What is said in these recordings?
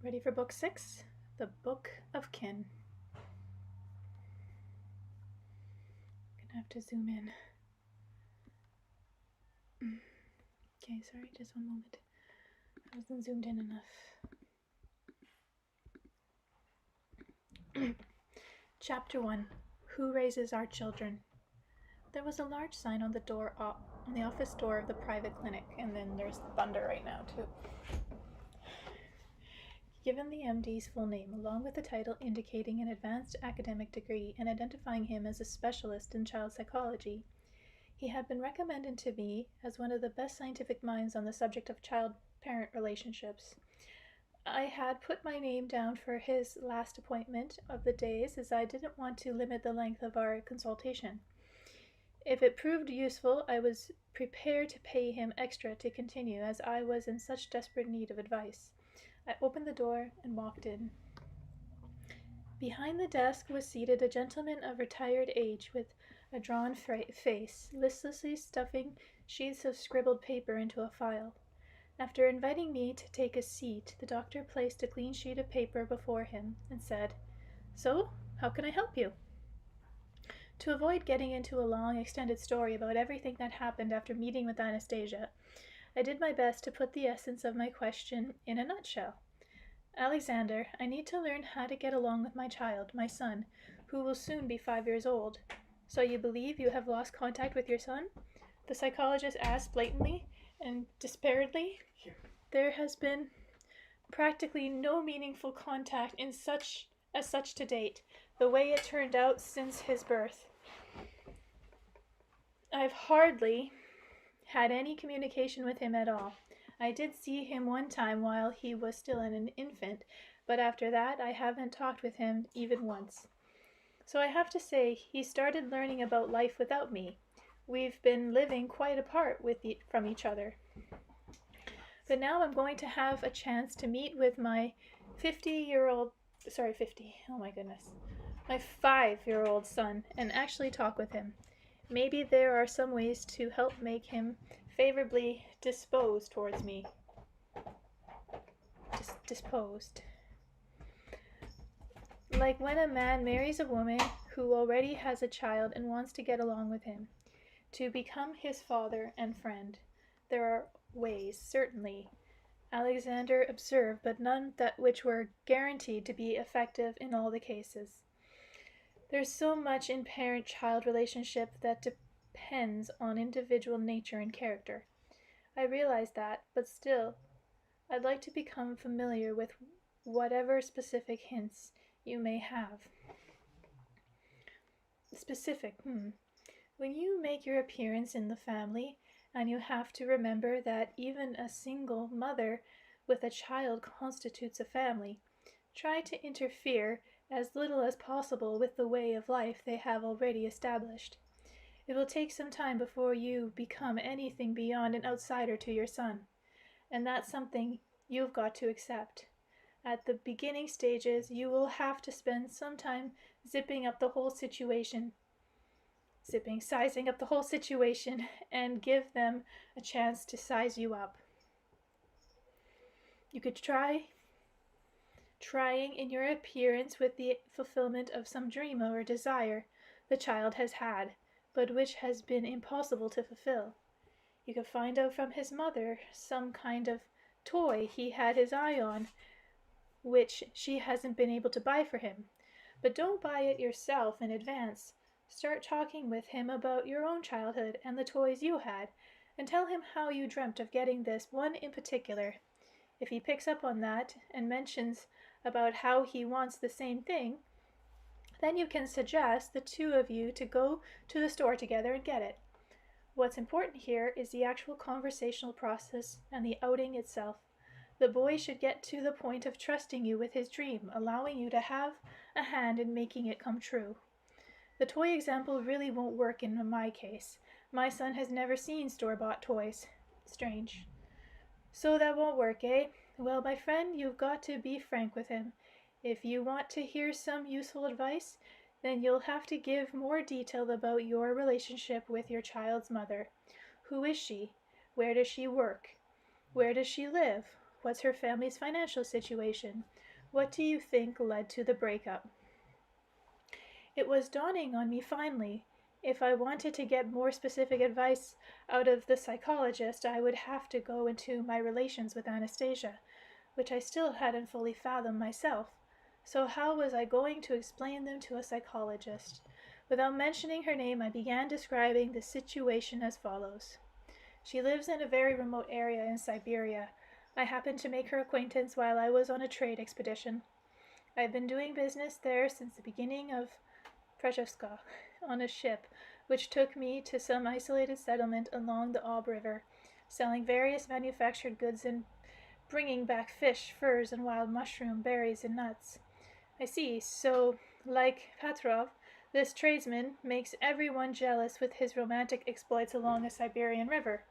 Ready for book 6? The Book of Kin. Gonna have to zoom in. Okay, sorry, just one moment. I wasn't zoomed in enough. Chapter 1. Who Raises Our Children? There was a large sign on the door, on the office door of the private clinic, and then there's thunder right now too. Given the MD's full name, along with the title indicating an advanced academic degree and identifying him as a specialist in child psychology, he had been recommended to me as one of the best scientific minds on the subject of child-parent relationships. I had put my name down for his last appointment of the days, as I didn't want to limit the length of our consultation. If it proved useful, I was prepared to pay him extra to continue, as I was in such desperate need of advice. I opened the door and walked in. Behind the desk was seated a gentleman of retired age with a drawn face, listlessly stuffing sheets of scribbled paper into a file. After inviting me to take a seat, the doctor placed a clean sheet of paper before him and said, "So, how can I help you?" To avoid getting into a long, extended story about everything that happened after meeting with Anastasia, I did my best to put the essence of my question in a nutshell. "Alexander, I need to learn how to get along with my child, my son, who will soon be 5 years old." "So you believe you have lost contact with your son?" the psychologist asked blatantly and despairingly. "There has been practically no meaningful contact as such to date, the way it turned out since his birth. I've hardly had any communication with him at all. I did see him one time while he was still an infant, but after that I haven't talked with him even once. So I have to say he started learning about life without me. We've been living quite apart from each other. But now I'm going to have a chance to meet with my 5-year-old son and actually talk with him. Maybe there are some ways to help make him favorably disposed towards me." Disposed. Like when a man marries a woman who already has a child and wants to get along with him, to become his father and friend. There are ways, certainly, Alexander observed, but none which were guaranteed to be effective in all the cases. There's so much in parent-child relationship that depends on individual nature and character. I realize that, but still, I'd like to become familiar with whatever specific hints you may have. Specific, When you make your appearance in the family, and you have to remember that even a single mother with a child constitutes a family, try to interfere as little as possible with the way of life they have already established. It will take some time before you become anything beyond an outsider to your son, and that's something you've got to accept. At the beginning stages, you will have to spend some time sizing up the whole situation, and give them a chance to size you up. You could trying in your appearance with the fulfillment of some dream or desire the child has had, but which has been impossible to fulfill. You could find out from his mother some kind of toy he had his eye on, which she hasn't been able to buy for him. But don't buy it yourself in advance. Start talking with him about your own childhood and the toys you had, and tell him how you dreamt of getting this one in particular. If he picks up on that and mentions about how he wants the same thing, then you can suggest the two of you to go to the store together and get it. What's important here is the actual conversational process and the outing itself. The boy should get to the point of trusting you with his dream, allowing you to have a hand in making it come true. The toy example really won't work in my case. My son has never seen store-bought toys. Strange. So that won't work, eh? Well, my friend, you've got to be frank with him. If you want to hear some useful advice, then you'll have to give more detail about your relationship with your child's mother. Who is she? Where does she work? Where does she live? What's her family's financial situation? What do you think led to the breakup? It was dawning on me finally. If I wanted to get more specific advice out of the psychologist, I would have to go into my relations with Anastasia, which I still hadn't fully fathomed myself. So, how was I going to explain them to a psychologist? Without mentioning her name, I began describing the situation as follows. She lives in a very remote area in Siberia. I happened to make her acquaintance while I was on a trade expedition. I've been doing business there since the beginning of Preshevska on a ship, which took me to some isolated settlement along the Ob River, selling various manufactured goods and bringing back fish, furs, and wild mushroom, berries, and nuts. I see. So, like Petrov, this tradesman makes everyone jealous with his romantic exploits along a Siberian river.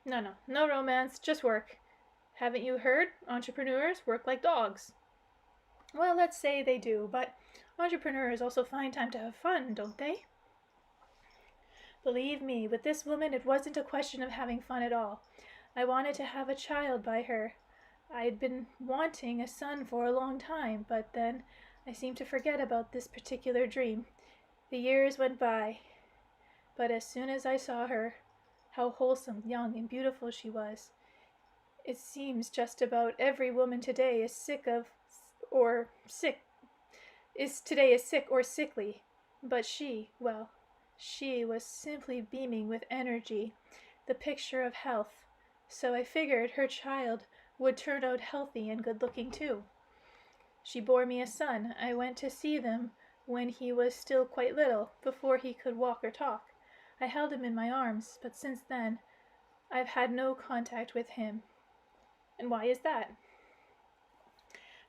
No romance, just work. Haven't you heard? Entrepreneurs work like dogs. Well, let's say they do, but entrepreneurs also find time to have fun, don't they? Believe me, with this woman it wasn't a question of having fun at all. I wanted to have a child by her. I'd been wanting a son for a long time, but then I seemed to forget about this particular dream. The years went by, but as soon as I saw her, how wholesome, young, and beautiful she was. It seems just about every woman today is sick or sickly, but she was simply beaming with energy, the picture of health. So I figured her child would turn out healthy and good-looking too. She bore me a son. I went to see them when he was still quite little, before he could walk or talk. I held him in my arms, but since then I've had no contact with him. And why is that?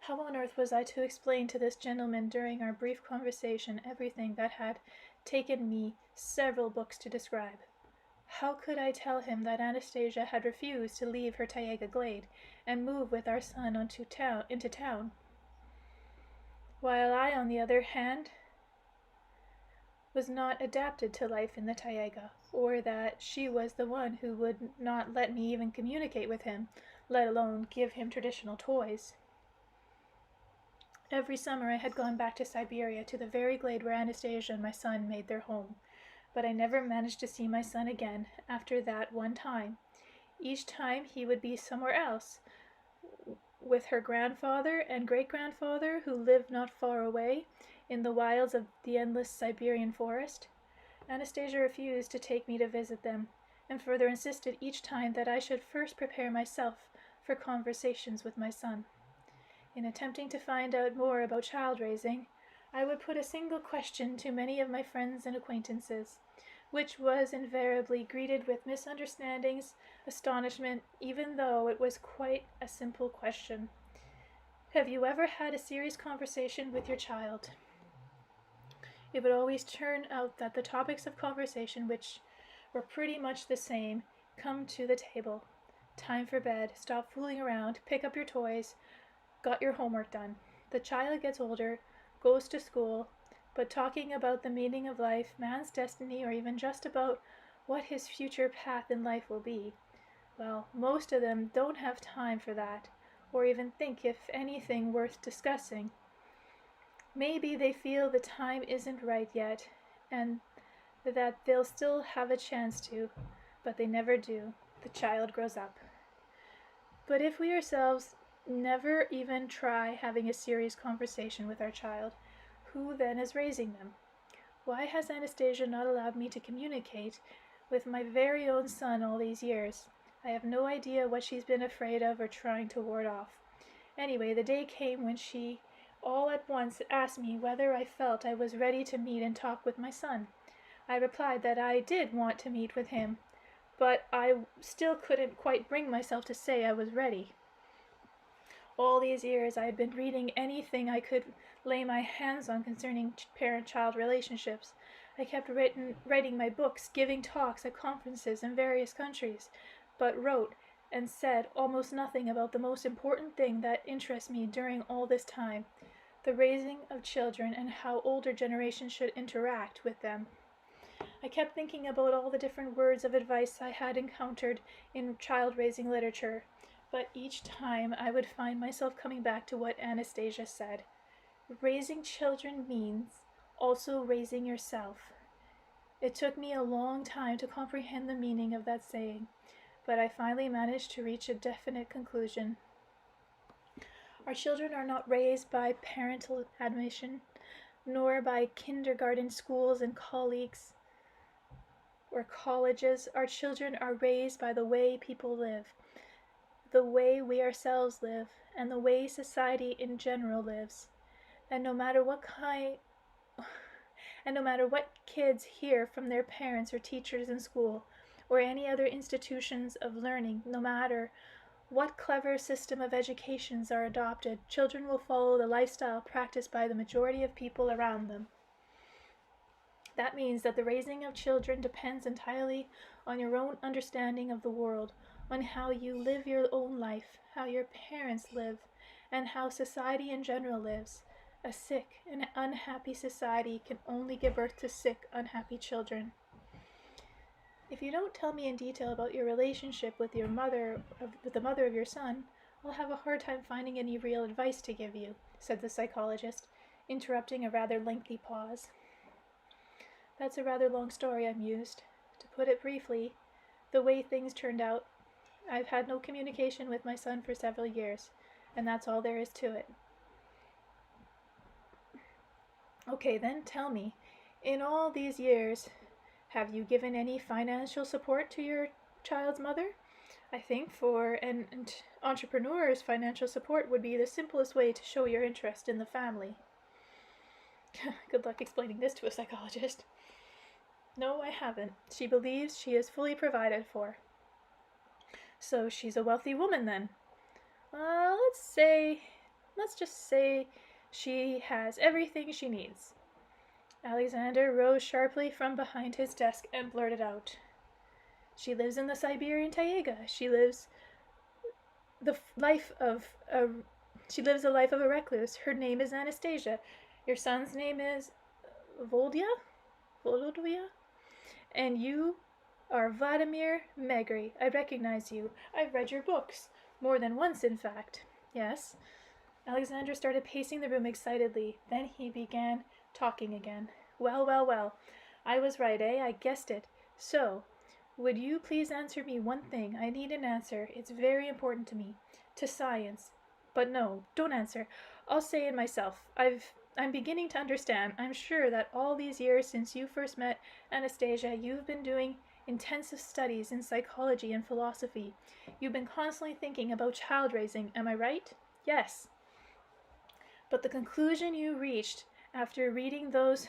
How on earth was I to explain to this gentleman during our brief conversation everything that had taken me several books to describe? How could I tell him that Anastasia had refused to leave her Taiga glade and move with our son into town, while I, on the other hand, was not adapted to life in the Taiga, or that she was the one who would not let me even communicate with him, let alone give him traditional toys? Every summer I had gone back to Siberia, to the very glade where Anastasia and my son made their home, but I never managed to see my son again after that one time. Each time he would be somewhere else, with her grandfather and great-grandfather, who lived not far away in the wilds of the endless Siberian forest. Anastasia refused to take me to visit them, and further insisted each time that I should first prepare myself for conversations with my son. In attempting to find out more about child-raising, I would put a single question to many of my friends and acquaintances, which was invariably greeted with misunderstandings, astonishment, even though it was quite a simple question. Have you ever had a serious conversation with your child? It would always turn out that the topics of conversation, which were pretty much the same, come to the table. Time for bed, stop fooling around, pick up your toys, got your homework done. The child gets older, goes to school, but talking about the meaning of life, man's destiny, or even just about what his future path in life will be, well, most of them don't have time for that, or even think if anything worth discussing. Maybe they feel the time isn't right yet, and that they'll still have a chance to, but they never do. The child grows up. But if we ourselves never even try having a serious conversation with our child, who then is raising them? Why has Anastasia not allowed me to communicate with my very own son all these years? I have no idea what she's been afraid of or trying to ward off. Anyway, the day came when she all at once asked me whether I felt I was ready to meet and talk with my son. I replied that I did want to meet with him, but I still couldn't quite bring myself to say I was ready. All these years I had been reading anything I could lay my hands on concerning parent-child relationships. I kept writing my books, giving talks at conferences in various countries, but wrote and said almost nothing about the most important thing that interests me during all this time, the raising of children and how older generations should interact with them. I kept thinking about all the different words of advice I had encountered in child-raising literature, But each time I would find myself coming back to what Anastasia said. Raising children means also raising yourself. It took me a long time to comprehend the meaning of that saying, but I finally managed to reach a definite conclusion. Our children are not raised by parental admonition, nor by kindergarten schools and colleagues or colleges. Our children are raised by the way people live, the way we ourselves live, and the way society in general lives. And no matter what kids hear from their parents or teachers in school or any other institutions of learning, no matter what clever system of educations are adopted, children will follow the lifestyle practiced by the majority of people around them. That means that the raising of children depends entirely on your own understanding of the world, on how you live your own life, how your parents live, and how society in general lives. A sick and unhappy society can only give birth to sick, unhappy children. If you don't tell me in detail about your relationship with the mother of your son, I'll have a hard time finding any real advice to give you, said the psychologist, interrupting a rather lengthy pause. That's a rather long story, I mused. To put it briefly, the way things turned out, I've had no communication with my son for several years, and that's all there is to it. Okay, then tell me, in all these years, have you given any financial support to your child's mother? I think for an entrepreneur's financial support would be the simplest way to show your interest in the family. Good luck explaining this to a psychologist. No, I haven't. She believes she is fully provided for. So she's a wealthy woman then? Let's just say she has everything she needs. Alexander rose sharply from behind his desk and blurted out. She lives in the Siberian taiga. She lives the life of a recluse. Her name is Anastasia. Your son's name is Volodya? And you are Vladimir Megre. I recognize you. I've read your books. More than once, in fact. Yes. Alexander started pacing the room excitedly. Then he began talking again. Well. I was right, eh? I guessed it. So, would you please answer me one thing? I need an answer. It's very important to me. To science. But no, don't answer. I'll say it myself. I'm beginning to understand. I'm sure that all these years since you first met Anastasia, you've been doing intensive studies in psychology and philosophy. You've been constantly thinking about child raising. Am I right? Yes. But the conclusion you reached after reading those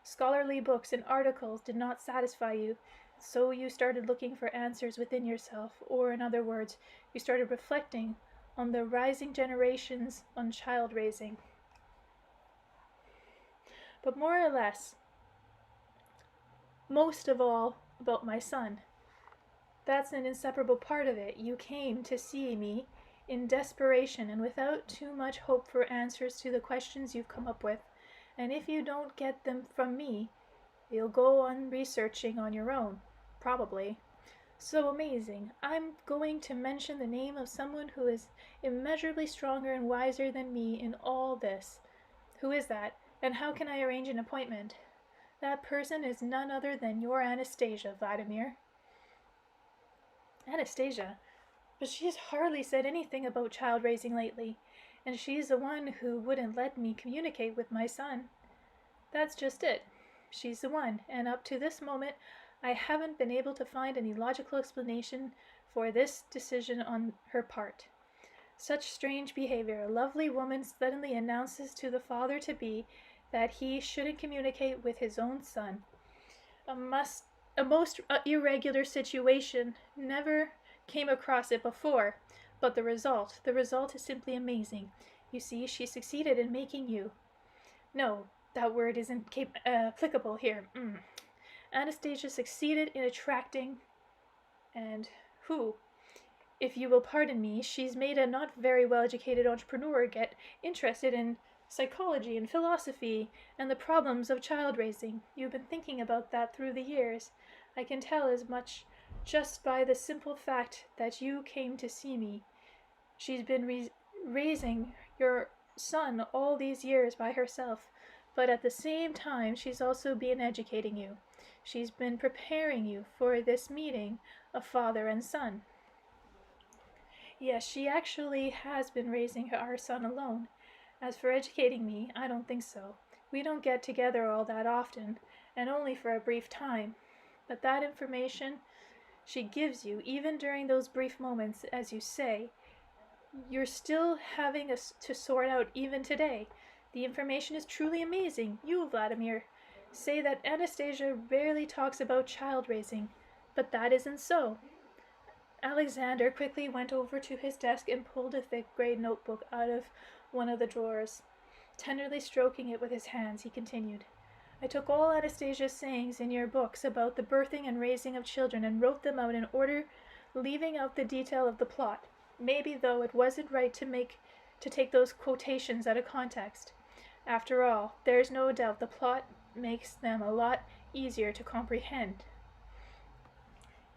scholarly books and articles did not satisfy you, so you started looking for answers within yourself, or in other words, you started reflecting on the rising generations on child raising. But more or less, most of all, about my son. That's an inseparable part of it. You came to see me in desperation and without too much hope for answers to the questions you've come up with. And if you don't get them from me, you'll go on researching on your own, probably. So amazing. I'm going to mention the name of someone who is immeasurably stronger and wiser than me in all this. Who is that? And how can I arrange an appointment? That person is none other than your Anastasia, Vladimir. Anastasia? But she's hardly said anything about child raising lately, and she's the one who wouldn't let me communicate with my son. That's just it. She's the one, and up to this moment, I haven't been able to find any logical explanation for this decision on her part. Such strange behavior. A lovely woman suddenly announces to the father-to-be that he shouldn't communicate with his own son. A most irregular situation. Never came across it before. But the result is simply amazing. You see, she succeeded in making you. No, that word isn't applicable here. Anastasia succeeded in attracting, and who? If you will pardon me, she's made a not very well-educated entrepreneur get interested in psychology and philosophy and the problems of child raising. You've been thinking about that through the years. I can tell as much just by the simple fact that you came to see me. She's been raising your son all these years by herself, but at the same time, she's also been educating you. She's been preparing you for this meeting of father and son. Yes, she actually has been raising our son alone. As for educating me, I don't think so. We don't get together all that often, and only for a brief time. But that information she gives you, even during those brief moments, as you say, you're still having to sort out even today. The information is truly amazing. You, Vladimir, say that Anastasia rarely talks about child raising, but that isn't so. Alexander quickly went over to his desk and pulled a thick gray notebook out of one of the drawers. Tenderly stroking it with his hands, he continued, I took all Anastasia's sayings in your books about the birthing and raising of children and wrote them out in order, leaving out the detail of the plot. Maybe, though, it wasn't right to take those quotations out of context. After all, there's no doubt the plot makes them a lot easier to comprehend.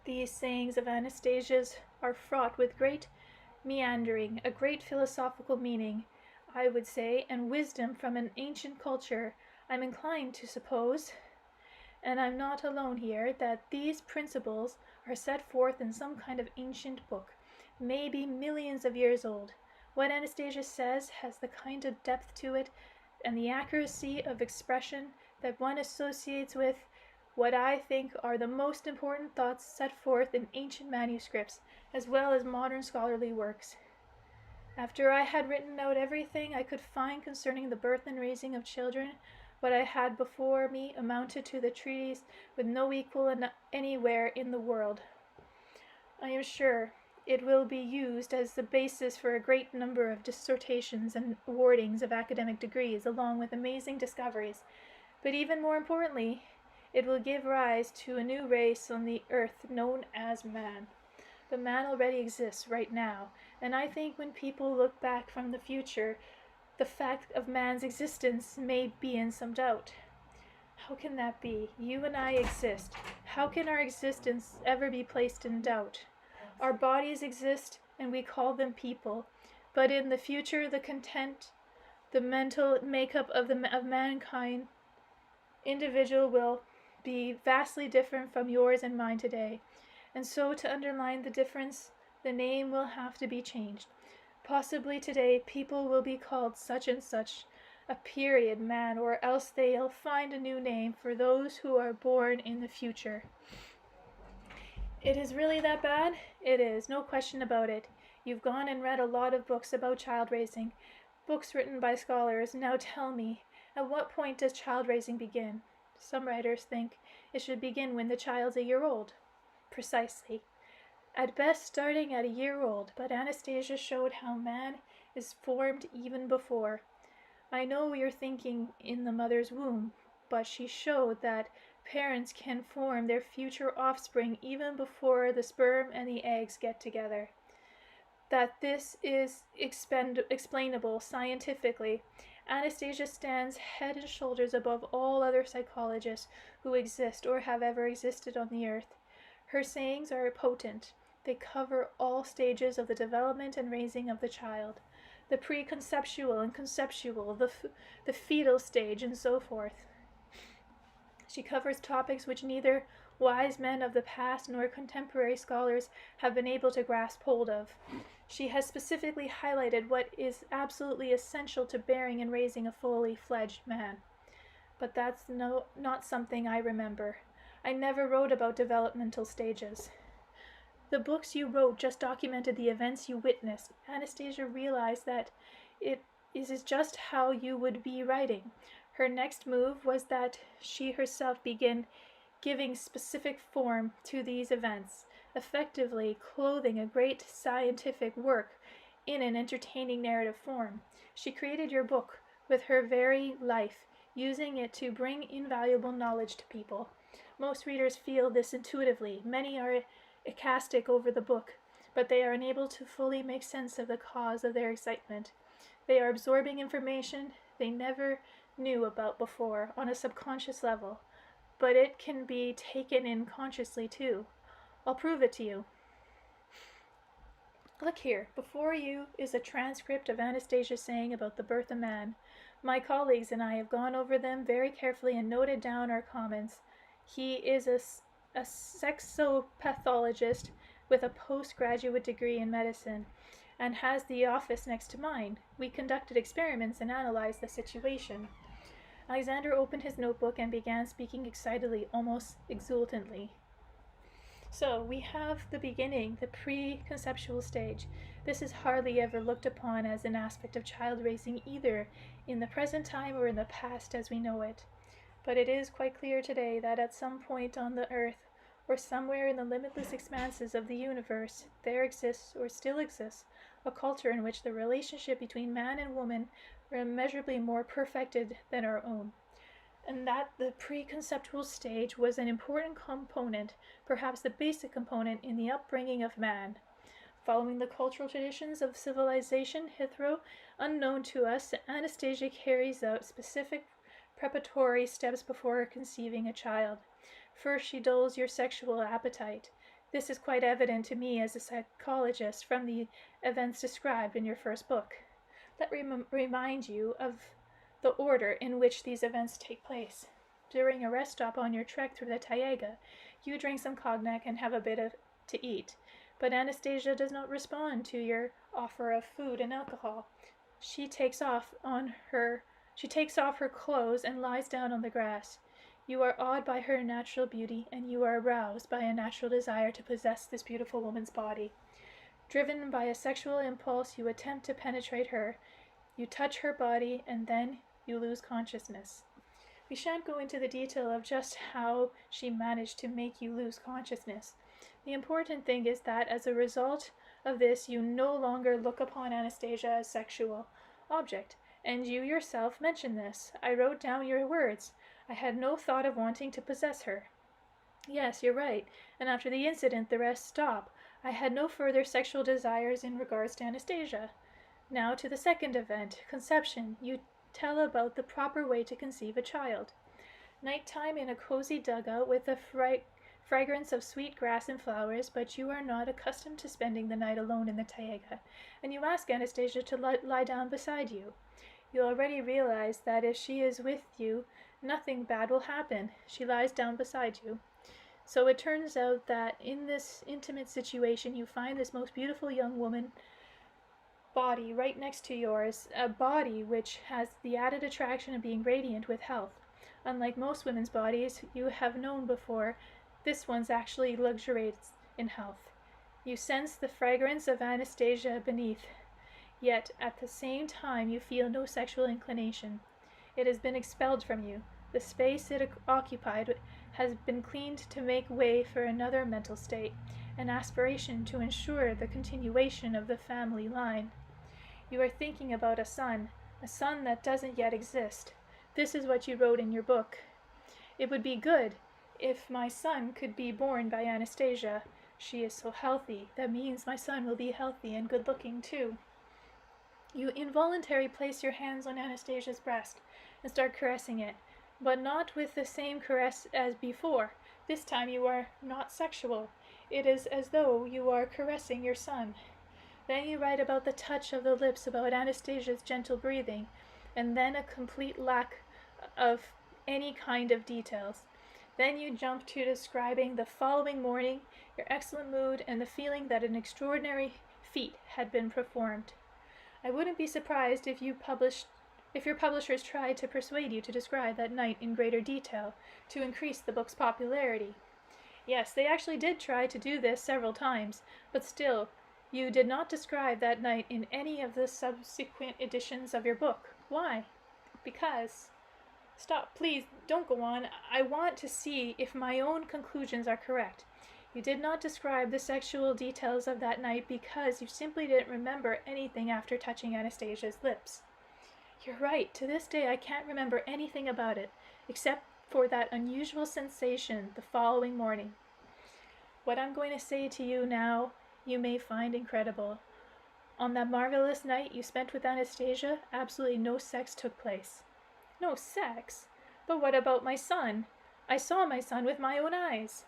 These sayings of Anastasia's are fraught with great meandering, a great philosophical meaning, I would say, and wisdom from an ancient culture. I'm inclined to suppose, and I'm not alone here, that these principles are set forth in some kind of ancient book, maybe millions of years old. What Anastasia says has the kind of depth to it and the accuracy of expression that one associates with what I think are the most important thoughts set forth in ancient manuscripts, as well as modern scholarly works. After I had written out everything I could find concerning the birth and raising of children, what I had before me amounted to the treatise with no equal anywhere in the world. I am sure it will be used as the basis for a great number of dissertations and awardings of academic degrees, along with amazing discoveries. But even more importantly, it will give rise to a new race on the earth known as man. The man already exists right now, and I think when people look back from the future, the fact of man's existence may be in some doubt. How can that be? You and I exist. How can our existence ever be placed in doubt? Our bodies exist, and we call them people, but in the future the content, the mental makeup of mankind, individual will be vastly different from yours and mine today. And so, to underline the difference, the name will have to be changed. Possibly today people will be called such and such, a period man, or else they'll find a new name for those who are born in the future. It is really that bad? It is, no question about it. You've gone and read a lot of books about child raising, books written by scholars. Now tell me, at what point does child raising begin? Some writers think it should begin when the child's a year old. Precisely. At best starting at a year old, but Anastasia showed how man is formed even before. I know you're thinking in the mother's womb, but she showed that parents can form their future offspring even before the sperm and the eggs get together. That this is explainable scientifically, Anastasia stands head and shoulders above all other psychologists who exist or have ever existed on the earth. Her sayings are potent. They cover all stages of the development and raising of the child, the preconceptual and conceptual, the fetal stage, and so forth. She covers topics which neither wise men of the past nor contemporary scholars have been able to grasp hold of. She has specifically highlighted what is absolutely essential to bearing and raising a fully fledged man. But that's not something I remember. I never wrote about developmental stages. The books you wrote just documented the events you witnessed. Anastasia realized that it is just how you would be writing. Her next move was that she herself begin giving specific form to these events, effectively clothing a great scientific work in an entertaining narrative form. She created your book with her very life, using it to bring invaluable knowledge to people. Most readers feel this intuitively. Many are ecstatic over the book, but they are unable to fully make sense of the cause of their excitement. They are absorbing information they never knew about before on a subconscious level, but it can be taken in consciously too. I'll prove it to you. Look here, before you is a transcript of Anastasia saying about the birth of man. My colleagues and I have gone over them very carefully and noted down our comments. He is a sexopathologist with a postgraduate degree in medicine and has the office next to mine. We conducted experiments and analyzed the situation. Alexander opened his notebook and began speaking excitedly, almost exultantly. So we have the beginning, the pre-conceptual stage. This is hardly ever looked upon as an aspect of child raising either in the present time or in the past as we know it. But it is quite clear today that at some point on the earth, or somewhere in the limitless expanses of the universe, there exists, or still exists, a culture in which the relationship between man and woman are immeasurably more perfected than our own, and that the pre-conceptual stage was an important component, perhaps the basic component, in the upbringing of man. Following the cultural traditions of civilization hitherto unknown to us, Anastasia carries out specific preparatory steps before conceiving a child. First, she dulls your sexual appetite. This is quite evident to me as a psychologist from the events described in your first book. Let me remind you of the order in which these events take place. During a rest stop on your trek through the taiga, you drink some cognac and have a bit to eat. But Anastasia does not respond to your offer of food and alcohol. She takes off her clothes and lies down on the grass. You are awed by her natural beauty, and you are aroused by a natural desire to possess this beautiful woman's body. Driven by a sexual impulse, you attempt to penetrate her. You touch her body, and then you lose consciousness. We shan't go into the detail of just how she managed to make you lose consciousness. The important thing is that as a result of this, you no longer look upon Anastasia as a sexual object, and you yourself mention this. I wrote down your words. I had no thought of wanting to possess her. Yes, you're right, and after the incident the rest stop. I had no further sexual desires in regards to Anastasia. Now to the second event, conception. You tell about the proper way to conceive a child. Nighttime in a cozy dugout with the fragrance of sweet grass and flowers, but you are not accustomed to spending the night alone in the taiga, and you ask Anastasia to lie down beside you. You already realize that if she is with you, nothing bad will happen. She lies down beside you. So it turns out that in this intimate situation, you find this most beautiful young woman body right next to yours, a body which has the added attraction of being radiant with health. Unlike most women's bodies you have known before, this one's actually luxuriates in health. You sense the fragrance of Anastasia beneath, yet at the same time you feel no sexual inclination. It has been expelled from you. The space it occupied has been cleaned to make way for another mental state, an aspiration to ensure the continuation of the family line. You are thinking about a son that doesn't yet exist. This is what you wrote in your book. It would be good if my son could be born by Anastasia. She is so healthy. That means my son will be healthy and good-looking too. You involuntarily place your hands on Anastasia's breast and start caressing it, but not with the same caress as before. This time you are not sexual. It is as though you are caressing your son. Then you write about the touch of the lips, about Anastasia's gentle breathing, and then a complete lack of any kind of details. Then you jump to describing the following morning, your excellent mood, and the feeling that an extraordinary feat had been performed. I wouldn't be surprised if your publishers tried to persuade you to describe that night in greater detail, to increase the book's popularity. Yes, they actually did try to do this several times, but still, you did not describe that night in any of the subsequent editions of your book. Why? Because... Stop, please, don't go on. I want to see if my own conclusions are correct. You did not describe the sexual details of that night because you simply didn't remember anything after touching Anastasia's lips. You're right. To this day I can't remember anything about it, except for that unusual sensation the following morning. What I'm going to say to you now you may find incredible. On that marvelous night you spent with Anastasia, absolutely no sex took place. No sex? But what about my son? I saw my son with my own eyes.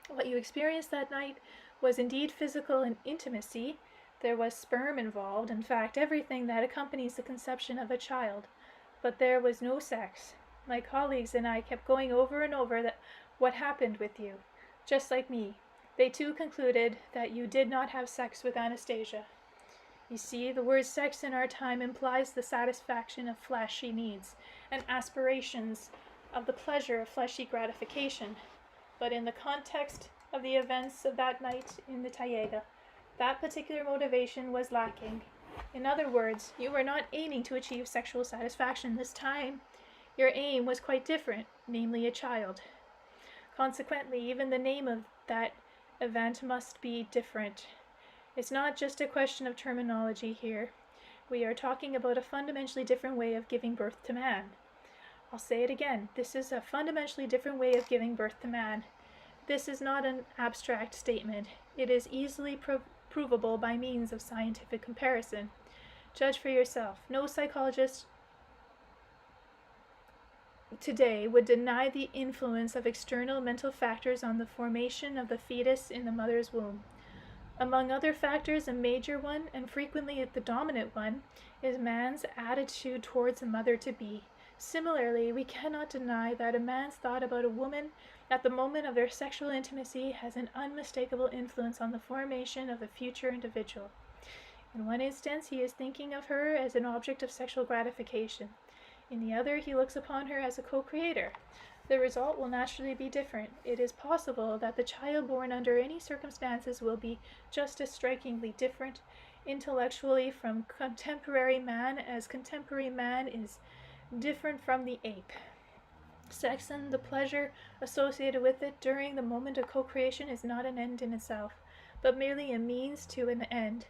What you experienced that night was indeed physical and intimacy. There was sperm involved, in fact, everything that accompanies the conception of a child. But there was no sex. My colleagues and I kept going over and over what happened with you. Just like me, they too concluded that you did not have sex with Anastasia. You see, the word sex in our time implies the satisfaction of fleshy needs and aspirations of the pleasure of fleshy gratification. But in the context of the events of that night in the Tayega, that particular motivation was lacking. In other words, you were not aiming to achieve sexual satisfaction this time. Your aim was quite different, namely a child. Consequently, even the name of that event must be different. It's not just a question of terminology here. We are talking about a fundamentally different way of giving birth to man. I'll say it again. This is a fundamentally different way of giving birth to man. This is not an abstract statement. It is easily provable by means of scientific comparison. Judge for yourself. No psychologist today would deny the influence of external mental factors on the formation of the fetus in the mother's womb. Among other factors, a major one, and frequently the dominant one, is man's attitude towards a mother-to-be. Similarly, we cannot deny that a man's thought about a woman at the moment of their sexual intimacy has an unmistakable influence on the formation of the future individual. In one instance, he is thinking of her as an object of sexual gratification. In the other, he looks upon her as a co-creator. The result will naturally be different. It is possible that the child born under any circumstances will be just as strikingly different intellectually from contemporary man as contemporary man is different from the ape. Sex and the pleasure associated with it during the moment of co-creation is not an end in itself, but merely a means to an end.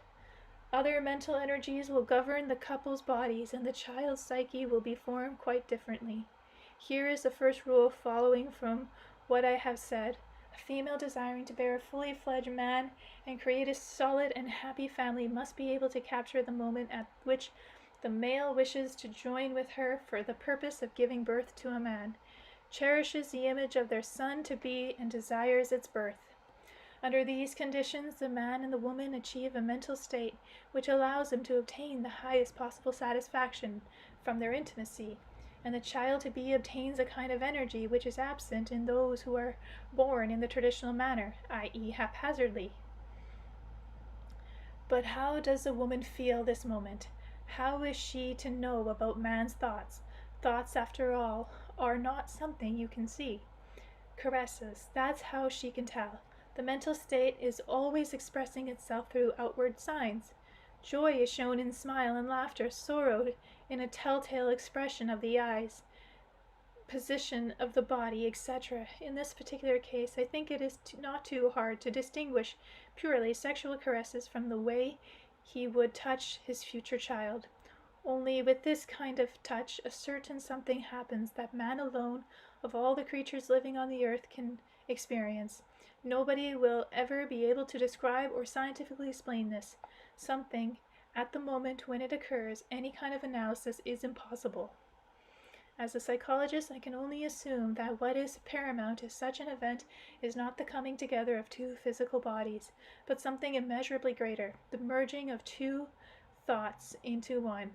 Other mental energies will govern the couple's bodies, and the child's psyche will be formed quite differently. Here is the first rule following from what I have said. A female desiring to bear a fully fledged man and create a solid and happy family must be able to capture the moment at which the male wishes to join with her for the purpose of giving birth to a man, cherishes the image of their son-to-be, and desires its birth. Under these conditions, the man and the woman achieve a mental state which allows them to obtain the highest possible satisfaction from their intimacy, and the child-to-be obtains a kind of energy which is absent in those who are born in the traditional manner, i.e. haphazardly. But how does the woman feel this moment? How is she to know about man's thoughts? Thoughts, after all, are not something you can see. Caresses, that's how she can tell. The mental state is always expressing itself through outward signs. Joy is shown in smile and laughter, sorrow in a telltale expression of the eyes, position of the body, etc. In this particular case, I think it is not too hard to distinguish purely sexual caresses from the way he would touch his future child. Only with this kind of touch, a certain something happens that man alone, of all the creatures living on the earth, can experience. Nobody will ever be able to describe or scientifically explain this. Something, at the moment when it occurs, any kind of analysis is impossible. As a psychologist, I can only assume that what is paramount to such an event is not the coming together of two physical bodies, but something immeasurably greater, the merging of two thoughts into one.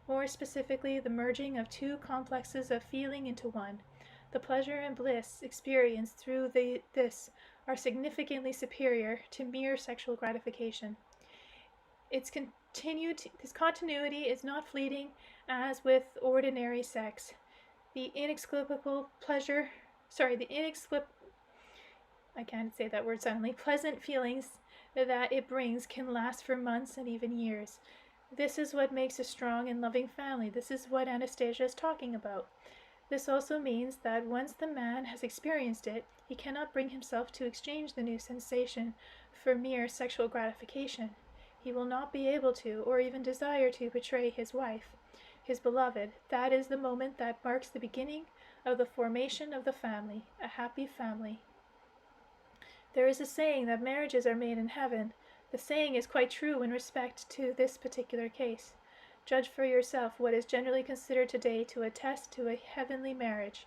More specifically, the merging of two complexes of feeling into one. The pleasure and bliss experienced through this are significantly superior to mere sexual gratification. This continuity is not fleeting as with ordinary sex. The inexplicable pleasant feelings that it brings can last for months and even years. This is what makes a strong and loving family. This is what Anastasia is talking about. This also means that once the man has experienced it, he cannot bring himself to exchange the new sensation for mere sexual gratification. He will not be able to, or even desire to, betray his wife, his beloved. That is the moment that marks the beginning of the formation of the family, a happy family. There is a saying that marriages are made in heaven. The saying is quite true in respect to this particular case. Judge for yourself what is generally considered today to attest to a heavenly marriage.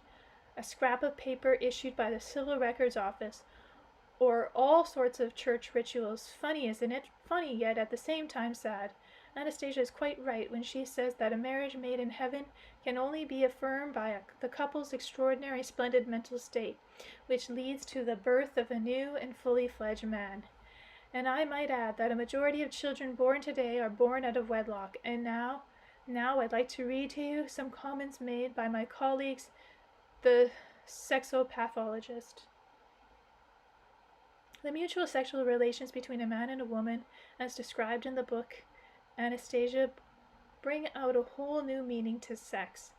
A scrap of paper issued by the Civil Records Office, or all sorts of church rituals. Funny, isn't it? Funny, yet at the same time sad. Anastasia is quite right when she says that a marriage made in heaven can only be affirmed by the couple's extraordinary splendid mental state, which leads to the birth of a new and fully fledged man. And I might add that a majority of children born today are born out of wedlock. And now I'd like to read to you some comments made by my colleagues, the sexopathologist. The mutual sexual relations between a man and a woman, as described in the book Anastasia, bring out a whole new meaning to sex.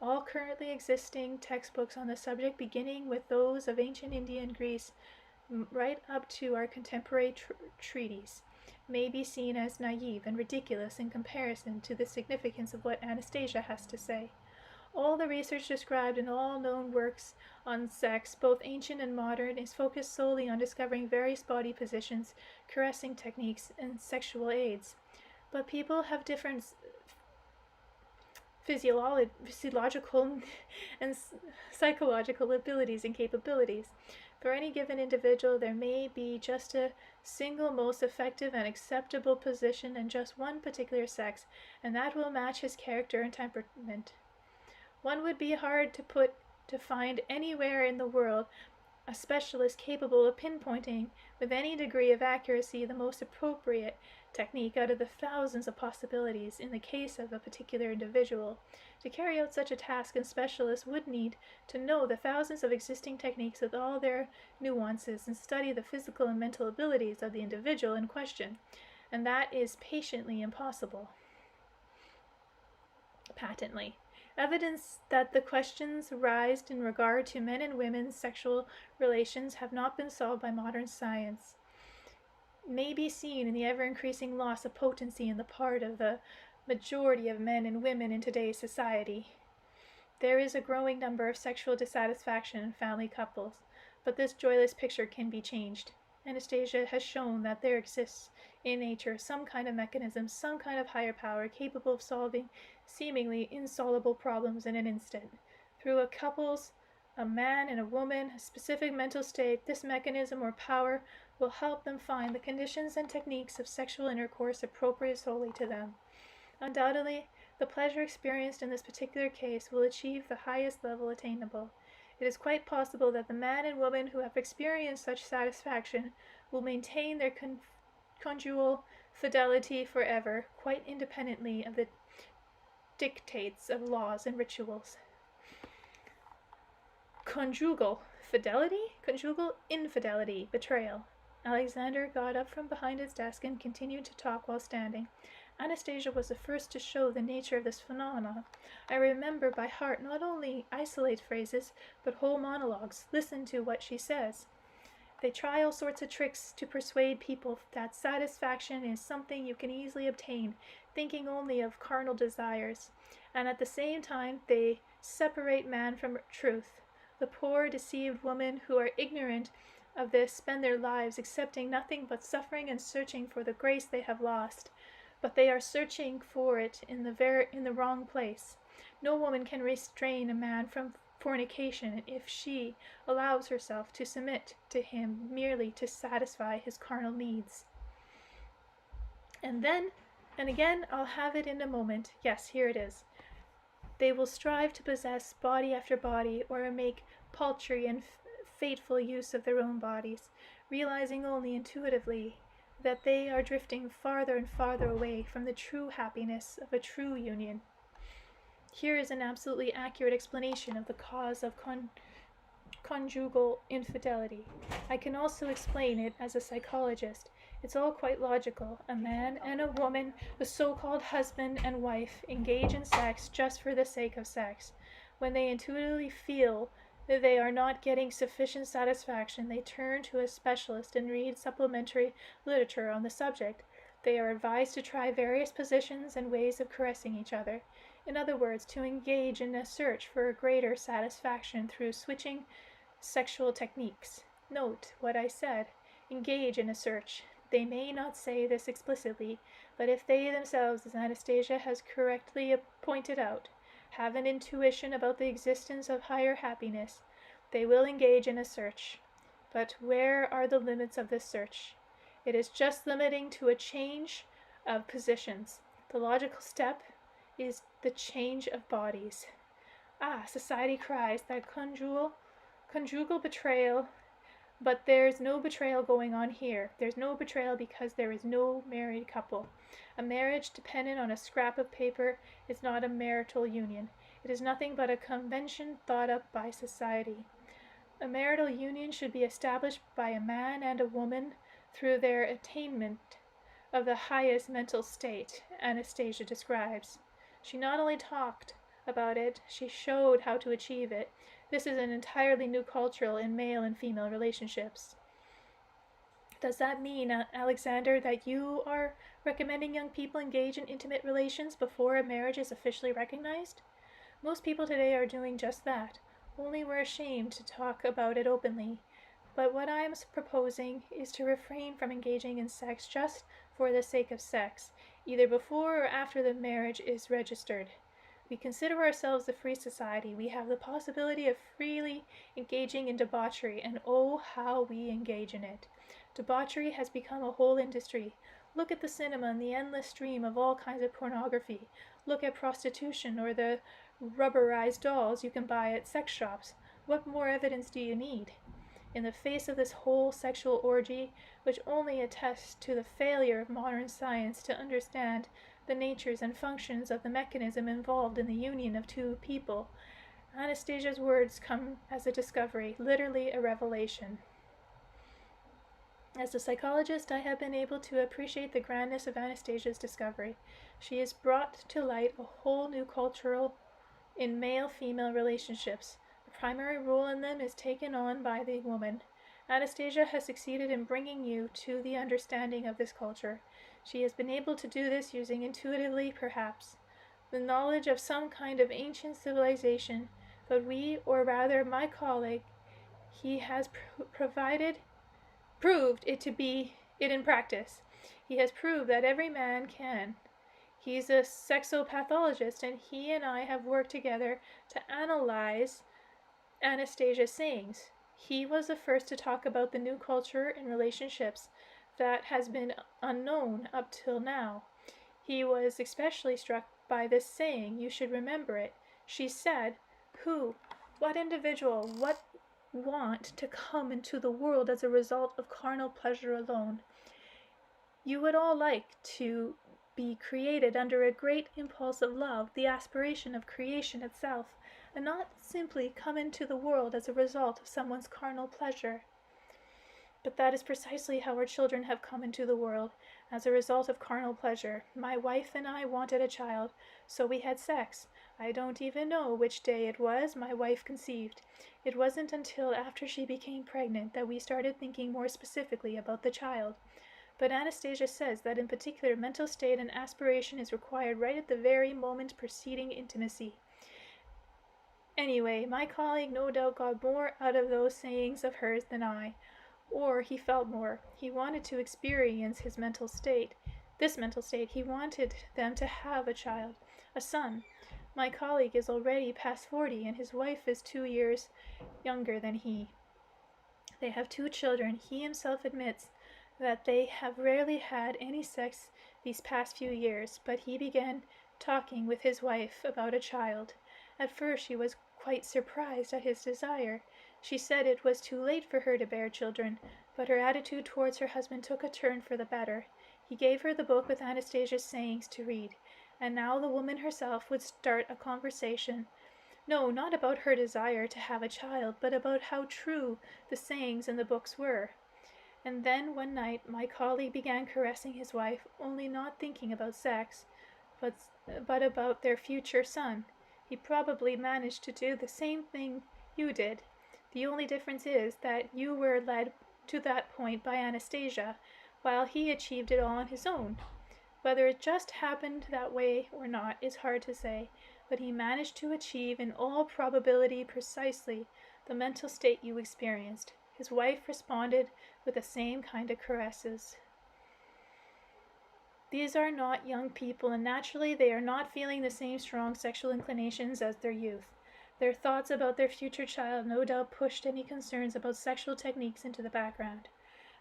All currently existing textbooks on the subject, beginning with those of ancient Indian Greece right up to our contemporary treaties, may be seen as naive and ridiculous in comparison to the significance of what Anastasia has to say. All the research described in all known works on sex, both ancient and modern, is focused solely on discovering various body positions, caressing techniques, and sexual aids. But people have different physiological and psychological abilities and capabilities. For any given individual, there may be just a single most effective and acceptable position in just one particular sex, and that will match his character and temperament. One would be hard to find anywhere in the world a specialist capable of pinpointing with any degree of accuracy the most appropriate technique out of the thousands of possibilities in the case of a particular individual. To carry out such a task, a specialist would need to know the thousands of existing techniques with all their nuances and study the physical and mental abilities of the individual in question, and that is patently impossible. Evidence that the questions raised in regard to men and women's sexual relations have not been solved by modern science may be seen in the ever-increasing loss of potency on the part of the majority of men and women in today's society. There is a growing number of sexual dissatisfaction in family couples, but this joyless picture can be changed. Anastasia has shown that there exists in nature some kind of mechanism, some kind of higher power capable of solving seemingly insoluble problems in an instant. Through a couple's, a man and a woman, a specific mental state, this mechanism or power will help them find the conditions and techniques of sexual intercourse appropriate solely to them. Undoubtedly, the pleasure experienced in this particular case will achieve the highest level attainable. It is quite possible that the man and woman who have experienced such satisfaction will maintain their conjugal fidelity forever, quite independently of the dictates of laws and rituals. Conjugal fidelity? Conjugal infidelity, betrayal. Alexander got up from behind his desk and continued to talk while standing. Anastasia was the first to show the nature of this phenomenon. I remember by heart not only isolated phrases, but whole monologues. Listen to what she says. They try all sorts of tricks to persuade people that satisfaction is something you can easily obtain, thinking only of carnal desires. And at the same time, they separate man from truth. The poor, deceived women who are ignorant of this spend their lives accepting nothing but suffering and searching for the grace they have lost. But they are searching for it in the wrong place. No woman can restrain a man from fornication if she allows herself to submit to him merely to satisfy his carnal needs. And then, and again, I'll have it in a moment. Yes, here it is. They will strive to possess body after body, or make paltry and fateful use of their own bodies, realizing only intuitively that they are drifting farther and farther away from the true happiness of a true union. Here is an absolutely accurate explanation of the cause of conjugal infidelity. I can also explain it as a psychologist. It's all quite logical. A man and a woman, the so-called husband and wife, engage in sex just for the sake of sex. When they intuitively feel that they are not getting sufficient satisfaction, they turn to a specialist and read supplementary literature on the subject. They are advised to try various positions and ways of caressing each other. In other words, to engage in a search for a greater satisfaction through switching sexual techniques. Note what I said. Engage in a search. They may not say this explicitly, but if they themselves, as Anastasia has correctly pointed out, have an intuition about the existence of higher happiness, they will engage in a search. But where are the limits of this search? It is just limiting to a change of positions. The logical step is the change of bodies. Ah, society cries that conjugal betrayal, but there's no betrayal going on here. There's no betrayal because there is no married couple. A marriage dependent on a scrap of paper is not a marital union. It is nothing but a convention thought up by society. A marital union should be established by a man and a woman through their attainment of the highest mental state Anastasia describes. She not only talked about it, she showed how to achieve it. This is an entirely new culture in male and female relationships. Does that mean, Alexander, that you are recommending young people engage in intimate relations before a marriage is officially recognized? Most people today are doing just that, only we're ashamed to talk about it openly. But what I am proposing is to refrain from engaging in sex just for the sake of sex, either before or after the marriage is registered. We consider ourselves a free society. We have the possibility of freely engaging in debauchery, and oh, how we engage in it. Debauchery has become a whole industry. Look at the cinema and the endless stream of all kinds of pornography. Look at prostitution or the rubberized dolls you can buy at sex shops. What more evidence do you need? In the face of this whole sexual orgy, which only attests to the failure of modern science to understand the natures and functions of the mechanism involved in the union of two people, Anastasia's words come as a discovery, literally a revelation. As a psychologist, I have been able to appreciate the grandness of Anastasia's discovery. She has brought to light a whole new culture in male-female relationships. The primary role in them is taken on by the woman. Anastasia has succeeded in bringing you to the understanding of this culture. She has been able to do this using intuitively, perhaps, the knowledge of some kind of ancient civilization, but we, or rather my colleague, he has proved it to be it in practice. He has proved that every man can. He's a sexopathologist, and he and I have worked together to analyze Anastasia's sayings. He was the first to talk about the new culture in relationships that has been unknown up till now. He was especially struck by this saying. You should remember it. She said, what individual, what want to come into the world as a result of carnal pleasure alone? You would all like to be created under a great impulse of love, the aspiration of creation itself, and not simply come into the world as a result of someone's carnal pleasure. But that is precisely how our children have come into the world, as a result of carnal pleasure. My wife and I wanted a child, so we had sex. I don't even know which day it was my wife conceived. It wasn't until after she became pregnant that we started thinking more specifically about the child. But Anastasia says that in particular mental state and aspiration is required right at the very moment preceding intimacy. Anyway, my colleague no doubt got more out of those sayings of hers than I. Or he felt more. He wanted to experience his mental state. This mental state, he wanted them to have a child, a son. My colleague is already past 40, and his wife is 2 years younger than he. They have 2 children. He himself admits that they have rarely had any sex these past few years, but he began talking with his wife about a child. At first she was quite surprised at his desire. She said it was too late for her to bear children, but her attitude towards her husband took a turn for the better. He gave her the book with Anastasia's sayings to read, and now the woman herself would start a conversation. No, not about her desire to have a child, but about how true the sayings in the books were. And then one night my colleague began caressing his wife, only not thinking about sex, but about their future son. He probably managed to do the same thing you did. The only difference is that you were led to that point by Anastasia, while he achieved it all on his own. Whether it just happened that way or not is hard to say, but he managed to achieve in all probability precisely the mental state you experienced. His wife responded with the same kind of caresses. These are not young people, and naturally they are not feeling the same strong sexual inclinations as their youth. Their thoughts about their future child no doubt pushed any concerns about sexual techniques into the background.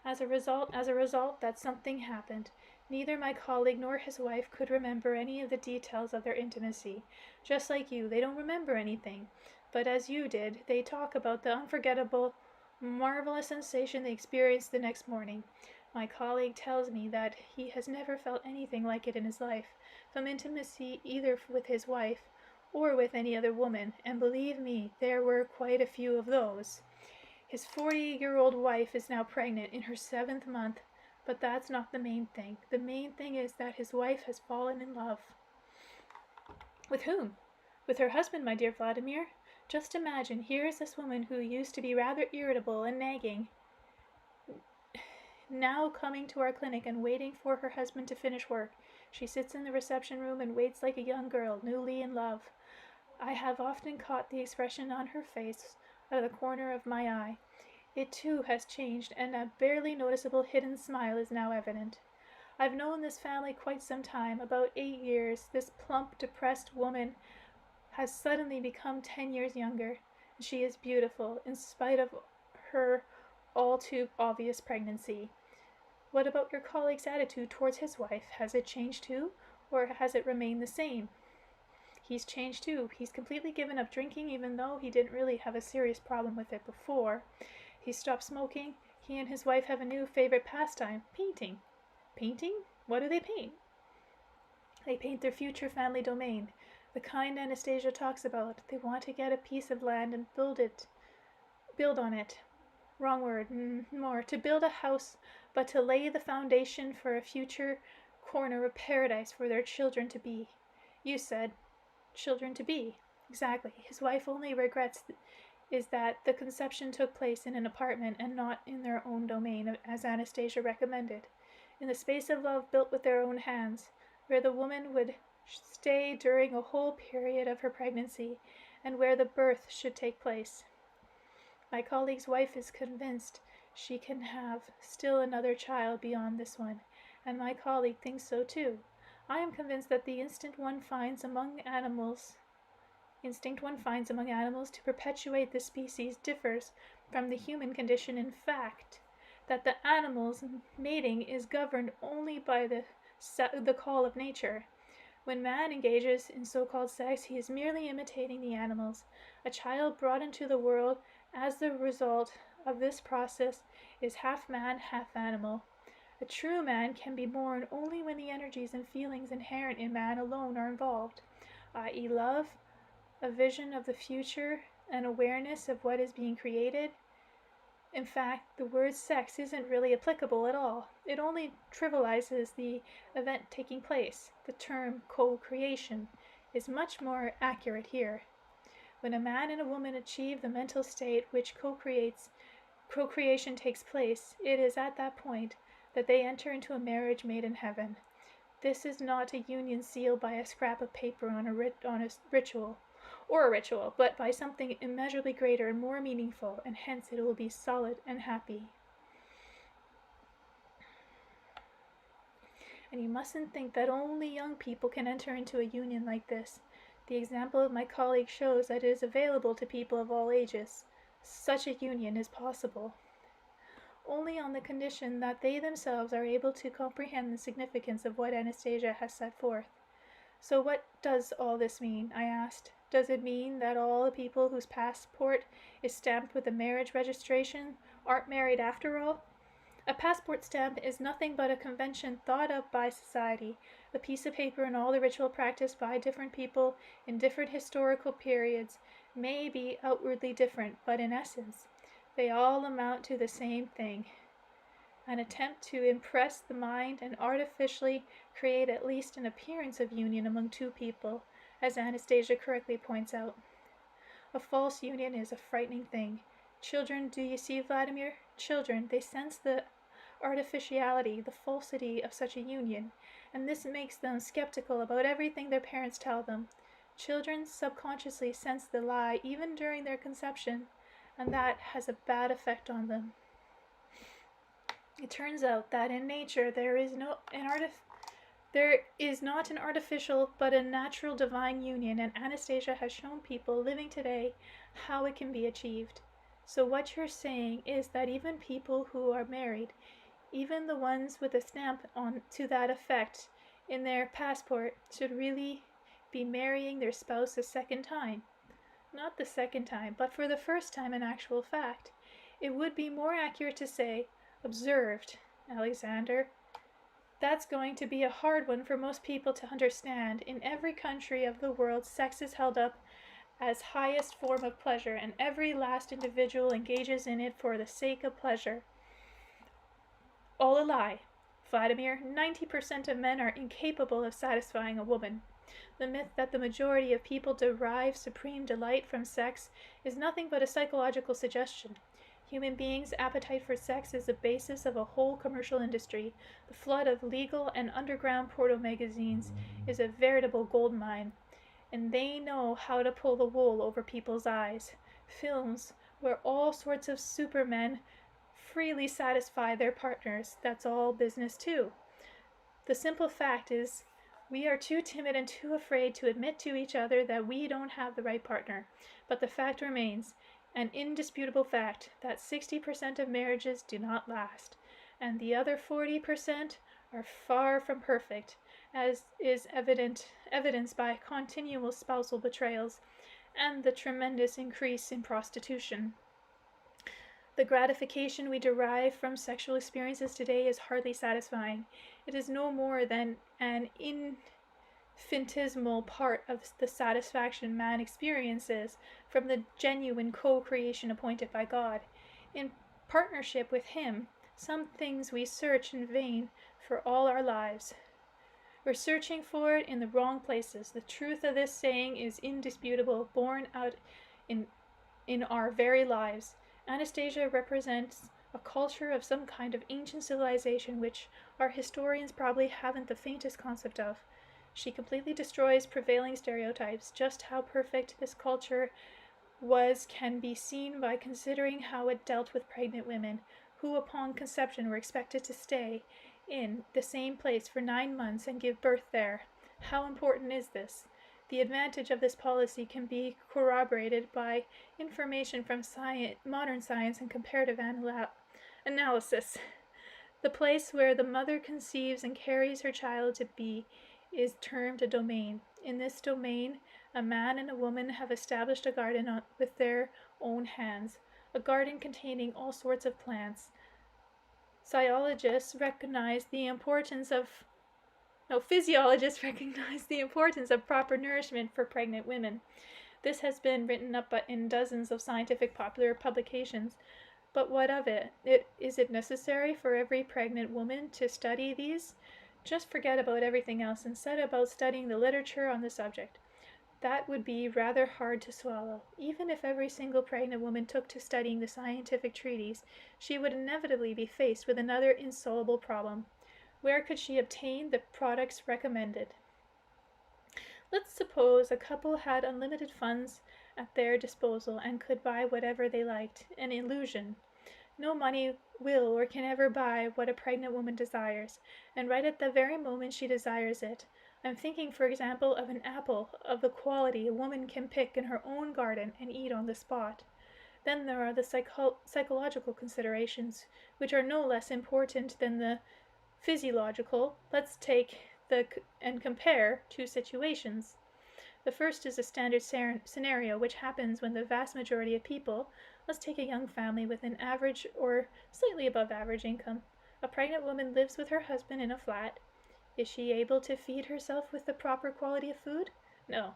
As a result, that something happened. Neither my colleague nor his wife could remember any of the details of their intimacy. Just like you, they don't remember anything. But as you did, they talk about the unforgettable, marvelous sensation they experienced the next morning. My colleague tells me that he has never felt anything like it in his life, from intimacy either with his wife or with any other woman, and believe me, there were quite a few of those. His 40-year-old wife is now pregnant in her 7th month, but that's not the main thing. The main thing is that his wife has fallen in love. With whom? With her husband, my dear Vladimir. Just imagine, here is this woman who used to be rather irritable and nagging, now coming to our clinic and waiting for her husband to finish work. She sits in the reception room and waits like a young girl, newly in love. I have often caught the expression on her face out of the corner of my eye. It too has changed, and a barely noticeable hidden smile is now evident. I've known this family quite some time, about 8 years. This plump, depressed woman has suddenly become 10 years younger. She is beautiful, in spite of her all too obvious pregnancy. What about your colleague's attitude towards his wife? Has it changed too, or has it remained the same? He's changed too. He's completely given up drinking, even though he didn't really have a serious problem with it before. He stopped smoking. He and his wife have a new favorite pastime, painting. Painting? What do they paint? They paint their future family domain, the kind Anastasia talks about. They want to get a piece of land and build on it. Wrong word, more, to build a house, but to lay the foundation for a future corner of paradise for their children to be. You said, children to be. Exactly. His wife only regrets is that the conception took place in an apartment and not in their own domain, as Anastasia recommended, in the space of love built with their own hands, where the woman would stay during a whole period of her pregnancy, and where the birth should take place. My colleague's wife is convinced she can have still another child beyond this one, and my colleague thinks so too. I am convinced that the instinct one finds among animals to perpetuate the species differs from the human condition in fact, that the animal's mating is governed only by the call of nature. When man engages in so-called sex, he is merely imitating the animals. A child brought into the world as the result of this process is half man, half animal. A true man can be born only when the energies and feelings inherent in man alone are involved, i.e. love, a vision of the future, an awareness of what is being created. In fact, the word sex isn't really applicable at all. It only trivializes the event taking place. The term co-creation is much more accurate here. When a man and a woman achieve the mental state which procreation takes place, it is at that point that they enter into a marriage made in heaven. This is not a union sealed by a scrap of paper on a ritual, but by something immeasurably greater and more meaningful, and hence it will be solid and happy. And you mustn't think that only young people can enter into a union like this. The example of my colleague shows that it is available to people of all ages. Such a union is possible only on the condition that they themselves are able to comprehend the significance of what Anastasia has set forth. So what does all this mean? I asked. Does it mean that all the people whose passport is stamped with a marriage registration aren't married after all? A passport stamp is nothing but a convention thought up by society, a piece of paper, and all the ritual practiced by different people in different historical periods may be outwardly different, but in essence, they all amount to the same thing, an attempt to impress the mind and artificially create at least an appearance of union among two people, as Anastasia correctly points out. A false union is a frightening thing. Children, do you see, Vladimir? Children, they sense the artificiality, the falsity of such a union, and this makes them skeptical about everything their parents tell them. Children subconsciously sense the lie even during their conception, and that has a bad effect on them. It turns out that in nature there is There is not an artificial but a natural divine union, and Anastasia has shown people living today how it can be achieved. So, what you're saying is that even people who are married, even the ones with a stamp on to that effect in their passport, should really be marrying their spouse a second time. Not the second time, but for the first time in actual fact. It would be more accurate to say, observed, Alexander. That's going to be a hard one for most people to understand. In every country of the world, sex is held up as highest form of pleasure, and every last individual engages in it for the sake of pleasure. All a lie. Vladimir, 90% of men are incapable of satisfying a woman. The myth that the majority of people derive supreme delight from sex is nothing but a psychological suggestion. Human beings' appetite for sex is the basis of a whole commercial industry. The flood of legal and underground porno magazines is a veritable gold mine, and they know how to pull the wool over people's eyes. Films where all sorts of supermen freely satisfy their partners, that's all business too. The simple fact is, we are too timid and too afraid to admit to each other that we don't have the right partner. But the fact remains, an indisputable fact, that 60% of marriages do not last, and the other 40% are far from perfect, as is evidenced by continual spousal betrayals and the tremendous increase in prostitution. The gratification we derive from sexual experiences today is hardly satisfying. It is no more than an infinitesimal part of the satisfaction man experiences from the genuine co-creation appointed by God. In partnership with Him, some things we search in vain for all our lives. We're searching for it in the wrong places. The truth of this saying is indisputable, borne out in our very lives. Anastasia represents a culture of some kind of ancient civilization which our historians probably haven't the faintest concept of. She completely destroys prevailing stereotypes. Just how perfect this culture was can be seen by considering how it dealt with pregnant women, who upon conception were expected to stay in the same place for 9 months and give birth there. How important is this? The advantage of this policy can be corroborated by information from modern science and comparative analysis. The place where the mother conceives and carries her child to be is termed a domain. In this domain, a man and a woman have established a garden with their own hands, a garden containing all sorts of plants. Physiologists recognize the importance of proper nourishment for pregnant women. This has been written up in dozens of scientific popular publications. But what of it? Is it necessary for every pregnant woman to study these? Just forget about everything else and set about studying the literature on the subject. That would be rather hard to swallow. Even if every single pregnant woman took to studying the scientific treatise, she would inevitably be faced with another insoluble problem. Where could she obtain the products recommended? Let's suppose a couple had unlimited funds at their disposal and could buy whatever they liked. An illusion. No money will or can ever buy what a pregnant woman desires, and right at the very moment she desires it. I'm thinking, for example, of an apple of the quality a woman can pick in her own garden and eat on the spot. Then there are the psychological considerations, which are no less important than the physiological. Let's take and compare two situations. The first is a standard scenario which happens when the vast majority of people, let's take a young family with an average or slightly above average income. A pregnant woman lives with her husband in a flat. Is she able to feed herself with the proper quality of food? No.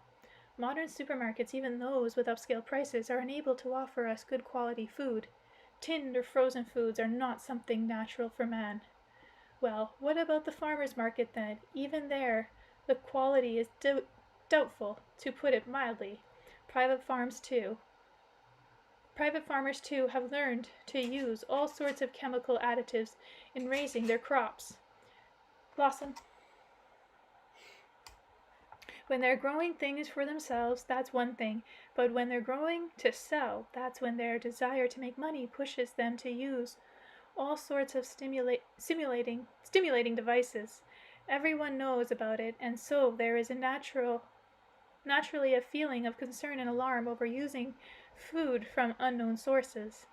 Modern supermarkets, even those with upscale prices, are unable to offer us good quality food. Tinned or frozen foods are not something natural for man. Well, what about the farmer's market then? Even there, the quality is doubtful, to put it mildly. Private farmers too have learned to use all sorts of chemical additives in raising their crops. Lawson. When they're growing things for themselves, that's one thing, but when they're growing to sell, that's when their desire to make money pushes them to use all sorts of stimulating devices, Everyone knows about it, and so there is naturally a feeling of concern and alarm over using food from unknown sources.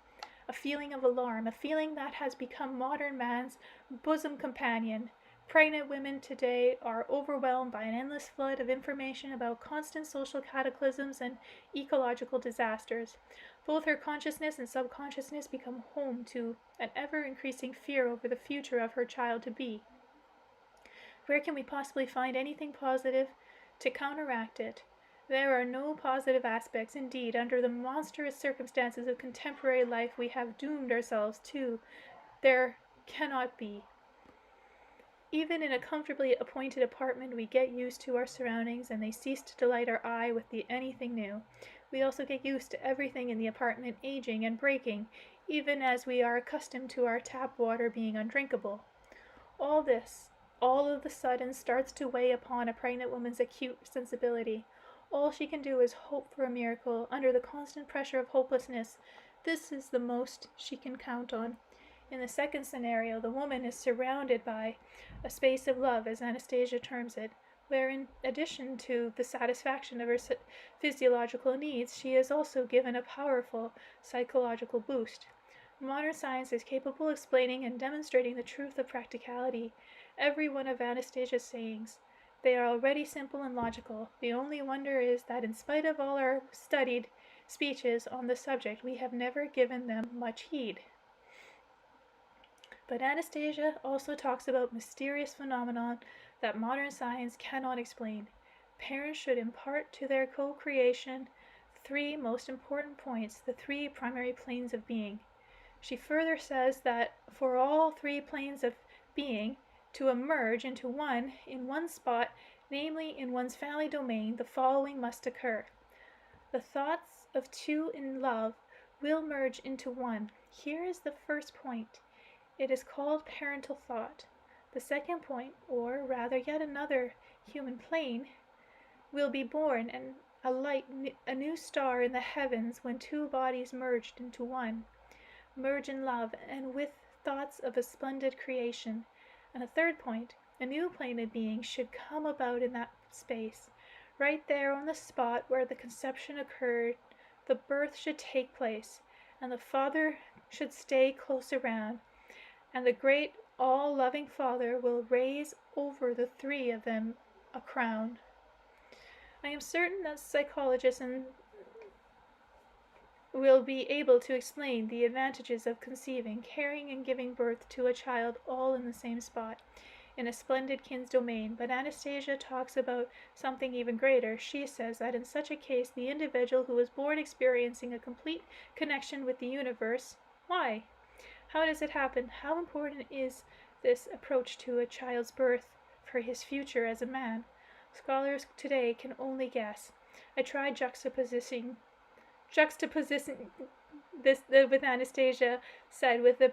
A feeling of alarm, a feeling that has become modern man's bosom companion. Pregnant women today are overwhelmed by an endless flood of information about constant social cataclysms and ecological disasters. Both her consciousness and subconsciousness become home to an ever increasing fear over the future of her child to be. Where can we possibly find anything positive to counteract it? There are no positive aspects. Indeed, under the monstrous circumstances of contemporary life we have doomed ourselves to, there cannot be. Even in a comfortably appointed apartment, we get used to our surroundings, and they cease to delight our eye with anything new. We also get used to everything in the apartment aging and breaking, even as we are accustomed to our tap water being undrinkable. All this, all of a sudden, starts to weigh upon a pregnant woman's acute sensibility. All she can do is hope for a miracle under the constant pressure of hopelessness. This is the most she can count on. In the second scenario, the woman is surrounded by a space of love, as Anastasia terms it, where in addition to the satisfaction of her physiological needs, she is also given a powerful psychological boost. Modern science is capable of explaining and demonstrating the truth of practicality. Every one of Anastasia's sayings. They are already simple and logical. The only wonder is that in spite of all our studied speeches on the subject, we have never given them much heed. But Anastasia also talks about mysterious phenomena that modern science cannot explain. Parents should impart to their co-creation three most important points, the three primary planes of being. She further says that for all three planes of being to emerge into one in one spot, namely in one's family domain, the following must occur. The thoughts of two in love will merge into one. Here is the first point. It is called parental thought. The second point, or rather yet another human plane, will be born, and a new star in the heavens when two bodies merged into one. Merge in love, and with thoughts of a splendid creation. And a third point, a new plane of being should come about in that space. Right there on the spot where the conception occurred, the birth should take place, and the Father should stay close around, and the great all-loving Father will raise over the three of them a crown. I am certain that psychologists will be able to explain the advantages of conceiving, carrying, and giving birth to a child all in the same spot, in a splendid kin's domain, but Anastasia talks about something even greater. She says that in such a case, the individual who was born experiencing a complete connection with the universe. Why? How does it happen? How important is this approach to a child's birth for his future as a man? Scholars today can only guess. I tried juxtaposing this with Anastasia said with the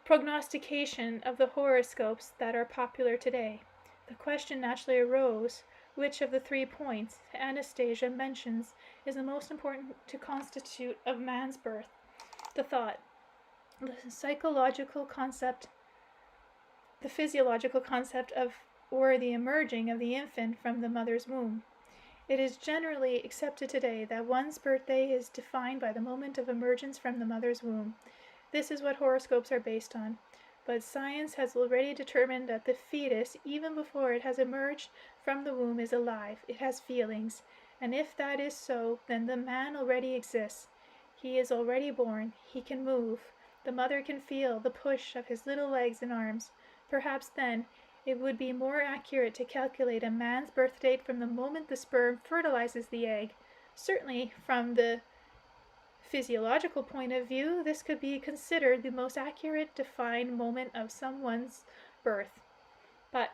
prognostication of the horoscopes that are popular today. The question naturally arose, which of the 3 points Anastasia mentions is the most important to constitute of man's birth? The thought, the psychological concept, the physiological concept of, or the emerging of the infant from the mother's womb. It is generally accepted today that one's birthday is defined by the moment of emergence from the mother's womb. This is what horoscopes are based on. But science has already determined that the fetus, even before it has emerged from the womb, is alive. It has feelings. And if that is so, then the man already exists. He is already born. He can move. The mother can feel the push of his little legs and arms. Perhaps then it would be more accurate to calculate a man's birth date from the moment the sperm fertilizes the egg. Certainly, from the physiological point of view, this could be considered the most accurate defined moment of someone's birth. But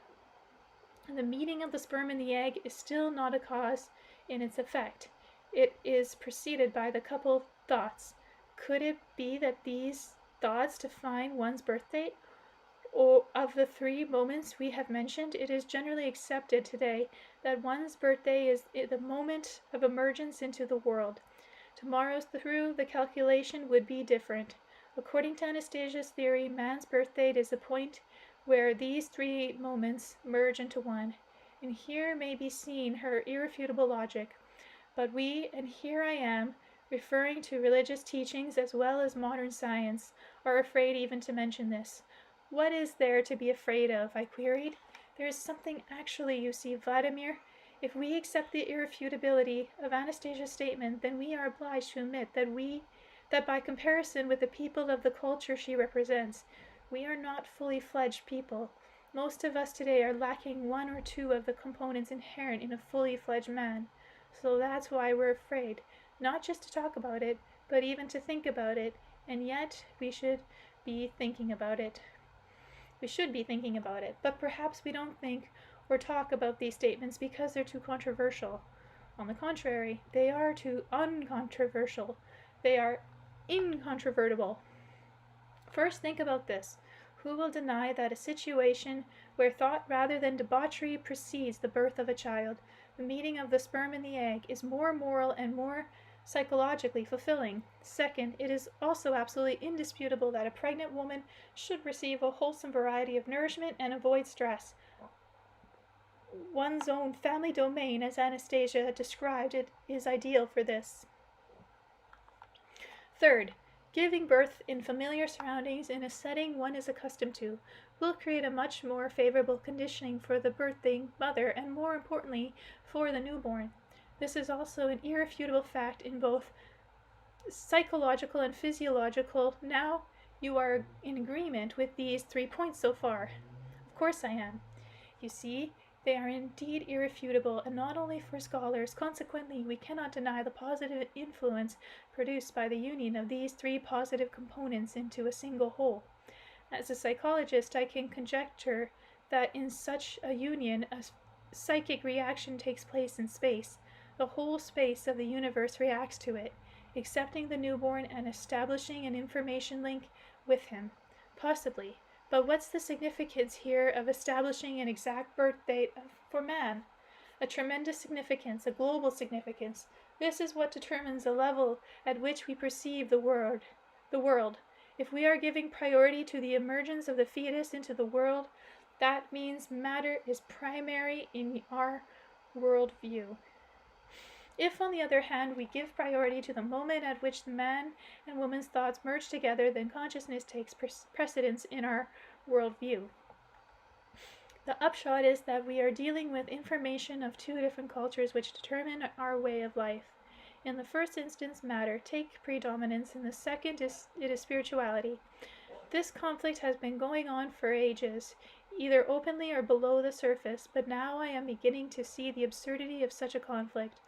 the meeting of the sperm and the egg is still not a cause in its effect. It is preceded by the couple thoughts. Could it be that these thoughts define one's birth date? Or of the 3 moments we have mentioned, it is generally accepted today that one's birthday is the moment of emergence into the world. Tomorrow's through the calculation would be different. According to Anastasia's theory, man's birth date is the point where these three moments merge into one. And here may be seen her irrefutable logic. But we, and here I am, referring to religious teachings as well as modern science, are afraid even to mention this. What is there to be afraid of? I queried. There is something actually, you see, Vladimir. If we accept the irrefutability of Anastasia's statement, then we are obliged to admit that by comparison with the people of the culture she represents, we are not fully fledged people. Most of us today are lacking one or two of the components inherent in a fully fledged man. So that's why we're afraid, not just to talk about it, but even to think about it, and yet we should be thinking about it. We should be thinking about it, but perhaps we don't think or talk about these statements because they're too controversial. On the contrary, they are too uncontroversial. They are incontrovertible. First, think about this. Who will deny that a situation where thought rather than debauchery precedes the birth of a child, the meeting of the sperm and the egg, is more moral and more psychologically fulfilling? Second, it is also absolutely indisputable that a pregnant woman should receive a wholesome variety of nourishment and avoid stress. One's own family domain, as Anastasia described it, is ideal for this. Third, giving birth in familiar surroundings in a setting one is accustomed to will create a much more favorable conditioning for the birthing mother and, more importantly, for the newborn. This is also an irrefutable fact in both psychological and physiological. Now you are in agreement with these 3 points so far. Of course I am. You see, they are indeed irrefutable, and not only for scholars. Consequently, we cannot deny the positive influence produced by the union of these three positive components into a single whole. As a psychologist, I can conjecture that in such a union, a psychic reaction takes place in space. The whole space of the universe reacts to it, accepting the newborn and establishing an information link with him. Possibly. But what's the significance here of establishing an exact birth date for man? A tremendous significance, a global significance. This is what determines the level at which we perceive the world. If we are giving priority to the emergence of the fetus into the world, that means matter is primary in our worldview. If, on the other hand, we give priority to the moment at which the man and woman's thoughts merge together, then consciousness takes precedence in our worldview. The upshot is that we are dealing with information of two different cultures which determine our way of life. In the first instance, matter take predominance. In the second, it is spirituality. This conflict has been going on for ages, either openly or below the surface, but now I am beginning to see the absurdity of such a conflict.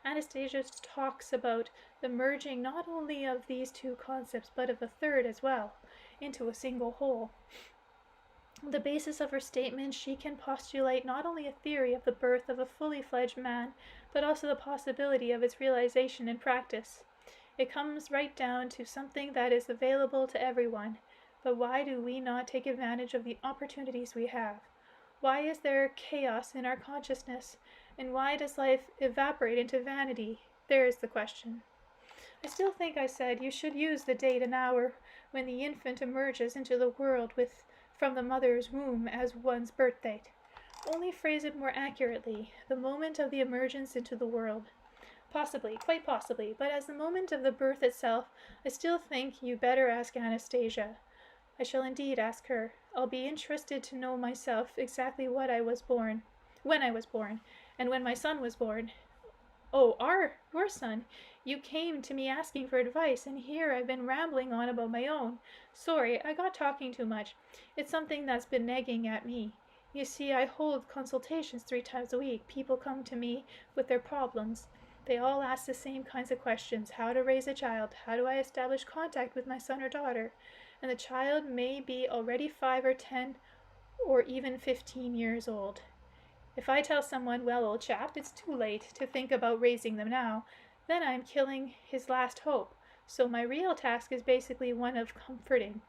Anastasia talks about the merging not only of these two concepts, but of a third as well, into a single whole. On the basis of her statement, she can postulate not only a theory of the birth of a fully fledged man, but also the possibility of its realization in practice. It comes right down to something that is available to everyone. But why do we not take advantage of the opportunities we have? Why is there chaos in our consciousness? And why does life evaporate into vanity? There is the question. I still think I said you should use the date and hour when the infant emerges into the world from the mother's womb as one's birth date. Only phrase it more accurately, the moment of the emergence into the world. Possibly, quite possibly, but as the moment of the birth itself, I still think you better ask Anastasia. I shall indeed ask her. I'll be interested to know myself exactly when I was born, and when my son was born. Oh, your son. You came to me asking for advice, and here I've been rambling on about my own. Sorry, I got talking too much. It's something that's been nagging at me. You see, I hold consultations 3 times a week. People come to me with their problems. They all ask the same kinds of questions. How to raise a child? How do I establish contact with my son or daughter? And the child may be already 5 or 10 or even 15 years old. If I tell someone, well, old chap, it's too late to think about raising them now, then I'm killing his last hope. So my real task is basically one of comforting.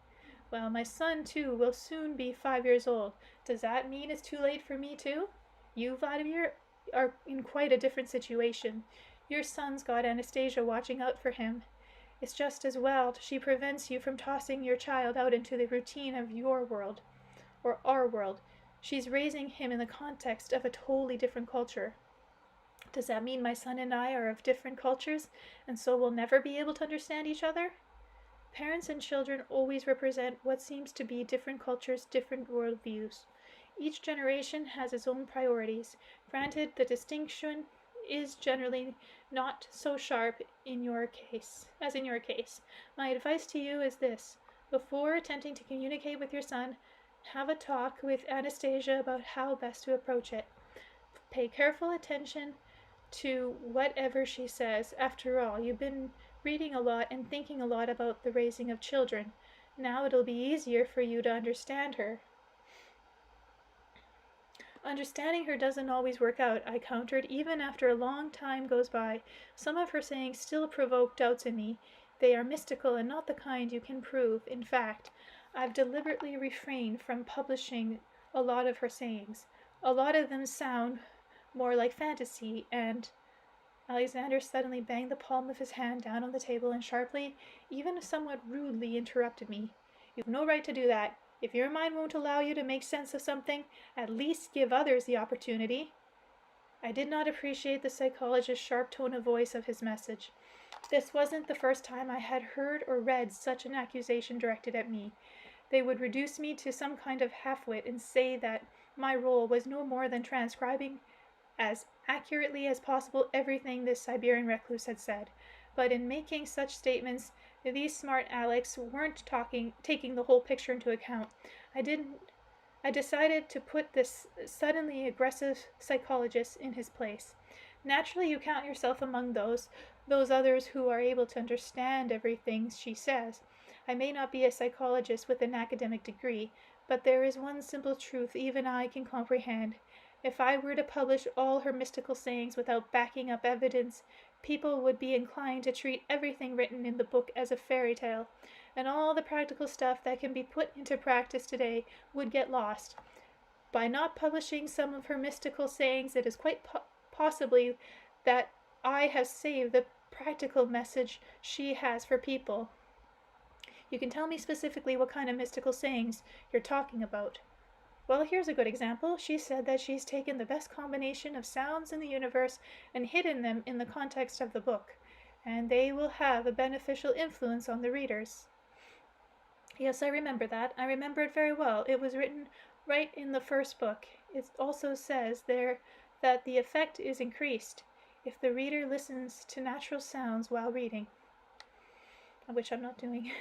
Well, my son, too, will soon be 5 years old. Does that mean it's too late for me, too? You, Vladimir, are in quite a different situation. Your son's got Anastasia watching out for him. It's just as well she prevents you from tossing your child out into the routine of your world, or our world. She's raising him in the context of a totally different culture. Does that mean my son and I are of different cultures, and so we'll never be able to understand each other? Parents and children always represent what seems to be different cultures, different worldviews. Each generation has its own priorities. Granted, the distinction is generally not so sharp in your case, as in your case. My advice to you is this: before attempting to communicate with your son, have a talk with Anastasia about how best to approach it. Pay careful attention to whatever she says. After all, you've been reading a lot and thinking a lot about the raising of children. Now it'll be easier for you to understand her. Understanding her doesn't always work out, I countered. Even after a long time goes by, some of her sayings still provoke doubts in me. They are mystical and not the kind you can prove. In fact, I've deliberately refrained from publishing a lot of her sayings. A lot of them sound more like fantasy, and Alexander suddenly banged the palm of his hand down on the table and sharply, even somewhat rudely, interrupted me. You've no right to do that. If your mind won't allow you to make sense of something, at least give others the opportunity. I did not appreciate the psychologist's sharp tone of voice of his message. This wasn't the first time I had heard or read such an accusation directed at me. They would reduce me to some kind of half-wit and say that my role was no more than transcribing as accurately as possible everything this Siberian recluse had said. But in making such statements, these smart Alecs weren't taking the whole picture into account. I decided to put this suddenly aggressive psychologist in his place. Naturally, you count yourself among those others who are able to understand everything she says. I may not be a psychologist with an academic degree, but there is one simple truth even I can comprehend. If I were to publish all her mystical sayings without backing up evidence, people would be inclined to treat everything written in the book as a fairy tale, and all the practical stuff that can be put into practice today would get lost. By not publishing some of her mystical sayings, it is quite possibly that I have saved the practical message she has for people. You can tell me specifically what kind of mystical sayings you're talking about. Well, here's a good example. She said that she's taken the best combination of sounds in the universe and hidden them in the context of the book, and they will have a beneficial influence on the readers. Yes, I remember that. I remember it very well. It was written right in the first book. It also says there that the effect is increased if the reader listens to natural sounds while reading, which I'm not doing.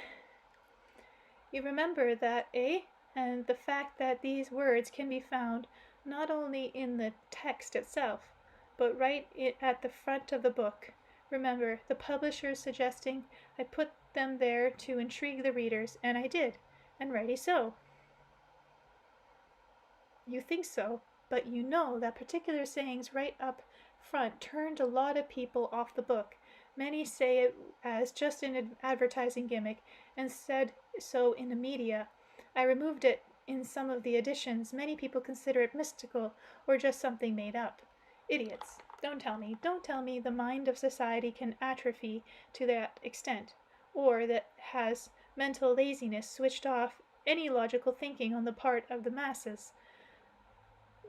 You remember that, eh? And the fact that these words can be found not only in the text itself, but right at the front of the book. Remember, the publisher suggesting I put them there to intrigue the readers, and I did, and righty so. You think so, but you know that particular sayings right up front turned a lot of people off the book. Many say it as just an advertising gimmick, and said so in the media. I removed it in some of the editions. Many people consider it mystical or just something made up. Idiots. Don't tell me the mind of society can atrophy to that extent, or that has mental laziness switched off any logical thinking on the part of the masses.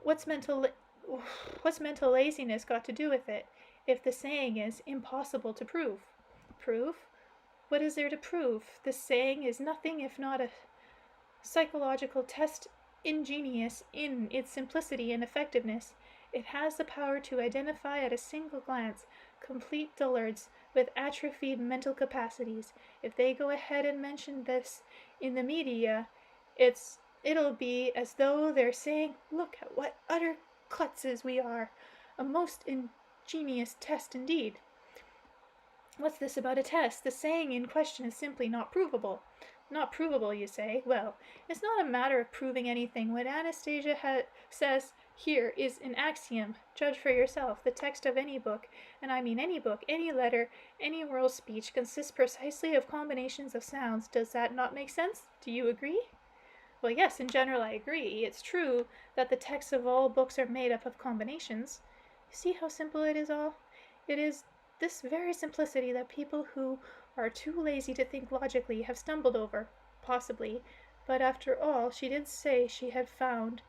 What's mental laziness got to do with it, if the saying is impossible to prove? Prove? What is there to prove? This saying is nothing if not a psychological test, ingenious in its simplicity and effectiveness. It has the power to identify at a single glance complete dullards with atrophied mental capacities. If they go ahead and mention this in the media, it'll be as though they're saying, "Look at what utter klutzes we are. A most ingenious test indeed." What's this about a test? The saying in question is simply not provable. Not provable, you say? Well, it's not a matter of proving anything. What Anastasia says here is an axiom. Judge for yourself. The text of any book, and I mean any book, any letter, any oral speech, consists precisely of combinations of sounds. Does that not make sense? Do you agree? Well, yes, in general I agree. It's true that the texts of all books are made up of combinations. You see how simple it is all? It is this very simplicity that people who are too lazy to think logically have stumbled over, possibly, but after all, she did say she had found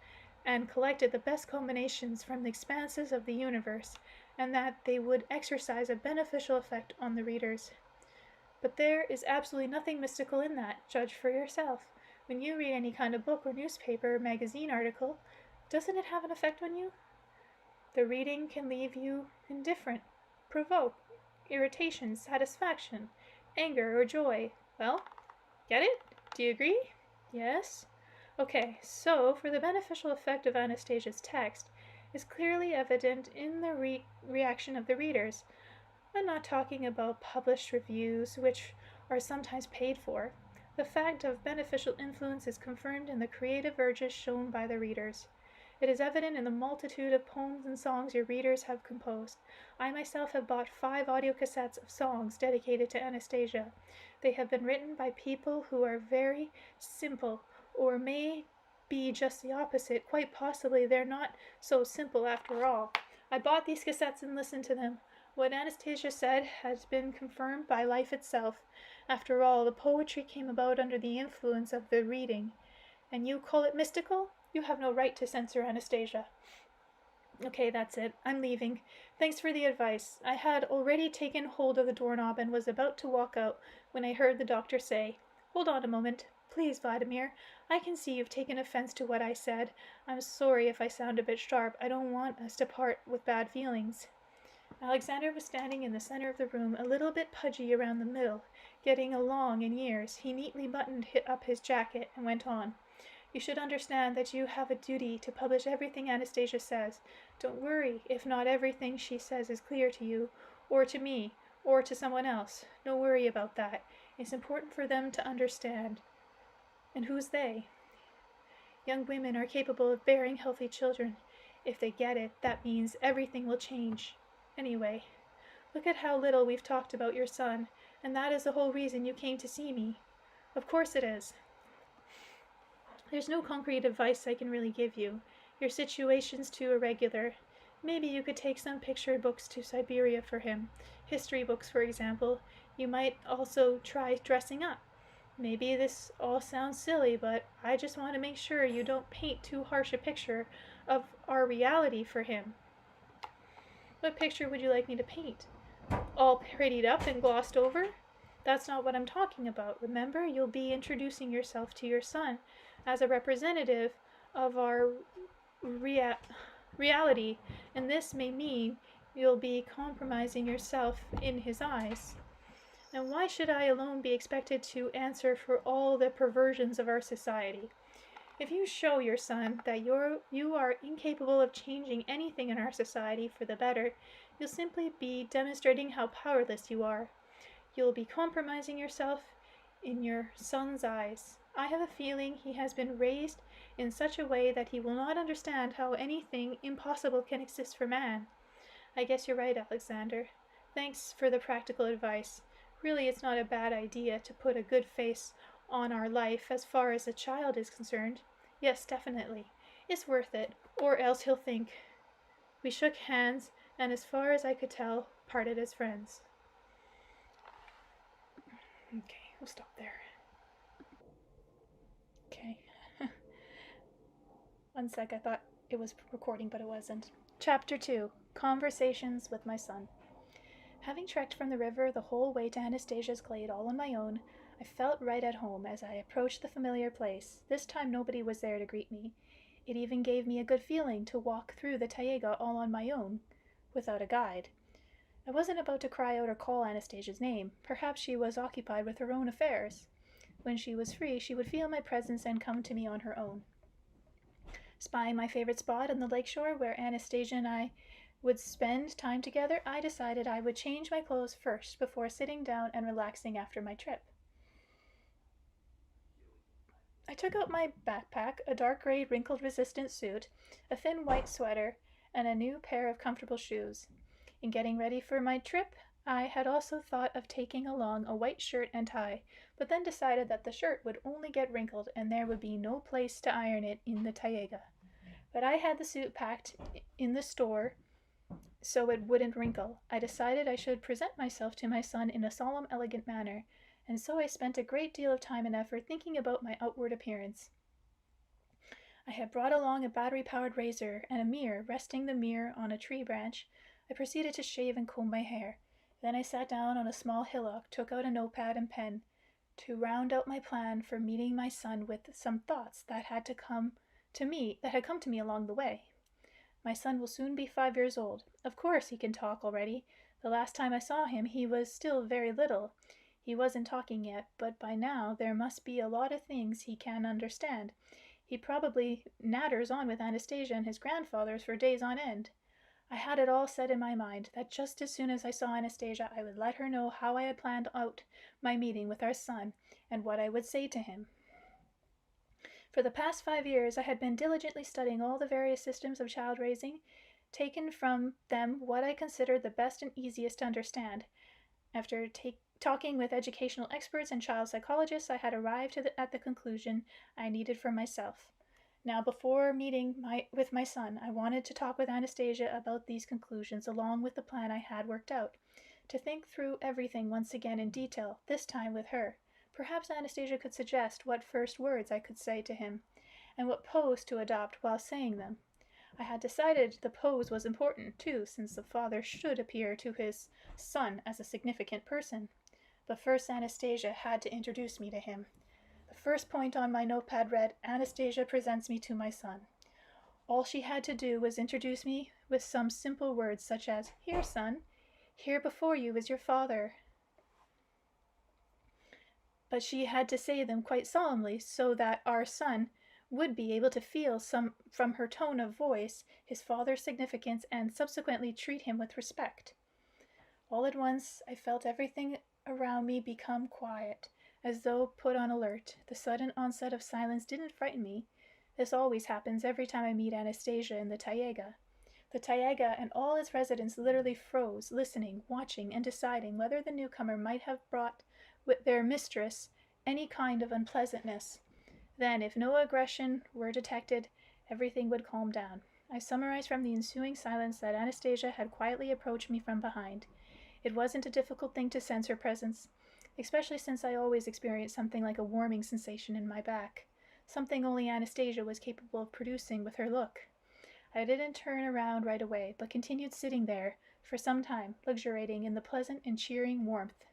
and collected the best combinations from the expanses of the universe, and that they would exercise a beneficial effect on the readers. But there is absolutely nothing mystical in that. Judge for yourself. When you read any kind of book or newspaper or magazine article, doesn't it have an effect on you? The reading can leave you indifferent, provoke irritation, satisfaction, anger, or joy. Well, get it? Do you agree? Yes? Okay, so for the beneficial effect of Anastasia's text is clearly evident in the reaction of the readers. I'm not talking about published reviews, which are sometimes paid for. The fact of beneficial influence is confirmed in the creative urges shown by the readers. It is evident in the multitude of poems and songs your readers have composed. I myself have bought 5 audio cassettes of songs dedicated to Anastasia. They have been written by people who are very simple, or may be just the opposite. Quite possibly they're not so simple after all. I bought these cassettes and listened to them. What Anastasia said has been confirmed by life itself. After all, the poetry came about under the influence of the reading. And you call it mystical? You have no right to censor Anastasia. Okay, that's it. I'm leaving. Thanks for the advice. I had already taken hold of the doorknob and was about to walk out when I heard the doctor say, "Hold on a moment. Please, Vladimir. I can see you've taken offense to what I said. I'm sorry if I sound a bit sharp. I don't want us to part with bad feelings." Alexander was standing in the center of the room, a little bit pudgy around the middle, getting along in years. He neatly buttoned up his jacket and went on. "You should understand that you have a duty to publish everything Anastasia says. Don't worry if not everything she says is clear to you, or to me, or to someone else. Don't worry about that. It's important for them to understand." And who's they? Young women are capable of bearing healthy children. If they get it, that means everything will change. Anyway, look at how little we've talked about your son, and that is the whole reason you came to see me. Of course it is. There's no concrete advice I can really give you. Your situation's too irregular. Maybe you could take some picture books to Siberia for him. History books, for example. You might also try dressing up. Maybe this all sounds silly, but I just want to make sure you don't paint too harsh a picture of our reality for him. What picture would you like me to paint? All prettied up and glossed over? That's not what I'm talking about. Remember, you'll be introducing yourself to your son as a representative of our reality, and this may mean you'll be compromising yourself in his eyes. And why should I alone be expected to answer for all the perversions of our society? If you show your son that you are incapable of changing anything in our society for the better, you'll simply be demonstrating how powerless you are. You'll be compromising yourself in your son's eyes. I have a feeling he has been raised in such a way that he will not understand how anything impossible can exist for man. I guess you're right, Alexander. Thanks for the practical advice. Really, it's not a bad idea to put a good face on our life as far as a child is concerned. Yes, definitely. It's worth it, or else he'll think. We shook hands, and as far as I could tell, parted as friends. Okay, we'll stop there. Okay. One sec, I thought it was recording, but it wasn't. Chapter 2, Conversations with My Son. Having trekked from the river the whole way to Anastasia's glade all on my own, I felt right at home as I approached the familiar place. This time nobody was there to greet me. It even gave me a good feeling to walk through the taiga all on my own, without a guide. I wasn't about to cry out or call Anastasia's name. Perhaps she was occupied with her own affairs. When she was free, she would feel my presence and come to me on her own. Spying my favorite spot on the lakeshore where Anastasia and I would spend time together, I decided I would change my clothes first before sitting down and relaxing after my trip. I took out my backpack, a dark gray wrinkle-resistant suit, a thin white sweater, and a new pair of comfortable shoes. In getting ready for my trip, I had also thought of taking along a white shirt and tie, but then decided that the shirt would only get wrinkled and there would be no place to iron it in the taiga. But I had the suit packed in the store so it wouldn't wrinkle. I decided I should present myself to my son in a solemn, elegant manner, and so I spent a great deal of time and effort thinking about my outward appearance. I had brought along a battery-powered razor and a mirror. Resting the mirror on a tree branch, I proceeded to shave and comb my hair. Then I sat down on a small hillock, took out a notepad and pen to round out my plan for meeting my son with some thoughts that had come to me along the way. My son will soon be 5 years old. Of course he can talk already. The last time I saw him he was still very little. He wasn't talking yet, but by now there must be a lot of things he can understand. He probably natters on with Anastasia and his grandfathers for days on end. I had it all set in my mind that just as soon as I saw Anastasia I would let her know how I had planned out my meeting with our son and what I would say to him. For the past 5 years I had been diligently studying all the various systems of child raising, taken from them what I considered the best and easiest to understand. After talking with educational experts and child psychologists, I had arrived at the conclusion I needed for myself. Now, before meeting with my son, I wanted to talk with Anastasia about these conclusions along with the plan I had worked out, to think through everything once again in detail, this time with her. Perhaps Anastasia could suggest what first words I could say to him, and what pose to adopt while saying them. I had decided the pose was important, too, since the father should appear to his son as a significant person. But first Anastasia had to introduce me to him. The first point on my notepad read, Anastasia presents me to my son. All she had to do was introduce me with some simple words such as, Here, son, here before you is your father. But she had to say them quite solemnly so that our son would be able to feel from her tone of voice his father's significance and subsequently treat him with respect. All at once I felt everything around me become quiet, as though put on alert. The sudden onset of silence didn't frighten me. This always happens every time I meet Anastasia in the taiga. The taiga and all its residents literally froze, listening, watching, and deciding whether the newcomer might have brought with their mistress any kind of unpleasantness. Then, if no aggression were detected, everything would calm down. I summarized from the ensuing silence that Anastasia had quietly approached me from behind. It wasn't a difficult thing to sense her presence, especially since I always experienced something like a warming sensation in my back, something only Anastasia was capable of producing with her look. I didn't turn around right away, but continued sitting there for some time, luxuriating in the pleasant and cheering warmth.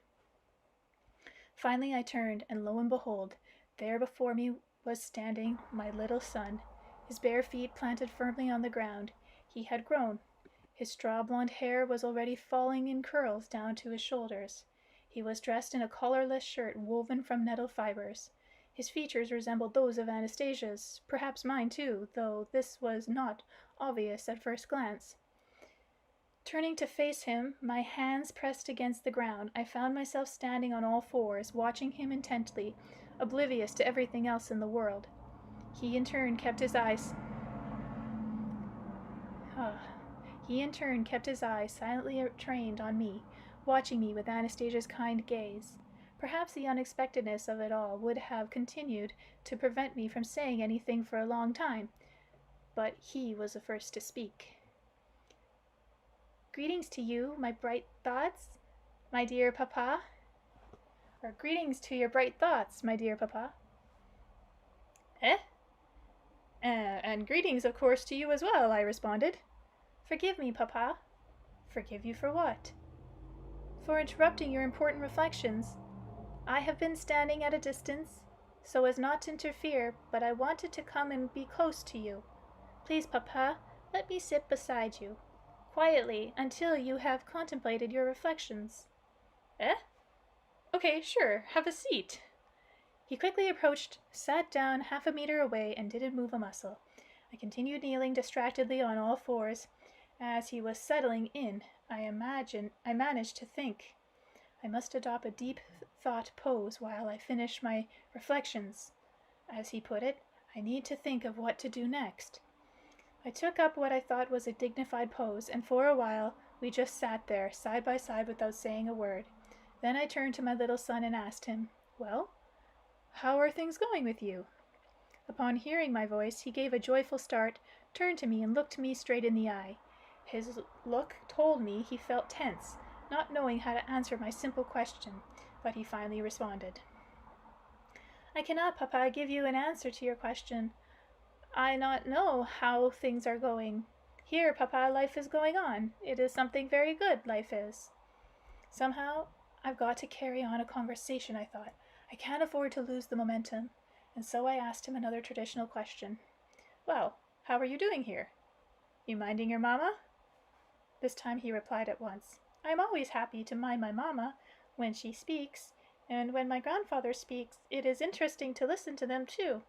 Finally I turned, and lo and behold, there before me was standing my little son, his bare feet planted firmly on the ground. He had grown. His straw-blonde hair was already falling in curls down to his shoulders. He was dressed in a collarless shirt woven from nettle fibers. His features resembled those of Anastasia's, perhaps mine too, though this was not obvious at first glance. Turning to face him, my hands pressed against the ground, I found myself standing on all fours, watching him intently, oblivious to everything else in the world. He in turn kept his eyes silently trained on me, watching me with Anastasia's kind gaze. Perhaps the unexpectedness of it all would have continued to prevent me from saying anything for a long time, but he was the first to speak. Greetings to you, my bright thoughts, my dear papa. Or greetings to your bright thoughts, my dear papa. Eh? And greetings, of course, to you as well, I responded. Forgive me, papa. Forgive you for what? For interrupting your important reflections. I have been standing at a distance, so as not to interfere, but I wanted to come and be close to you. Please, papa, let me sit beside you, quietly, until you have contemplated your reflections. Eh? Okay, sure, have a seat. He quickly approached, sat down half a meter away, and didn't move a muscle. I continued kneeling distractedly on all fours. As he was settling in, I managed to think. I must adopt a deep thought pose while I finish my reflections. As he put it, I need to think of what to do next. I took up what I thought was a dignified pose, and for a while we just sat there, side by side, without saying a word. Then I turned to my little son and asked him, Well, how are things going with you? Upon hearing my voice, he gave a joyful start, turned to me, and looked me straight in the eye. His look told me he felt tense, not knowing how to answer my simple question, but he finally responded. I cannot, Papa, give you an answer to your question. I not know how things are going. Here, Papa, life is going on. It is something very good, life is. Somehow, I've got to carry on a conversation, I thought. I can't afford to lose the momentum. And so I asked him another traditional question. Well, how are you doing here? You minding your mama? This time he replied at once. I'm always happy to mind my mama when she speaks, and when my grandfather speaks, it is interesting to listen to them too.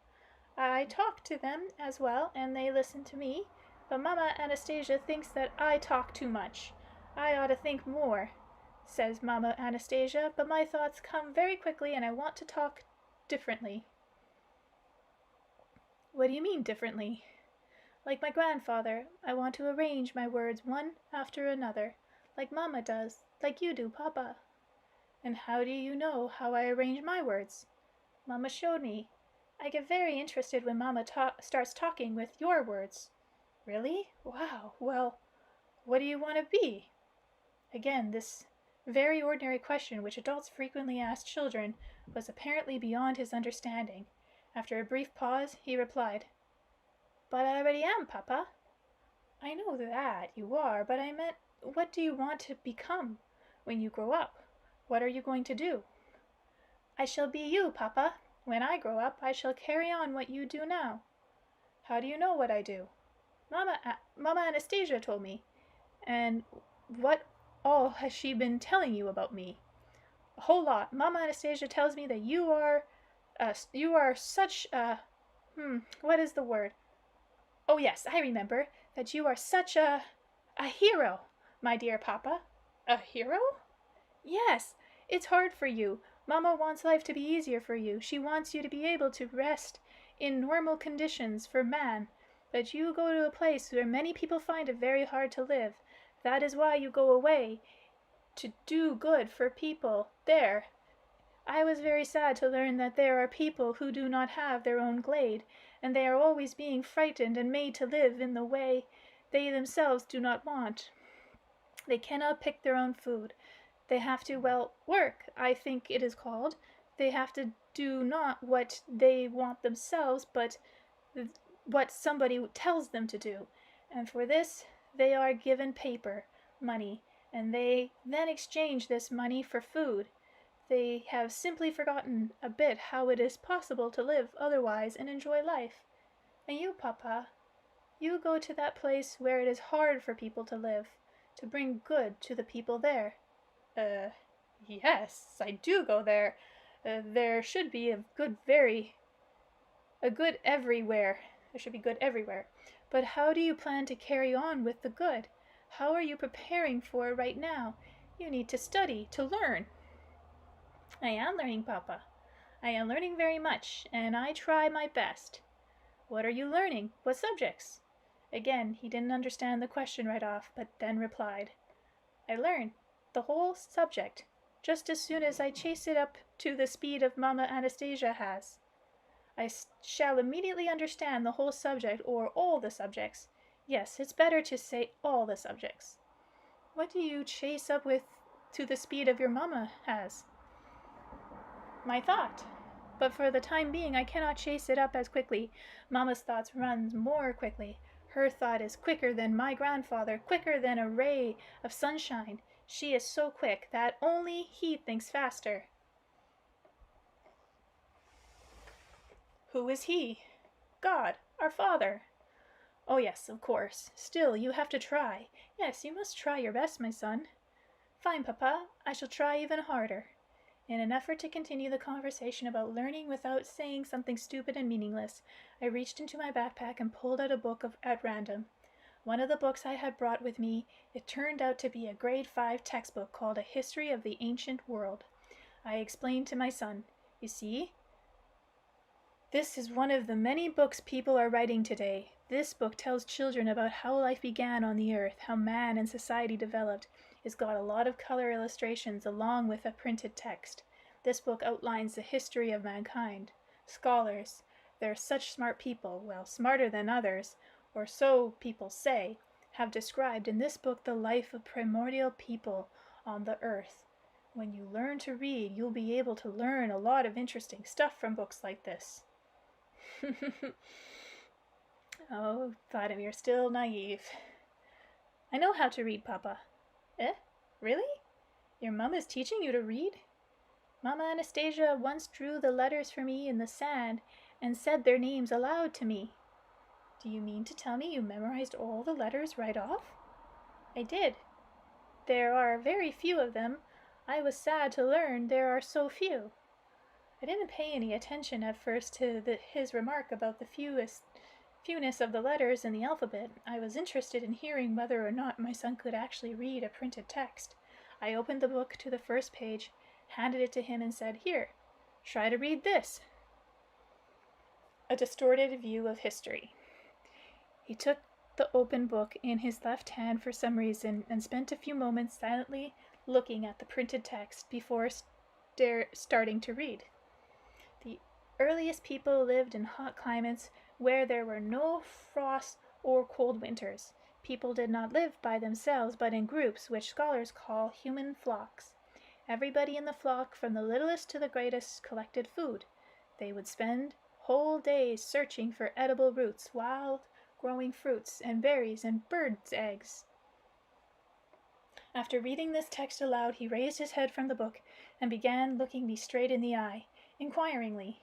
I talk to them as well, and they listen to me, but Mama Anastasia thinks that I talk too much. I ought to think more, says Mama Anastasia, but my thoughts come very quickly and I want to talk differently. What do you mean differently? Like my grandfather, I want to arrange my words one after another, like Mama does, like you do, Papa. And how do you know how I arrange my words? Mama showed me. I get very interested when Mama starts talking with your words. Really? Wow. Well, what do you want to be? Again, this very ordinary question which adults frequently ask children was apparently beyond his understanding. After a brief pause, he replied, But I already am, Papa. I know that you are, but I meant, what do you want to become when you grow up? What are you going to do? I shall be you, Papa. When I grow up, I shall carry on what you do now. How do you know what I do? Mama Anastasia told me. And what all has she been telling you about me? A whole lot. Mama Anastasia tells me that you are such a, what is the word? Oh yes, I remember, that you are such a hero, my dear Papa. A hero? Yes, it's hard for you. Mama wants life to be easier for you. She wants you to be able to rest in normal conditions for man. But you go to a place where many people find it very hard to live. That is why you go away, to do good for people there. I was very sad to learn that there are people who do not have their own glade, and they are always being frightened and made to live in the way they themselves do not want. They cannot pick their own food. They have to, work, I think it is called. They have to do not what they want themselves, but what somebody tells them to do. And for this, they are given paper, money, and they then exchange this money for food. They have simply forgotten a bit how it is possible to live otherwise and enjoy life. And you, Papa, you go to that place where it is hard for people to live, to bring good to the people there. Yes, I do go there. There should be a good everywhere. There should be good everywhere. But how do you plan to carry on with the good? How are you preparing for it right now? You need to study, to learn. I am learning, Papa. I am learning very much, and I try my best. What are you learning? What subjects? Again, he didn't understand the question right off, but then replied, I learn the whole subject, just as soon as I chase it up to the speed of Mama Anastasia has. I shall immediately understand the whole subject, or all the subjects. Yes, it's better to say all the subjects. What do you chase up with to the speed of your Mama has? My thought. But for the time being, I cannot chase it up as quickly. Mama's thoughts run more quickly. Her thought is quicker than my grandfather, quicker than a ray of sunshine. She is so quick that only he thinks faster. Who is he? God, our Father. Oh yes, of course. Still, you have to try. Yes, you must try your best, my son. Fine, Papa. I shall try even harder. In an effort to continue the conversation about learning without saying something stupid and meaningless, I reached into my backpack and pulled out a book at random. One of the books I had brought with me, it turned out to be a grade 5 textbook called A History of the Ancient World. I explained to my son, You see, this is one of the many books people are writing today. This book tells children about how life began on the earth, how man and society developed. It's got a lot of color illustrations along with a printed text. This book outlines the history of mankind. Scholars, they're such smart people, well, smarter than others, or so people say, have described in this book the life of primordial people on the earth. When you learn to read, you'll be able to learn a lot of interesting stuff from books like this. Oh, Vladimir, still naive. I know how to read, Papa. Eh? Really? Your mum is teaching you to read? Mama Anastasia once drew the letters for me in the sand and said their names aloud to me. Do you mean to tell me you memorized all the letters right off? I did. There are very few of them. I was sad to learn there are so few. I didn't pay any attention at first to his remark about the fewness of the letters in the alphabet. I was interested in hearing whether or not my son could actually read a printed text. I opened the book to the first page, handed it to him, and said, "Here, try to read this." A distorted view of history. He took the open book in his left hand for some reason and spent a few moments silently looking at the printed text before starting to read. The earliest people lived in hot climates where there were no frosts or cold winters. People did not live by themselves but in groups, which scholars call human flocks. Everybody in the flock, from the littlest to the greatest, collected food. They would spend whole days searching for edible roots, wild growing fruits and berries, and birds' eggs. After reading this text aloud, he raised his head from the book and began looking me straight in the eye, inquiringly.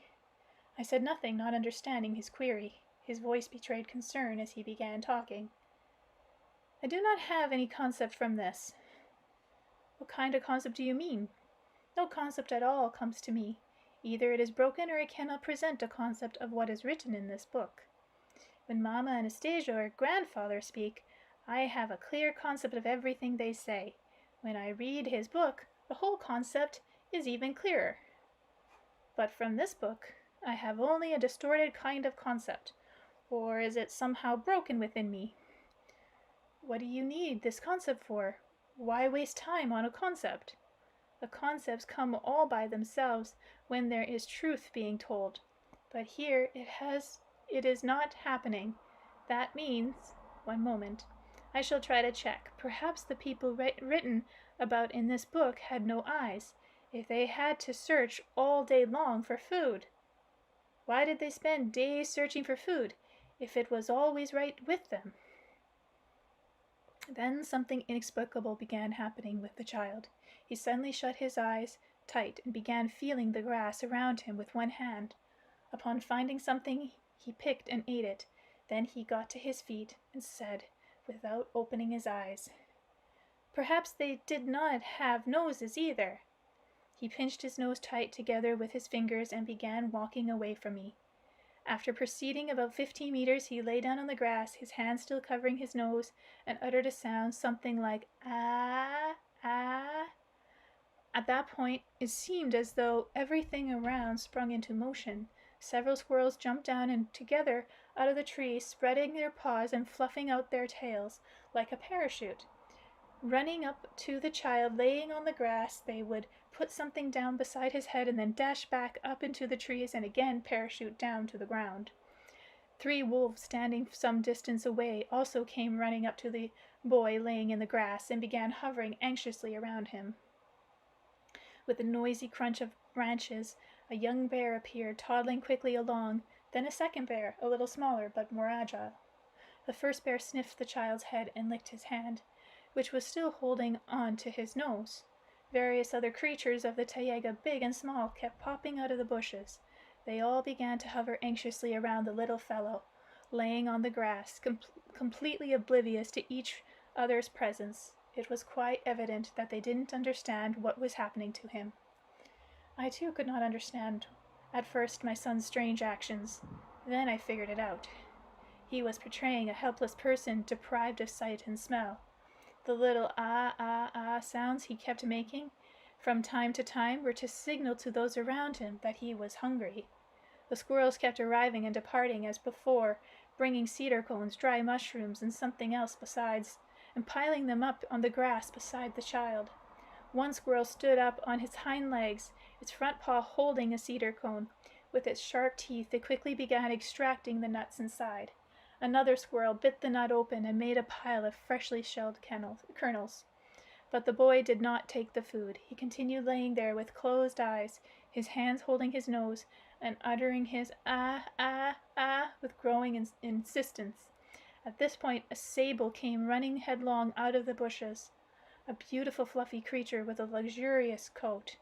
I said nothing, not understanding his query. His voice betrayed concern as he began talking. I do not have any concept from this. What kind of concept do you mean? No concept at all comes to me. Either it is broken or it cannot present a concept of what is written in this book. When Mama Anastasia or Grandfather speak, I have a clear concept of everything they say. When I read his book, the whole concept is even clearer. But from this book, I have only a distorted kind of concept. Or is it somehow broken within me? What do you need this concept for? Why waste time on a concept? The concepts come all by themselves when there is truth being told. But here it is not happening. That means, one moment, I shall try to check. Perhaps the people written about in this book had no eyes, if they had to search all day long for food. Why did they spend days searching for food, if it was always right with them? Then something inexplicable began happening with the child. He suddenly shut his eyes tight and began feeling the grass around him with one hand. Upon finding something, he picked and ate it. Then he got to his feet and said, without opening his eyes, "Perhaps they did not have noses either." He pinched his nose tight together with his fingers and began walking away from me. After proceeding about 15 meters, he lay down on the grass, his hand still covering his nose, and uttered a sound something like "ah, ah." At that point, it seemed as though everything around sprung into motion. Several squirrels jumped down and together out of the trees, spreading their paws and fluffing out their tails like a parachute. Running up to the child laying on the grass, they would put something down beside his head and then dash back up into the trees and again parachute down to the ground. 3 wolves standing some distance away also came running up to the boy laying in the grass and began hovering anxiously around him. With a noisy crunch of branches, a young bear appeared, toddling quickly along, then a second bear, a little smaller but more agile. The first bear sniffed the child's head and licked his hand, which was still holding on to his nose. Various other creatures of the taiga, big and small, kept popping out of the bushes. They all began to hover anxiously around the little fellow, laying on the grass, completely oblivious to each other's presence. It was quite evident that they didn't understand what was happening to him. I too could not understand at first my son's strange actions. Then I figured it out. He was portraying a helpless person deprived of sight and smell. The little ah, ah, ah sounds he kept making from time to time were to signal to those around him that he was hungry. The squirrels kept arriving and departing as before, bringing cedar cones, dry mushrooms, and something else besides, and piling them up on the grass beside the child. One squirrel stood up on his hind legs, its front paw holding a cedar cone. With its sharp teeth, it quickly began extracting the nuts inside. Another squirrel bit the nut open and made a pile of freshly shelled kernels. But the boy did not take the food. He continued laying there with closed eyes, his hands holding his nose, and uttering his ah, ah, ah with growing insistence. At this point, a sable came running headlong out of the bushes, a beautiful fluffy creature with a luxurious coat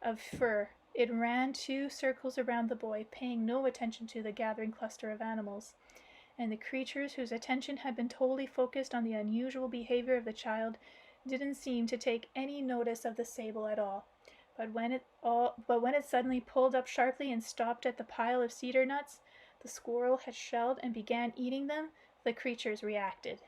of fur. It ran 2 circles around the boy, paying no attention to the gathering cluster of animals, and the creatures whose attention had been totally focused on the unusual behavior of the child didn't seem to take any notice of the sable at all. But when it suddenly pulled up sharply and stopped at the pile of cedar nuts the squirrel had shelled and began eating them, the creatures reacted.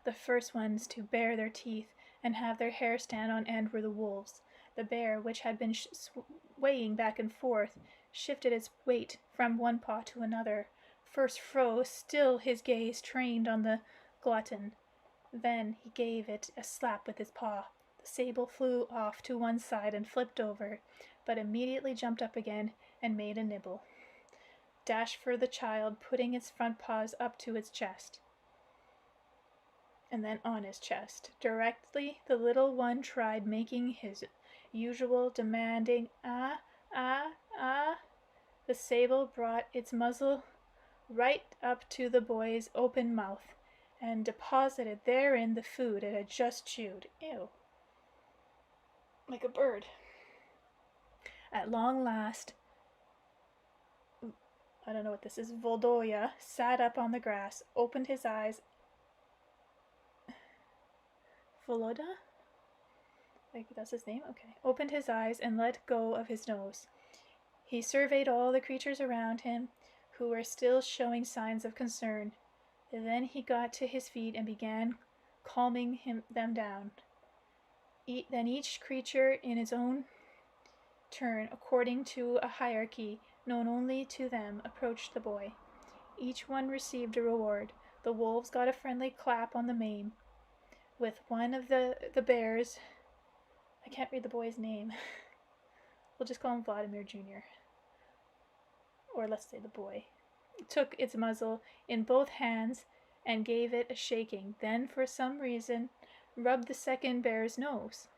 The first ones to bare their teeth and have their hair stand on end were the wolves. The bear, which had been swaying back and forth, shifted its weight from one paw to another, first froze, still his gaze trained on the glutton. Then he gave it a slap with his paw. The sable flew off to one side and flipped over, but immediately jumped up again and made a nibble. Dash for the child, putting its front paws up to its chest, and then on his chest. Directly the little one tried making his usual demanding ah, ah, ah. The sable brought its muzzle right up to the boy's open mouth and deposited therein the food it had just chewed. Ew. Like a bird. At long last, I don't know what this is, Volodya sat up on the grass, opened his eyes. Volodya? Like, that's his name? Okay. Opened his eyes and let go of his nose. He surveyed all the creatures around him, who were still showing signs of concern. Then he got to his feet and began calming them down. Then each creature in its own turn, according to a hierarchy known only to them, approached the boy. Each one received a reward. The wolves got a friendly clap on the mane. With one of the bears, I can't read the boy's name. We'll just call him Vladimir Jr. Or let's say the boy. Took its muzzle in both hands and gave it a shaking. Then, for some reason, rubbed the second bear's nose.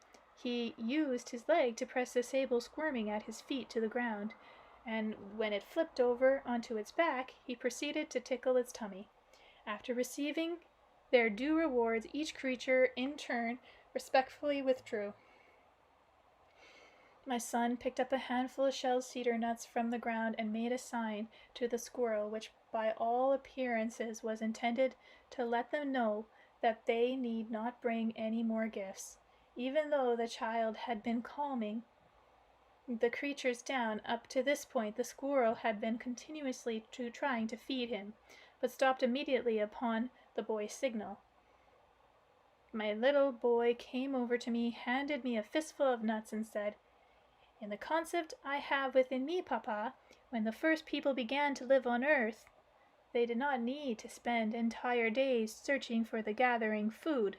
He used his leg to press the sable squirming at his feet to the ground, and when it flipped over onto its back, he proceeded to tickle its tummy. After receiving their due rewards, each creature, in turn, respectfully withdrew. My son picked up a handful of shelled cedar nuts from the ground and made a sign to the squirrel, which by all appearances was intended to let them know that they need not bring any more gifts. Even though the child had been calming the creatures down up to this point, the squirrel had been continuously trying to feed him, but stopped immediately upon the boy's signal. My little boy came over to me, handed me a fistful of nuts, and said, "In the concept I have within me, Papa, when the first people began to live on earth, they did not need to spend entire days searching for the gathering food.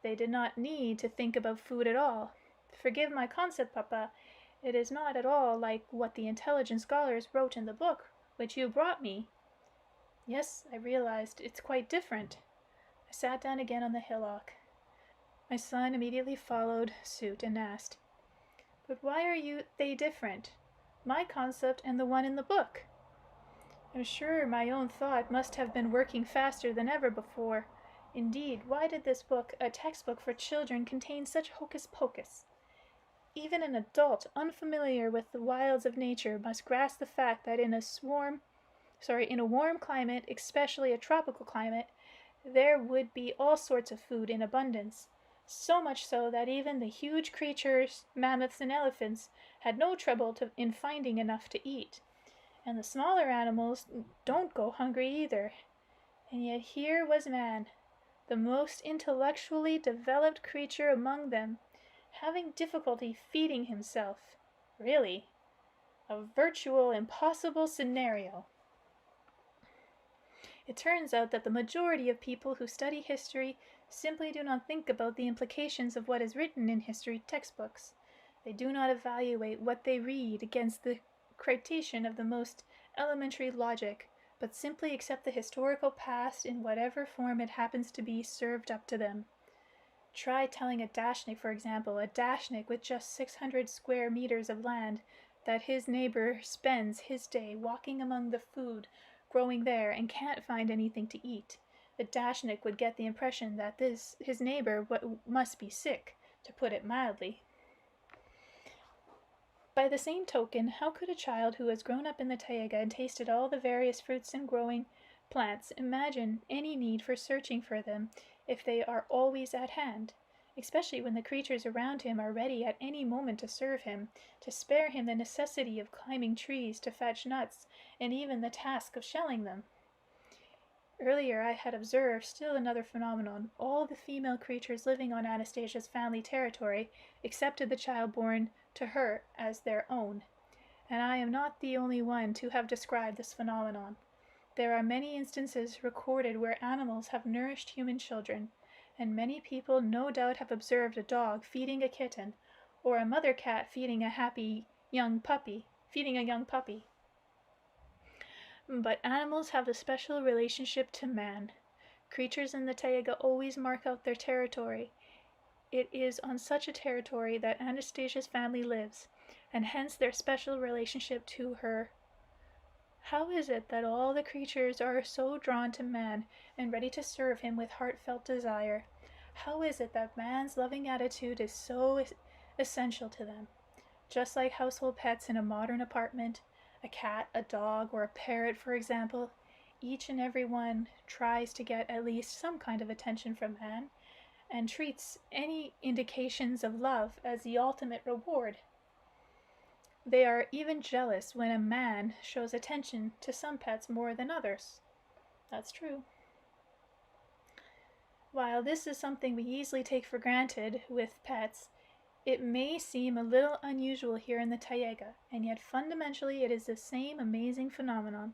They did not need to think about food at all. Forgive my concept, Papa. It is not at all like what the intelligent scholars wrote in the book which you brought me." Yes, I realized, it's quite different. I sat down again on the hillock. My son immediately followed suit and asked, "But why are they different? My concept and the one in the book?" I'm sure my own thought must have been working faster than ever before. Indeed, why did this book, a textbook for children, contain such hocus-pocus? Even an adult unfamiliar with the wilds of nature must grasp the fact that in a warm climate, especially a tropical climate, there would be all sorts of food in abundance. So much so that even the huge creatures, mammoths and elephants, had no trouble in finding enough to eat. And the smaller animals don't go hungry either. And yet here was man, the most intellectually developed creature among them, having difficulty feeding himself. Really, a virtual impossible scenario. It turns out that the majority of people who study history simply do not think about the implications of what is written in history textbooks. They do not evaluate what they read against the criterion of the most elementary logic, but simply accept the historical past in whatever form it happens to be served up to them. Try telling a Dashnik, for example, a Dashnik with just 600 square meters of land, that his neighbor spends his day walking among the food growing there and can't find anything to eat. The Dashnik would get the impression that his neighbor must be sick, to put it mildly. By the same token, how could a child who has grown up in the taiga and tasted all the various fruits and growing plants imagine any need for searching for them if they are always at hand, especially when the creatures around him are ready at any moment to serve him, to spare him the necessity of climbing trees to fetch nuts, and even the task of shelling them? Earlier I had observed still another phenomenon. All the female creatures living on Anastasia's family territory accepted the child born to her as their own, and I am not the only one to have described this phenomenon. There are many instances recorded where animals have nourished human children, and many people no doubt have observed a dog feeding a kitten, or a mother cat feeding a young puppy. But animals have a special relationship to man. Creatures in the taiga always mark out their territory. It is on such a territory that Anastasia's family lives, and hence their special relationship to her. How is it that all the creatures are so drawn to man and ready to serve him with heartfelt desire? How is it that man's loving attitude is so essential to them? Just like household pets in a modern apartment, a cat, a dog, or a parrot, for example, each and every one tries to get at least some kind of attention from man, and treats any indications of love as the ultimate reward. They are even jealous when a man shows attention to some pets more than others. That's true. While this is something we easily take for granted with pets, it may seem a little unusual here in the taiga, and yet fundamentally it is the same amazing phenomenon.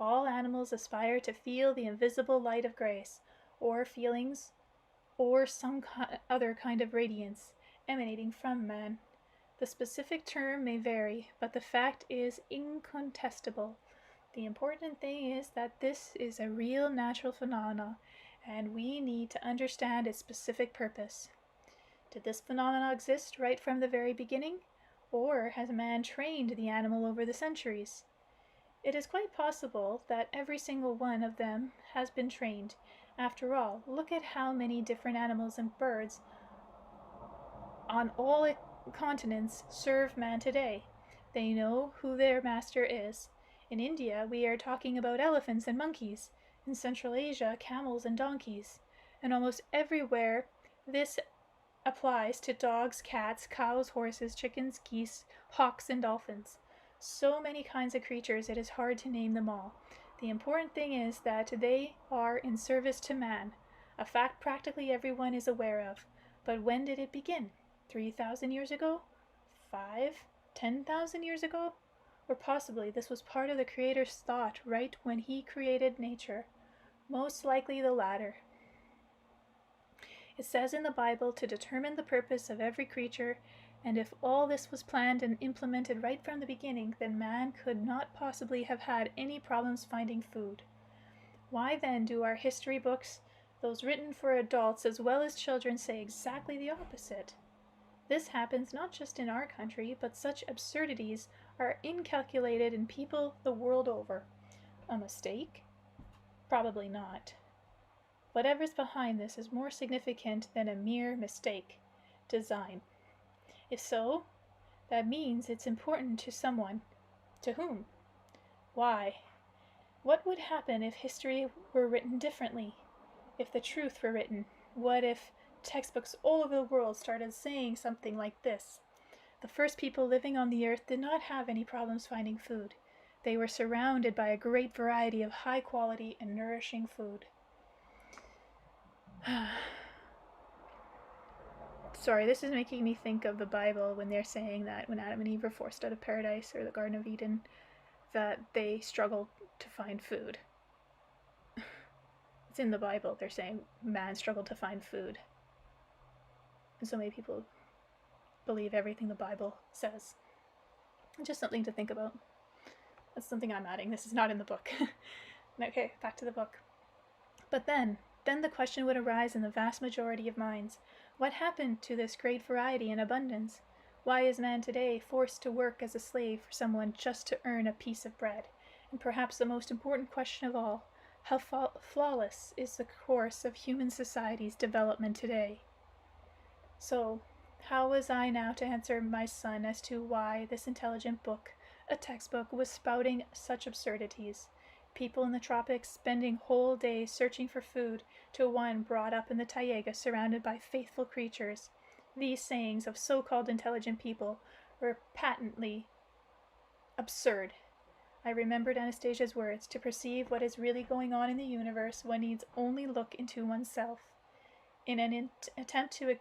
All animals aspire to feel the invisible light of grace, or feelings, or some other kind of radiance emanating from man. The specific term may vary, but the fact is incontestable. The important thing is that this is a real natural phenomenon, and we need to understand its specific purpose. Did this phenomenon exist right from the very beginning, or has man trained the animal over the centuries? It is quite possible that every single one of them has been trained. After all, look at how many different animals and birds on all continents serve man today. They know who their master is. In India, we are talking about elephants and monkeys. In Central Asia, camels and donkeys. And almost everywhere, this applies to dogs, cats, cows, horses, chickens, geese, hawks, and dolphins. So many kinds of creatures, it is hard to name them all. The important thing is that they are in service to man, a fact practically everyone is aware of. But when did it begin? 3,000 years ago? 5? 10,000 years ago? Or possibly this was part of the Creator's thought right when he created nature. Most likely the latter. It says in the Bible to determine the purpose of every creature, and if all this was planned and implemented right from the beginning, then man could not possibly have had any problems finding food. Why then do our history books, those written for adults as well as children, say exactly the opposite? This happens not just in our country, but such absurdities are inculcated in people the world over. A mistake? Probably not. Whatever's behind this is more significant than a mere mistake. Design. If so, that means it's important to someone. To whom? Why? What would happen if history were written differently? If the truth were written? What if textbooks all over the world started saying something like this? The first people living on the earth did not have any problems finding food. They were surrounded by a great variety of high quality and nourishing food. Sorry, this is making me think of the Bible when they're saying that when Adam and Eve were forced out of paradise or the Garden of Eden, that they struggled to find food. It's in the Bible. They're saying man struggled to find food. And so many people believe everything the Bible says. Just something to think about. That's something I'm adding. This is not in the book. Okay, back to the book. But then the question would arise in the vast majority of minds: what happened to this great variety and abundance? Why is man today forced to work as a slave for someone just to earn a piece of bread? And perhaps the most important question of all: how flawless is the course of human society's development today? So, how was I now to answer my son as to why this intelligent book, a textbook, was spouting such absurdities? People in the tropics spending whole days searching for food to one brought up in the taiga surrounded by faithful creatures. These sayings of so-called intelligent people were patently absurd. I remembered Anastasia's words: to perceive what is really going on in the universe, one needs only look into oneself. In an attempt to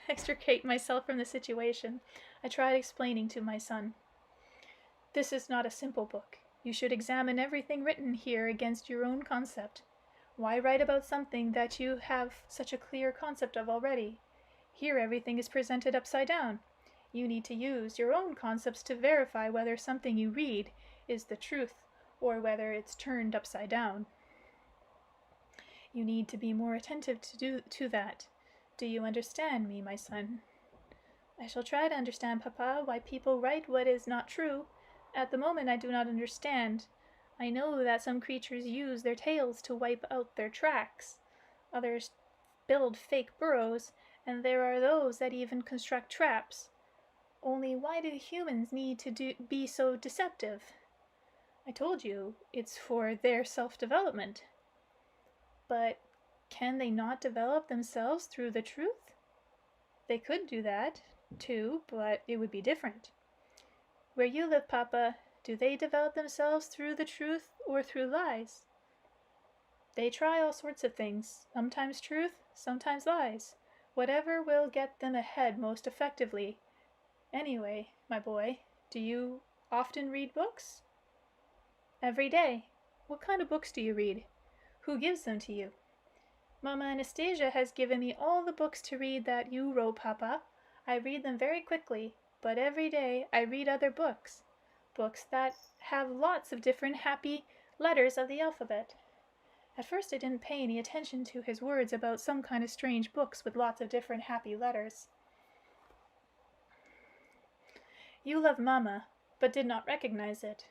extricate myself from the situation, I tried explaining to my son: this is not a simple book. You should examine everything written here against your own concept. Why write about something that you have such a clear concept of already? Here everything is presented upside down. You need to use your own concepts to verify whether something you read is the truth or whether it's turned upside down. You need to be more attentive to that. Do you understand me, my son? I shall try to understand, Papa, why people write what is not true. At the moment I do not understand. I know that some creatures use their tails to wipe out their tracks. Others build fake burrows, and there are those that even construct traps. Only why do humans need to be so deceptive? I told you, it's for their self-development. But can they not develop themselves through the truth? They could do that, too, but it would be different. Where you live, Papa, do they develop themselves through the truth or through lies? They try all sorts of things, sometimes truth, sometimes lies, whatever will get them ahead most effectively. Anyway, my boy, do you often read books? Every day. What kind of books do you read? Who gives them to you? Mama Anastasia has given me all the books to read that you wrote, Papa. I read them very quickly, but every day I read other books. Books that have lots of different happy letters of the alphabet. At first I didn't pay any attention to his words about some kind of strange books with lots of different happy letters. You love Mama, but did not recognize it.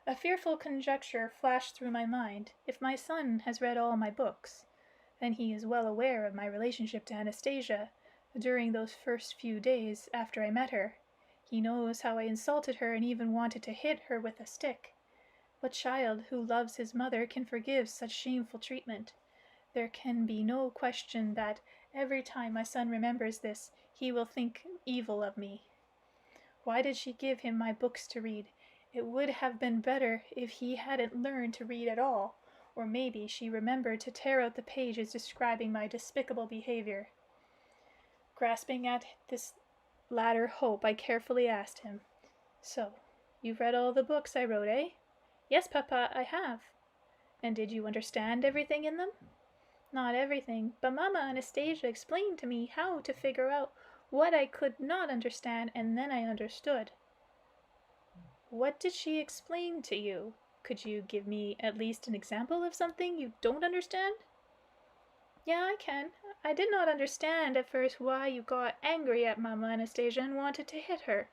A fearful conjecture flashed through my mind. If my son has read all my books, then he is well aware of my relationship to Anastasia during those first few days after I met her. He knows how I insulted her and even wanted to hit her with a stick. What child who loves his mother can forgive such shameful treatment? There can be no question that every time my son remembers this, he will think evil of me. Why did she give him my books to read? It would have been better if he hadn't learned to read at all, or maybe she remembered to tear out the pages describing my despicable behavior. Grasping at this latter hope, I carefully asked him, "So, you've read all the books I wrote, eh?" "Yes, Papa, I have." "And did you understand everything in them?" "Not everything, but Mama Anastasia explained to me how to figure out what I could not understand, and then I understood." "What did she explain to you? Could you give me at least an example of something you don't understand?" "Yeah, I can. I did not understand at first why you got angry at Mama Anastasia and wanted to hit her.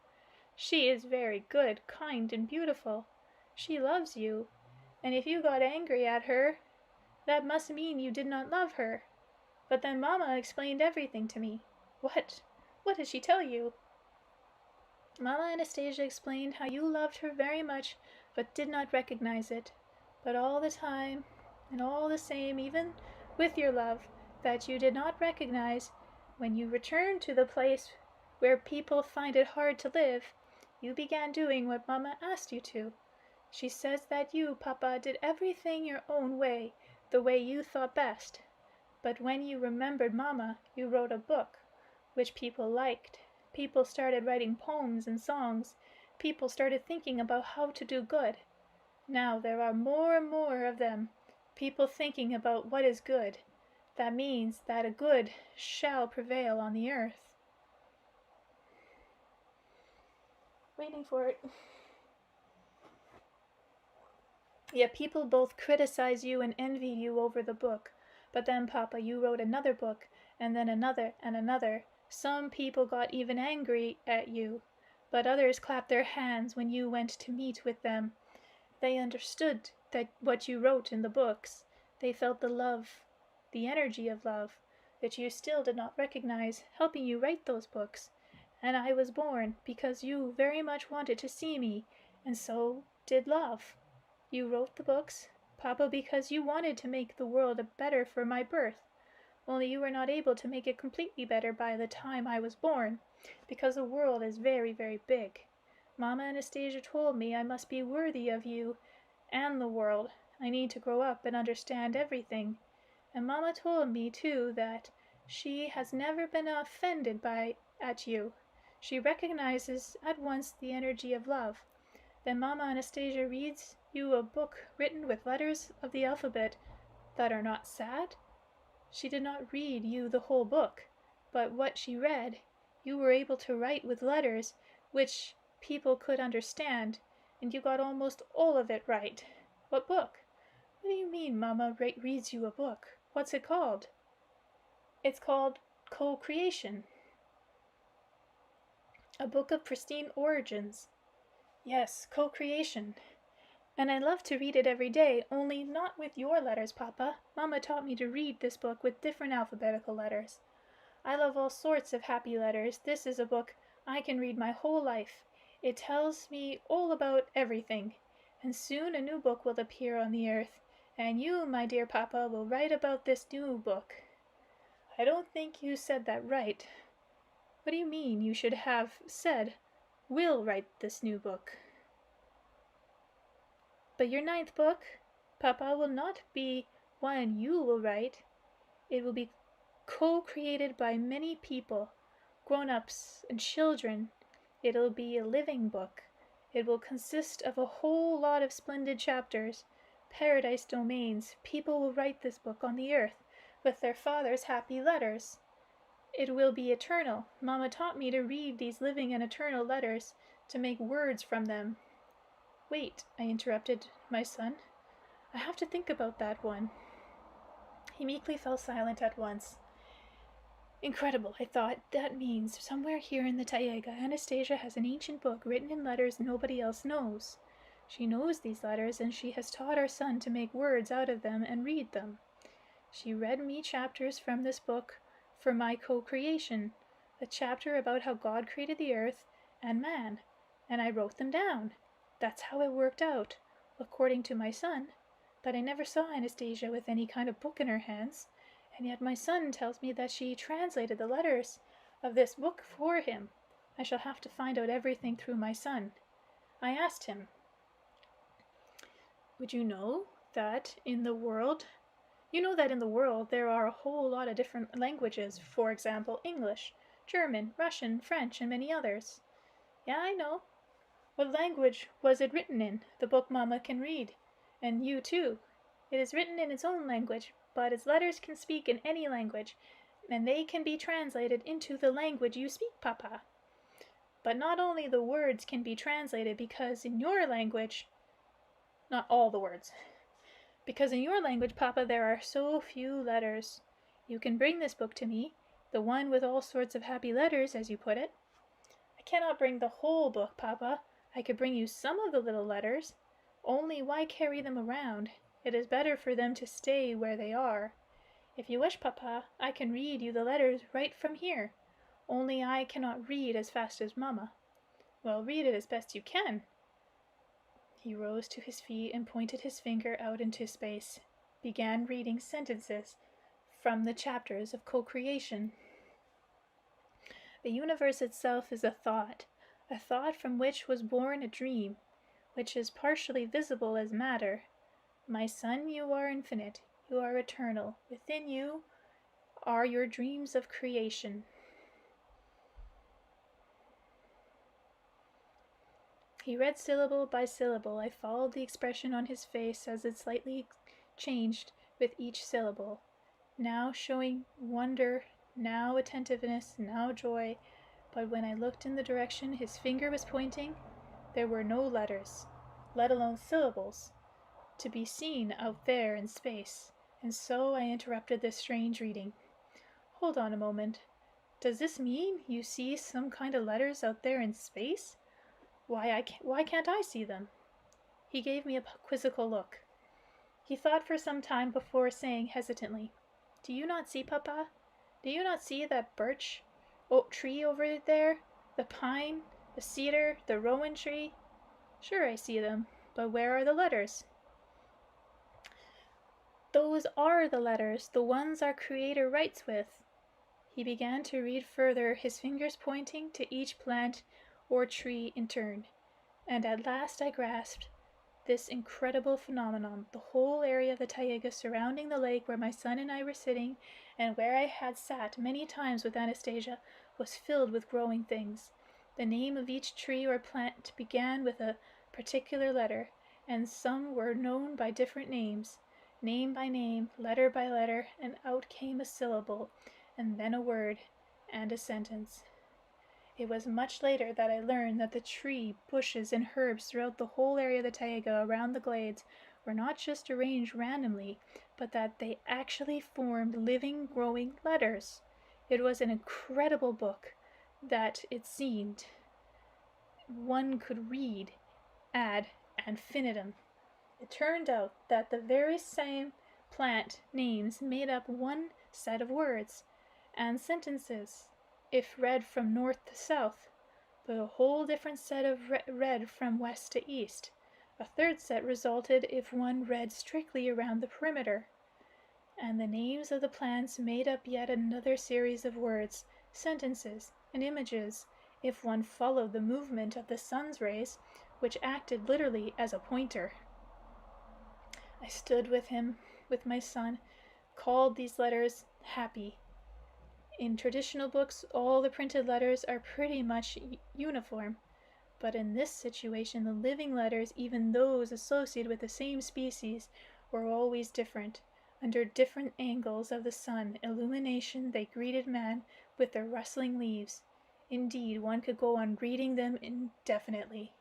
She is very good, kind, and beautiful. She loves you, and if you got angry at her, that must mean you did not love her. But then Mama explained everything to me." "What? What did she tell you?" "Mama Anastasia explained how you loved her very much but did not recognize it. But all the time, and all the same, even with your love that you did not recognize, when you returned to the place where people find it hard to live, you began doing what Mama asked you to. She says that you, Papa, did everything your own way, the way you thought best. But when you remembered Mama, you wrote a book, which people liked. People started writing poems and songs. People started thinking about how to do good. Now there are more and more of them, people thinking about what is good. That means that a good shall prevail on the earth." Waiting for it. Yet people both criticize you and envy you over the book. But then, Papa, you wrote another book, and then another and another. Some people got even angry at you, but others clapped their hands when you went to meet with them. They understood that what you wrote in the books. They felt the love, the energy of love, that you still did not recognize, helping you write those books. And I was born because you very much wanted to see me, and so did love. You wrote the books, Papa, because you wanted to make the world better for my birth. Only you were not able to make it completely better by the time I was born, because the world is very, very big. Mama Anastasia told me I must be worthy of you and the world. I need to grow up and understand everything. And Mama told me, too, that she has never been offended at you. She recognizes at once the energy of love. Then Mama Anastasia reads you a book written with letters of the alphabet that are not sad. She did not read you the whole book, but what she read, you were able to write with letters which people could understand, and you got almost all of it right. What book? What do you mean Mama reads you a book? What's it called? It's called Co-Creation. A book of pristine origins. Yes, Co-Creation. And I love to read it every day, only not with your letters, Papa. Mama taught me to read this book with different alphabetical letters. I love all sorts of happy letters. This is a book I can read my whole life. It tells me all about everything. And soon a new book will appear on the earth, and you, my dear Papa, will write about this new book. I don't think you said that right. What do you mean you should have said, will write this new book? But your ninth book, Papa, will not be one you will write. It will be co-created by many people, grown-ups and children. It'll be a living book. It will consist of a whole lot of splendid chapters, paradise domains. People will write this book on the earth with their father's happy letters. It will be eternal. Mama taught me to read these living and eternal letters, to make words from them. Wait, I interrupted my son. I have to think about that one. He meekly fell silent at once. Incredible, I thought. That means somewhere here in the Taiga, Anastasia has an ancient book written in letters nobody else knows. She knows these letters, and she has taught our son to make words out of them and read them. She read me chapters from this book for my co-creation, a chapter about how God created the earth and man, and I wrote them down. That's how it worked out, according to my son. But I never saw Anastasia with any kind of book in her hands, and yet my son tells me that she translated the letters of this book for him. I shall have to find out everything through my son. I asked him, would you know that in the world there are a whole lot of different languages, for example, English, German, Russian, French, and many others? Yeah, I know. What language was it written in, the book Mama can read? And you too. It is written in its own language, but its letters can speak in any language, and they can be translated into the language you speak, Papa. But not only the words can be translated, because in your language, not all the words, because in your language, Papa, there are so few letters. You can bring this book to me, the one with all sorts of happy letters, as you put it. I cannot bring the whole book, Papa. I could bring you some of the little letters. Only why carry them around? It is better for them to stay where they are. If you wish, Papa, I can read you the letters right from here. Only I cannot read as fast as Mama. Well, read it as best you can. He rose to his feet and pointed his finger out into space, began reading sentences from the chapters of co-creation. The universe itself is a thought from which was born a dream, which is partially visible as matter. My son, you are infinite, you are eternal. Within you are your dreams of creation. He read syllable by syllable. I followed the expression on his face as it slightly changed with each syllable, now showing wonder, now attentiveness, now joy. But when I looked in the direction his finger was pointing, there were no letters, let alone syllables. to be seen out there in space, and so I interrupted this strange reading. Hold on a moment. Does this mean you see some kind of letters out there in space? Why can't I see them? He gave me a quizzical look. He thought for some time before saying hesitantly, Do you not see, Papa? Do you not see that birch oak tree over there? The pine, the cedar, the rowan tree? Sure, I see them, but where are the letters? Those are the letters, the ones our Creator writes with. He began to read further, his fingers pointing to each plant or tree in turn, and at last I grasped this incredible phenomenon. The whole area of the taiga surrounding the lake where my son and I were sitting, and where I had sat many times with Anastasia, was filled with growing things. The name of each tree or plant began with a particular letter, and some were known by different names. Name by name, letter by letter, and out came a syllable, and then a word, and a sentence. It was much later that I learned that the tree, bushes, and herbs throughout the whole area of the taiga around the glades were not just arranged randomly, but that they actually formed living, growing letters. It was an incredible book that it seemed one could read ad infinitum. It turned out that the very same plant names made up one set of words and sentences if read from north to south, but a whole different set of read from west to east. A third set resulted if one read strictly around the perimeter. And the names of the plants made up yet another series of words, sentences, and images if one followed the movement of the sun's rays, which acted literally as a pointer. I stood with him, with my son, called these letters happy. In traditional books, all the printed letters are pretty much uniform, but in this situation, the living letters, even those associated with the same species, were always different. Under different angles of the sun illumination, they greeted man with their rustling leaves. Indeed, one could go on reading them indefinitely.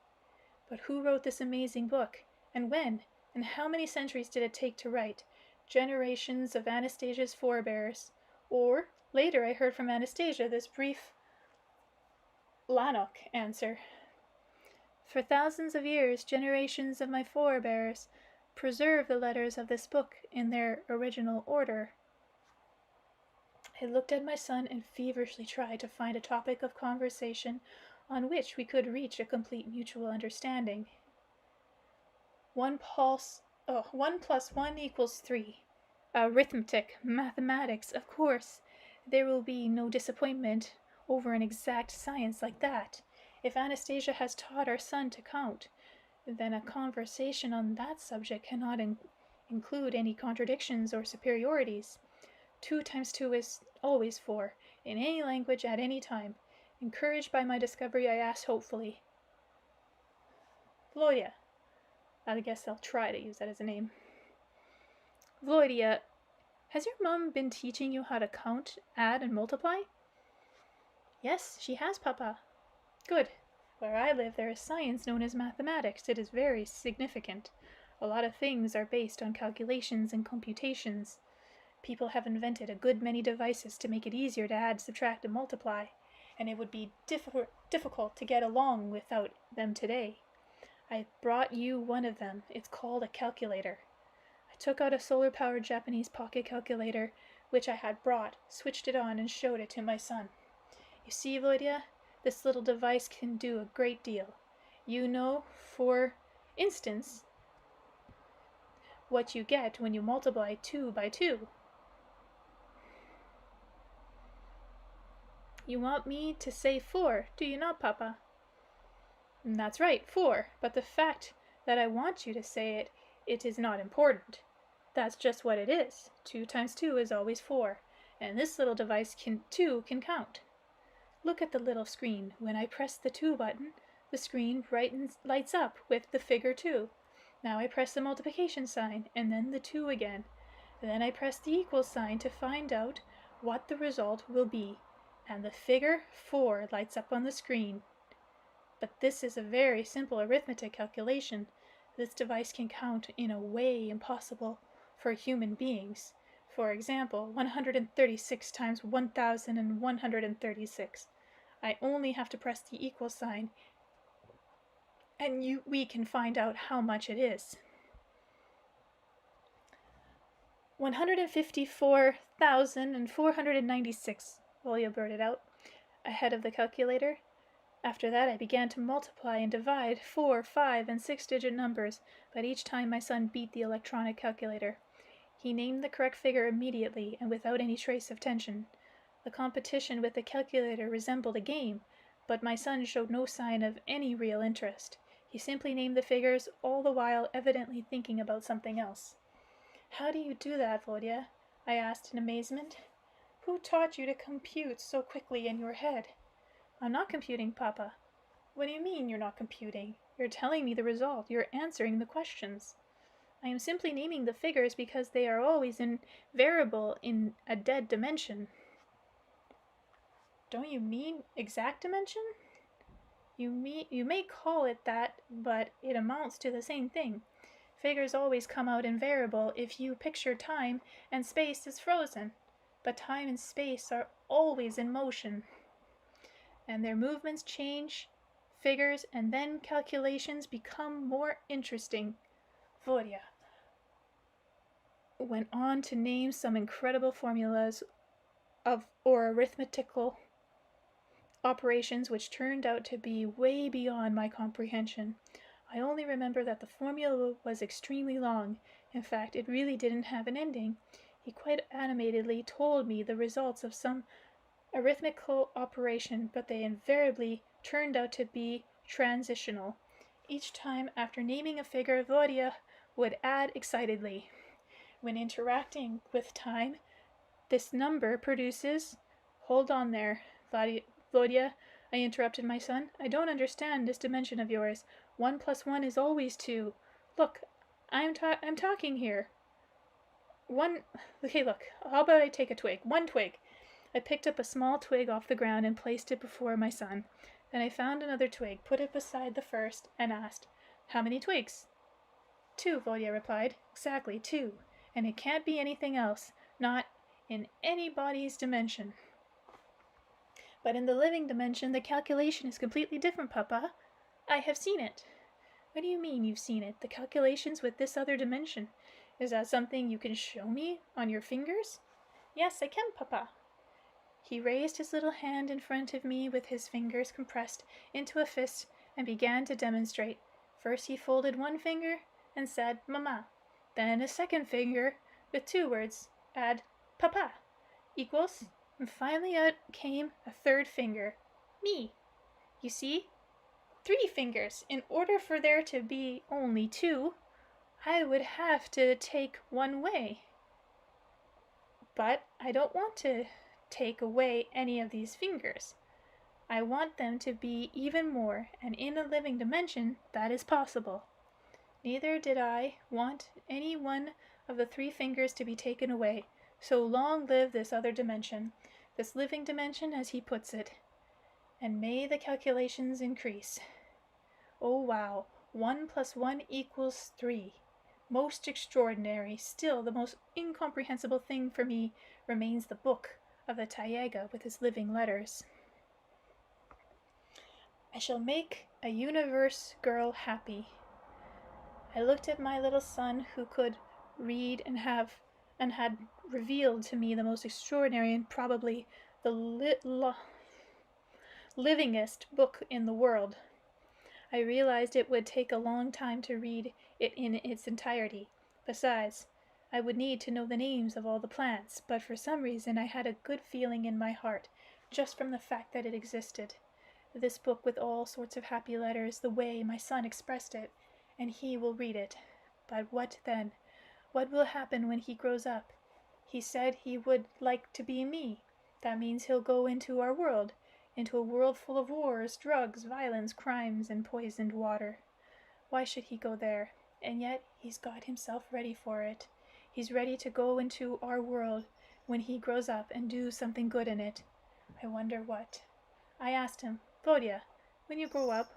But who wrote this amazing book, and when, and how many centuries did it take to write? Generations of Anastasia's forebears, or later I heard from Anastasia this brief Lanark answer. For thousands of years, generations of my forebears preserved the letters of this book in their original order. I looked at my son and feverishly tried to find a topic of conversation on which we could reach a complete mutual understanding. 1 plus 1 equals 3. Arithmetic, mathematics, of course. There will be no disappointment over an exact science like that. If Anastasia has taught our son to count, then a conversation on that subject cannot include any contradictions or superiorities. 2 times 2 is always 4, in any language at any time. Encouraged by my discovery, I asked hopefully, Vlodia, I guess I'll try to use that as a name. Vlodia, has your mom been teaching you how to count, add, and multiply? Yes, she has, Papa. Good. Where I live, there is science known as mathematics. It is very significant. A lot of things are based on calculations and computations. People have invented a good many devices to make it easier to add, subtract, and multiply, and it would be difficult to get along without them today. I brought you one of them. It's called a calculator. I took out a solar-powered Japanese pocket calculator, which I had brought, switched it on, and showed it to my son. You see, Vlodia, this little device can do a great deal. You know, for instance, what you get when you multiply 2 by 2. You want me to say 4, do you not, Papa? That's right, 4, but the fact that I want you to say it, it is not important. That's just what it is. 2 times 2 is always 4, and this little device can count. Look at the little screen. When I press the 2 button, the screen lights up with the figure 2. Now I press the multiplication sign, and then the 2 again. Then I press the equal sign to find out what the result will be, and the figure 4 lights up on the screen. But this is a very simple arithmetic calculation. This device can count in a way impossible for human beings. For example, 136 times 1,136. I only have to press the equal sign, and we can find out how much it is. 154,496, Volya blurted out, ahead of the calculator. After that, I began to multiply and divide 4, 5, and 6-digit numbers, but each time my son beat the electronic calculator. He named the correct figure immediately and without any trace of tension. The competition with the calculator resembled a game, but my son showed no sign of any real interest. He simply named the figures, all the while evidently thinking about something else. "How do you do that, Volodya?" I asked in amazement. "Who taught you to compute so quickly in your head?" "I'm not computing, Papa." "What do you mean you're not computing? You're telling me the result. You're answering the questions." "I am simply naming the figures because they are always invariable in a dead dimension." "Don't you mean exact dimension?" You may call it that, but it amounts to the same thing. Figures always come out invariable if you picture time and space as frozen, but time and space are always in motion, and their movements change figures, and then calculations become more interesting. Volodya went on to name some incredible formulas or arithmetical operations which turned out to be way beyond my comprehension. I only remember that the formula was extremely long. In fact, it really didn't have an ending. He quite animatedly told me the results of some arithmetical operation, but they invariably turned out to be transitional. Each time after naming a figure, Volodya would add excitedly, "When interacting with time, this number produces—" "Hold on there, Volodya," I interrupted my son. "I don't understand this dimension of yours. 1 plus 1 is always 2. Look, I'm talking here. Okay, look, how about I take a twig? 1 twig." I picked up a small twig off the ground and placed it before my son. Then I found another twig, put it beside the first, and asked, "How many twigs?" 2, Volodya replied. "Exactly, 2. And it can't be anything else, not in anybody's dimension." "But in the living dimension, the calculation is completely different, Papa. I have seen it." "What do you mean you've seen it? The calculations with this other dimension? Is that something you can show me on your fingers?" "Yes, I can, Papa." He raised his little hand in front of me with his fingers compressed into a fist and began to demonstrate. First he folded one finger and said, "Mama." Then a second finger with 2 words, add "Papa," equals, and finally out came a third finger, "Me." You see? 3 fingers. In order for there to be only 2, I would have to take one away. But I don't want to take away any of these fingers. I want them to be even more, and in a living dimension that is possible. Neither did I want any one of the 3 fingers to be taken away. So long live this other dimension, this living dimension as he puts it. And may the calculations increase. Oh wow, 1 plus 1 equals 3. Most extraordinary. Still, the most incomprehensible thing for me remains the book of the Taiga with his living letters. I shall make a universe girl happy. I looked at my little son, who could read and had revealed to me the most extraordinary and probably the livingest book in the world. I realized it would take a long time to read it in its entirety. Besides, I would need to know the names of all the plants, but for some reason I had a good feeling in my heart, just from the fact that it existed. This book with all sorts of happy letters, the way my son expressed it, and he will read it. But what then? What will happen when he grows up? He said he would like to be me. That means he'll go into our world, into a world full of wars, drugs, violence, crimes, and poisoned water. Why should he go there? And yet he's got himself ready for it. He's ready to go into our world when he grows up and do something good in it. I wonder what. I asked him, "Volodya, when you grow up,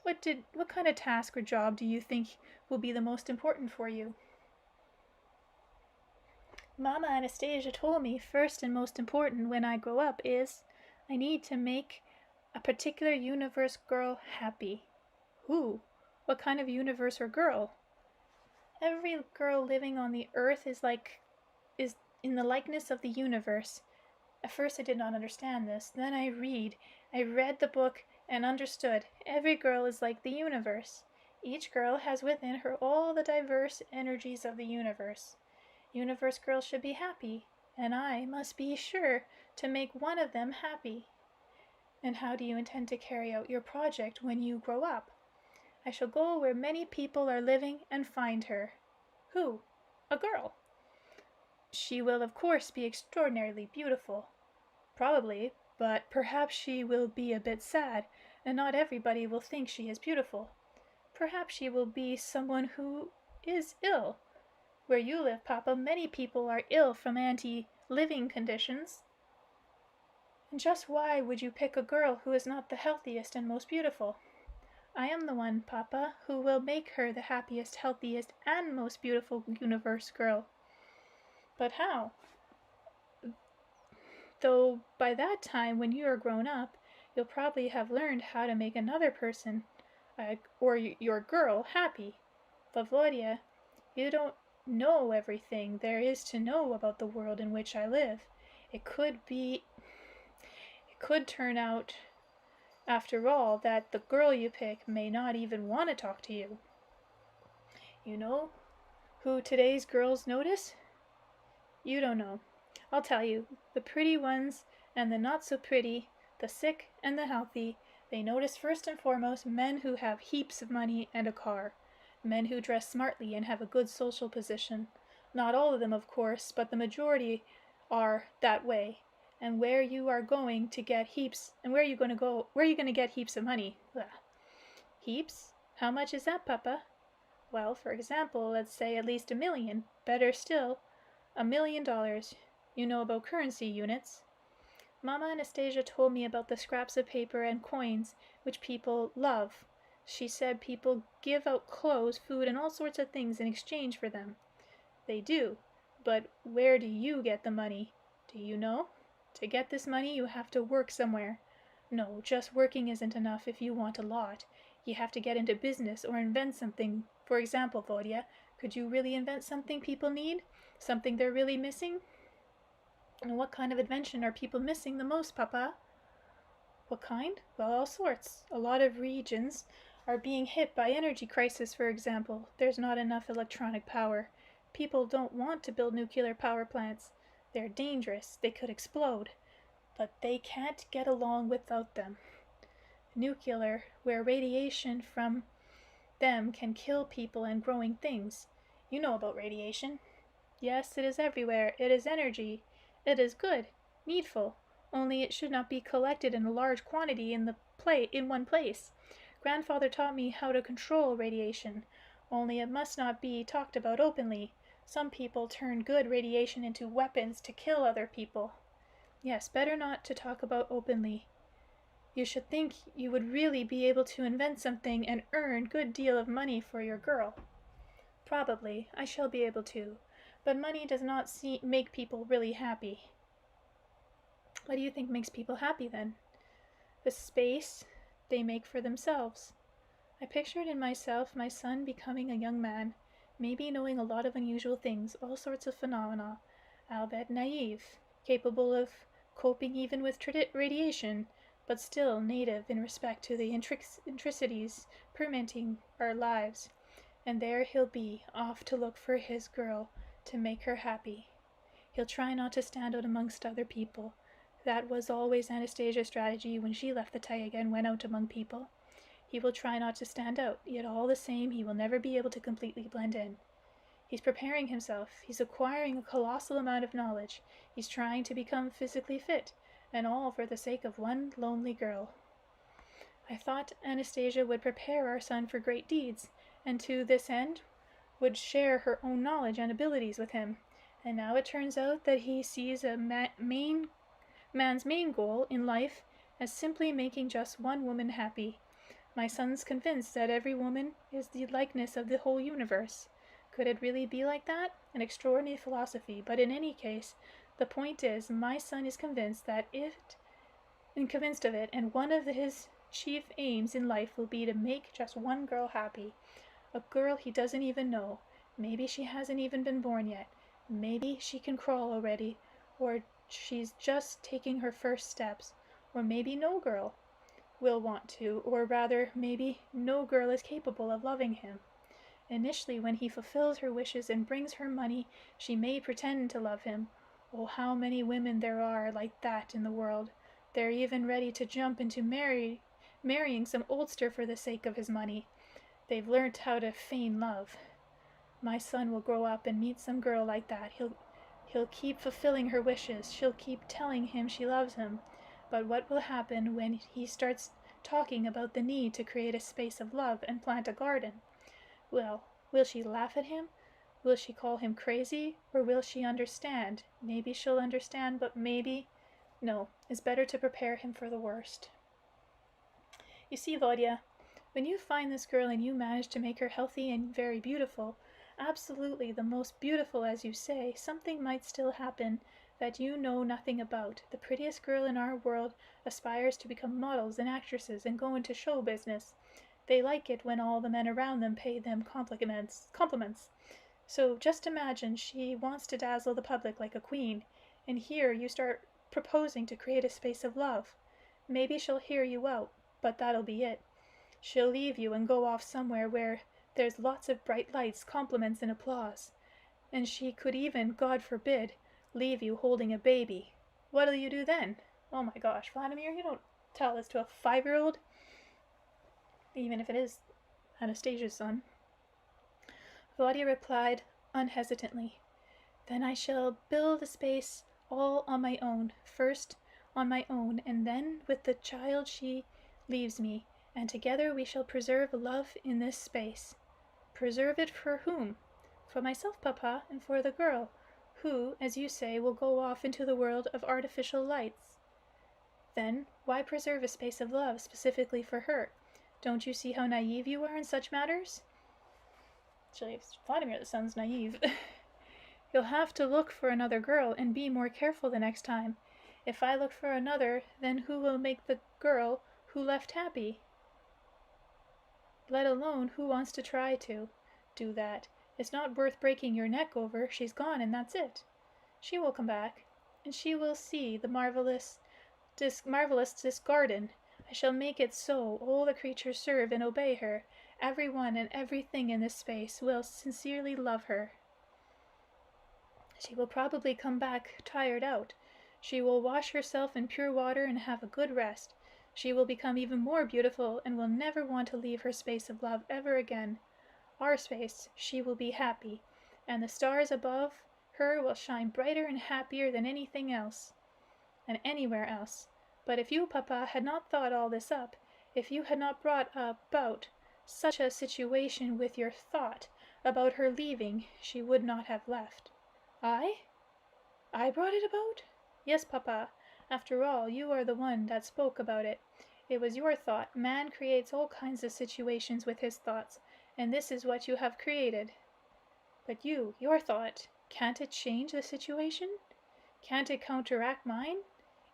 What kind of task or job do you think will be the most important for you? Mama Anastasia told me first and most important when I grow up is I need to make a particular universe girl happy. Who? What kind of universe or girl? Every girl living on the earth is in the likeness of the universe. At first I did not understand this. Then I read the book and understood. Every girl is like the universe. Each girl has within her all the diverse energies of the universe. Universe girls should be happy, and I must be sure to make one of them happy. And how do you intend to carry out your project when you grow up? I shall go where many people are living and find her. Who? A girl. She will of course be extraordinarily beautiful. Probably, but perhaps she will be a bit sad, and not everybody will think she is beautiful. Perhaps she will be someone who is ill. Where you live, Papa, many people are ill from anti-living conditions. And just why would you pick a girl who is not the healthiest and most beautiful? I am the one, Papa, who will make her the happiest, healthiest, and most beautiful universe girl. But how? Though by that time, when you are grown up, you'll probably have learned how to make another person, or your girl, happy. But Volodya, you don't know everything there is to know about the world in which I live. It could turn out, after all, that the girl you pick may not even want to talk to you. You know who today's girls notice? You don't know. I'll tell you. The pretty ones and the not so pretty, the sick and the healthy, they notice first and foremost men who have heaps of money and a car. Men who dress smartly and have a good social position. Not all of them, of course, but the majority are that way. And where you are going to get heaps, and where are you going to get heaps of money? Blah. Heaps? How much is that, Papa? Well, for example, let's say at least 1 million. Better still, $1 million. You know about currency units. Mama Anastasia told me about the scraps of paper and coins which people love. She said people give out clothes, food, and all sorts of things in exchange for them. They do. But where do you get the money? Do you know? To get this money, you have to work somewhere. No, just working isn't enough if you want a lot. You have to get into business or invent something. For example, Volodya, could you really invent something people need? Something they're really missing? And what kind of invention are people missing the most, Papa? What kind? Well, all sorts. A lot of regions are being hit by energy crisis, for example. There's not enough electronic power. People don't want to build nuclear power plants. They're dangerous. They could explode. But they can't get along without them. Nuclear, where radiation from them can kill people and growing things. You know about radiation. Yes, it is everywhere. It is energy. It is good, needful. Only it should not be collected in a large quantity in one place. Grandfather taught me how to control radiation, only it must not be talked about openly. Some people turn good radiation into weapons to kill other people. Yes, better not to talk about openly. You should think you would really be able to invent something and earn good deal of money for your girl. Probably, I shall be able to, but money does not make people really happy. What do you think makes people happy then? The space they make for themselves. I pictured in myself my son becoming a young man, maybe knowing a lot of unusual things, all sorts of phenomena, albeit naive, capable of coping even with radiation, but still native in respect to the intricacies permitting our lives. And there he'll be, off to look for his girl, to make her happy. He'll try not to stand out amongst other people. That was always Anastasia's strategy when she left the taiga and went out among people. He will try not to stand out, yet all the same he will never be able to completely blend in. He's preparing himself. He's acquiring a colossal amount of knowledge. He's trying to become physically fit, and all for the sake of one lonely girl. I thought Anastasia would prepare our son for great deeds, and to this end would share her own knowledge and abilities with him. And now it turns out that he sees a man's main goal in life as simply making just one woman happy. My son's convinced that every woman is the likeness of the whole universe. Could it really be like that? An extraordinary philosophy, but in any case, the point is, my son is convinced of it, and one of his chief aims in life will be to make just one girl happy. A girl he doesn't even know. Maybe she hasn't even been born yet. Maybe she can crawl already, or she's just taking her first steps. Or maybe no girl will want to, or rather, maybe no girl is capable of loving him. Initially, when he fulfills her wishes and brings her money, she may pretend to love him. Oh, how many women there are like that in the world. They're even ready to jump into marrying some oldster for the sake of his money. They've learnt how to feign love. My son will grow up and meet some girl like that. He'll keep fulfilling her wishes. She'll keep telling him she loves him. But what will happen when he starts talking about the need to create a space of love and plant a garden? Well, will she laugh at him? Will she call him crazy? Or will she understand? Maybe she'll understand, but maybe... No, it's better to prepare him for the worst. You see, Vodya, when you find this girl and you manage to make her healthy and very beautiful, absolutely the most beautiful as you say, something might still happen that you know nothing about. The prettiest girl in our world aspires to become models and actresses and go into show business. They like it when all the men around them pay them compliments. So just imagine she wants to dazzle the public like a queen, and here you start proposing to create a space of love. Maybe she'll hear you out, but that'll be it. She'll leave you and go off somewhere where there's lots of bright lights, compliments, and applause. And she could even, God forbid, leave you holding a baby. What'll you do then? Oh my gosh, Vladimir, you don't tell this to a 5-year-old. Even if it is Anastasia's son. Vodya replied unhesitantly, "Then I shall build a space all on my own, first on my own, and then with the child she leaves me, and together we shall preserve love in this space." Preserve it for whom? For myself, Papa, and for the girl, who, as you say, will go off into the world of artificial lights. Then why preserve a space of love specifically for her? Don't you see how naive you are in such matters? Actually, it's Vladimir that sounds naive. You'll have to look for another girl and be more careful the next time. If I look for another, then who will make the girl who left happy? Let alone who wants to try to do that. It's not worth breaking your neck over. She's gone and that's it. She will come back, and she will see the marvelous this garden. I shall make it so all the creatures serve and obey her. Everyone and everything in this space will sincerely love her. She will probably come back tired out. She will wash herself in pure water and have a good rest. She will become even more beautiful and will never want to leave her space of love ever again. Our space, she will be happy, and the stars above her will shine brighter and happier than anything else, and anywhere else. But if you, Papa, had not thought all this up, if you had not brought about such a situation with your thought about her leaving, she would not have left. I? I brought it about? Yes, Papa. After all, you are the one that spoke about it. It was your thought. Man creates all kinds of situations with his thoughts, and this is what you have created. But your thought, can't it change the situation? Can't it counteract mine?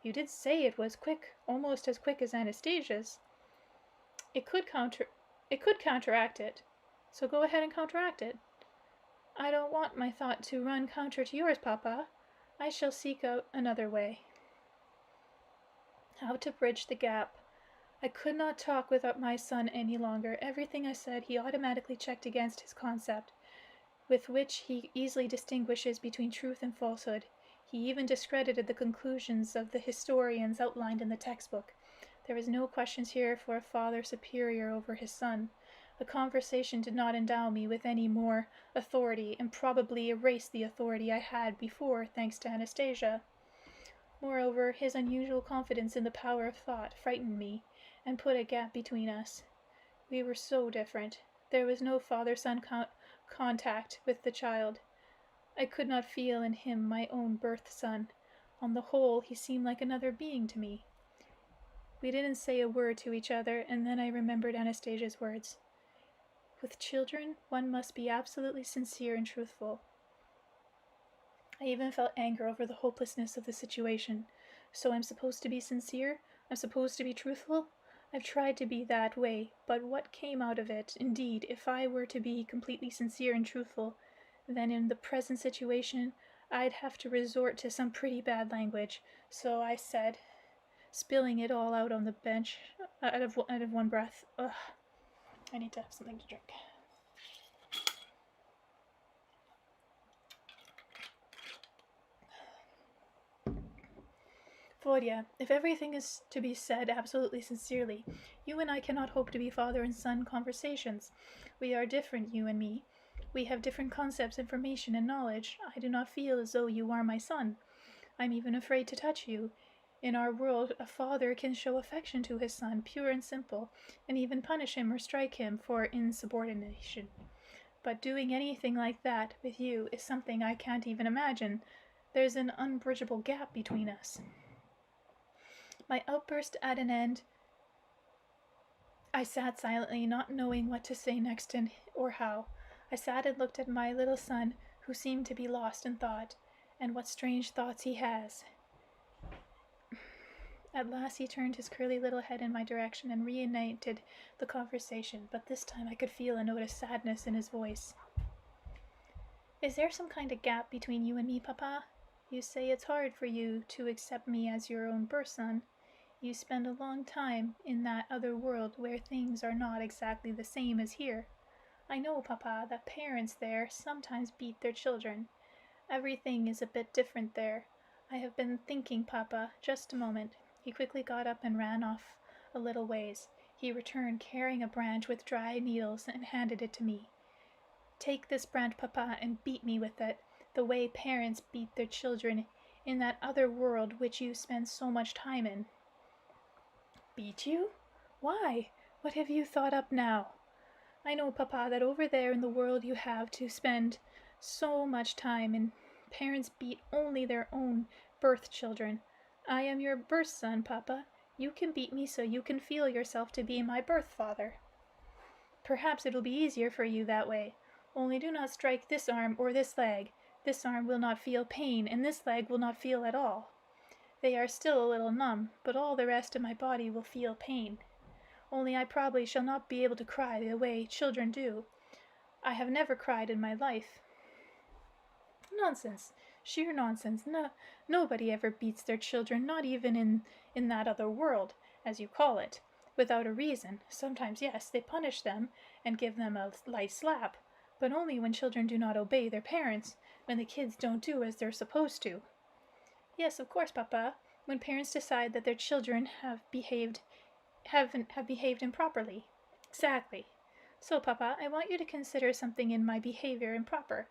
You did say it was quick, almost as quick as Anastasia's. It could counteract it. So go ahead and counteract it. I don't want my thought to run counter to yours, Papa. I shall seek out another way. How to bridge the gap. I could not talk with my son any longer. Everything I said he automatically checked against his concept, with which he easily distinguishes between truth and falsehood. He even discredited the conclusions of the historians outlined in the textbook. There was no questions here for a father superior over his son. The conversation did not endow me with any more authority, and probably erased the authority I had before, thanks to Anastasia. Moreover, his unusual confidence in the power of thought frightened me, and put a gap between us. We were so different. There was no father-son contact with the child. I could not feel in him my own birth son. On the whole, he seemed like another being to me. We didn't say a word to each other, and then I remembered Anastasia's words. With children, one must be absolutely sincere and truthful. I even felt anger over the hopelessness of the situation. So I'm supposed to be sincere? I'm supposed to be truthful? I've tried to be that way, but what came out of it? Indeed, if I were to be completely sincere and truthful, then in the present situation, I'd have to resort to some pretty bad language. So I said, spilling it all out on the bench, out of one breath, ugh, I need to have something to drink. Volodya, if everything is to be said absolutely sincerely, you and I cannot hope to be father and son conversations. We are different, you and me. We have different concepts, information, and knowledge. I do not feel as though you are my son. I'm even afraid to touch you. In our world, a father can show affection to his son, pure and simple, and even punish him or strike him for insubordination. But doing anything like that with you is something I can't even imagine. There's an unbridgeable gap between us. My outburst at an end, I sat silently, not knowing what to say next or how. I sat and looked at my little son, who seemed to be lost in thought, and what strange thoughts he has. At last he turned his curly little head in my direction and reignited the conversation, but this time I could feel a note of sadness in his voice. Is there some kind of gap between you and me, Papa? You say it's hard for you to accept me as your own birth son. You spend a long time in that other world where things are not exactly the same as here. I know, Papa, that parents there sometimes beat their children. Everything is a bit different there. I have been thinking, Papa. Just a moment. He quickly got up and ran off a little ways. He returned carrying a branch with dry needles and handed it to me. Take this branch, Papa, and beat me with it, the way parents beat their children in that other world which you spend so much time in. Beat you? Why? What have you thought up now? I know, Papa, that over there in the world you have to spend so much time, and parents beat only their own birth children. I am your birth son, Papa. You can beat me so you can feel yourself to be my birth father. Perhaps it'll be easier for you that way. Only do not strike this arm or this leg. This arm will not feel pain, and this leg will not feel at all. They are still a little numb, but all the rest of my body will feel pain. Only I probably shall not be able to cry the way children do. I have never cried in my life. Nonsense. Sheer nonsense. Nobody ever beats their children, not even in that other world, as you call it, without a reason. Sometimes, yes, they punish them and give them a light slap, but only when children do not obey their parents, when the kids don't do as they're supposed to. Yes, of course, Papa, when parents decide that their children have behaved improperly. Exactly. So, Papa, I want you to consider something in my behavior improper.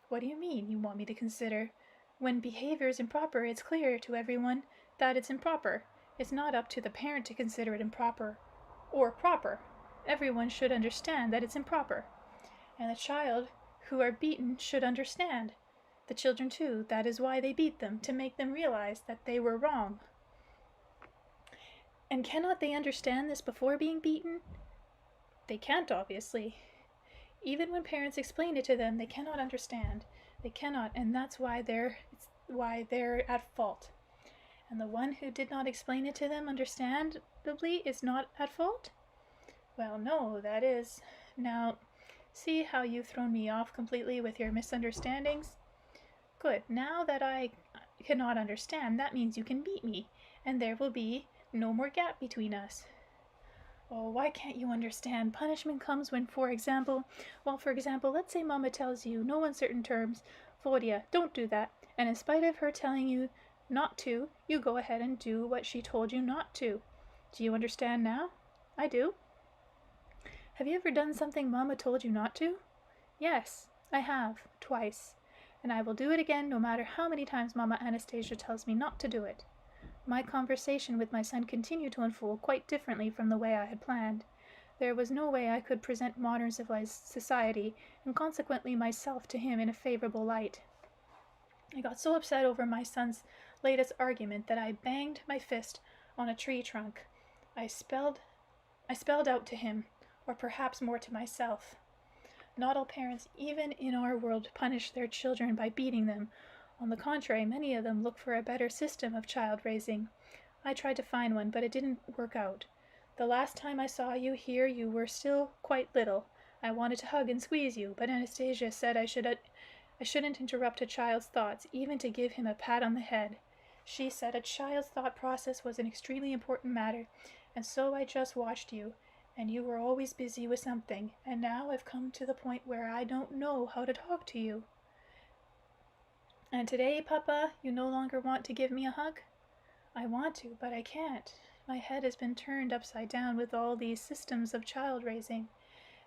What do you mean, you want me to consider? When behavior is improper, it's clear to everyone that it's improper. It's not up to the parent to consider it improper or proper. Everyone should understand that it's improper. And the child who are beaten should understand. The children, too. That is why they beat them, to make them realize that they were wrong. And cannot they understand this before being beaten? They can't, obviously. Even when parents explain it to them, they cannot understand. They cannot, and that's why they're at fault. And the one who did not explain it to them understandably is not at fault? Well, no, that is. Now, see how you've thrown me off completely with your misunderstandings? Good. Now that I cannot understand, that means you can beat me, and there will be no more gap between us. Oh, why can't you understand? Punishment comes when, for example, let's say Mama tells you, no uncertain terms, Volodya, don't do that, and in spite of her telling you not to, you go ahead and do what she told you not to. Do you understand now? I do. Have you ever done something Mama told you not to? Yes, I have, twice. And I will do it again no matter how many times Mama Anastasia tells me not to do it. My conversation with my son continued to unfold quite differently from the way I had planned. There was no way I could present modern civilized society, and consequently myself, to him in a favorable light. I got so upset over my son's latest argument that I banged my fist on a tree trunk. I spelled out to him, or perhaps more to myself. Not all parents, even in our world, punish their children by beating them. On the contrary, many of them look for a better system of child raising. I tried to find one, but it didn't work out. The last time I saw you here, you were still quite little. I wanted to hug and squeeze you, but Anastasia said I shouldn't interrupt a child's thoughts, even to give him a pat on the head. She said a child's thought process was an extremely important matter, and so I just watched you, and you were always busy with something, and now I've come to the point where I don't know how to talk to you. And today, Papa, you no longer want to give me a hug? I want to, but I can't. My head has been turned upside down with all these systems of child raising.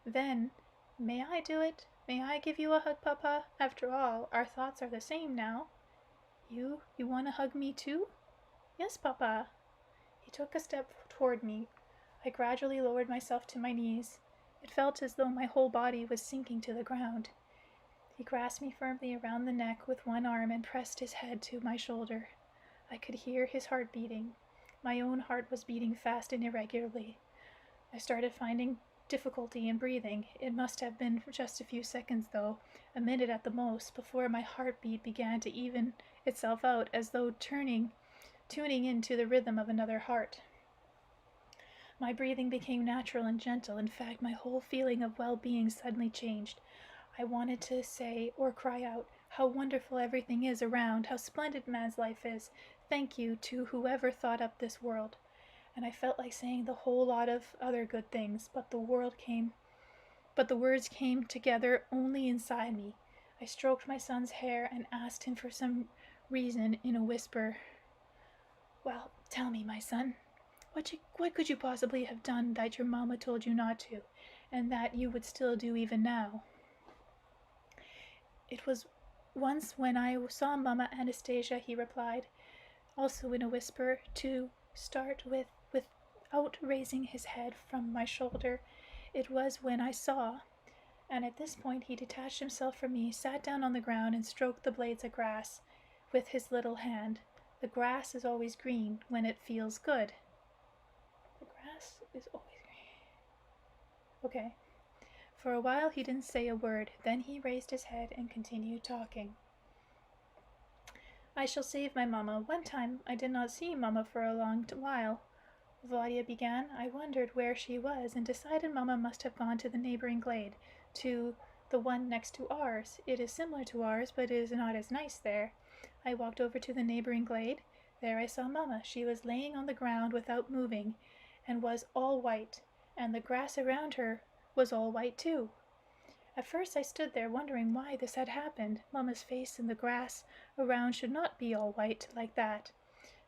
Then, may I do it? May I give you a hug, Papa? After all, our thoughts are the same now. You want to hug me too? Yes, Papa. He took a step toward me. I gradually lowered myself to my knees. It felt as though my whole body was sinking to the ground. He grasped me firmly around the neck with one arm and pressed his head to my shoulder. I could hear his heart beating. My own heart was beating fast and irregularly. I started finding difficulty in breathing. It must have been just a few seconds, though, a minute at the most, before my heartbeat began to even itself out, as though tuning into the rhythm of another heart. My breathing became natural and gentle. In fact, my whole feeling of well-being suddenly changed. I wanted to say or cry out how wonderful everything is around, how splendid man's life is. Thank you to whoever thought up this world. And I felt like saying the whole lot of other good things, but the words came together only inside me. I stroked my son's hair and asked him for some reason in a whisper. Well, tell me, my son, what could you possibly have done that your mama told you not to, and that you would still do even now? It was once when I saw Mama Anastasia, he replied, also in a whisper, to start without raising his head from my shoulder. It was when I saw, and at this point he detached himself from me, sat down on the ground, and stroked the blades of grass with his little hand. The grass is always green when it feels good. The grass is always green. Okay. For a while he didn't say a word. Then he raised his head and continued talking. I shall save my mamma. One time I did not see mamma for a long while. Vladia began. I wondered where she was and decided mamma must have gone to the neighboring glade, to the one next to ours. It is similar to ours, but it is not as nice there. I walked over to the neighboring glade. There I saw mamma. She was laying on the ground without moving, and was all white, and the grass around her was all white too. At first I stood there wondering why this had happened. Mamma's face in the grass around should not be all white like that.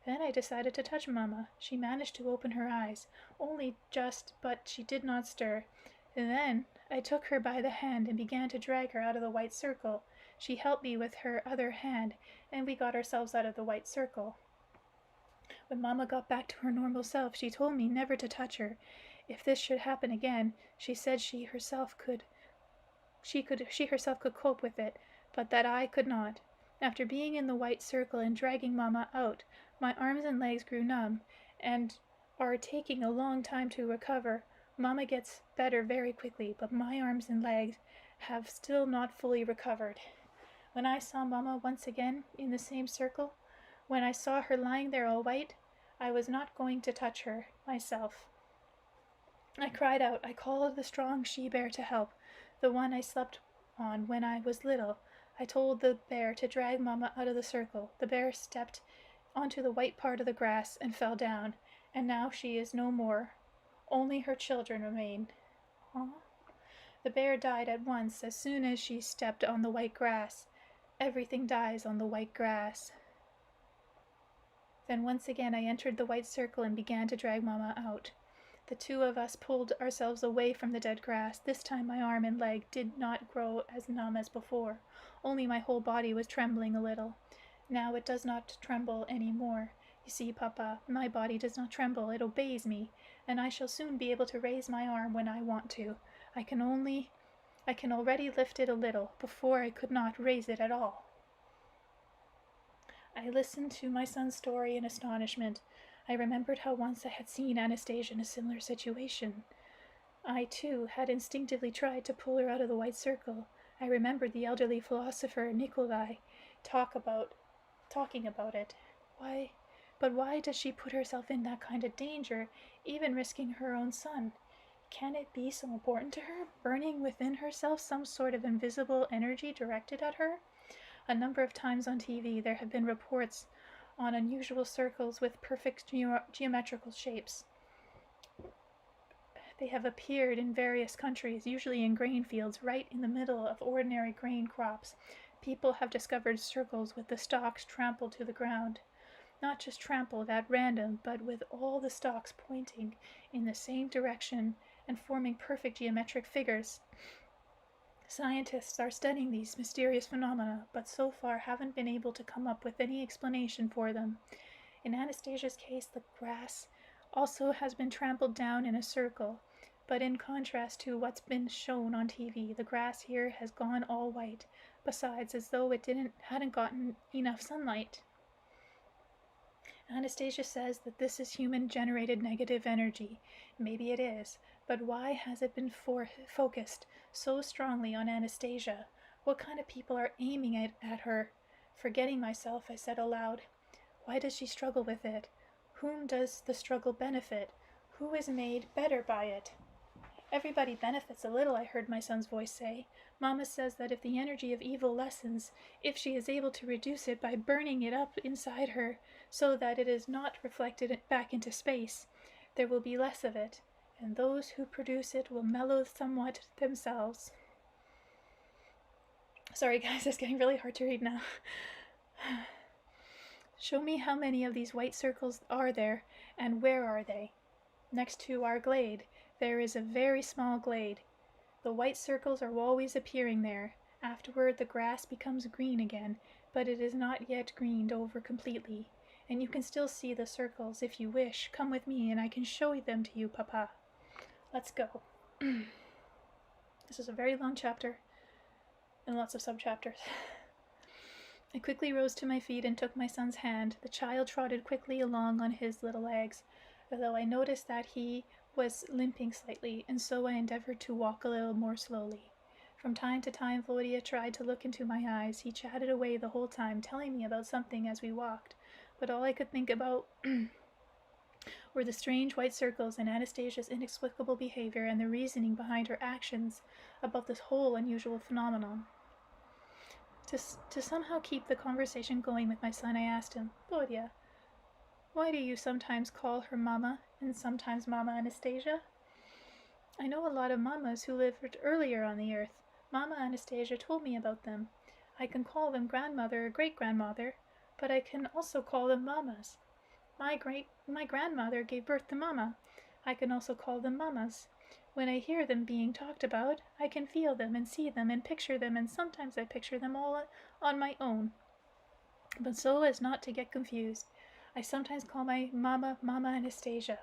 Then I decided to touch Mamma. She managed to open her eyes, only just, but she did not stir. And then I took her by the hand and began to drag her out of the white circle. She helped me with her other hand, and we got ourselves out of the white circle. When Mamma got back to her normal self, she told me never to touch her. If this should happen again, she said she herself could cope with it, but that I could not. After being in the white circle and dragging Mamma out, my arms and legs grew numb and are taking a long time to recover. Mamma gets better very quickly, but my arms and legs have still not fully recovered. When I saw Mamma once again in the same circle, when I saw her lying there all white, I was not going to touch her myself. I cried out. I called the strong she-bear to help, the one I slept on when I was little. I told the bear to drag Mamma out of the circle. The bear stepped onto the white part of the grass and fell down, and now she is no more. Only her children remain. Huh? The bear died at once as soon as she stepped on the white grass. Everything dies on the white grass. Then once again I entered the white circle and began to drag Mamma out. The two of us pulled ourselves away from the dead grass. This time my arm and leg did not grow as numb as before. Only my whole body was trembling a little. Now it does not tremble any more. You see, Papa, my body does not tremble. It obeys me, and I shall soon be able to raise my arm when I want to. I can already lift it a little. Before I could not raise it at all. I listened to my son's story in astonishment. I remembered how once I had seen Anastasia in a similar situation. I, too, had instinctively tried to pull her out of the white circle. I remembered the elderly philosopher Nikolai talking about it. Why does she put herself in that kind of danger, even risking her own son? Can it be so important to her, burning within herself some sort of invisible energy directed at her? A number of times on TV there have been reports on unusual circles with perfect geometrical shapes. They have appeared in various countries, usually in grain fields right in the middle of ordinary grain crops. People have discovered circles with the stalks trampled to the ground. Not just trampled at random, but with all the stalks pointing in the same direction and forming perfect geometric figures. Scientists are studying these mysterious phenomena, but so far haven't been able to come up with any explanation for them. In Anastasia's case, the grass also has been trampled down in a circle, but in contrast to what's been shown on TV, the grass here has gone all white, besides as though it hadn't gotten enough sunlight. Anastasia says that this is human-generated negative energy. Maybe it is, but why has it been focused so strongly on Anastasia? What kind of people are aiming it at her? Forgetting myself, I said aloud, why does she struggle with it? Whom does the struggle benefit? Who is made better by it? Everybody benefits a little, I heard my son's voice say. Mama says that if the energy of evil lessens, if she is able to reduce it by burning it up inside her so that it is not reflected back into space, there will be less of it, and those who produce it will mellow somewhat themselves. Sorry guys, it's getting really hard to read now. Show me how many of these white circles are there, and where are they? Next to our glade, there is a very small glade. The white circles are always appearing there. Afterward, the grass becomes green again, but it is not yet greened over completely, and you can still see the circles if you wish. Come with me, and I can show them to you, Papa. Let's go. This is a very long chapter, and lots of subchapters. I quickly rose to my feet and took my son's hand. The child trotted quickly along on his little legs, although I noticed that he was limping slightly, and so I endeavored to walk a little more slowly. From time to time, Volodya tried to look into my eyes. He chatted away the whole time, telling me about something as we walked, but all I could think about were the strange white circles and Anastasia's inexplicable behavior and the reasoning behind her actions about this whole unusual phenomenon. To somehow keep the conversation going with my son, I asked him, Volodya, why do you sometimes call her Mama and sometimes Mama Anastasia? I know a lot of mamas who lived earlier on the earth. Mama Anastasia told me about them. I can call them grandmother or great-grandmother, but I can also call them mamas. My grandmother gave birth to Mama. I can also call them mamas. When I hear them being talked about, I can feel them and see them and picture them, and sometimes I picture them all on my own. But so as not to get confused, I sometimes call my Mama Mama Anastasia.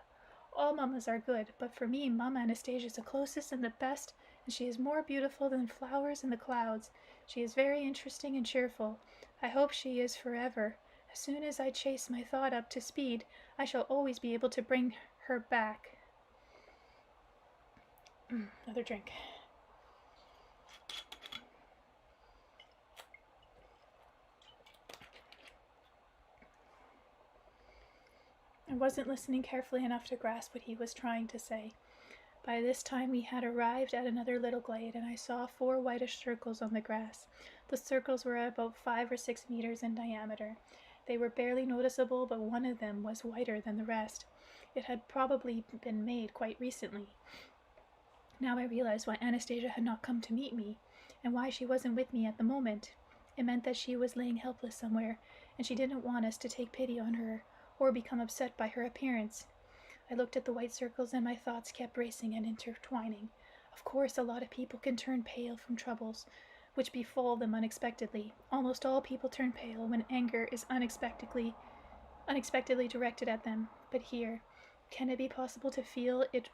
All mamas are good, but for me, Mama Anastasia is the closest and the best, and she is more beautiful than flowers in the clouds. She is very interesting and cheerful. I hope she is forever. As soon as I chase my thought up to speed, I shall always be able to bring her back. Another drink. I wasn't listening carefully enough to grasp what he was trying to say. By this time we had arrived at another little glade, and I saw 4 whitish circles on the grass. The circles were about 5 or 6 meters in diameter. They were barely noticeable, but one of them was whiter than the rest. It had probably been made quite recently. Now I realized why Anastasia had not come to meet me, and why she wasn't with me at the moment. It meant that she was laying helpless somewhere, and she didn't want us to take pity on her, or become upset by her appearance. I looked at the white circles, and my thoughts kept racing and intertwining. Of course, a lot of people can turn pale from troubles which befall them unexpectedly. Almost all people turn pale when anger is unexpectedly directed at them. But here, can it be possible to feel it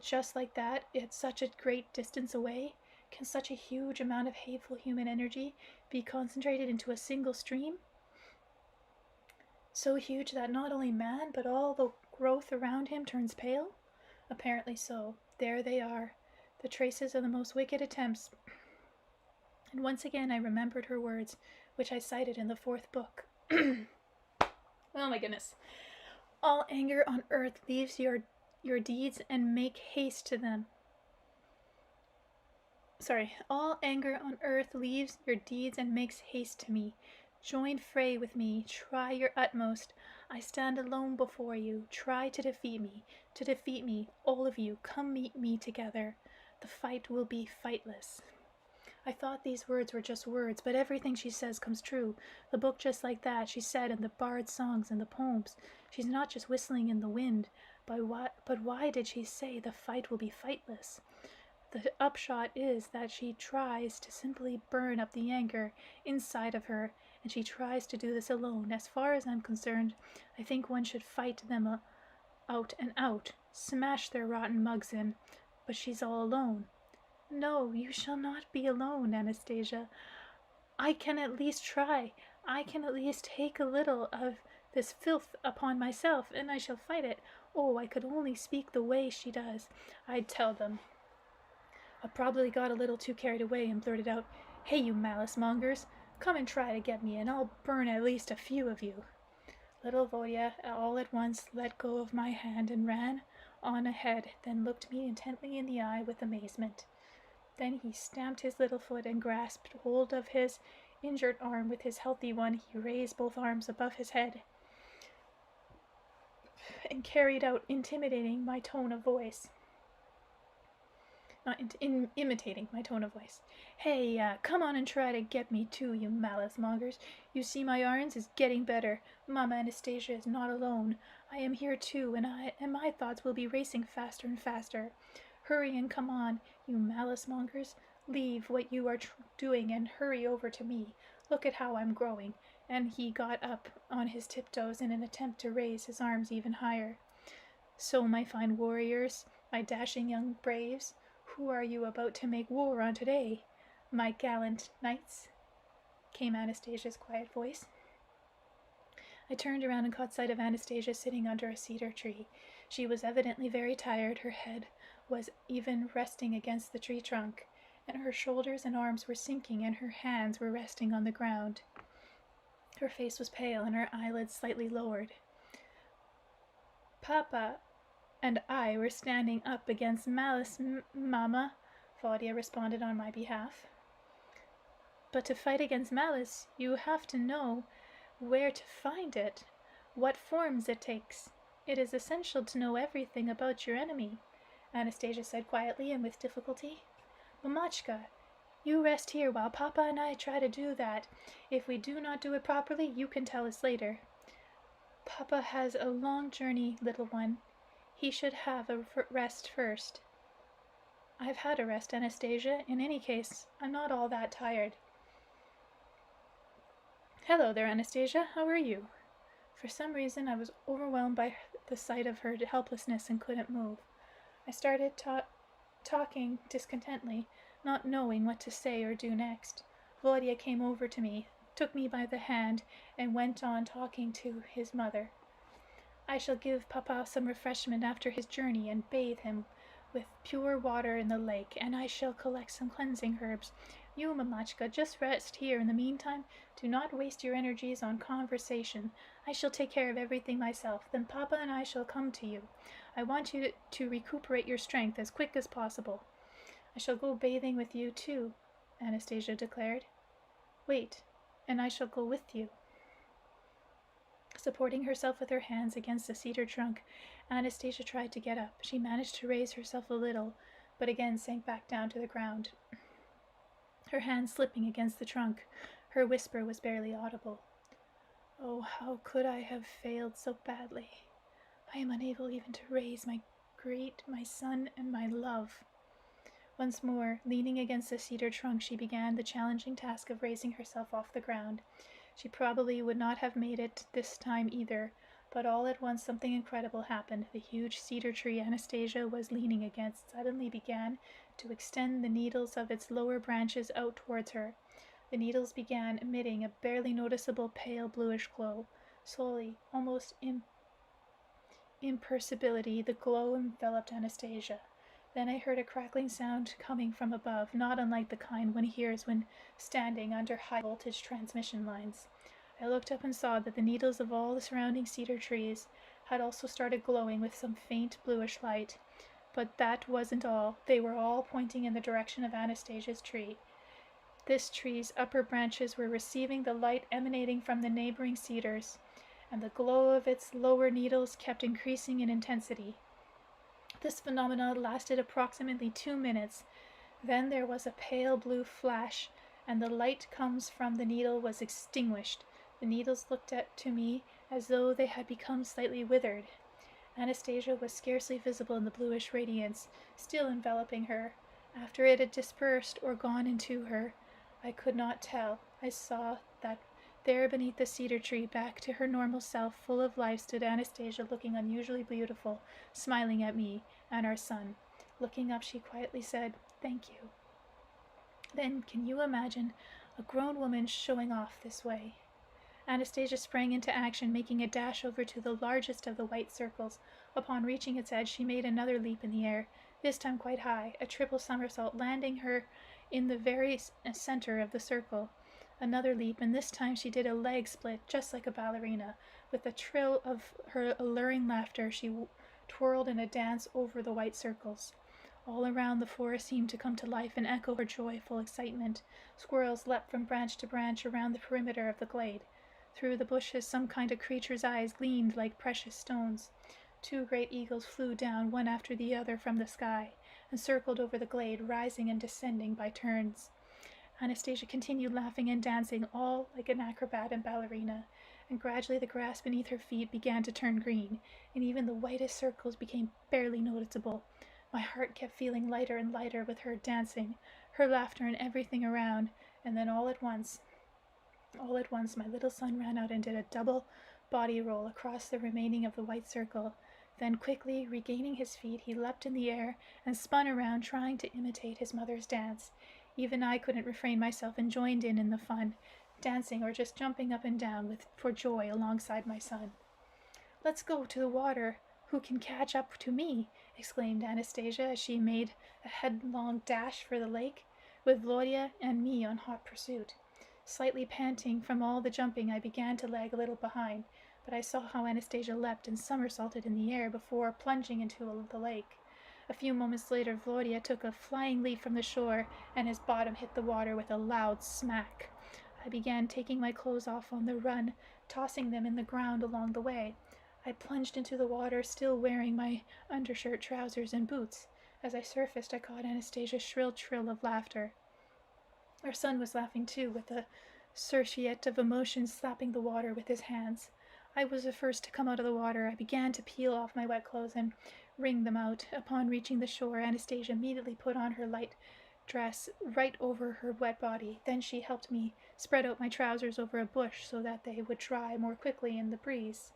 just like that, at such a great distance away? Can such a huge amount of hateful human energy be concentrated into a single stream? So huge that not only man, but all the growth around him turns pale? Apparently so. There they are, the traces of the most wicked attempts. And once again I remembered her words, which I cited in the 4th book. Oh my goodness. All anger on earth leaves your deeds and make haste to them. All anger on earth leaves your deeds and makes haste to me. Join fray with me, try your utmost. I stand alone before you. Try to defeat me, all of you. Come meet me together. The fight will be fightless. I thought these words were just words, but everything she says comes true. The book just like that, she said in the bard's songs and the poems. She's not just whistling in the wind. But why did she say the fight will be fightless? The upshot is that she tries to simply burn up the anger inside of her, and she tries to do this alone. As far as I'm concerned, I think one should fight them out and out, smash their rotten mugs in, but she's all alone. No, you shall not be alone, Anastasia. I can at least try. I can at least take a little of this filth upon myself, and I shall fight it. Oh, I could only speak the way she does. I'd tell them. I probably got a little too carried away and blurted out, "Hey, you malice mongers, come and try to get me, and I'll burn at least a few of you." Little Volodya all at once let go of my hand and ran on ahead, then looked me intently in the eye with amazement. Then he stamped his little foot and grasped hold of his injured arm with his healthy one. He raised both arms above his head and carried out imitating my tone of voice. "Hey, come on and try to get me too, you malice mongers. You see my irons is getting better. Mama Anastasia is not alone. I am here too, and my thoughts will be racing faster and faster. Hurry and come on, you malice mongers. Leave what you are doing and hurry over to me. Look at how I'm growing." And he got up on his tiptoes in an attempt to raise his arms even higher. "So, my fine warriors, my dashing young braves, who are you about to make war on today? My gallant knights?" came Anastasia's quiet voice. I turned around and caught sight of Anastasia sitting under a cedar tree. She was evidently very tired. Her head was even resting against the tree trunk, and her shoulders and arms were sinking, and her hands were resting on the ground. Her face was pale, and her eyelids slightly lowered. "Papa and I were standing up against malice, Mama," Volodya responded on my behalf. "But to fight against malice, you have to know where to find it, what forms it takes. It is essential to know everything about your enemy," Anastasia said quietly and with difficulty. "Mamachka, you rest here while Papa and I try to do that. If we do not do it properly, you can tell us later. Papa has a long journey, little one. He should have a rest first." "I've had a rest, Anastasia. In any case, I'm not all that tired." "Hello there, Anastasia. How are you?" For some reason, I was overwhelmed by the sight of her helplessness and couldn't move. I started talking discontently, not knowing what to say or do next. Volodya came over to me, took me by the hand, and went on talking to his mother. "I shall give Papa some refreshment after his journey and bathe him with pure water in the lake, and I shall collect some cleansing herbs. You, Mamachka, just rest here in the meantime. Do not waste your energies on conversation. I shall take care of everything myself. Then Papa and I shall come to you. I want you to recuperate your strength as quick as possible." "I shall go bathing with you too," Anastasia declared. "Wait, and I shall go with you." Supporting herself with her hands against the cedar trunk, Anastasia tried to get up. She managed to raise herself a little, but again sank back down to the ground. Her hands slipping against the trunk, her whisper was barely audible. "Oh, how could I have failed so badly? I am unable even to raise my son and my love." Once more, leaning against the cedar trunk, she began the challenging task of raising herself off the ground. She probably would not have made it this time either, but all at once something incredible happened. The huge cedar tree Anastasia was leaning against suddenly began to extend the needles of its lower branches out towards her. The needles began emitting a barely noticeable pale bluish glow. Slowly, almost imperceptibly, the glow enveloped Anastasia. Then I heard a crackling sound coming from above, not unlike the kind one hears when standing under high voltage transmission lines. I looked up and saw that the needles of all the surrounding cedar trees had also started glowing with some faint bluish light. But that wasn't all. They were all pointing in the direction of Anastasia's tree. This tree's upper branches were receiving the light emanating from the neighboring cedars, and the glow of its lower needles kept increasing in intensity. This phenomenon lasted approximately 2 minutes. Then there was a pale blue flash, and the light comes from the needle was extinguished. The needles looked to me as though they had become slightly withered. Anastasia was scarcely visible in the bluish radiance, still enveloping her. After it had dispersed or gone into her, I could not tell. I saw that there beneath the cedar tree, back to her normal self, full of life, stood Anastasia, looking unusually beautiful, smiling at me and our son. Looking up, she quietly said, "Thank you." Then, can you imagine a grown woman showing off this way? Anastasia sprang into action, making a dash over to the largest of the white circles. Upon reaching its edge, she made another leap in the air, this time quite high, a triple somersault, landing her in the very center of the circle. Another leap, and this time she did a leg split, just like a ballerina. With a trill of her alluring laughter, she twirled in a dance over the white circles. All around the forest seemed to come to life and echo her joyful excitement. Squirrels leapt from branch to branch around the perimeter of the glade. Through the bushes some kind of creature's eyes gleamed like precious stones. 2 great eagles flew down one after the other from the sky, and circled over the glade, rising and descending by turns. Anastasia continued laughing and dancing, all like an acrobat and ballerina, and gradually the grass beneath her feet began to turn green, and even the whitest circles became barely noticeable. My heart kept feeling lighter and lighter with her dancing, her laughter, and everything around, and then all at once, my little son ran out and did a double body roll across the remaining of the white circle. Then, quickly regaining his feet, he leapt in the air and spun around, trying to imitate his mother's dance. Even I couldn't refrain myself and joined in the fun, dancing or just jumping up and down for joy alongside my son. "Let's go to the water. Who can catch up to me?" exclaimed Anastasia as she made a headlong dash for the lake, with Volodya and me on hot pursuit. Slightly panting from all the jumping, I began to lag a little behind, but I saw how Anastasia leapt and somersaulted in the air before plunging into the lake. A few moments later, Volodya took a flying leap from the shore, and his bottom hit the water with a loud smack. I began taking my clothes off on the run, tossing them in the ground along the way. I plunged into the water, still wearing my undershirt, trousers, and boots. As I surfaced, I caught Anastasia's shrill trill of laughter. Our son was laughing too, with a surfeit of emotion, slapping the water with his hands. I was the first to come out of the water. I began to peel off my wet clothes and wring them out. Upon reaching the shore, Anastasia immediately put on her light dress right over her wet body. Then she helped me spread out my trousers over a bush so that they would dry more quickly in the breeze.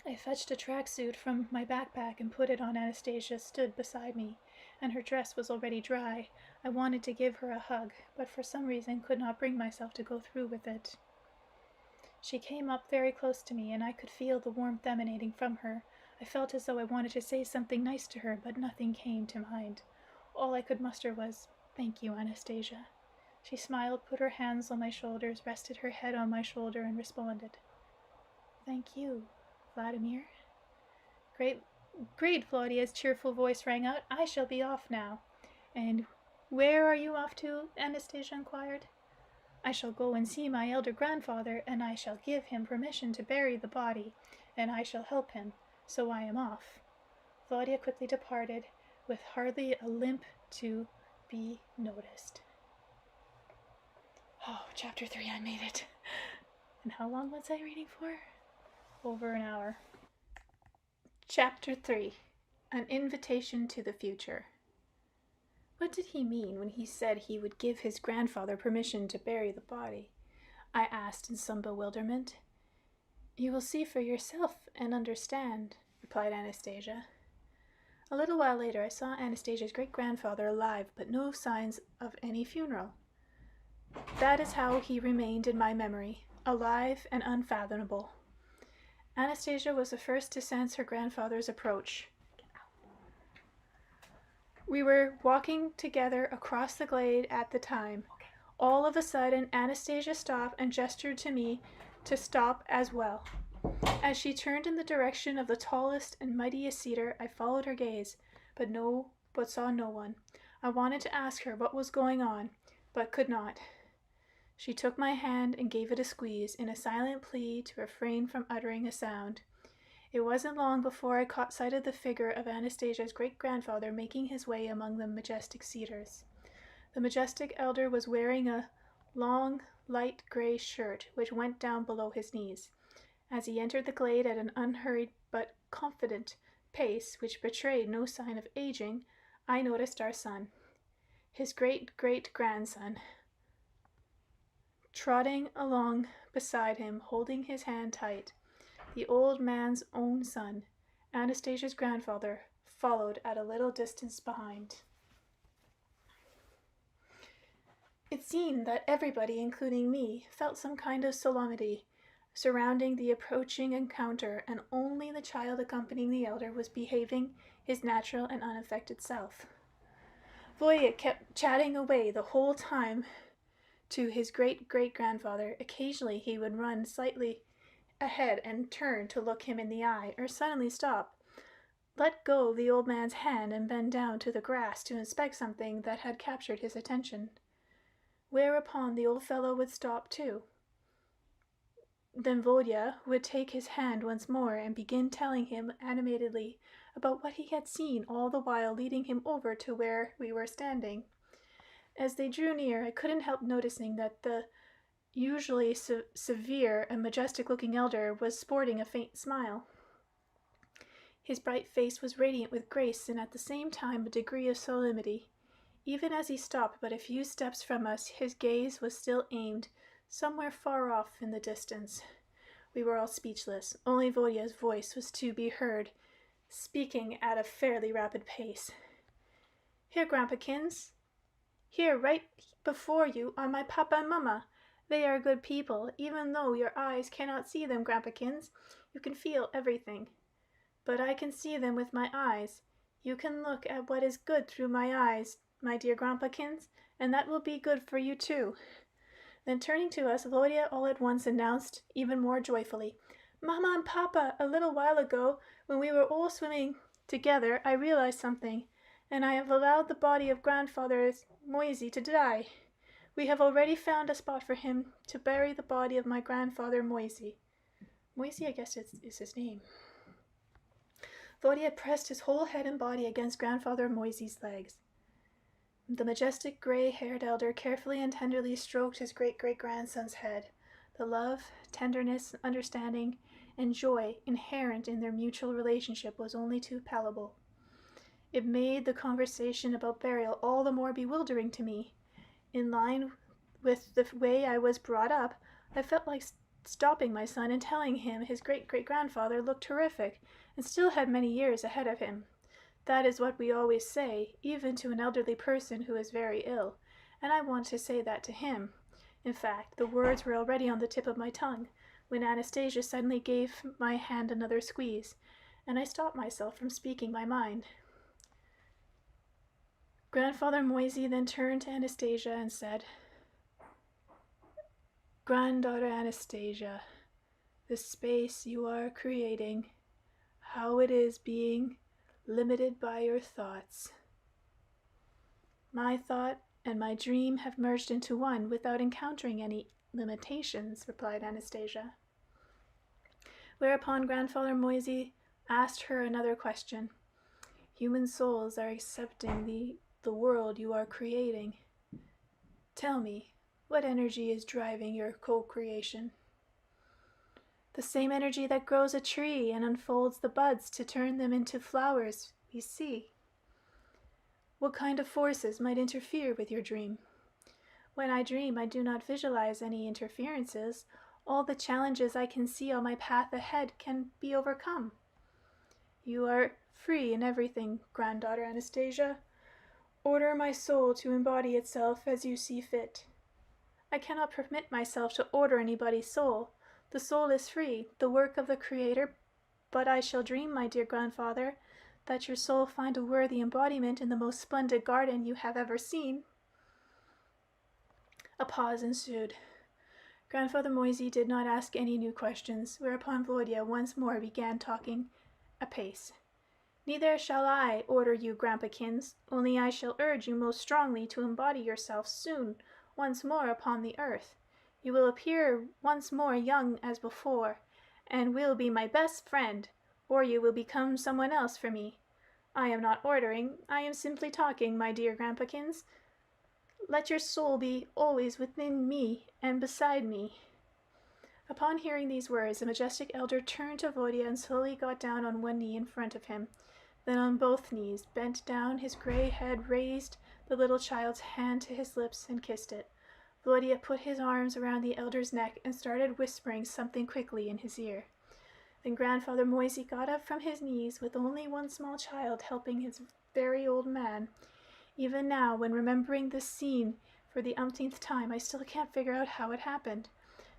I fetched a tracksuit from my backpack and put it on. Anastasia stood beside me, and her dress was already dry. I wanted to give her a hug, but for some reason could not bring myself to go through with it. She came up very close to me, and I could feel the warmth emanating from her. I felt as though I wanted to say something nice to her, but nothing came to mind. All I could muster was, "Thank you, Anastasia." She smiled, put her hands on my shoulders, rested her head on my shoulder, and responded, "Thank you, Vladimir." Great, Volodya's cheerful voice rang out. "I shall be off now." "And where are you off to?" Anastasia inquired. "I shall go and see my elder grandfather, and I shall give him permission to bury the body, and I shall help him, so I am off." Volodya quickly departed, with hardly a limp to be noticed. Oh, chapter 3, I made it. And how long was I reading for? Over an hour. Chapter 3, An Invitation to the Future. What did he mean when he said he would give his grandfather permission to bury the body? I asked in some bewilderment. "You will see for yourself and understand," replied Anastasia. A little while later I saw Anastasia's great-grandfather alive, but no signs of any funeral. That is how he remained in my memory, alive and unfathomable. Anastasia was the first to sense her grandfather's approach. We were walking together across the glade at the time. All of a sudden, Anastasia stopped and gestured to me to stop as well. As she turned in the direction of the tallest and mightiest cedar, I followed her gaze, but saw no one. I wanted to ask her what was going on, but could not. She took my hand and gave it a squeeze, in a silent plea to refrain from uttering a sound. It wasn't long before I caught sight of the figure of Anastasia's great-grandfather making his way among the majestic cedars. The majestic elder was wearing a long, light gray shirt, which went down below his knees. As he entered the glade at an unhurried but confident pace, which betrayed no sign of aging, I noticed our son, his great-great-grandson, trotting along beside him, holding his hand tight. The old man's own son, Anastasia's grandfather, followed at a little distance behind. It seemed that everybody, including me, felt some kind of solemnity surrounding the approaching encounter, and only the child accompanying the elder was behaving his natural and unaffected self. Volya kept chatting away the whole time to his great-great-grandfather. Occasionally he would run slightly ahead and turn to look him in the eye, or suddenly stop, let go the old man's hand, and bend down to the grass to inspect something that had captured his attention. Whereupon the old fellow would stop too. Then Volya would take his hand once more and begin telling him animatedly about what he had seen, all the while leading him over to where we were standing. As they drew near, I couldn't help noticing that the usually severe and majestic-looking elder was sporting a faint smile. His bright face was radiant with grace and at the same time a degree of solemnity. Even as he stopped but a few steps from us, his gaze was still aimed somewhere far off in the distance. We were all speechless. Only Volya's voice was to be heard, speaking at a fairly rapid pace. "Here, Grandpakins. Here, right before you, are my papa and mamma. They are good people, even though your eyes cannot see them, Grandpakins. You can feel everything. But I can see them with my eyes. You can look at what is good through my eyes, my dear Grandpakins, and that will be good for you too." Then turning to us, Volya all at once announced, even more joyfully, "Mamma and Papa, a little while ago, when we were all swimming together, I realized something, and I have allowed the body of Grandfather Moisey to die. We have already found a spot for him to bury the body of my grandfather Moisey." Moisey, I guess, is his name. Volya pressed his whole head and body against Grandfather Moisey's legs. The majestic gray-haired elder carefully and tenderly stroked his great-great-grandson's head. The love, tenderness, understanding, and joy inherent in their mutual relationship was only too palpable. It made the conversation about burial all the more bewildering to me. In line with the way I was brought up, I felt like stopping my son and telling him his great-great-grandfather looked terrific and still had many years ahead of him. That is what we always say, even to an elderly person who is very ill, and I wanted to say that to him. In fact, the words were already on the tip of my tongue when Anastasia suddenly gave my hand another squeeze, and I stopped myself from speaking my mind. Grandfather Moisey then turned to Anastasia and said, "Granddaughter Anastasia, the space you are creating, how it is being limited by your thoughts. My thought and my dream have merged into one without encountering any limitations," replied Anastasia. Whereupon Grandfather Moisey asked her another question. "Human souls are accepting the world you are creating. Tell me, what energy is driving your co-creation?" "The same energy that grows a tree and unfolds the buds to turn them into flowers we see." "What kind of forces might interfere with your dream?" "When I dream, I do not visualize any interferences. All the challenges I can see on my path ahead can be overcome." "You are free in everything, Granddaughter Anastasia. Order my soul to embody itself as you see fit." I cannot permit myself to order anybody's soul. The soul is free, the work of the Creator, but I shall dream, my dear grandfather, that your soul find a worthy embodiment in the most splendid garden you have ever seen." A pause ensued. Grandfather Moisey did not ask any new questions, whereupon Volodya once more began talking apace. "Neither shall I order you, Grandpakins, only I shall urge you most strongly to embody yourself soon once more upon the earth. You will appear once more young as before, and will be my best friend, or you will become someone else for me. I am not ordering, I am simply talking, my dear Grandpakins. Let your soul be always within me and beside me." Upon hearing these words, the majestic elder turned to Volodya and slowly got down on one knee in front of him. Then on both knees, bent down, his gray head raised the little child's hand to his lips and kissed it. Volodya put his arms around the elder's neck and started whispering something quickly in his ear. Then Grandfather Moisey got up from his knees with only one small child helping his very old man. Even now, when remembering this scene for the umpteenth time, I still can't figure out how it happened.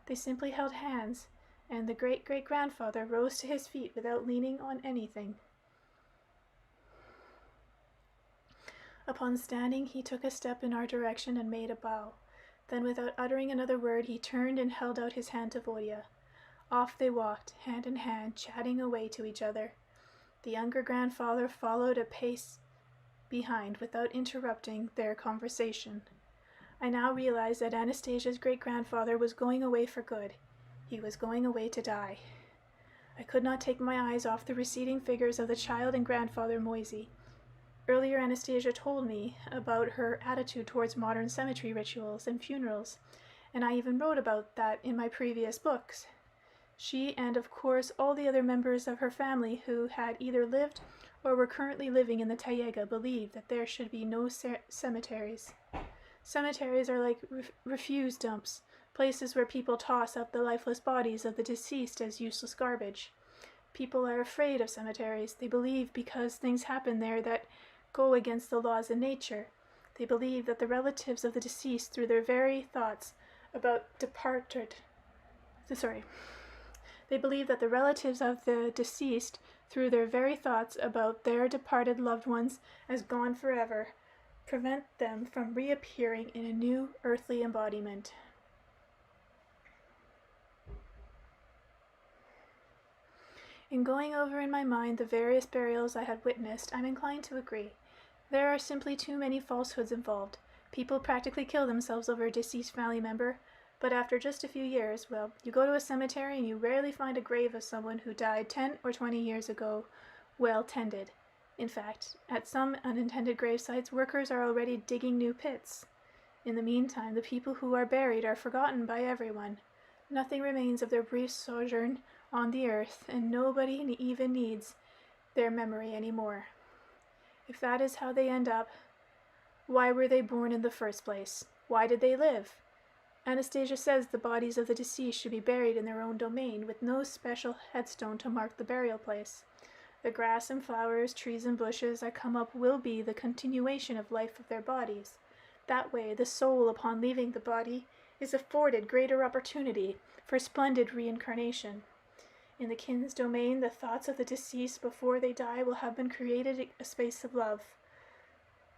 They simply held hands, and the great-great-grandfather rose to his feet without leaning on anything. Upon standing, he took a step in our direction and made a bow. Then, without uttering another word, he turned and held out his hand to Volodya. Off they walked, hand in hand, chatting away to each other. The younger grandfather followed a pace behind without interrupting their conversation. I now realized that Anastasia's great-grandfather was going away for good. He was going away to die. I could not take my eyes off the receding figures of the child and Grandfather Moisey. Earlier, Anastasia told me about her attitude towards modern cemetery rituals and funerals, and I even wrote about that in my previous books. She and, of course, all the other members of her family who had either lived or were currently living in the Tayega believed that there should be no cemeteries. Cemeteries are like refuse dumps, places where people toss up the lifeless bodies of the deceased as useless garbage. People are afraid of cemeteries. They believe because things happen there that go against the laws of nature. They believe that the relatives of the deceased, through their very thoughts about They believe that the relatives of the deceased, through their very thoughts about their departed loved ones as gone forever, prevent them from reappearing in a new earthly embodiment. In going over in my mind the various burials I had witnessed, I'm inclined to agree. There are simply too many falsehoods involved. People practically kill themselves over a deceased family member, but after just a few years, well, you go to a cemetery and you rarely find a grave of someone who died 10 or 20 years ago, well tended. In fact, at some unintended grave sites, workers are already digging new pits. In the meantime, the people who are buried are forgotten by everyone. Nothing remains of their brief sojourn on the earth, and nobody even needs their memory anymore. If that is how they end up, why were they born in the first place? Why did they live? Anastasia says the bodies of the deceased should be buried in their own domain, with no special headstone to mark the burial place. The grass and flowers, trees and bushes that come up will be the continuation of life of their bodies. That way, the soul, upon leaving the body, is afforded greater opportunity for splendid reincarnation. In the kin's domain, the thoughts of the deceased before they die will have been created a space of love.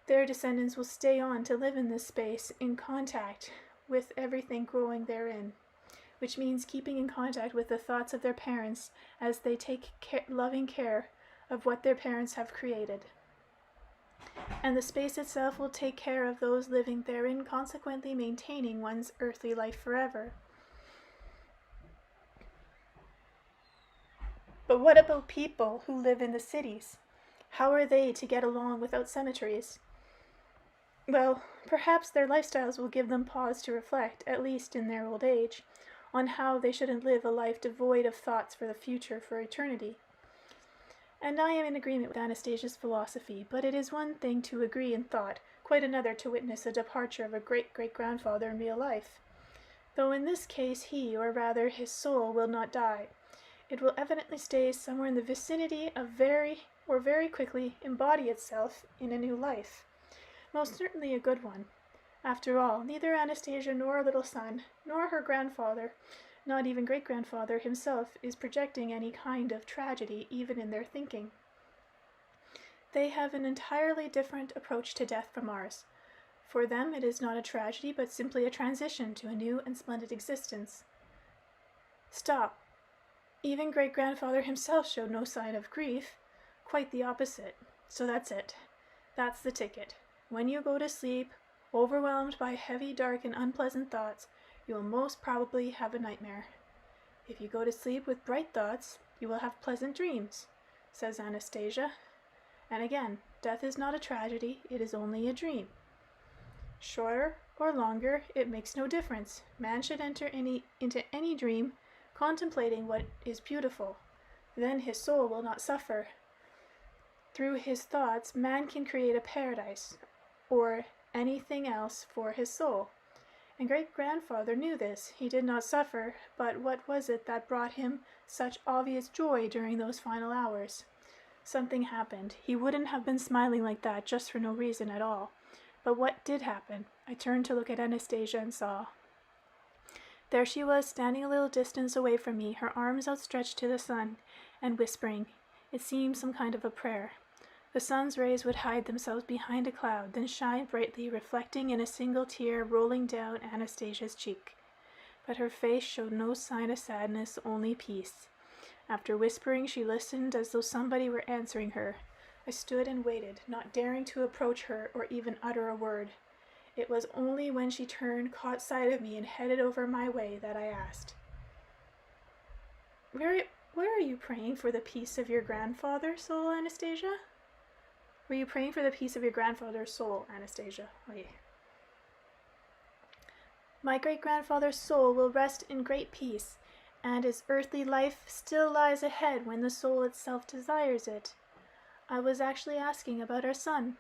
Their descendants will stay on to live in this space, in contact with everything growing therein, which means keeping in contact with the thoughts of their parents as they take loving care of what their parents have created. And the space itself will take care of those living therein, consequently maintaining one's earthly life forever. But what about people who live in the cities? How are they to get along without cemeteries? Well, perhaps their lifestyles will give them pause to reflect, at least in their old age, on how they shouldn't live a life devoid of thoughts for the future, for eternity. And I am in agreement with Anastasia's philosophy, but it is one thing to agree in thought, quite another to witness the departure of a great-great-grandfather in real life. Though in this case he, or rather his soul, will not die. It will evidently stay somewhere in the vicinity of very quickly embody itself in a new life. Most certainly a good one. After all, neither Anastasia nor her little son, nor her grandfather, not even great-grandfather himself, is projecting any kind of tragedy even in their thinking. They have an entirely different approach to death from ours. For them it is not a tragedy, but simply a transition to a new and splendid existence. Stop. Even great-grandfather himself showed no sign of grief. Quite the opposite. So that's it. That's the ticket. When you go to sleep, overwhelmed by heavy, dark, and unpleasant thoughts, you will most probably have a nightmare. If you go to sleep with bright thoughts, you will have pleasant dreams, says Anastasia. And again, death is not a tragedy, it is only a dream. Shorter or longer, it makes no difference. Man should enter into any dream, contemplating what is beautiful. Then his soul will not suffer. Through his thoughts, man can create a paradise, or anything else for his soul. And great-grandfather knew this. He did not suffer, but what was it that brought him such obvious joy during those final hours? Something happened. He wouldn't have been smiling like that just for no reason at all. But what did happen? I turned to look at Anastasia and saw. There she was, standing a little distance away from me, her arms outstretched to the sun, and whispering. It seemed some kind of a prayer. The sun's rays would hide themselves behind a cloud, then shine brightly, reflecting in a single tear rolling down Anastasia's cheek. But her face showed no sign of sadness, only peace. After whispering, she listened as though somebody were answering her. I stood and waited, not daring to approach her or even utter a word. It was only when she turned, caught sight of me, and headed over my way that I asked, Where are you praying for the peace of your grandfather's soul, Anastasia? Were you praying for the peace of your grandfather's soul, Anastasia? Oh, yeah. My great-grandfather's soul will rest in great peace, and his earthly life still lies ahead when the soul itself desires it. I was actually asking about our son,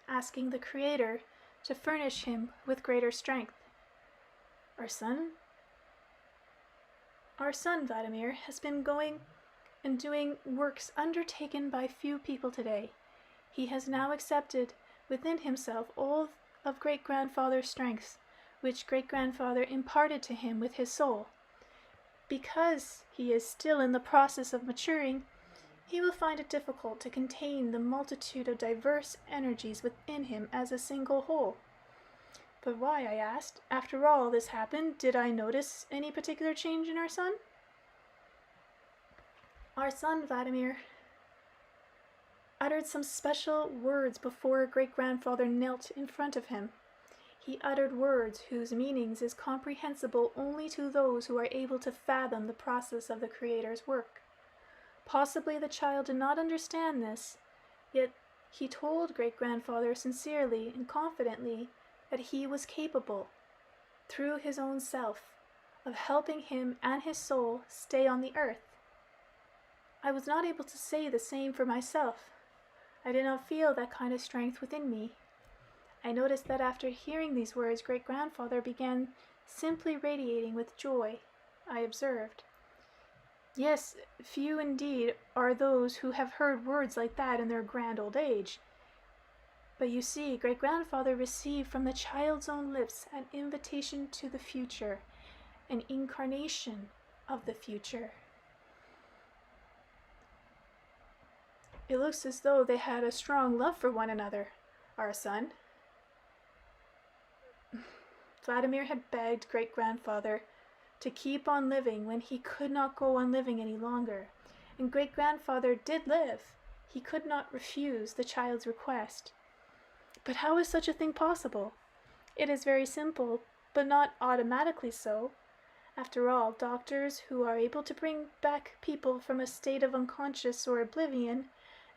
asking the Creator to furnish him with greater strength. Our son, Vladimir, has been going and doing works undertaken by few people today. He has now accepted within himself all of great-grandfather's strengths, which great-grandfather imparted to him with his soul. Because he is still in the process of maturing, he will find it difficult to contain the multitude of diverse energies within him as a single whole. But why, I asked. After all this happened, did I notice any particular change in our son? Our son, Vladimir, uttered some special words before great-grandfather knelt in front of him. He uttered words whose meanings is comprehensible only to those who are able to fathom the process of the Creator's work. Possibly the child did not understand this, yet he told great-grandfather sincerely and confidently that he was capable, through his own self, of helping him and his soul stay on the earth. I was not able to say the same for myself. I did not feel that kind of strength within me. I noticed that after hearing these words, great-grandfather began simply radiating with joy. I observed. Yes, few indeed are those who have heard words like that in their grand old age. But you see, great-grandfather received from the child's own lips an invitation to the future, an incarnation of the future. It looks as though they had a strong love for one another, our son. Vladimir had begged great-grandfather to keep on living when he could not go on living any longer, and great-grandfather did live. He could not refuse the child's request. But how is such a thing possible? It is very simple, but not automatically so. After all, doctors who are able to bring back people from a state of unconscious or oblivion,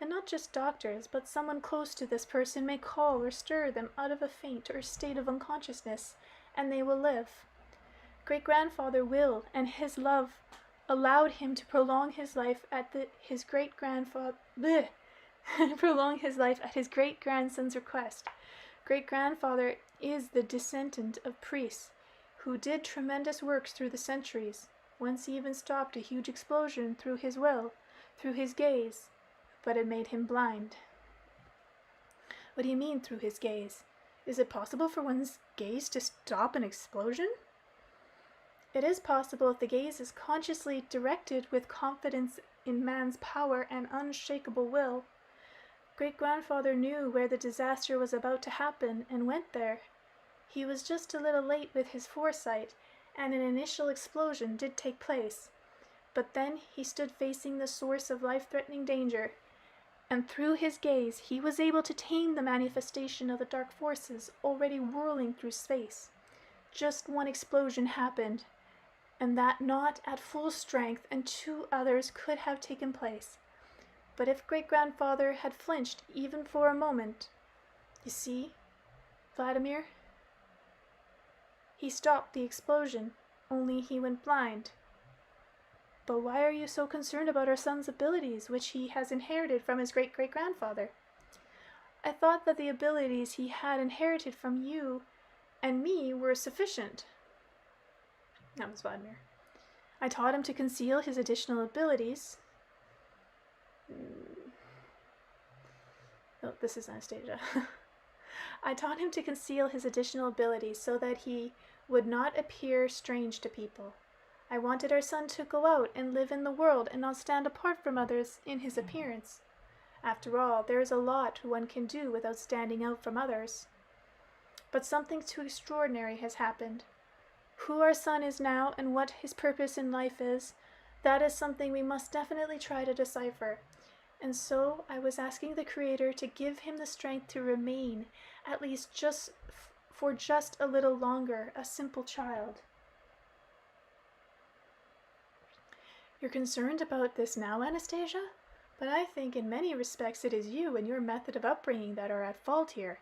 and not just doctors, but someone close to this person may call or stir them out of a faint or state of unconsciousness, and they will live. Great-grandfather willed, and his love allowed him to prolong his life at his great-grandson's request. Great-grandfather is the descendant of priests who did tremendous works through the centuries. Once he even stopped a huge explosion through his will, through his gaze, but it made him blind. What do you mean, through his gaze? Is it possible for one's gaze to stop an explosion? It is possible if the gaze is consciously directed with confidence in man's power and unshakable will. Great-grandfather knew where the disaster was about to happen and went there. He was just a little late with his foresight, and an initial explosion did take place. But then he stood facing the source of life-threatening danger, and through his gaze he was able to tame the manifestation of the dark forces already whirling through space. Just one explosion happened, and that not at full strength, and 2 others could have taken place. But if great-grandfather had flinched even for a moment, you see, Vladimir, he stopped the explosion, only he went blind. But why are you so concerned about our son's abilities, which he has inherited from his great-great-grandfather? I thought that the abilities he had inherited from you and me were sufficient. That was Vladimir. I taught him to conceal his additional abilities. Oh, this is Anastasia. I taught him to conceal his additional abilities so that he would not appear strange to people. I wanted our son to go out and live in the world and not stand apart from others in his appearance. After all, there is a lot one can do without standing out from others. But something too extraordinary has happened. Who our son is now and what his purpose in life is, that is something we must definitely try to decipher. And so I was asking the Creator to give him the strength to remain, at least for just a little longer, a simple child. You're concerned about this now, Anastasia? But I think in many respects it is you and your method of upbringing that are at fault here.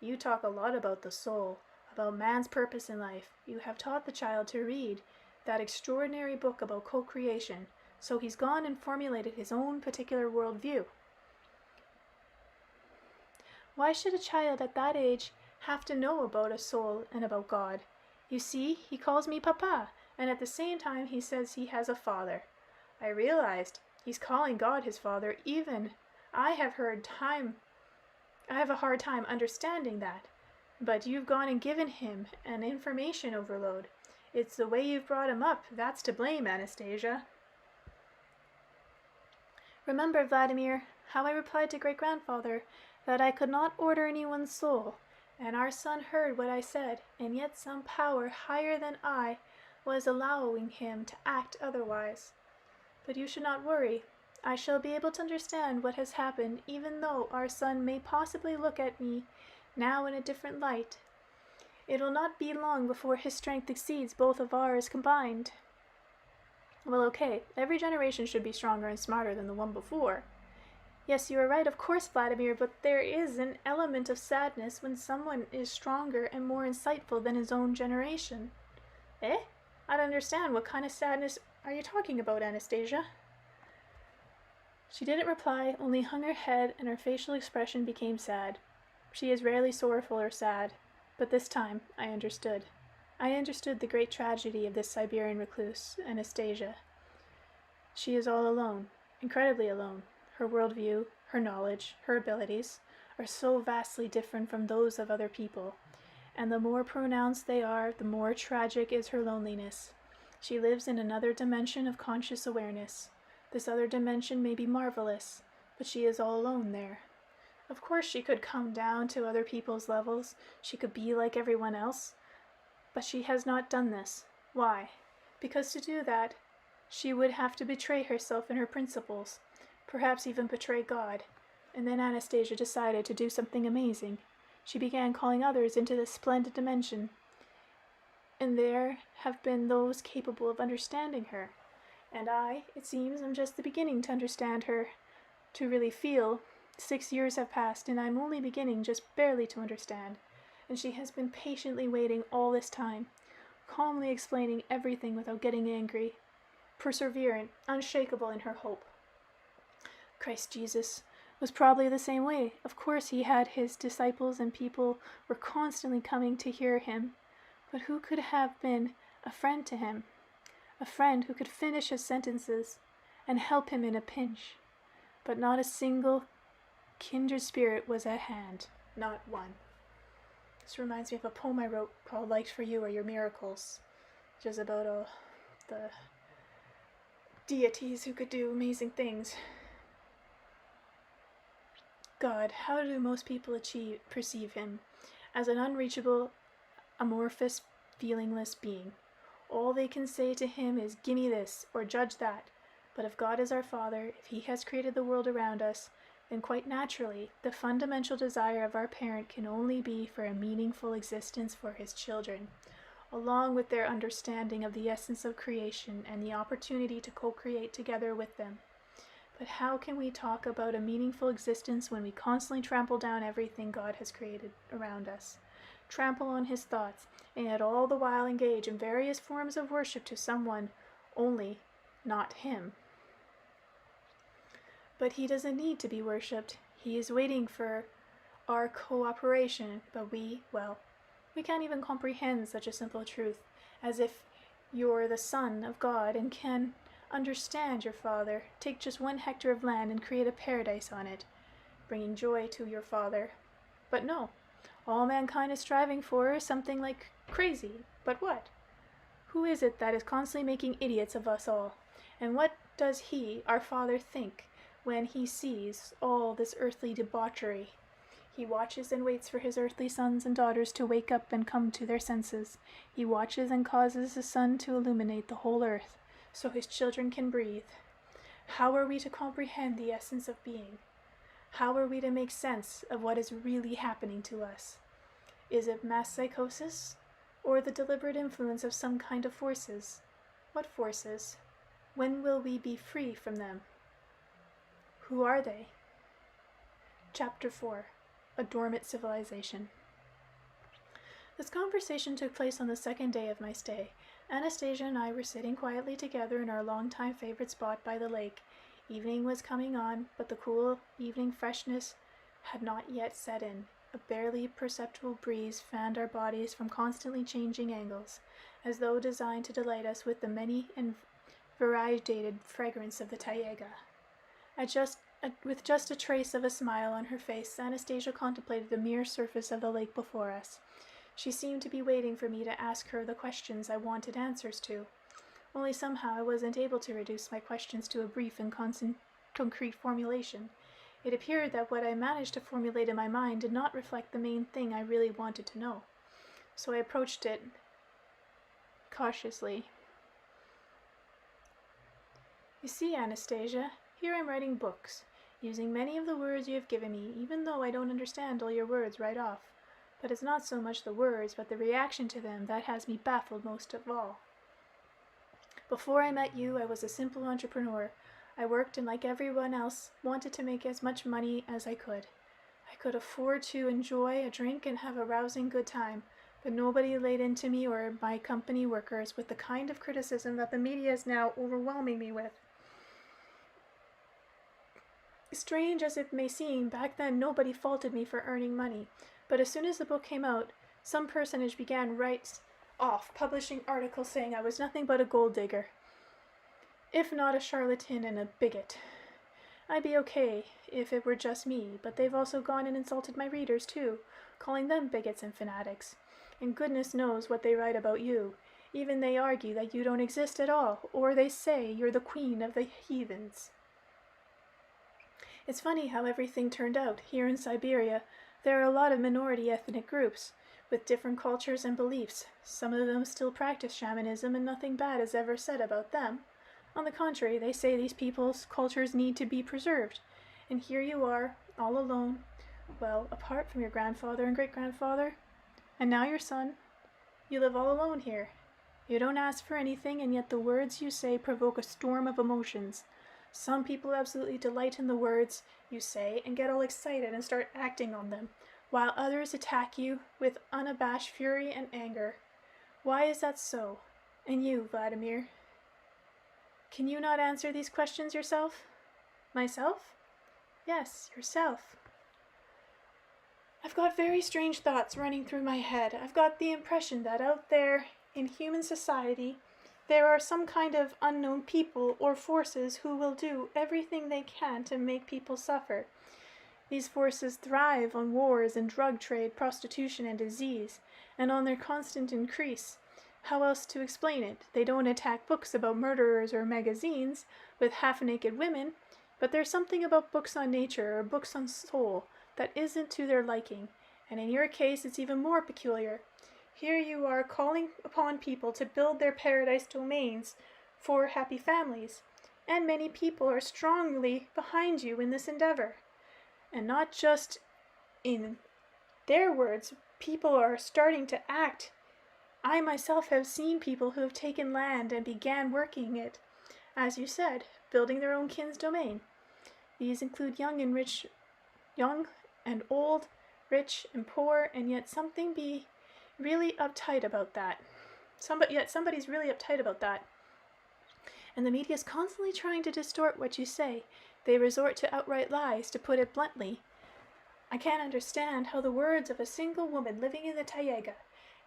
You talk a lot about the soul, about man's purpose in life. You have taught the child to read that extraordinary book about co-creation, so he's gone and formulated his own particular worldview. Why should a child at that age have to know about a soul and about God? You see, he calls me Papa, and at the same time he says he has a father. I realized he's calling God his father. Even I have a hard time understanding that. But you've gone and given him an information overload. It's the way you've brought him up that's to blame, Anastasia. Remember, Vladimir, how I replied to great-grandfather that I could not order anyone's soul, and our son heard what I said, and yet some power higher than I was allowing him to act otherwise. But you should not worry. I shall be able to understand what has happened, even though our son may possibly look at me now in a different light. It will not be long before his strength exceeds both of ours combined. Well, okay, every generation should be stronger and smarter than the one before. Yes, you are right, of course, Vladimir, but there is an element of sadness when someone is stronger and more insightful than his own generation. Eh? I don't understand. What kind of sadness are you talking about, Anastasia? She didn't reply, only hung her head, and her facial expression became sad. She is rarely sorrowful or sad, but this time I understood. I understood the great tragedy of this Siberian recluse, Anastasia. She is all alone, incredibly alone. Her worldview, her knowledge, her abilities are so vastly different from those of other people, and the more pronounced they are, the more tragic is her loneliness. She lives in another dimension of conscious awareness. This other dimension may be marvelous, but she is all alone there. Of course she could come down to other people's levels. She could be like everyone else. But she has not done this. Why? Because to do that, she would have to betray herself and her principles, perhaps even betray God. And then Anastasia decided to do something amazing. She began calling others into this splendid dimension. And there have been those capable of understanding her. And I, it seems, am just the beginning to understand her, to really feel. 6 years have passed, and I'm only beginning just barely to understand. And she has been patiently waiting all this time, calmly explaining everything without getting angry, perseverant, unshakable in her hope. Christ Jesus was probably the same way. Of course he had his disciples and people were constantly coming to hear him. But who could have been a friend to him? A friend who could finish his sentences and help him in a pinch. But not a single kindred spirit was at hand. Not one. This reminds me of a poem I wrote called Light for You or Your Miracles, which is about the deities who could do amazing things. God, how do most people perceive him? As an unreachable, amorphous, feelingless being. All they can say to him is, "Gimme this," or "Judge that." But if God is our Father, if he has created the world around us, then quite naturally, the fundamental desire of our parent can only be for a meaningful existence for his children, along with their understanding of the essence of creation and the opportunity to co-create together with them. But how can we talk about a meaningful existence when we constantly trample down everything God has created around us? Trample on his thoughts, and yet all the while engage in various forms of worship to someone only, not him. But he doesn't need to be worshipped. He is waiting for our cooperation, but we can't even comprehend such a simple truth, as if you're the son of God and can understand your Father. Take just 1 hectare of land and create a paradise on it, bringing joy to your Father. But no, all mankind is striving for is something like crazy. But what? Who is it that is constantly making idiots of us all? And what does he, our Father, think when he sees all this earthly debauchery? He watches and waits for his earthly sons and daughters to wake up and come to their senses. He watches and causes the sun to illuminate the whole earth, so his children can breathe. How are we to comprehend the essence of being? How are we to make sense of what is really happening to us? Is it mass psychosis, or the deliberate influence of some kind of forces? What forces? When will we be free from them? Who are they? Chapter 4. A Dormant Civilization. This conversation took place on the 2nd day of my stay. Anastasia and I were sitting quietly together in our long-time favorite spot by the lake. Evening was coming on, but the cool evening freshness had not yet set in. A barely perceptible breeze fanned our bodies from constantly changing angles, as though designed to delight us with the many and variegated fragrance of the taiga. With just a trace of a smile on her face, Anastasia contemplated the mere surface of the lake before us. She seemed to be waiting for me to ask her the questions I wanted answers to. Only somehow I wasn't able to reduce my questions to a brief and concrete formulation. It appeared that what I managed to formulate in my mind did not reflect the main thing I really wanted to know. So I approached it cautiously. You see, Anastasia, here I'm writing books, using many of the words you have given me, even though I don't understand all your words right off. But it's not so much the words, but the reaction to them that has me baffled most of all. Before I met you, I was a simple entrepreneur. I worked and, like everyone else, wanted to make as much money as I could. I could afford to enjoy a drink and have a rousing good time, but nobody laid into me or my company workers with the kind of criticism that the media is now overwhelming me with. Strange as it may seem, back then nobody faulted me for earning money, but as soon as the book came out, some personage began right off publishing articles saying I was nothing but a gold digger, if not a charlatan and a bigot. I'd be okay if it were just me, but they've also gone and insulted my readers too, calling them bigots and fanatics. And goodness knows what they write about you. Even they argue that you don't exist at all, or they say you're the queen of the heathens. It's funny how everything turned out. Here in Siberia, there are a lot of minority ethnic groups with different cultures and beliefs. Some of them still practice shamanism, and nothing bad is ever said about them. On the contrary, they say these people's cultures need to be preserved. And here you are, all alone, well, apart from your grandfather and great-grandfather, and now your son. You live all alone here. You don't ask for anything, and yet the words you say provoke a storm of emotions. Some people absolutely delight in the words you say and get all excited and start acting on them, while others attack you with unabashed fury and anger. Why is that so? And you, Vladimir? Can you not answer these questions yourself? Myself? Yes, yourself. I've got very strange thoughts running through my head. I've got the impression that out there in human society, there are some kind of unknown people or forces who will do everything they can to make people suffer. These forces thrive on wars and drug trade, prostitution and disease, and on their constant increase. How else to explain it? They don't attack books about murderers or magazines with half-naked women, but there's something about books on nature or books on soul that isn't to their liking, and in your case it's even more peculiar. Here you are calling upon people to build their paradise domains for happy families, and many people are strongly behind you in this endeavor. And not just in their words, people are starting to act. I myself have seen people who have taken land and began working it, as you said, building their own kin's domain. These include young and old, rich and poor, and yet somebody's really uptight about that. And the media is constantly trying to distort what you say. They resort to outright lies, to put it bluntly. I can't understand how the words of a single woman living in the taiga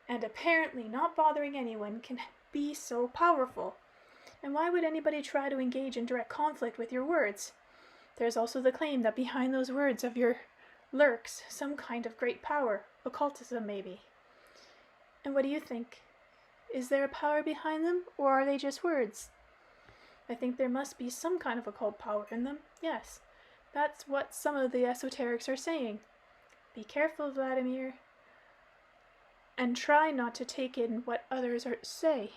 and apparently not bothering anyone can be so powerful. And why would anybody try to engage in direct conflict with your words? There's also the claim that behind those words of your lurks some kind of great power, occultism maybe. And what do you think? Is there a power behind them, or are they just words? I think there must be some kind of occult power in them, yes. That's what some of the esoterics are saying. Be careful, Vladimir, and try not to take in what others say.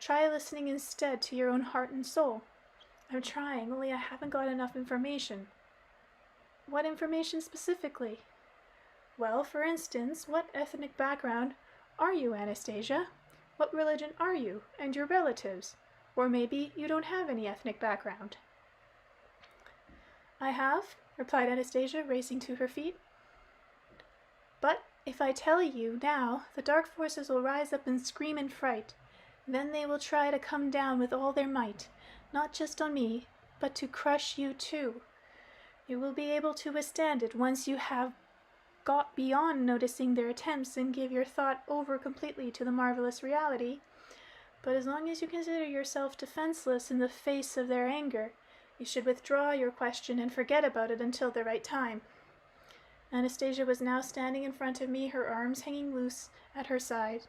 Try listening instead to your own heart and soul. I'm trying, only I haven't got enough information. What information specifically? Well, for instance, what ethnic background are you, Anastasia? What religion are you, and your relatives? Or maybe you don't have any ethnic background. I have, replied Anastasia, racing to her feet. But if I tell you now, the dark forces will rise up and scream in fright. Then they will try to come down with all their might, not just on me, but to crush you too. You will be able to withstand it once you have got beyond noticing their attempts and give your thought over completely to the marvelous reality. But as long as you consider yourself defenseless in the face of their anger, you should withdraw your question and forget about it until the right time. Anastasia was now standing in front of me, her arms hanging loose at her side.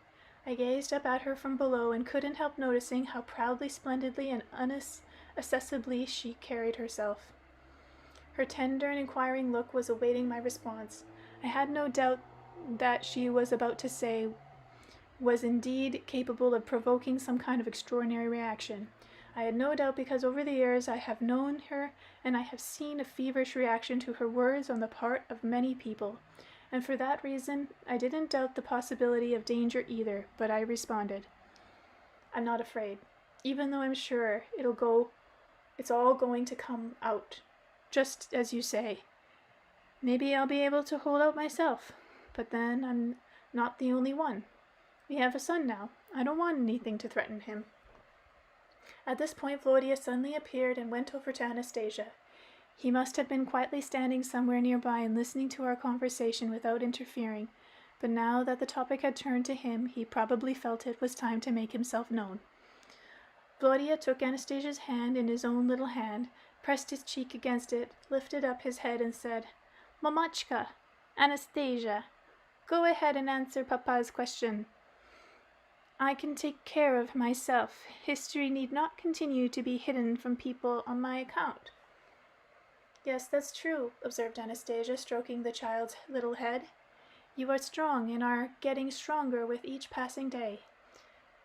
I gazed up at her from below and couldn't help noticing how proudly, splendidly, and unaccessibly she carried herself. Her tender and inquiring look was awaiting my response. I had no doubt that she was about to say was indeed capable of provoking some kind of extraordinary reaction. I had no doubt because over the years I have known her and I have seen a feverish reaction to her words on the part of many people, and for that reason I didn't doubt the possibility of danger either, but I responded, I'm not afraid, even though I'm sure it's all going to come out, just as you say. Maybe I'll be able to hold out myself, but then I'm not the only one. We have a son now. I don't want anything to threaten him. At this point, Vladimir suddenly appeared and went over to Anastasia. He must have been quietly standing somewhere nearby and listening to our conversation without interfering, but now that the topic had turned to him, he probably felt it was time to make himself known. Vladimir took Anastasia's hand in his own little hand, pressed his cheek against it, lifted up his head and said, Mamachka, Anastasia, go ahead and answer Papa's question. I can take care of myself. History need not continue to be hidden from people on my account. Yes, that's true, observed Anastasia, stroking the child's little head. You are strong and are getting stronger with each passing day.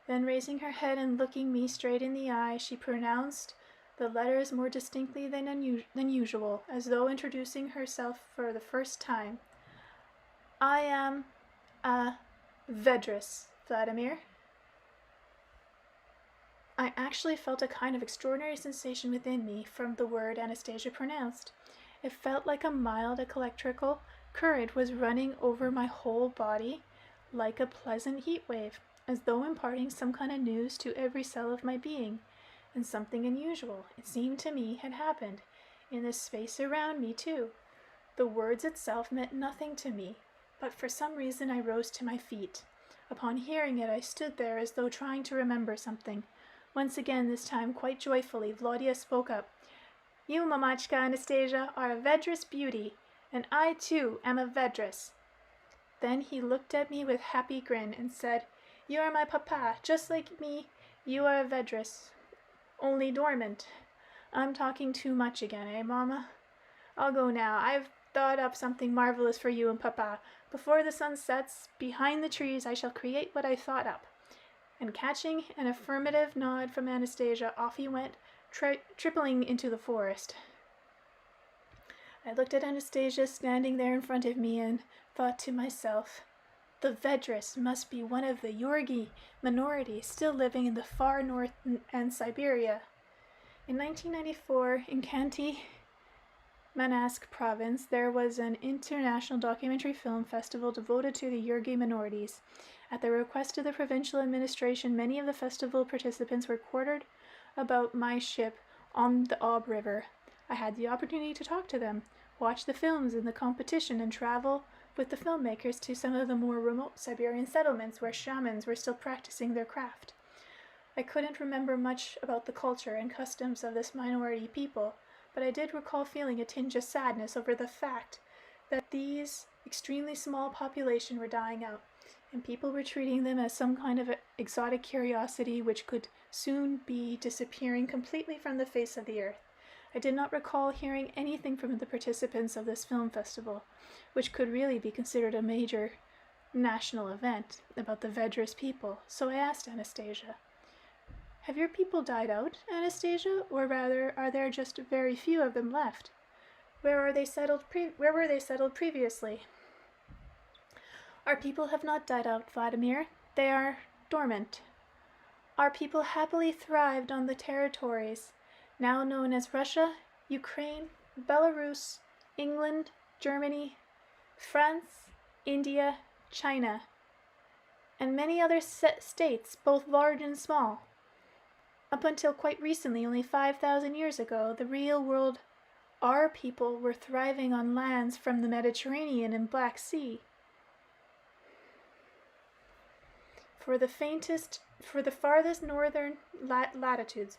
Then raising her head and looking me straight in the eye, she pronounced the letters more distinctly than usual, as though introducing herself for the first time. I am a Vedris, Vladimir. I actually felt a kind of extraordinary sensation within me from the word Anastasia pronounced. It felt like a mild electrical current was running over my whole body, like a pleasant heat wave, as though imparting some kind of news to every cell of my being. And something unusual, it seemed to me, had happened in the space around me, too. The words itself meant nothing to me, but for some reason I rose to my feet. Upon hearing it, I stood there as though trying to remember something. Once again, this time quite joyfully, Vladimir spoke up. You, Mamachka Anastasia, are a Vedris beauty, and I too am a Vedras." Then he looked at me with happy grin and said, "You are my papa, just like me. You are a Vedras, only dormant. I'm talking too much again, eh, Mama? I'll go now. I've thought up something marvelous for you and Papa. Before the sun sets, behind the trees, I shall create what I thought up." And catching an affirmative nod from Anastasia, off he went, tripling into the forest. I looked at Anastasia standing there in front of me and thought to myself, the Vedras must be one of the Yorgi minority still living in the far north and Siberia. In 1994, in Khanty Manask province, there was an international documentary film festival devoted to the Yorgi minorities. At the request of the provincial administration, many of the festival participants were quartered about my ship on the Ob River. I had the opportunity to talk to them, watch the films in the competition, and travel with the filmmakers to some of the more remote Siberian settlements where shamans were still practicing their craft. I couldn't remember much about the culture and customs of this minority people, but I did recall feeling a tinge of sadness over the fact that these extremely small population were dying out, and people were treating them as some kind of exotic curiosity which could soon be disappearing completely from the face of the earth. I did not recall hearing anything from the participants of this film festival, which could really be considered a major national event about the Vedras people, so I asked Anastasia, "Have your people died out, Anastasia, or rather, are there just very few of them left? Where were they settled previously?" "Our people have not died out, Vladimir. They are dormant. Our people happily thrived on the territories now known as Russia, Ukraine, Belarus, England, Germany, France, India, China, and many other states, both large and small. Up until quite recently, only 5,000 years ago, the real world, our people were thriving on lands from the Mediterranean and Black Sea. For the farthest northern latitudes,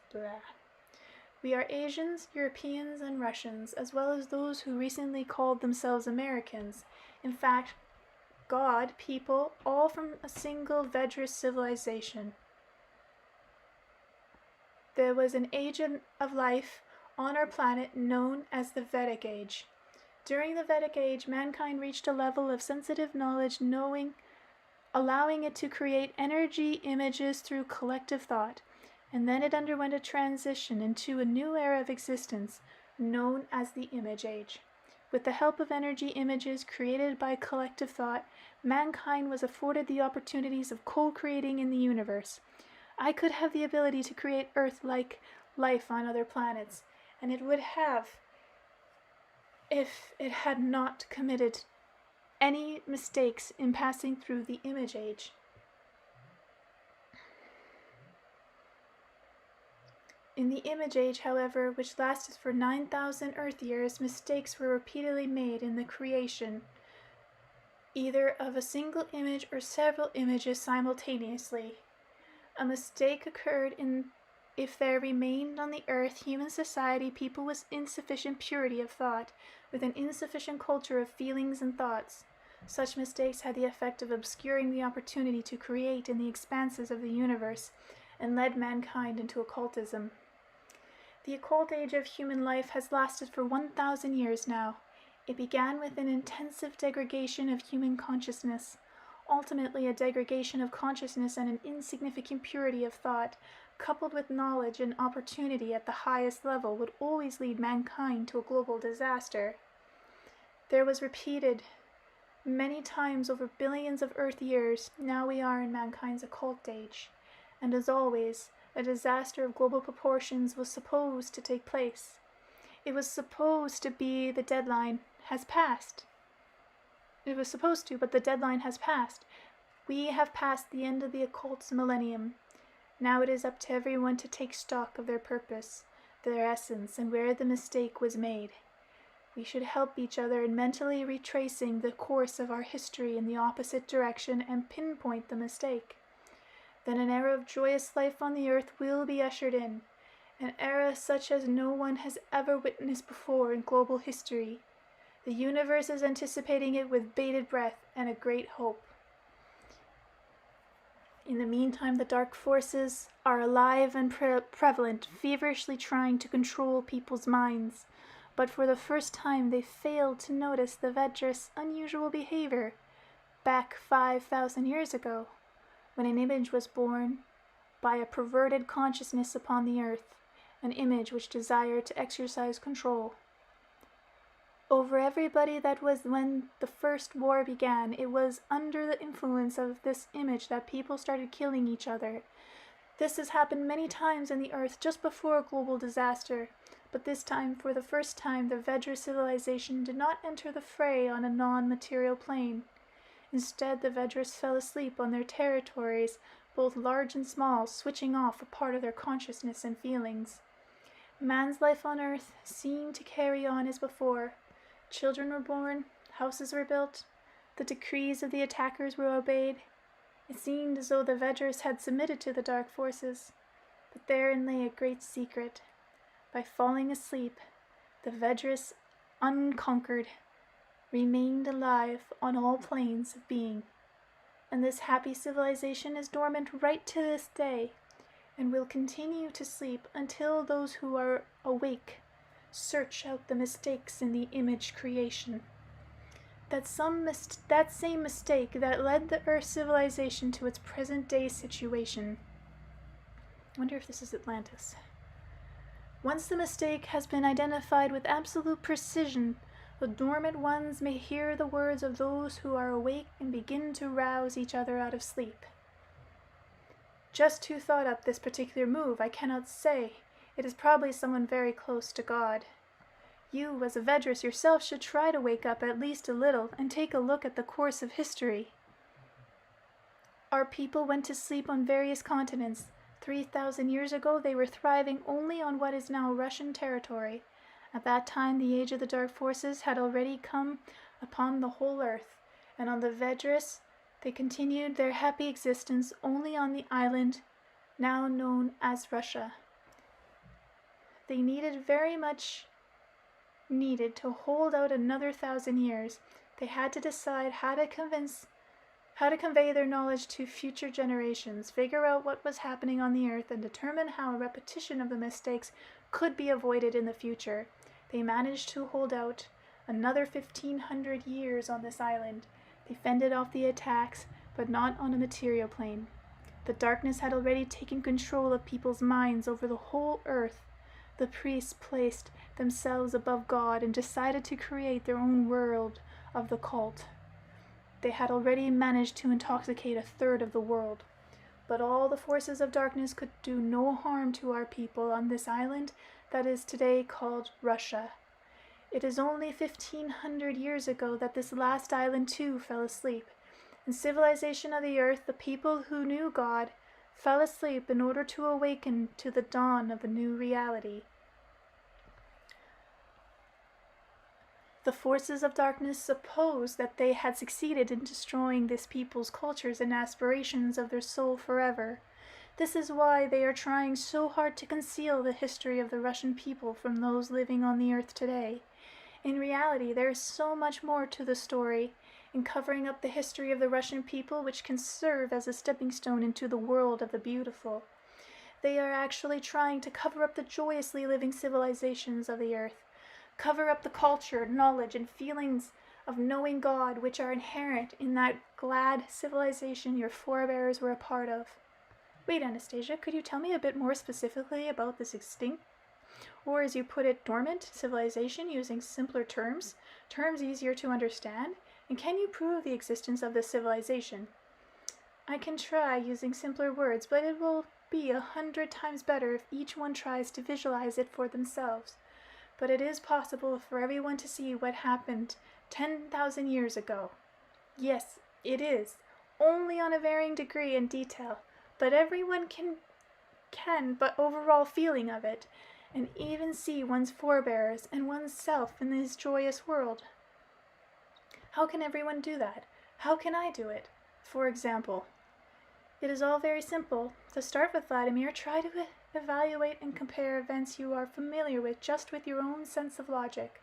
we are Asians, Europeans, and Russians, as well as those who recently called themselves Americans. In fact, God, people, all from a single Vedras civilization. There was an age of life on our planet known as the Vedic Age. During the Vedic Age, mankind reached a level of sensitive knowledge, allowing it to create energy images through collective thought, and then it underwent a transition into a new era of existence known as the Image Age. With the help of energy images created by collective thought, mankind was afforded the opportunities of co-creating in the universe. I could have the ability to create Earth-like life on other planets, and it would have if it had not committed any mistakes in passing through the Image Age. In the Image Age, however, which lasted for 9,000 Earth years, mistakes were repeatedly made in the creation, either of a single image or several images simultaneously. A mistake occurred if there remained on the earth human society people with insufficient purity of thought, with an insufficient culture of feelings and thoughts. Such mistakes had the effect of obscuring the opportunity to create in the expanses of the universe, and led mankind into occultism. The occult age of human life has lasted for 1,000 years now. It began with an intensive degradation of human consciousness. Ultimately, a degradation of consciousness and an insignificant purity of thought, coupled with knowledge and opportunity at the highest level, would always lead mankind to a global disaster. There was repeated many times over billions of Earth years. Now we are in mankind's occult age, and as always, a disaster of global proportions was supposed to take place. It was supposed to be the deadline has passed. It was supposed to, but the deadline has passed. We have passed the end of the occult's millennium. Now it is up to everyone to take stock of their purpose, their essence, and where the mistake was made. We should help each other in mentally retracing the course of our history in the opposite direction and pinpoint the mistake. Then an era of joyous life on the earth will be ushered in, an era such as no one has ever witnessed before in global history. The universe is anticipating it with bated breath and a great hope. In the meantime, the dark forces are alive and prevalent, feverishly trying to control people's minds. But for the first time, they failed to notice the Vedris' unusual behavior back 5,000 years ago, when an image was born by a perverted consciousness upon the earth, an image which desired to exercise control over everybody. That was when the first war began. It was under the influence of this image that people started killing each other. This has happened many times in the earth just before a global disaster, but this time, for the first time, the Vedra civilization did not enter the fray on a non-material plane. Instead, the Vedras fell asleep on their territories, both large and small, switching off a part of their consciousness and feelings. Man's life on earth seemed to carry on as before. Children were born, houses were built, the decrees of the attackers were obeyed. It seemed as though the Vedras had submitted to the dark forces, but therein lay a great secret. By falling asleep, the Vedras, unconquered, remained alive on all planes of being. And this happy civilization is dormant right to this day, and will continue to sleep until those who are awake search out the mistakes in the image creation. That same mistake that led the Earth civilization to its present-day situation. I wonder if this is Atlantis. Once the mistake has been identified with absolute precision, the dormant ones may hear the words of those who are awake and begin to rouse each other out of sleep. Just who thought up this particular move, I cannot say. It is probably someone very close to God. You, as a Vedras yourself, should try to wake up at least a little and take a look at the course of history. Our people went to sleep on various continents. 3,000 years ago, they were thriving only on what is now Russian territory. At that time, the age of the dark forces had already come upon the whole earth, and on the Vedras, they continued their happy existence only on the island now known as Russia. They very much needed to hold out another 1,000 years. They had to decide how to convey their knowledge to future generations, figure out what was happening on the earth, and determine how a repetition of the mistakes could be avoided in the future. They managed to hold out another 1,500 years on this island. They fended off the attacks, but not on a material plane. The darkness had already taken control of people's minds over the whole earth. The priests placed themselves above God and decided to create their own world of the cult. They had already managed to intoxicate 1/3 of the world. But all the forces of darkness could do no harm to our people on this island that is today called Russia. It is only 1,500 years ago that this last island too fell asleep. In civilization of the earth, the people who knew God fell asleep in order to awaken to the dawn of a new reality. The forces of darkness supposed that they had succeeded in destroying this people's cultures and aspirations of their soul forever. This is why they are trying so hard to conceal the history of the Russian people from those living on the earth today. In reality, there is so much more to the story in covering up the history of the Russian people, which can serve as a stepping stone into the world of the beautiful. They are actually trying to cover up the joyously living civilizations of the earth, cover up the culture, knowledge, and feelings of knowing God, which are inherent in that glad civilization your forebears were a part of. Wait, Anastasia, could you tell me a bit more specifically about this extinct, or as you put it, dormant civilization, using simpler terms easier to understand? And can you prove the existence of this civilization? I can try using simpler words, but it will be 100 times better if each one tries to visualize it for themselves. But it is possible for everyone to see what happened 10,000 years ago. Yes, it is, only on a varying degree and detail, but everyone can but overall feeling of it, and even see one's forebears and one's self in this joyous world. How can everyone do that? How can I do it? For example, it is all very simple. To start with, Vladimir, try to evaluate and compare events you are familiar with just with your own sense of logic.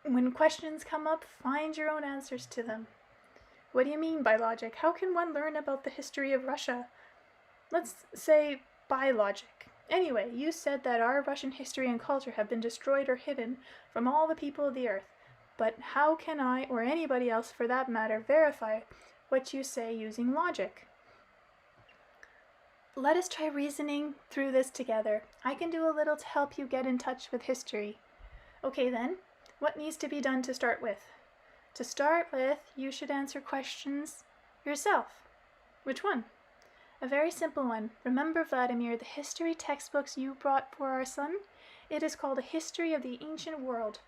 When questions come up, find your own answers to them. What do you mean by logic? How can one learn about the history of Russia? Let's say by logic. Anyway, you said that our Russian history and culture have been destroyed or hidden from all the people of the earth. But how can I, or anybody else for that matter, verify what you say using logic? Let us try reasoning through this together. I can do a little to help you get in touch with history. Okay then, what needs to be done to start with? To start with, you should answer questions yourself. Which one? A very simple one. Remember, Vladimir, the history textbooks you brought for our son? It is called A History of the Ancient World.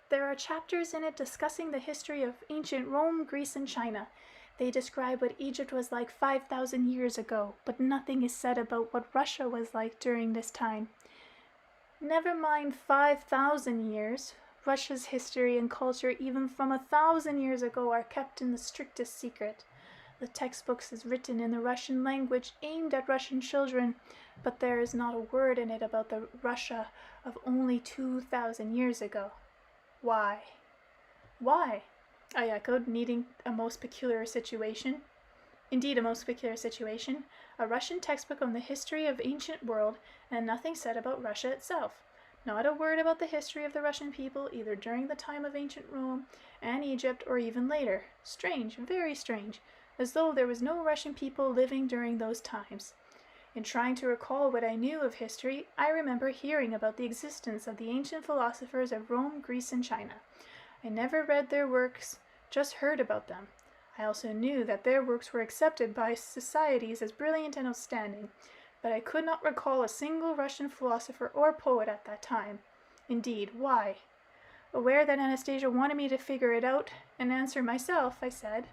There are chapters in it discussing the history of ancient Rome, Greece, and China. They describe what Egypt was like 5,000 years ago, but nothing is said about what Russia was like during this time. Never mind 5,000 years. Russia's history and culture, even from 1,000 years ago, are kept in the strictest secret. The textbooks is written in the Russian language aimed at Russian children, but there is not a word in it about the Russia of only 2,000 years ago. Why? Why? I echoed, needing a most peculiar situation. Indeed, a most peculiar situation. A Russian textbook on the history of ancient world, and nothing said about Russia itself. Not a word about the history of the Russian people, either during the time of ancient Rome and Egypt or even later. Strange, very strange, as though there was no Russian people living during those times. In trying to recall what I knew of history, I remember hearing about the existence of the ancient philosophers of Rome, Greece, and China. I never read their works, just heard about them. I also knew that their works were accepted by societies as brilliant and outstanding, but I could not recall a single Russian philosopher or poet at that time. Indeed, why? Aware that Anastasia wanted me to figure it out and answer myself, I said,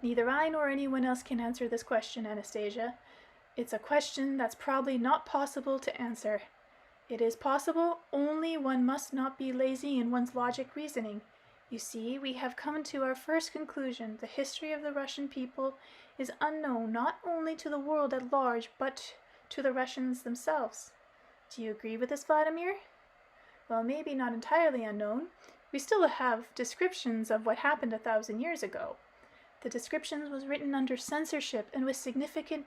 "Neither I nor anyone else can answer this question, Anastasia. It's a question that's probably not possible to answer. It is possible, only one must not be lazy in one's logic reasoning. You see, we have come to our first conclusion. The history of the Russian people is unknown not only to the world at large, but to the Russians themselves. Do you agree with this, Vladimir? Well, maybe not entirely unknown. We still have descriptions of what happened 1,000 years ago. The descriptions was written under censorship and with significant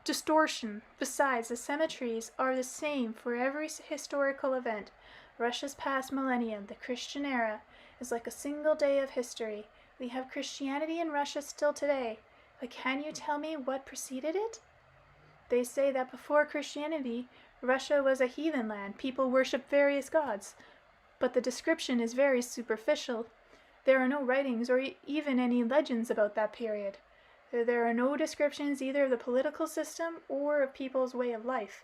distortion. Besides, the symmetries are the same for every historical event. Russia's past millennium, the Christian era, is like a single day of history. We have Christianity in Russia still today, but can you tell me what preceded it? They say that before Christianity, Russia was a heathen land. People worshipped various gods, but the description is very superficial. There are no writings or even any legends about that period. There are no descriptions either of the political system or of people's way of life.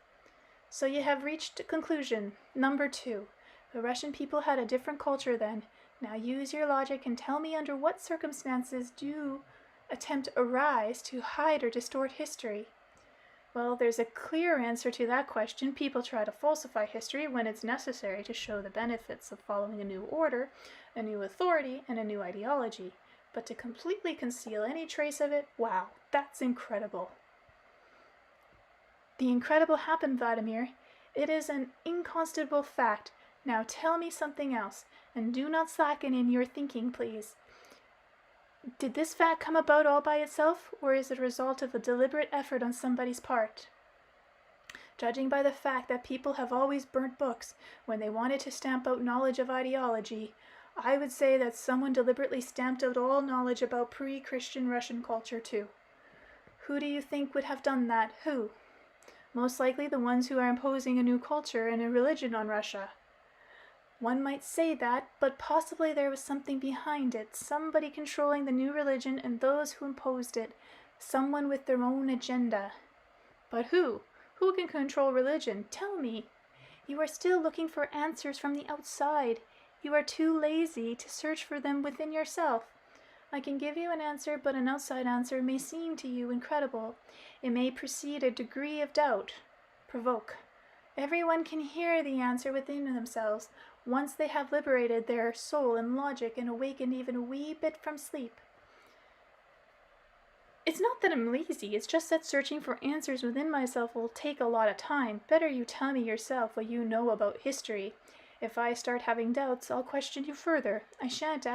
So you have reached conclusion number 2. The Russian people had a different culture then. Now use your logic and tell me under what circumstances do attempt arise to hide or distort history. Well, there's a clear answer to that question. People try to falsify history when it's necessary to show the benefits of following a new order, a new authority, and a new ideology. But to completely conceal any trace of it, wow, that's incredible. The incredible happened, Vladimir. It is an incontestable fact. Now tell me something else, and do not slacken in your thinking, please. Did this fact come about all by itself, or is it a result of a deliberate effort on somebody's part? Judging by the fact that people have always burnt books when they wanted to stamp out knowledge of ideology, I would say that someone deliberately stamped out all knowledge about pre-Christian Russian culture too. Who do you think would have done that? Who? Most likely the ones who are imposing a new culture and a religion on Russia. One might say that, but possibly there was something behind it, somebody controlling the new religion and those who imposed it, someone with their own agenda. But who? Who can control religion? Tell me. You are still looking for answers from the outside. You are too lazy to search for them within yourself. I can give you an answer, but an outside answer may seem to you incredible. It may precede a degree of doubt, provoke. Everyone can hear the answer within themselves once they have liberated their soul and logic and awakened even a wee bit from sleep. It's not that I'm lazy, it's just that searching for answers within myself will take a lot of time. Better you tell me yourself what you know about history. If I start having doubts, I'll question you further. I shan't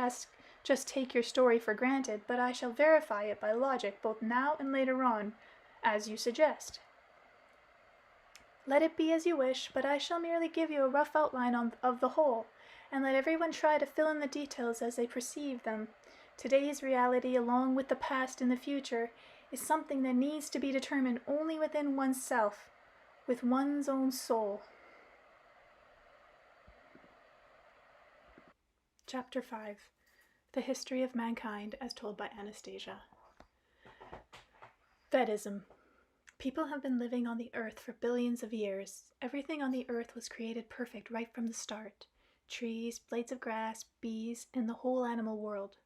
just take your story for granted, but I shall verify it by logic both now and later on, as you suggest. Let it be as you wish, but I shall merely give you a rough outline of the whole, and let everyone try to fill in the details as they perceive them. Today's reality, along with the past and the future, is something that needs to be determined only within oneself, with one's own soul. Chapter 5. The History of Mankind as told by Anastasia. Vedism. People have been living on the earth for billions of years. Everything on the earth was created perfect right from the start. Trees, blades of grass, bees, and the whole animal world.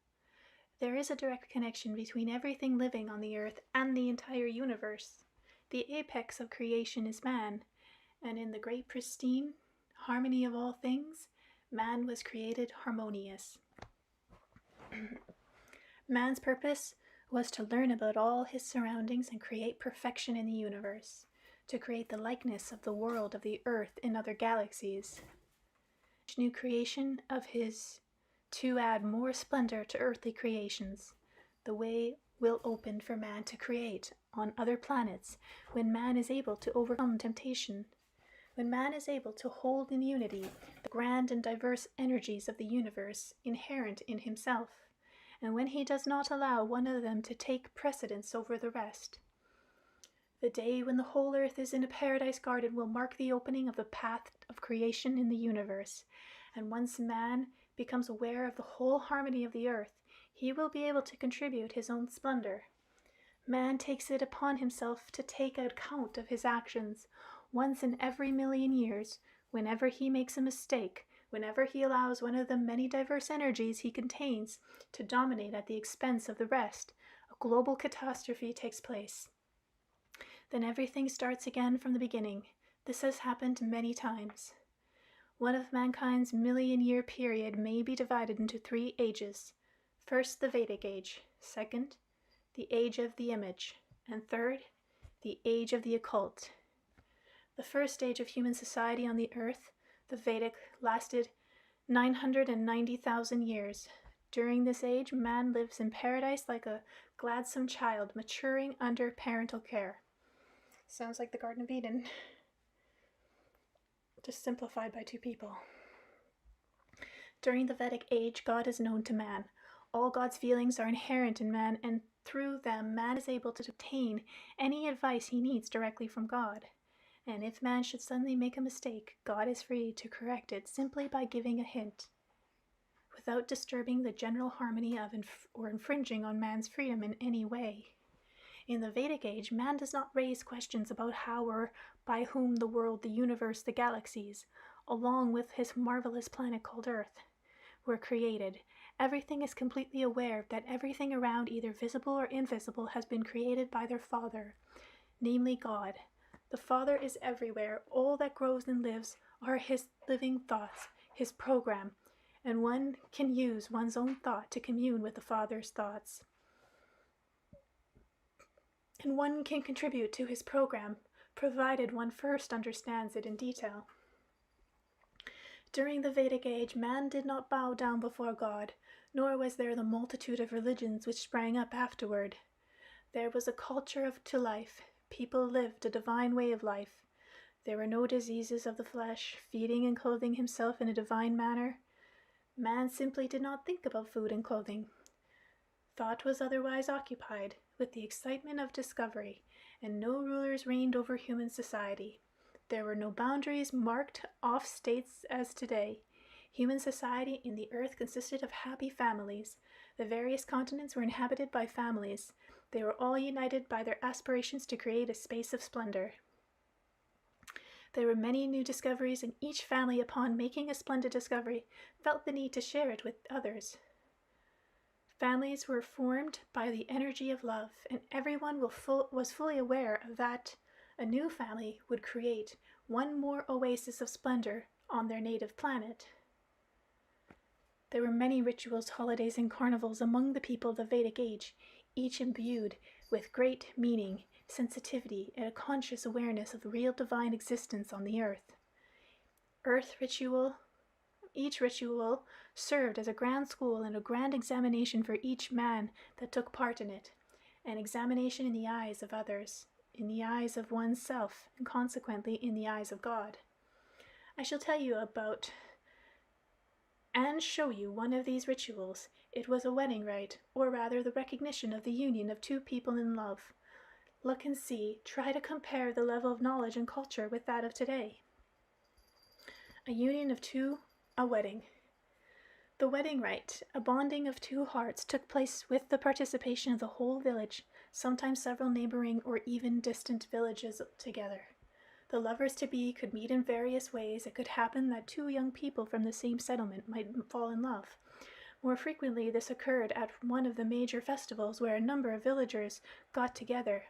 There is a direct connection between everything living on the earth and the entire universe. The apex of creation is man, and in the great pristine harmony of all things, man was created harmonious. Man's purpose was to learn about all his surroundings and create perfection in the universe, to create the likeness of the world of the earth in other galaxies. Each new creation of his to add more splendor to earthly creations. The way will open for man to create on other planets when man is able to overcome temptation, when man is able to hold in unity the grand and diverse energies of the universe inherent in himself, and when he does not allow one of them to take precedence over the rest. The day when the whole earth is in a paradise garden will mark the opening of the path of creation in the universe, and once man becomes aware of the whole harmony of the earth, he will be able to contribute his own splendor. Man takes it upon himself to take account of his actions once in every million years, whenever he makes a mistake, whenever he allows one of the many diverse energies he contains to dominate at the expense of the rest, a global catastrophe takes place. Then everything starts again from the beginning. This has happened many times. One of mankind's million-year period may be divided into 3 ages. First, the Vedic age. Second, the age of the image. And third, the age of the occult. The first stage of human society on the earth, the Vedic, lasted 990,000 years. During this age, man lives in paradise like a gladsome child maturing under parental care. Sounds like the Garden of Eden, just simplified by 2 people. During the Vedic age, God is known to man. All God's feelings are inherent in man, and through them, man is able to obtain any advice he needs directly from God. And if man should suddenly make a mistake, God is free to correct it simply by giving a hint, without disturbing the general harmony of or infringing on man's freedom in any way. In the Vedic age, man does not raise questions about how or by whom the world, the universe, the galaxies, along with his marvelous planet called Earth, were created. Everything is completely aware that everything around, either visible or invisible, has been created by their Father, namely God. The Father is everywhere. All that grows and lives are his living thoughts, his program, and one can use one's own thought to commune with the Father's thoughts. And one can contribute to his program, provided one first understands it in detail. During the Vedic age, man did not bow down before God, nor was there the multitude of religions which sprang up afterward. There was a culture to life. People lived a divine way of life. There were no diseases of the flesh, feeding and clothing himself in a divine manner. Man simply did not think about food and clothing. Thought was otherwise occupied with the excitement of discovery, and no rulers reigned over human society. There were no boundaries marked off states as today. Human society in the earth consisted of happy families. The various continents were inhabited by families. They were all united by their aspirations to create a space of splendor. There were many new discoveries, and each family, upon making a splendid discovery, felt the need to share it with others. Families were formed by the energy of love, and everyone was fully aware of that a new family would create one more oasis of splendor on their native planet. There were many rituals, holidays, and carnivals among the people of the Vedic age, each imbued with great meaning, sensitivity, and a conscious awareness of the real divine existence on the earth. Earth ritual Each ritual served as a grand school and a grand examination for each man that took part in it, an examination in the eyes of others, in the eyes of oneself, and consequently in the eyes of God. I shall tell you about and show you one of these rituals. It was a wedding rite, or rather the recognition of the union of two people in love. Look and see, try to compare the level of knowledge and culture with that of today. A union of two, a wedding. The wedding rite, a bonding of two hearts, took place with the participation of the whole village, sometimes several neighboring or even distant villages together. The lovers-to-be could meet in various ways. It could happen that two young people from the same settlement might fall in love. More frequently, this occurred at one of the major festivals where a number of villagers got together,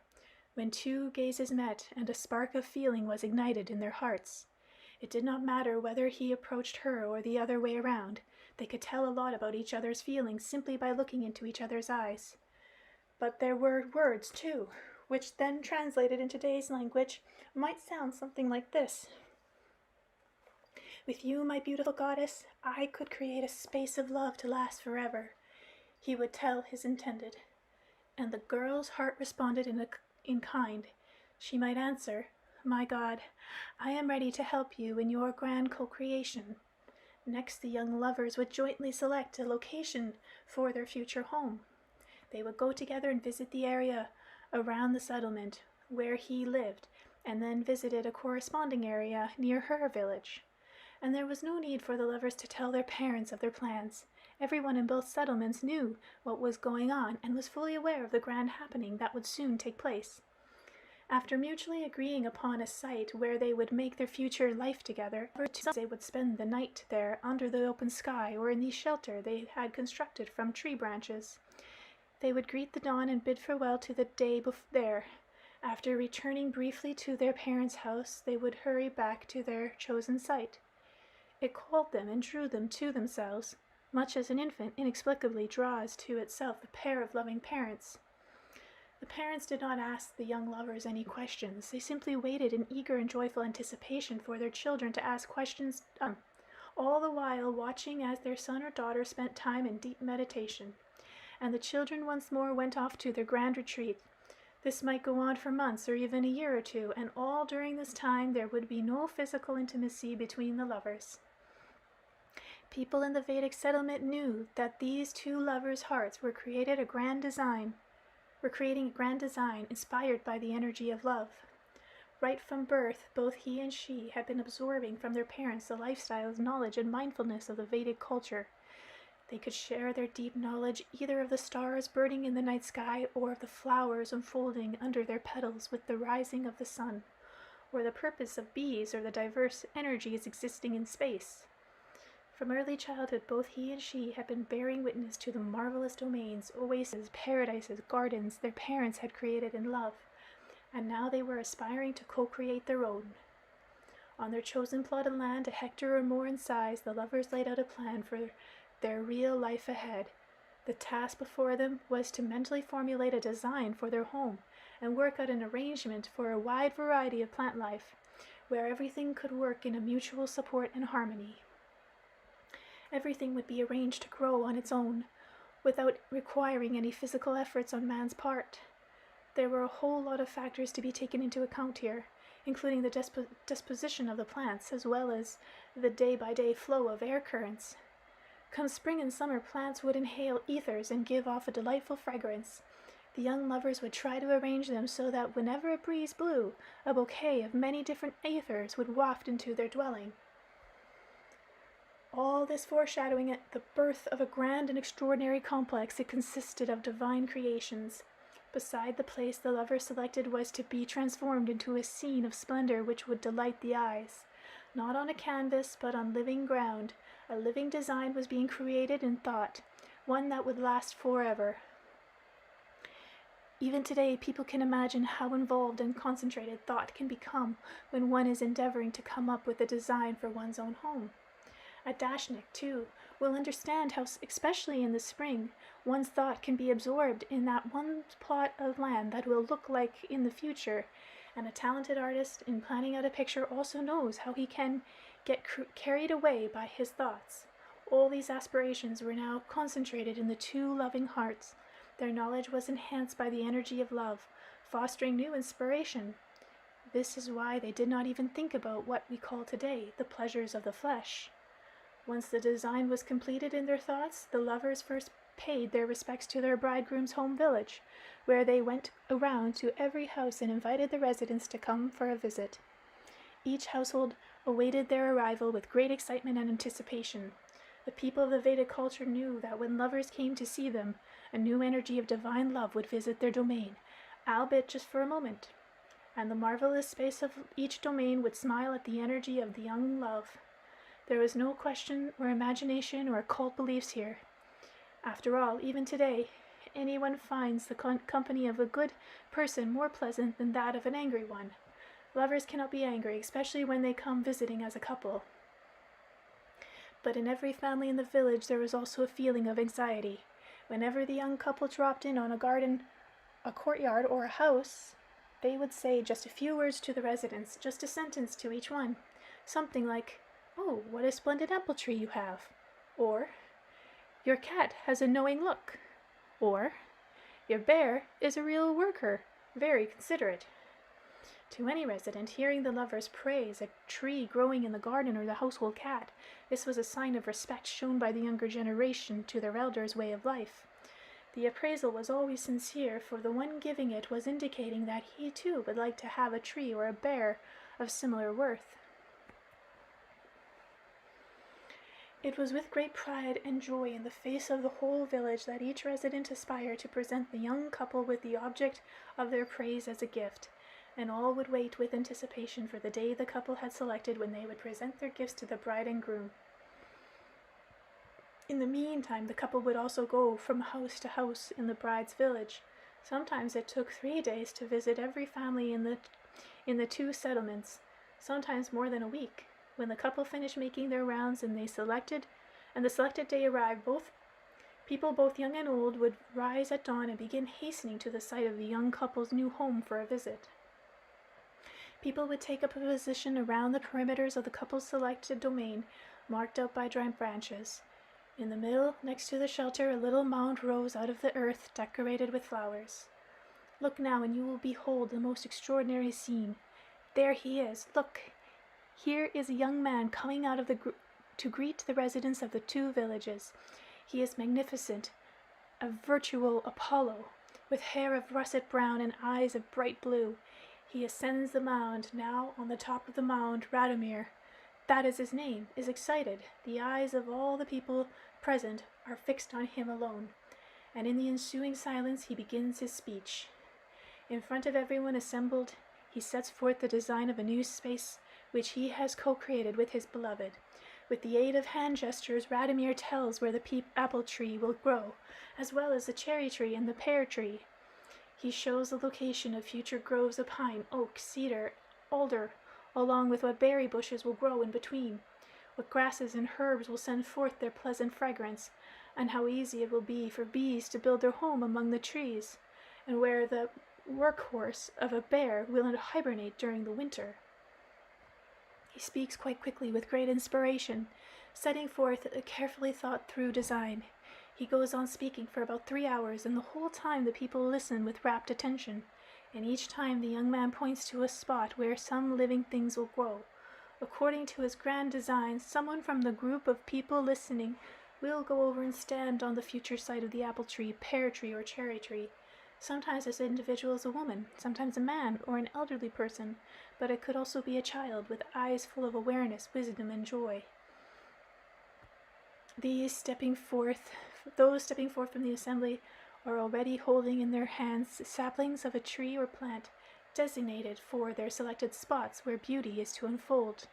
when two gazes met and a spark of feeling was ignited in their hearts. It did not matter whether he approached her or the other way around. They could tell a lot about each other's feelings simply by looking into each other's eyes. But there were words, too, which then translated in today's language might sound something like this. With you, my beautiful goddess, I could create a space of love to last forever, he would tell his intended. And the girl's heart responded in kind. She might answer, my God, I am ready to help you in your grand co-creation. Next, the young lovers would jointly select a location for their future home. They would go together and visit the area around the settlement where he lived, and then visited a corresponding area near her village. And there was no need for the lovers to tell their parents of their plans. Everyone in both settlements knew what was going on and was fully aware of the grand happening that would soon take place. After mutually agreeing upon a site where they would make their future life together, they would spend the night there under the open sky or in the shelter they had constructed from tree branches. They would greet the dawn and bid farewell to the day there. After returning briefly to their parents' house, they would hurry back to their chosen site. It called them and drew them to themselves, much as an infant inexplicably draws to itself a pair of loving parents. The parents did not ask the young lovers any questions. They simply waited in eager and joyful anticipation for their children to ask questions, all the while watching as their son or daughter spent time in deep meditation. And the children once more went off to their grand retreat. This might go on for months or even a year or two, and all during this time there would be no physical intimacy between the lovers. People in the Vedic settlement knew that these two lovers' hearts were creating a grand design inspired by the energy of love. Right from birth, both he and she had been absorbing from their parents the lifestyles, knowledge, and mindfulness of the Vedic culture. They could share their deep knowledge either of the stars burning in the night sky or of the flowers unfolding under their petals with the rising of the sun, or the purpose of bees or the diverse energies existing in space. From early childhood, both he and she had been bearing witness to the marvelous domains, oases, paradises, gardens their parents had created in love, and now they were aspiring to co-create their own. On their chosen plot of land, a hectare or more in size, the lovers laid out a plan for their real life ahead. The task before them was to mentally formulate a design for their home and work out an arrangement for a wide variety of plant life, where everything could work in a mutual support and harmony. Everything would be arranged to grow on its own, without requiring any physical efforts on man's part. There were a whole lot of factors to be taken into account here, including the disposition of the plants, as well as the day-by-day flow of air currents. Come spring and summer, plants would inhale ethers and give off a delightful fragrance. The young lovers would try to arrange them so that whenever a breeze blew, a bouquet of many different ethers would waft into their dwelling. All this foreshadowing the birth of a grand and extraordinary complex. It consisted of divine creations. Beside the place the lovers selected was to be transformed into a scene of splendor which would delight the eyes. Not on a canvas, but on living ground. A living design was being created in thought, one that would last forever. Even today, people can imagine how involved and concentrated thought can become when one is endeavoring to come up with a design for one's own home. A dashnik, too, will understand how, especially in the spring, one's thought can be absorbed in that one plot of land that will look like in the future And a talented artist in planning out a picture also knows how he can get carried away by his thoughts. All these aspirations were now concentrated in the two loving hearts. Their knowledge was enhanced by the energy of love, fostering new inspiration. This is why they did not even think about what we call today the pleasures of the flesh. Once the design was completed in their thoughts, the lovers first paid their respects to their bridegroom's home village, where they went around to every house and invited the residents to come for a visit. Each household awaited their arrival with great excitement and anticipation. The people of the Vedic culture knew that when lovers came to see them, a new energy of divine love would visit their domain, albeit just for a moment, and the marvelous space of each domain would smile at the energy of the young love. There was no question or imagination or occult beliefs here. After all, even today, anyone finds the company of a good person more pleasant than that of an angry one. Lovers cannot be angry, especially when they come visiting as a couple. But in every family in the village there was also a feeling of anxiety. Whenever the young couple dropped in on a garden, a courtyard, or a house, they would say just a few words to the residents, just a sentence to each one. Something like, "Oh, what a splendid apple tree you have," or "Your cat has a knowing look," or "Your bear is a real worker, very considerate." To any resident, hearing the lovers praise a tree growing in the garden or the household cat, this was a sign of respect shown by the younger generation to their elders' way of life. The appraisal was always sincere, for the one giving it was indicating that he too would like to have a tree or a bear of similar worth. It was with great pride and joy in the face of the whole village that each resident aspired to present the young couple with the object of their praise as a gift, and all would wait with anticipation for the day the couple had selected when they would present their gifts to the bride and groom. In the meantime, the couple would also go from house to house in the bride's village. Sometimes it took 3 days to visit every family in the two settlements, sometimes more than a week. When the couple finished making their rounds and the selected day arrived, both young and old, would rise at dawn and begin hastening to the site of the young couple's new home for a visit. People would take up a position around the perimeters of the couple's selected domain, marked out by dry branches. In the middle, next to the shelter, a little mound rose out of the earth, decorated with flowers. Look now, and you will behold the most extraordinary scene. There he is. Look! Here is a young man coming out of to greet the residents of the two villages. He is magnificent, a virtual Apollo, with hair of russet brown and eyes of bright blue. He ascends the mound. Now, on the top of the mound, Vladimir, that is his name, is excited. The eyes of all the people present are fixed on him alone, and in the ensuing silence he begins his speech. In front of everyone assembled, he sets forth the design of a new space which he has co-created with his beloved. With the aid of hand gestures, Vladimir tells where the apple tree will grow, as well as the cherry tree and the pear tree. He shows the location of future groves of pine, oak, cedar, alder, along with what berry bushes will grow in between, what grasses and herbs will send forth their pleasant fragrance, and how easy it will be for bees to build their home among the trees, and where the workhorse of a bear will hibernate during the winter. He speaks quite quickly with great inspiration, setting forth a carefully thought-through design. He goes on speaking for about 3 hours, and the whole time the people listen with rapt attention, and each time the young man points to a spot where some living things will grow. According to his grand design, someone from the group of people listening will go over and stand on the future site of the apple tree, pear tree, or cherry tree. Sometimes this individual is a woman, sometimes a man or an elderly person, but it could also be a child with eyes full of awareness, wisdom, and joy. Those stepping forth from the assembly are already holding in their hands saplings of a tree or plant designated for their selected spots where beauty is to unfold.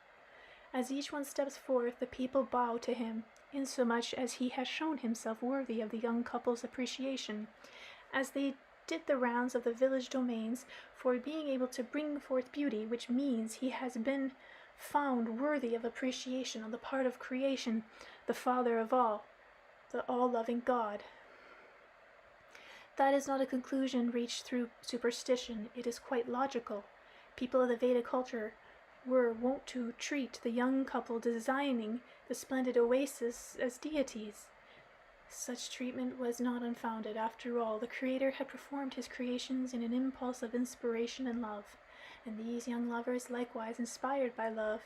As each one steps forth, the people bow to him, insomuch as he has shown himself worthy of the young couple's appreciation. As they did the rounds of the village domains, for being able to bring forth beauty, which means he has been found worthy of appreciation on the part of creation, the Father of all, the all-loving God. That is not a conclusion reached through superstition. It is quite logical. People of the Vedic culture were wont to treat the young couple designing the splendid oasis as deities. Such treatment was not unfounded. After all, the Creator had performed his creations in an impulse of inspiration and love, and these young lovers, likewise inspired by love,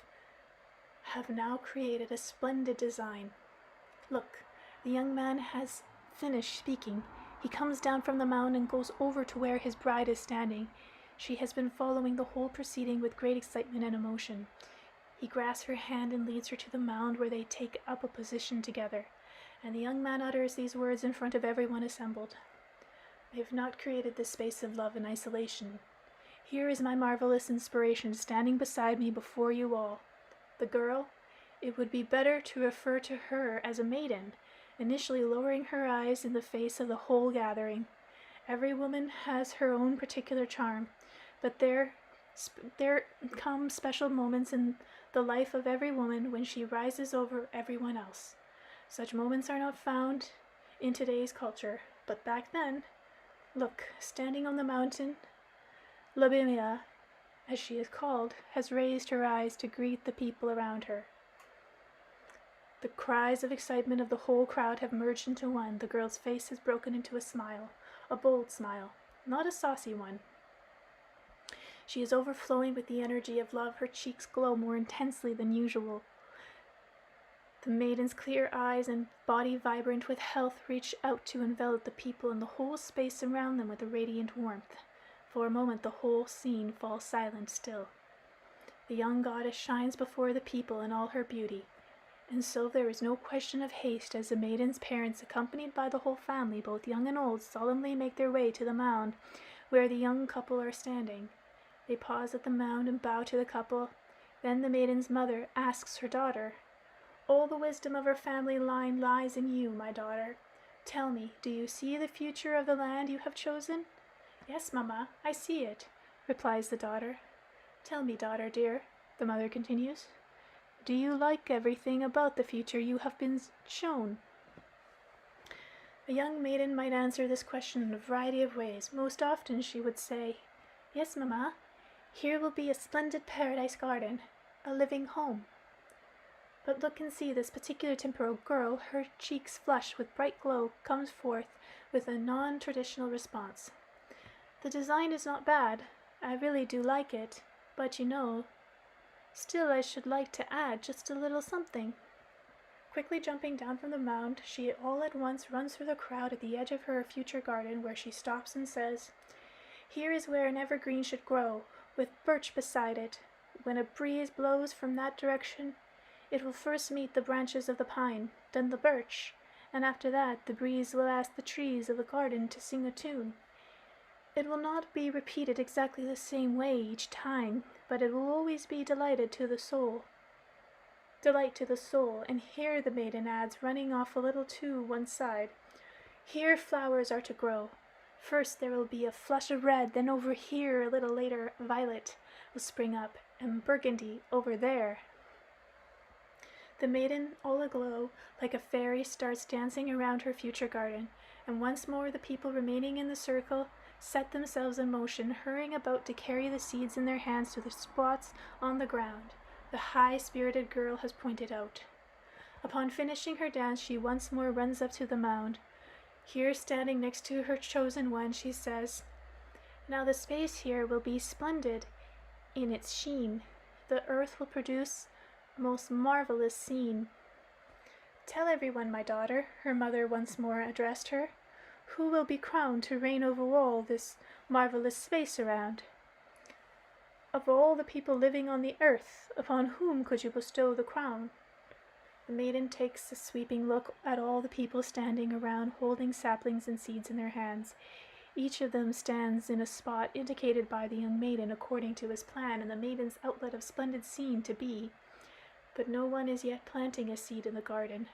have now created a splendid design. Look, the young man has finished speaking. He comes down from the mound and goes over to where his bride is standing. She has been following the whole proceeding with great excitement and emotion. He grasps her hand and leads her to the mound, where they take up a position together, and the young man utters these words in front of everyone assembled. I have not created this space of love in isolation. Here is my marvelous inspiration standing beside me before you all. The girl, it would be better to refer to her as a maiden, initially lowering her eyes in the face of the whole gathering. Every woman has her own particular charm, but there come special moments in the life of every woman when she rises over everyone else. Such moments are not found in today's culture, but back then, look, standing on the mountain, Vladimir, as she is called, has raised her eyes to greet the people around her. The cries of excitement of the whole crowd have merged into one. The girl's face has broken into a smile, a bold smile, not a saucy one. She is overflowing with the energy of love. Her cheeks glow more intensely than usual. The maiden's clear eyes and body vibrant with health reach out to envelop the people and the whole space around them with a radiant warmth. For a moment the whole scene falls silent still. The young goddess shines before the people in all her beauty, and so there is no question of haste as the maiden's parents, accompanied by the whole family, both young and old, solemnly make their way to the mound where the young couple are standing. They pause at the mound and bow to the couple. Then the maiden's mother asks her daughter, "All the wisdom of our family line lies in you, my daughter. Tell me, do you see the future of the land you have chosen?" "Yes, Mamma, I see it," replies the daughter. "Tell me, daughter dear," the mother continues, "do you like everything about the future you have been shown?" A young maiden might answer this question in a variety of ways. Most often she would say, "Yes, Mamma, here will be a splendid paradise garden, a living home." But look and see this particular temporal girl, her cheeks flushed with bright glow, comes forth with a non-traditional response. "The design is not bad. I really do like it. But you know, still I should like to add just a little something." Quickly jumping down from the mound, she all at once runs through the crowd at the edge of her future garden, where she stops and says, "Here is where an evergreen should grow, with birch beside it. When a breeze blows from that direction, it will first meet the branches of the pine, then the birch, and after that the breeze will ask the trees of the garden to sing a tune. It will not be repeated exactly the same way each time, but it will always be delight to the soul. And here," the maiden adds, running off a little to one side, "here flowers are to grow. First there will be a flush of red, then over here a little later violet will spring up, and burgundy over there." The maiden, all aglow like a fairy, starts dancing around her future garden, and once more the people remaining in the circle set themselves in motion, hurrying about to carry the seeds in their hands to the spots on the ground the high-spirited girl has pointed out. Upon finishing her dance, she once more runs up to the mound. Here, standing next to her chosen one, she says, "Now the space here will be splendid in its sheen. The earth will produce a most marvelous scene. Tell everyone, my daughter," her mother once more addressed her, "who will be crowned to reign over all this marvelous space around. Of all the people living on the earth, upon whom could you bestow the crown?" The maiden takes a sweeping look at all the people standing around, holding saplings and seeds in their hands. Each of them stands in a spot indicated by the young maiden according to his plan and the maiden's outlet of splendid scene to be. But no one is yet planting a seed in the garden.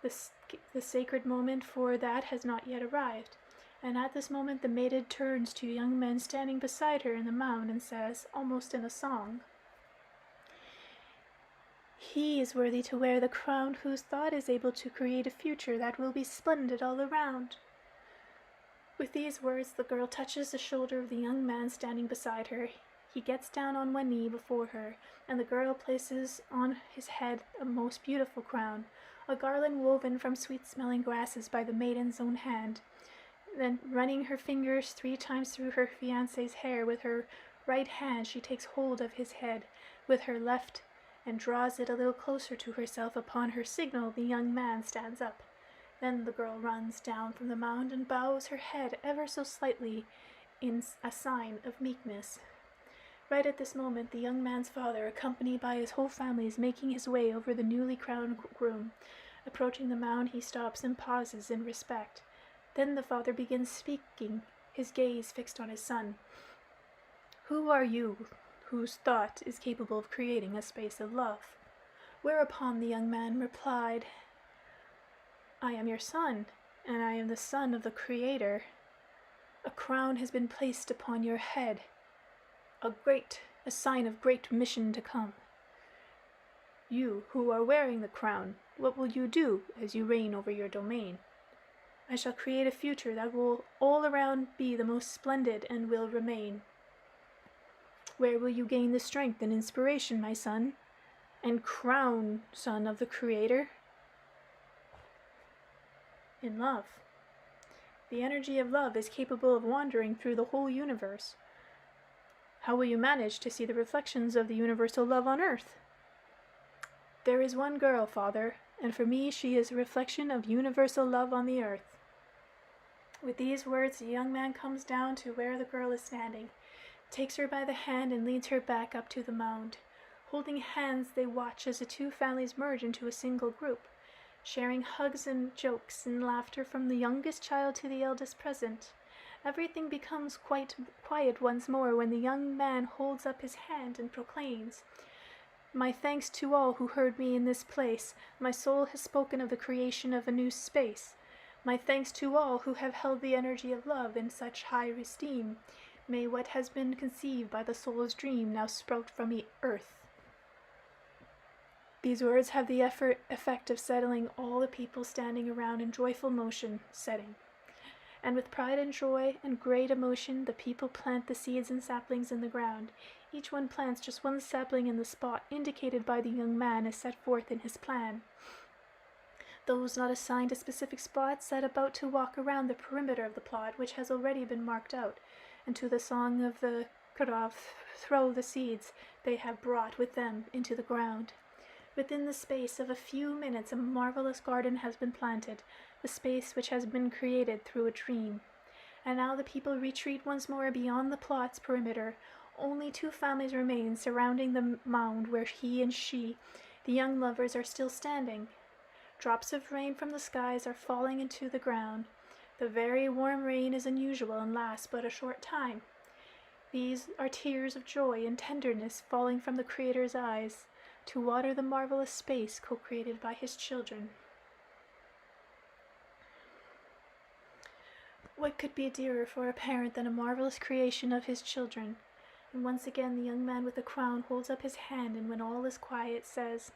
The sacred moment for that has not yet arrived, and at this moment the maiden turns to young men standing beside her in the mound and says, almost in a song, "He is worthy to wear the crown whose thought is able to create a future that will be splendid all around." With these words, the girl touches the shoulder of the young man standing beside her. He gets down on one knee before her, and the girl places on his head a most beautiful crown, a garland woven from sweet-smelling grasses by the maiden's own hand. Then, running her fingers 3 times through her fiancé's hair with her right hand, she takes hold of his head with her left and draws it a little closer to herself. Upon her signal, the young man stands up. Then the girl runs down from the mound and bows her head ever so slightly in a sign of meekness. Right at this moment, the young man's father, accompanied by his whole family, is making his way over the newly crowned groom. Approaching the mound, he stops and pauses in respect. Then the father begins speaking, his gaze fixed on his son. "Who are you whose thought is capable of creating a space of love?" Whereupon the young man replied, "I am your son, and I am the son of the Creator. A crown has been placed upon your head, a sign of great mission to come. You who are wearing the crown, what will you do as you reign over your domain? I shall create a future that will all around be the most splendid and will remain. Where will you gain the strength and inspiration, my son, and crown son of the Creator? In love. The energy of love is capable of wandering through the whole universe. How will you manage to see the reflections of the universal love on earth? There is one girl, Father, and for me she is a reflection of universal love on the earth." With these words, the young man comes down to where the girl is standing, takes her by the hand and leads her back up to the mound. Holding hands, they watch as the 2 families merge into a single group, sharing hugs and jokes and laughter from the youngest child to the eldest present. Everything becomes quite quiet once more when the young man holds up his hand and proclaims, "My thanks to all who heard me in this place. My soul has spoken of the creation of a new space. My thanks to all who have held the energy of love in such high esteem. May what has been conceived by the soul's dream now sprout from the earth." These words have the effect of settling all the people standing around in joyful motion setting. And with pride and joy and great emotion, the people plant the seeds and saplings in the ground. Each one plants just one sapling in the spot indicated by the young man as set forth in his plan. Those not assigned a specific spot set about to walk around the perimeter of the plot, which has already been marked out, and to the song of the Karav throw the seeds they have brought with them into the ground. Within the space of a few minutes, a marvelous garden has been planted, the space which has been created through a dream. And now the people retreat once more beyond the plot's perimeter. Only 2 families remain surrounding the mound where he and she, the young lovers, are still standing. Drops of rain from the skies are falling into the ground. The very warm rain is unusual and lasts but a short time. These are tears of joy and tenderness falling from the Creator's eyes to water the marvelous space co-created by his children. What could be dearer for a parent than a marvelous creation of his children? And once again the young man with the crown holds up his hand, and when all is quiet says,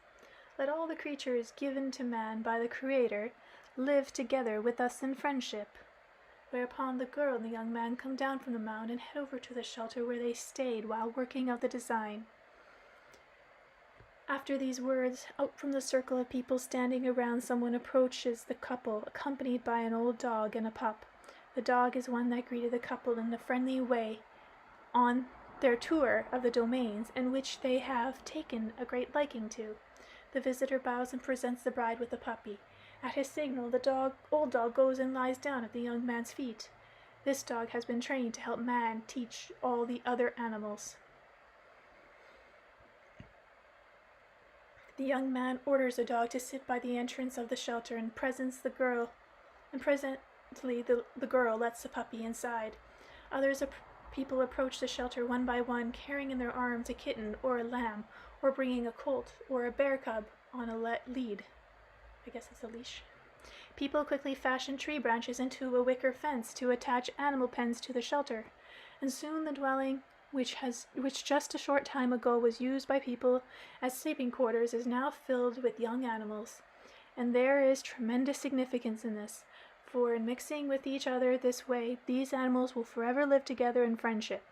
"Let all the creatures given to man by the Creator live together with us in friendship." Whereupon the girl and the young man come down from the mound and head over to the shelter where they stayed while working out the design. After these words, out from the circle of people standing around, someone approaches the couple, accompanied by an old dog and a pup. The dog is one that greeted the couple in a friendly way on their tour of the domains, in which they have taken a great liking to. The visitor bows and presents the bride with the puppy. At his signal, the old dog goes and lies down at the young man's feet. This dog has been trained to help man teach all the other animals. The young man orders the dog to sit by the entrance of the shelter and presently the girl lets the puppy inside. Others people approach the shelter one by one, carrying in their arms a kitten or a lamb, or bringing a colt or a bear cub on a lead. I guess it's a leash. People quickly fashion tree branches into a wicker fence to attach animal pens to the shelter, and soon the dwelling, which just a short time ago was used by people as sleeping quarters, is now filled with young animals. And there is tremendous significance in this, for in mixing with each other this way, these animals will forever live together in friendship,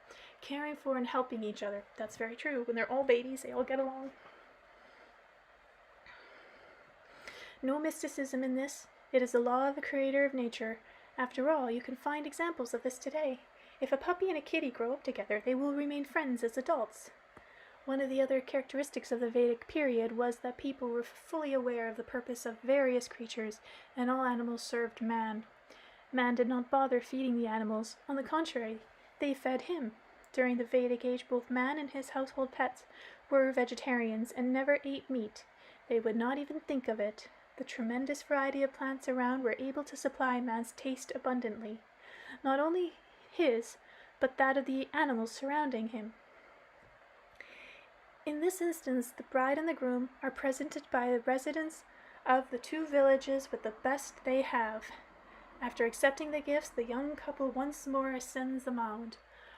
caring for and helping each other. That's very true. When they're all babies, they all get along. No mysticism in this. It is the law of the creator of nature. After all, you can find examples of this today. If a puppy and a kitty grow up together, they will remain friends as adults. One of the other characteristics of the Vedic period was that people were fully aware of the purpose of various creatures, and all animals served man. Man did not bother feeding the animals. On the contrary, they fed him. During the Vedic age, both man and his household pets were vegetarians and never ate meat. They would not even think of it. The tremendous variety of plants around were able to supply man's taste abundantly, not only his, but that of the animals surrounding him. In this instance, the bride and the groom are presented by the residents of the two villages with the best they have. After accepting the gifts, the young couple once more ascends the mound.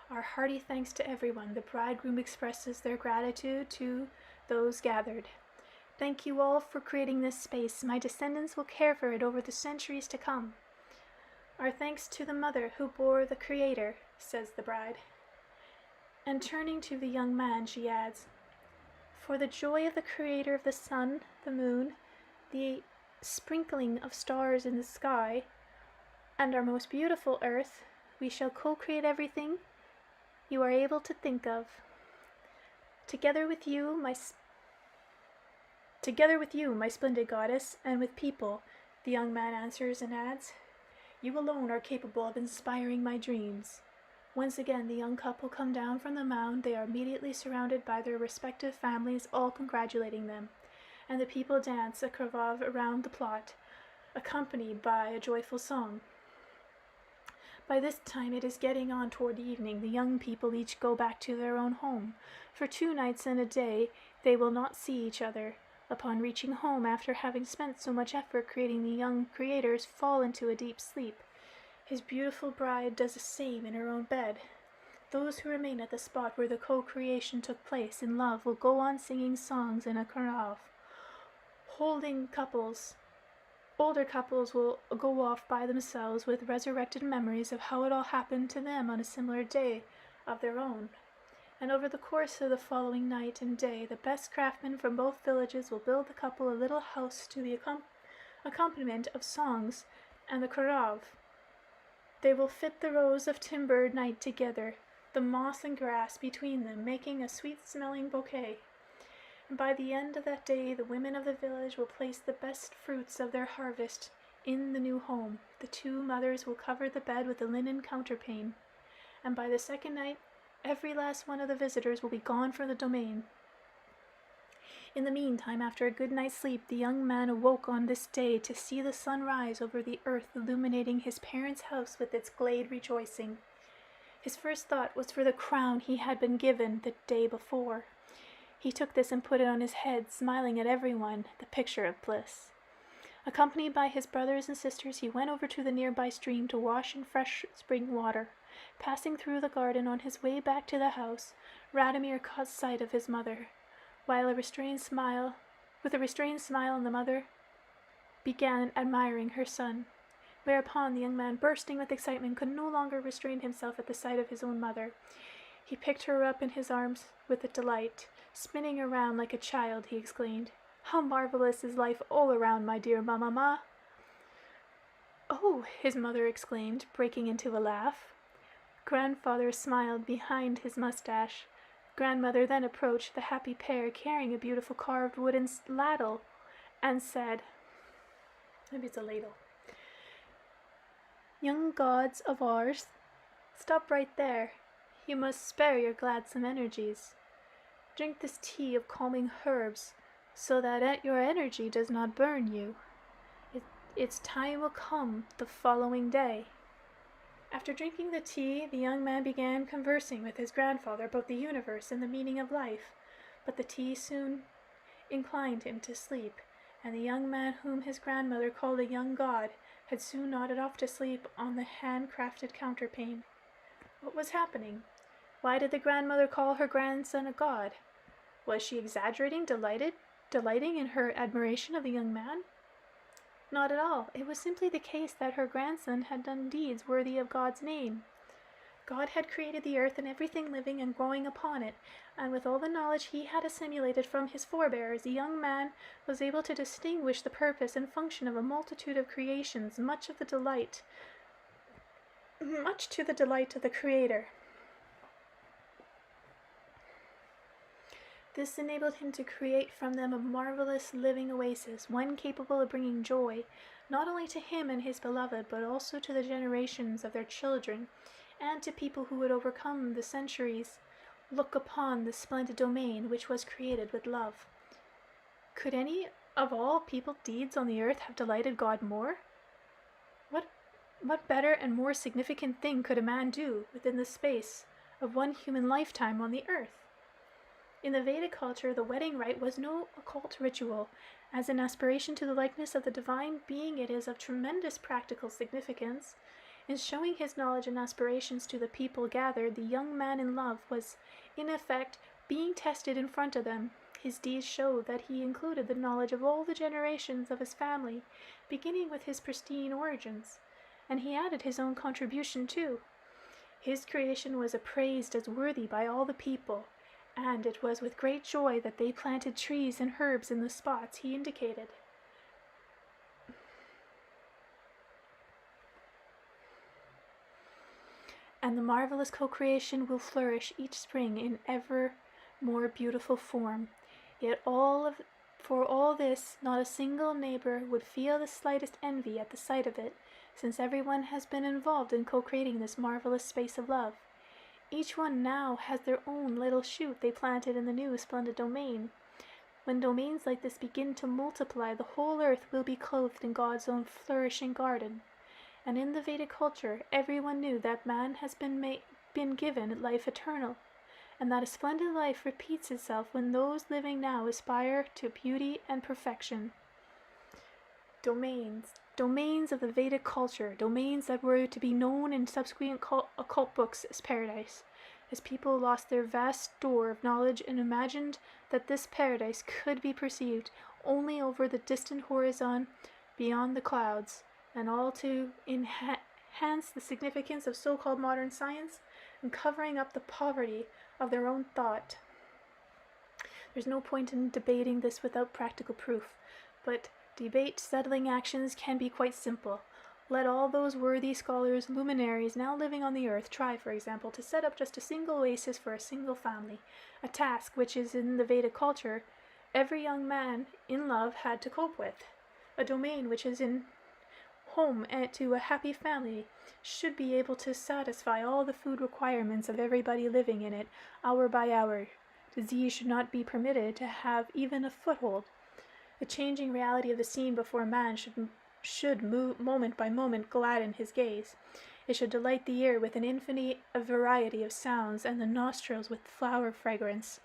Our hearty thanks to everyone. The bridegroom expresses their gratitude to those gathered. Thank you all for creating this space. My descendants will care for it over the centuries to come. Our thanks to the mother who bore the Creator, says the bride. And turning to the young man, she adds, for the joy of the Creator of the sun, the moon, the sprinkling of stars in the sky, and our most beautiful earth, we shall co-create everything you are able to think of. Together with you, my splendid goddess, and with people, the young man answers and adds, you alone are capable of inspiring my dreams. Once again, the young couple come down from the mound. They are immediately surrounded by their respective families, all congratulating them, and the people dance a kravav around the plot, accompanied by a joyful song. By this time it is getting on toward evening. The young people each go back to their own home. For 2 nights and a day they will not see each other. Upon reaching home, after having spent so much effort creating, the young creators fall into a deep sleep. His beautiful bride does the same in her own bed. Those who remain at the spot where the co-creation took place in love will go on singing songs in a chorale. Older couples will go off by themselves with resurrected memories of how it all happened to them on a similar day of their own. And over the course of the following night and day, the best craftsmen from both villages will build the couple a little house to the accompaniment of songs and the chorale. They will fit the rows of timber night together, the moss and grass between them, making a sweet-smelling bouquet. And by the end of that day, the women of the village will place the best fruits of their harvest in the new home. The 2 mothers will cover the bed with a linen counterpane. And by the second night, every last one of the visitors will be gone from the domain. In the meantime, after a good night's sleep, the young man awoke on this day to see the sun rise over the earth, illuminating his parents' house with its glad rejoicing. His first thought was for the crown he had been given the day before. He took this and put it on his head, smiling at everyone, the picture of bliss. Accompanied by his brothers and sisters, he went over to the nearby stream to wash in fresh spring water. Passing through the garden on his way back to the house, Vladimir caught sight of his mother. With a restrained smile, the mother began admiring her son. Whereupon the young man, bursting with excitement, could no longer restrain himself at the sight of his own mother. He picked her up in his arms with delight. Spinning around like a child, he exclaimed, how marvelous is life all around, my dear mamma. Oh, his mother exclaimed, breaking into a laugh. Grandfather smiled behind his mustache. Grandmother then approached the happy pair carrying a beautiful carved wooden ladle and said, maybe it's a ladle, young gods of ours, stop right there. You must spare your gladsome energies. Drink this tea of calming herbs so that your energy does not burn you. Its time will come the following day. After drinking the tea, the young man began conversing with his grandfather about the universe and the meaning of life, but the tea soon inclined him to sleep, and the young man whom his grandmother called a young god had soon nodded off to sleep on the hand-crafted counterpane. What was happening? Why did the grandmother call her grandson a god? Was she exaggerating, delighting in her admiration of the young man? Not at all. It was simply the case that her grandson had done deeds worthy of God's name. God had created the earth and everything living and growing upon it, and with all the knowledge he had assimilated from his forebears, the young man was able to distinguish the purpose and function of a multitude of creations, much to the delight of the Creator. This enabled him to create from them a marvelous living oasis, one capable of bringing joy, not only to him and his beloved, but also to the generations of their children, and to people who would overcome the centuries look upon the splendid domain which was created with love. Could any of all people deeds on the earth have delighted God more? What better and more significant thing could a man do within the space of one human lifetime on the earth? In the Vedic culture, the wedding rite was no occult ritual. As an aspiration to the likeness of the divine being, it is of tremendous practical significance. In showing his knowledge and aspirations to the people gathered, the young man in love was, in effect, being tested in front of them. His deeds showed that he included the knowledge of all the generations of his family, beginning with his pristine origins, and he added his own contribution too. His creation was appraised as worthy by all the people, and it was with great joy that they planted trees and herbs in the spots he indicated. And the marvelous co-creation will flourish each spring in ever more beautiful form. Yet for all this, not a single neighbor would feel the slightest envy at the sight of it, since everyone has been involved in co-creating this marvelous space of love. Each one now has their own little shoot they planted in the new splendid domain. When domains like this begin to multiply, the whole earth will be clothed in God's own flourishing garden. And in the Vedic culture, everyone knew that man has been given life eternal, and that a splendid life repeats itself when those living now aspire to beauty and perfection. Domains of the Vedic culture, domains that were to be known in subsequent occult books as paradise, as people lost their vast store of knowledge and imagined that this paradise could be perceived only over the distant horizon beyond the clouds, and all to enhance the significance of so-called modern science and covering up the poverty of their own thought. There's no point in debating this without practical proof, but debate settling actions can be quite simple. Let all those worthy scholars, luminaries now living on the earth try, for example, to set up just a single oasis for a single family, a task which is in the Vedic culture every young man in love had to cope with. A domain which is in home and to a happy family should be able to satisfy all the food requirements of everybody living in it, hour by hour. Disease should not be permitted to have even a foothold. The changing reality of the scene before man should move moment by moment gladden his gaze. It should delight the ear with an infinite variety of sounds, and the nostrils with flower fragrance,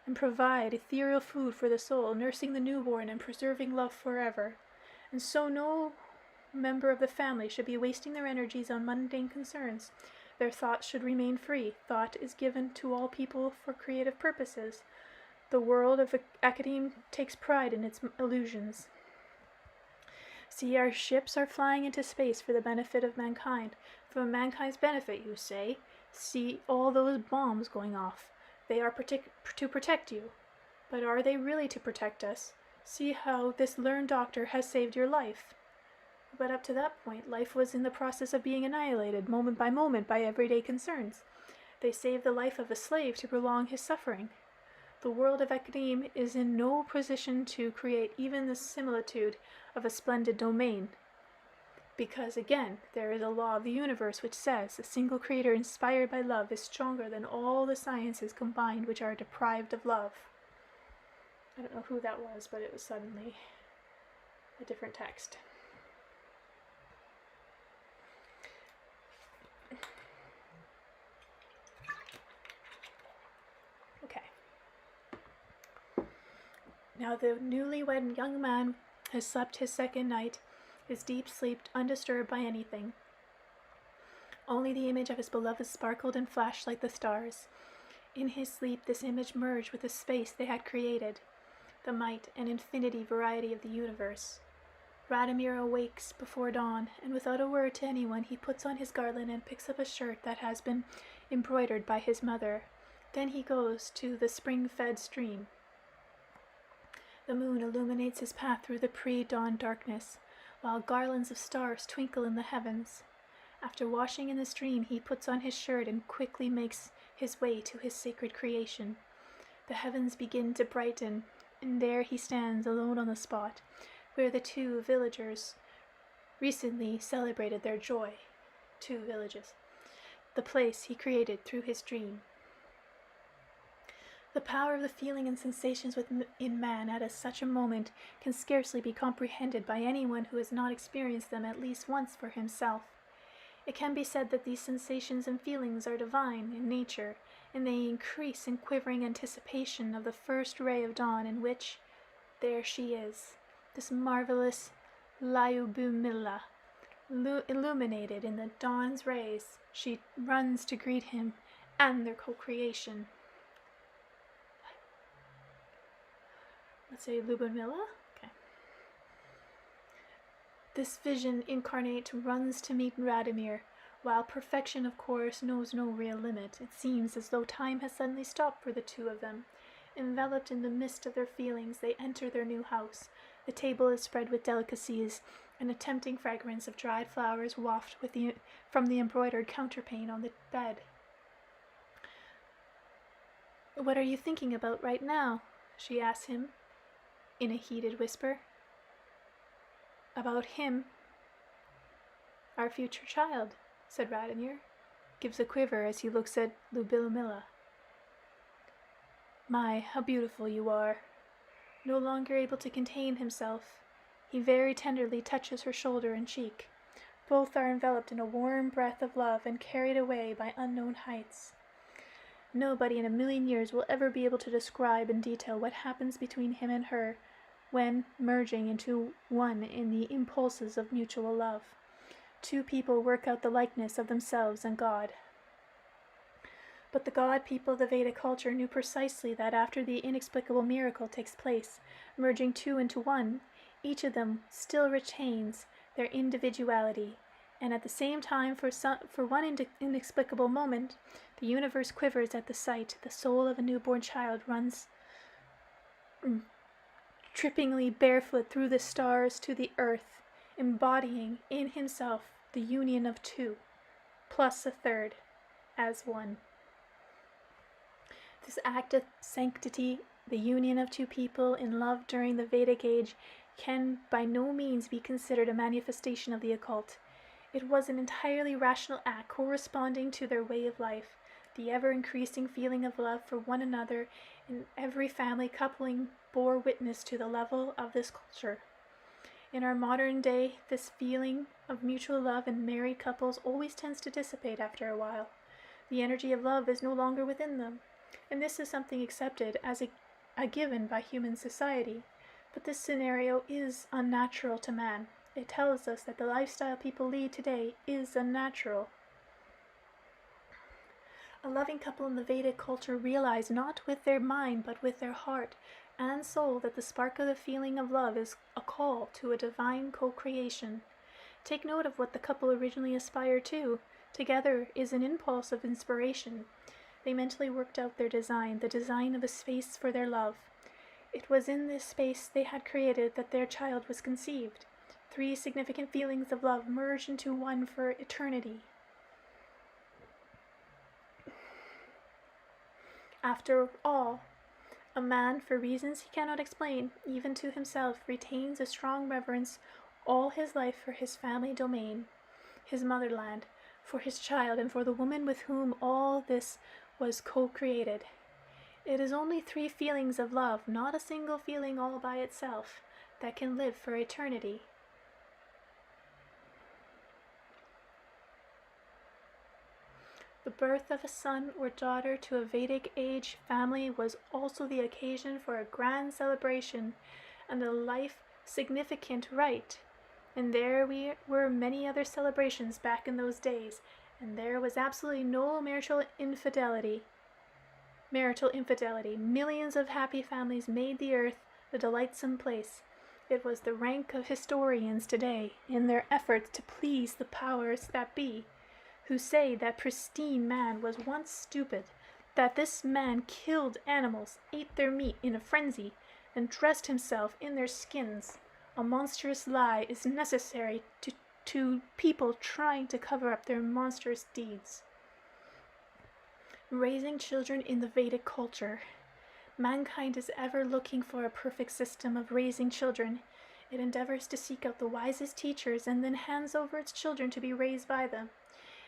and provide ethereal food for the soul, nursing the newborn and preserving love forever. And so no member of the family should be wasting their energies on mundane concerns. Their thoughts should remain free. Thought is given to all people for creative purposes. The world of academe takes pride in its illusions. See, our ships are flying into space for the benefit of mankind. For mankind's benefit, you say. See all those bombs going off. They are to protect you. But are they really to protect us? See how this learned doctor has saved your life. But up to that point, life was in the process of being annihilated moment by everyday concerns. They saved the life of a slave to prolong his suffering. The world of academe is in no position to create even the similitude of a splendid domain. Because, again, there is a law of the universe which says a single creator inspired by love is stronger than all the sciences combined which are deprived of love. I don't know who that was, but it was suddenly a different text. Now the newlywed young man has slept his second night, his deep sleep undisturbed by anything. Only the image of his beloved sparkled and flashed like the stars. In his sleep this image merged with the space they had created, the might and infinity variety of the universe. Vladimir awakes before dawn, and without a word to anyone, he puts on his garland and picks up a shirt that has been embroidered by his mother. Then he goes to the spring-fed stream. The moon illuminates his path through the pre-dawn darkness, while garlands of stars twinkle in the heavens. After washing in the stream, he puts on his shirt and quickly makes his way to his sacred creation. The heavens begin to brighten, and there he stands alone on the spot where the two villagers recently celebrated their joy. 2 villages. The place he created through his dream. The power of the feeling and sensations in man at such a moment can scarcely be comprehended by anyone who has not experienced them at least once for himself. It can be said that these sensations and feelings are divine in nature, and they increase in quivering anticipation of the first ray of dawn in which, there she is, this marvelous Lyubimilla, illuminated in the dawn's rays. She runs to greet him and their co-creation. Let's say Lyubimilla? Okay. This vision incarnate runs to meet Vladimir. While perfection, of course, knows no real limit, it seems as though time has suddenly stopped for the two of them. Enveloped in the mist of their feelings, they enter their new house. The table is spread with delicacies, and a tempting fragrance of dried flowers waft from the embroidered counterpane on the bed. "What are you thinking about right now?" she asks him, in a heated whisper. "About him. Our future child," said Vladimir, gives a quiver as he looks at Lyubimilla. "My, how beautiful you are." No longer able to contain himself, he very tenderly touches her shoulder and cheek. Both are enveloped in a warm breath of love and carried away by unknown heights. Nobody in a million years will ever be able to describe in detail what happens between him and her when, merging into one in the impulses of mutual love, 2 people work out the likeness of themselves and God. But the God people of the Vedic culture knew precisely that after the inexplicable miracle takes place, merging 2 into 1, each of them still retains their individuality, and at the same time, for one inexplicable moment, the universe quivers at the sight. The soul of a newborn child runs trippingly barefoot through the stars to the earth, embodying in himself the union of 2, plus a third, as 1. This act of sanctity, the union of 2 people in love during the Vedic age, can by no means be considered a manifestation of the occult. It was an entirely rational act corresponding to their way of life. The ever-increasing feeling of love for one another in every family coupling bore witness to the level of this culture. In our modern day, this feeling of mutual love in married couples always tends to dissipate after a while. The energy of love is no longer within them, and this is something accepted as a given by human society. But this scenario is unnatural to man. It tells us that the lifestyle people lead today is unnatural. A loving couple in the Vedic culture realize not with their mind but with their heart and soul that the spark of the feeling of love is a call to a divine co-creation. Take note of what the couple originally aspired to. Together is an impulse of inspiration. They mentally worked out their design, the design of a space for their love. It was in this space they had created that their child was conceived. 3 significant feelings of love merged into one for eternity. After all, a man, for reasons he cannot explain, even to himself, retains a strong reverence all his life for his family domain, his motherland, for his child, and for the woman with whom all this was co-created. It is only 3 feelings of love, not a single feeling all by itself, that can live for eternity. The birth of a son or daughter to a Vedic age family was also the occasion for a grand celebration and a life-significant rite. And there were many other celebrations back in those days, and there was absolutely no marital infidelity. Millions of happy families made the earth a delightsome place, It was the rank of historians today, in their efforts to please the powers that be, who say that pristine man was once stupid, that this man killed animals, ate their meat in a frenzy, and dressed himself in their skins. A monstrous lie is necessary to people trying to cover up their monstrous deeds. Raising children in the Vedic culture. Mankind is ever looking for a perfect system of raising children. It endeavors to seek out the wisest teachers and then hands over its children to be raised by them.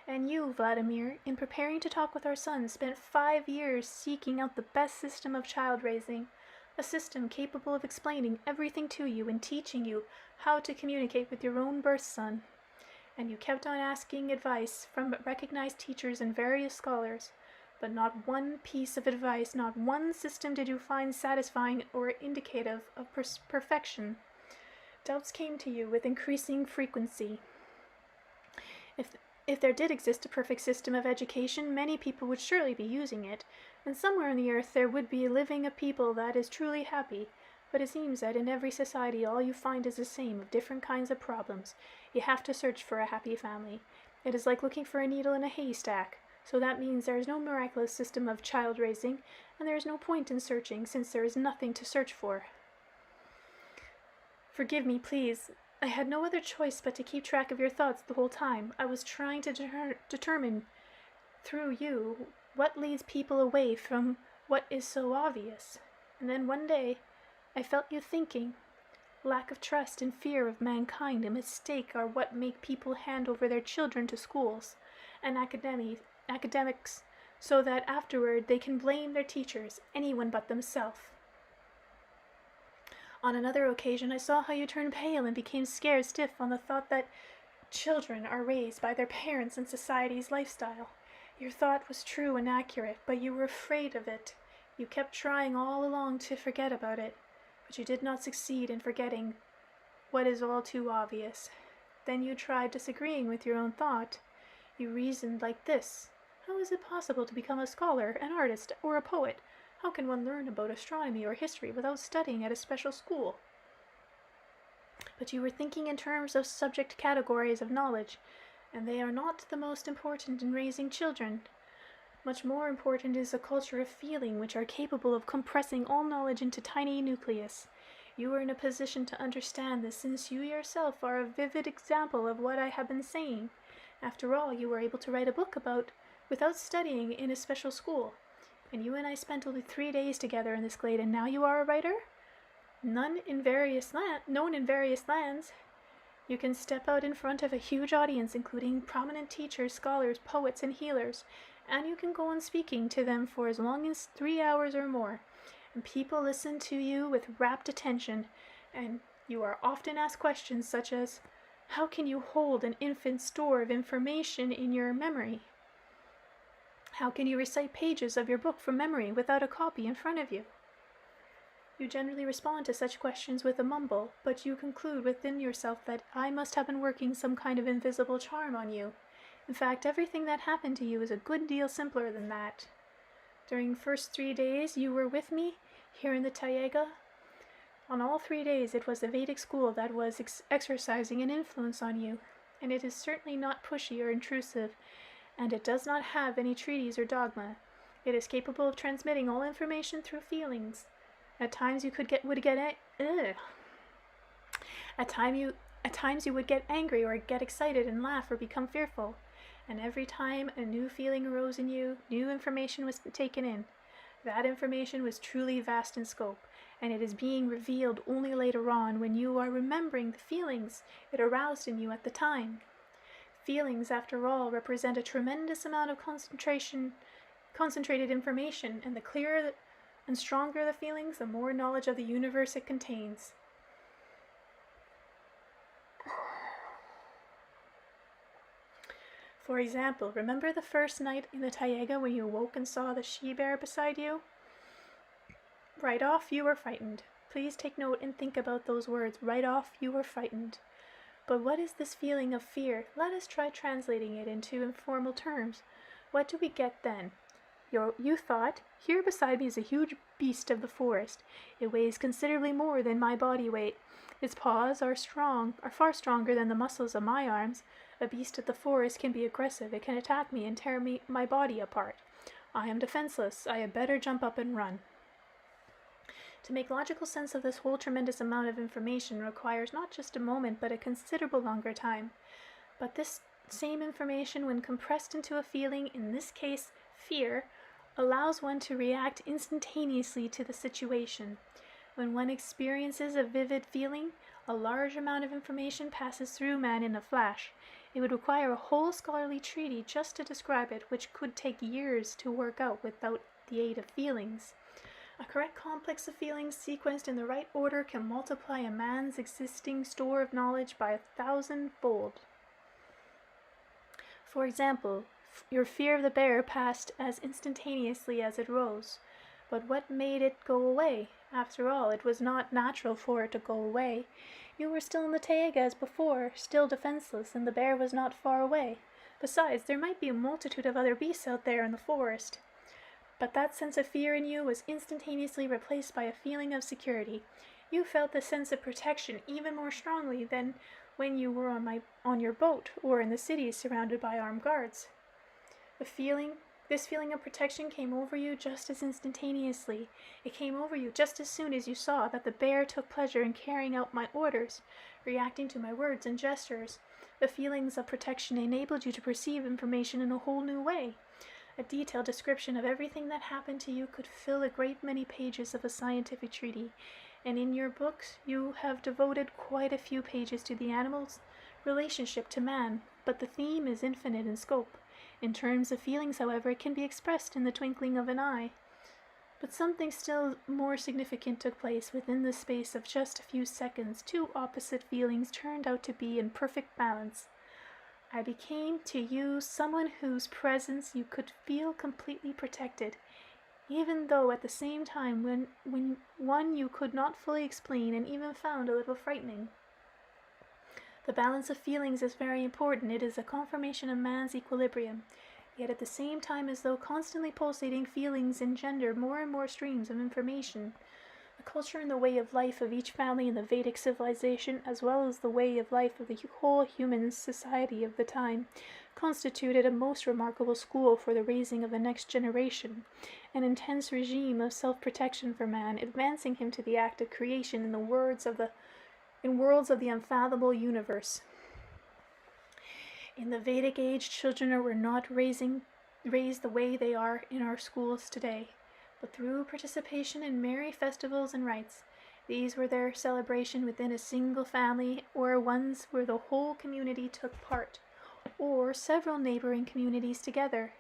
And you, Vladimir, in preparing to talk with our son, spent 5 years seeking out the best system of child raising, a system capable of explaining everything to you and teaching you how to communicate with your own birth son. And you kept on asking advice from recognized teachers and various scholars, but not one piece of advice, not one system did you find satisfying or indicative of perfection. Doubts came to you with increasing frequency. If there did exist a perfect system of education, many people would surely be using it, and somewhere on the earth there would be living a people that is truly happy. But it seems that in every society all you find is the same, of different kinds of problems. You have to search for a happy family. It is like looking for a needle in a haystack. So that means there is no miraculous system of child raising, and there is no point in searching, since there is nothing to search for. Forgive me, please. I had no other choice but to keep track of your thoughts the whole time. I was trying to determine, through you, what leads people away from what is so obvious. And then one day, I felt you thinking. Lack of trust and fear of mankind and mistake are what make people hand over their children to schools and academics, so that afterward they can blame their teachers, anyone but themselves. On another occasion, I saw how you turned pale and became scared stiff on the thought that children are raised by their parents and society's lifestyle. Your thought was true and accurate, but you were afraid of it. You kept trying all along to forget about it, but you did not succeed in forgetting what is all too obvious. Then you tried disagreeing with your own thought. You reasoned like this. How is it possible to become a scholar, an artist, or a poet? How can one learn about astronomy or history without studying at a special school? But you were thinking in terms of subject categories of knowledge, and they are not the most important in raising children. Much more important is a culture of feeling which are capable of compressing all knowledge into tiny nucleus. You are in a position to understand this, since you yourself are a vivid example of what I have been saying. After all, you were able to write a book without studying in a special school. And you and I spent only 3 days together in this glade, and now you are a writer? Known in various lands. You can step out in front of a huge audience, including prominent teachers, scholars, poets, and healers, and you can go on speaking to them for as long as 3 hours or more. And people listen to you with rapt attention, and you are often asked questions such as, how can you hold an infinite store of information in your memory? How can you recite pages of your book from memory without a copy in front of you? You generally respond to such questions with a mumble, but you conclude within yourself that I must have been working some kind of invisible charm on you. In fact, everything that happened to you is a good deal simpler than that. During the first 3 days you were with me here in the Taiga. On all 3 days it was the Vedic school that was exercising an influence on you, and it is certainly not pushy or intrusive, and it does not have any treaties or dogma. It is capable of transmitting all information through feelings. At times you would get angry or get excited and laugh or become fearful. And every time a new feeling arose in you, new information was taken in. That information was truly vast in scope, and it is being revealed only later on when you are remembering the feelings it aroused in you at the time. Feelings, after all, represent a tremendous amount of concentrated information, and the clearer and stronger the feelings, the more knowledge of the universe it contains. For example, remember the first night in the Taiga when you woke and saw the she-bear beside you? Right off, you were frightened. Please take note and think about those words. Right off, you were frightened. But what is this feeling of fear? Let us try translating it into informal terms. What do we get then? You thought, here beside me is a huge beast of the forest. It weighs considerably more than my body weight. Its paws are far stronger than the muscles of my arms. A beast of the forest can be aggressive. It can attack me and tear my body apart. I am defenseless. I had better jump up and run. To make logical sense of this whole tremendous amount of information requires not just a moment, but a considerable longer time. But this same information, when compressed into a feeling, in this case fear, allows one to react instantaneously to the situation. When one experiences a vivid feeling, a large amount of information passes through man in a flash. It would require a whole scholarly treatise just to describe it, which could take years to work out without the aid of feelings. A correct complex of feelings sequenced in the right order can multiply a man's existing store of knowledge by 1,000-fold. For example, your fear of the bear passed as instantaneously as it rose. But what made it go away? After all, it was not natural for it to go away. You were still in the taiga as before, still defenseless, and the bear was not far away. Besides, there might be a multitude of other beasts out there in the forest. But that sense of fear in you was instantaneously replaced by a feeling of security. You felt the sense of protection even more strongly than when you were on your boat or in the city surrounded by armed guards. This feeling of protection came over you just as instantaneously. It came over you just as soon as you saw that the bear took pleasure in carrying out my orders, reacting to my words and gestures. The feelings of protection enabled you to perceive information in a whole new way. A detailed description of everything that happened to you could fill a great many pages of a scientific treatise, and in your books you have devoted quite a few pages to the animal's relationship to man, but the theme is infinite in scope. In terms of feelings, however, it can be expressed in the twinkling of an eye. But something still more significant took place. Within the space of just a few seconds, two opposite feelings turned out to be in perfect balance. I became to you someone whose presence you could feel completely protected, even though at the same time when one you could not fully explain and even found a little frightening. The balance of feelings is very important. It is a confirmation of man's equilibrium. Yet at the same time, as though constantly pulsating feelings engender more and more streams of information. The culture and the way of life of each family in the Vedic civilization, as well as the way of life of the whole human society of the time, constituted a most remarkable school for the raising of the next generation, an intense regime of self-protection for man, advancing him to the act of creation in worlds of the unfathomable universe. In the Vedic age, children were not raised the way they are in our schools today, but through participation in merry festivals and rites. These were their celebration within a single family, or ones where the whole community took part, or several neighboring communities together.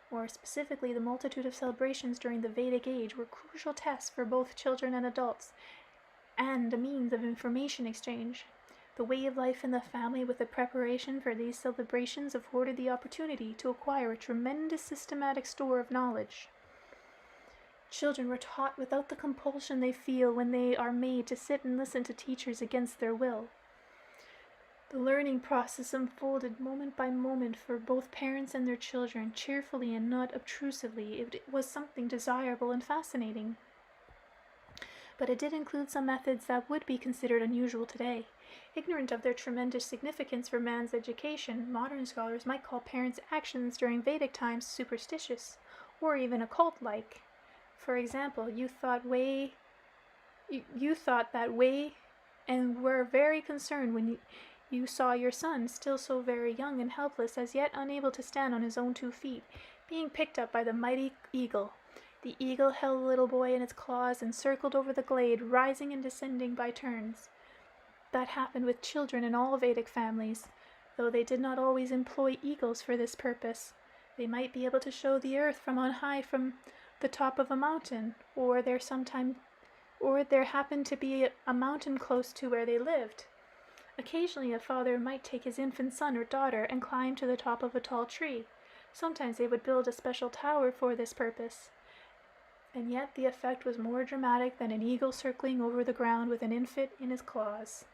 More specifically, the multitude of celebrations during the Vedic age were crucial tests for both children and adults, and a means of information exchange. The way of life in the family with the preparation for these celebrations afforded the opportunity to acquire a tremendous systematic store of knowledge. Children were taught without the compulsion they feel when they are made to sit and listen to teachers against their will. The learning process unfolded moment by moment for both parents and their children, cheerfully and not obtrusively. It was something desirable and fascinating. But it did include some methods that would be considered unusual today. Ignorant of their tremendous significance for man's education, modern scholars might call parents' actions during Vedic times superstitious, or even occult-like. For example, you thought that way and were very concerned when you saw your son, still so very young and helpless, as yet unable to stand on his own 2 feet, being picked up by the mighty eagle. The eagle held the little boy in its claws and circled over the glade, rising and descending by turns. That happened with children in all Vedic families, though they did not always employ eagles for this purpose. They might be able to show the earth from on high from the top of a mountain, or there happened to be a mountain close to where they lived. Occasionally a father might take his infant son or daughter and climb to the top of a tall tree. Sometimes they would build a special tower for this purpose. And yet the effect was more dramatic than an eagle circling over the ground with an infant in his claws.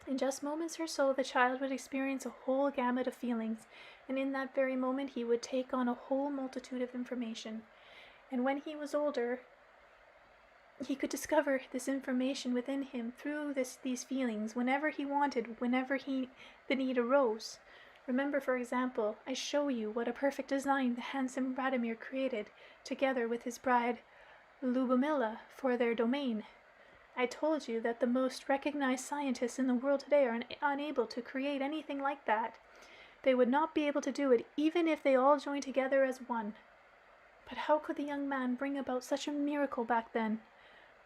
In just moments or so, the child would experience a whole gamut of feelings, and in that very moment he would take on a whole multitude of information. And when he was older, He could discover this information within him through these feelings whenever he wanted, whenever the need arose. Remember, for example, I show you what a perfect design the handsome Vladimir created, together with his bride Lubomila, for their domain. I told you that the most recognized scientists in the world today are unable to create anything like that. They would not be able to do it even if they all joined together as one. But how could the young man bring about such a miracle back then?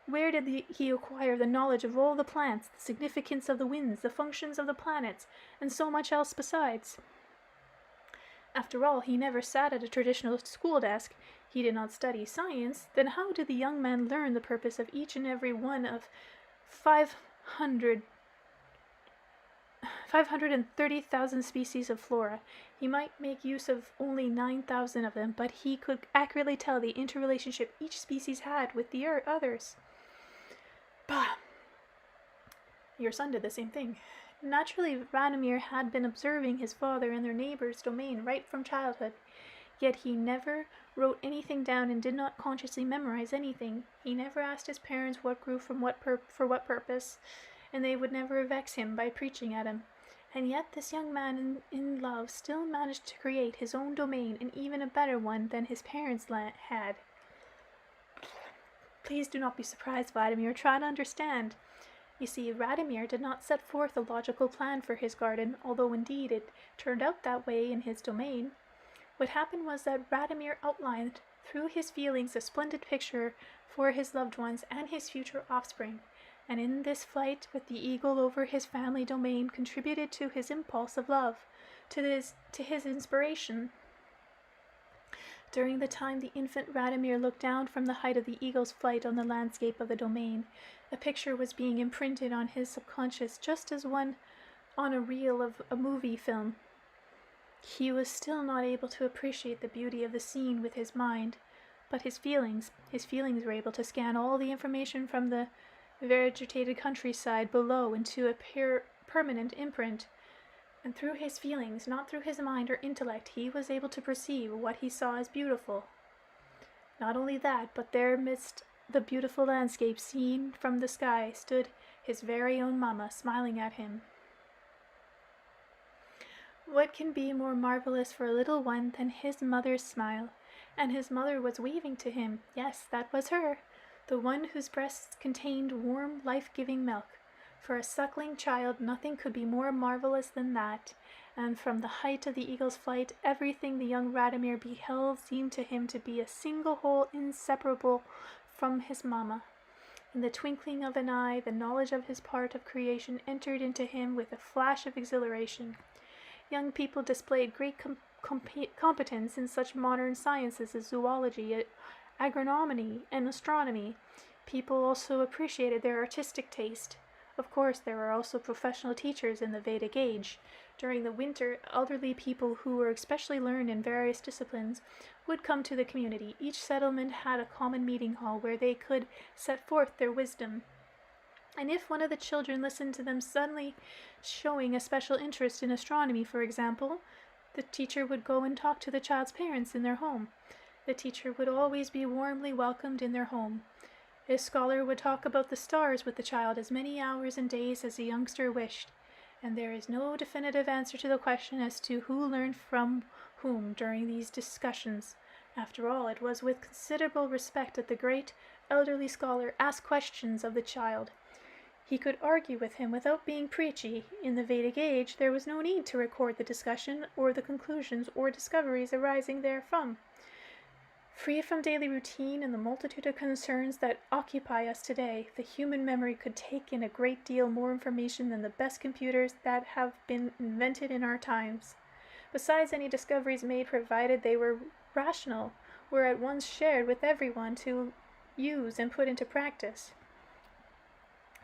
Where did he acquire the knowledge of all the plants, the significance of the winds, the functions of the planets, and so much else besides? After all, he never sat at a traditional school desk. He did not study science. Then how did the young man learn the purpose of each and every one of 530,000 species of flora? He might make use of only 9,000 of them, but he could accurately tell the interrelationship each species had with the others. Bah! Your son did the same thing. Naturally, Vladimir had been observing his father and their neighbor's domain right from childhood, yet he never wrote anything down and did not consciously memorize anything. He never asked his parents what grew from for what purpose, and they would never vex him by preaching at him. And yet this young man in love still managed to create his own domain, and even a better one than his parents had. Please do not be surprised, Vladimir. Try to understand. You see, Vladimir did not set forth a logical plan for his garden, although indeed it turned out that way in his domain. What happened was that Vladimir outlined through his feelings a splendid picture for his loved ones and his future offspring, and in this flight with the eagle over his family domain contributed to his impulse of love, to his inspiration. During the time the infant Vladimir looked down from the height of the eagle's flight on the landscape of the domain, a picture was being imprinted on his subconscious just as one on a reel of a movie film. He was still not able to appreciate the beauty of the scene with his mind, but his feelings were able to scan all the information from the vegetated countryside below into a permanent imprint. And through his feelings, not through his mind or intellect, he was able to perceive what he saw as beautiful. Not only that, but there amidst the beautiful landscape seen from the sky stood his very own mamma, smiling at him. What can be more marvelous for a little one than his mother's smile? And his mother was weaving to him. Yes, that was her, the one whose breasts contained warm, life-giving milk. For a suckling child, nothing could be more marvelous than that, and from the height of the eagle's flight, everything the young Vladimir beheld seemed to him to be a single whole inseparable from his mamma. In the twinkling of an eye, the knowledge of his part of creation entered into him with a flash of exhilaration. Young people displayed great competence in such modern sciences as zoology, agronomy, and astronomy. People also appreciated their artistic taste. Of course, there were also professional teachers in the Vedic age. During the winter, elderly people who were especially learned in various disciplines would come to the community. Each settlement had a common meeting hall where they could set forth their wisdom. And if one of the children listened to them suddenly showing a special interest in astronomy, for example, the teacher would go and talk to the child's parents in their home. The teacher would always be warmly welcomed in their home. A scholar would talk about the stars with the child as many hours and days as the youngster wished, and there is no definitive answer to the question as to who learned from whom during these discussions. After all, it was with considerable respect that the great elderly scholar asked questions of the child. He could argue with him without being preachy. In the Vedic age, there was no need to record the discussion or the conclusions or discoveries arising therefrom. Free from daily routine and the multitude of concerns that occupy us today, the human memory could take in a great deal more information than the best computers that have been invented in our times. Besides, any discoveries made, provided they were rational, were at once shared with everyone to use and put into practice.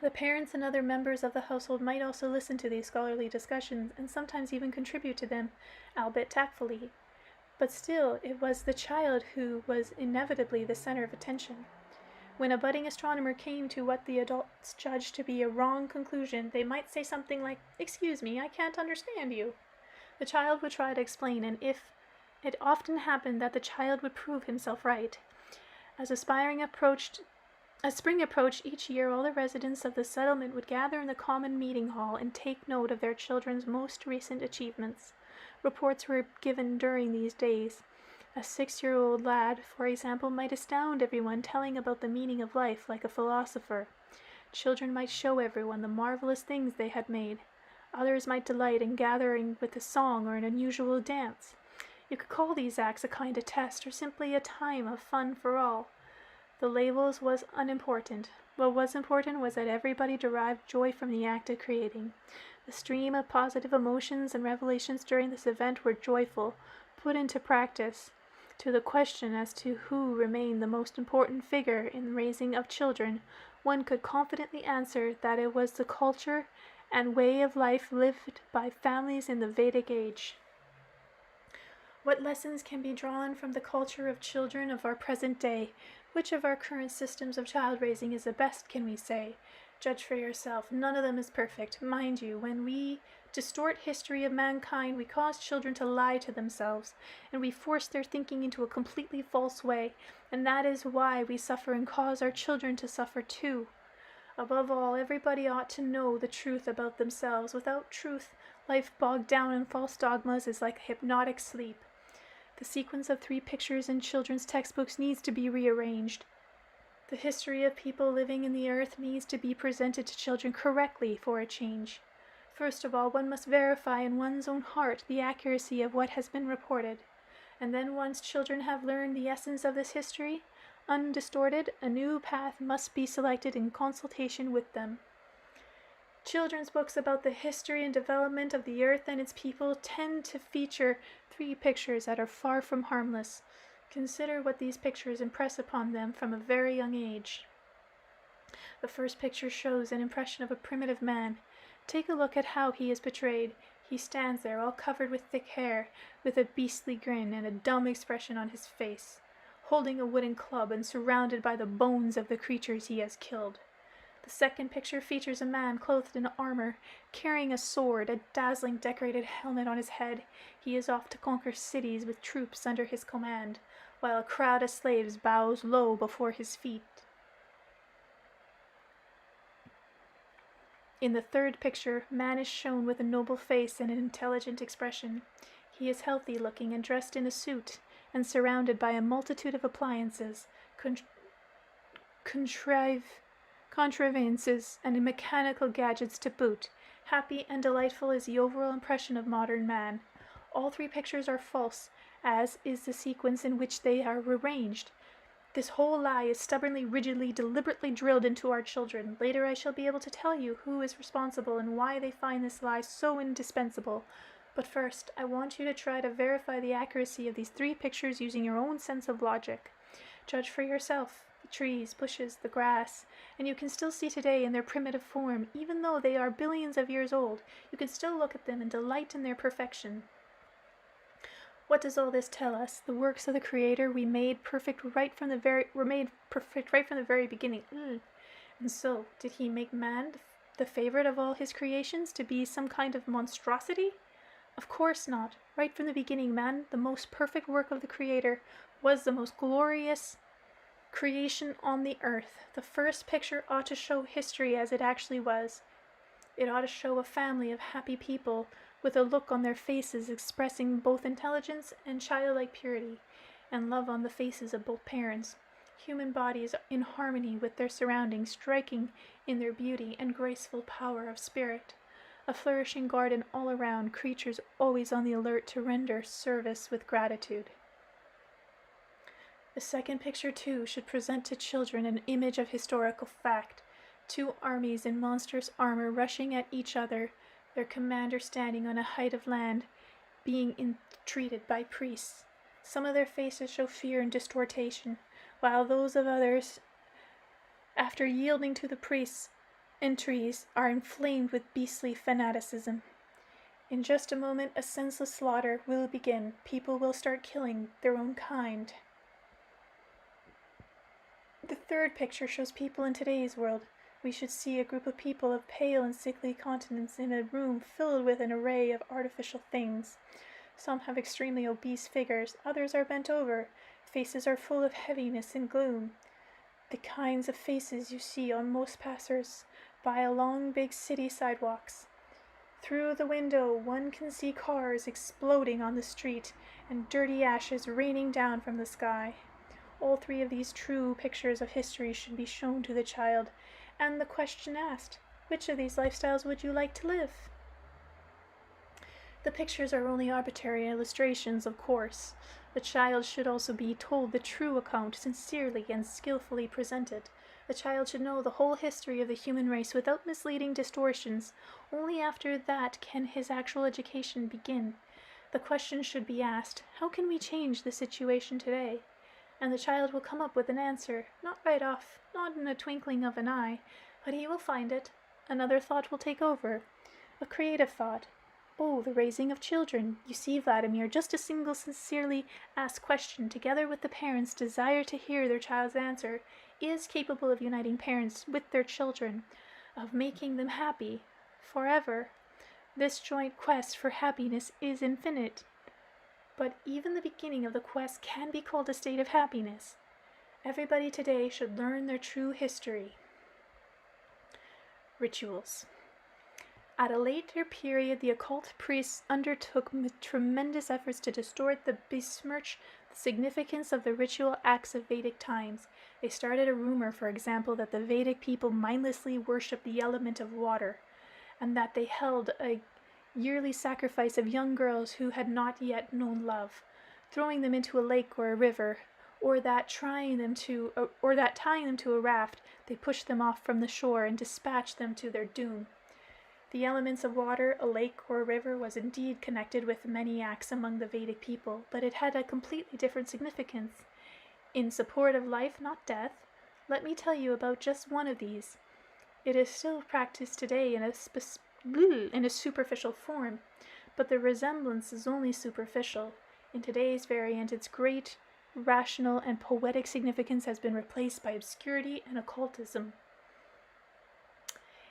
The parents and other members of the household might also listen to these scholarly discussions and sometimes even contribute to them, albeit tactfully. But still, it was the child who was inevitably the center of attention. When a budding astronomer came to what the adults judged to be a wrong conclusion, they might say something like, "Excuse me, I can't understand you." The child would try to explain, and if it often happened that the child would prove himself right. As aspiring approached As spring approached each year, all the residents of the settlement would gather in the common meeting hall and take note of their children's most recent achievements. Reports were given during these days. A 6-year-old lad, for example, might astound everyone, telling about the meaning of life like a philosopher. Children might show everyone the marvelous things they had made. Others might delight in gathering with a song or an unusual dance. You could call these acts a kind of test or simply a time of fun for all. The labels was unimportant. What was important was that everybody derived joy from the act of creating. The stream of positive emotions and revelations during this event were joyful, put into practice. To the question as to who remained the most important figure in the raising of children, one could confidently answer that it was the culture and way of life lived by families in the Vedic age. What lessons can be drawn from the culture of children of our present day? Which of our current systems of child raising is the best, can we say? Judge for yourself. None of them is perfect. Mind you, when we distort history of mankind, we cause children to lie to themselves, and we force their thinking into a completely false way, and that is why we suffer and cause our children to suffer too. Above all, everybody ought to know the truth about themselves. Without truth, life bogged down in false dogmas is like a hypnotic sleep. The sequence of 3 pictures in children's textbooks needs to be rearranged. The history of people living in the earth needs to be presented to children correctly for a change. First of all, one must verify in one's own heart the accuracy of what has been reported. And then once children have learned the essence of this history, undistorted, a new path must be selected in consultation with them. Children's books about the history and development of the earth and its people tend to feature 3 pictures that are far from harmless. Consider what these pictures impress upon them from a very young age. The first picture shows an impression of a primitive man. Take a look at how he is portrayed. He stands there, all covered with thick hair, with a beastly grin and a dumb expression on his face, holding a wooden club and surrounded by the bones of the creatures he has killed. The second picture features a man clothed in armor, carrying a sword, a dazzling decorated helmet on his head. He is off to conquer cities with troops under his command, while a crowd of slaves bows low before his feet. In the third picture, man is shown with a noble face and an intelligent expression. He is healthy looking and dressed in a suit, and surrounded by a multitude of appliances, contrivances, and mechanical gadgets to boot. Happy and delightful is the overall impression of modern man. All 3 pictures are false, as is the sequence in which they are arranged. This whole lie is stubbornly, rigidly, deliberately drilled into our children. Later I shall be able to tell you who is responsible and why they find this lie so indispensable. But first, I want you to try to verify the accuracy of these 3 pictures using your own sense of logic. Judge for yourself. The trees, bushes, the grass, and you can still see today in their primitive form, even though they are billions of years old, you can still look at them and delight in their perfection. What does all this tell us? The works of the Creator were made perfect right from the very beginning. And so, did he make man the favorite of all his creations to be some kind of monstrosity? Of course not. Right from the beginning, man, the most perfect work of the Creator, was the most glorious creation on the earth. The first picture ought to show history as it actually was. It ought to show a family of happy people with a look on their faces expressing both intelligence and childlike purity, and love on the faces of both parents. Human bodies in harmony with their surroundings, striking in their beauty and graceful power of spirit. A flourishing garden all around, creatures always on the alert to render service with gratitude. The second picture, too, should present to children an image of historical fact. 2 armies in monstrous armor rushing at each other, their commander standing on a height of land, being entreated by priests. Some of their faces show fear and distortion, while those of others, after yielding to the priests' entreaties, are inflamed with beastly fanaticism. In just a moment, a senseless slaughter will begin. People will start killing their own kind. The third picture shows people in today's world. We should see a group of people of pale and sickly countenance in a room filled with an array of artificial things. Some have extremely obese figures, others are bent over, faces are full of heaviness and gloom. the kinds of faces you see on most passers by along big city sidewalks. Through the window one can see cars exploding on the street and dirty ashes raining down from the sky. All three of these true pictures of history should be shown to the child, and the question asked, which of these lifestyles would you like to live? The pictures are only arbitrary illustrations, of course. The child should also be told the true account, sincerely and skillfully presented. The child should know the whole history of the human race without misleading distortions. Only after that can his actual education begin. The question should be asked, how can we change the situation today? And the child will come up with an answer, not right off, not in a twinkling of an eye, but he will find it. Another thought will take over, a creative thought. Oh, the raising of children. You see, Vladimir, just a single sincerely asked question, together with the parents' desire to hear their child's answer, is capable of uniting parents with their children, of making them happy forever. This joint quest for happiness is infinite. But even the beginning of the quest can be called a state of happiness. Everybody today should learn their true history. Rituals. At a later period, the occult priests undertook tremendous efforts to distort and besmirch the significance of the ritual acts of Vedic times. They started a rumor, for example, that the Vedic people mindlessly worshipped the element of water, and that they held a yearly sacrifice of young girls who had not yet known love, throwing them into a lake or a river, or that tying them to a raft, they pushed them off from the shore and dispatched them to their doom. The elements of water, a lake or a river, was indeed connected with many acts among the Vedic people, but it had a completely different significance. In support of life, not death, let me tell you about just one of these. It is still practiced today in a superficial form, but the resemblance is only superficial. In today's variant, its great, rational, and poetic significance has been replaced by obscurity and occultism.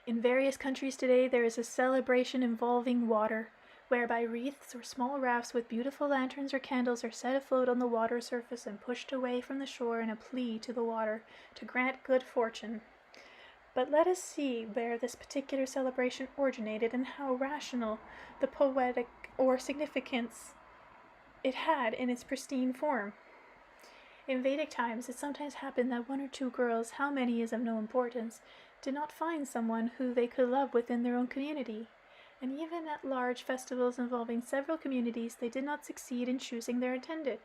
In various countries today, there is a celebration involving water, whereby wreaths or small rafts with beautiful lanterns or candles are set afloat on the water surface and pushed away from the shore in a plea to the water to grant good fortune. But let us see where this particular celebration originated and how rational the poetic or significance it had in its pristine form. In Vedic times, it sometimes happened that one or two girls, how many is of no importance, did not find someone who they could love within their own community, and even at large festivals involving several communities, they did not succeed in choosing their intended.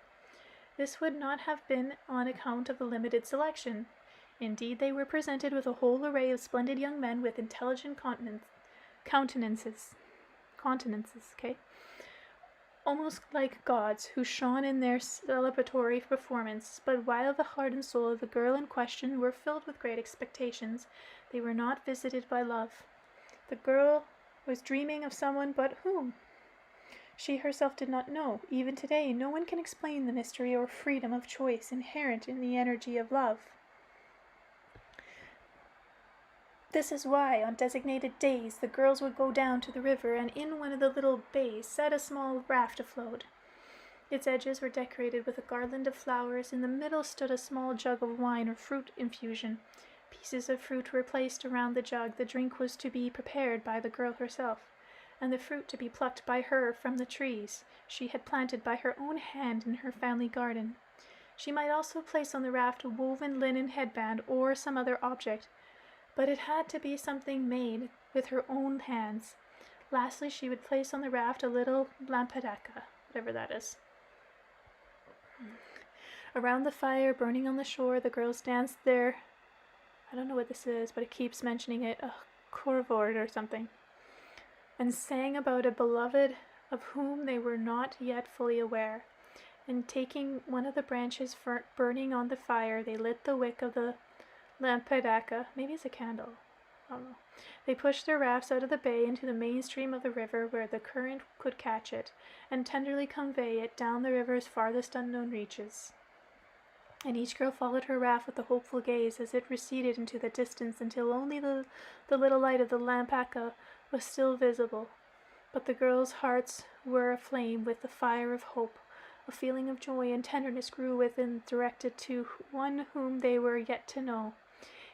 This would not have been on account of the limited selection. Indeed, they were presented with a whole array of splendid young men with intelligent countenances, almost like gods, who shone in their celebratory performance. But while the heart and soul of the girl in question were filled with great expectations, they were not visited by love. The girl was dreaming of someone, but whom? She herself did not know. Even today, no one can explain the mystery or freedom of choice inherent in the energy of love. This is why, on designated days, the girls would go down to the river and in one of the little bays set a small raft afloat. Its edges were decorated with a garland of flowers. In the middle stood a small jug of wine or fruit infusion. Pieces of fruit were placed around the jug. The drink was to be prepared by the girl herself, and the fruit to be plucked by her from the trees she had planted by her own hand in her family garden. She might also place on the raft a woven linen headband or some other object, but it had to be something made with her own hands. Lastly, she would place on the raft a little lampadaka, whatever that is. Around the fire burning on the shore, the girls danced their, I don't know what this is, but it keeps mentioning it, a korvord or something, and sang about a beloved of whom they were not yet fully aware. And taking one of the branches burning on the fire, they lit the wick of the lampadaka, maybe it's a candle, I don't know. They pushed their rafts out of the bay into the main stream of the river where the current could catch it, and tenderly convey it down the river's farthest unknown reaches. And each girl followed her raft with a hopeful gaze as it receded into the distance until only the little light of the lampadaka was still visible. But the girls' hearts were aflame with the fire of hope, A feeling of joy and tenderness grew within, directed to one whom they were yet to know.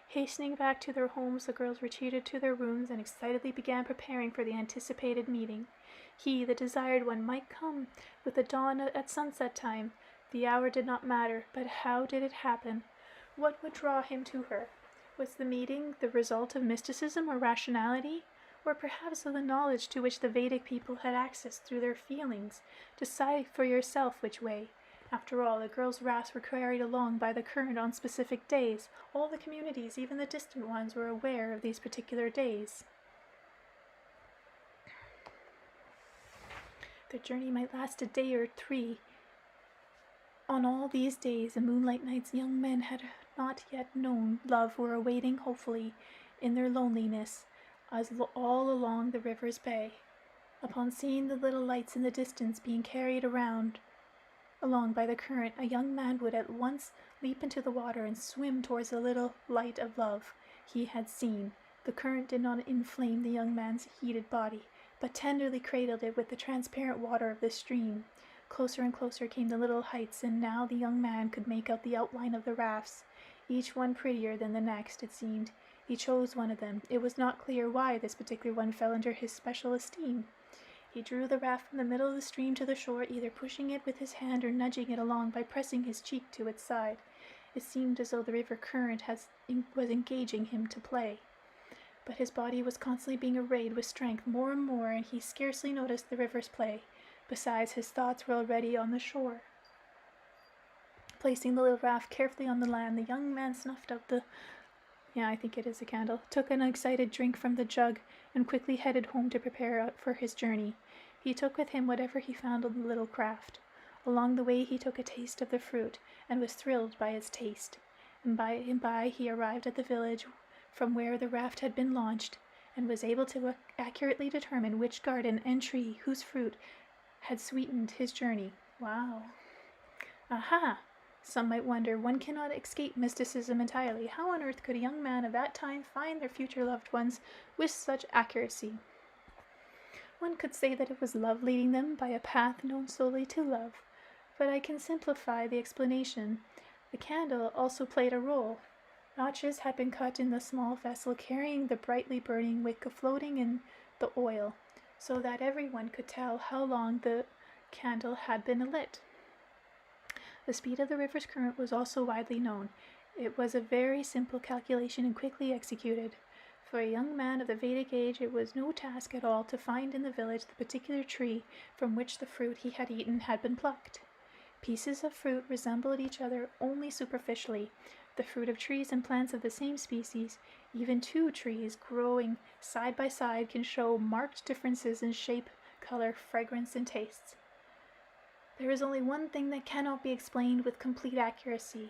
Hastening back to their homes, the girls retreated to their rooms and excitedly began preparing for the anticipated meeting. He, the desired one, might come with the dawn at sunset time. The hour did not matter, but how did it happen? What would draw him to her? Was the meeting the result of mysticism or rationality? Or perhaps of the knowledge to which the Vedic people had access through their feelings? Decide for yourself which way. After all, the girls' rafts were carried along by the current on specific days. All the communities, even the distant ones, were aware of these particular days. Their journey might last a day or 3. On all these days, the moonlight nights, young men had not yet known love were awaiting hopefully in their loneliness, as all along the river's bay. Upon seeing the little lights in the distance being carried along by the current, a young man would at once leap into the water and swim towards the little light of love he had seen. The current did not inflame the young man's heated body, but tenderly cradled it with the transparent water of the stream. Closer and closer came the little heights, and now the young man could make out the outline of the rafts, each one prettier than the next, it seemed. He chose one of them. It was not clear why this particular one fell under his special esteem. He drew the raft from the middle of the stream to the shore, either pushing it with his hand or nudging it along by pressing his cheek to its side. It seemed as though the river current was engaging him to play. But his body was constantly being arrayed with strength more and more, and he scarcely noticed the river's play. Besides, his thoughts were already on the shore. Placing the little raft carefully on the land, the young man snuffed out I think it is a candle, took an excited drink from the jug, and quickly headed home to prepare for his journey. He took with him whatever he found on the little craft. Along the way he took a taste of the fruit, and was thrilled by its taste. And by and by he arrived at the village from where the raft had been launched, and was able to accurately determine which garden and tree whose fruit had sweetened his journey. Wow. Aha! Some might wonder, one cannot escape mysticism entirely. How on earth could a young man of that time find their future loved ones with such accuracy? One could say that it was love leading them by a path known solely to love, but I can simplify the explanation. The candle also played a role. Notches had been cut in the small vessel carrying the brightly burning wick floating in the oil, so that everyone could tell how long the candle had been lit. The speed of the river's current was also widely known. It was a very simple calculation and quickly executed. For a young man of the Vedic age, it was no task at all to find in the village the particular tree from which the fruit he had eaten had been plucked. Pieces of fruit resembled each other only superficially. The fruit of trees and plants of the same species, even 2 trees growing side by side, can show marked differences in shape, color, fragrance, and tastes. There is only one thing that cannot be explained with complete accuracy.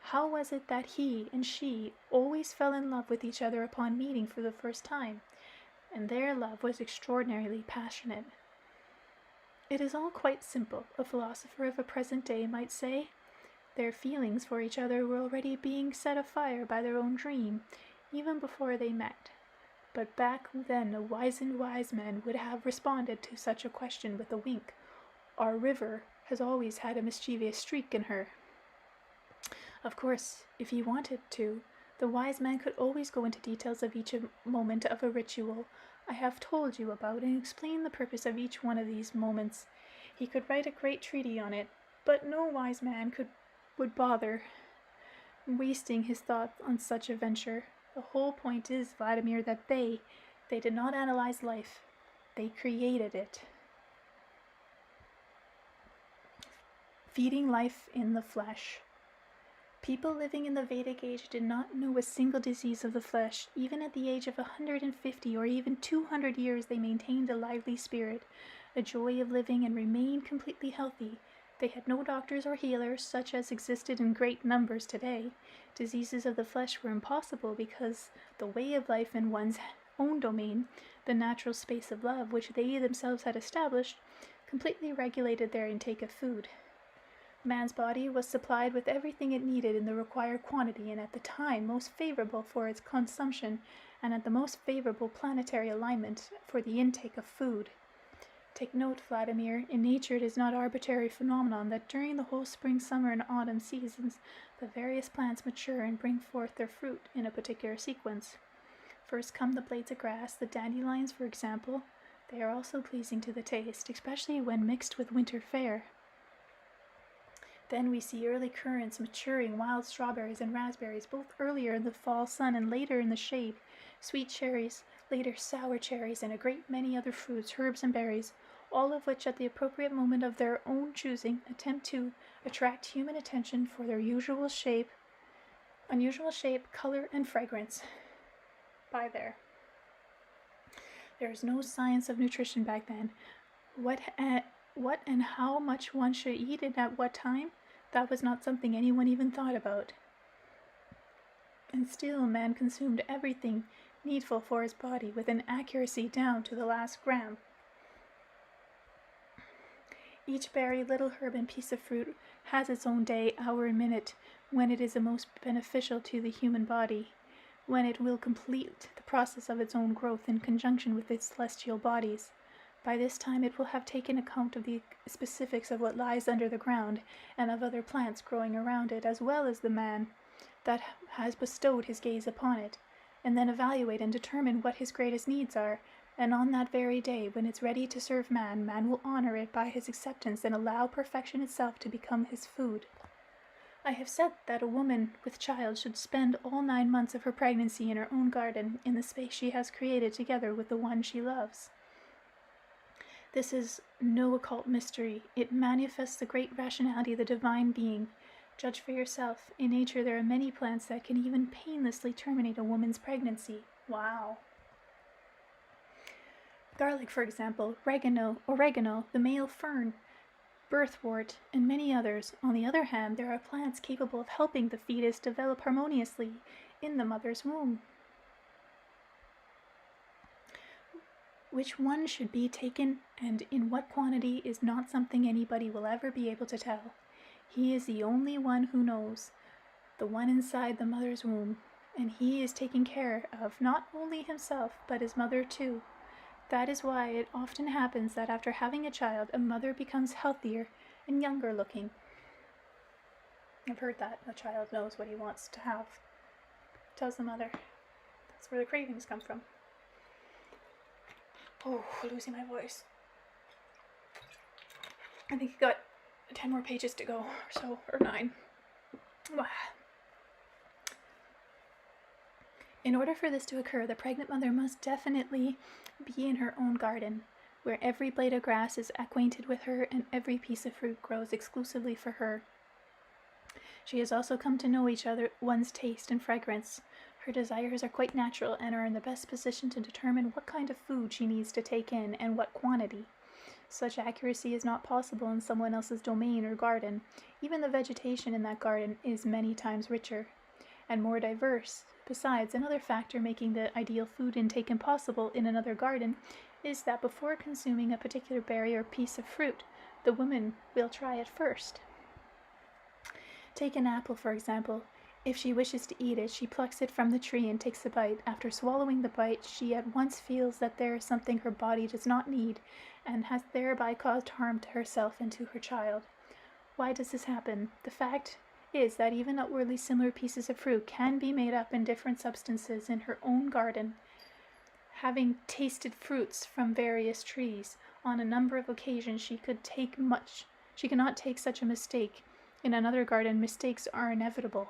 How was it that he and she always fell in love with each other upon meeting for the first time? And their love was extraordinarily passionate. It is all quite simple, a philosopher of a present day might say. Their feelings for each other were already being set afire by their own dream, even before they met. But back then a wizened wise man would have responded to such a question with a wink. Our river has always had a mischievous streak in her. Of course, if he wanted to, the wise man could always go into details of each moment of a ritual I have told you about and explain the purpose of each one of these moments. He could write a great treatise on it, but no wise man would bother wasting his thoughts on such a venture. The whole point is, Vladimir, that they did not analyze life. They created it. Feeding life in the flesh. People living in the Vedic age did not know a single disease of the flesh. Even at the age of 150 or even 200 years, they maintained a lively spirit, a joy of living, and remained completely healthy. They had no doctors or healers, such as existed in great numbers today. Diseases of the flesh were impossible because the way of life in one's own domain, the natural space of love, which they themselves had established, completely regulated their intake of food. Man's body was supplied with everything it needed in the required quantity and at the time most favorable for its consumption and at the most favorable planetary alignment for the intake of food. Take note, Vladimir, in nature it is not arbitrary phenomenon that during the whole spring, summer, and autumn seasons the various plants mature and bring forth their fruit in a particular sequence. First come the blades of grass, the dandelions, for example. They are also pleasing to the taste, especially when mixed with winter fare. Then we see early currants, maturing wild strawberries and raspberries, both earlier in the fall sun and later in the shade, sweet cherries, later sour cherries, and a great many other fruits, herbs, and berries, all of which at the appropriate moment of their own choosing attempt to attract human attention for their unusual shape, color, and fragrance. By there. There is no science of nutrition back then. What and how much one should eat and at what time, that was not something anyone even thought about. And still man consumed everything needful for his body with an accuracy down to the last gram. Each berry, little herb, and piece of fruit has its own day, hour, and minute when it is the most beneficial to the human body, when it will complete the process of its own growth in conjunction with its celestial bodies. By this time it will have taken account of the specifics of what lies under the ground and of other plants growing around it, as well as the man that has bestowed his gaze upon it, and then evaluate and determine what his greatest needs are, and on that very day, when it's ready to serve man, man will honor it by his acceptance and allow perfection itself to become his food. I have said that a woman with child should spend all 9 months of her pregnancy in her own garden, in the space she has created together with the one she loves. This is no occult mystery. It manifests the great rationality of the divine being. Judge for yourself. In nature there are many plants that can even painlessly terminate a woman's pregnancy. Wow. Garlic, for example, oregano, the male fern, birthwort, and many others. On the other hand, there are plants capable of helping the fetus develop harmoniously in the mother's womb. Which one should be taken and in what quantity is not something anybody will ever be able to tell. He is the only one who knows, the one inside the mother's womb, and he is taking care of not only himself, but his mother too. That is why it often happens that after having a child, a mother becomes healthier and younger looking. I've heard that a child knows what he wants to have. Tells the mother. That's where the cravings come from. Oh, losing my voice. I think I got 10 more pages to go, or so, or 9. In order for this to occur, the pregnant mother must definitely be in her own garden, where every blade of grass is acquainted with her and every piece of fruit grows exclusively for her. She has also come to know one's taste and fragrance. Her desires are quite natural and are in the best position to determine what kind of food she needs to take in and what quantity. Such accuracy is not possible in someone else's domain or garden. Even the vegetation in that garden is many times richer and more diverse. Besides, another factor making the ideal food intake impossible in another garden is that before consuming a particular berry or piece of fruit, the woman will try it first. Take an apple, for example. If she wishes to eat it, she plucks it from the tree and takes a bite. After swallowing the bite, she at once feels that there is something her body does not need and has thereby caused harm to herself and to her child. Why does this happen? The fact is that even outwardly similar pieces of fruit can be made up in different substances in her own garden. Having tasted fruits from various trees on a number of occasions, she cannot take such a mistake. In another garden, mistakes are inevitable.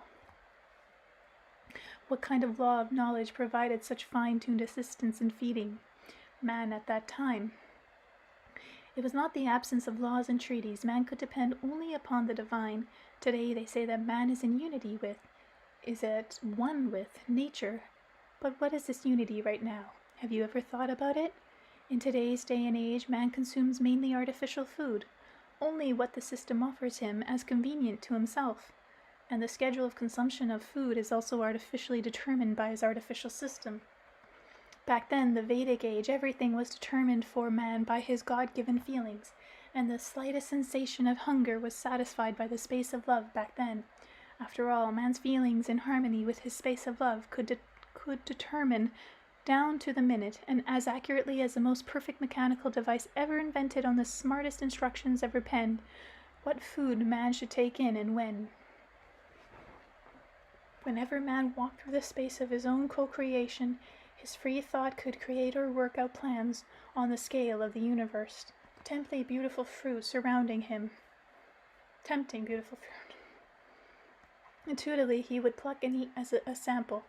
What kind of law of knowledge provided such fine-tuned assistance in feeding man at that time? It was not the absence of laws and treaties. Man could depend only upon the divine. Today they say that man is in unity is at one with nature. But what is this unity right now? Have you ever thought about it? In today's day and age, man consumes mainly artificial food, only what the system offers him as convenient to himself. And the schedule of consumption of food is also artificially determined by his artificial system. Back then, the Vedic age, everything was determined for man by his God-given feelings, and the slightest sensation of hunger was satisfied by the space of love back then. After all, man's feelings in harmony with his space of love could determine down to the minute, and as accurately as the most perfect mechanical device ever invented on the smartest instructions ever penned, what food man should take in and when. Whenever man walked through the space of his own co-creation, his free thought could create or work out plans on the scale of the universe, tempting beautiful fruit surrounding him. Intuitively, he would pluck and eat as a sample,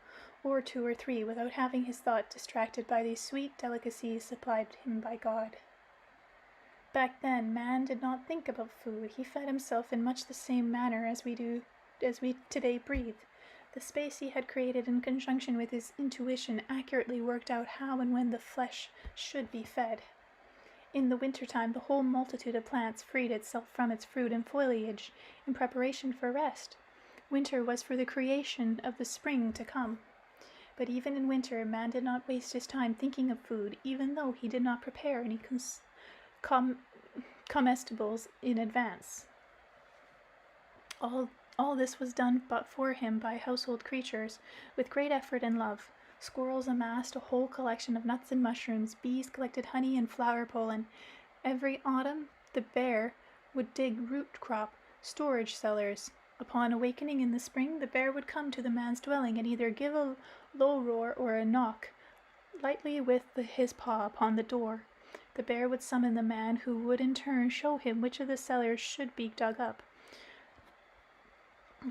or 2 or 3, without having his thought distracted by these sweet delicacies supplied him by God. Back then, man did not think about food. He fed himself in much the same manner as we today breathe. The space he had created in conjunction with his intuition accurately worked out how and when the flesh should be fed. In the winter-time, the whole multitude of plants freed itself from its fruit and foliage in preparation for rest. Winter was for the creation of the spring to come. But even in winter, man did not waste his time thinking of food, even though he did not prepare any comestibles in advance. All this was done but for him by household creatures, with great effort and love. Squirrels amassed a whole collection of nuts and mushrooms, bees collected honey and flower pollen. Every autumn, the bear would dig root crop storage cellars. Upon awakening in the spring, the bear would come to the man's dwelling and either give a low roar or a knock lightly with his paw upon the door. The bear would summon the man, who would in turn show him which of the cellars should be dug up.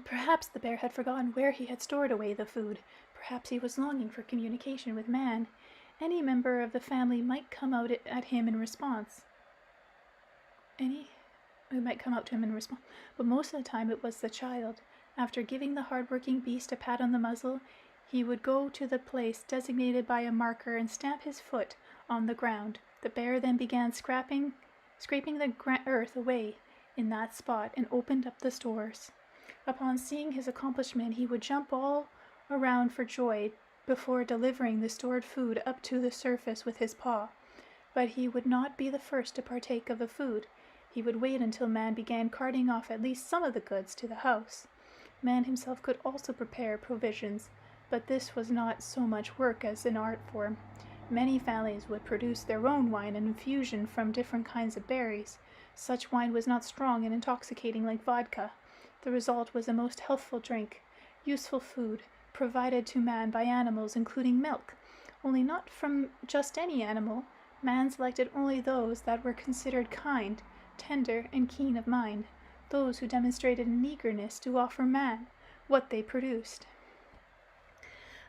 Perhaps the bear had forgotten where he had stored away the food. Perhaps he was longing for communication with man. Any member of the family might come out at him in response. But most of the time it was the child. After giving the hard-working beast a pat on the muzzle, he would go to the place designated by a marker and stamp his foot on the ground. The bear then began scraping the earth away in that spot and opened up the stores. Upon seeing his accomplishment, he would jump all around for joy before delivering the stored food up to the surface with his paw. But he would not be the first to partake of the food. He would wait until man began carting off at least some of the goods to the house. Man himself could also prepare provisions, but this was not so much work as an art form. Many families would produce their own wine and infusion from different kinds of berries. Such wine was not strong and intoxicating like vodka. The result was a most healthful drink, useful food, provided to man by animals, including milk, only not from just any animal. Man selected only those that were considered kind, tender, and keen of mind, those who demonstrated an eagerness to offer man what they produced.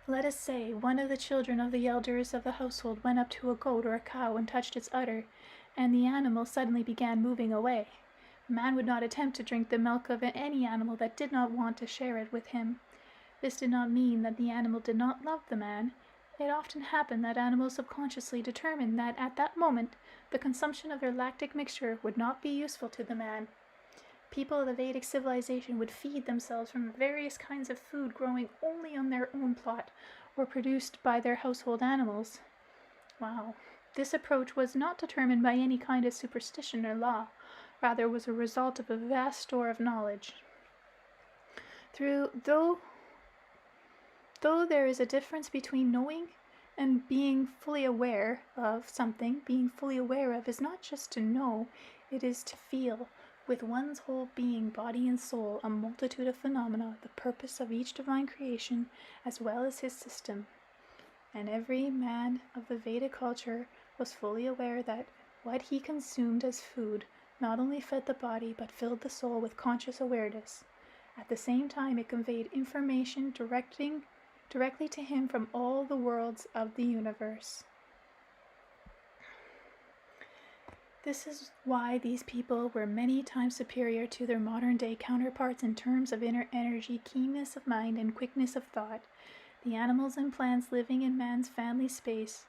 Let us say one of the children of the elders of the household went up to a goat or a cow and touched its udder, and the animal suddenly began moving away. Man would not attempt to drink the milk of any animal that did not want to share it with him. This did not mean that the animal did not love the man. It often happened that animals subconsciously determined that at that moment the consumption of their lactic mixture would not be useful to the man. People of the Vedic civilization would feed themselves from various kinds of food growing only on their own plot or produced by their household animals. Wow. This approach was not determined by any kind of superstition or law, rather was a result of a vast store of knowledge. Though there is a difference between knowing and being fully aware of something, being fully aware of is not just to know, it is to feel, with one's whole being, body and soul, a multitude of phenomena, the purpose of each divine creation, as well as his system. And every man of the Vedic culture was fully aware that what he consumed as food not only fed the body, but filled the soul with conscious awareness. At the same time, it conveyed information directly to him from all the worlds of the universe. This is why these people were many times superior to their modern-day counterparts in terms of inner energy, keenness of mind, and quickness of thought. The animals and plants living in man's family space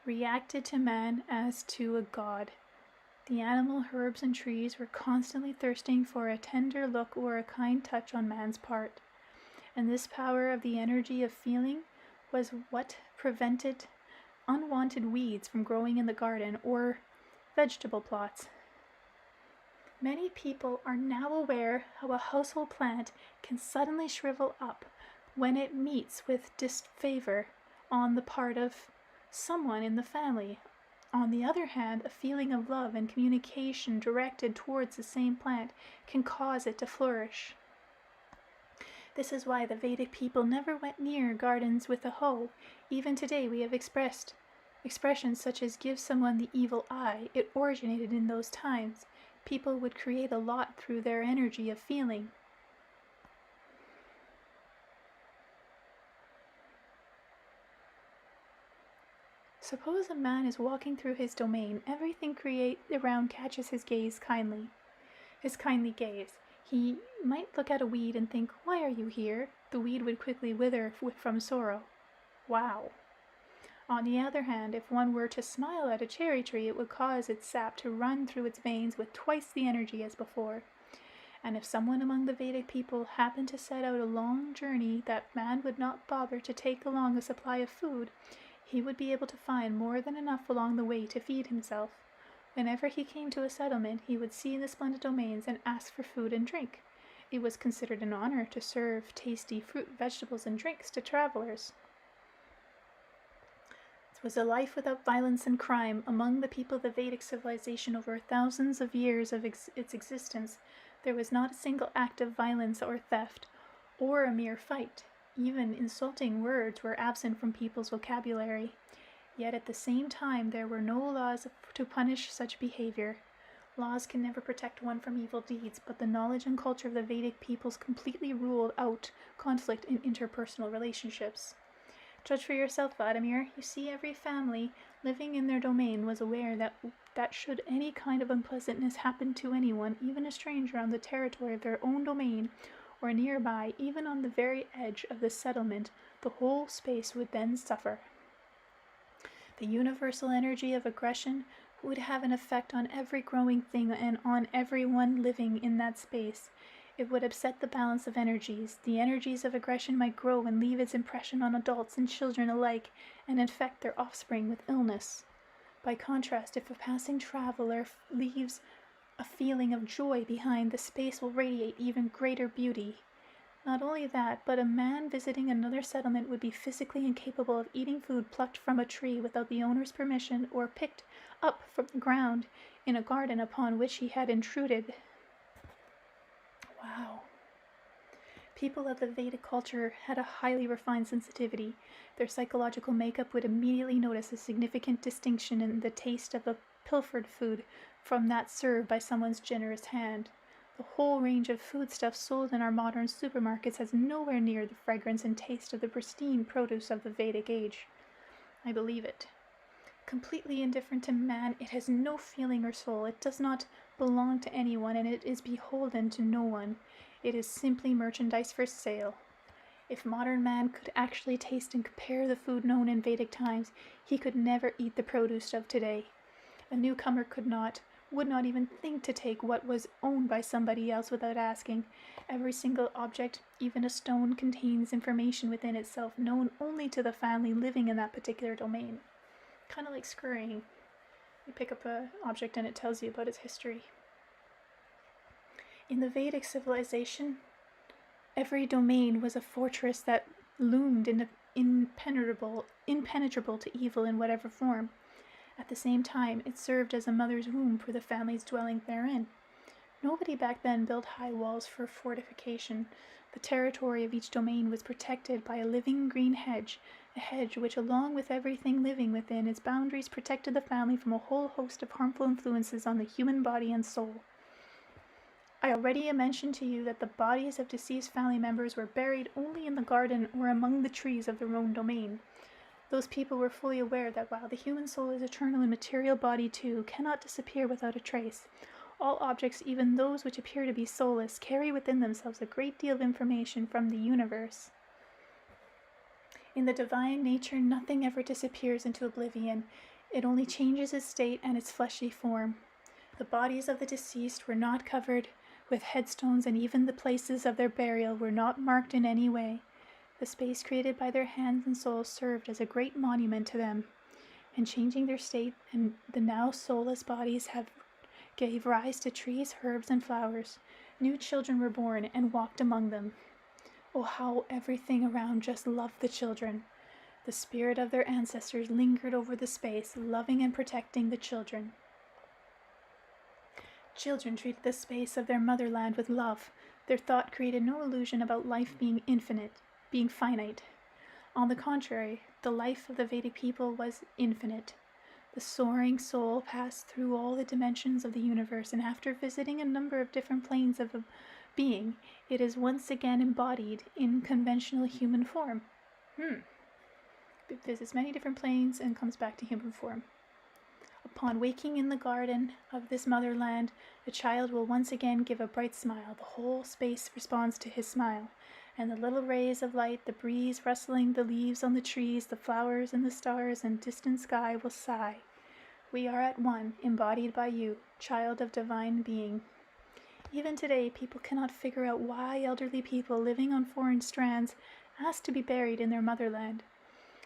reacted to man as to a god. The animal, herbs, and trees were constantly thirsting for a tender look or a kind touch on man's part. And this power of the energy of feeling was what prevented unwanted weeds from growing in the garden or vegetable plots. Many people are now aware how a household plant can suddenly shrivel up when it meets with disfavor on the part of someone in the family. On the other hand, a feeling of love and communication directed towards the same plant can cause it to flourish. This is why the Vedic people never went near gardens with a hoe. Even today we have expressions such as give someone the evil eye. It originated in those times. People would create a lot through their energy of feeling. Suppose a man is walking through his domain. Everything around catches his kindly gaze. He might look at a weed and think, "Why are you here?" The weed would quickly wither from sorrow. Wow. On the other hand, if one were to smile at a cherry tree, it would cause its sap to run through its veins with twice the energy as before. And if someone among the Vedic people happened to set out a long journey, that man would not bother to take along a supply of food. He would be able to find more than enough along the way to feed himself. Whenever he came to a settlement, he would see the splendid domains and ask for food and drink. It was considered an honor to serve tasty fruit, vegetables, and drinks to travelers. It was a life without violence and crime. Among the people of the Vedic civilization over thousands of years of its existence, there was not a single act of violence or theft, or a mere fight. Even insulting words were absent from people's vocabulary. Yet at the same time, there were no laws to punish such behavior. Laws can never protect one from evil deeds, but the knowledge and culture of the Vedic peoples completely ruled out conflict in interpersonal relationships. Judge for yourself, Vladimir. You see, every family living in their domain was aware that should any kind of unpleasantness happen to anyone, even a stranger on the territory of their own domain, or nearby, even on the very edge of the settlement, the whole space would then suffer. The universal energy of aggression would have an effect on every growing thing and on everyone living in that space. It would upset the balance of energies. The energies of aggression might grow and leave its impression on adults and children alike and infect their offspring with illness. By contrast, if a passing traveler leaves a feeling of joy behind, the space will radiate even greater beauty. Not only that, but a man visiting another settlement would be physically incapable of eating food plucked from a tree without the owner's permission or picked up from the ground in a garden upon which he had intruded. Wow. People of the Vedic culture had a highly refined sensitivity. Their psychological makeup would immediately notice a significant distinction in the taste of a pilfered food from that served by someone's generous hand. The whole range of foodstuffs sold in our modern supermarkets has nowhere near the fragrance and taste of the pristine produce of the Vedic age. I believe it. Completely indifferent to man, it has no feeling or soul. It does not belong to anyone, and it is beholden to no one. It is simply merchandise for sale. If modern man could actually taste and compare the food known in Vedic times, he could never eat the produce of today. A newcomer would not even think to take what was owned by somebody else without asking. Every single object, even a stone, contains information within itself known only to the family living in that particular domain. Kind of like scurrying. You pick up an object and it tells you about its history. In the Vedic civilization, every domain was a fortress that loomed impenetrable to evil in whatever form. At the same time, it served as a mother's womb for the families dwelling therein. Nobody back then built high walls for fortification. The territory of each domain was protected by a living green hedge, a hedge which, along with everything living within its boundaries, protected the family from a whole host of harmful influences on the human body and soul. I already mentioned to you that the bodies of deceased family members were buried only in the garden or among the trees of their own domain. Those people were fully aware that while the human soul is eternal and material body too cannot disappear without a trace, all objects, even those which appear to be soulless, carry within themselves a great deal of information from the universe. In the divine nature, nothing ever disappears into oblivion. It only changes its state and its fleshly form. The bodies of the deceased were not covered with headstones, and even the places of their burial were not marked in any way. The space created by their hands and souls served as a great monument to them, and changing their state, and the now soulless bodies gave rise to trees, herbs, and flowers. New children were born and walked among them. Oh, how everything around just loved the children. The spirit of their ancestors lingered over the space, loving and protecting the children. Children treated the space of their motherland with love. Their thought created no illusion about life being finite. On the contrary, the life of the Vedic people was infinite. The soaring soul passed through all the dimensions of the universe, and after visiting a number of different planes of being, it is once again embodied in conventional human form. It visits many different planes and comes back to human form. Upon waking in the garden of this motherland, the child will once again give a bright smile. The whole space responds to his smile, and the little rays of light, the breeze rustling the leaves on the trees, the flowers and the stars and distant sky will sigh. We are at one, embodied by you, child of divine being. Even today, people cannot figure out why elderly people living on foreign strands ask to be buried in their motherland.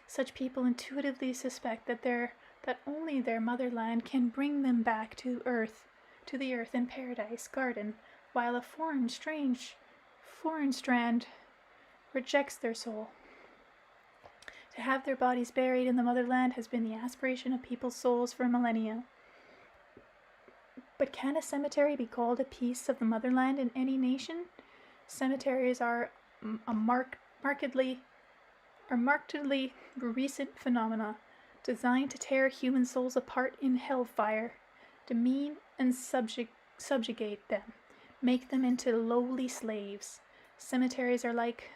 Such people intuitively suspect that only their motherland can bring them back to the earth in paradise garden, while a foreign strand rejects their soul. To have their bodies buried in the motherland has been the aspiration of people's souls for millennia. But can a cemetery be called a piece of the motherland in any nation? Cemeteries are a markedly recent phenomena, designed to tear human souls apart in hellfire, demean and subjugate them, make them into lowly slaves. Cemeteries are like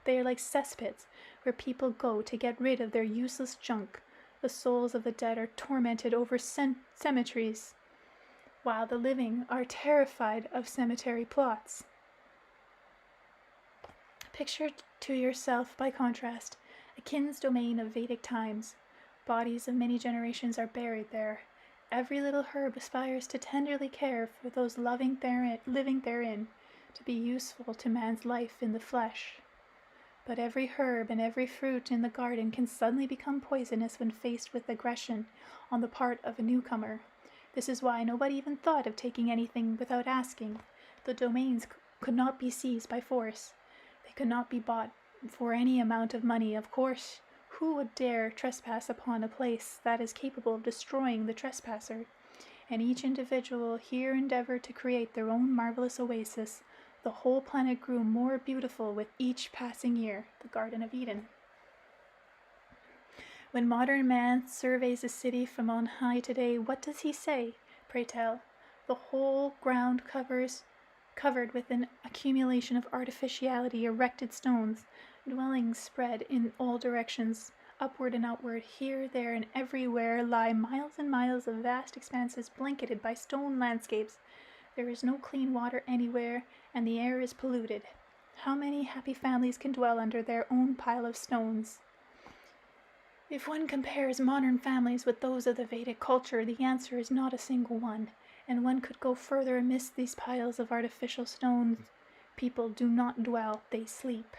cesspits where people go to get rid of their useless junk. The souls of the dead are tormented over cemeteries, while the living are terrified of cemetery plots. Picture to yourself, by contrast, a kin's domain of Vedic times. Bodies of many generations are buried there. Every little herb aspires to tenderly care for those living therein, to be useful to man's life in the flesh. But every herb and every fruit in the garden can suddenly become poisonous when faced with aggression on the part of a newcomer. This is why nobody even thought of taking anything without asking. The domains could not be seized by force. They could not be bought for any amount of money. Of course, who would dare trespass upon a place that is capable of destroying the trespasser? And each individual here endeavored to create their own marvelous oasis. The whole planet grew more beautiful with each passing year, the Garden of Eden. When modern man surveys a city from on high today, what does he say? Pray tell. The whole ground covered with an accumulation of artificiality, erected stones, dwellings spread in all directions, upward and outward, here, there, and everywhere lie miles and miles of vast expanses blanketed by stone landscapes. There is no clean water anywhere, and the air is polluted. How many happy families can dwell under their own pile of stones? If one compares modern families with those of the Vedic culture, the answer is not a single one, and one could go further amidst these piles of artificial stones. People do not dwell, they sleep.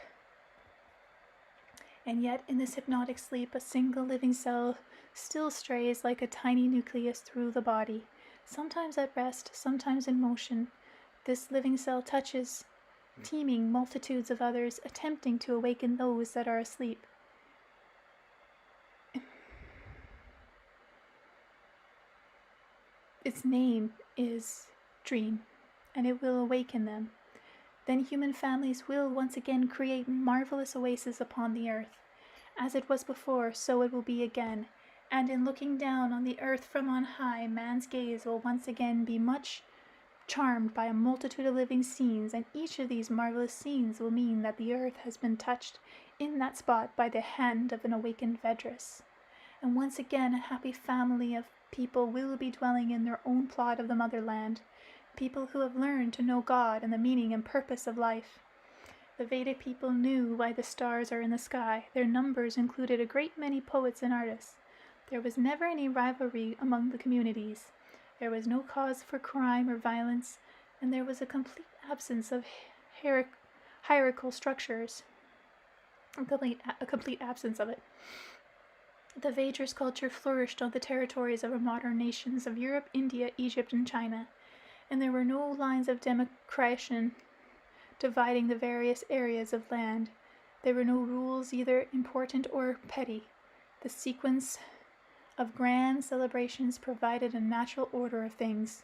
And yet, in this hypnotic sleep, a single living cell still strays like a tiny nucleus through the body, sometimes at rest, sometimes in motion. This living cell touches teeming multitudes of others, attempting to awaken those that are asleep. Its name is Dream, and it will awaken them. Then human families will once again create marvelous oases upon the earth. As it was before, so it will be again. And in looking down on the earth from on high, man's gaze will once again be much charmed by a multitude of living scenes, and each of these marvelous scenes will mean that the earth has been touched in that spot by the hand of an awakened Vedras. And once again a happy family of people will be dwelling in their own plot of the motherland, people who have learned to know God and the meaning and purpose of life. The Vedic people knew why the stars are in the sky. Their numbers included a great many poets and artists. There was never any rivalry among the communities. There was no cause for crime or violence, and there was a complete absence of hierarchical structures. A complete absence of it. The Vedras culture flourished on the territories of the modern nations of Europe, India, Egypt, and China, and there were no lines of demarcation dividing the various areas of land. There were no rules, either important or petty. The sequence of grand celebrations provided a natural order of things.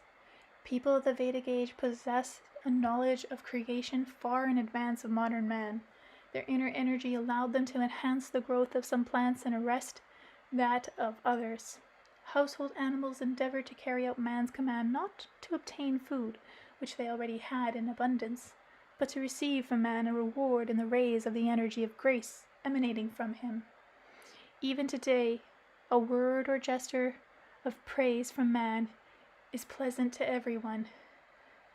People of the Vedic age possessed a knowledge of creation far in advance of modern man. Their inner energy allowed them to enhance the growth of some plants and arrest that of others. Household animals endeavored to carry out man's command not to obtain food, which they already had in abundance, but to receive from man a reward in the rays of the energy of grace emanating from him. Even today, a word or gesture of praise from man is pleasant to everyone,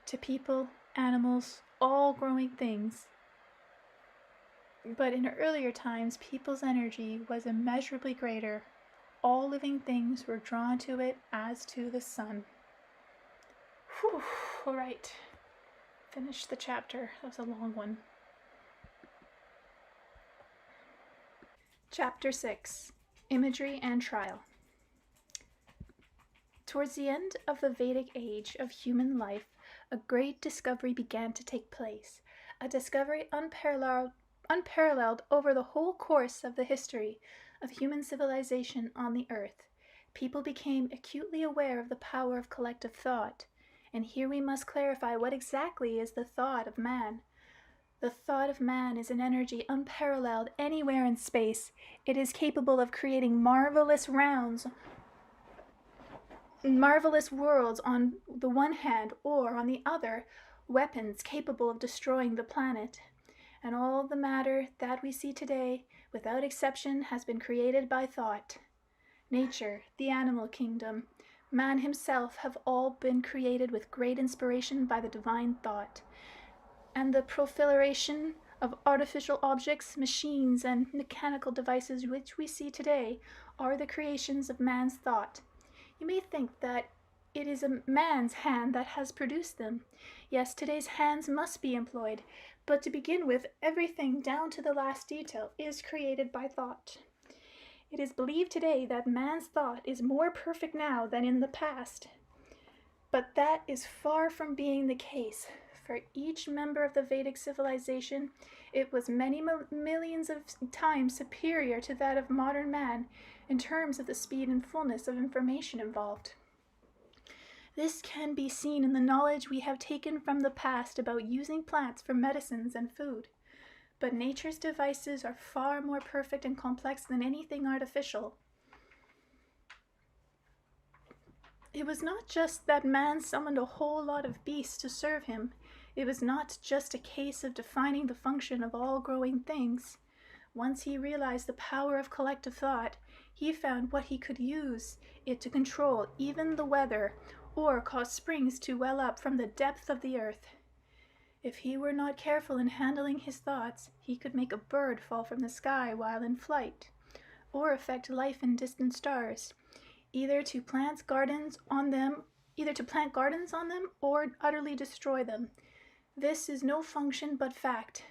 to people, animals, all growing things. But in earlier times, people's energy was immeasurably greater. All living things were drawn to it as to the sun. Whew, all right. Finish the chapter. That was a long one. Chapter 6. Imagery and Trial. Towards the end of the Vedic age of human life, a great discovery began to take place, a discovery unparalleled over the whole course of the history of human civilization on the earth. People became acutely aware of the power of collective thought, and here we must clarify what exactly is the thought of man. The thought of man is an energy unparalleled anywhere in space. It is capable of creating marvelous worlds on the one hand, or on the other, weapons capable of destroying the planet. And all the matter that we see today, without exception, has been created by thought. Nature, the animal kingdom, man himself have all been created with great inspiration by the divine thought. And the proliferation of artificial objects, machines, and mechanical devices which we see today are the creations of man's thought. You may think that it is a man's hand that has produced them. Yes, today's hands must be employed, but to begin with, everything down to the last detail is created by thought. It is believed today that man's thought is more perfect now than in the past. But that is far from being the case. For each member of the Vedic civilization, it was many millions of times superior to that of modern man in terms of the speed and fullness of information involved. This can be seen in the knowledge we have taken from the past about using plants for medicines and food. But nature's devices are far more perfect and complex than anything artificial. It was not just that man summoned a whole lot of beasts to serve him. It was not just a case of defining the function of all growing things. Once he realized the power of collective thought, he found what he could use it to control even the weather or cause springs to well up from the depth of the earth. If he were not careful in handling his thoughts, he could make a bird fall from the sky while in flight, or affect life in distant stars, either to plant gardens on them or utterly destroy them. This is no fiction but fact,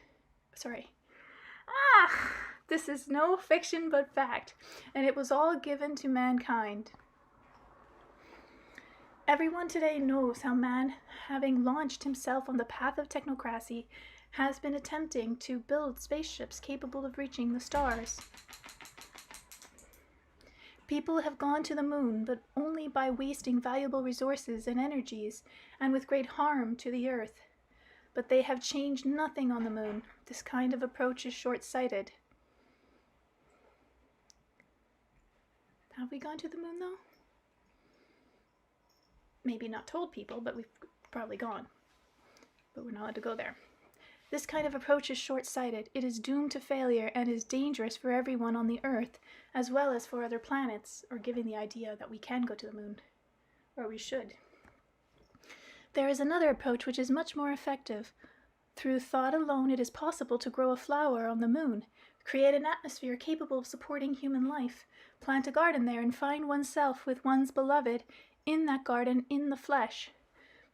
and it was all given to mankind. Everyone today knows how man, having launched himself on the path of technocracy, has been attempting to build spaceships capable of reaching the stars. People have gone to the moon, but only by wasting valuable resources and energies, and with great harm to the earth. But they have changed nothing on the moon. This kind of approach is short-sighted. Have we gone to the moon, though? Maybe not told people, but we've probably gone. But we're not allowed to go there. This kind of approach is short-sighted. It is doomed to failure and is dangerous for everyone on the Earth, as well as for other planets, or giving the idea that we can go to the moon. Or we should. There is another approach which is much more effective. Through thought alone, it is possible to grow a flower on the moon, create an atmosphere capable of supporting human life, plant a garden there, and find oneself with one's beloved in that garden in the flesh.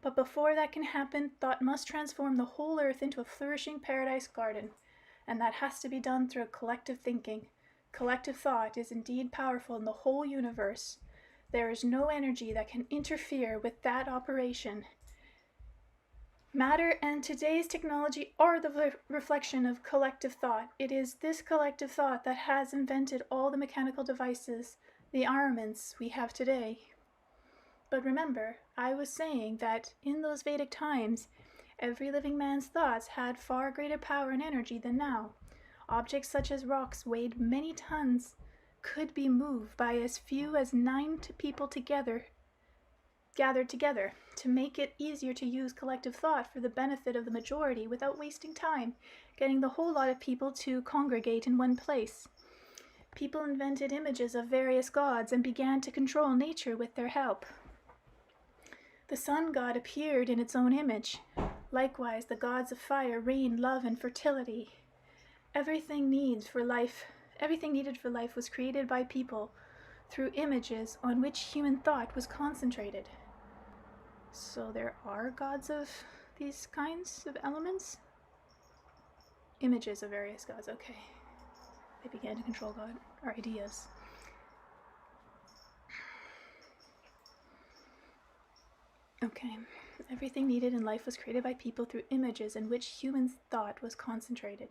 But before that can happen, thought must transform the whole earth into a flourishing paradise garden, and that has to be done through collective thinking. Collective thought is indeed powerful in the whole universe. There is no energy that can interfere with that operation. Matter and today's technology are the reflection of collective thought. It is this collective thought that has invented all the mechanical devices, the armaments we have today. But remember, I was saying that in those Vedic times, every living man's thoughts had far greater power and energy than now. Objects such as rocks weighed many tons could be moved by as few as 9 people gathered together to make it easier to use collective thought for the benefit of the majority without wasting time getting the whole lot of people to congregate in one place. People invented images of various gods and began to control nature with their help. The sun god appeared in its own image. Likewise, the gods of fire, rain, love, and fertility. Everything needed for life was created by people through images on which human thought was concentrated. So there are gods of these kinds of elements? Images of various gods, okay. They began to control God, or ideas. Okay. Everything needed in life was created by people through images in which human thought was concentrated.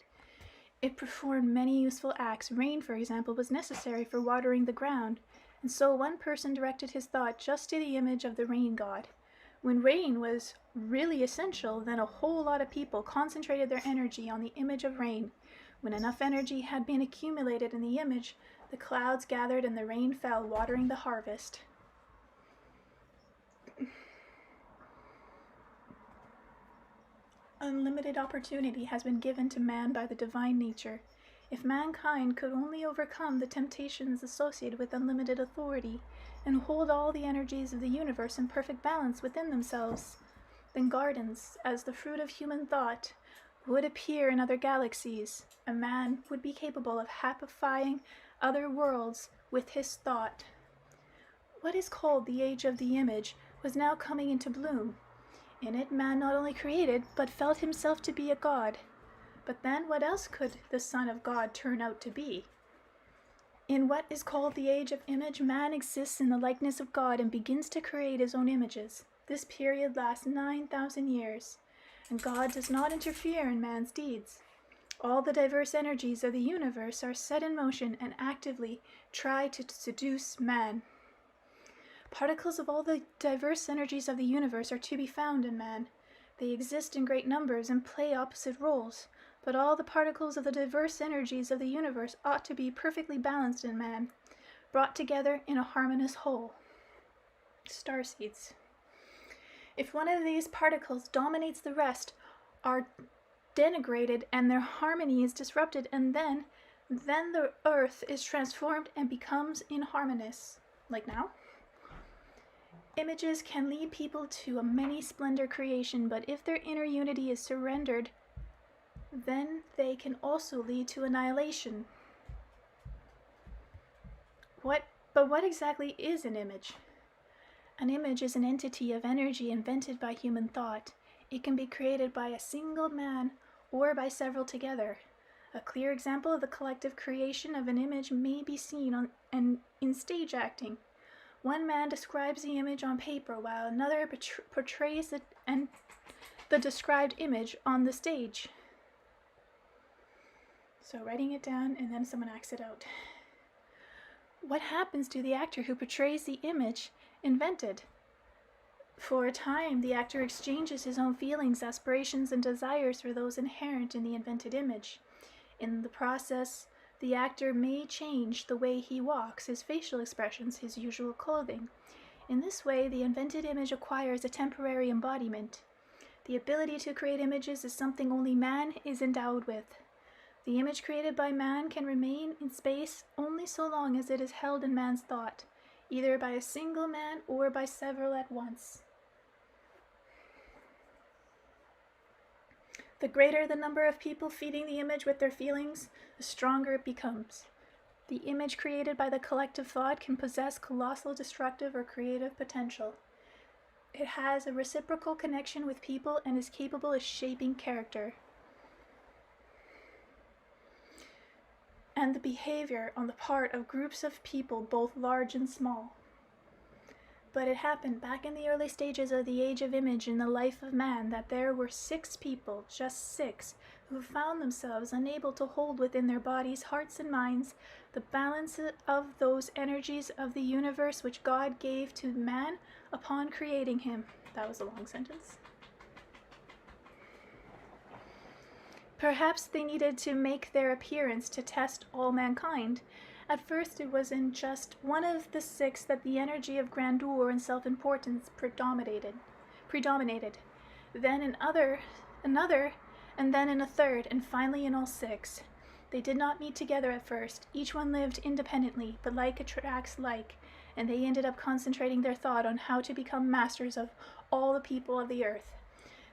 It performed many useful acts. Rain, for example, was necessary for watering the ground, and so one person directed his thought just to the image of the rain god. When rain was really essential, then a whole lot of people concentrated their energy on the image of rain. When enough energy had been accumulated in the image, the clouds gathered and the rain fell, watering the harvest. Unlimited opportunity has been given to man by the divine nature. If mankind could only overcome the temptations associated with unlimited authority and hold all the energies of the universe in perfect balance within themselves, then gardens, as the fruit of human thought, would appear in other galaxies, and man would be capable of happifying other worlds with his thought. What is called the age of the image was now coming into bloom. In it, man not only created, but felt himself to be a god. But then what else could the Son of God turn out to be? In what is called the age of image, man exists in the likeness of God and begins to create his own images. This period lasts 9,000 years, and God does not interfere in man's deeds. All the diverse energies of the universe are set in motion and actively try to seduce man. Particles of all the diverse energies of the universe are to be found in man. They exist in great numbers and play opposite roles, but all the particles of the diverse energies of the universe ought to be perfectly balanced in man, brought together in a harmonious whole. Starseeds. If one of these particles dominates the rest, are denigrated and their harmony is disrupted, and then the earth is transformed and becomes inharmonious. Like now? Images can lead people to a many splendor creation, but if their inner unity is surrendered, then they can also lead to annihilation. But what exactly is an image? An image is an entity of energy invented by human thought. It can be created by a single man or by several together. A clear example of the collective creation of an image may be seen in stage acting. One man describes the image on paper while another portrays it and the described image on the stage. So writing it down and then someone acts it out. What happens to the actor who portrays the image invented? For a time, the actor exchanges his own feelings, aspirations, and desires for those inherent in the invented image. In the process, the actor may change the way he walks, his facial expressions, his usual clothing. In this way, the invented image acquires a temporary embodiment. The ability to create images is something only man is endowed with. The image created by man can remain in space only so long as it is held in man's thought, either by a single man or by several at once. The greater the number of people feeding the image with their feelings, the stronger it becomes. The image created by the collective thought can possess colossal destructive or creative potential. It has a reciprocal connection with people and is capable of shaping character and the behavior on the part of groups of people, both large and small. But it happened back in the early stages of the Age of Image in the life of man that there were 6 people, just 6, who found themselves unable to hold within their bodies, hearts, and minds the balance of those energies of the universe which God gave to man upon creating him. That was a long sentence. Perhaps they needed to make their appearance to test all mankind. At first it was in just one of the 6 that the energy of grandeur and self-importance predominated. Then in another, and then in a third, and finally in all 6. They did not meet together at first. Each one lived independently, but like attracts like, and they ended up concentrating their thought on how to become masters of all the people of the earth.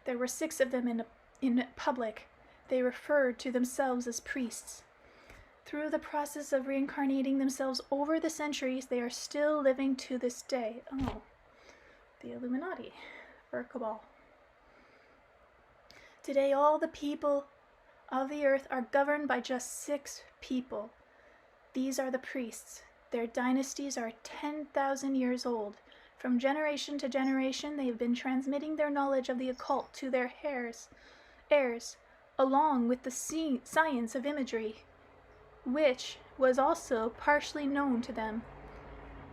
There were 6 of them in public. They referred to themselves as priests. Through the process of reincarnating themselves over the centuries, they are still living to this day. Oh, the Illuminati, or Cabal. Today, all the people of the earth are governed by just 6 people. These are the priests. Their dynasties are 10,000 years old. From generation to generation, they have been transmitting their knowledge of the occult to their heirs, along with the science of imagery, which was also partially known to them.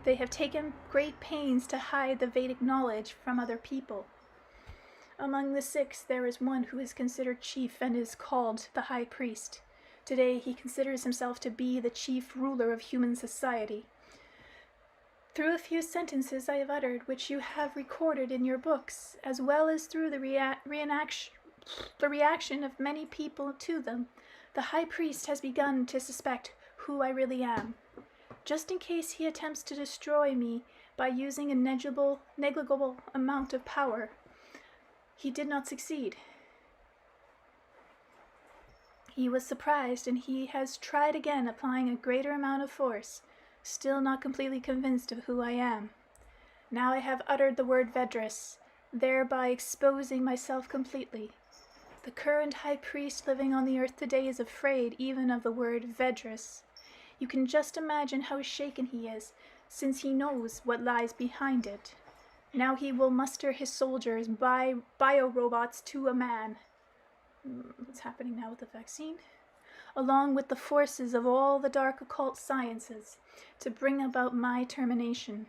They have taken great pains to hide the Vedic knowledge from other people. Among the 6, there is one who is considered chief and is called the High Priest. Today, he considers himself to be the chief ruler of human society. Through a few sentences I have uttered, which you have recorded in your books, as well as through the reaction of many people to them, the High Priest has begun to suspect who I really am. Just in case he attempts to destroy me by using a negligible amount of power, he did not succeed. He was surprised, and he has tried again, applying a greater amount of force, still not completely convinced of who I am. Now I have uttered the word Vedras, thereby exposing myself completely. The current High Priest living on the earth today is afraid even of the word Vedras. You can just imagine how shaken he is, since he knows what lies behind it. Now he will muster his soldiers, bio-robots to a man. What's happening now with the vaccine? Along with the forces of all the dark occult sciences, to bring about my termination.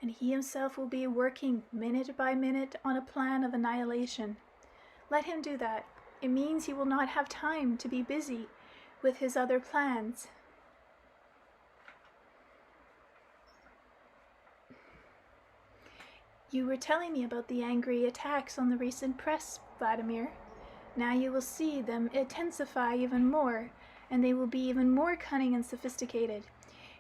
And he himself will be working minute by minute on a plan of annihilation. Let him do that. It means he will not have time to be busy with his other plans. You were telling me about the angry attacks on the recent press, Vladimir. Now you will see them intensify even more, and they will be even more cunning and sophisticated.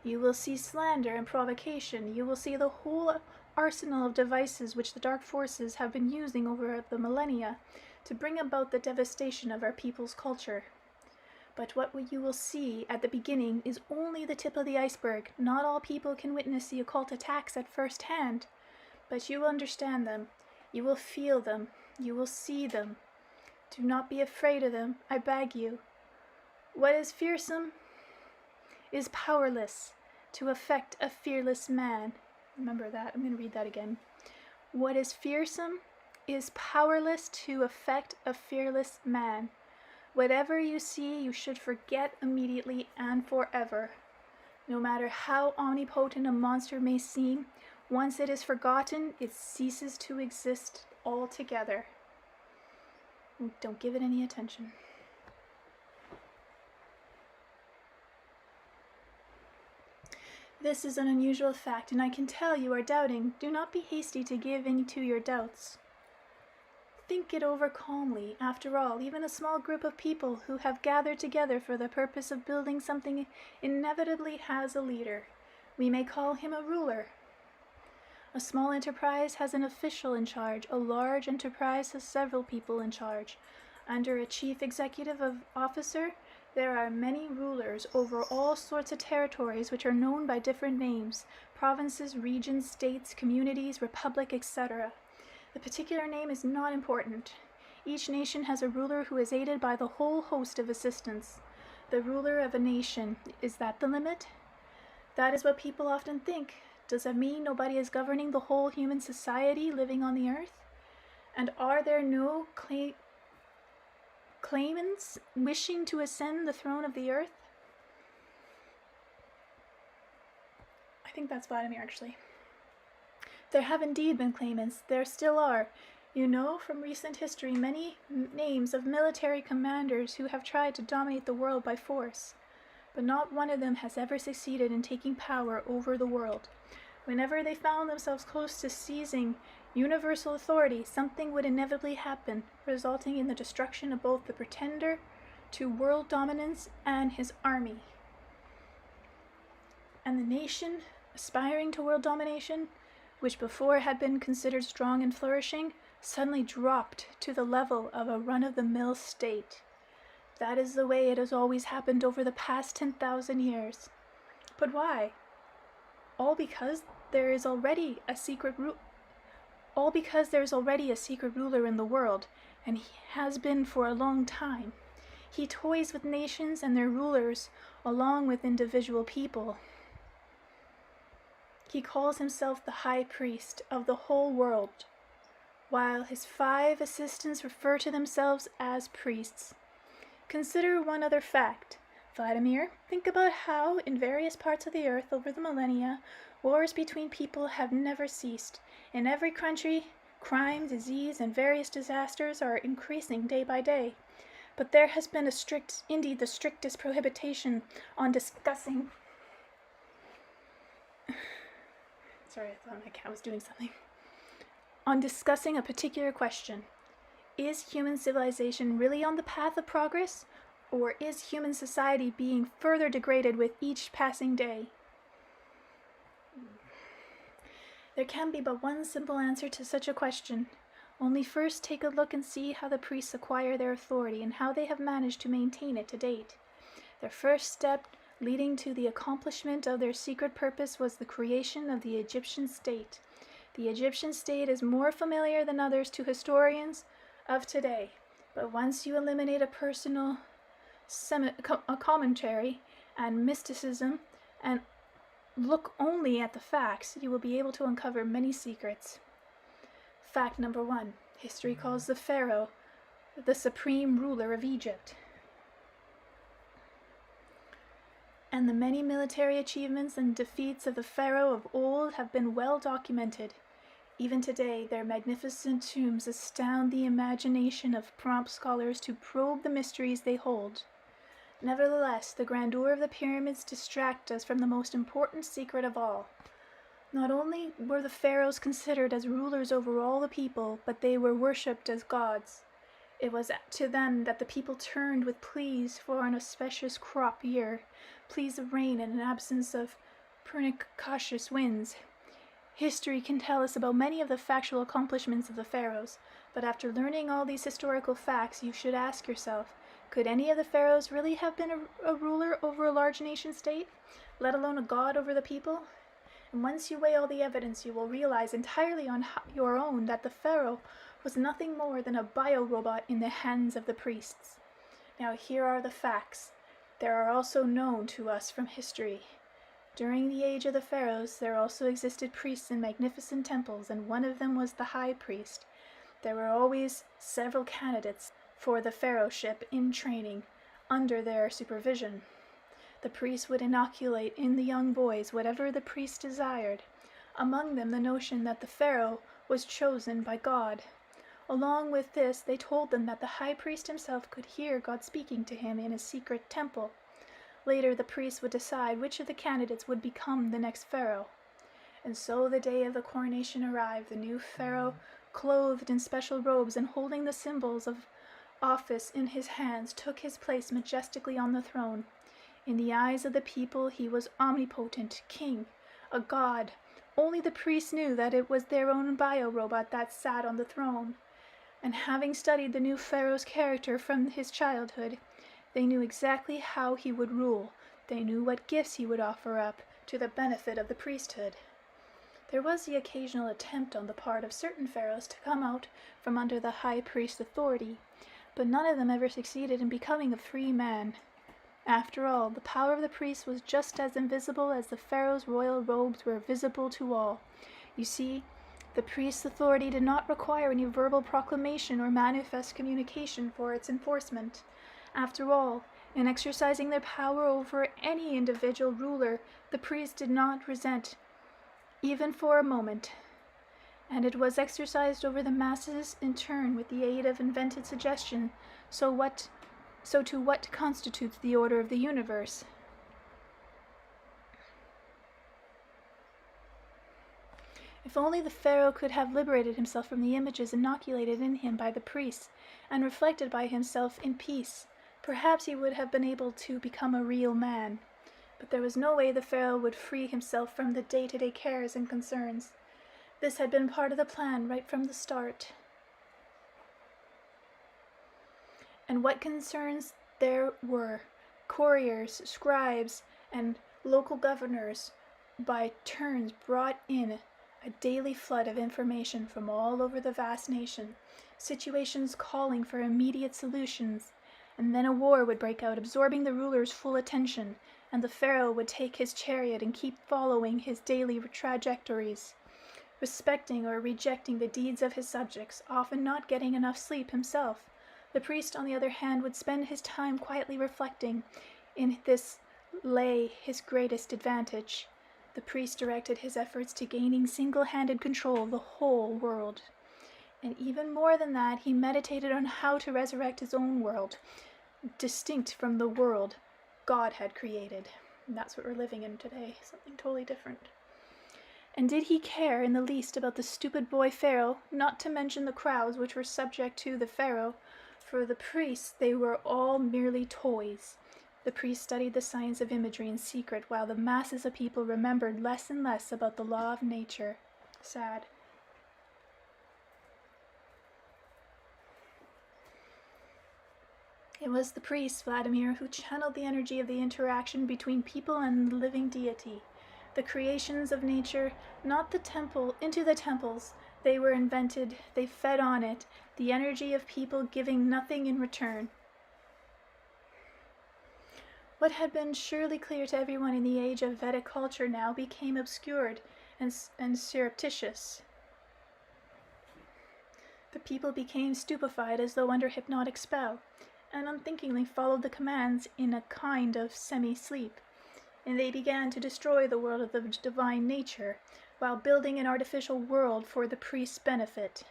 You will see slander and provocation. You will see the whole arsenal of devices which the dark forces have been using over the millennia to bring about the devastation of our people's culture. But what you will see at the beginning is only the tip of the iceberg. Not all people can witness the occult attacks at first hand, but you will understand them. You will feel them. You will see them. Do not be afraid of them, I beg you. What is fearsome is powerless to affect a fearless man. Remember that. I'm going to read that again. What is fearsome is powerless to affect a fearless man. Whatever you see, you should forget immediately and forever. No matter how omnipotent a monster may seem, once it is forgotten, it ceases to exist altogether. Don't give it any attention. This is an unusual fact, and I can tell you are doubting. Do not be hasty to give in to your doubts. Think it over calmly. After all, even a small group of people who have gathered together for the purpose of building something inevitably has a leader. We may call him a ruler. A small enterprise has an official in charge. A large enterprise has several people in charge. Under a chief executive officer, there are many rulers over all sorts of territories which are known by different names: provinces, regions, states, communities, republic, etc. The particular name is not important. Each nation has a ruler who is aided by the whole host of assistants. The ruler of a nation, is that the limit? That is what people often think. Does that mean nobody is governing the whole human society living on the earth? And are there no claimants wishing to ascend the throne of the earth? I think that's Vladimir, actually. There have indeed been claimants. There still are. You know from recent history many names of military commanders who have tried to dominate the world by force, but not one of them has ever succeeded in taking power over the world. Whenever they found themselves close to seizing universal authority, something would inevitably happen, resulting in the destruction of both the pretender to world dominance and his army. And the nation aspiring to world domination, which before had been considered strong and flourishing, suddenly dropped to the level of a run-of-the-mill state. That is the way it has always happened over the past 10,000 years. But why? All because there is already a secret ruler in the world, and he has been for a long time. He toys with nations and their rulers along with individual people. He calls himself the high priest of the whole world, while his 5 assistants refer to themselves as priests. Consider one other fact. Vladimir, think about how in various parts of the earth over the millennia, wars between people have never ceased. In every country, crime, disease, and various disasters are increasing day by day. But there has been the strictest prohibition on discussing... Sorry, I thought my cat was doing something. On discussing a particular question. Is human civilization really on the path of progress, or is human society being further degraded with each passing day? There can be but one simple answer to such a question. Only first take a look and see how the priests acquire their authority and how they have managed to maintain it to date. Their first step leading to the accomplishment of their secret purpose was the creation of the Egyptian state. The Egyptian state is more familiar than others to historians of today, but once you eliminate a personal commentary and mysticism and look only at the facts, you will be able to uncover many secrets. Fact number 1. History calls the Pharaoh the supreme ruler of Egypt. And the many military achievements and defeats of the Pharaoh of old have been well documented. Even today, their magnificent tombs astound the imagination of prompt scholars to probe the mysteries they hold. Nevertheless, the grandeur of the pyramids distract us from the most important secret of all. Not only were the pharaohs considered as rulers over all the people, but they were worshipped as gods. It was to them that the people turned with pleas for an auspicious crop year, pleas of rain and an absence of pernicious winds. History can tell us about many of the factual accomplishments of the pharaohs, but after learning all these historical facts, you should ask yourself, could any of the pharaohs really have been a ruler over a large nation-state, let alone a god over the people? And once you weigh all the evidence, you will realize entirely on your own that the pharaoh was nothing more than a bio-robot in the hands of the priests. Now here are the facts. There are also known to us from history. During the age of the pharaohs, there also existed priests in magnificent temples, and one of them was the high priest. There were always several candidates for the pharaohship in training, under their supervision. The priest would inoculate in the young boys whatever the priest desired, among them the notion that the pharaoh was chosen by God. Along with this, they told them that the high priest himself could hear God speaking to him in his secret temple. Later, the priest would decide which of the candidates would become the next pharaoh. And so the day of the coronation arrived. The new pharaoh, clothed in special robes and holding the symbols of office in his hands, took his place majestically on the throne. In the eyes of the people, he was omnipotent, king, a god. Only the priests knew that it was their own bio-robot that sat on the throne. And having studied the new pharaoh's character from his childhood, they knew exactly how he would rule. They knew what gifts he would offer up to the benefit of the priesthood. There was the occasional attempt on the part of certain pharaohs to come out from under the high priest's authority, but none of them ever succeeded in becoming a free man. After all, the power of the priest was just as invisible as the pharaoh's royal robes were visible to all. You see, the priest's authority did not require any verbal proclamation or manifest communication for its enforcement. After all, in exercising their power over any individual ruler, the priest did not resent, even for a moment, and it was exercised over the masses in turn with the aid of invented suggestion. So to what constitutes the order of the universe? If only the pharaoh could have liberated himself from the images inoculated in him by the priests, and reflected by himself in peace, perhaps he would have been able to become a real man. But there was no way the pharaoh would free himself from the day-to-day cares and concerns. This had been part of the plan right from the start. And what concerns there were: couriers, scribes, and local governors by turns brought in a daily flood of information from all over the vast nation, situations calling for immediate solutions, and then a war would break out, absorbing the ruler's full attention, and the pharaoh would take his chariot and keep following his daily trajectories, respecting or rejecting the deeds of his subjects, often not getting enough sleep himself. The priest, on the other hand, would spend his time quietly reflecting. In this lay his greatest advantage. The priest directed his efforts to gaining single-handed control of the whole world. And even more than that, he meditated on how to resurrect his own world, distinct from the world God had created. And that's what we're living in today, something totally different. And did he care in the least about the stupid boy pharaoh, not to mention the crowds which were subject to the pharaoh? For the priests, they were all merely toys. The priests studied the science of imagery in secret, while the masses of people remembered less and less about the law of nature. Sad. It was the priest, Vladimir, who channeled the energy of the interaction between people and the living deity. The creations of nature, not the temple, into the temples. They were invented, they fed on it, the energy of people giving nothing in return. What had been surely clear to everyone in the age of Vedic culture now became obscured and surreptitious. The people became stupefied as though under hypnotic spell, and unthinkingly followed the commands in a kind of semi-sleep. And they began to destroy the world of the divine nature, while building an artificial world for the priest's benefit.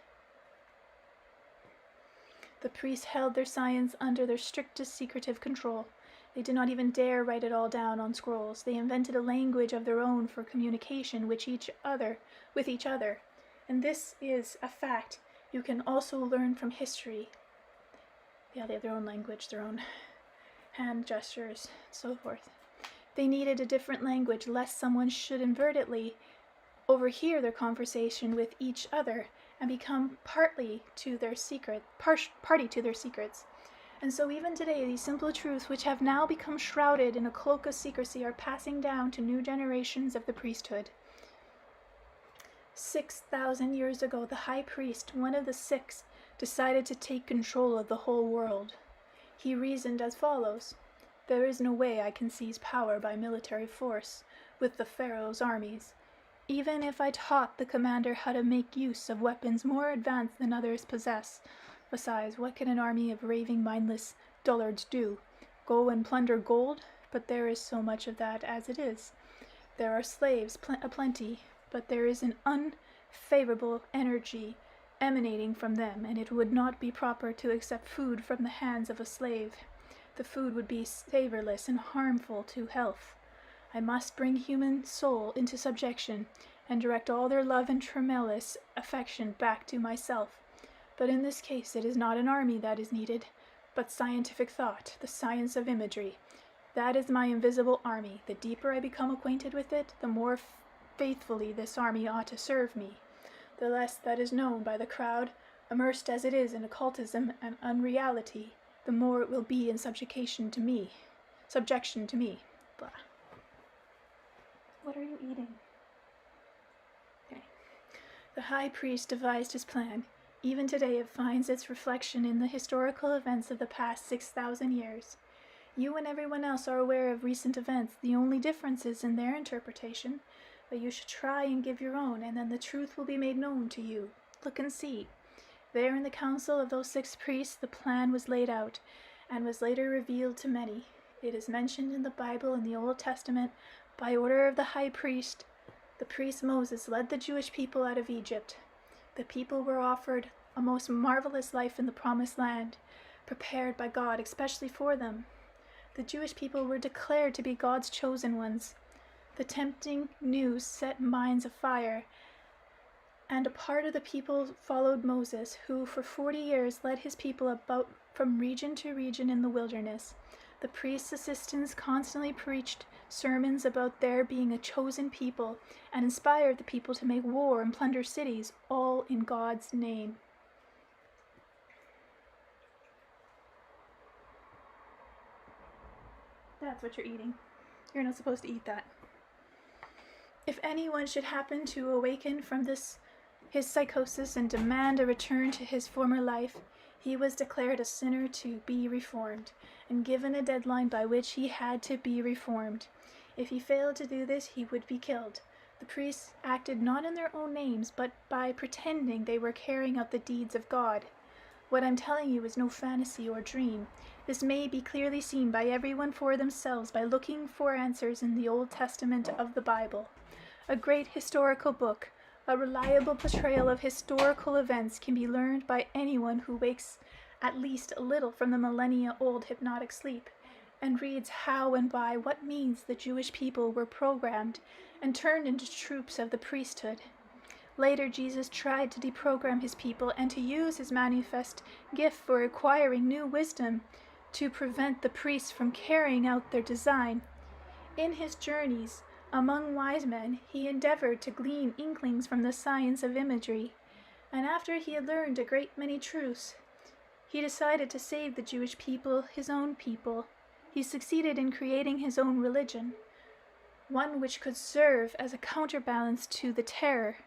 The priests held their science under their strictest secretive control. They did not even dare write it all down on scrolls. They invented a language of their own for communication with each other. And this is a fact you can also learn from history. Yeah, they have their own language, their own hand gestures, and so forth. They needed a different language, lest someone should inadvertently overhear their conversation with each other and become party to their secrets. And so even today, these simple truths, which have now become shrouded in a cloak of secrecy, are passing down to new generations of the priesthood. 6,000 years ago, the high priest, one of the six, decided to take control of the whole world. He reasoned as follows: there is no way I can seize power by military force with the pharaoh's armies, even if I taught the commander how to make use of weapons more advanced than others possess. Besides, what can an army of raving, mindless dullards do? Go and plunder gold? But there is so much of that as it is. There are slaves aplenty, but there is an unfavorable energy emanating from them, and it would not be proper to accept food from the hands of a slave. The food would be savorless and harmful to health. I must bring human soul into subjection and direct all their love and tremulous affection back to myself. But in this case it is not an army that is needed, but scientific thought, the science of imagery. That is my invisible army. The deeper I become acquainted with it, the more faithfully this army ought to serve me. The less that is known by the crowd, immersed as it is in occultism and unreality, the more it will be in subjection to me. Blah. What are you eating? Okay. The high priest devised his plan. Even today it finds its reflection in the historical events of the past 6,000 years. You and everyone else are aware of recent events. The only difference is in their interpretation, but you should try and give your own, and then the truth will be made known to you. Look and see. There in the council of those 6 priests the plan was laid out, and was later revealed to many. It is mentioned in the Bible in the Old Testament, by order of the high priest. The priest Moses led the Jewish people out of Egypt. The people were offered a most marvelous life in the promised land, prepared by God especially for them. The Jewish people were declared to be God's chosen ones. The tempting news set minds afire, and a part of the people followed Moses, who for 40 years led his people about from region to region in the wilderness. The priest's assistants constantly preached sermons about their being a chosen people and inspired the people to make war and plunder cities, all in God's name. That's what you're eating. You're not supposed to eat that. If anyone should happen to awaken from his psychosis and demand a return to his former life, he was declared a sinner to be reformed, and given a deadline by which he had to be reformed. If he failed to do this, he would be killed. The priests acted not in their own names, but by pretending they were carrying out the deeds of God. What I'm telling you is no fantasy or dream. This may be clearly seen by everyone for themselves by looking for answers in the Old Testament of the Bible. A great historical book, a reliable portrayal of historical events can be learned by anyone who wakes at least a little from the millennia-old hypnotic sleep and reads how and by what means the Jewish people were programmed and turned into troops of the priesthood. Later, Jesus tried to deprogram his people and to use his manifest gift for acquiring new wisdom to prevent the priests from carrying out their design. In his journeys among wise men, he endeavored to glean inklings from the science of imagery, and after he had learned a great many truths, he decided to save the Jewish people, his own people. He succeeded in creating his own religion, one which could serve as a counterbalance to the terror.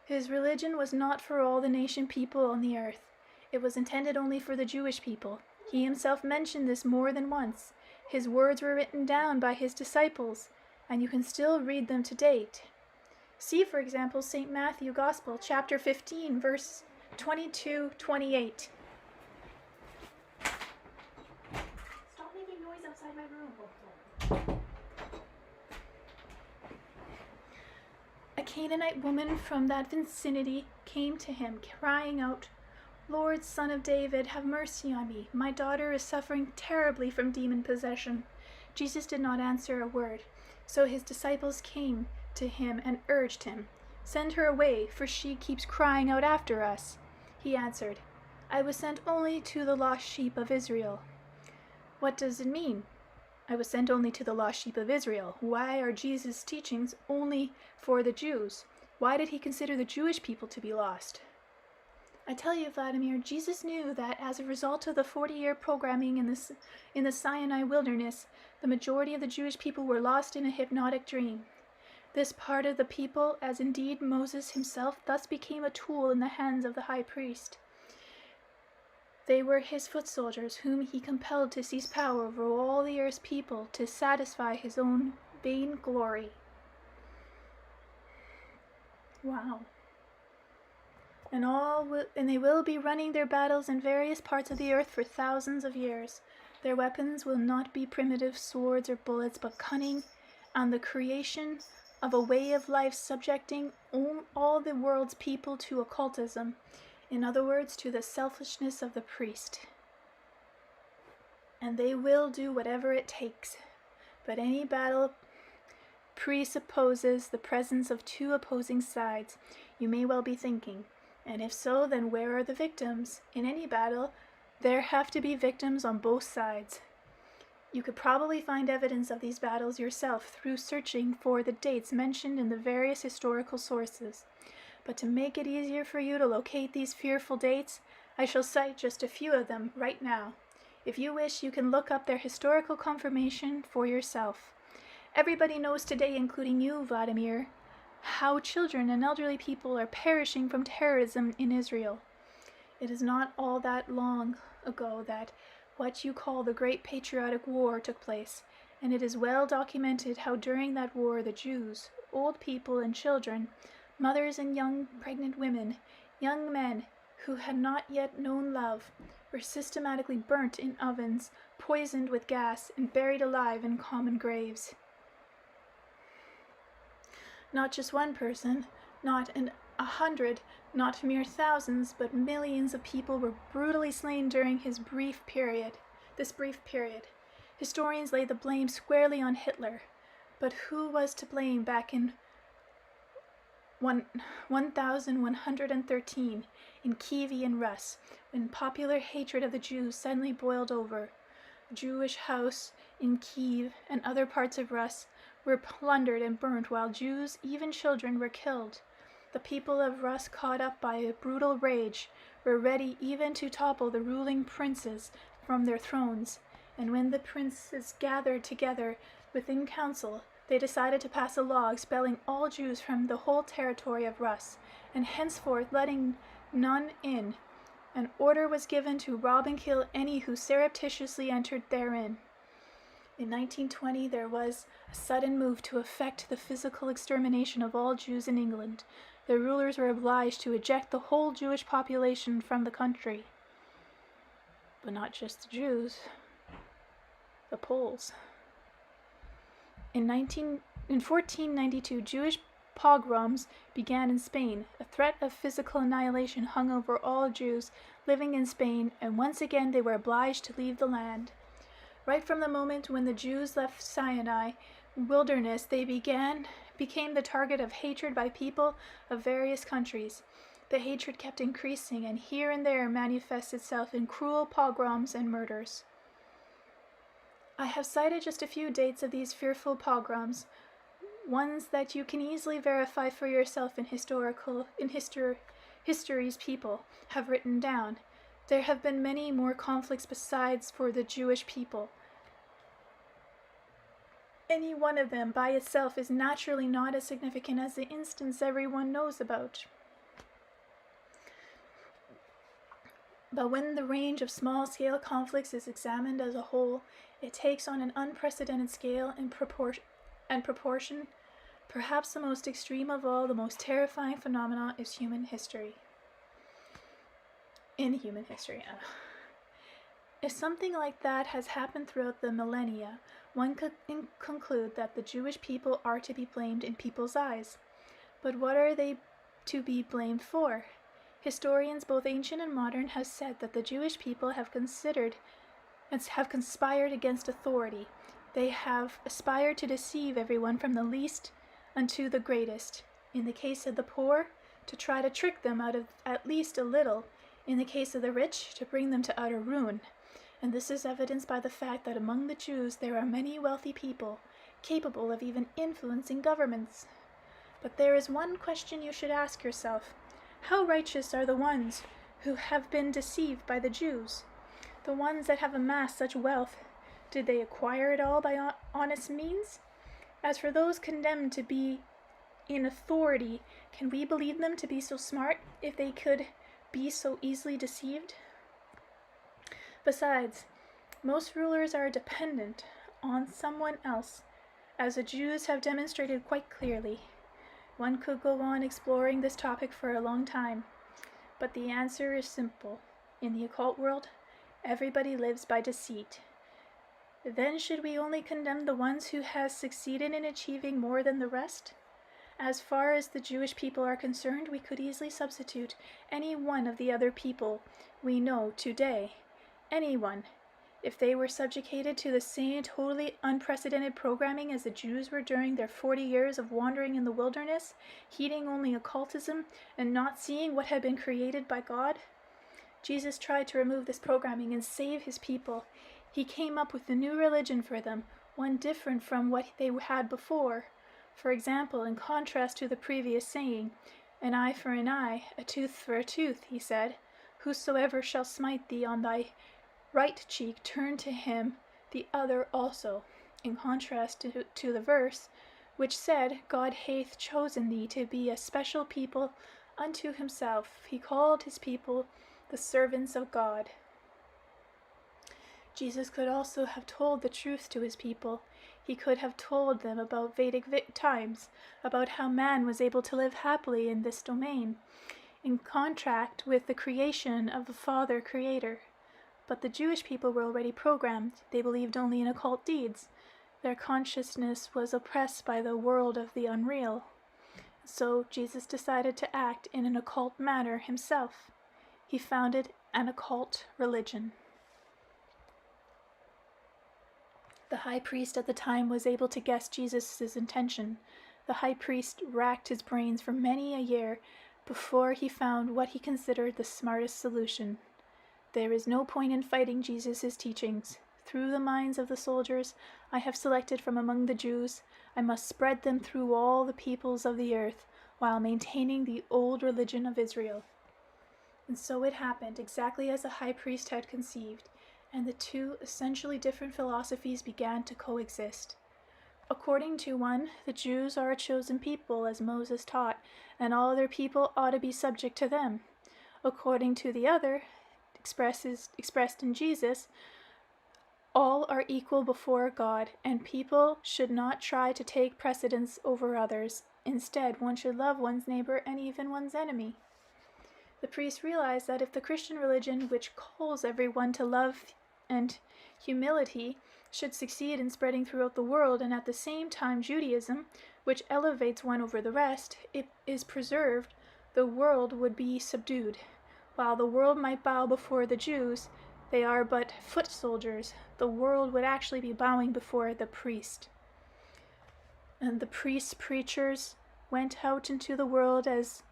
His religion was not for all the nation people on the earth. It was intended only for the Jewish people. He himself mentioned this more than once. His words were written down by his disciples, and you can still read them to date. See, for example, St. Matthew Gospel, chapter 15, verse 22-28. Stop making noise outside my room. A Canaanite woman from that vicinity came to him, crying out, "Lord, Son of David, have mercy on me. My daughter is suffering terribly from demon possession." Jesus did not answer a word, so his disciples came to him and urged him, "Send her away, for she keeps crying out after us." He answered, "I was sent only to the lost sheep of Israel." What does it mean? I was sent only to the lost sheep of Israel. Why are Jesus' teachings only for the Jews? Why did he consider the Jewish people to be lost? I tell you, Vladimir, Jesus knew that as a result of the 40-year programming in the Sinai wilderness, the majority of the Jewish people were lost in a hypnotic dream. This part of the people, as indeed Moses himself, thus became a tool in the hands of the high priest. They were his foot soldiers, whom he compelled to seize power over all the earth's people to satisfy his own vain glory. Wow. And they will be running their battles in various parts of the earth for thousands of years. Their weapons will not be primitive swords or bullets, but cunning and the creation of a way of life subjecting all the world's people to occultism. In other words, to the selfishness of the priest. And they will do whatever it takes. But any battle presupposes the presence of two opposing sides. You may well be thinking, and if so, then where are the victims? In any battle, there have to be victims on both sides. You could probably find evidence of these battles yourself through searching for the dates mentioned in the various historical sources. But to make it easier for you to locate these fearful dates, I shall cite just a few of them right now. If you wish, you can look up their historical confirmation for yourself. Everybody knows today, including you, Vladimir, how children and elderly people are perishing from terrorism in Israel. It is not all that long ago that what you call the Great Patriotic War took place, and it is well documented how during that war the Jews, old people and children, mothers and young pregnant women, young men who had not yet known love, were systematically burnt in ovens, poisoned with gas, and buried alive in common graves. Not just one person, not 100, not mere thousands, but millions of people were brutally slain during this brief period. Historians lay the blame squarely on Hitler, but who was to blame back in 1113 in Kievan Rus, when popular hatred of the Jews suddenly boiled over? A Jewish house in Kiev and other parts of Rus were plundered and burnt, while Jews, even children, were killed. The people of Rus, caught up by a brutal rage, were ready even to topple the ruling princes from their thrones, and when the princes gathered together within council, they decided to pass a law expelling all Jews from the whole territory of Rus, and henceforth letting none in. An order was given to rob and kill any who surreptitiously entered therein. In 1920, there was a sudden move to effect the physical extermination of all Jews in England. The rulers were obliged to eject the whole Jewish population from the country. But not just the Jews, the Poles. In 1492, Jewish pogroms began in Spain. A threat of physical annihilation hung over all Jews living in Spain, and once again they were obliged to leave the land. Right from the moment when the Jews left Sinai wilderness, they became the target of hatred by people of various countries. The hatred kept increasing, and here and there manifests itself in cruel pogroms and murders. I have cited just a few dates of these fearful pogroms, ones that you can easily verify for yourself in history's people have written down. There have been many more conflicts besides for the Jewish people. Any one of them by itself is naturally not as significant as the instance everyone knows about. But when the range of small-scale conflicts is examined as a whole, it takes on an unprecedented scale and proportion. Perhaps the most extreme of all, the most terrifying phenomena is human history. In human history. If something like that has happened throughout the millennia, one could conclude that the Jewish people are to be blamed in people's eyes. But what are they to be blamed for? Historians, both ancient and modern, have said that the Jewish people have conspired against authority. They have aspired to deceive everyone from the least unto the greatest. In the case of the poor, to try to trick them out of at least a little. In the case of the rich, to bring them to utter ruin. And this is evidenced by the fact that among the Jews there are many wealthy people, capable of even influencing governments. But there is one question you should ask yourself. How righteous are the ones who have been deceived by the Jews? The ones that have amassed such wealth, did they acquire it all by honest means? As for those condemned to be in authority, can we believe them to be so smart if they could be so easily deceived? Besides, most rulers are dependent on someone else, as the Jews have demonstrated quite clearly. One could go on exploring this topic for a long time, but the answer is simple. In the occult world, everybody lives by deceit. Then should we only condemn the ones who have succeeded in achieving more than the rest? As far as the Jewish people are concerned, we could easily substitute any one of the other people we know today. Anyone, if they were subjugated to the same totally unprecedented programming as the Jews were during their 40 years of wandering in the wilderness, heeding only occultism and not seeing what had been created by God. Jesus tried to remove this programming and save his people. He came up with a new religion for them, one different from what they had before. For example, in contrast to the previous saying, "An eye for an eye, a tooth for a tooth," he said, "Whosoever shall smite thee on thy right cheek, turn to him the other also," in contrast to the verse which said, "God hath chosen thee to be a special people unto himself. He called his people the servants of God. Jesus could also have told the truth to his people. He could have told them about Vedic times, about how man was able to live happily in this domain, in contract with the creation of the Father Creator. But the Jewish people were already programmed. They believed only in occult deeds. Their consciousness was oppressed by the world of the unreal. So Jesus decided to act in an occult manner himself. He founded an occult religion. The high priest at the time was able to guess Jesus' intention. The high priest racked his brains for many a year before he found what he considered the smartest solution. There is no point in fighting Jesus' teachings. Through the minds of the soldiers I have selected from among the Jews, I must spread them through all the peoples of the earth, while maintaining the old religion of Israel. And so it happened, exactly as the high priest had conceived, and the two essentially different philosophies began to coexist. According to one, the Jews are a chosen people, as Moses taught, and all other people ought to be subject to them. According to the other, expressed in Jesus, all are equal before God, and people should not try to take precedence over others. Instead, one should love one's neighbor and even one's enemy. The priest realized that if the Christian religion, which calls everyone to love and humility, should succeed in spreading throughout the world, and at the same time Judaism, which elevates one over the rest, it is preserved, the world would be subdued. While the world might bow before the Jews, they are but foot soldiers. The world would actually be bowing before the priest. And the priests' preachers went out into the world as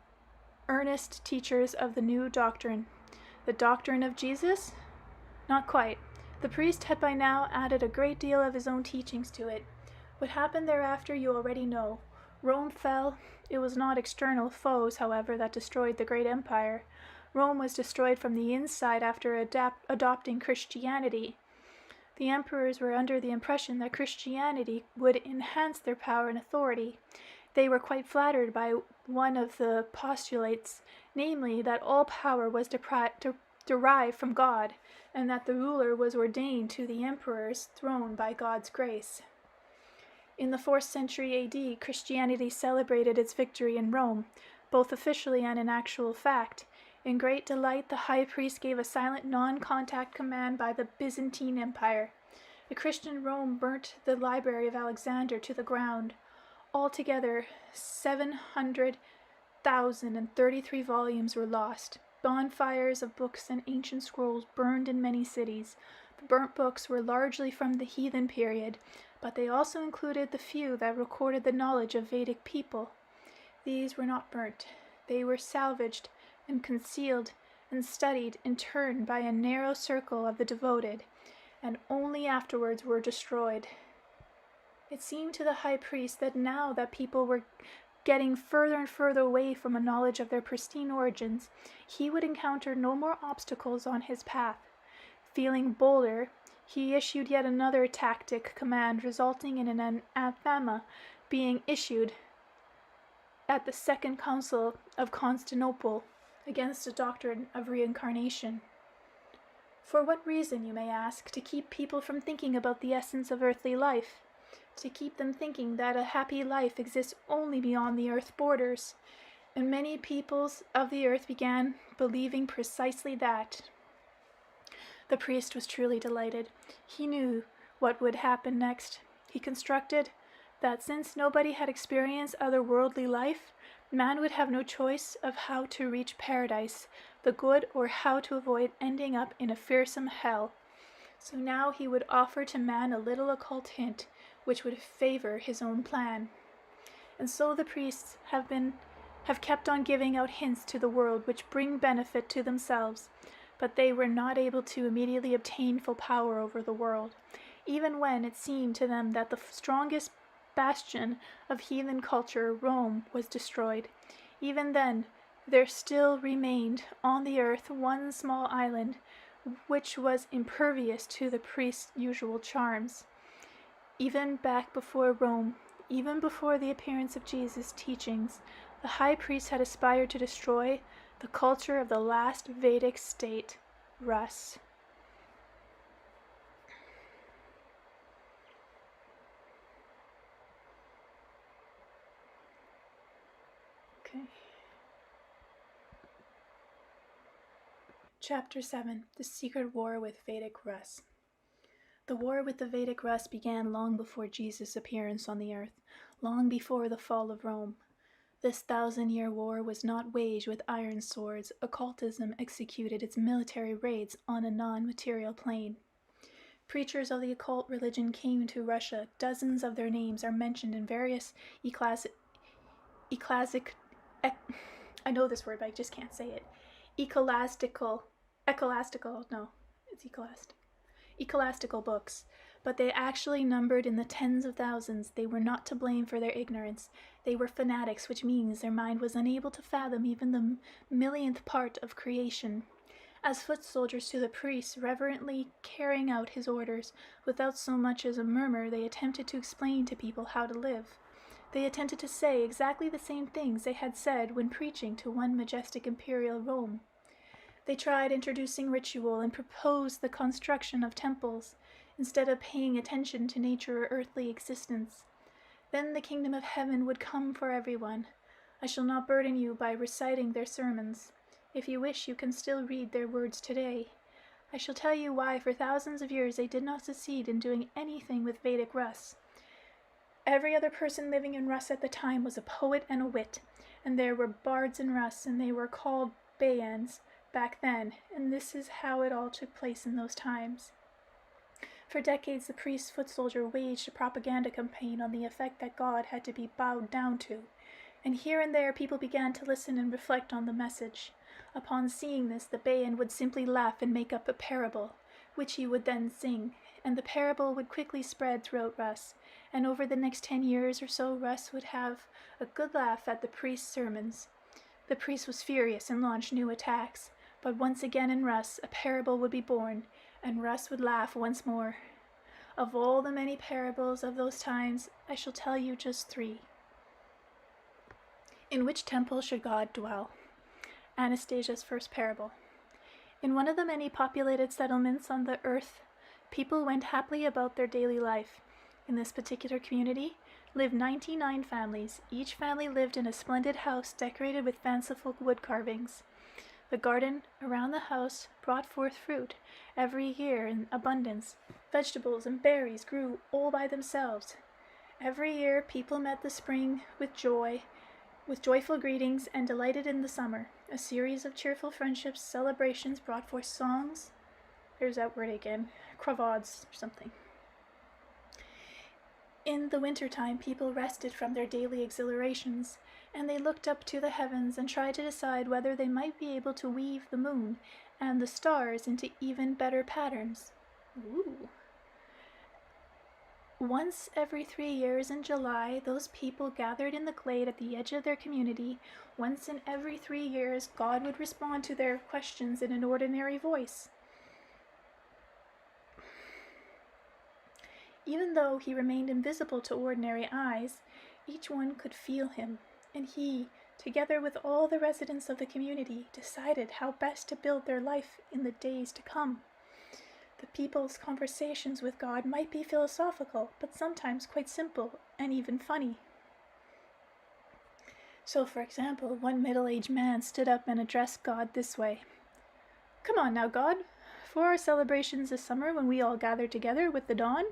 earnest teachers of the new doctrine. The doctrine of Jesus? Not quite. The priest had by now added a great deal of his own teachings to it. What happened thereafter you already know. Rome fell. It was not external foes, however, that destroyed the great empire. Rome was destroyed from the inside after adopting Christianity. The emperors were under the impression that Christianity would enhance their power and authority. They were quite flattered by one of the postulates, namely that all power was derived from God, and that the ruler was ordained to the emperor's throne by God's grace. In the 4th century AD, Christianity celebrated its victory in Rome, both officially and in actual fact. In great delight, the high priest gave a silent non-contact command by the Byzantine Empire. The Christian Rome burnt the library of Alexander to the ground. Altogether, 700,033 volumes were lost. Bonfires of books and ancient scrolls burned in many cities. The burnt books were largely from the heathen period, but they also included the few that recorded the knowledge of Vedic people. These were not burnt. They were salvaged and concealed and studied in turn by a narrow circle of the devoted, and only afterwards were destroyed. It seemed to the high priest that now that people were getting further and further away from a knowledge of their pristine origins, he would encounter no more obstacles on his path. Feeling bolder, he issued yet another tactic command, resulting in an anathema being issued at the Second Council of Constantinople against the doctrine of reincarnation. For what reason, you may ask? To keep people from thinking about the essence of earthly life. To keep them thinking that a happy life exists only beyond the earth borders. And many peoples of the earth began believing precisely that. The priest was truly delighted. He knew what would happen next. He constructed that since nobody had experienced otherworldly life, man would have no choice of how to reach paradise, the good, or how to avoid ending up in a fearsome hell. So now he would offer to man a little occult hint, which would favor his own plan. And so the priests have kept on giving out hints to the world which bring benefit to themselves, but they were not able to immediately obtain full power over the world, even when it seemed to them that the strongest bastion of heathen culture, Rome, was destroyed. Even then, there still remained on the earth one small island which was impervious to the priest's usual charms. Even back before Rome, even before the appearance of Jesus' teachings, the high priest had aspired to destroy The culture of the last Vedic state, Rus. Okay. Chapter 7. The Secret War with Vedic Rus. The war with the Vedic Rus began long before Jesus' appearance on the earth, long before the fall of Rome. This 1,000-year war was not waged with iron swords. Occultism executed its military raids on a non-material plane. Preachers of the occult religion came to Russia. Dozens of their names are mentioned in various I know this word, but I just can't say it. Ecolastical books, but they actually numbered in the tens of thousands. They were not to blame for their ignorance. They were fanatics, which means their mind was unable to fathom even the millionth part of creation. As foot soldiers to the priest, reverently carrying out his orders, without so much as a murmur, they attempted to explain to people how to live. They attempted to say exactly the same things they had said when preaching to one majestic imperial Rome. They tried introducing ritual and proposed the construction of temples, instead of paying attention to nature or earthly existence. Then the kingdom of heaven would come for everyone. I shall not burden you by reciting their sermons. If you wish, you can still read their words today. I shall tell you why for thousands of years they did not succeed in doing anything with Vedic Rus. Every other person living in Rus at the time was a poet and a wit, and there were bards in Rus, and they were called Bayans back then, and this is how it all took place in those times. For decades, the priest foot soldier waged a propaganda campaign on the effect that God had to be bowed down to, and here and there people began to listen and reflect on the message. Upon seeing this, the Bayan would simply laugh and make up a parable, which he would then sing, and the parable would quickly spread throughout Rus, and over the next 10 years or so, Rus would have a good laugh at the priest's sermons. The priest was furious and launched new attacks, but once again in Rus, a parable would be born, and Rus would laugh once more. Of all the many parables of those times, I shall tell you just 3. In which temple should God dwell? Anastasia's first parable. In one of the many populated settlements on the earth, people went happily about their daily life. In this particular community lived 99 families. Each family lived in a splendid house decorated with fanciful wood carvings. The garden around the house brought forth fruit every year in abundance. Vegetables and berries grew all by themselves. Every year people met the spring with joyful greetings, and delighted in the summer. A series of cheerful friendships, celebrations brought forth songs. There's that word again. Cravads or something. In the wintertime, people rested from their daily exhilarations, and they looked up to the heavens and tried to decide whether they might be able to weave the moon and the stars into even better patterns. Ooh. Once every 3 years in July, those people gathered in the glade at the edge of their community. Once in every 3 years, God would respond to their questions in an ordinary voice. Even though he remained invisible to ordinary eyes, each one could feel him, and he, together with all the residents of the community, decided how best to build their life in the days to come. The people's conversations with God might be philosophical, but sometimes quite simple and even funny. So, for example, one middle-aged man stood up and addressed God this way. "Come on now, God. For our celebrations this summer, when we all gathered together with the dawn,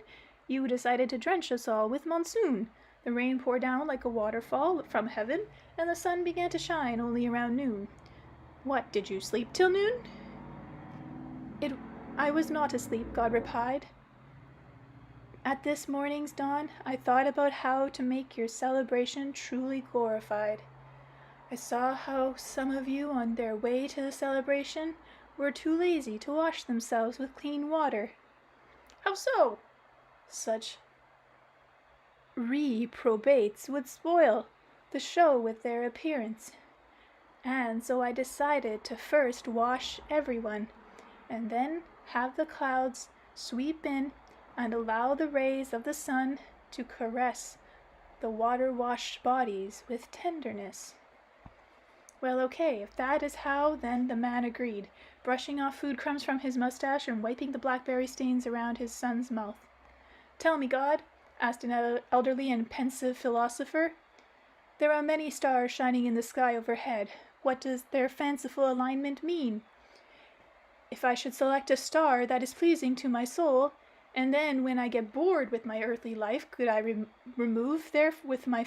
you decided to drench us all with monsoon. The rain poured down like a waterfall from heaven, and the sun began to shine only around noon. What, did you sleep till noon?" I was not asleep, God replied. "At this morning's dawn, I thought about how to make your celebration truly glorified. I saw how some of you on their way to the celebration were too lazy to wash themselves with clean water." "How so?" "Such reprobates would spoil the show with their appearance. And so I decided to first wash everyone, and then have the clouds sweep in and allow the rays of the sun to caress the water-washed bodies with tenderness." Well, okay, if that is how, then the man agreed, brushing off food crumbs from his mustache and wiping the blackberry stains around his son's mouth. Tell me, God, asked an elderly and pensive philosopher. There are many stars shining in the sky overhead. What does their fanciful alignment mean? If I should select a star that is pleasing to my soul, and then when I get bored with my earthly life, could I remove there with my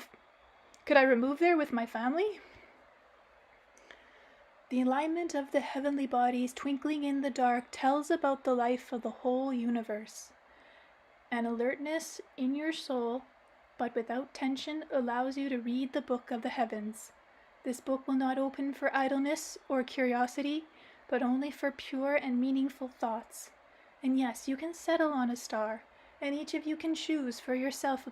family? The alignment of the heavenly bodies twinkling in the dark tells about the life of the whole universe. An alertness in your soul, but without tension, allows you to read the book of the heavens. This book will not open for idleness or curiosity, but only for pure and meaningful thoughts. And yes, you can settle on a star, and each of you can choose for yourself a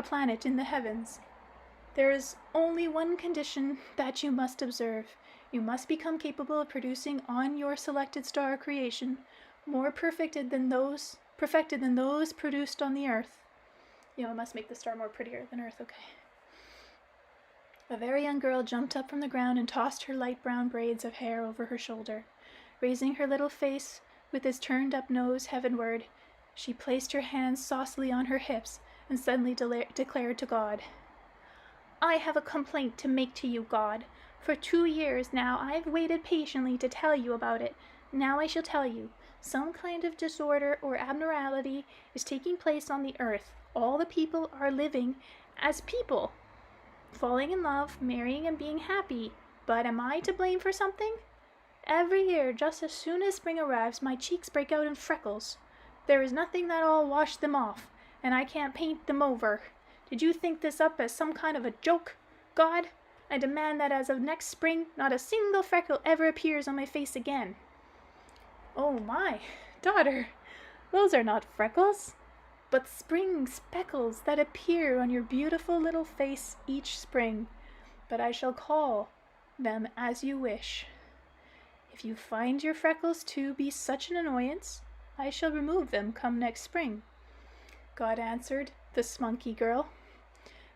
planet in the heavens. There is only one condition that you must observe. You must become capable of producing on your selected star a creation more perfected than those produced on the earth. It must make the star more prettier than Earth, okay. A very young girl jumped up from the ground and tossed her light brown braids of hair over her shoulder. Raising her little face with its turned-up nose heavenward, she placed her hands saucily on her hips and suddenly declared to God, I have a complaint to make to you, God. For 2 years now I've waited patiently to tell you about it. Now I shall tell you. Some kind of disorder or abnormality is taking place on the earth. All the people are living as people, falling in love, marrying, and being happy. But am I to blame for something? Every year, just as soon as spring arrives, my cheeks break out in freckles. There is nothing that'll wash them off, and I can't paint them over. Did you think this up as some kind of a joke, God? I demand that as of next spring, not a single freckle ever appears on my face again. Oh my, daughter, those are not freckles, but spring speckles that appear on your beautiful little face each spring. But I shall call them as you wish. If you find your freckles to be such an annoyance, I shall remove them come next spring. God answered the spunky girl.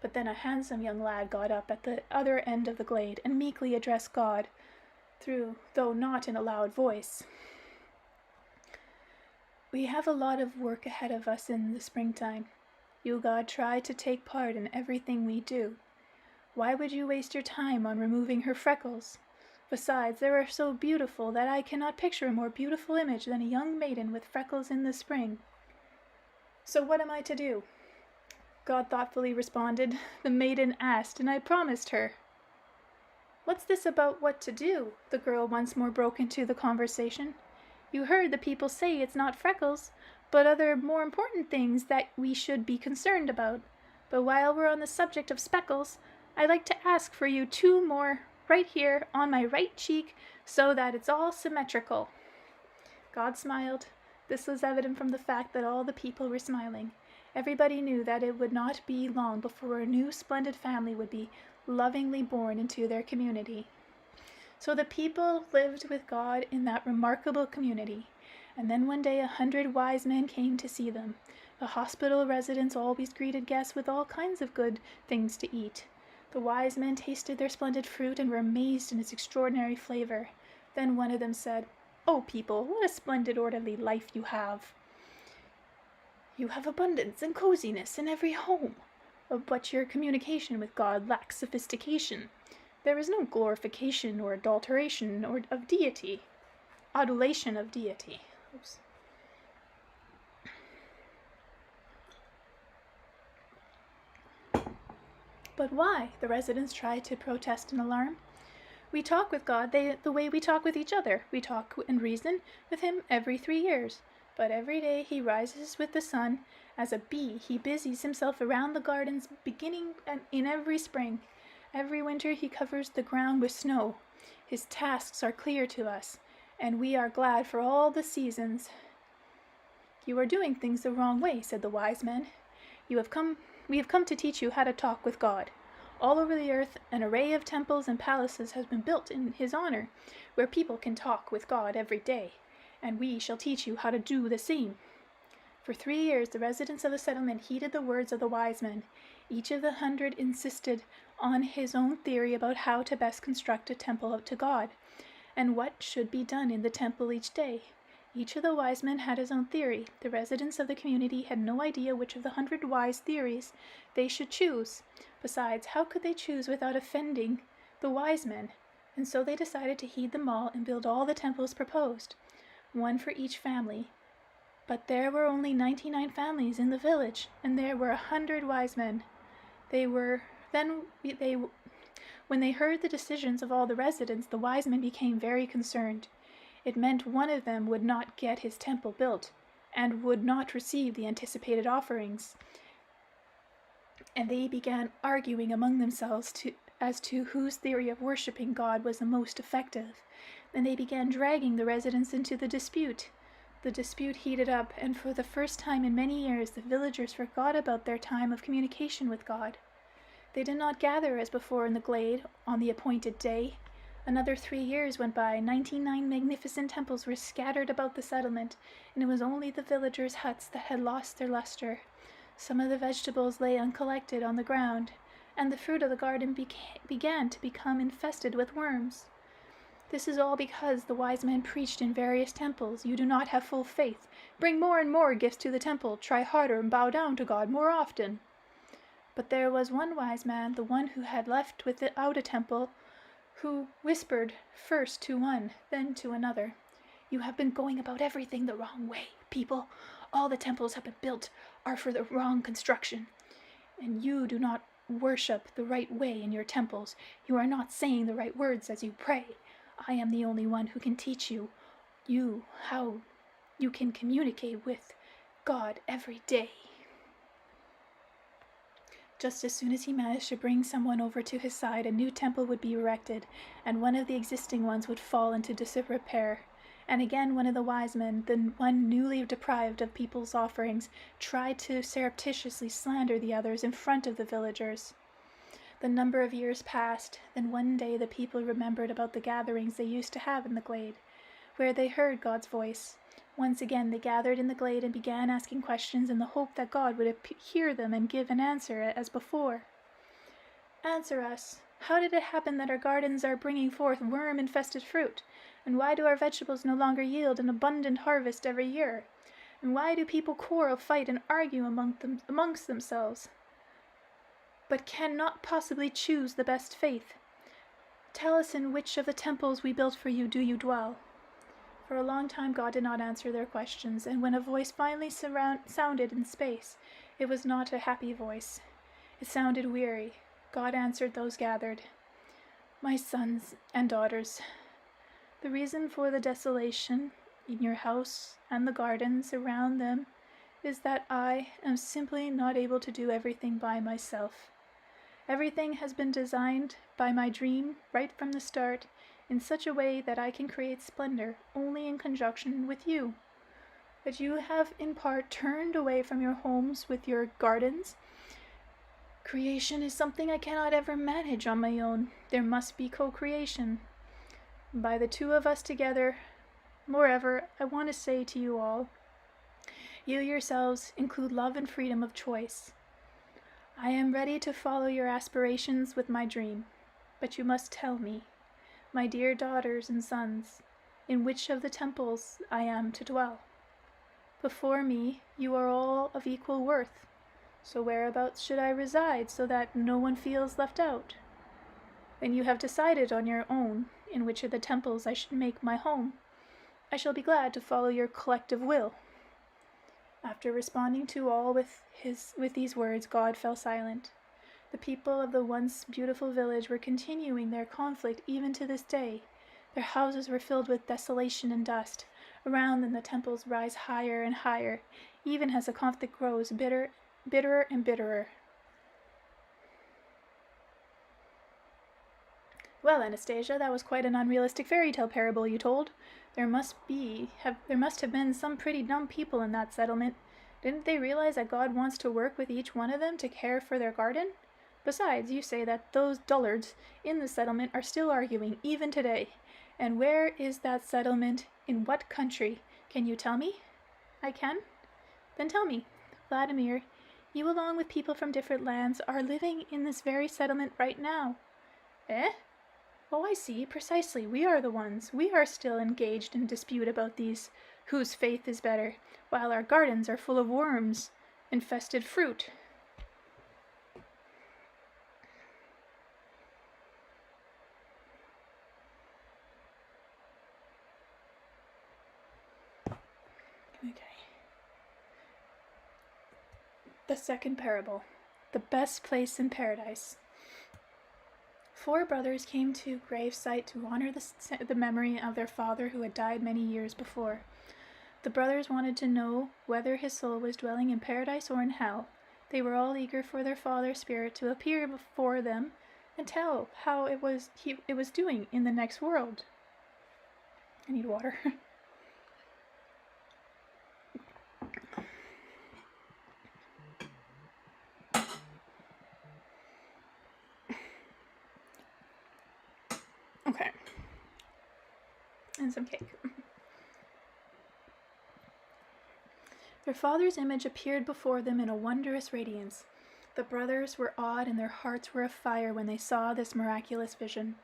But then a handsome young lad got up at the other end of the glade and meekly addressed God, though not in a loud voice. We have a lot of work ahead of us in the springtime. You, God, try to take part in everything we do. Why would you waste your time on removing her freckles? Besides, they are so beautiful that I cannot picture a more beautiful image than a young maiden with freckles in the spring. So what am I to do? God thoughtfully responded. The maiden asked, and I promised her. What's this about what to do? The girl once more broke into the conversation. You heard the people say it's not freckles, but other more important things that we should be concerned about. But while we're on the subject of speckles, I'd like to ask for you 2 more right here on my right cheek so that it's all symmetrical. God smiled. This was evident from the fact that all the people were smiling. Everybody knew that it would not be long before a new splendid family would be lovingly born into their community. So the people lived with God in that remarkable community, and then one day 100 wise men came to see them. The hospital residents always greeted guests with all kinds of good things to eat. The wise men tasted their splendid fruit and were amazed in its extraordinary flavor. Then one of them said, "Oh, people, what a splendid orderly life you have! You have abundance and coziness in every home, but your communication with God lacks sophistication. There is no glorification or adulation of deity. Adulation of deity." Oops. But why? The residents tried to protest in alarm. We talk with God the way we talk with each other. We talk and reason with him every 3 years. But every day he rises with the sun. As a bee, he busies himself around the gardens, beginning in every spring. Every winter he covers the ground with snow. His tasks are clear to us, and we are glad for all the seasons. You are doing things the wrong way, said the wise men. We have come to teach you how to talk with God. All over the earth, an array of temples and palaces has been built in his honor, where people can talk with God every day, and we shall teach you how to do the same. For 3 years, the residents of the settlement heeded the words of the wise men. Each of the 100 insisted on his own theory about how to best construct a temple to God, and what should be done in the temple each day. Each of the wise men had his own theory. The residents of the community had no idea which of the 100 wise theories they should choose. Besides, how could they choose without offending the wise men? And so they decided to heed them all and build all the temples proposed, one for each family. But there were only 99 families in the village, and there were 100 wise men. When they heard the decisions of all the residents, the wise men became very concerned. It meant one of them would not get his temple built, and would not receive the anticipated offerings. And they began arguing among themselves as to whose theory of worshipping God was the most effective. And they began dragging the residents into the dispute. The dispute heated up, and for the first time in many years the villagers forgot about their time of communication with God. They did not gather as before in the glade on the appointed day. Another 3 years went by. 99 magnificent temples were scattered about the settlement, and it was only the villagers' huts that had lost their luster. Some of the vegetables lay uncollected on the ground, and the fruit of the garden began to become infested with worms. This is all because the wise men preached in various temples, "You do not have full faith. Bring more and more gifts to the temple. Try harder and bow down to God more often." But there was one wise man, the one who had left without a temple, who whispered first to one, then to another, "You have been going about everything the wrong way, people. All the temples have been built are for the wrong construction, and you do not worship the right way in your temples. You are not saying the right words as you pray. I am the only one who can teach you how you can communicate with God every day." Just as soon as he managed to bring someone over to his side, a new temple would be erected, and one of the existing ones would fall into disrepair. And again one of the wise men, the one newly deprived of people's offerings, tried to surreptitiously slander the others in front of the villagers. The number of years passed. Then one day the people remembered about the gatherings they used to have in the glade, where they heard God's voice. Once again they gathered in the glade and began asking questions in the hope that God would hear them and give an answer as before. "Answer us. How did it happen that our gardens are bringing forth worm-infested fruit? And why do our vegetables no longer yield an abundant harvest every year? And why do people quarrel, fight, and argue amongst themselves, but cannot possibly choose the best faith? Tell us, in which of the temples we built for you do you dwell?" For a long time God did not answer their questions, and when a voice finally sounded in space, it was not a happy voice. It sounded weary. God answered those gathered, "My sons and daughters, the reason for the desolation in your house and the gardens around them is that I am simply not able to do everything by myself. Everything has been designed by my dream right from the start, in such a way that I can create splendor only in conjunction with you. But you have in part turned away from your homes with your gardens. Creation is something I cannot ever manage on my own. There must be co-creation by the two of us together. Moreover, I want to say to you all, you yourselves include love and freedom of choice. I am ready to follow your aspirations with my dream, but you must tell me, my dear daughters and sons, in which of the temples I am to dwell. Before me, you are all of equal worth, so whereabouts should I reside so that no one feels left out? When you have decided on your own in which of the temples I should make my home, I shall be glad to follow your collective will." After responding to all with these words, God fell silent. The people of the once beautiful village were continuing their conflict even to this day. Their houses were filled with desolation and dust. Around them the temples rise higher and higher, even as the conflict grows bitterer and bitterer. "Well, Anastasia, that was quite an unrealistic fairy tale parable you told. There must have been some pretty dumb people in that settlement. Didn't they realize that God wants to work with each one of them to care for their garden? Besides, you say that those dullards in the settlement are still arguing, even today. And where is that settlement? In what country? Can you tell me?" "I can." "Then tell me." Vladimir You, along with people from different lands, are living in this very settlement right now. Eh? Oh, I see, precisely. We are the ones. We are still engaged in dispute about these whose faith is better, while our gardens are full of worms, infested fruit. Okay. The second parable. The best place in paradise. 4 brothers came to gravesite to honor the memory of their father who had died many years before. The brothers wanted to know whether his soul was dwelling in paradise or in hell. They were all eager for their father's spirit to appear before them and tell how it was doing in the next world. I need water. Okay. And some cake. Their father's image appeared before them in a wondrous radiance. The brothers were awed and their hearts were afire when they saw this miraculous vision.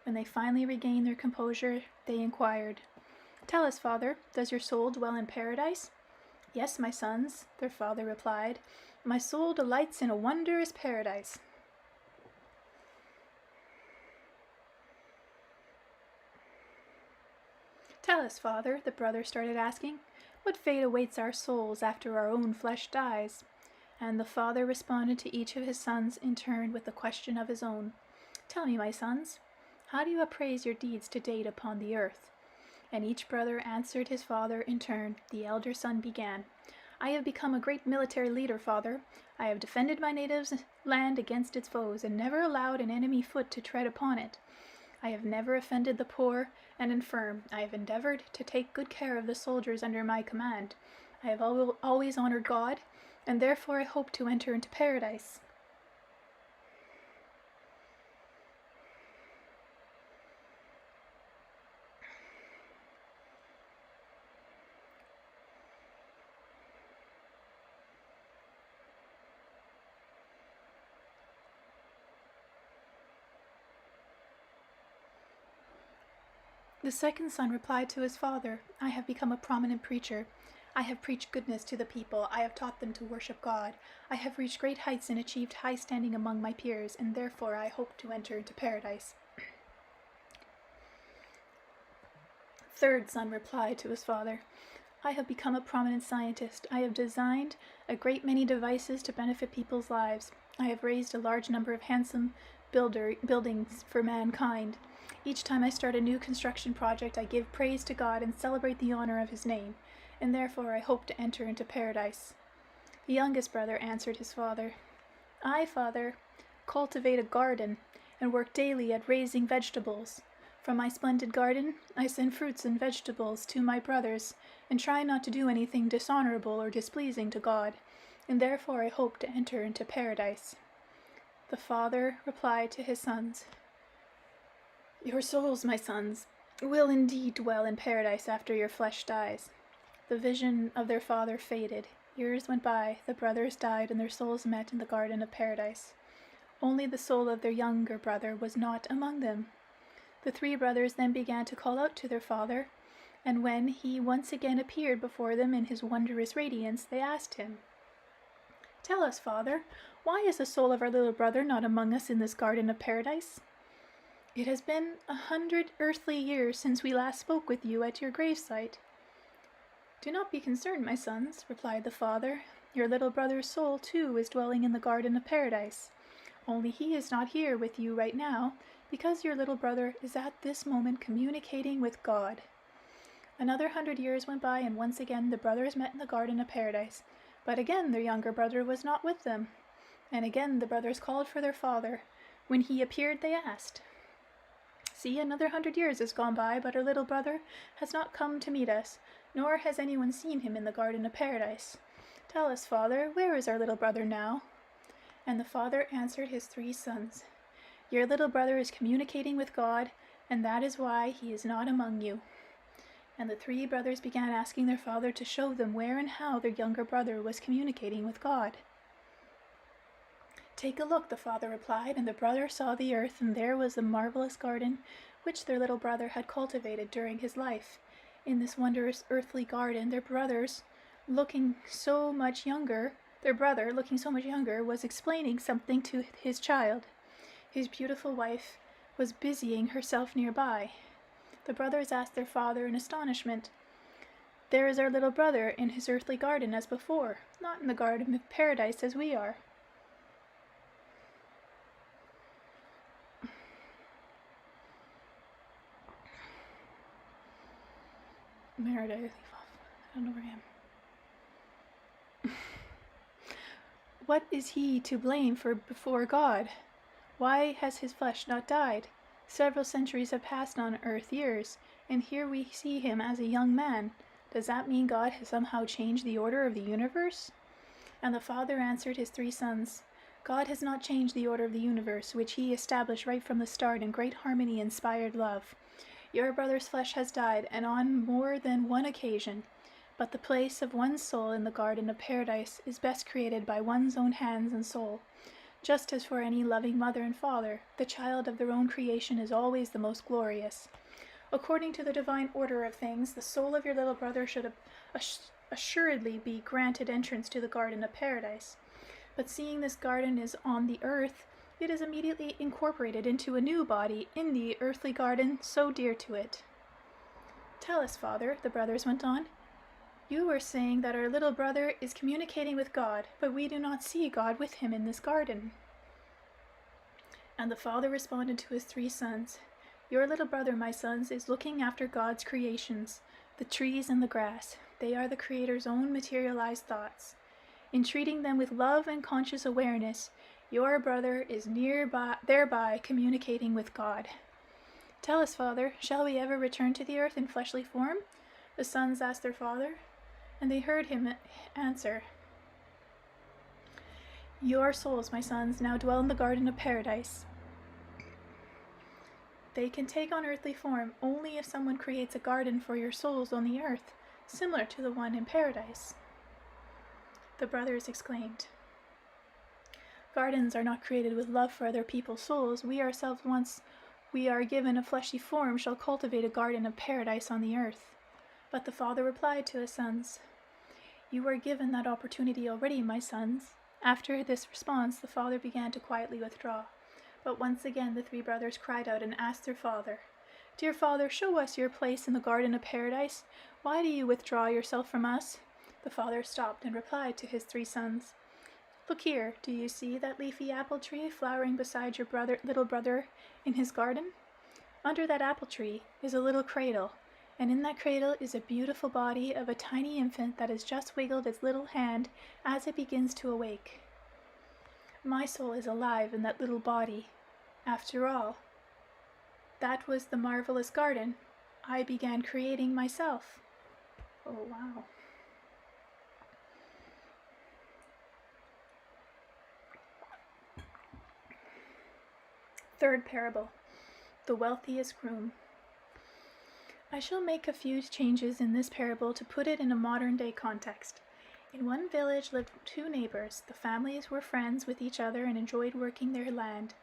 When they finally regained their composure, they inquired, "Tell us, father, does your soul dwell in paradise?" "Yes, my sons," their father replied. "My soul delights in a wondrous paradise." "Tell us, father," the brother started asking, "what fate awaits our souls after our own flesh dies?" And the father responded to each of his sons in turn with a question of his own. "Tell me, my sons, how do you appraise your deeds to date upon the earth?" And each brother answered his father in turn. The elder son began. "I have become a great military leader, father. I have defended my native land against its foes, and never allowed an enemy foot to tread upon it. I have never offended the poor and infirm. I have endeavored to take good care of the soldiers under my command. I have always honored God, and therefore I hope to enter into paradise." The second son replied to his father, "I have become a prominent preacher. I have preached goodness to the people. I have taught them to worship God. I have reached great heights and achieved high standing among my peers, and therefore I hope to enter into paradise." Third son replied to his father, "I have become a prominent scientist. I have designed a great many devices to benefit people's lives. I have raised a large number of handsome buildings for mankind. Each time I start a new construction project, I give praise to God and celebrate the honor of his name, and therefore I hope to enter into paradise." The youngest brother answered his father, "I, father, cultivate a garden and work daily at raising vegetables. From my splendid garden, I send fruits and vegetables to my brothers, and try not to do anything dishonorable or displeasing to God, and therefore I hope to enter into paradise." The father replied to his sons, "Your souls, my sons, will indeed dwell in paradise after your flesh dies." The vision of their father faded. Years went by, the brothers died, and their souls met in the garden of paradise. Only the soul of their younger brother was not among them. The 3 brothers then began to call out to their father, and when he once again appeared before them in his wondrous radiance, they asked him, "Tell us, father, why is the soul of our little brother not among us in this garden of paradise?" "It has been 100 earthly years since we last spoke with you at your gravesite." "Do not be concerned, my sons," replied the father. "Your little brother's soul, too, is dwelling in the garden of paradise. Only he is not here with you right now, because your little brother is at this moment communicating with God." Another 100 years went by, and once again the brothers met in the garden of paradise. But again their younger brother was not with them. And again the brothers called for their father. When he appeared, they asked, "See, another 100 years has gone by, but our little brother has not come to meet us, nor has anyone seen him in the garden of paradise. Tell us, father, where is our little brother now?" And the father answered his 3 sons, "Your little brother is communicating with God, and that is why he is not among you." And the 3 brothers began asking their father to show them where and how their younger brother was communicating with God. Take a look, the father replied, and the brother saw the earth, and there was the marvelous garden which their little brother had cultivated during his life. In this wondrous earthly garden, their brother, looking so much younger, was explaining something to his child. His beautiful wife was busying herself nearby. The brothers asked their father in astonishment, "There is our little brother in his earthly garden as before, not in the garden of paradise as we are." Merida, I leave off. I don't know where I am. What is he to blame for before God? Why has his flesh not died? Several centuries have passed on earth, years, and here we see him as a young man. Does that mean God has somehow changed the order of the universe? And the father answered his three sons, God has not changed the order of the universe, which he established right from the start in great harmony and inspired love. Your brother's flesh has died, and on more than one occasion, but the place of one's soul in the garden of paradise is best created by one's own hands and soul. Just as for any loving mother and father, the child of their own creation is always the most glorious. According to the divine order of things, the soul of your little brother should assuredly be granted entrance to the garden of paradise. But seeing this garden is on the earth, it is immediately incorporated into a new body in the earthly garden so dear to it. Tell us, Father, the brothers went on. You were saying that our little brother is communicating with God, but we do not see God with him in this garden. And the father responded to his three sons, Your little brother, my sons, is looking after God's creations, the trees and the grass. They are the Creator's own materialized thoughts. In treating them with love and conscious awareness, your brother is thereby communicating with God. Tell us, Father, shall we ever return to the earth in fleshly form? The sons asked their father, and they heard him answer, Your souls, my sons, now dwell in the garden of paradise. They can take on earthly form only if someone creates a garden for your souls on the earth, similar to the one in paradise. The brothers exclaimed, Gardens are not created with love for other people's souls. We ourselves, once we are given a fleshy form, shall cultivate a garden of paradise on the earth. But the father replied to his sons, You are given that opportunity already, my sons. After this response, the father began to quietly withdraw. But once again the three brothers cried out and asked their father, Dear father, show us your place in the garden of paradise. Why do you withdraw yourself from us? The father stopped and replied to his three sons, Look here, do you see that leafy apple tree flowering beside your little brother in his garden? Under that apple tree is a little cradle, and in that cradle is a beautiful body of a tiny infant that has just wiggled its little hand as it begins to awake. My soul is alive in that little body. After all, that was the marvelous garden I began creating myself. Oh, wow. Third parable, the wealthiest groom. I shall make a few changes in this parable to put it in a modern-day context. In one village lived two neighbors. The families were friends with each other and enjoyed working their land.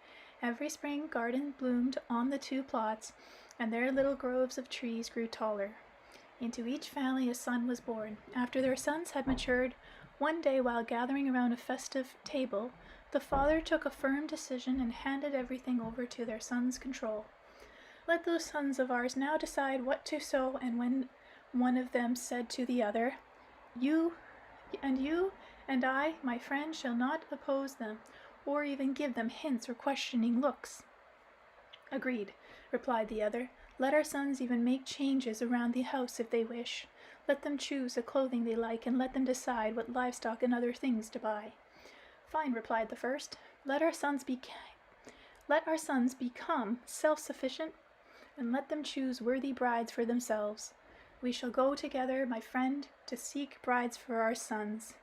Every spring, garden bloomed on the two plots, and their little groves of trees grew taller. Into each family a son was born. After their sons had matured, one day while gathering around a festive table, the father took a firm decision and handed everything over to their sons' control. Let those sons of ours now decide what to sow, and when one of them said to the other, You and I, my friend, shall not oppose them, or even give them hints or questioning looks. Agreed, replied the other. Let our sons even make changes around the house if they wish. Let them choose the clothing they like, and let them decide what livestock and other things to buy. Fine, replied the first. Let our sons become self-sufficient, and let them choose worthy brides for themselves. We shall go together, my friend, to seek brides for our sons.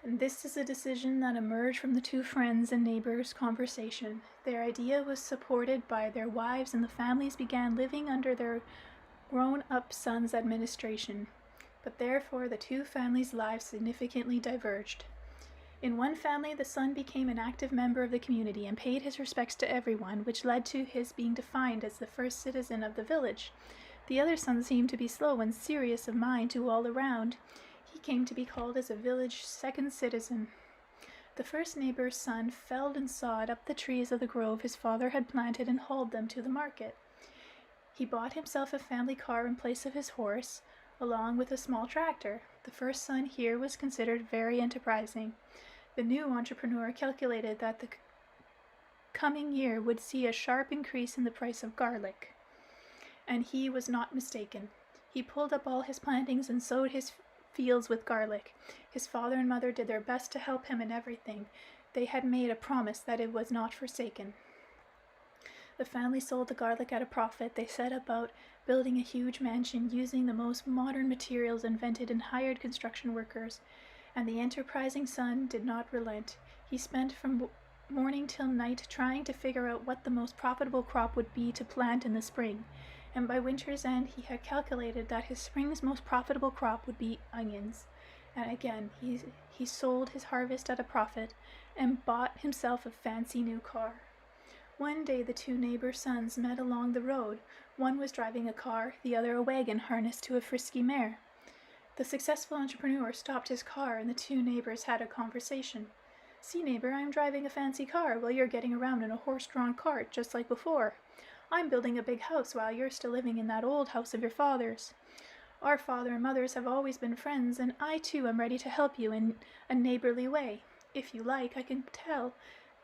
And this is a decision that emerged from the two friends' and neighbors' conversation. Their idea was supported by their wives, and the families began living under their grown-up sons' administration. But therefore the two families' lives significantly diverged. In one family, the son became an active member of the community and paid his respects to everyone, which led to his being defined as the first citizen of the village. The other son seemed to be slow and serious of mind to all around. He came to be called as a village second citizen. The first neighbor's son felled and sawed up the trees of the grove his father had planted and hauled them to the market. He bought himself a family car in place of his horse, along with a small tractor. The first son here was considered very enterprising. The new entrepreneur calculated that the coming year would see a sharp increase in the price of garlic. And he was not mistaken. He pulled up all his plantings and sowed his fields with garlic. His father and mother did their best to help him in everything. They had made a promise that it was not forsaken. The family sold the garlic at a profit. They set about building a huge mansion using the most modern materials invented and hired construction workers. And the enterprising son did not relent. He spent from morning till night trying to figure out what the most profitable crop would be to plant in the spring. And by winter's end he had calculated that his spring's most profitable crop would be onions. And again he sold his harvest at a profit and bought himself a fancy new car. One day the two neighbor sons met along the road. One was driving a car, the other a wagon harnessed to a frisky mare. The successful entrepreneur stopped his car and the two neighbors had a conversation. "See, neighbor, I'm driving a fancy car while you're getting around in a horse-drawn cart just like before. I'm building a big house while you're still living in that old house of your father's. Our father and mothers have always been friends, and I too am ready to help you in a neighborly way. If you like, I can tell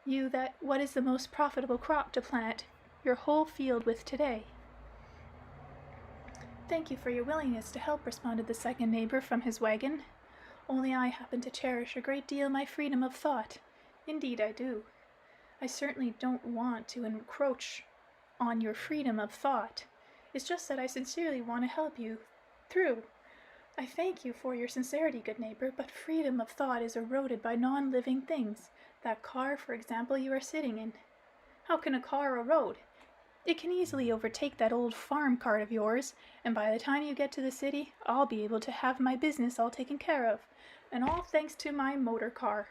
you that what is the most profitable crop to plant your whole field with today." "Thank you for your willingness to help," responded the second neighbor from his wagon. "Only I happen to cherish a great deal my freedom of thought. Indeed I do. I certainly don't want to encroach on your freedom of thought. It's just that I sincerely want to help you through. I thank you for your sincerity, good neighbor, but freedom of thought is eroded by non-living things. That car, for example, you are sitting in. How can a car erode? It can easily overtake that old farm cart of yours, and by the time you get to the city, I'll be able to have my business all taken care of, and all thanks to my motor car.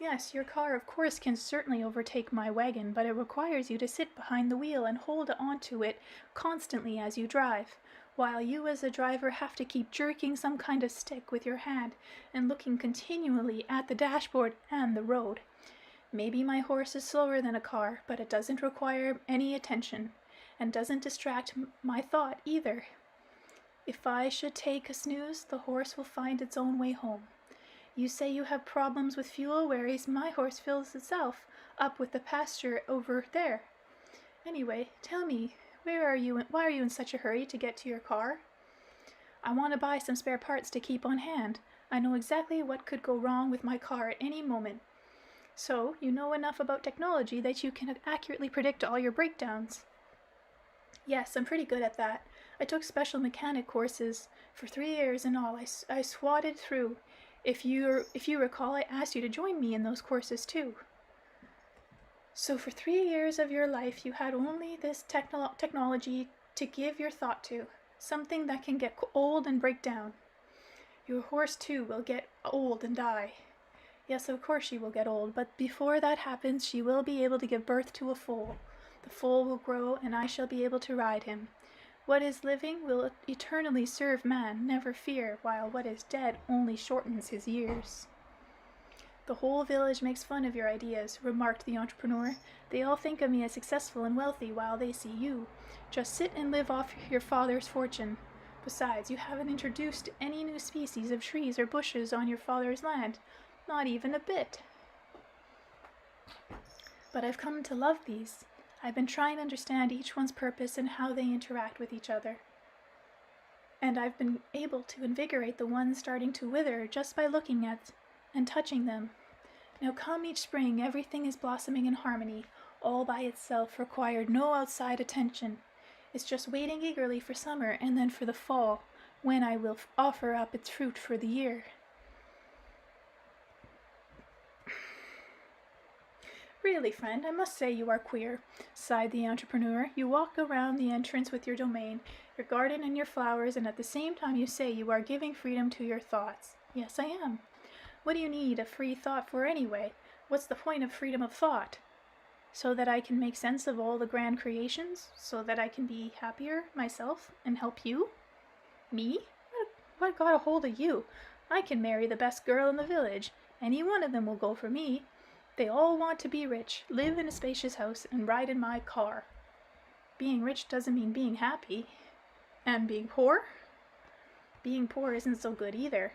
Yes, your car of course can certainly overtake my wagon, but it requires you to sit behind the wheel and hold on to it constantly as you drive, while you as a driver have to keep jerking some kind of stick with your hand and looking continually at the dashboard and the road. Maybe my horse is slower than a car, but it doesn't require any attention, and doesn't distract my thought either. If I should take a snooze, the horse will find its own way home. You say you have problems with fuel, whereas my horse fills itself up with the pasture over there. Anyway, tell me, why are you in such a hurry to get to your car?" "I want to buy some spare parts to keep on hand. I know exactly what could go wrong with my car at any moment." "So, you know enough about technology that you can accurately predict all your breakdowns?" "Yes, I'm pretty good at that. I took special mechanic courses for 3 years in all. I swatted through. If you recall, I asked you to join me in those courses too." "So for 3 years of your life you had only this technology to give your thought to, something that can get old and break down. Your horse too will get old and die." "Yes, of course she will get old, but before that happens she will be able to give birth to a foal. The foal will grow and I shall be able to ride him. What is living will eternally serve man, never fear, while what is dead only shortens his years." "The whole village makes fun of your ideas," remarked the entrepreneur. "They all think of me as successful and wealthy, while they see you just sit and live off your father's fortune. Besides, you haven't introduced any new species of trees or bushes on your father's land, not even a bit." "But I've come to love these. I've been trying to understand each one's purpose and how they interact with each other. And I've been able to invigorate the ones starting to wither just by looking at and touching them. Now come each spring, everything is blossoming in harmony, all by itself, required no outside attention. It's just waiting eagerly for summer and then for the fall, when I will offer up its fruit for the year." "Really, friend, I must say you are queer," sighed the entrepreneur. "You walk around the entrance with your domain, your garden and your flowers, and at the same time you say you are giving freedom to your thoughts." "Yes, I am. What do you need a free thought for anyway? What's the point of freedom of thought? So that I can make sense of all the grand creations? So that I can be happier myself and help you? Me? What got a hold of you? I can marry the best girl in the village. Any one of them will go for me. They all want to be rich, live in a spacious house, and ride in my car. Being rich doesn't mean being happy. And being poor? Being poor isn't so good either.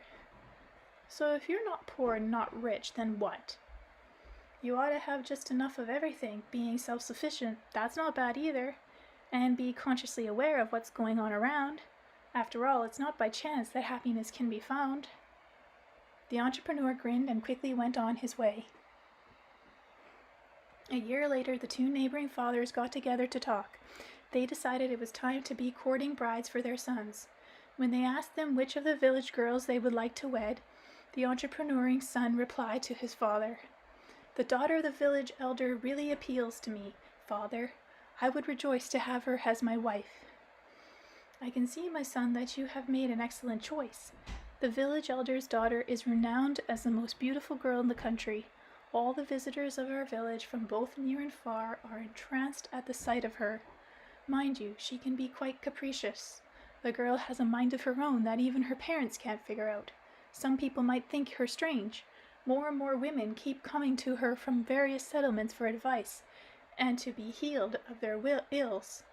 So if you're not poor and not rich, then what? You ought to have just enough of everything. Being self-sufficient, that's not bad either. And be consciously aware of what's going on around. After all, it's not by chance that happiness can be found. The entrepreneur grinned and quickly went on his way. A year later, the two neighboring fathers got together to talk. They decided it was time to be courting brides for their sons. When they asked them which of the village girls they would like to wed, the entrepreneuring son replied to his father, "The daughter of the village elder really appeals to me, father. I would rejoice to have her as my wife." "I can see, my son, that you have made an excellent choice. The village elder's daughter is renowned as the most beautiful girl in the country. All the visitors of our village from both near and far are entranced at the sight of her. Mind you, she can be quite capricious. The girl has a mind of her own that even her parents can't figure out. Some people might think her strange. More and more women keep coming to her from various settlements for advice, and to be healed of their ills.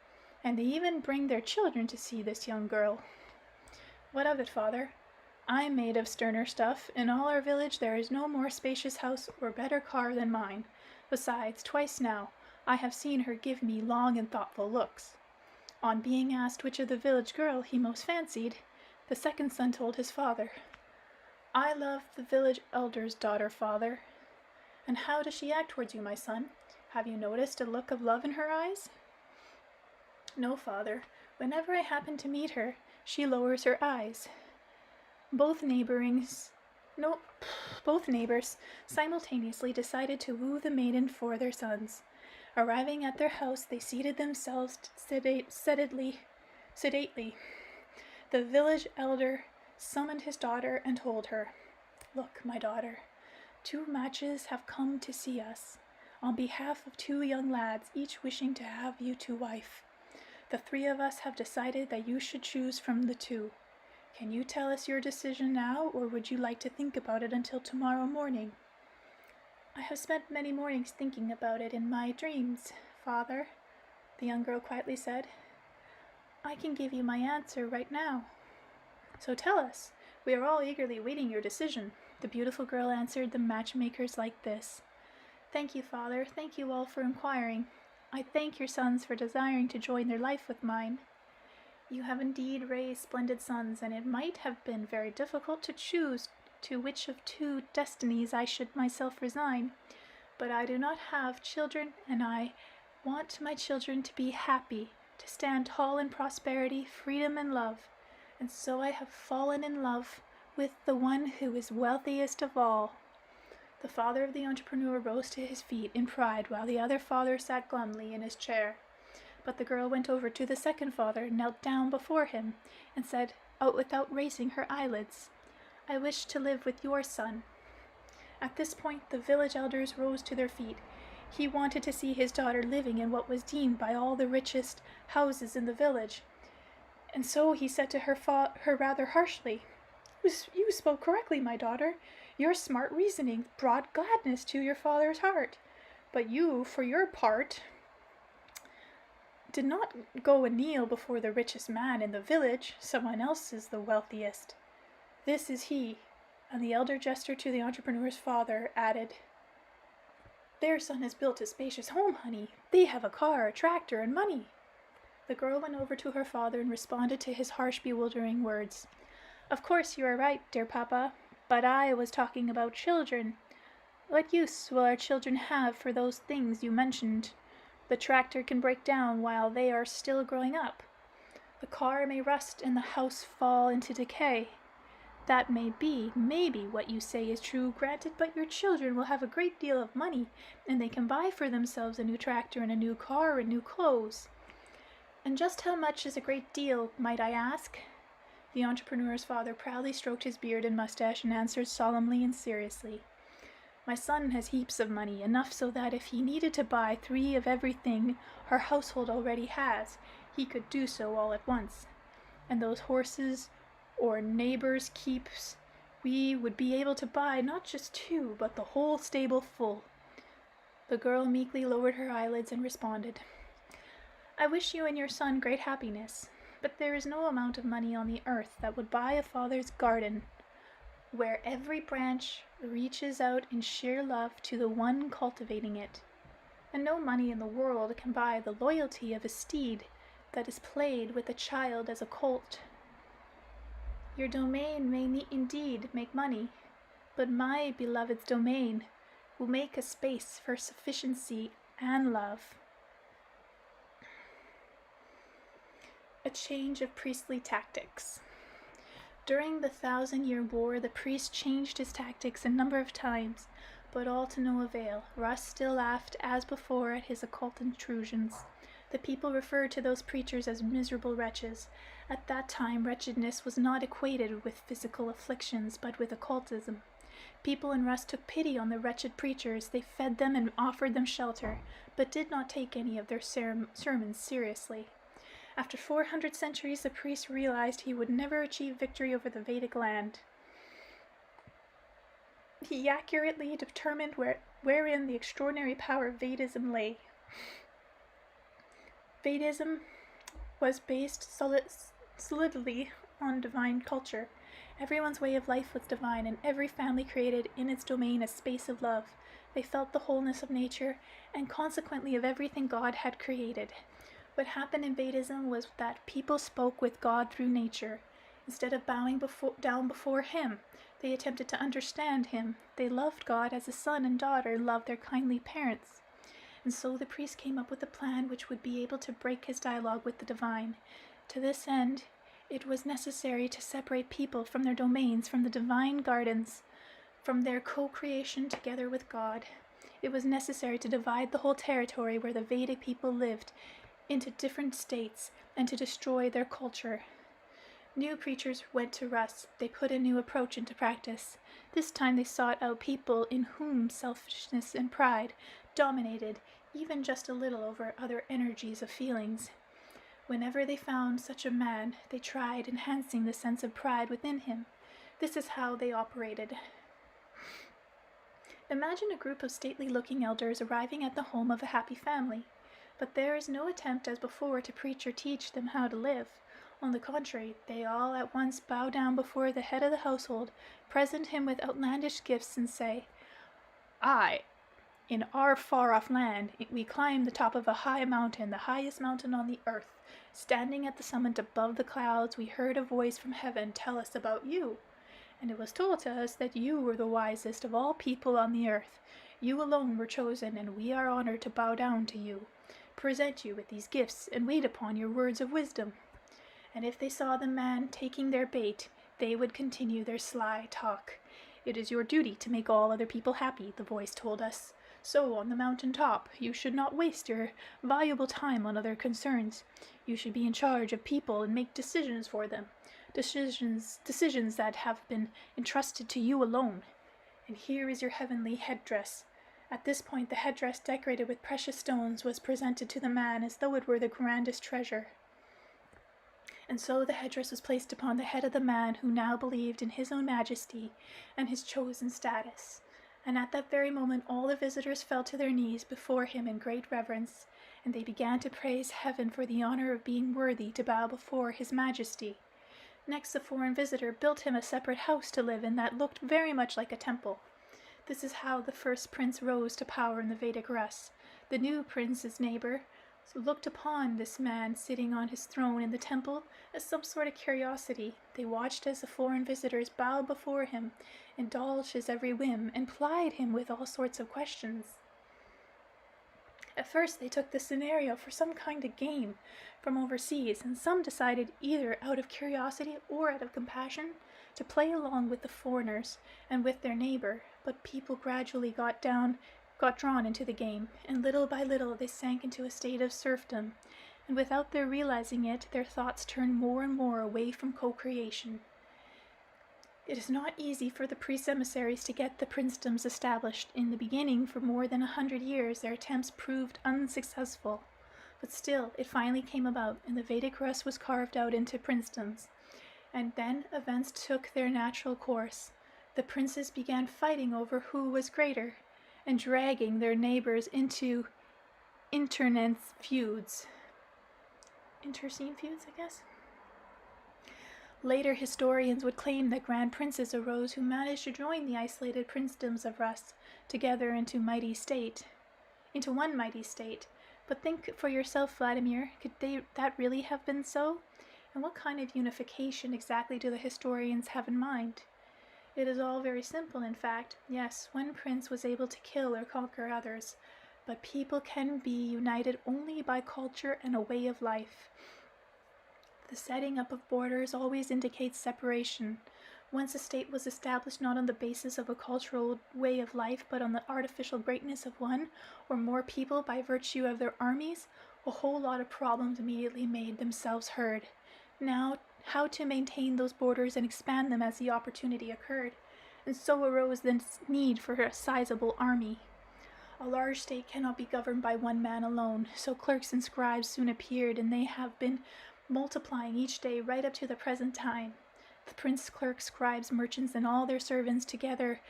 And they even bring their children to see this young girl." "What of it, father? I'm made of sterner stuff. In all our village there is no more spacious house or better car than mine. Besides, twice now, I have seen her give me long and thoughtful looks." On being asked which of the village girl he most fancied, the second son told his father, "I love the village elder's daughter, father." "And how does she act towards you, my son? Have you noticed a look of love in her eyes?" "No, father. Whenever I happen to meet her, she lowers her eyes." Both neighbors simultaneously decided to woo the maiden for their sons. Arriving at their house, they seated themselves sedately. The village elder summoned his daughter and told her, "Look, my daughter, 2 matches have come to see us, on behalf of 2 young lads, each wishing to have you to wife. The 3 of us have decided that you should choose from the 2. Can you tell us your decision now, or would you like to think about it until tomorrow morning?" "I have spent many mornings thinking about it in my dreams, father," the young girl quietly said. "I can give you my answer right now." "So tell us. We are all eagerly waiting your decision." The beautiful girl answered the matchmakers like this. "Thank you, father. Thank you all for inquiring. I thank your sons for desiring to join their life with mine. You have indeed raised splendid sons, and it might have been very difficult to choose to which of 2 destinies I should myself resign. But I do not have children, and I want my children to be happy, to stand tall in prosperity, freedom, and love. And so I have fallen in love with the one who is wealthiest of all." The father of the entrepreneur rose to his feet in pride, while the other father sat glumly in his chair. But the girl went over to the second father, knelt down before him, and said, out without raising her eyelids, "I wish to live with your son." At this point the village elders rose to their feet. He wanted to see his daughter living in what was deemed by all the richest houses in the village, and so he said to her rather harshly, "You spoke correctly, my daughter. Your smart reasoning brought gladness to your father's heart. But you, for your part, did not go and kneel before the richest man in the village. Someone else is the wealthiest. This is he." And the elder gestured to the entrepreneur's father, added, "Their son has built a spacious home, honey. They have a car, a tractor, and money." The girl went over to her father and responded to his harsh, bewildering words. "Of course you are right, dear papa, but I was talking about children. What use will our children have for those things you mentioned? The tractor can break down while they are still growing up. The car may rust and the house fall into decay. That maybe what you say is true, granted, but your children will have a great deal of money, and they can buy for themselves a new tractor and a new car and new clothes." "And just how much is a great deal, might I ask?" The entrepreneur's father proudly stroked his beard and mustache and answered solemnly and seriously, "My son has heaps of money, enough so that if he needed to buy 3 of everything our household already has, he could do so all at once. And those horses or neighbors' keeps, we would be able to buy not just 2, but the whole stable full." The girl meekly lowered her eyelids and responded, "I wish you and your son great happiness, but there is no amount of money on the earth that would buy a father's garden, where every branch reaches out in sheer love to the one cultivating it. And no money in the world can buy the loyalty of a steed that is played with a child as a colt. Your domain may indeed make money, but my beloved's domain will make a space for sufficiency and love." A change of priestly tactics. During the 1,000-Year War, the priest changed his tactics a number of times, but all to no avail. Russ still laughed as before at his occult intrusions. The people referred to those preachers as miserable wretches. At that time, wretchedness was not equated with physical afflictions, but with occultism. People in Russ took pity on the wretched preachers. They fed them and offered them shelter, but did not take any of their sermons seriously. After 400 centuries, the priest realized he would never achieve victory over the Vedic land. He accurately determined wherein the extraordinary power of Vedism lay. Vedism was based solidly on divine culture. Everyone's way of life was divine, and every family created in its domain a space of love. They felt the wholeness of nature, and consequently of everything God had created. What happened in Vedism was that people spoke with God through nature. Instead of bowing down before Him, they attempted to understand Him. They loved God as a son and daughter love their kindly parents. And so the priest came up with a plan which would be able to break his dialogue with the divine. To this end, it was necessary to separate people from their domains, from the divine gardens, from their co-creation together with God. It was necessary to divide the whole territory where the Vedic people lived into different states and to destroy their culture. New preachers went to Russ. They put a new approach into practice. This time they sought out people in whom selfishness and pride dominated even just a little over other energies of feelings. Whenever they found such a man, they tried enhancing the sense of pride within him. This is how they operated. Imagine a group of stately-looking elders arriving at the home of a happy family. But there is no attempt as before to preach or teach them how to live. On the contrary, they all at once bow down before the head of the household, present him with outlandish gifts, and say, "In our far-off land, we climbed the top of a high mountain, the highest mountain on the earth. Standing at the summit above the clouds, we heard a voice from heaven tell us about you. And it was told to us that you were the wisest of all people on the earth. You alone were chosen, and we are honored to bow down to you, present you with these gifts, and wait upon your words of wisdom." And if they saw the man taking their bait, they would continue their sly talk. "It is your duty to make all other people happy," the voice told us. "So, on the mountain top, you should not waste your valuable time on other concerns. You should be in charge of people and make decisions for them. Decisions that have been entrusted to you alone. And here is your heavenly headdress." At this point, the headdress, decorated with precious stones, was presented to the man as though it were the grandest treasure. And so the headdress was placed upon the head of the man who now believed in his own majesty and his chosen status. And at that very moment all the visitors fell to their knees before him in great reverence, and they began to praise heaven for the honor of being worthy to bow before his majesty. Next, the foreign visitor built him a separate house to live in that looked very much like a temple. This is how the first prince rose to power in the Vedic Rus. The new prince's neighbor looked upon this man sitting on his throne in the temple as some sort of curiosity. They watched as the foreign visitors bowed before him, indulged his every whim, and plied him with all sorts of questions. At first they took the scenario for some kind of game from overseas, and some decided, either out of curiosity or out of compassion, to play along with the foreigners and with their neighbor. But people gradually got drawn into the game, and little by little they sank into a state of serfdom. and without their realizing it, their thoughts turn more and more away from co-creation. It is not easy for the priest emissaries to get the princedoms established. In the beginning, for more than 100 years, their attempts proved unsuccessful. But still, it finally came about, and the Vedic Rus was carved out into princedoms. And then events took their natural course. The princes began fighting over who was greater, and dragging their neighbors into internecine feuds. Internecine feuds, I guess? Later historians would claim that grand princes arose who managed to join the isolated princedoms of Rus together into one mighty state. But think for yourself, Vladimir, could that really have been so? And what kind of unification exactly do the historians have in mind? It is all very simple, in fact. Yes, one prince was able to kill or conquer others, but people can be united only by culture and a way of life. The setting up of borders always indicates separation. Once a state was established not on the basis of a cultural way of life, but on the artificial greatness of one or more people by virtue of their armies, a whole lot of problems immediately made themselves heard. Now, how to maintain those borders and expand them as the opportunity occurred, and so arose the need for a sizable army. A large state cannot be governed by one man alone, so clerks and scribes soon appeared, and they have been multiplying each day right up to the present time. The prince, clerks, scribes, merchants, and all their servants together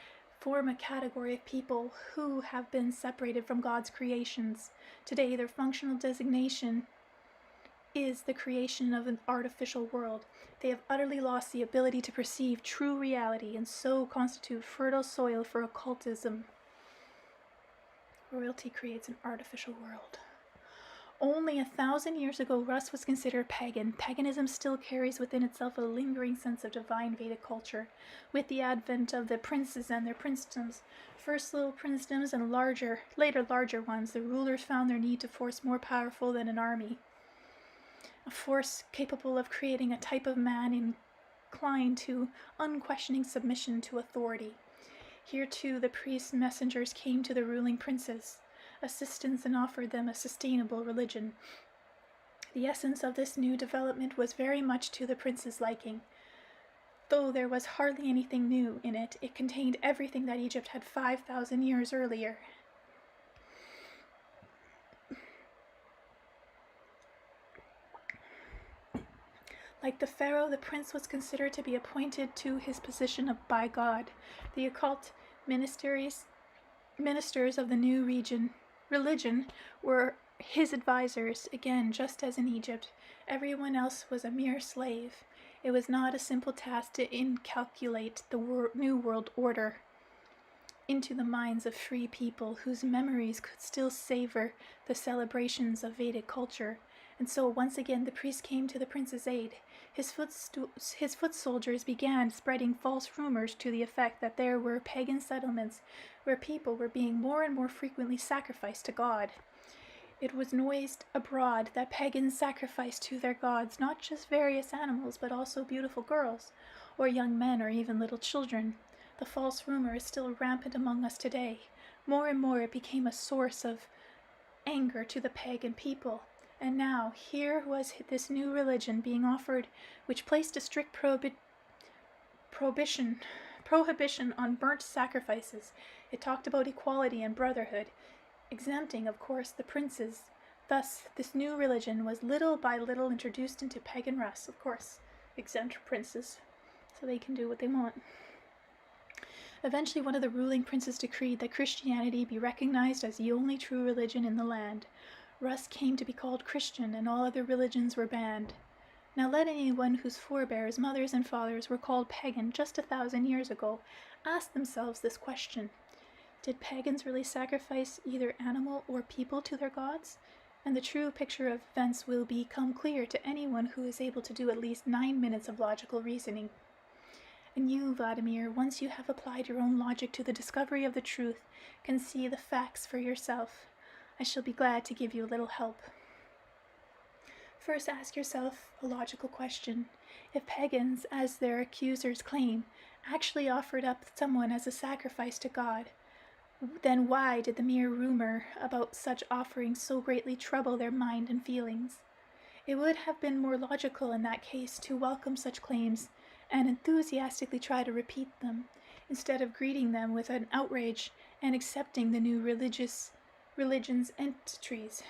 form a category of people who have been separated from God's creations. Today, their functional designation is the creation of an artificial world. They have utterly lost the ability to perceive true reality and so constitute fertile soil for occultism. Royalty creates an artificial world. Only 1,000 years ago, Rus was considered pagan. Paganism still carries within itself a lingering sense of divine Vedic culture. With the advent of the princes and their princedoms, first little princedoms and later larger ones, the rulers found their need to force more powerful than an army. A force capable of creating a type of man inclined to unquestioning submission to authority. Here too the priests' messengers came to the ruling princes, assistance, and offered them a sustainable religion. The essence of this new development was very much to the prince's liking. Though there was hardly anything new in it, it contained everything that Egypt had 5,000 years earlier. Like the pharaoh, the prince was considered to be appointed to his position by God. The occult ministers of the new religion were his advisors. Again, just as in Egypt, everyone else was a mere slave. It was not a simple task to inculcate the new world order into the minds of free people whose memories could still savor the celebrations of Vedic culture. And so once again the priest came to the prince's aid. His foot soldiers began spreading false rumors to the effect that there were pagan settlements where people were being more and more frequently sacrificed to God. It was noised abroad that pagans sacrificed to their gods not just various animals, but also beautiful girls, or young men, or even little children. The false rumor is still rampant among us today. More and more it became a source of anger to the pagan people. And now, here was this new religion being offered, which placed a strict prohibition on burnt sacrifices. It talked about equality and brotherhood, exempting, of course, the princes. Thus, this new religion was little by little introduced into pagan Rus. Of course, exempt princes, so they can do what they want. Eventually, one of the ruling princes decreed that Christianity be recognized as the only true religion in the land. Rus came to be called Christian, and all other religions were banned. Now let anyone whose forebears, mothers, and fathers were called pagan just 1,000 years ago ask themselves this question. Did pagans really sacrifice either animal or people to their gods? And the true picture of events will become clear to anyone who is able to do at least 9 minutes of logical reasoning. And you, Vladimir, once you have applied your own logic to the discovery of the truth, can see the facts for yourself. I shall be glad to give you a little help. First, ask yourself a logical question. If pagans, as their accusers claim, actually offered up someone as a sacrifice to God, then why did the mere rumor about such offerings so greatly trouble their mind and feelings? It would have been more logical in that case to welcome such claims and enthusiastically try to repeat them, instead of greeting them with an outrage and accepting the new religion's entreaties.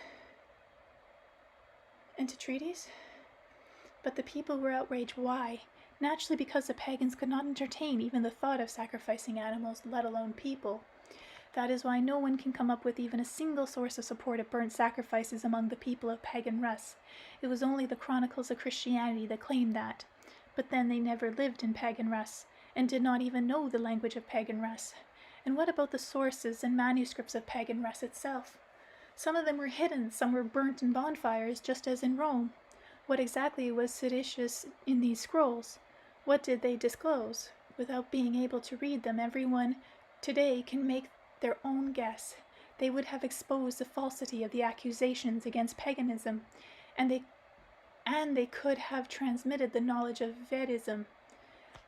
But the people were outraged. Why? Naturally, because the pagans could not entertain even the thought of sacrificing animals, let alone people. That is why no one can come up with even a single source of support of burnt sacrifices among the people of pagan Rus. It was only the chronicles of Christianity that claimed that. But then they never lived in pagan Rus, and did not even know the language of pagan Rus. And what about the sources and manuscripts of pagan Rus itself? Some of them were hidden, some were burnt in bonfires, just as in Rome. What exactly was seditious in these scrolls? What did they disclose? Without being able to read them, everyone today can make their own guess. They would have exposed the falsity of the accusations against paganism, and they could have transmitted the knowledge of Vedism.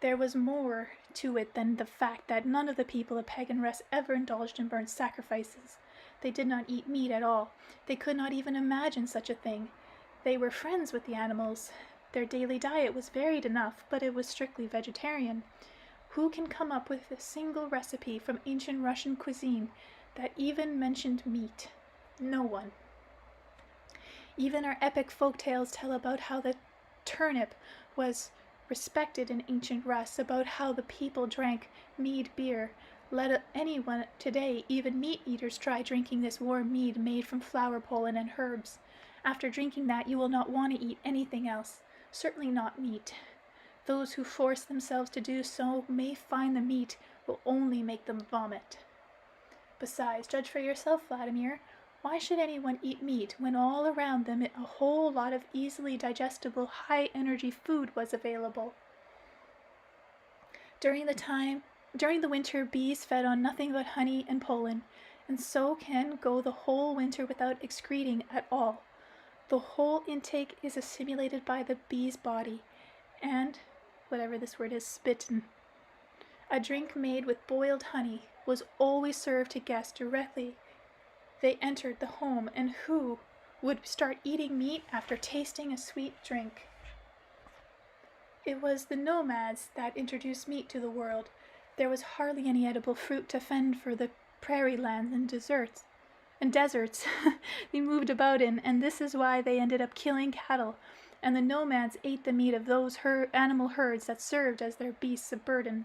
There was more to it than the fact that none of the people of pagan Rus ever indulged in burnt sacrifices. They did not eat meat at all. They could not even imagine such a thing. They were friends with the animals. Their daily diet was varied enough, but it was strictly vegetarian. Who can come up with a single recipe from ancient Russian cuisine that even mentioned meat? No one. Even our epic folk tales tell about how the turnip was respected in ancient Rus, about how the people drank mead beer. Let anyone today, even meat eaters, try drinking this warm mead made from flower pollen and herbs. After drinking that, you will not want to eat anything else, certainly not meat. Those who force themselves to do so may find the meat will only make them vomit. Besides, judge for yourself, Vladimir. Why should anyone eat meat when all around them a whole lot of easily digestible, high-energy food was available? During the winter, bees fed on nothing but honey and pollen, and so can go the whole winter without excreting at all. The whole intake is assimilated by the bee's body, and, whatever this word is, spitten. A drink made with boiled honey was always served to guests directly they entered the home, and who would start eating meat after tasting a sweet drink? It was the nomads that introduced meat to the world. There was hardly any edible fruit to fend for the prairie lands and deserts they moved about in, and this is why they ended up killing cattle, and the nomads ate the meat of those animal herds that served as their beasts of burden.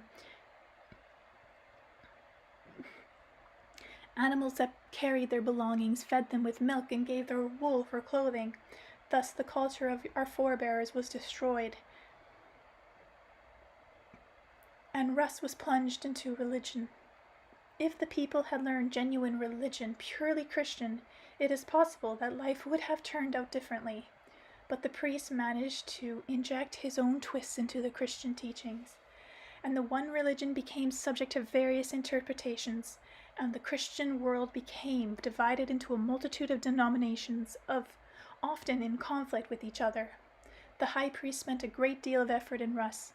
Animals that carried their belongings fed them with milk and gave their wool for clothing. Thus the culture of our forebears was destroyed, and Rus was plunged into religion. If the people had learned genuine religion, purely Christian, it is possible that life would have turned out differently. But the priest managed to inject his own twists into the Christian teachings, and the one religion became subject to various interpretations, and the Christian world became divided into a multitude of denominations, often in conflict with each other. The high priest spent a great deal of effort in Rus.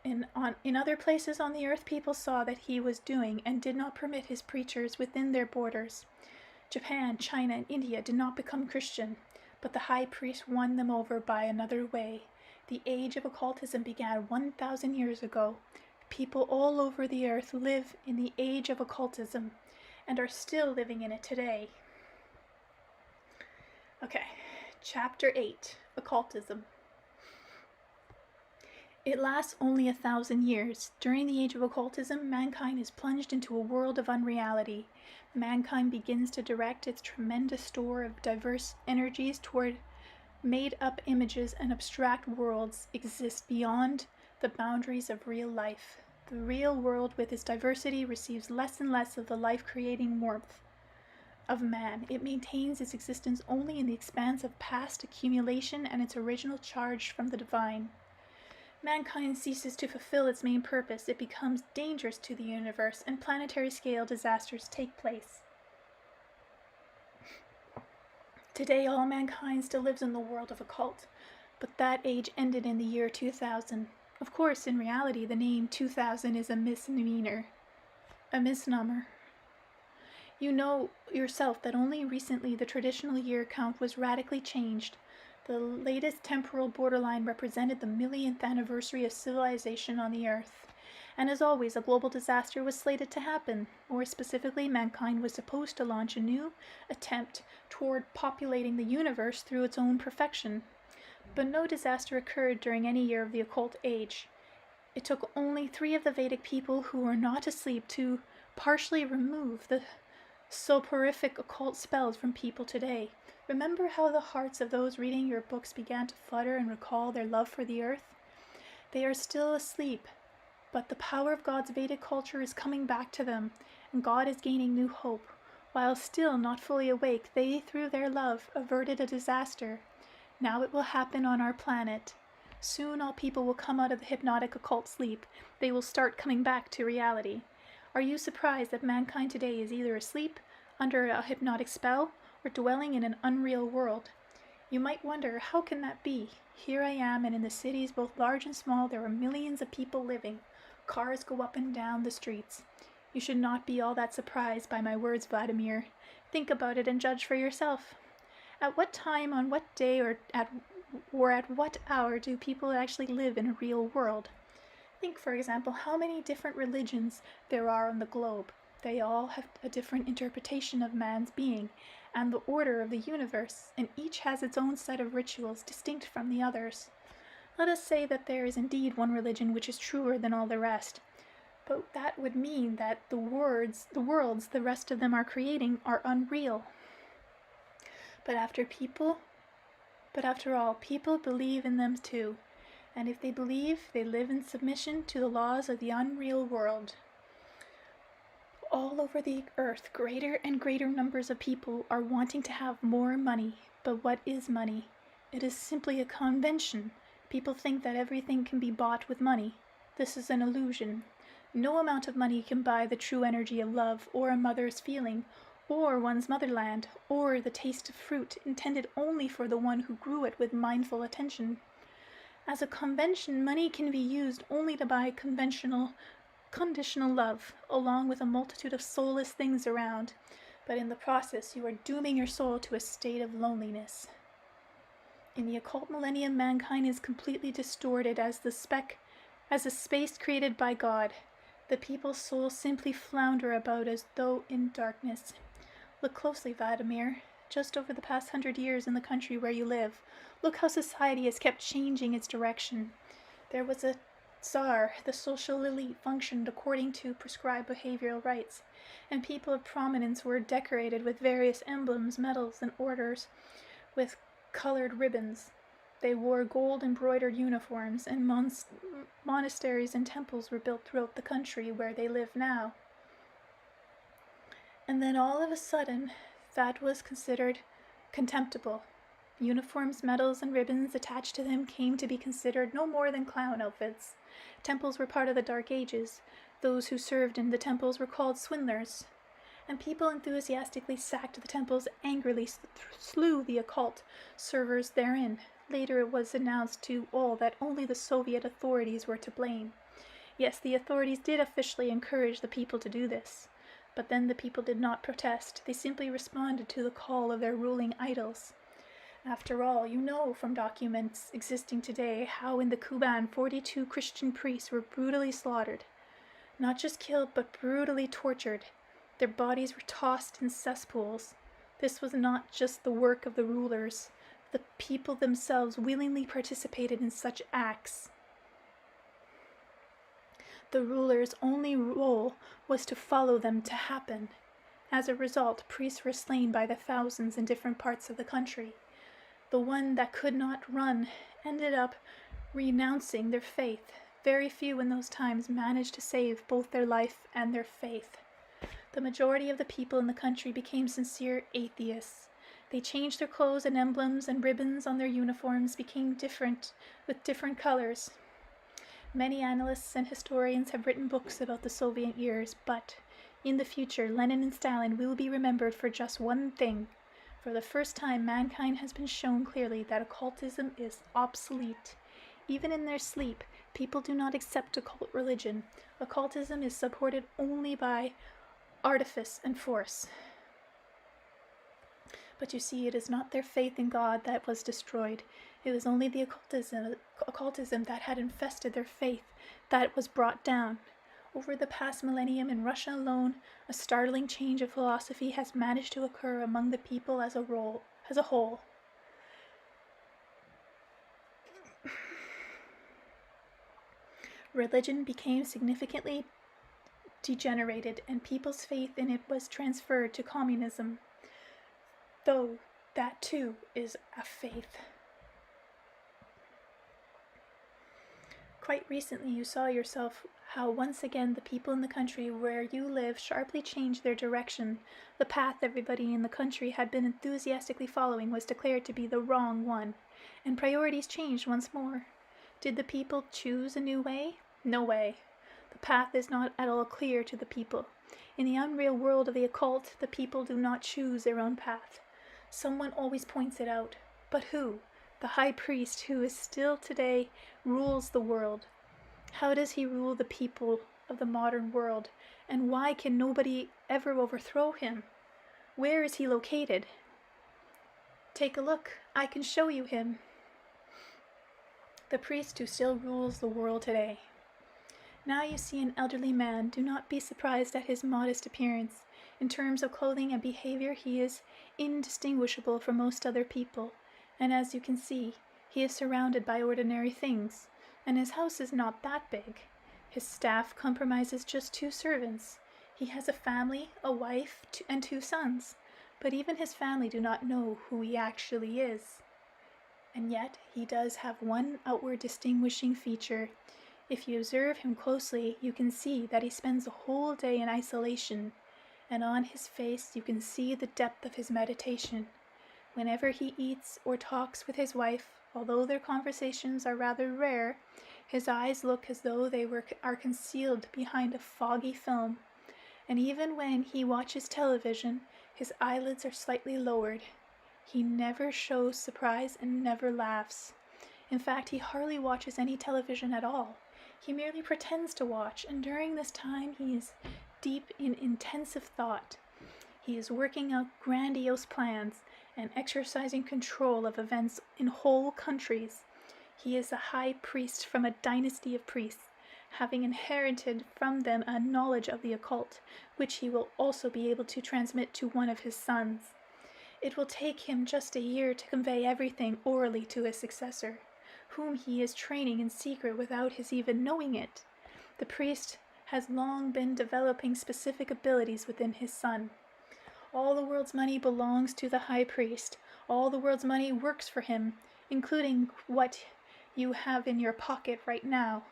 In other places on the earth, people saw that he was doing and did not permit his preachers within their borders. Japan, China, and India did not become Christian, but the high priest won them over by another way. The age of occultism began 1,000 years ago. People all over the earth live in the age of occultism and are still living in it today. Okay, Chapter 8, Occultism. It lasts only 1,000 years. During the age of occultism, mankind is plunged into a world of unreality. Mankind begins to direct its tremendous store of diverse energies toward made-up images, and abstract worlds exist beyond the boundaries of real life. The real world with its diversity receives less and less of the life-creating warmth of man. It maintains its existence only in the expanse of past accumulation and its original charge from the divine. Mankind ceases to fulfill its main purpose. It becomes dangerous to the universe, and planetary-scale disasters take place. Today, all mankind still lives in the world of occult, but that age ended in the year 2000. Of course, in reality, the name 2000 is a misnomer. You know yourself that only recently the traditional year count was radically changed. The latest temporal borderline represented the millionth anniversary of civilization on the Earth. And as always, a global disaster was slated to happen. More specifically, mankind was supposed to launch a new attempt toward populating the universe through its own perfection. But no disaster occurred during any year of the occult age. It took only 3 of the Vedic people who were not asleep to partially remove the soporific occult spells from people today. Remember how the hearts of those reading your books began to flutter and recall their love for the earth? They are still asleep, but the power of God's Vedic culture is coming back to them, and God is gaining new hope. While still not fully awake, they, through their love, averted a disaster. Now it will happen on our planet. Soon all people will come out of the hypnotic occult sleep. They will start coming back to reality. Are you surprised that mankind today is either asleep, under a hypnotic spell, or dwelling in an unreal world? You might wonder, how can that be? Here I am, and in the cities, both large and small, there are millions of people living. Cars go up and down the streets. You should not be all that surprised by my words, Vladimir. Think about it and judge for yourself. At what time, on what day, or at what hour do people actually live in a real world? Think, for example, how many different religions there are on the globe. They all have a different interpretation of man's being and the order of the universe, and each has its own set of rituals distinct from the others. Let us say that there is indeed one religion which is truer than all the rest, but that would mean that the worlds the rest of them are creating are unreal. But after all, people believe in them too, and if they believe, they live in submission to the laws of the unreal world. All over the earth, greater and greater numbers of people are wanting to have more money. But what is money? It is simply a convention. People think that everything can be bought with money. This is an illusion. No amount of money can buy the true energy of love, or a mother's feeling, or one's motherland, or the taste of fruit intended only for the one who grew it with mindful attention. As a convention, money can be used only to buy conditional love, along with a multitude of soulless things around, but in the process you are dooming your soul to a state of loneliness. In the occult millennium, mankind is completely distorted as a space created by God. The people's souls simply flounder about as though in darkness. Look closely, Vladimir. Just over the past 100 years in the country where you live, look how society has kept changing its direction. There was a Tsar, the social elite functioned according to prescribed behavioral rites, and people of prominence were decorated with various emblems, medals, and orders with colored ribbons. They wore gold-embroidered uniforms, and monasteries and temples were built throughout the country where they live now. And then all of a sudden, that was considered contemptible. Uniforms, medals, and ribbons attached to them came to be considered no more than clown outfits. Temples were part of the Dark Ages. Those who served in the temples were called swindlers. And people enthusiastically sacked the temples, angrily slew the occult servers therein. Later it was announced to all that only the Soviet authorities were to blame. Yes, the authorities did officially encourage the people to do this. But then the people did not protest. They simply responded to the call of their ruling idols. After all, you know from documents existing today how in the Kuban 42 Christian priests were brutally slaughtered. Not just killed, but brutally tortured. Their bodies were tossed in cesspools. This was not just the work of the rulers. The people themselves willingly participated in such acts. The rulers' only role was to follow them to happen. As a result, priests were slain by the thousands in different parts of the country. The one that could not run ended up renouncing their faith. Very few in those times managed to save both their life and their faith. The majority of the people in the country became sincere atheists. They changed their clothes, and emblems and ribbons on their uniforms became different, with different colors. Many analysts and historians have written books about the Soviet years, but in the future, Lenin and Stalin will be remembered for just one thing. For the first time, mankind has been shown clearly that occultism is obsolete. Even in their sleep, people do not accept occult religion. Occultism is supported only by artifice and force. But you see, it is not their faith in God that was destroyed. It was only the occultism that had infested their faith that was brought down. Over the past millennium in Russia alone, a startling change of philosophy has managed to occur among the people as a whole. Religion became significantly degenerated, and people's faith in it was transferred to communism, though that too is a faith. Quite recently you saw yourself how once again the people in the country where you live sharply changed their direction. The path everybody in the country had been enthusiastically following was declared to be the wrong one, and priorities changed once more. Did the people choose a new way? No way. The path is not at all clear to the people. In the unreal world of the occult, the people do not choose their own path. Someone always points it out. But who? The high priest, who is still today rules the world. How does he rule the people of the modern world? And why can nobody ever overthrow him? Where is he located? Take a look. I can show you him. The priest who still rules the world today. Now you see an elderly man. Do not be surprised at his modest appearance. In terms of clothing and behavior, he is indistinguishable from most other people. And as you can see, he is surrounded by ordinary things, and his house is not that big. His staff comprises just 2 servants. He has a family, a wife, and 2 sons, but even his family do not know who he actually is. And yet he does have one outward distinguishing feature. If you observe him closely, you can see that he spends a whole day in isolation, and on his face you can see the depth of his meditation. Whenever he eats or talks with his wife, although their conversations are rather rare, his eyes look as though they are concealed behind a foggy film, and even when he watches television, his eyelids are slightly lowered. He never shows surprise and never laughs. In fact, he hardly watches any television at all. He merely pretends to watch, and during this time he is deep in intensive thought. He is working out grandiose plans and exercising control of events in whole countries. He is a high priest from a dynasty of priests, having inherited from them a knowledge of the occult, which he will also be able to transmit to one of his sons. It will take him just a year to convey everything orally to his successor, whom he is training in secret without his even knowing it. The priest has long been developing specific abilities within his son. All the world's money belongs to the high priest. All the world's money works for him, including what you have in your pocket right now.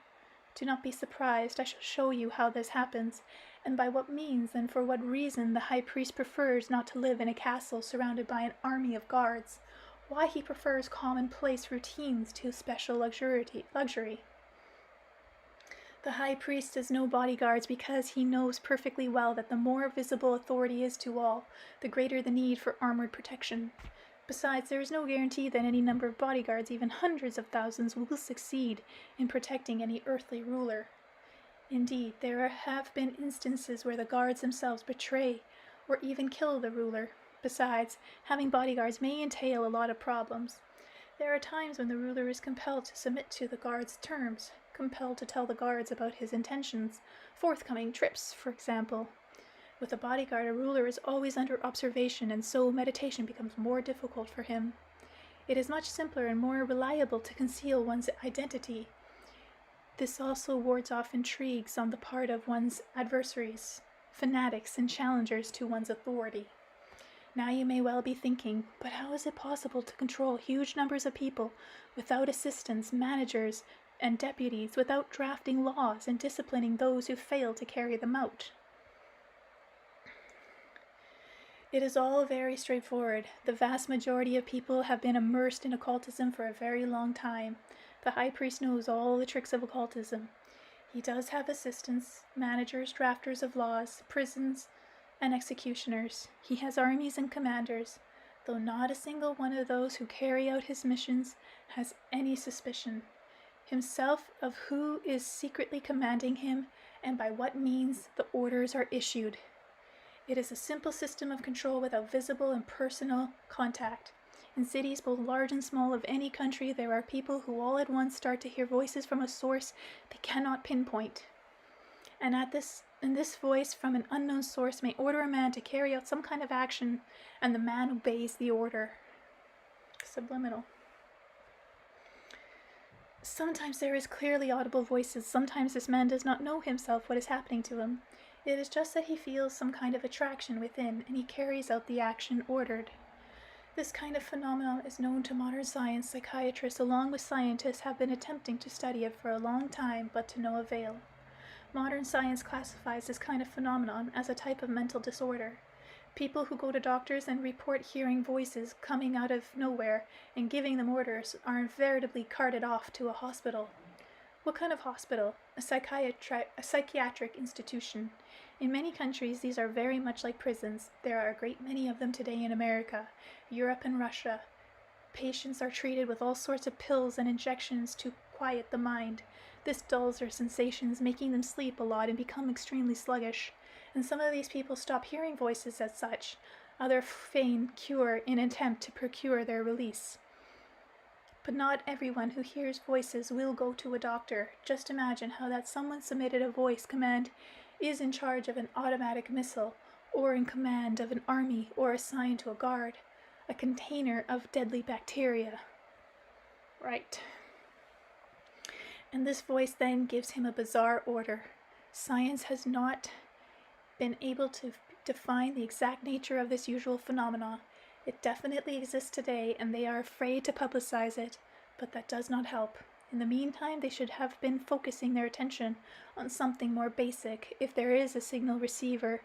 Do not be surprised. I shall show you how this happens, and by what means and for what reason the high priest prefers not to live in a castle surrounded by an army of guards. Why he prefers commonplace routines to special luxury. The high priest has no bodyguards because he knows perfectly well that the more visible authority is to all, the greater the need for armored protection. Besides, there is no guarantee that any number of bodyguards, even hundreds of thousands, will succeed in protecting any earthly ruler. Indeed, there have been instances where the guards themselves betray or even kill the ruler. Besides, having bodyguards may entail a lot of problems. There are times when the ruler is compelled to submit to the guards' terms, compelled to tell the guards about his intentions, forthcoming trips, for example. With a bodyguard, a ruler is always under observation, and so meditation becomes more difficult for him. It is much simpler and more reliable to conceal one's identity. This also wards off intrigues on the part of one's adversaries, fanatics, and challengers to one's authority. Now you may well be thinking, but how is it possible to control huge numbers of people without assistants, managers, and deputies, without drafting laws and disciplining those who fail to carry them out? It is all very straightforward. The vast majority of people have been immersed in occultism for a very long time. The high priest knows all the tricks of occultism. He does have assistants, managers, drafters of laws, prisons, and executioners. He has armies and commanders, though not a single one of those who carry out his missions has any suspicion himself of who is secretly commanding him and by what means the orders are issued. It is a simple system of control without visible and personal contact. In cities, both large and small, of any country, there are people who all at once start to hear voices from a source they cannot pinpoint. And this voice from an unknown source may order a man to carry out some kind of action, and the man obeys the order. Subliminal. Sometimes there is clearly audible voices. Sometimes this man does not know himself what is happening to him. It is just that he feels some kind of attraction within, and he carries out the action ordered. This kind of phenomenon is known to modern science. Psychiatrists, along with scientists, have been attempting to study it for a long time, but to no avail. Modern science classifies this kind of phenomenon as a type of mental disorder. People who go to doctors and report hearing voices coming out of nowhere and giving them orders are invariably carted off to a hospital. What kind of hospital? A psychiatric institution. In many countries, these are very much like prisons. There are a great many of them today in America, Europe, and Russia. Patients are treated with all sorts of pills and injections to quiet the mind. This dulls their sensations, making them sleep a lot and become extremely sluggish. And some of these people stop hearing voices as such. Others feign cure in an attempt to procure their release. But not everyone who hears voices will go to a doctor. Just imagine how that someone submitted a voice command is in charge of an automatic missile, or in command of an army, or assigned to a guard, a container of deadly bacteria. Right. And this voice then gives him a bizarre order. Science has not been able to define the exact nature of this usual phenomena. It definitely exists today, and they are afraid to publicize it, but that does not help. In the meantime, they should have been focusing their attention on something more basic. If there is a signal receiver,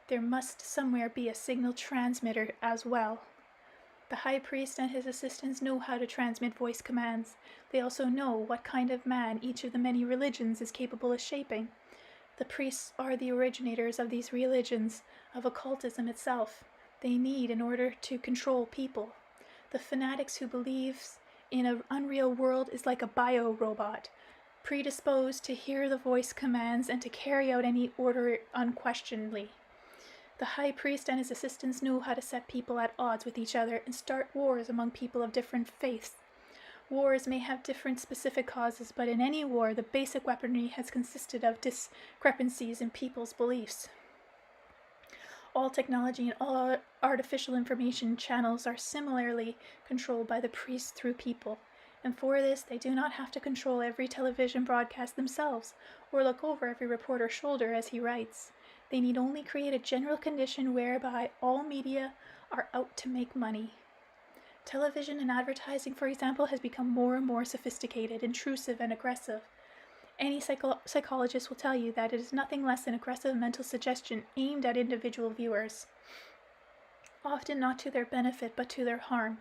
there must somewhere be a signal transmitter as well. The high priest and his assistants know how to transmit voice commands. They also know what kind of man each of the many religions is capable of shaping. The priests are the originators of these religions, of occultism itself. They need in order to control people. The fanatics who believes in an unreal world is like a bio-robot, predisposed to hear the voice commands and to carry out any order unquestionably. The high priest and his assistants know how to set people at odds with each other and start wars among people of different faiths. Wars may have different specific causes, but in any war, the basic weaponry has consisted of discrepancies in people's beliefs. All technology and all artificial information channels are similarly controlled by the priests through people, and for this they do not have to control every television broadcast themselves, or look over every reporter's shoulder as he writes. They need only create a general condition whereby all media are out to make money. Television and advertising, for example, has become more and more sophisticated, intrusive, and aggressive. Any psychologist will tell you that it is nothing less than aggressive mental suggestion aimed at individual viewers, often not to their benefit but to their harm.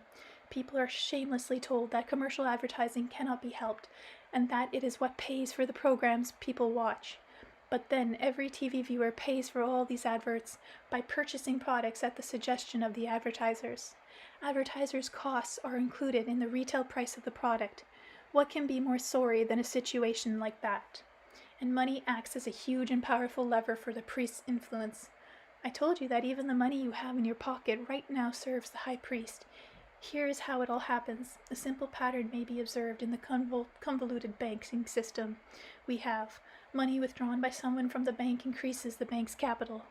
People are shamelessly told that commercial advertising cannot be helped, and that it is what pays for the programs people watch. But then every TV viewer pays for all these adverts by purchasing products at the suggestion of the advertisers. Advertisers' costs are included in the retail price of the product. What can be more sorry than a situation like that? And money acts as a huge and powerful lever for the priest's influence. I told you that even the money you have in your pocket right now serves the high priest. Here is how it all happens. A simple pattern may be observed in the convoluted banking system we have. Money withdrawn by someone from the bank increases the bank's capital.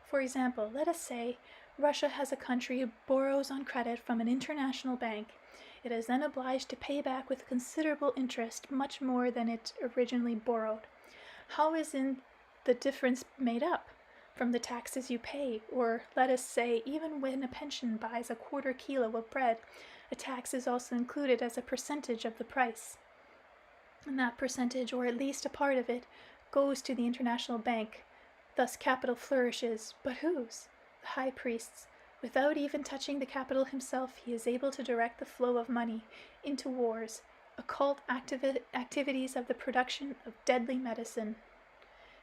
For example, let us say Russia has a country who borrows on credit from an international bank. It is then obliged to pay back with considerable interest, much more than it originally borrowed. How is the difference made up? From the taxes you pay, or let us say, even when a pension buys a quarter kilo of bread, a tax is also included as a percentage of the price. And that percentage, or at least a part of it, goes to the international bank. Thus capital flourishes, but whose? The high priest's. Without even touching the capital himself, he is able to direct the flow of money into wars, occult activities of the production of deadly medicine.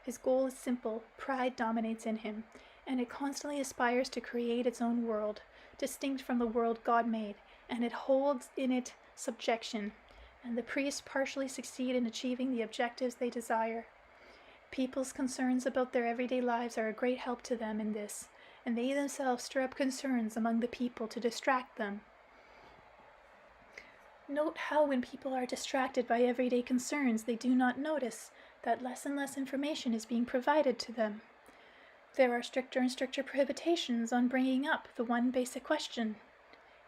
His goal is simple. Pride dominates in him, and it constantly aspires to create its own world, distinct from the world God made, and it holds in it subjection, and the priests partially succeed in achieving the objectives they desire. People's concerns about their everyday lives are a great help to them in this, and they themselves stir up concerns among the people to distract them. Note how when people are distracted by everyday concerns, they do not notice that less and less information is being provided to them. There are stricter and stricter prohibitions on bringing up the one basic question.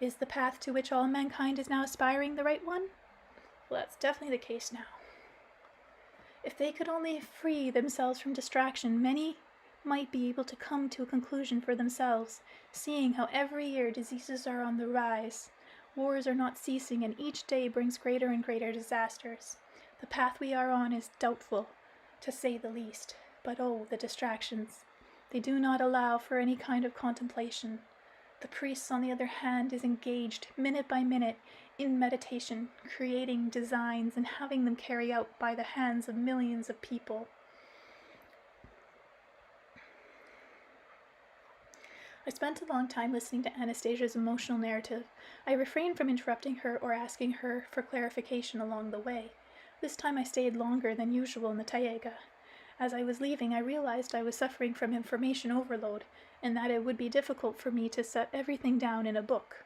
Is the path to which all mankind is now aspiring the right one? Well, that's definitely the case now. If they could only free themselves from distraction, many might be able to come to a conclusion for themselves, seeing how every year diseases are on the rise, wars are not ceasing, and each day brings greater and greater disasters. The path we are on is doubtful, to say the least, but oh, the distractions. They do not allow for any kind of contemplation. The priest, on the other hand, is engaged, minute by minute, in meditation, creating designs and having them carried out by the hands of millions of people. I spent a long time listening to Anastasia's emotional narrative. I refrained from interrupting her or asking her for clarification along the way. This time I stayed longer than usual in the taiga. As I was leaving, I realized I was suffering from information overload, and that it would be difficult for me to set everything down in a book.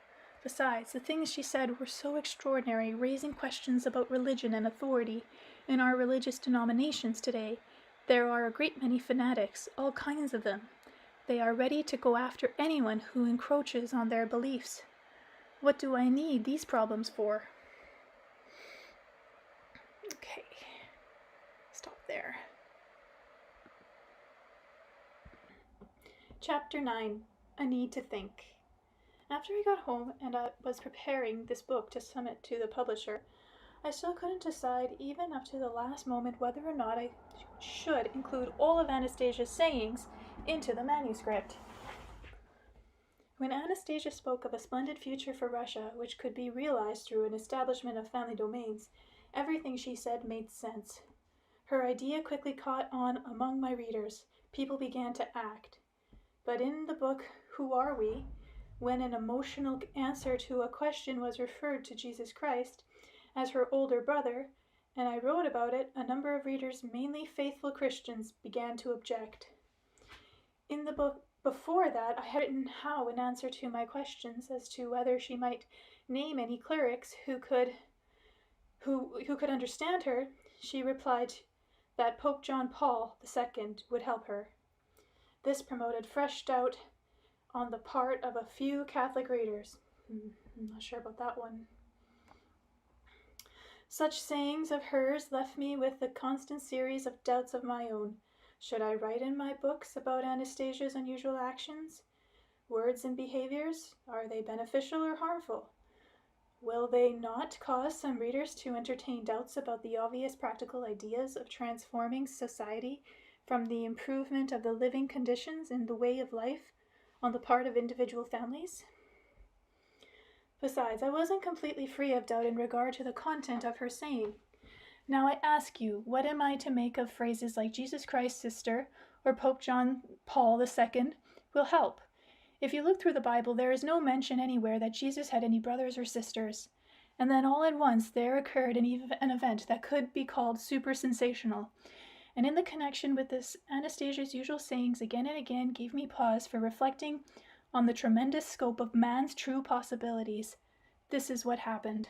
Besides, the things she said were so extraordinary, raising questions about religion and authority. In our religious denominations today, there are a great many fanatics, all kinds of them. They are ready to go after anyone who encroaches on their beliefs. What do I need these problems for? Okay, stop there. Chapter 9, A Need to Think. After I got home and I was preparing this book to submit to the publisher, I still couldn't decide, even up to the last moment, whether or not I should include all of Anastasia's sayings into the manuscript. When Anastasia spoke of a splendid future for Russia, which could be realized through an establishment of family domains, everything she said made sense. Her idea quickly caught on among my readers. People began to act. But in the book, Who Are We?, when an emotional answer to a question was referred to Jesus Christ as her older brother, and I wrote about it, a number of readers, mainly faithful Christians, began to object. In the book before that, I had written how, in answer to my questions as to whether she might name any clerics who could understand her, she replied that Pope John Paul II would help her. This promoted fresh doubt on the part of a few Catholic readers. I'm not sure about that one. Such sayings of hers left me with a constant series of doubts of my own. Should I write in my books about Anastasia's unusual actions? Words and behaviors, are they beneficial or harmful? Will they not cause some readers to entertain doubts about the obvious practical ideas of transforming society from the improvement of the living conditions in the way of life on the part of individual families? Besides, I wasn't completely free of doubt in regard to the content of her saying. Now I ask you, what am I to make of phrases like Jesus Christ's sister or Pope John Paul II will help? If you look through the Bible, there is no mention anywhere that Jesus had any brothers or sisters. And then all at once there occurred an event that could be called super sensational. And in the connection with this, Anastasia's usual sayings again and again gave me pause for reflecting on the tremendous scope of man's true possibilities. This is what happened.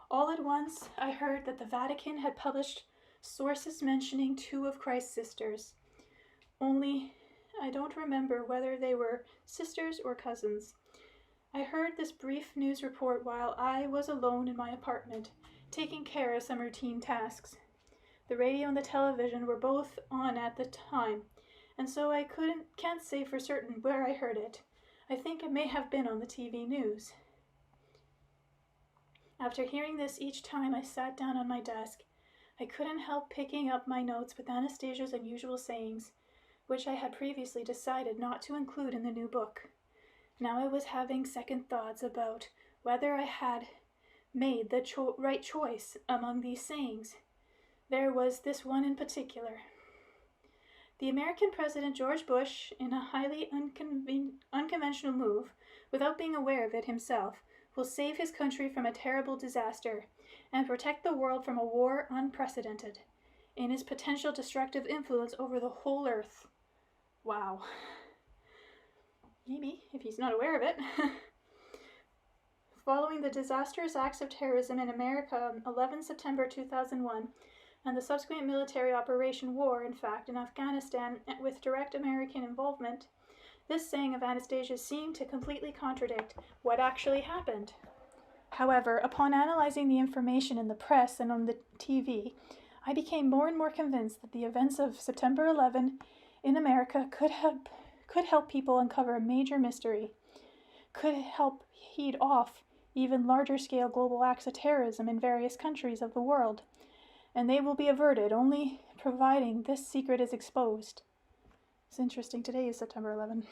All at once, I heard that the Vatican had published sources mentioning 2 of Christ's sisters. Only, I don't remember whether they were sisters or cousins. I heard this brief news report while I was alone in my apartment, taking care of some routine tasks. The radio and the television were both on at the time, and so I can't say for certain where I heard it. I think it may have been on the TV news. After hearing this each time I sat down on my desk, I couldn't help picking up my notes with Anastasia's unusual sayings, which I had previously decided not to include in the new book. Now I was having second thoughts about whether I had made the right choice among these sayings. There was this one in particular. The American President George Bush, in a highly unconventional move, without being aware of it himself, will save his country from a terrible disaster and protect the world from a war unprecedented. in his potential destructive influence over the whole Earth. Wow. Maybe, if he's not aware of it. Following the disastrous acts of terrorism in America on 11 September 2001 and the subsequent military operation war, in fact, in Afghanistan with direct American involvement, this saying of Anastasia's seemed to completely contradict what actually happened. However, upon analyzing the information in the press and on the TV, I became more and more convinced that the events of September 11 in America could help people uncover a major mystery, could help head off even larger-scale global acts of terrorism in various countries of the world, and they will be averted only providing this secret is exposed. It's interesting, today is September 11.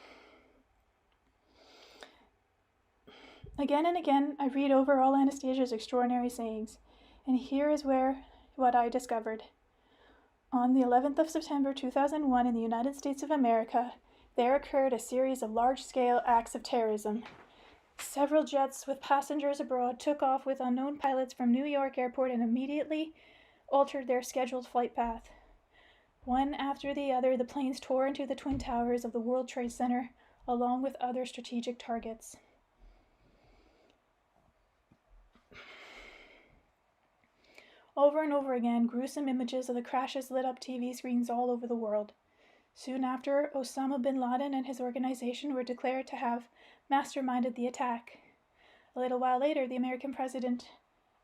Again and again, I read over all Anastasia's extraordinary sayings, and here is what I discovered. On the 11th of September 2001 in the United States of America, there occurred a series of large-scale acts of terrorism. Several jets with passengers abroad took off with unknown pilots from New York Airport and immediately altered their scheduled flight path. One after the other, the planes tore into the Twin Towers of the World Trade Center, along with other strategic targets. Over and over again, gruesome images of the crashes lit up TV screens all over the world. Soon after, Osama bin Laden and his organization were declared to have masterminded the attack. A little while later, the American president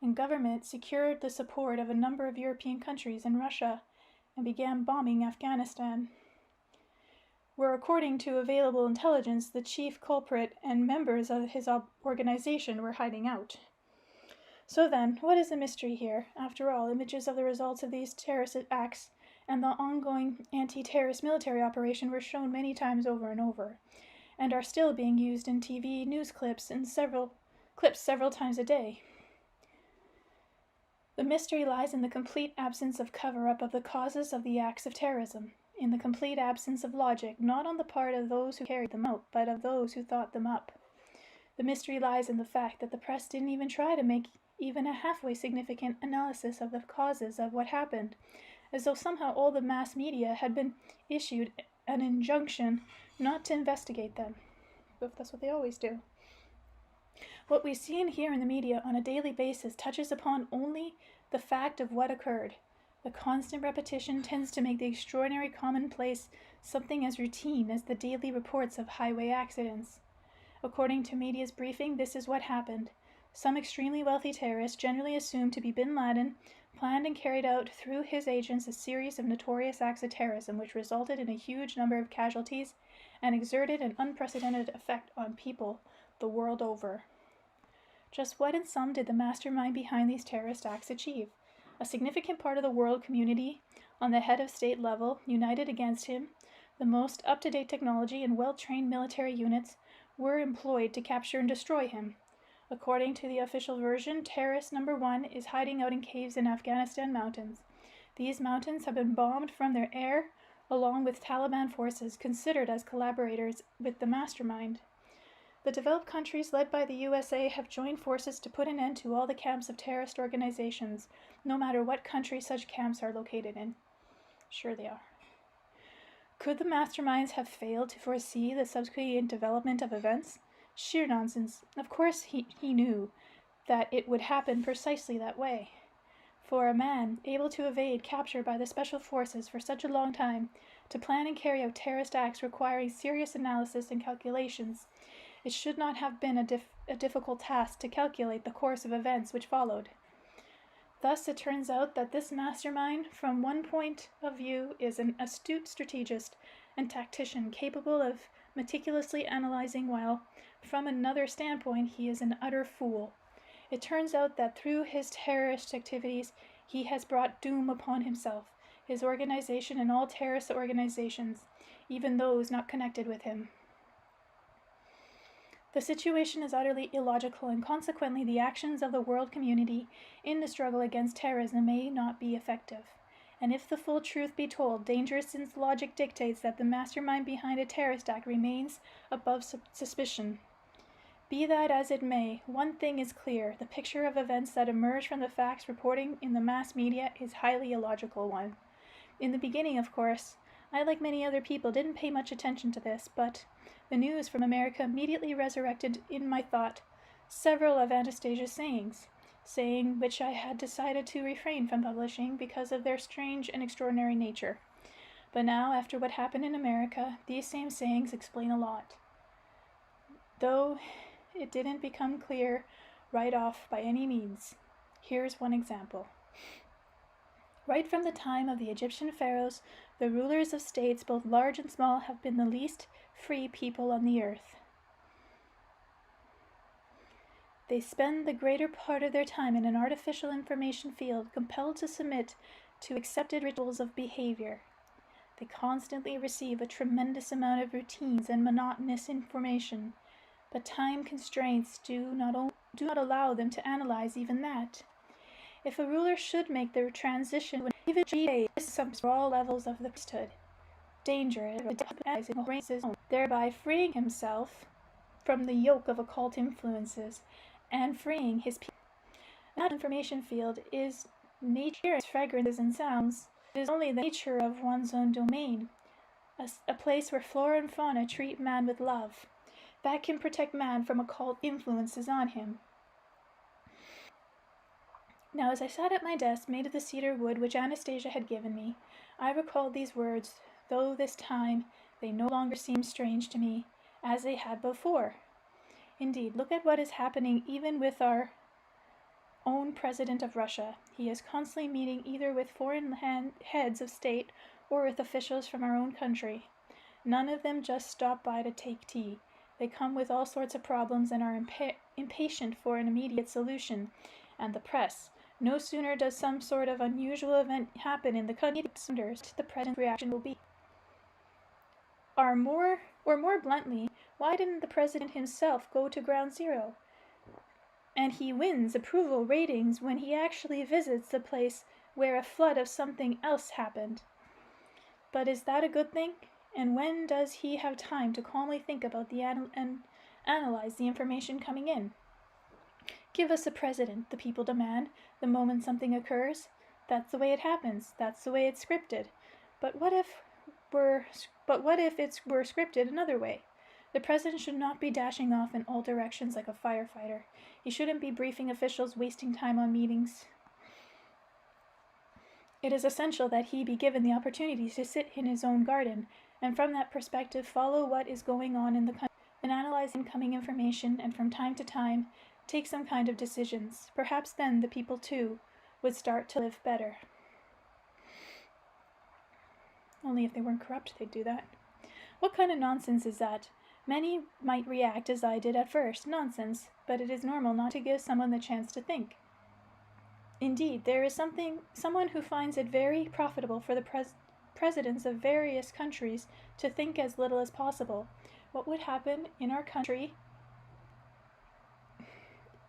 and government secured the support of a number of European countries and Russia and began bombing Afghanistan, where, according to available intelligence, the chief culprit and members of his organization were hiding out. So then, what is the mystery here? After all, images of the results of these terrorist acts and the ongoing anti-terrorist military operation were shown many times over and over, and are still being used in TV news clips several times a day. The mystery lies in the complete absence of cover-up of the causes of the acts of terrorism, in the complete absence of logic, not on the part of those who carried them out, but of those who thought them up. The mystery lies in the fact that the press didn't even try to make even a halfway significant analysis of the causes of what happened, as though somehow all the mass media had been issued an injunction not to investigate them. But that's what they always do. What we see and hear in the media on a daily basis touches upon only the fact of what occurred. The constant repetition tends to make the extraordinary commonplace something as routine as the daily reports of highway accidents. According to media's briefing, this is what happened. Some extremely wealthy terrorist, generally assumed to be bin Laden, planned and carried out through his agents a series of notorious acts of terrorism which resulted in a huge number of casualties and exerted an unprecedented effect on people the world over. Just what in sum did the mastermind behind these terrorist acts achieve? A significant part of the world community, on the head of state level, united against him. The most up-to-date technology and well-trained military units were employed to capture and destroy him. According to the official version, terrorist number 1 is hiding out in caves in Afghanistan mountains. These mountains have been bombed from their air, along with Taliban forces considered as collaborators with the mastermind. The developed countries led by the USA have joined forces to put an end to all the camps of terrorist organizations, no matter what country such camps are located in. Sure they are. Could the masterminds have failed to foresee the subsequent development of events? Sheer nonsense. Of course he knew that it would happen precisely that way. For a man able to evade capture by the special forces for such a long time, to plan and carry out terrorist acts requiring serious analysis and calculations, it should not have been a difficult task to calculate the course of events which followed. Thus it turns out that this mastermind, from one point of view, is an astute strategist and tactician capable of meticulously analyzing, while from another standpoint he is an utter fool. It turns out that through his terrorist activities he has brought doom upon himself, his organization, and all terrorist organizations, even those not connected with him. The situation is utterly illogical, and consequently the actions of the world community in the struggle against terrorism may not be effective. And if the full truth be told, dangerous since logic dictates that the mastermind behind a terrorist act remains above suspicion. Be that as it may, one thing is clear: the picture of events that emerge from the facts reporting in the mass media is highly illogical one. In the beginning, of course, I, like many other people, didn't pay much attention to this, but the news from America immediately resurrected in my thought several of Anastasia's sayings, which I had decided to refrain from publishing because of their strange and extraordinary nature. But now, after what happened in America, these same sayings explain a lot. Though it didn't become clear right off by any means. Here's one example. Right from the time of the Egyptian pharaohs, the rulers of states, both large and small, have been the least free people on the earth. They spend the greater part of their time in an artificial information field, compelled to submit to accepted rituals of behavior. They constantly receive a tremendous amount of routines and monotonous information, but time constraints do not allow them to analyze even that. If a ruler should make the transition when even for all levels of the priesthood, danger is thereby freeing himself from the yoke of occult influences and freeing his people. That information field is nature, fragrances and sounds. It is only the nature of one's own domain, a place where flora and fauna treat man with love. That can protect man from occult influences on him. Now, as I sat at my desk made of the cedar wood which Anastasia had given me, I recalled these words, though this time they no longer seemed strange to me, as they had before. Indeed, look at what is happening even with our own President of Russia. He is constantly meeting either with foreign heads of state or with officials from our own country. None of them just stop by to take tea. They come with all sorts of problems and are impatient for an immediate solution. And the press. No sooner does some sort of unusual event happen in the country, the president's reaction will be. More bluntly, why didn't the president himself go to ground zero? And he wins approval ratings when he actually visits the place where a flood of something else happened. But is that a good thing? And when does he have time to calmly think about and analyze the information coming in? Give us a president, the people demand, the moment something occurs. That's the way it happens. That's the way it's scripted. But what if it were scripted another way? The president should not be dashing off in all directions like a firefighter. He shouldn't be briefing officials, wasting time on meetings. It is essential that he be given the opportunity to sit in his own garden, and from that perspective follow what is going on in the country, and analyze incoming information, and from time to time take some kind of decisions. Perhaps then the people, too, would start to live better. Only if they weren't corrupt, they'd do that. What kind of nonsense is that? Many might react as I did at first. Nonsense, but it is normal not to give someone the chance to think. Indeed, there is someone who finds it very profitable for the presidents of various countries to think as little as possible. What would happen in our country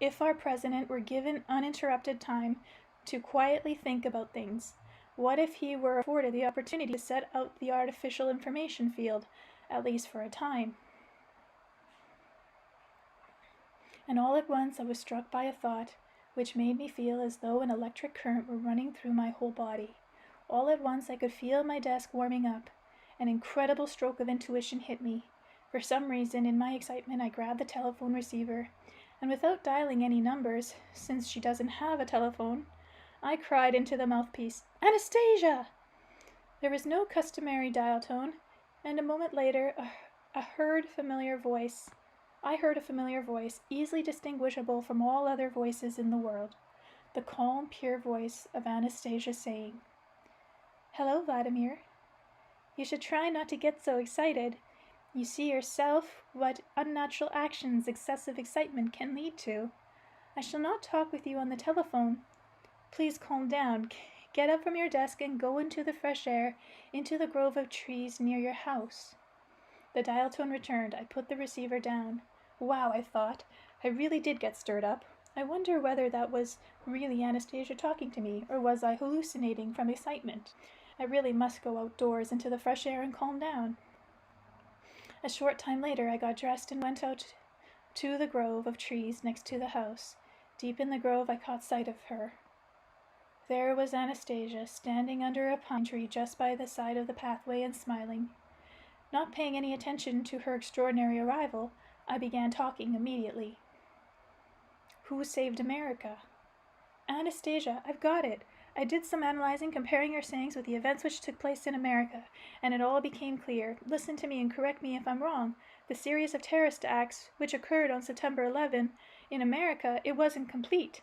if our president were given uninterrupted time to quietly think about things? What if he were afforded the opportunity to set out the artificial information field, at least for a time? And all at once I was struck by a thought which made me feel as though an electric current were running through my whole body. All at once I could feel my desk warming up. An incredible stroke of intuition hit me. For some reason, in my excitement, I grabbed the telephone receiver, and without dialing any numbers, since she doesn't have a telephone, I cried into the mouthpiece, "Anastasia!" There was no customary dial tone, and a moment later I heard a familiar voice, easily distinguishable from all other voices in the world, the calm, pure voice of Anastasia saying, "Hello, Vladimir. You should try not to get so excited. You see yourself what unnatural actions excessive excitement can lead to. I shall not talk with you on the telephone. Please calm down. Get up from your desk and go into the fresh air, into the grove of trees near your house." The dial tone returned. I put the receiver down. Wow, I thought. I really did get stirred up. I wonder whether that was really Anastasia talking to me, or was I hallucinating from excitement? I really must go outdoors into the fresh air and calm down. A short time later I got dressed and went out to the grove of trees next to the house. Deep in the grove I caught sight of her. There was Anastasia, standing under a pine tree just by the side of the pathway and smiling. Not paying any attention to her extraordinary arrival, I began talking immediately. Who saved America? Anastasia, I've got it. I did some analyzing, comparing your sayings with the events which took place in America, and it all became clear. Listen to me and correct me if I'm wrong. The series of terrorist acts which occurred on September 11 in America, it wasn't complete.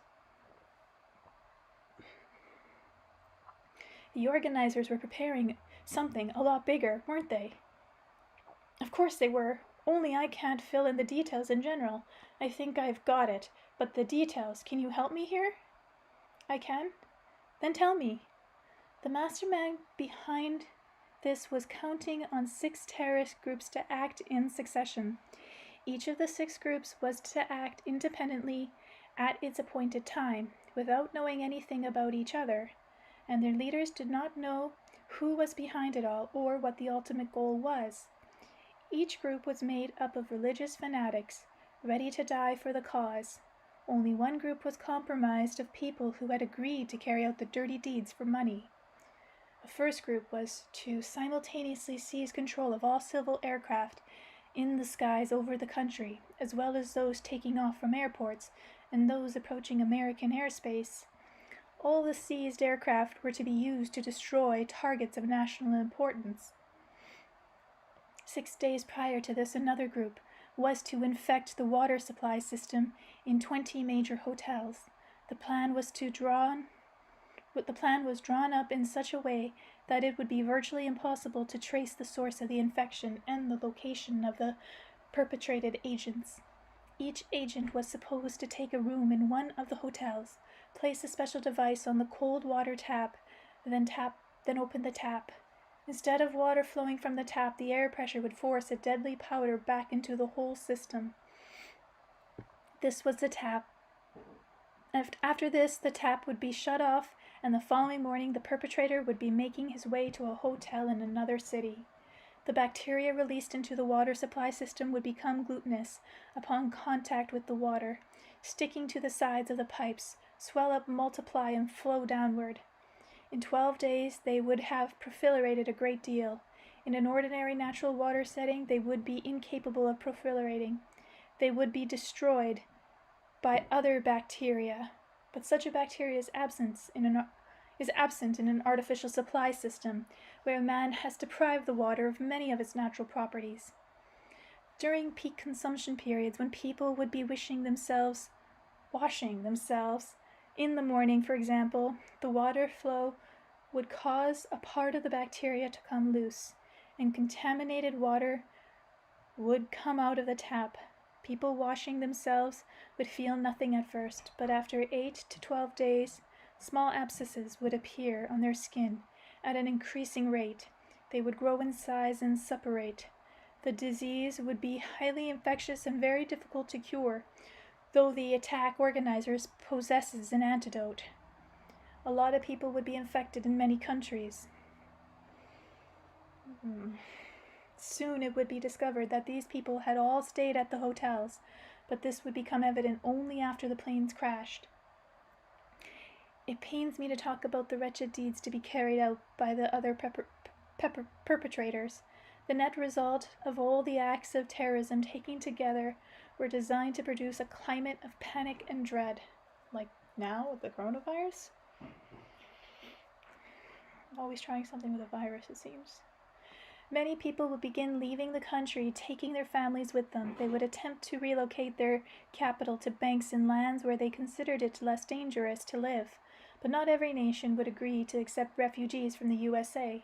The organizers were preparing something a lot bigger, weren't they? Of course they were, only I can't fill in the details in general. I think I've got it, but the details, can you help me here? I can? Then tell me. The mastermind behind this was counting on 6 terrorist groups to act in succession. Each of the 6 groups was to act independently at its appointed time, without knowing anything about each other, and their leaders did not know who was behind it all or what the ultimate goal was. Each group was made up of religious fanatics, ready to die for the cause. Only one group was comprised of people who had agreed to carry out the dirty deeds for money. The first group was to simultaneously seize control of all civil aircraft in the skies over the country, as well as those taking off from airports and those approaching American airspace. All the seized aircraft were to be used to destroy targets of national importance. 6 days prior to this, another group was to infect the water supply system in 20 major hotels. The plan was drawn up in such a way that it would be virtually impossible to trace the source of the infection and the location of the perpetrated agents. Each agent was supposed to take a room in one of the hotels, place a special device on the cold water tap, then open the tap. Instead of water flowing from the tap, the air pressure would force a deadly powder back into the whole system. This was the tap. After this, the tap would be shut off, and the following morning the perpetrator would be making his way to a hotel in another city. The bacteria released into the water supply system would become glutinous upon contact with the water, sticking to the sides of the pipes, swell up, multiply, and flow downward. In 12 days, they would have proliferated a great deal. In an ordinary natural water setting, they would be incapable of proliferating. They would be destroyed by other bacteria. But such a bacteria is absent in an artificial supply system, where man has deprived the water of many of its natural properties. During peak consumption periods, when people would be washing themselves in the morning, for example, the water flow would cause a part of the bacteria to come loose, and contaminated water would come out of the tap. People washing themselves would feel nothing at first, but after 8 to 12 days, small abscesses would appear on their skin at an increasing rate. They would grow in size and suppurate. The disease would be highly infectious and very difficult to cure, though the attack organizers possesses an antidote. A lot of people would be infected in many countries. Soon it would be discovered that these people had all stayed at the hotels, but this would become evident only after the planes crashed. It pains me to talk about the wretched deeds to be carried out by the other perpetrators. The net result of all the acts of terrorism taken together were designed to produce a climate of panic and dread. Like now with the coronavirus? Always trying something with a virus, it seems. Many people would begin leaving the country, taking their families with them. They would attempt to relocate their capital to banks in lands where they considered it less dangerous to live. But not every nation would agree to accept refugees from the USA.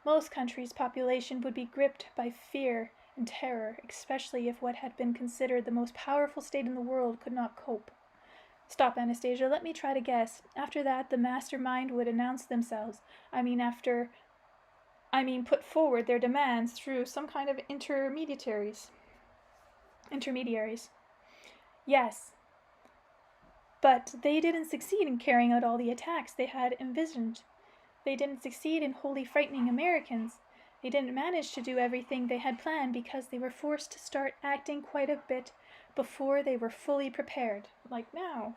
Most countries' population would be gripped by fear and terror, especially if what had been considered the most powerful state in the world could not cope. Stop, Anastasia, let me try to guess. After that, the mastermind would announce themselves. Put forward their demands through some kind of intermediaries. Yes. But they didn't succeed in carrying out all the attacks they had envisioned. They didn't succeed in wholly frightening Americans. They didn't manage to do everything they had planned because they were forced to start acting quite a bit before they were fully prepared. Like now.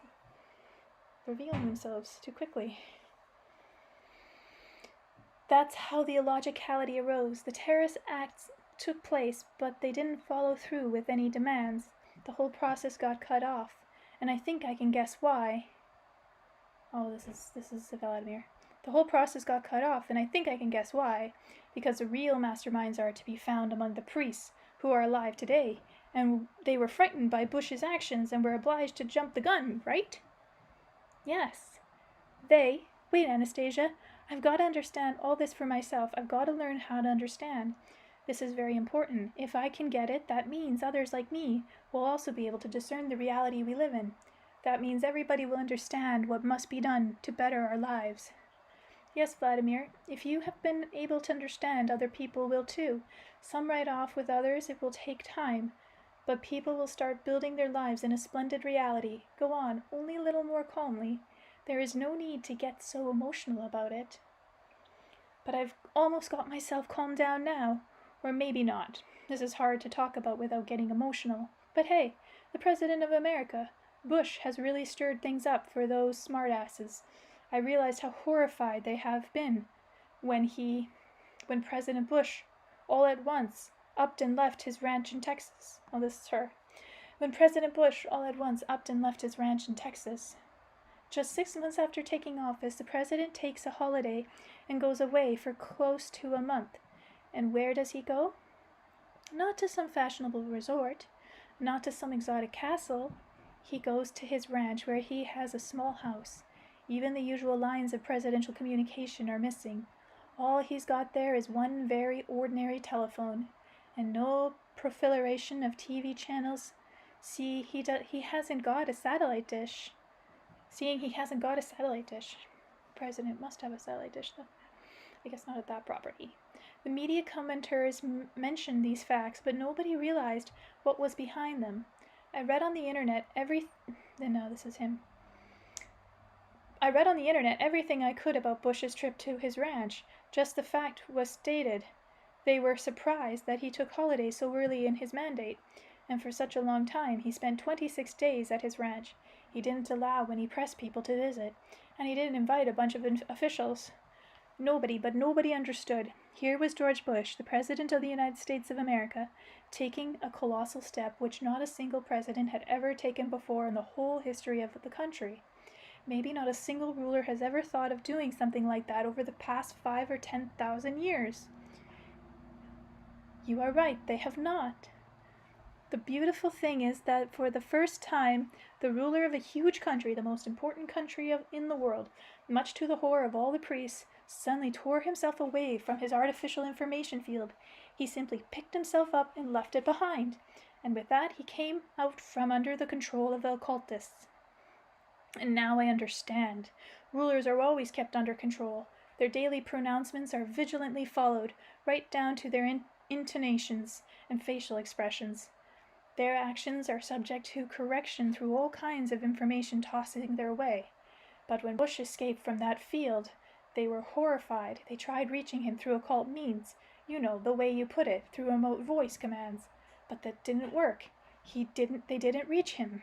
revealing themselves too quickly. That's how the illogicality arose. The terrorist acts took place, but they didn't follow through with any demands. The whole process got cut off, and I think I can guess why. Oh, this is Vladimir. The whole process got cut off, and I think I can guess why. Because the real masterminds are to be found among the priests who are alive today, and they were frightened by Bush's actions and were obliged to jump the gun, right? Yes. Wait, Anastasia, I've got to understand all this for myself. I've got to learn how to understand. This is very important. If I can get it, that means others like me will also be able to discern the reality we live in. That means everybody will understand what must be done to better our lives. Yes, Vladimir, if you have been able to understand, other people will too. Some right off, with others it will take time. But people will start building their lives in a splendid reality. Go on, only a little more calmly. There is no need to get so emotional about it. But I've almost got myself calmed down now. Or maybe not. This is hard to talk about without getting emotional. But hey, the President of America, Bush, has really stirred things up for those smartasses. I realized how horrified they have been when President Bush, all at once, upped and left his ranch in Texas. Oh, this is her. When President Bush, all at once, upped and left his ranch in Texas. Just 6 months after taking office, the president takes a holiday and goes away for close to a month. And where does he go? Not to some fashionable resort, not to some exotic castle. He goes to his ranch where he has a small house. Even the usual lines of presidential communication are missing. All he's got there is one very ordinary telephone, and no proliferation of TV channels. He hasn't got a satellite dish. Seeing he hasn't got a satellite dish. The president must have a satellite dish, though. I guess not at that property. The media commenters mentioned these facts, but nobody realized what was behind them. I read on the internet everything I could about Bush's trip to his ranch. Just the fact was stated. They were surprised that he took holidays so early in his mandate, and for such a long time. He spent 26 days at his ranch. He didn't allow any press people to visit, and he didn't invite a bunch of officials. Nobody understood. Here was George Bush, the President of the United States of America, taking a colossal step which not a single president had ever taken before in the whole history of the country. Maybe not a single ruler has ever thought of doing something like that over the past 5,000 or 10,000 years. You are right, they have not. The beautiful thing is that for the first time, the ruler of a huge country, the most important country in the world, much to the horror of all the priests, suddenly tore himself away from his artificial information field. He simply picked himself up and left it behind, and with that he came out from under the control of the occultists. And now I understand. Rulers are always kept under control. Their daily pronouncements are vigilantly followed, right down to their intonations and facial expressions. Their actions are subject to correction through all kinds of information tossing their way. But when Bush escaped from that field, they were horrified. They tried reaching him through occult means. You know, the way you put it, through remote voice commands. But that didn't work. They didn't reach him.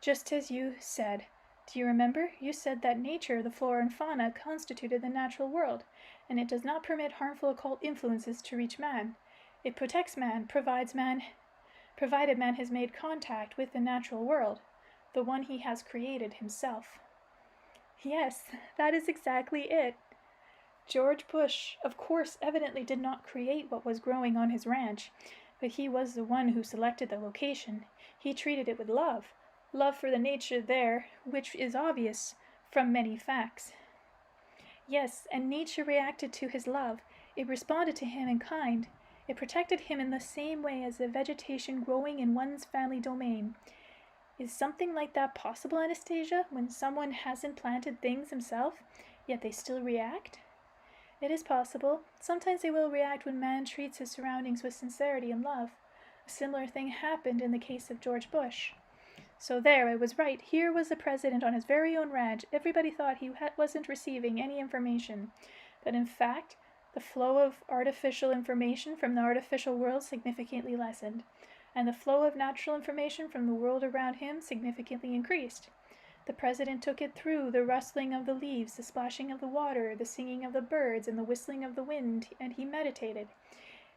Just as you said. Do you remember? You said that nature, the flora and fauna, constituted the natural world, and it does not permit harmful occult influences to reach man. It protects man, provided man has made contact with the natural world, the one he has created himself. Yes, that is exactly it. George Bush, of course, evidently did not create what was growing on his ranch, but he was the one who selected the location. He treated it with love for the nature there, which is obvious from many facts. Yes, and nature reacted to his love. It responded to him in kind. It protected him in the same way as the vegetation growing in one's family domain. Is something like that possible, Anastasia, when someone hasn't planted things himself, yet they still react? It is possible. Sometimes they will react when man treats his surroundings with sincerity and love. A similar thing happened in the case of George Bush. So there, I was right. Here was the president on his very own ranch. Everybody thought he wasn't receiving any information. But in fact, the flow of artificial information from the artificial world significantly lessened, and the flow of natural information from the world around him significantly increased. The president took it through the rustling of the leaves, the splashing of the water, the singing of the birds, and the whistling of the wind, and he meditated.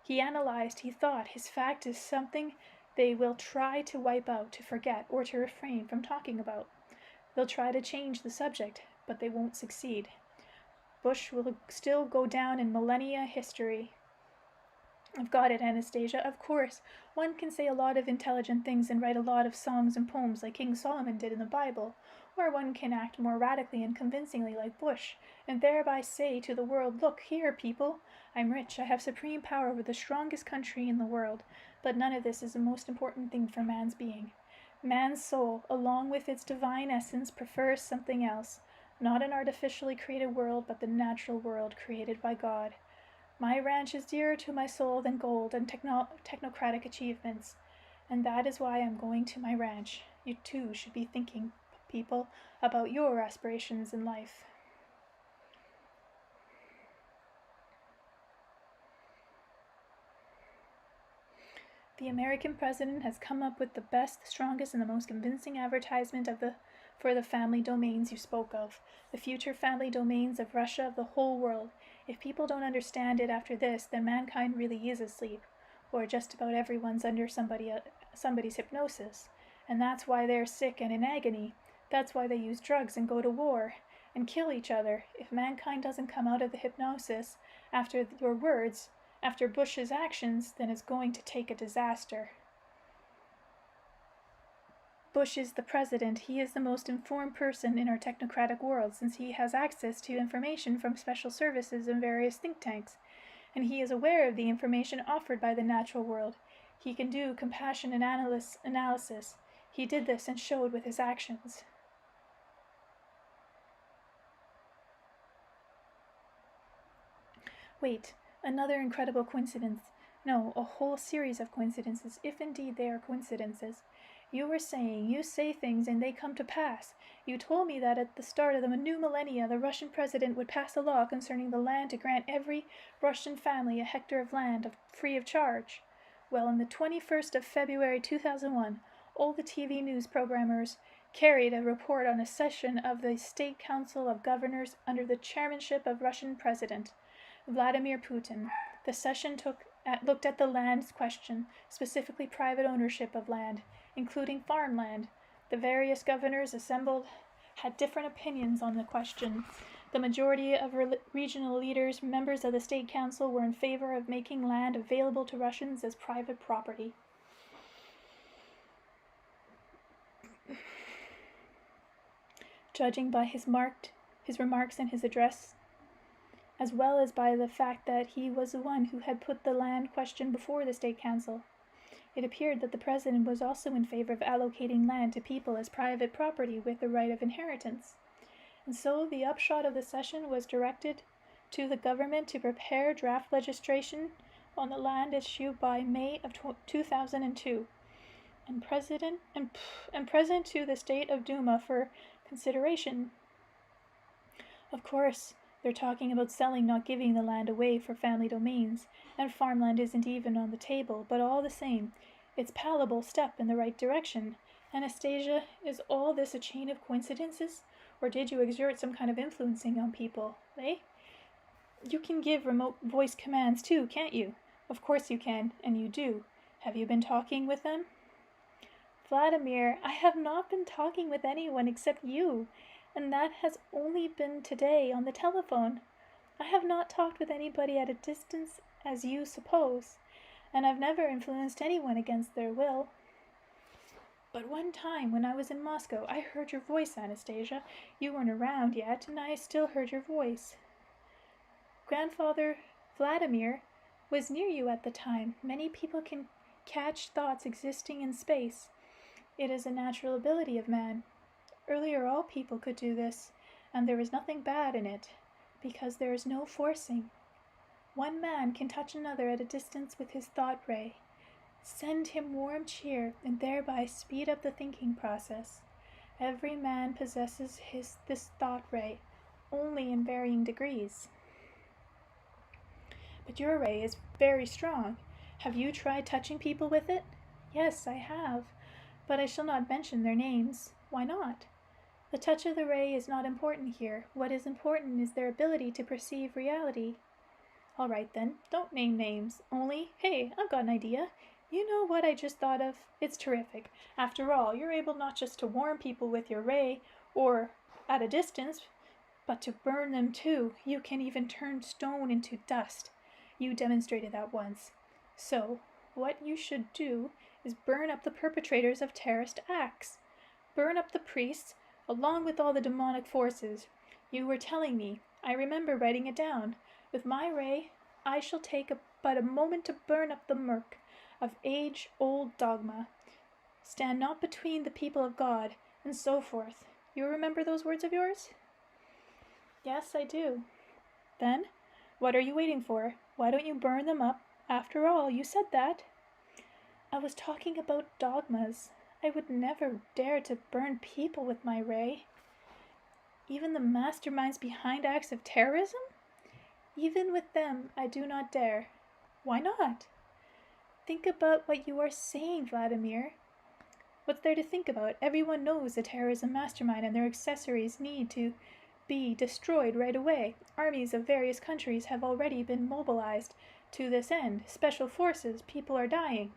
He analyzed, he thought. His fact is something they will try to wipe out, to forget, or to refrain from talking about. They'll try to change the subject, but they won't succeed. Bush will still go down in millennia history. I've got it, Anastasia. Of course, one can say a lot of intelligent things and write a lot of songs and poems like King Solomon did in the Bible, or one can act more radically and convincingly like Bush, and thereby say to the world, look here, people, I'm rich, I have supreme power over the strongest country in the world, but none of this is the most important thing for man's being. Man's soul, along with its divine essence, prefers something else, not an artificially created world, but the natural world created by God. My ranch is dearer to my soul than gold and technocratic achievements, and that is why I'm going to my ranch. You too should be thinking, people, about your aspirations in life. The American president has come up with the best, the strongest, and the most convincing advertisement for the family domains you spoke of, the future family domains of Russia, of the whole world. If people don't understand it after this, then mankind really is asleep, or just about everyone's under somebody's hypnosis, and that's why they're sick and in agony. That's why they use drugs and go to war and kill each other. If mankind doesn't come out of the hypnosis after your words, after Bush's actions, then it's going to take a disaster. Bush is the president. He is the most informed person in our technocratic world, since he has access to information from special services and various think tanks, and he is aware of the information offered by the natural world. He can do compassion and analysis. He did this and showed with his actions. Wait, another incredible coincidence. No, a whole series of coincidences, if indeed they are coincidences. You were saying, you say things and they come to pass. You told me that at the start of the new millennia, the Russian president would pass a law concerning the land to grant every Russian family a hectare of land free of charge. Well, on the 21st of February 2001, all the TV news programmers carried a report on a session of the State Council of Governors under the chairmanship of Russian President Vladimir Putin. The session looked at the land question, specifically private ownership of land, including farmland. The various governors assembled had different opinions on the question. The majority of regional leaders, members of the State Council, were in favor of making land available to Russians as private property. Judging by his remarks and his address, as well as by the fact that he was the one who had put the land question before the State Council, it appeared that the president was also in favor of allocating land to people as private property with the right of inheritance. And so the upshot of the session was directed to the government to prepare draft legislation on the land issue by May of 2002, and present to the State of Duma for consideration. Of course, they're talking about selling, not giving the land away for family domains, and farmland isn't even on the table, but all the same, it's a palatable step in the right direction. Anastasia, is all this a chain of coincidences, or did you exert some kind of influencing on people, eh? You can give remote voice commands too, can't you? Of course you can, and you do. Have you been talking with them? Vladimir, I have not been talking with anyone except you, and that has only been today on the telephone. I have not talked with anybody at a distance, as you suppose, and I've never influenced anyone against their will. But one time, when I was in Moscow, I heard your voice, Anastasia. You weren't around yet, and I still heard your voice. Grandfather Vladimir was near you at the time. Many people can catch thoughts existing in space. It is a natural ability of man. Earlier all people could do this, and there is nothing bad in it, because there is no forcing. One man can touch another at a distance with his thought ray, send him warm cheer, and thereby speed up the thinking process. Every man possesses this thought ray, only in varying degrees. But your ray is very strong. Have you tried touching people with it? Yes, I have, but I shall not mention their names. Why not? The touch of the ray is not important here. What is important is their ability to perceive reality. All right then, don't name names. Only, hey, I've got an idea. You know what I just thought of? It's terrific. After all, you're able not just to warm people with your ray, or at a distance, but to burn them too. You can even turn stone into dust. You demonstrated that once. So, what you should do is burn up the perpetrators of terrorist acts. Burn up the priests, along with all the demonic forces. You were telling me. I remember writing it down. With my ray, I shall take but a moment to burn up the murk of age-old dogma. Stand not between the people of God, and so forth. You remember those words of yours? Yes, I do. Then, what are you waiting for? Why don't you burn them up? After all, you said that. I was talking about dogmas. I would never dare to burn people with my ray. Even the masterminds behind acts of terrorism? Even with them, I do not dare. Why not? Think about what you are saying, Vladimir. What's there to think about? Everyone knows the terrorism mastermind and their accessories need to be destroyed right away. Armies of various countries have already been mobilized to this end. Special forces, people are dying.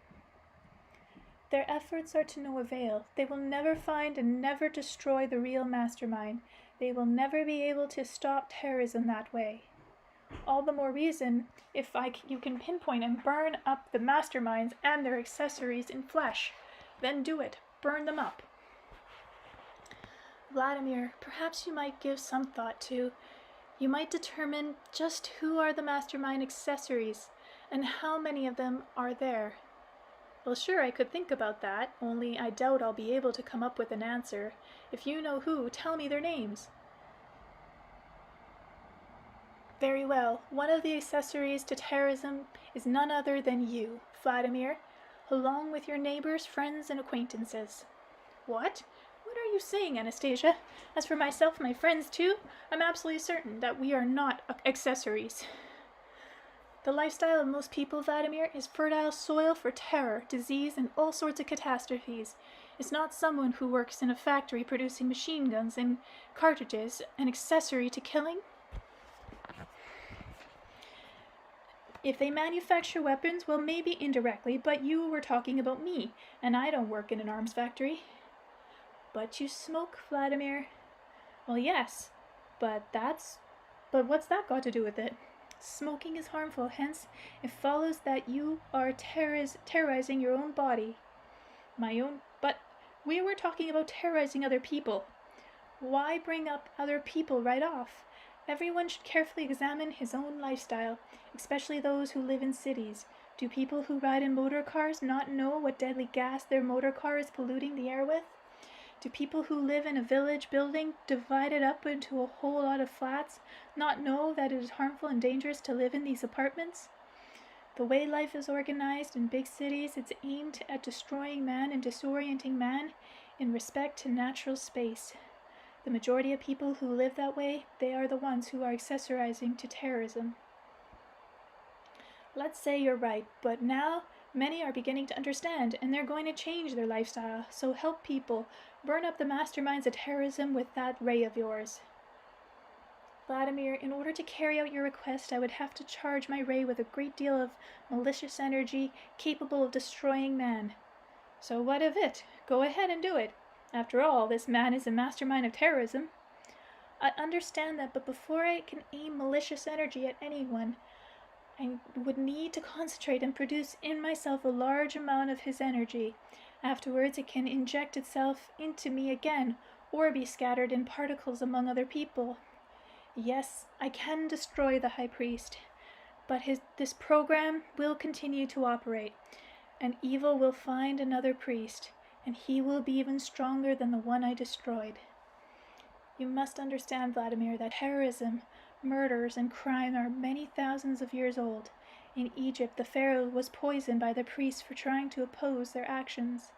Their efforts are to no avail. They will never find and never destroy the real mastermind. They will never be able to stop terrorism that way. All the more reason if you can pinpoint and burn up the masterminds and their accessories in flesh. Then do it. Burn them up. Vladimir, perhaps you might give some thought to. You might determine just who are the mastermind accessories and how many of them are there. Well, sure, I could think about that, only I doubt I'll be able to come up with an answer. If you know who, tell me their names. Very well. One of the accessories to terrorism is none other than you, Vladimir, along with your neighbors, friends, and acquaintances. What? What are you saying, Anastasia? As for myself and my friends, too, I'm absolutely certain that we are not accessories. The lifestyle of most people, Vladimir, is fertile soil for terror, disease, and all sorts of catastrophes. It's not someone who works in a factory producing machine guns and cartridges, an accessory to killing. If they manufacture weapons, well, maybe indirectly, but you were talking about me, and I don't work in an arms factory. But you smoke, Vladimir. Well, yes, but what's that got to do with it? Smoking is harmful, hence it follows that you are terrorizing your own body. But we were talking about terrorizing other people. Why bring up other people right off? Everyone should carefully examine his own lifestyle, especially those who live in cities. Do people who ride in motor cars not know what deadly gas their motor car is polluting the air with? Do people who live in a village building divided up into a whole lot of flats not know that it is harmful and dangerous to live in these apartments? The way life is organized in big cities, it's aimed at destroying man and disorienting man in respect to natural space. The majority of people who live that way, they are the ones who are accessorizing to terrorism. Let's say you're right, but now many are beginning to understand, and they're going to change their lifestyle, so help people. Burn up the masterminds of terrorism with that ray of yours. Vladimir, in order to carry out your request, I would have to charge my ray with a great deal of malicious energy capable of destroying man. So what of it? Go ahead and do it. After all, this man is a mastermind of terrorism. I understand that, but before I can aim malicious energy at anyone, I would need to concentrate and produce in myself a large amount of his energy. Afterwards, it can inject itself into me again, or be scattered in particles among other people. Yes, I can destroy the High Priest, but this program will continue to operate, and evil will find another priest, and he will be even stronger than the one I destroyed. You must understand, Vladimir, that terrorism, murders, and crime are many thousands of years old. In Egypt, the pharaoh was poisoned by the priests for trying to oppose their actions.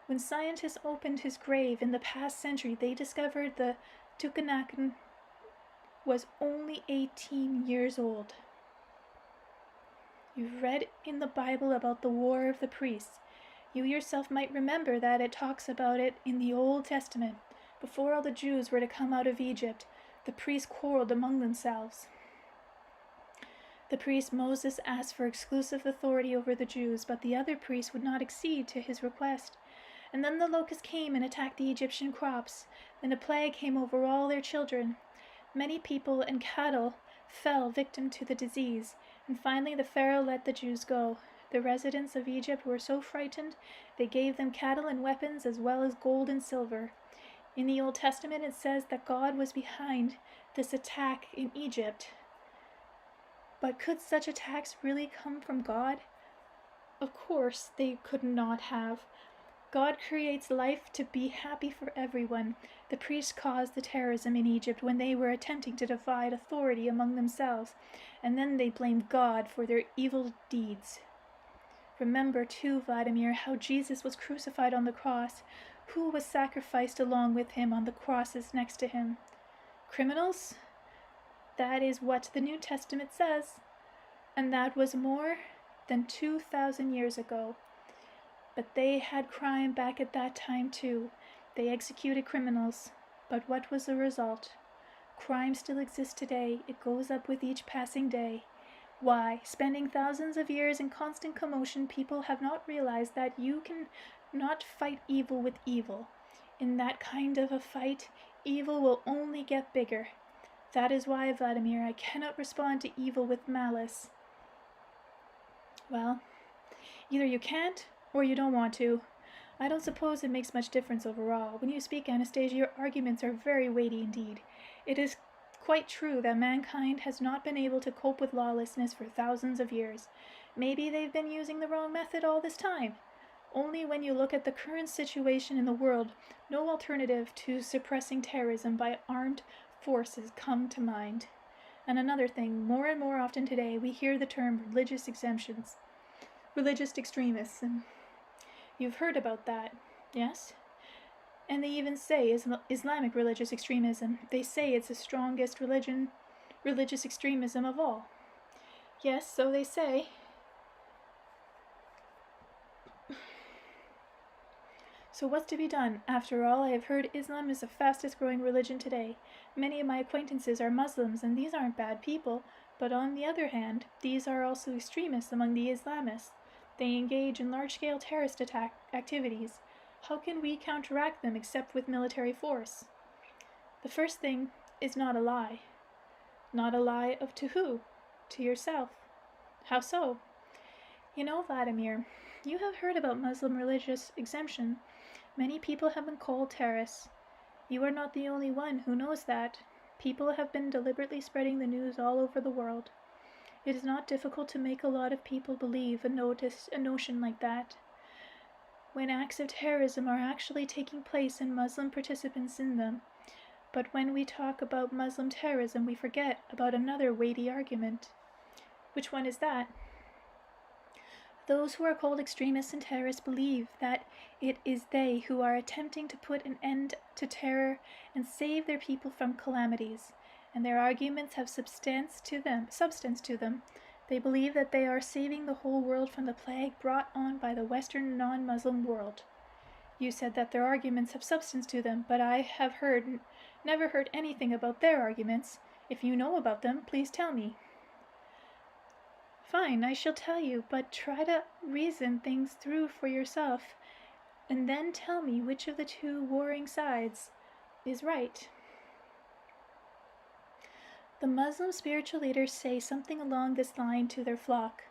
When scientists opened his grave in the past century, they discovered the Tukanakan was only 18 years old. You've read in the Bible about the war of the priests. You yourself might remember that it talks about it in the Old Testament. Before all the Jews were to come out of Egypt, the priests quarreled among themselves. The priest Moses asked for exclusive authority over the Jews, but the other priests would not accede to his request. And then the locusts came and attacked the Egyptian crops. Then a plague came over all their children. Many people and cattle fell victim to the disease, and finally the Pharaoh let the Jews go. The residents of Egypt were so frightened, they gave them cattle and weapons as well as gold and silver. In the Old Testament it says that God was behind this attack in Egypt. But could such attacks really come from God? Of course they could not have. God creates life to be happy for everyone. The priests caused the terrorism in Egypt when they were attempting to divide authority among themselves, and then they blamed God for their evil deeds. Remember too, Vladimir, how Jesus was crucified on the cross. Who was sacrificed along with him on the crosses next to him? Criminals? That is what the New Testament says, and that was more than 2,000 years ago. But they had crime back at that time too. They executed criminals. But what was the result? Crime still exists today. It goes up with each passing day. Why, spending thousands of years in constant commotion, people have not realized that you can not fight evil with evil. In that kind of a fight, evil will only get bigger. That is why, Vladimir, I cannot respond to evil with malice. Well, either you can't or you don't want to. I don't suppose it makes much difference overall. When you speak, Anastasia, your arguments are very weighty indeed. It is quite true that mankind has not been able to cope with lawlessness for thousands of years. Maybe they've been using the wrong method all this time. Only when you look at the current situation in the world, no alternative to suppressing terrorism by armed forces come to mind. And another thing, more and more often today we hear the term religious exemptions, religious extremists, and you've heard about that, yes? And they even say Islamic religious extremism. They say it's the strongest religious extremism of all. Yes, so they say. So what's to be done? After all, I have heard Islam is the fastest growing religion today. Many of my acquaintances are Muslims, and these aren't bad people. But on the other hand, these are also extremists among the Islamists. They engage in large-scale terrorist attack activities. How can we counteract them except with military force? The first thing is not a lie. Not a lie of to who? To yourself. How so? You know, Vladimir, you have heard about Muslim religious exemption. Many people have been called terrorists. You are not the only one who knows that. People have been deliberately spreading the news all over the world. It is not difficult to make a lot of people believe a notion like that. When acts of terrorism are actually taking place and Muslim participants in them. But when we talk about Muslim terrorism, we forget about another weighty argument. Which one is that? Those who are called extremists and terrorists believe that it is they who are attempting to put an end to terror and save their people from calamities, and their arguments have substance to them. They believe that they are saving the whole world from the plague brought on by the Western non-Muslim world. You said that their arguments have substance to them, but I have never heard anything about their arguments. If you know about them, please tell me. Fine, I shall tell you, but try to reason things through for yourself, and then tell me which of the two warring sides is right. The Muslim spiritual leaders say something along this line to their flock.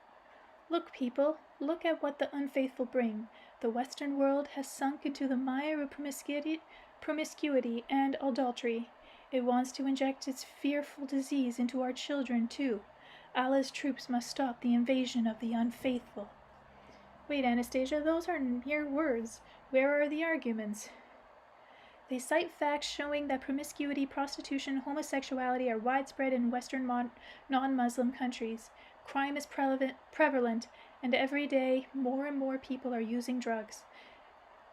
Look, people, look at what the unfaithful bring. The Western world has sunk into the mire of promiscuity and adultery. It wants to inject its fearful disease into our children, too. Allah's troops must stop the invasion of the unfaithful. Wait, Anastasia, those are mere words. Where are the arguments? They cite facts showing that promiscuity, prostitution, and homosexuality are widespread in Western non-Muslim countries. Crime is prevalent, and every day more and more people are using drugs.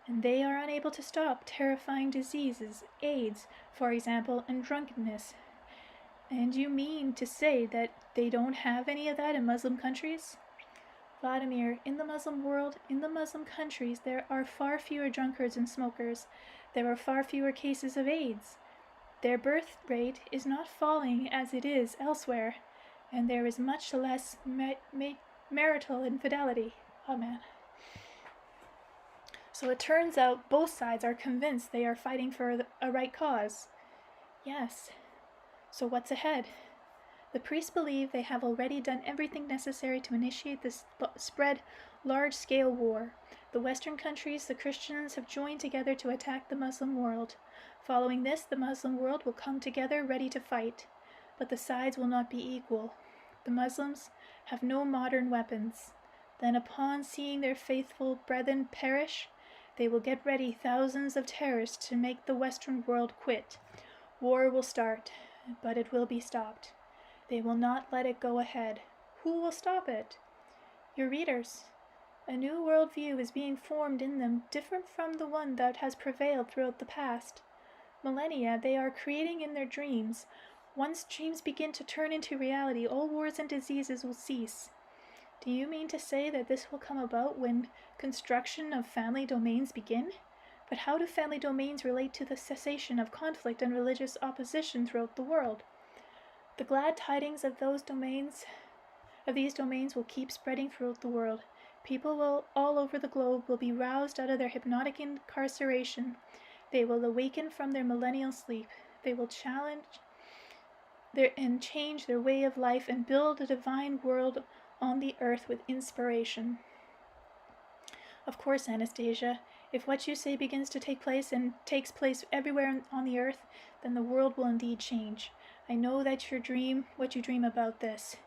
And they are unable to stop terrifying diseases, AIDS, for example, and drunkenness. And you mean to say that they don't have any of that in Muslim countries? Vladimir, in the Muslim world, in the Muslim countries, there are far fewer drunkards and smokers. There are far fewer cases of AIDS. Their birth rate is not falling as it is elsewhere, and there is much less marital infidelity. Oh man. So it turns out both sides are convinced they are fighting for a right cause. Yes. So what's ahead? The priests believe they have already done everything necessary to initiate this spread large-scale war. The Western countries, the Christians, have joined together to attack the Muslim world. Following this, the Muslim world will come together ready to fight. But the sides will not be equal. The Muslims have no modern weapons. Then upon seeing their faithful brethren perish, they will get ready thousands of terrorists to make the Western world quit. War will start, but it will be stopped. They will not let it go ahead. Who will stop it? Your readers. A new worldview is being formed in them, different from the one that has prevailed throughout the past millennia. They are creating in their dreams. Once dreams begin to turn into reality, all wars and diseases will cease. Do you mean to say that this will come about when construction of family domains begin? But how do family domains relate to the cessation of conflict and religious opposition throughout the world? The glad tidings of these domains will keep spreading throughout the world. People all over the globe will be roused out of their hypnotic incarceration. They will awaken from their millennial sleep. They will change their way of life and build a divine world on the earth with inspiration. Of course, Anastasia, if what you say begins to take place and takes place everywhere on the earth, then the world will indeed change. I know that what you dream about this.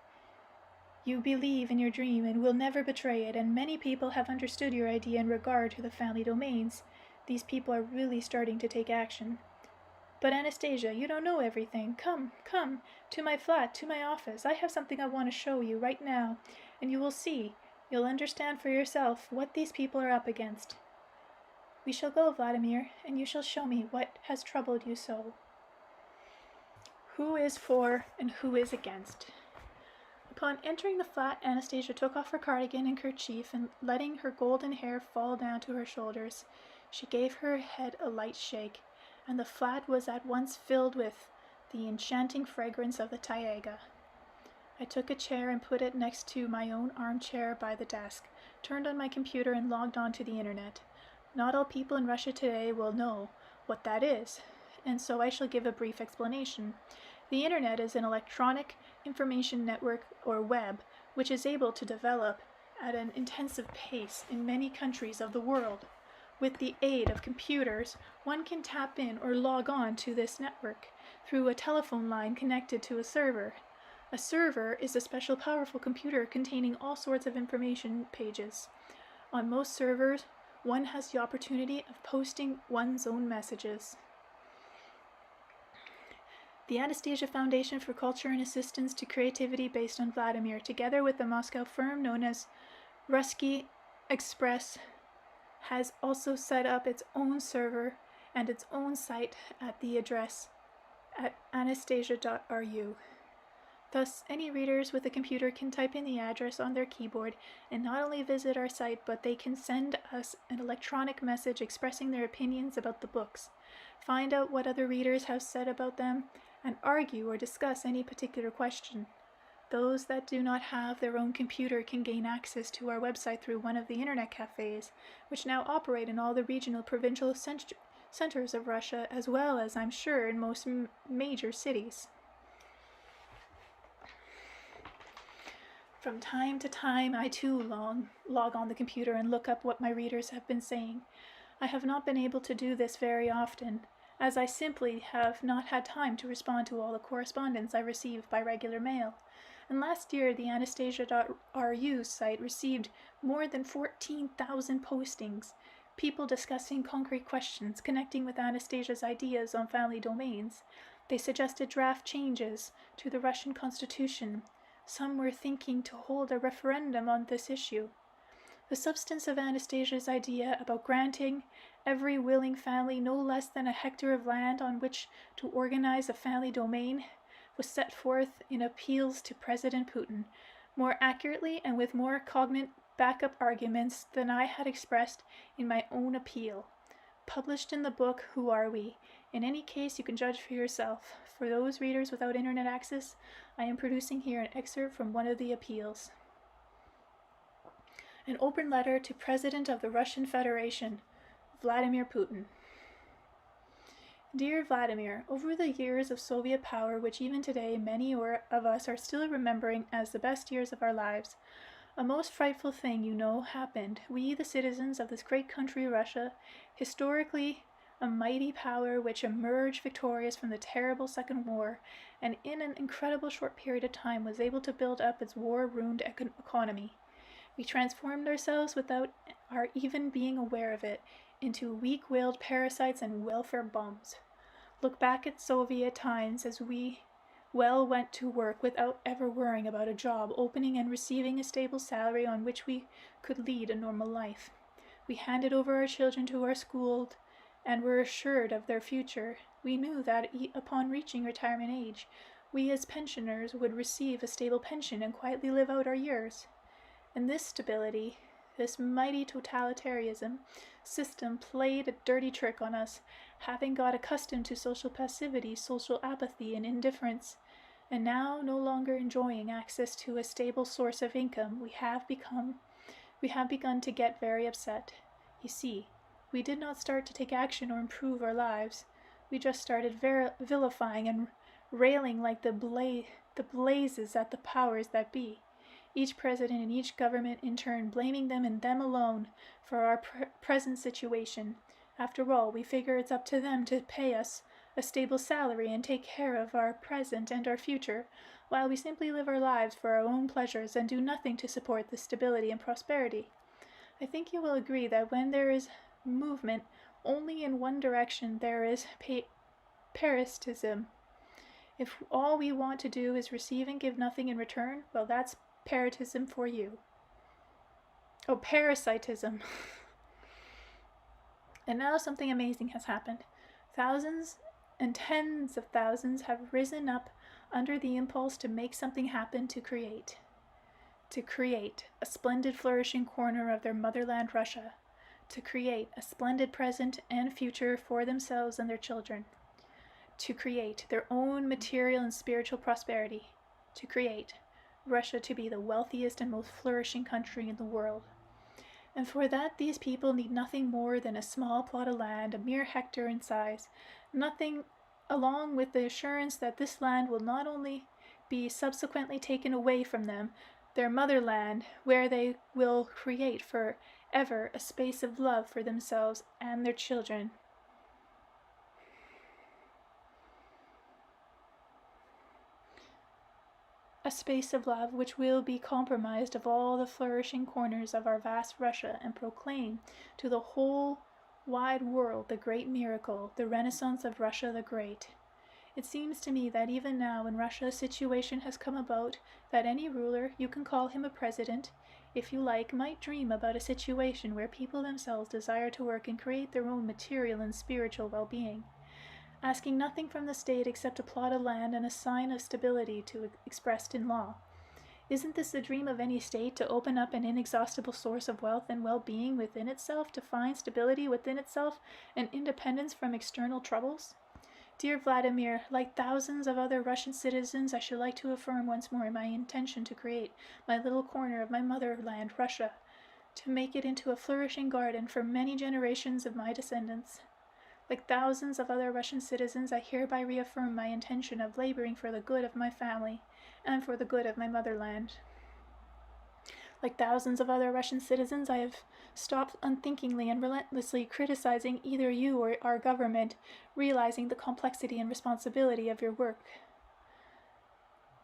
You believe in your dream and will never betray it, and many people have understood your idea in regard to the family domains. These people are really starting to take action. But Anastasia, you don't know everything. Come, to my flat, to my office. I have something I want to show you right now, and you will see. You'll understand for yourself what these people are up against. We shall go, Vladimir, and you shall show me what has troubled you so. Who is for and who is against? Upon entering the flat, Anastasia took off her cardigan and kerchief, and letting her golden hair fall down to her shoulders, she gave her head a light shake, and the flat was at once filled with the enchanting fragrance of the taiga. I took a chair and put it next to my own armchair by the desk, turned on my computer and logged on to the internet. Not all people in Russia today will know what that is, and so I shall give a brief explanation. The internet is an electronic information network, or web, which is able to develop at an intensive pace in many countries of the world. With the aid of computers, one can tap in or log on to this network through a telephone line connected to a server. A server is a special powerful computer containing all sorts of information pages. On most servers, one has the opportunity of posting one's own messages. The Anastasia Foundation for Culture and Assistance to Creativity, based on Vladimir, together with the Moscow firm known as Ruski Express, has also set up its own server and its own site at the address at anastasia.ru. Thus, any readers with a computer can type in the address on their keyboard and not only visit our site, but they can send us an electronic message expressing their opinions about the books, find out what other readers have said about them, and argue or discuss any particular question. Those that do not have their own computer can gain access to our website through one of the internet cafes, which now operate in all the regional provincial centers of Russia, as well as, I'm sure, in most major cities. From time to time, I too log on the computer and look up what my readers have been saying. I have not been able to do this very often, as I simply have not had time to respond to all the correspondence I receive by regular mail. And last year, the Anastasia.ru site received more than 14,000 postings, people discussing concrete questions, connecting with Anastasia's ideas on family domains. They suggested draft changes to the Russian Constitution. Some were thinking to hold a referendum on this issue. The substance of Anastasia's idea about granting every willing family no less than a hectare of land on which to organize a family domain was set forth in appeals to President Putin, more accurately and with more cognate backup arguments than I had expressed in my own appeal. published in the book Who Are We? In any case, you can judge for yourself. For those readers without internet access, I am producing here an excerpt from one of the appeals. An open letter to President of the Russian Federation, Vladimir Putin. Dear Vladimir, over the years of Soviet power, which even today many of us are still remembering as the best years of our lives, a most frightful thing, you know, happened. We, the citizens of this great country, Russia, historically a mighty power which emerged victorious from the terrible Second War, and in an incredible short period of time was able to build up its war-ruined economy. We transformed ourselves without our even being aware of it, into weak-willed parasites and welfare bums. Look back at Soviet times as we went to work without ever worrying about a job opening and receiving a stable salary on which we could lead a normal life. We handed over our children to our schools and were assured of their future. We knew that upon reaching retirement age, we as pensioners would receive a stable pension and quietly live out our years. And this stability, this mighty totalitarianism system played a dirty trick on us, having got accustomed to social passivity, social apathy, and indifference, and now no longer enjoying access to a stable source of income, we have begun to get very upset. You see, we did not start to take action or improve our lives. We just started vilifying and railing like the blazes at the powers that be. Each president and each government in turn blaming them and them alone for our present situation. After all, we figure it's up to them to pay us a stable salary and take care of our present and our future, while we simply live our lives for our own pleasures and do nothing to support the stability and prosperity. I think you will agree that when there is movement only in one direction, there is parasitism. If all we want to do is receive and give nothing in return, well, that's parasitism for you. Oh, parasitism. And now something amazing has happened. Thousands and tens of thousands have risen up under the impulse to make something happen, to create a splendid flourishing corner of their motherland Russia, to create a splendid present and future for themselves and their children, to create their own material and spiritual prosperity, to create Russia to be the wealthiest and most flourishing country in the world. And for that these people need nothing more than a small plot of land, a mere hectare in size, nothing along with the assurance that this land will not only be subsequently taken away from them, their motherland, where they will create for ever a space of love for themselves and their children. A space of love which will be comprised of all the flourishing corners of our vast Russia, and proclaim to the whole wide world the great miracle, the Renaissance of Russia the Great. It seems to me that even now in Russia a situation has come about that any ruler, you can call him a president, if you like, might dream about a situation where people themselves desire to work and create their own material and spiritual well-being, asking nothing from the state except a plot of land and a sign of stability expressed in law. Isn't this the dream of any state, to open up an inexhaustible source of wealth and well-being within itself, to find stability within itself and independence from external troubles? Dear Vladimir, like thousands of other Russian citizens, I should like to affirm once more my intention to create my little corner of my motherland, Russia, to make it into a flourishing garden for many generations of my descendants. Like thousands of other Russian citizens, I hereby reaffirm my intention of laboring for the good of my family and for the good of my motherland. Like thousands of other Russian citizens, I have stopped unthinkingly and relentlessly criticizing either you or our government, realizing the complexity and responsibility of your work.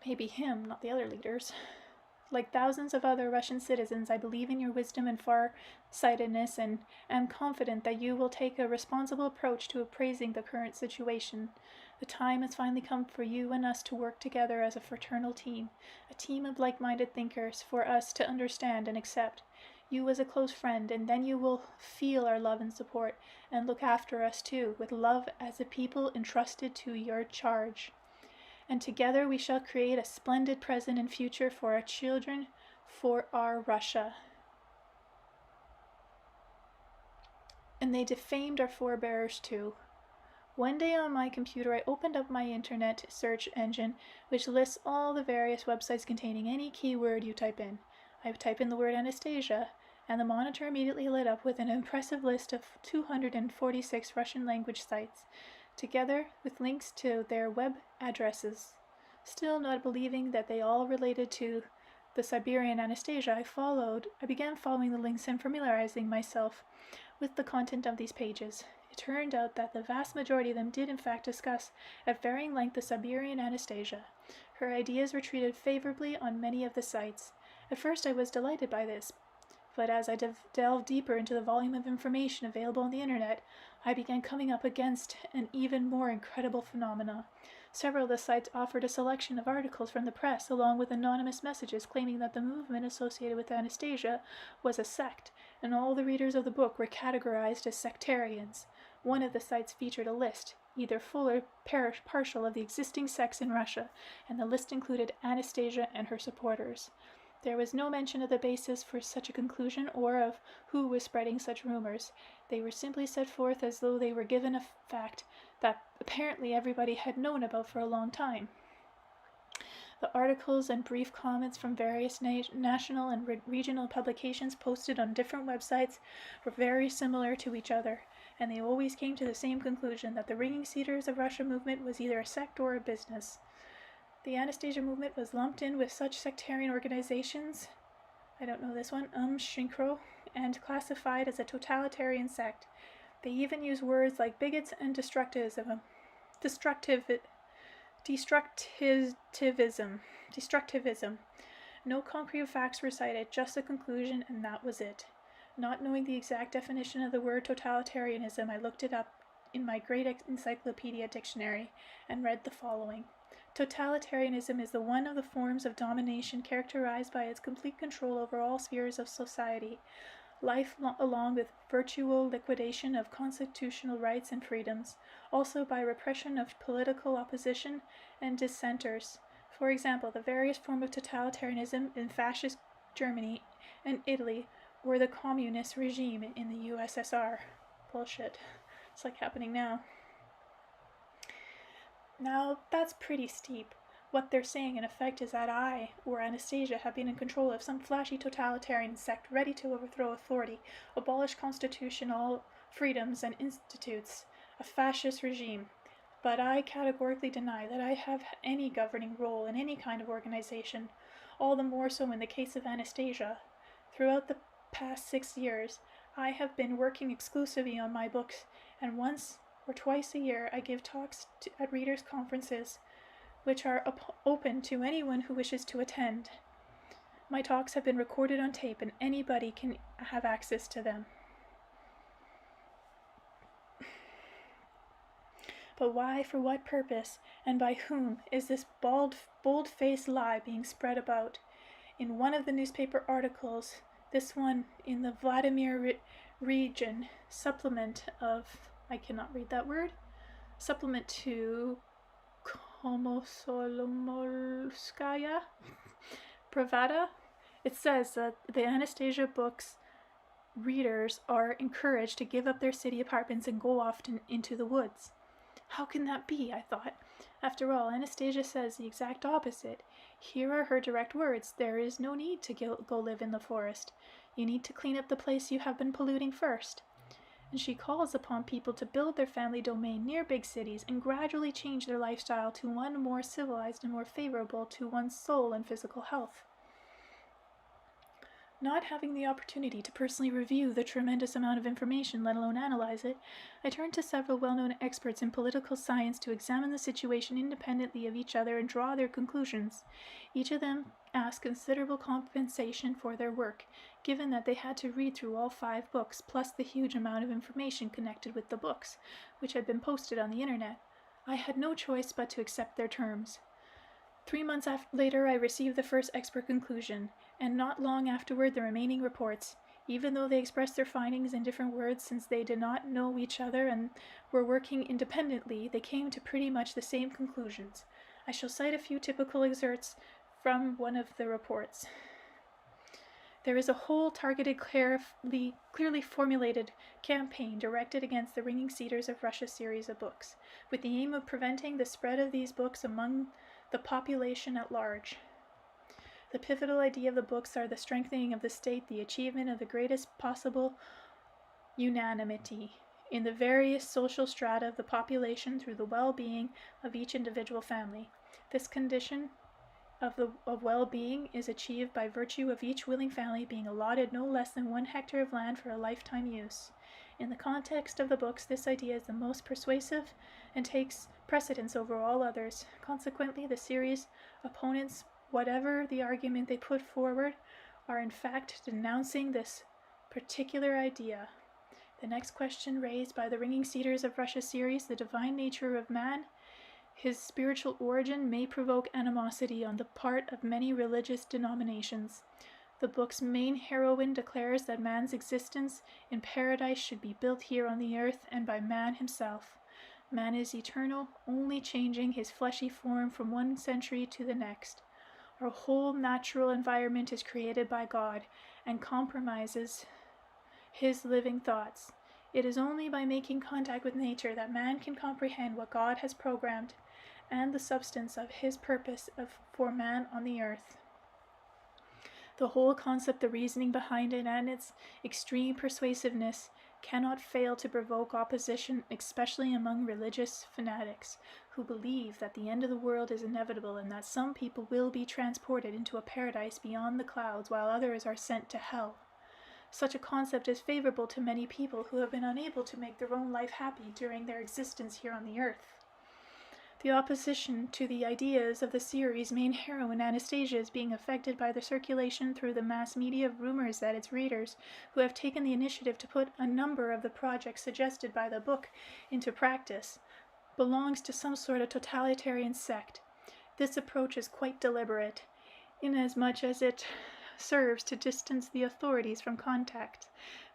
Maybe him, not the other leaders. Like thousands of other Russian citizens, I believe in your wisdom and far-sightedness, and am confident that you will take a responsible approach to appraising the current situation. The time has finally come for you and us to work together as a fraternal team, a team of like-minded thinkers, for us to understand and accept you as a close friend, and then you will feel our love and support, and look after us too, with love as a people entrusted to your charge. And together we shall create a splendid present and future for our children, for our Russia. and they defamed our forebears too. One day on my computer, I opened up my internet search engine, which lists all the various websites containing any keyword you type in. I type in the word Anastasia, and the monitor immediately lit up with an impressive list of 246 Russian language sites, together with links to their web addresses. Still not believing that they all related to the Siberian Anastasia, I began following the links and familiarizing myself with the content of these pages. It turned out that the vast majority of them did in fact discuss at varying length the Siberian Anastasia. Her ideas were treated favorably on many of the sites. At first I was delighted by this, but as I delved deeper into the volume of information available on the internet, I began coming up against an even more incredible phenomena. Several of the sites offered a selection of articles from the press, along with anonymous messages claiming that the movement associated with Anastasia was a sect, and all the readers of the book were categorized as sectarians. One of the sites featured a list, either full or partial, of the existing sects in Russia, and the list included Anastasia and her supporters. There was no mention of the basis for such a conclusion or of who was spreading such rumors. They were simply set forth as though they were given a fact that apparently everybody had known about for a long time. The articles and brief comments from various national and regional publications posted on different websites were very similar to each other, and they always came to the same conclusion, that the Ringing Cedars of Russia movement was either a sect or a business. The Anastasia movement was lumped in with such sectarian organizations, I don't know this one, Shinkro, and classified as a totalitarian sect. They even use words like bigots and destructivism. No concrete facts were cited, just a conclusion, and that was it. Not knowing the exact definition of the word totalitarianism, I looked it up in my great encyclopedia dictionary and read the following. Totalitarianism is the one of the forms of domination characterized by its complete control over all spheres of society, life along with virtual liquidation of constitutional rights and freedoms, also by repression of political opposition and dissenters. For example, the various forms of totalitarianism in fascist Germany and Italy, or the communist regime in the USSR. Bullshit. It's like happening now. Now, that's pretty steep. What they're saying, in effect, is that I, or Anastasia, have been in control of some flashy totalitarian sect ready to overthrow authority, abolish constitutional freedoms and institutes, a fascist regime. But I categorically deny that I have any governing role in any kind of organization, all the more so in the case of Anastasia. Throughout the past 6 years, I have been working exclusively on my books, and once or twice a year I give talks at readers' conferences, which are open to anyone who wishes to attend. My talks have been recorded on tape, and anybody can have access to them. But why, for what purpose, and by whom is this bold-faced lie being spread about? In one of the newspaper articles, this one in the Vladimir Megre supplement of, I cannot read that word, supplement to Komsomolskaya Pravda, it says that the Anastasia books readers are encouraged to give up their city apartments and go off into the woods. How can that be? I thought. After all, Anastasia says the exact opposite. Here are her direct words. There is no need to go live in the forest. You need to clean up the place you have been polluting first. And she calls upon people to build their family domain near big cities and gradually change their lifestyle to one more civilized and more favorable to one's soul and physical health. Not having the opportunity to personally review the tremendous amount of information, let alone analyze it, I turned to several well-known experts in political science to examine the situation independently of each other and draw their conclusions. Each of them asked considerable compensation for their work, given that they had to read through all 5 books, plus the huge amount of information connected with the books, which had been posted on the internet. I had no choice but to accept their terms. 3 months later, I received the first expert conclusion, and not long afterward the remaining reports. Even though they expressed their findings in different words, since they did not know each other and were working independently, they came to pretty much the same conclusions. I shall cite a few typical excerpts from one of the reports. There is a whole targeted, clearly formulated campaign directed against the Ringing Cedars of Russia series of books, with the aim of preventing the spread of these books among the population at large. The pivotal idea of the books are the strengthening of the state, the achievement of the greatest possible unanimity in the various social strata of the population through the well-being of each individual family. This condition of well-being is achieved by virtue of each willing family being allotted no less than 1 hectare of land for a lifetime use. In the context of the books, this idea is the most persuasive and takes precedence over all others. Consequently, the series opponents, whatever the argument they put forward, are in fact denouncing this particular idea. The next question raised by the Ringing Cedars of Russia series, the divine nature of man, his spiritual origin, may provoke animosity on the part of many religious denominations. The book's main heroine declares that man's existence in paradise should be built here on the earth and by man himself. Man is eternal, only changing his fleshy form from one century to the next. Our whole natural environment is created by God and compromises his living thoughts. It is only by making contact with nature that man can comprehend what God has programmed and the substance of his purpose for man on the earth. The whole concept, the reasoning behind it, and its extreme persuasiveness cannot fail to provoke opposition, especially among religious fanatics who believe that the end of the world is inevitable and that some people will be transported into a paradise beyond the clouds while others are sent to hell. Such a concept is favorable to many people who have been unable to make their own life happy during their existence here on the earth. The opposition to the ideas of the series' main heroine, Anastasia, is being affected by the circulation through the mass media of rumors that its readers, who have taken the initiative to put a number of the projects suggested by the book into practice, belongs to some sort of totalitarian sect. This approach is quite deliberate, inasmuch as it serves to distance the authorities from contact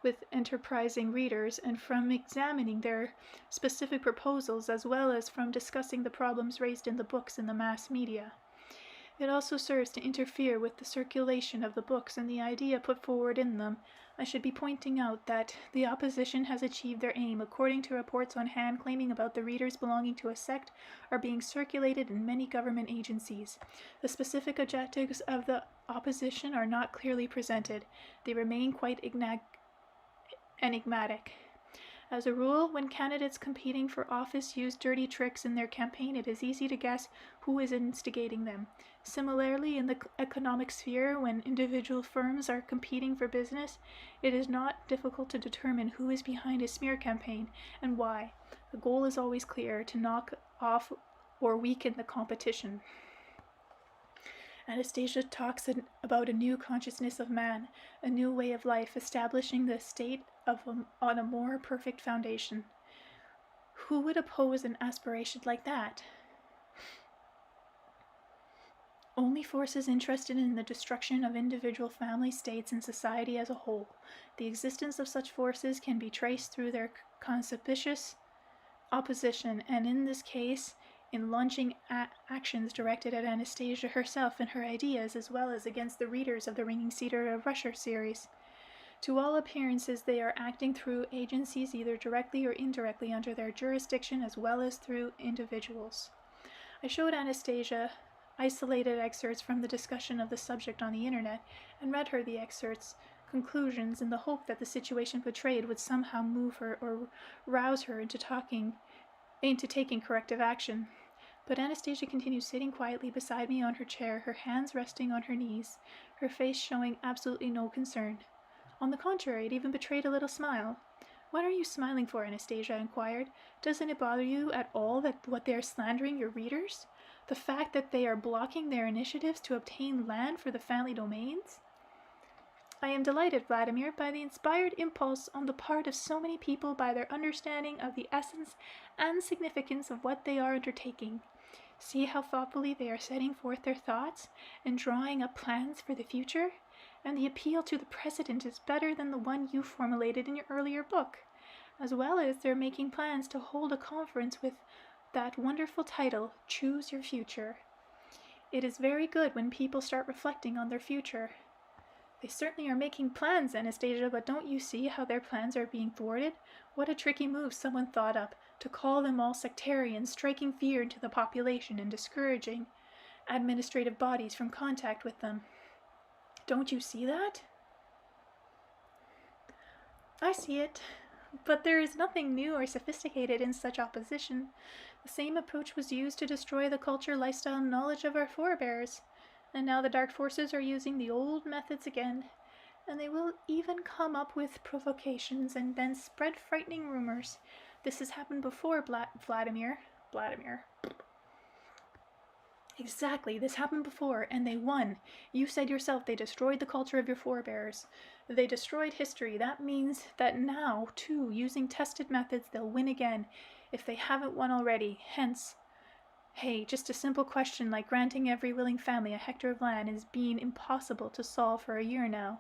with enterprising readers and from examining their specific proposals, as well as from discussing the problems raised in the books in the mass media. It also serves to interfere with the circulation of the books and the idea put forward in them. I should be pointing out that the opposition has achieved their aim, according to reports on hand claiming about the readers belonging to a sect are being circulated in many government agencies. The specific objectives of the opposition are not clearly presented. They remain quite enigmatic. As a rule, when candidates competing for office use dirty tricks in their campaign, it is easy to guess who is instigating them. Similarly, in the economic sphere, when individual firms are competing for business, it is not difficult to determine who is behind a smear campaign and why. The goal is always clear: to knock off or weaken the competition. Anastasia talks about a new consciousness of man, a new way of life, establishing the state on a more perfect foundation. Who would oppose an aspiration like that? Only forces interested in the destruction of individual family states and society as a whole. The existence of such forces can be traced through their conspicuous opposition, and in this case, in launching actions directed at Anastasia herself and her ideas, as well as against the readers of the Ringing Cedar of Russia series. To all appearances, they are acting through agencies either directly or indirectly under their jurisdiction, as well as through individuals. I showed Anastasia isolated excerpts from the discussion of the subject on the internet and read her the excerpts' conclusions in the hope that the situation portrayed would somehow move her or rouse her into taking corrective action. But Anastasia continued sitting quietly beside me on her chair, her hands resting on her knees, her face showing absolutely no concern. On the contrary, it even betrayed a little smile. "What are you smiling for?" Anastasia inquired. "Doesn't it bother you at all that what they are slandering your readers? The fact that they are blocking their initiatives to obtain land for the family domains?" "I am delighted, Vladimir, by the inspired impulse on the part of so many people, by their understanding of the essence and significance of what they are undertaking. See how thoughtfully they are setting forth their thoughts and drawing up plans for the future. And the appeal to the President is better than the one you formulated in your earlier book, as well as their making plans to hold a conference with that wonderful title, Choose Your Future. It is very good when people start reflecting on their future. They certainly are making plans, Anastasia, but don't you see how their plans are being thwarted? What a tricky move someone thought up, to call them all sectarians, striking fear into the population and discouraging administrative bodies from contact with them. Don't you see that? I see it, but there is nothing new or sophisticated in such opposition. The same approach was used to destroy the culture, lifestyle, and knowledge of our forebears. And now the dark forces are using the old methods again, and they will even come up with provocations and then spread frightening rumors. This has happened before, Vladimir. Exactly, this happened before, and they won. You said yourself they destroyed the culture of your forebears. They destroyed history. That means that now, too, using tested methods, they'll win again, if they haven't won already. Hence, hey, just a simple question like granting every willing family a hectare of land is being impossible to solve for a year now.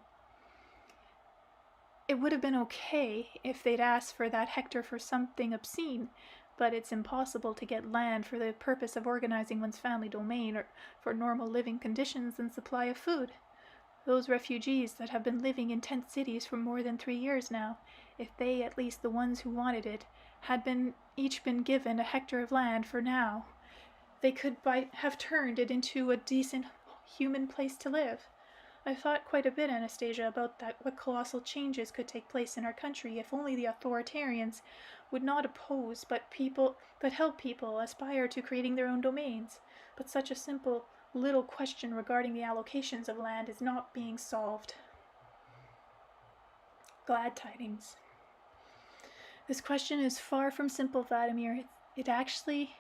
It would have been okay if they'd asked for that hectare for something obscene, but it's impossible to get land for the purpose of organizing one's family domain or for normal living conditions and supply of food. Those refugees that have been living in tent cities for more than 3 years now, if they, at least the ones who wanted it, had each been given a hectare of land for now, they could have turned it into a decent human place to live. I've thought quite a bit, Anastasia, about what colossal changes could take place in our country if only the authoritarians would not oppose but help people aspire to creating their own domains. But such a simple little question regarding the allocations of land is not being solved. Glad tidings. This question is far from simple, Vladimir. It actually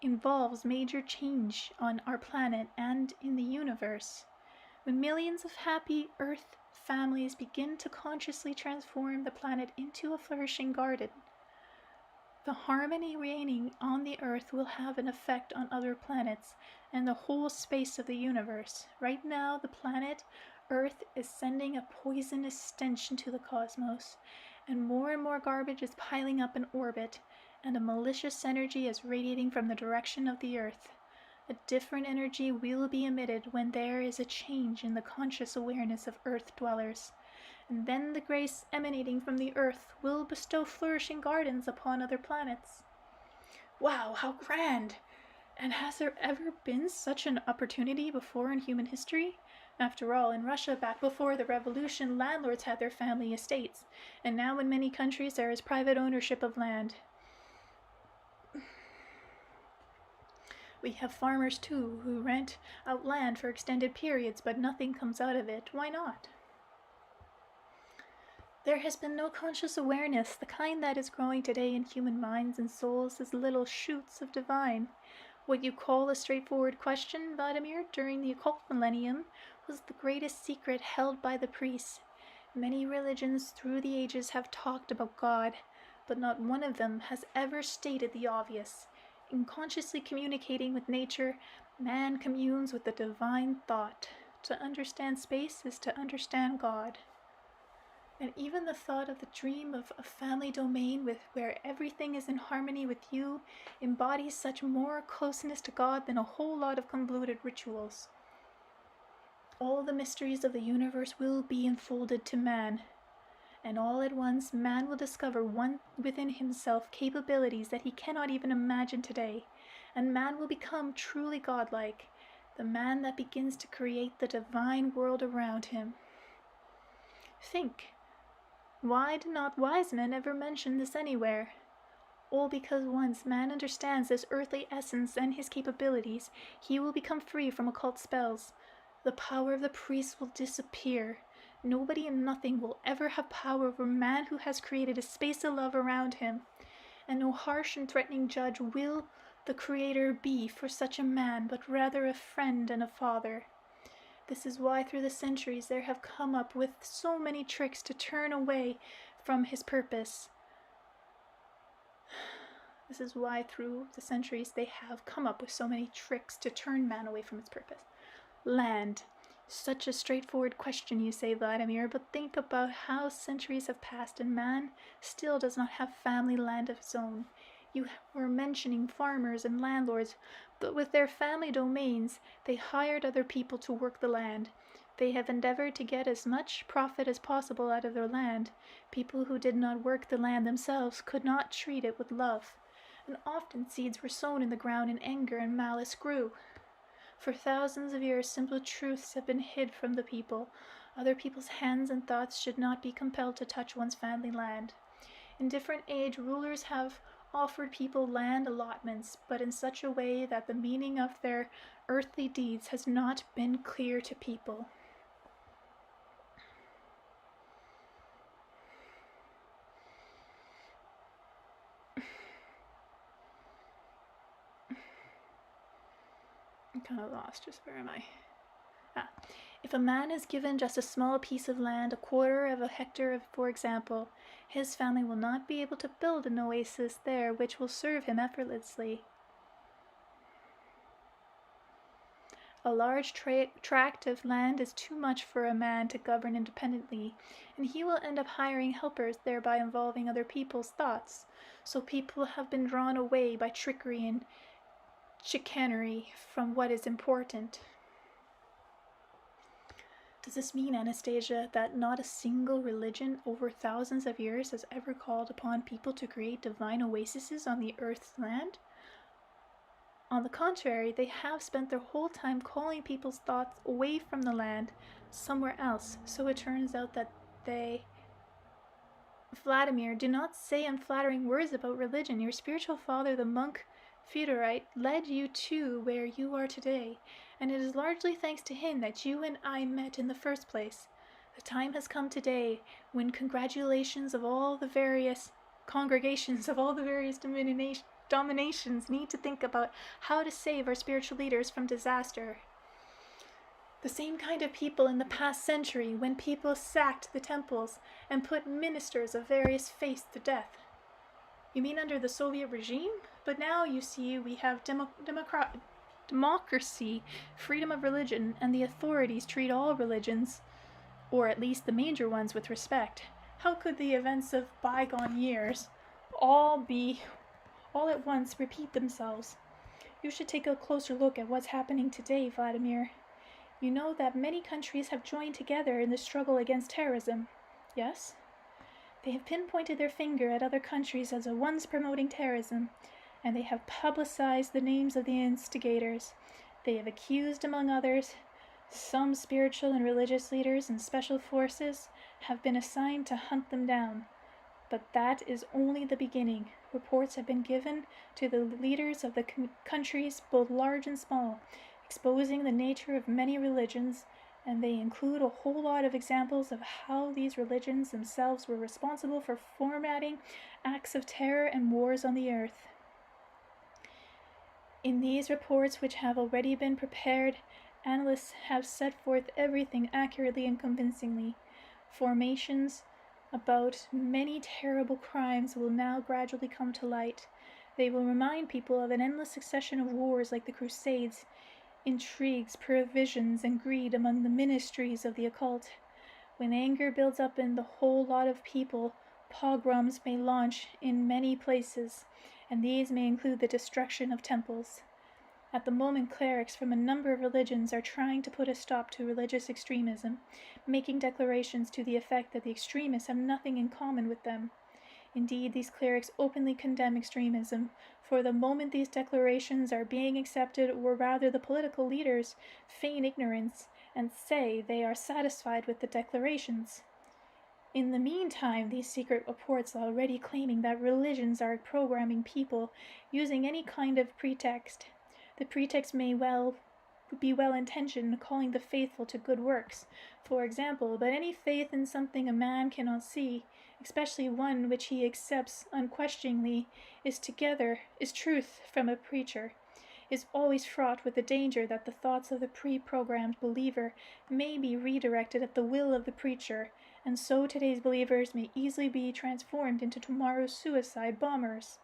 involves major change on our planet and in the universe. When millions of happy Earth families begin to consciously transform the planet into a flourishing garden, the harmony reigning on the Earth will have an effect on other planets and the whole space of the universe. Right now, the planet Earth is sending a poisonous stench into the cosmos, and more garbage is piling up in orbit, and a malicious energy is radiating from the direction of the Earth. A different energy will be emitted when there is a change in the conscious awareness of Earth dwellers, and then the grace emanating from the Earth will bestow flourishing gardens upon other planets. Wow, how grand! And has there ever been such an opportunity before in human history? After all, in Russia, back before the revolution, landlords had their family estates, and now in many countries there is private ownership of land. We have farmers, too, who rent out land for extended periods, but nothing comes out of it. Why not? There has been no conscious awareness. The kind that is growing today in human minds and souls is little shoots of divine. What you call a straightforward question, Vladimir, during the occult millennium, was the greatest secret held by the priests. Many religions through the ages have talked about God, but not one of them has ever stated the obvious. In consciously communicating with nature, man communes with the divine thought. To understand space is to understand God. And even the thought of the dream of a family domain where everything is in harmony with you embodies such more closeness to God than a whole lot of convoluted rituals. All the mysteries of the universe will be unfolded to man, and all at once man will discover one within himself capabilities that he cannot even imagine today, and man will become truly godlike, the man that begins to create the divine world around him. Think, why did not wise men ever mention this anywhere? All because once man understands this earthly essence and his capabilities, he will become free from occult spells. The power of the priests will disappear. Nobody and nothing will ever have power over man who has created a space of love around him. And no harsh and threatening judge will the Creator be for such a man, but rather a friend and a father. This is why through the centuries there have come up with so many tricks to turn away from his purpose. This is why through the centuries they have come up with so many tricks to turn man away from his purpose. Land. Such a straightforward question, you say, Vladimir, but think about how centuries have passed and man still does not have family land of his own. You were mentioning farmers and landlords, but with their family domains, they hired other people to work the land. They have endeavored to get as much profit as possible out of their land. People who did not work the land themselves could not treat it with love, and often seeds were sown in the ground and anger and malice grew. For thousands of years simple truths have been hid from the people. Other people's hands and thoughts should not be compelled to touch one's family land. In different age, rulers have offered people land allotments, but in such a way that the meaning of their earthly deeds has not been clear to people. I'm kind of lost. Just where am I? If a man is given just a small piece of land, a quarter of a hectare, for example, his family will not be able to build an oasis there which will serve him effortlessly. A large tract of land is too much for a man to govern independently, and he will end up hiring helpers, thereby involving other people's thoughts. So people have been drawn away by trickery and chicanery from what is important. Does this mean, Anastasia, that not a single religion over thousands of years has ever called upon people to create divine oases on the earth's land? On the contrary, they have spent their whole time calling people's thoughts away from the land, somewhere else. So it turns out that they... Vladimir, do not say unflattering words about religion. Your spiritual father, the monk Fedorite, led you to where you are today, and it is largely thanks to him that you and I met in the first place. The time has come today when congregations of all the various dominations need to think about how to save our spiritual leaders from disaster. The same kind of people in the past century, when people sacked the temples and put ministers of various faiths to death. You mean under the Soviet regime? But now, you see, we have democracy, freedom of religion, and the authorities treat all religions, or at least the major ones, with respect. How could the events of bygone years all at once repeat themselves? You should take a closer look at what's happening today, Vladimir. You know that many countries have joined together in the struggle against terrorism, yes? They have pinpointed their finger at other countries as the ones promoting terrorism, and they have publicized the names of the instigators. They have accused, among others, some spiritual and religious leaders and special forces have been assigned to hunt them down. But that is only the beginning. Reports have been given to the leaders of the countries, both large and small, exposing the nature of many religions, and they include a whole lot of examples of how these religions themselves were responsible for formatting acts of terror and wars on the earth. In these reports, which have already been prepared, analysts have set forth everything accurately and convincingly. Formations about many terrible crimes will now gradually come to light. They will remind people of an endless succession of wars like the Crusades, intrigues, provisions, and greed among the ministries of the occult. When anger builds up in the whole lot of people, pogroms may launch in many places, and these may include the destruction of temples. At the moment, clerics from a number of religions are trying to put a stop to religious extremism, making declarations to the effect that the extremists have nothing in common with them. Indeed, these clerics openly condemn extremism. For the moment these declarations are being accepted, or rather the political leaders feign ignorance and say they are satisfied with the declarations. In the meantime, these secret reports are already claiming that religions are programming people using any kind of pretext. The pretext may be well-intentioned, calling the faithful to good works, for example, but any faith in something a man cannot see, especially one which he accepts unquestioningly, is truth from a preacher, is always fraught with the danger that the thoughts of the pre-programmed believer may be redirected at the will of the preacher, and so today's believers may easily be transformed into tomorrow's suicide bombers.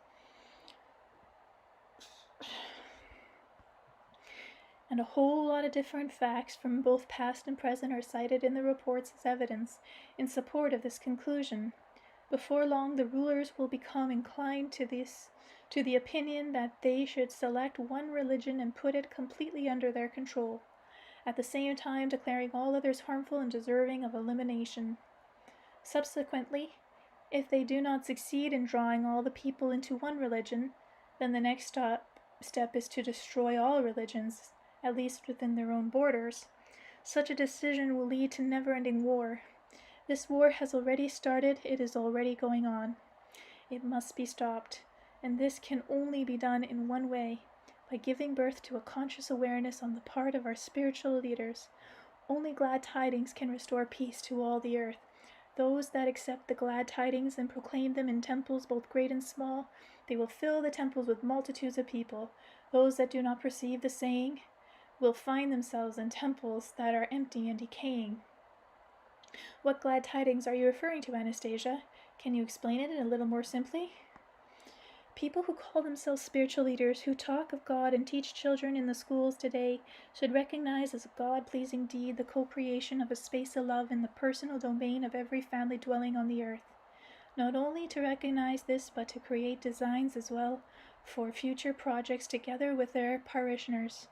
And a whole lot of different facts from both past and present are cited in the reports as evidence in support of this conclusion. Before long, the rulers will become inclined to the opinion that they should select one religion and put it completely under their control. at the same time declaring all others harmful and deserving of elimination. Subsequently, if they do not succeed in drawing all the people into one religion, then the next step is to destroy all religions, at least within their own borders. Such a decision will lead to never-ending war. This war has already started, it is already going on. It must be stopped, and this can only be done in one way, by giving birth to a conscious awareness on the part of our spiritual leaders. Only glad tidings can restore peace to all the earth. Those that accept the glad tidings and proclaim them in temples both great and small, they will fill the temples with multitudes of people. Those that do not perceive the saying will find themselves in temples that are empty and decaying. What glad tidings are you referring to, Anastasia? Can you explain it a little more simply? People who call themselves spiritual leaders, who talk of God and teach children in the schools today, should recognize as a God-pleasing deed the co-creation of a space of love in the personal domain of every family dwelling on the earth. Not only to recognize this, but to create designs as well for future projects together with their parishioners,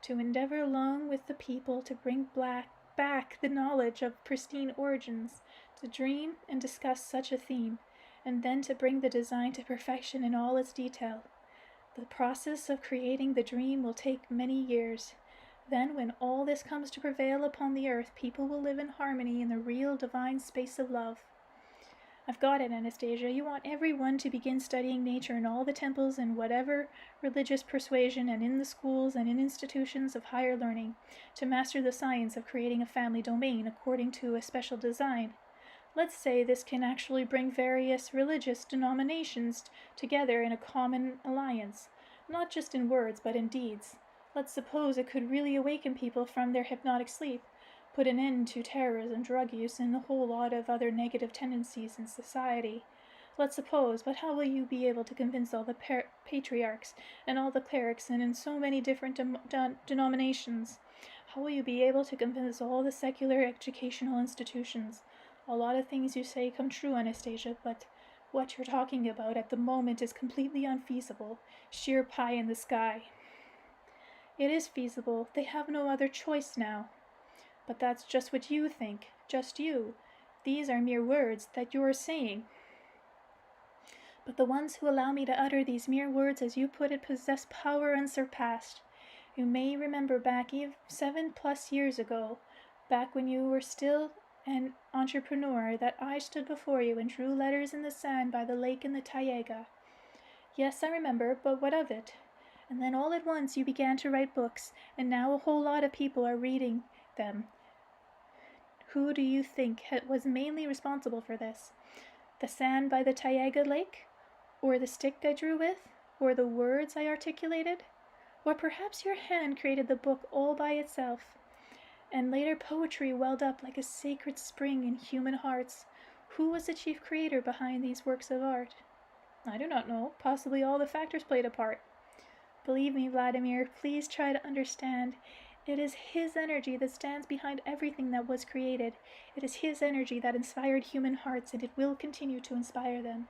to endeavor along with the people to bring back the knowledge of pristine origins, to dream and discuss such a theme, and then to bring the design to perfection in all its detail. The process of creating the dream will take many years. Then, when all this comes to prevail upon the earth, people will live in harmony in the real divine space of love. I've got it, Anastasia. You want everyone to begin studying nature in all the temples and whatever religious persuasion, and in the schools and in institutions of higher learning, to master the science of creating a family domain according to a special design. Let's say this can actually bring various religious denominations together in a common alliance, not just in words but in deeds. Let's suppose it could really awaken people from their hypnotic sleep, put an end to terrorism, drug use, and a whole lot of other negative tendencies in society. Let's suppose, but how will you be able to convince all the patriarchs and all the clerics and in so many different denominations? How will you be able to convince all the secular educational institutions? A lot of things you say come true, Anastasia, but what you're talking about at the moment is completely unfeasible, sheer pie in the sky. It is feasible. They have no other choice now. But that's just what you think, just you. These are mere words that you're saying. But the ones who allow me to utter these mere words, as you put it, possess power unsurpassed. You may remember back 7+ years ago, back when you were still an entrepreneur, that I stood before you and drew letters in the sand by the lake in the Taiga. Yes, I remember, but what of it? And then all at once you began to write books, and now a whole lot of people are reading them. Who do you think was mainly responsible for this? The sand by the Taiga lake? Or the stick I drew with? Or the words I articulated? Or perhaps your hand created the book all by itself? And later poetry welled up like a sacred spring in human hearts. Who was the chief creator behind these works of art? I do not know. Possibly all the factors played a part. Believe me, Vladimir, please try to understand. It is his energy that stands behind everything that was created. It is his energy that inspired human hearts, and it will continue to inspire them.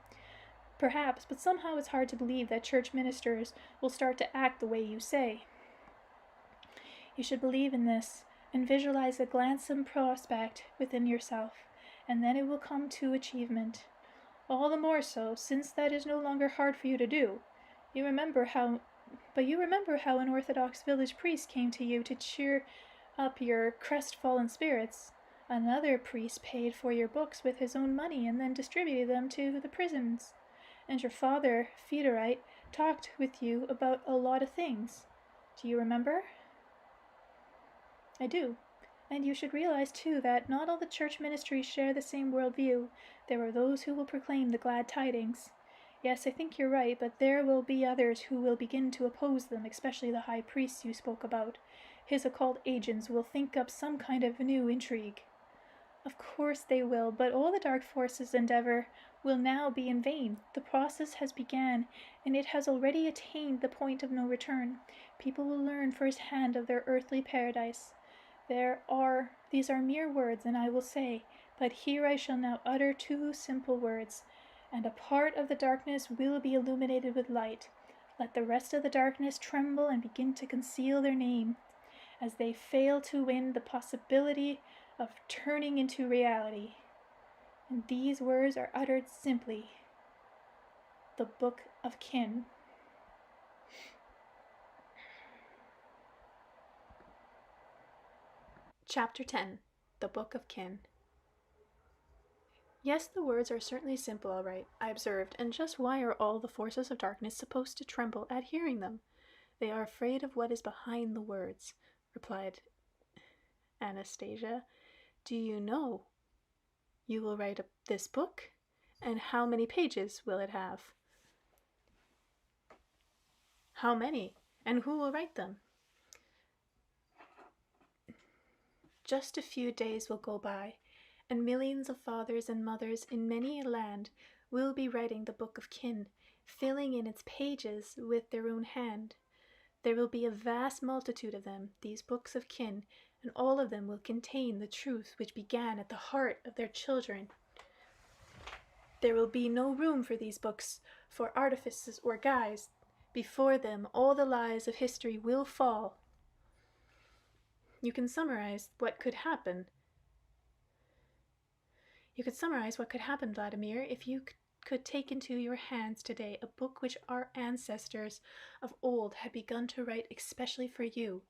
Perhaps, but somehow it's hard to believe that church ministers will start to act the way you say. You should believe in this, and visualize a gladsome prospect within yourself, and then it will come to achievement. All the more so, since that is no longer hard for you to do. You remember how an Orthodox village priest came to you to cheer up your crestfallen spirits. Another priest paid for your books with his own money and then distributed them to the prisons. And your father, Fedorite, talked with you about a lot of things. Do you remember? I do. And you should realize, too, that not all the church ministries share the same worldview. There are those who will proclaim the glad tidings. Yes, I think you're right, but there will be others who will begin to oppose them, especially the high priest you spoke about. His occult agents will think up some kind of new intrigue. Of course they will, but all the dark forces' endeavor will now be in vain. The process has begun, and it has already attained the point of no return. People will learn firsthand of their earthly paradise. These are mere words, and I will say, but here I shall now utter 2 simple words, and a part of the darkness will be illuminated with light. Let the rest of the darkness tremble and begin to conceal their name. as they fail to win the possibility of turning into reality. And these words are uttered simply. The Book of Kin. Chapter 10. The Book of Kin. Yes, the words are certainly simple, all right, I observed, and just why are all the forces of darkness supposed to tremble at hearing them? They are afraid of what is behind the words, replied Anastasia. Do you know you will write this book? And how many pages will it have? How many? And who will write them? Just a few days will go by, and millions of fathers and mothers in many a land will be writing the Book of Kin, filling in its pages with their own hand. There will be a vast multitude of them, these books of kin, and all of them will contain the truth which began at the heart of their children. There will be no room for these books for artifices or guise. Before them all the lies of history will fall. You can summarize what could happen. Vladimir, if you could take into your hands today a book which our ancestors of old had begun to write especially for you.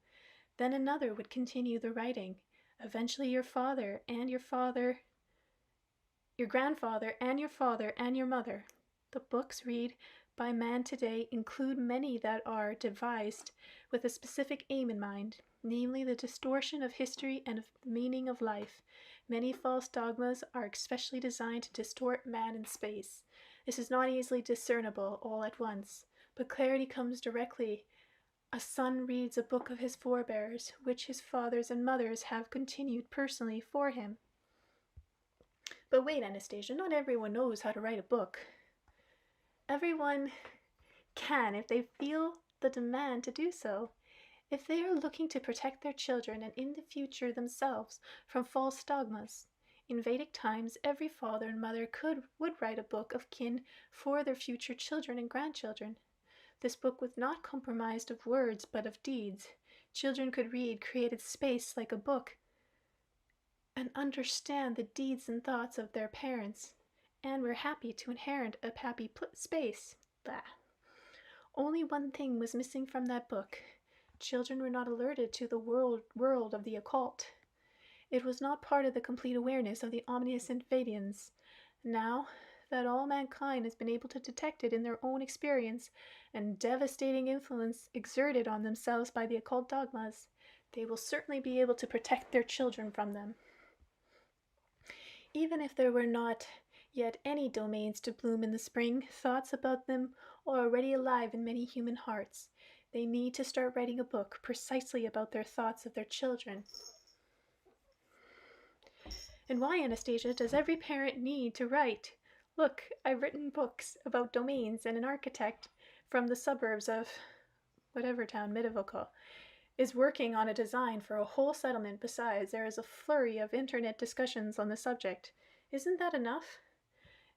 Then another would continue the writing. Eventually your father and your father, your grandfather and your father and your mother. The books read by man today include many that are devised with a specific aim in mind, namely the distortion of history and of the meaning of life. Many false dogmas are especially designed to distort man in space. This is not easily discernible all at once, but clarity comes directly. A son reads a book of his forebears, which his fathers and mothers have continued personally for him. But wait, Anastasia, not everyone knows how to write a book. Everyone can if they feel the demand to do so. If they are looking to protect their children and in the future themselves from false dogmas. In Vedic times, every father and mother would write a book of kin for their future children and grandchildren. This book was not compromised of words, but of deeds. Children could read created space like a book and understand the deeds and thoughts of their parents, and were happy to inherit a happy space. Blah. Only one thing was missing from that book. Children were not alerted to the world of the occult. It was not part of the complete awareness of the omniscient Vedians. Now that all mankind has been able to detect it in their own experience and devastating influence exerted on themselves by the occult dogmas, they will certainly be able to protect their children from them. Even if there were not yet any domains to bloom in the spring, thoughts about them are already alive in many human hearts. They need to start writing a book precisely about their thoughts of their children. And why, Anastasia, does every parent need to write? Look, I've written books about domains, and an architect from the suburbs of whatever town Midivoko is working on a design for a whole settlement. Besides, there is a flurry of internet discussions on the subject. Isn't that enough?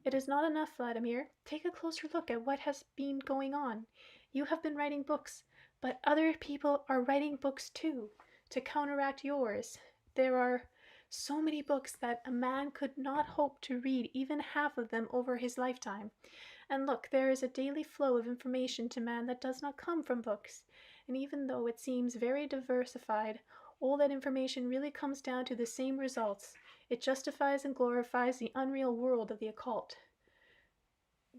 It is not enough, Vladimir. Take a closer look at what has been going on. You have been writing books, but other people are writing books too, to counteract yours. There are so many books that a man could not hope to read even half of them over his lifetime. And look, there is a daily flow of information to man that does not come from books. And even though it seems very diversified, all that information really comes down to the same results. It justifies and glorifies the unreal world of the occult.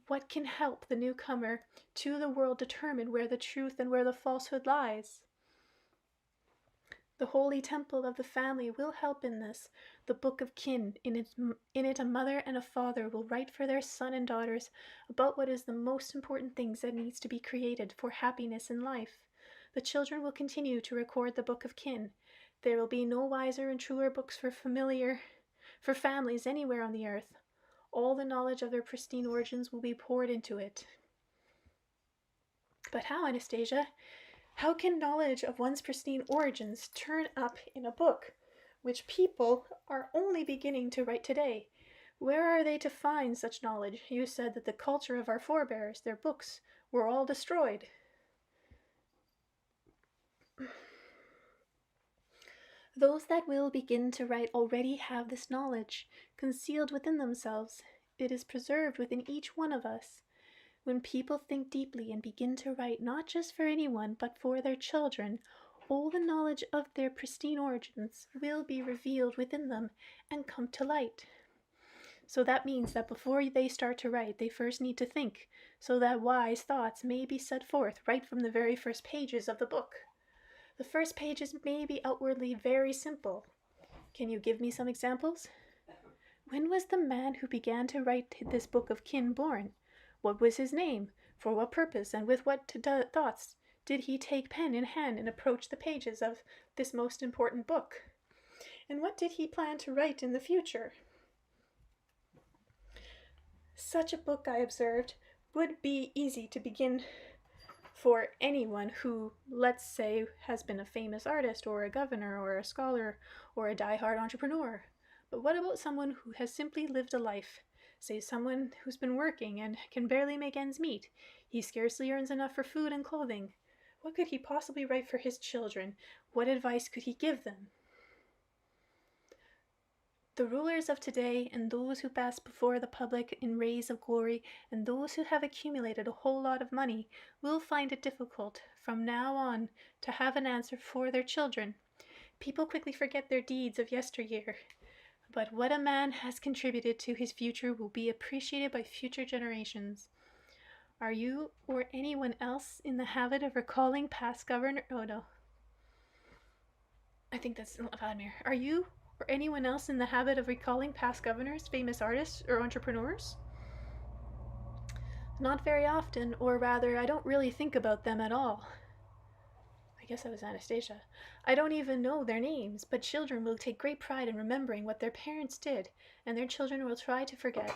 What can help the newcomer to the world determine where the truth and where the falsehood lies? The holy temple of the family will help in this. The Book of Kin, in it a mother and a father will write for their son and daughters about what is the most important things that needs to be created for happiness in life. The children will continue to record the Book of Kin. There will be no wiser and truer books for families anywhere on the earth. All the knowledge of their pristine origins will be poured into it. But how, Anastasia? How can knowledge of one's pristine origins turn up in a book, which people are only beginning to write today? Where are they to find such knowledge? You said that the culture of our forebears, their books, were all destroyed. Those that will begin to write already have this knowledge, concealed within themselves. It is preserved within each one of us. When people think deeply and begin to write not just for anyone, but for their children, all the knowledge of their pristine origins will be revealed within them and come to light. So that means that before they start to write, they first need to think, so that wise thoughts may be set forth right from the very first pages of the book. The first pages may be outwardly very simple. Can you give me some examples? When was the man who began to write this book of kin born? What was his name? For what purpose and with what thoughts did he take pen in hand and approach the pages of this most important book? And what did he plan to write in the future? Such a book, I observed, would be easy to begin for anyone who, let's say, has been a famous artist or a governor or a scholar or a die-hard entrepreneur. But what about someone who has simply lived a life? Say someone who's been working and can barely make ends meet. He scarcely earns enough for food and clothing. What could he possibly write for his children? What advice could he give them? The rulers of today and those who pass before the public in rays of glory and those who have accumulated a whole lot of money will find it difficult from now on to have an answer for their children. People quickly forget their deeds of yesteryear, but what a man has contributed to his future will be appreciated by future generations. Are you or anyone else in the habit of recalling past governor? Oh no. I think that's Vladimir. Are you or anyone else in the habit of recalling past governors, famous artists, or entrepreneurs? Not very often, or rather, I don't really think about them at all. I guess that was Anastasia. I don't even know their names, but children will take great pride in remembering what their parents did, and their children will try to forget,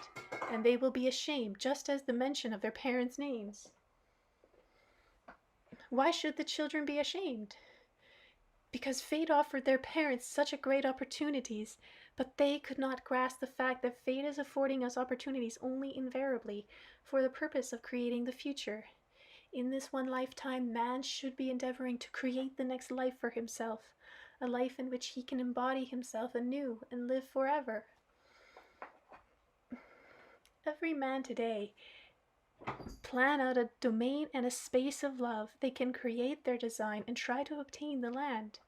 and they will be ashamed just as the mention of their parents' names. Why should the children be ashamed? Because fate offered their parents such a great opportunities, but they could not grasp the fact that fate is affording us opportunities only invariably for the purpose of creating the future. In this one lifetime, man should be endeavoring to create the next life for himself, a life in which he can embody himself anew and live forever. Every man today plan out a domain and a space of love. They can create their design and try to obtain the land.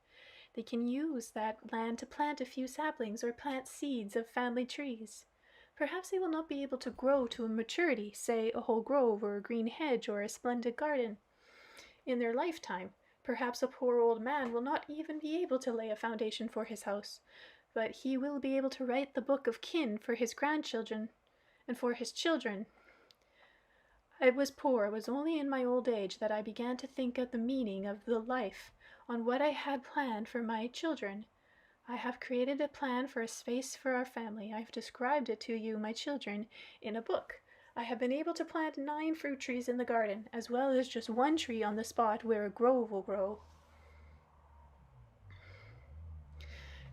They can use that land to plant a few saplings or plant seeds of family trees. Perhaps they will not be able to grow to a maturity, say a whole grove or a green hedge or a splendid garden, in their lifetime. Perhaps a poor old man will not even be able to lay a foundation for his house, but he will be able to write the book of kin for his grandchildren and for his children. I was poor. It was only in my old age that I began to think of the meaning of the life, on what I had planned for my children. I have created a plan for a space for our family. I have described it to you, my children, in a book. I have been able to plant 9 fruit trees in the garden, as well as just 1 tree on the spot where a grove will grow.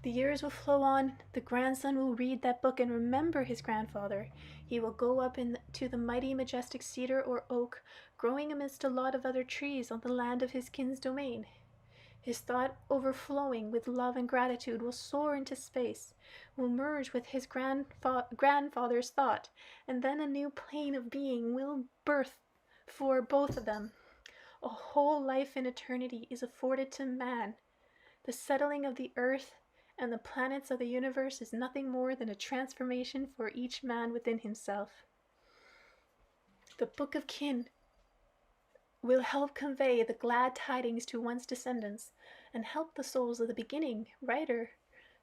The years will flow on. The grandson will read that book and remember his grandfather. He will go up into the mighty majestic cedar or oak, growing amidst a lot of other trees on the land of his kin's domain. His thought, overflowing with love and gratitude, will soar into space, will merge with his grandfather's thought, and then a new plane of being will birth for both of them. A whole life in eternity is afforded to man. The settling of the earth and the planets of the universe is nothing more than a transformation for each man within himself. The Book of Kin will help convey the glad tidings to one's descendants and help the souls of the beginning writer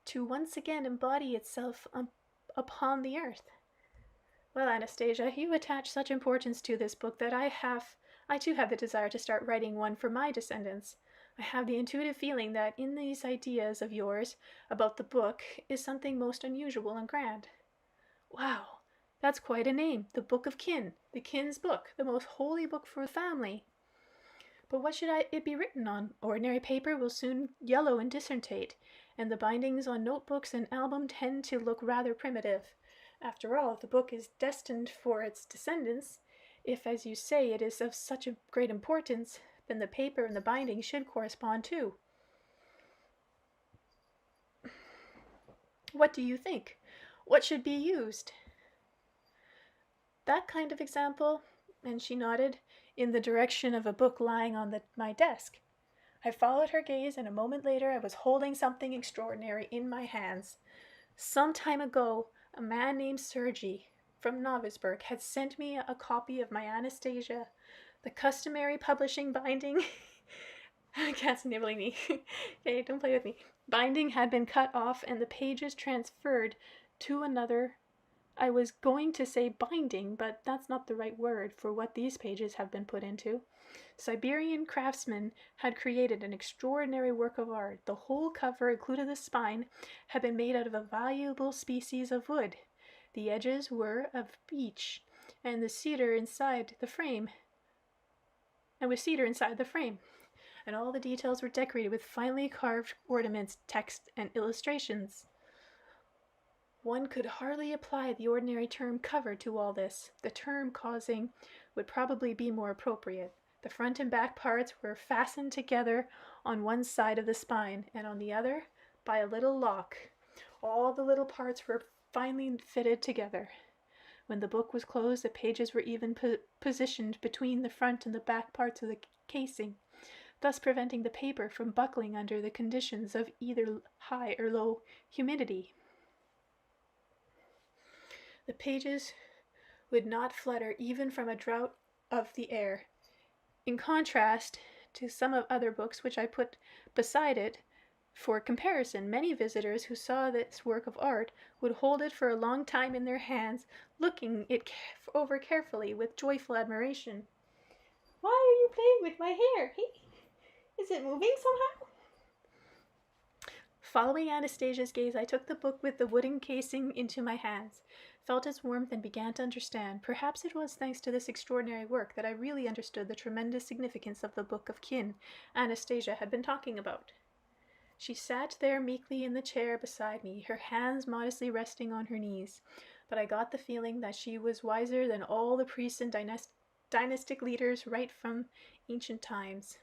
to once again embody itself upon the earth. Well, Anastasia, you attach such importance to this book that I too have the desire to start writing one for my descendants. I have the intuitive feeling that in these ideas of yours about the book is something most unusual and grand. Wow, that's quite a name. The Book of Kin, the Kin's Book, the most holy book for the family. But what should it be written on? Ordinary paper will soon yellow and disorientate, and the bindings on notebooks and album tend to look rather primitive. After all, if the book is destined for its descendants, if, as you say, it is of such a great importance, then the paper and the binding should correspond too. What do you think? What should be used? That kind of example, and she nodded in the direction of a book lying on my desk. I followed her gaze, and a moment later I was holding something extraordinary in my hands. Some time ago, a man named Sergei from Novisburg had sent me a copy of my Anastasia, the customary publishing binding. Cat's nibbling me. Okay, don't play with me. Binding had been cut off and the pages transferred to another. I was going to say binding, but that's not the right word for what these pages have been put into. Siberian craftsmen had created an extraordinary work of art. The whole cover, including the spine, had been made out of a valuable species of wood. The edges were of beech, and the cedar inside the frame. And all the details were decorated with finely carved ornaments, text, and illustrations. One could hardly apply the ordinary term cover to all this. The term causing would probably be more appropriate. The front and back parts were fastened together on one side of the spine, and on the other by a little lock. All the little parts were finely fitted together. When the book was closed, the pages were even positioned between the front and the back parts of the casing, thus preventing the paper from buckling under the conditions of either high or low humidity. The pages would not flutter even from a draught of the air. In contrast to some of other books which I put beside it for comparison, many visitors who saw this work of art would hold it for a long time in their hands, looking it over carefully with joyful admiration. Why are you playing with my hair? Hey, is it moving somehow? Following Anastasia's gaze, I took the book with the wooden casing into my hands, felt its warmth, and began to understand. Perhaps it was thanks to this extraordinary work that I really understood the tremendous significance of the Book of Kin Anastasia had been talking about. She sat there meekly in the chair beside me, her hands modestly resting on her knees, but I got the feeling that she was wiser than all the priests and dynastic leaders right from ancient times,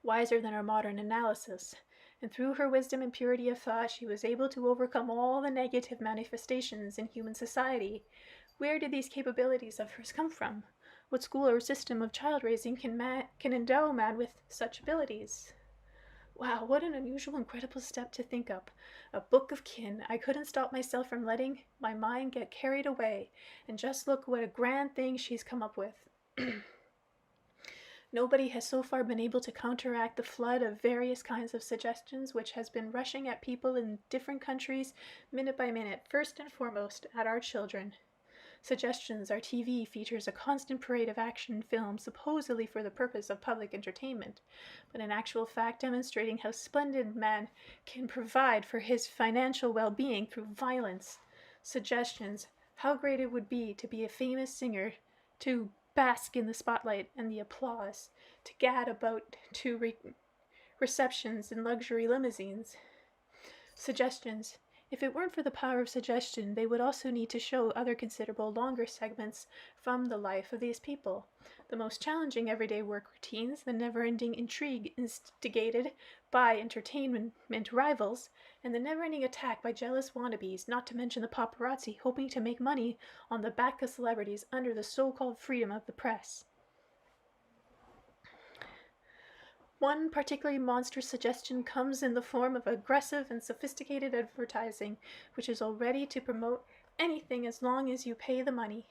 wiser than our modern analysis. And through her wisdom and purity of thought, she was able to overcome all the negative manifestations in human society. Where did these capabilities of hers come from? What school or system of child raising can endow man with such abilities? Wow, what an unusual, incredible step to think up. A book of kin. I couldn't stop myself from letting my mind get carried away. And just look what a grand thing she's come up with. Nobody has so far been able to counteract the flood of various kinds of suggestions which has been rushing at people in different countries minute by minute, first and foremost at our children. Suggestions, our TV features a constant parade of action films supposedly for the purpose of public entertainment, but in actual fact demonstrating how splendid man can provide for his financial well-being through violence. Suggestions, how great it would be to be a famous singer, to bask in the spotlight and the applause, to gad about to receptions in luxury limousines. Suggestions. If it weren't for the power of suggestion, they would also need to show other considerable longer segments from the life of these people. The most challenging everyday work routines, the never-ending intrigue instigated by entertainment rivals, and the never-ending attack by jealous wannabes, not to mention the paparazzi hoping to make money on the back of celebrities under the so-called freedom of the press. One particularly monstrous suggestion comes in the form of aggressive and sophisticated advertising, which is all ready to promote anything as long as you pay the money.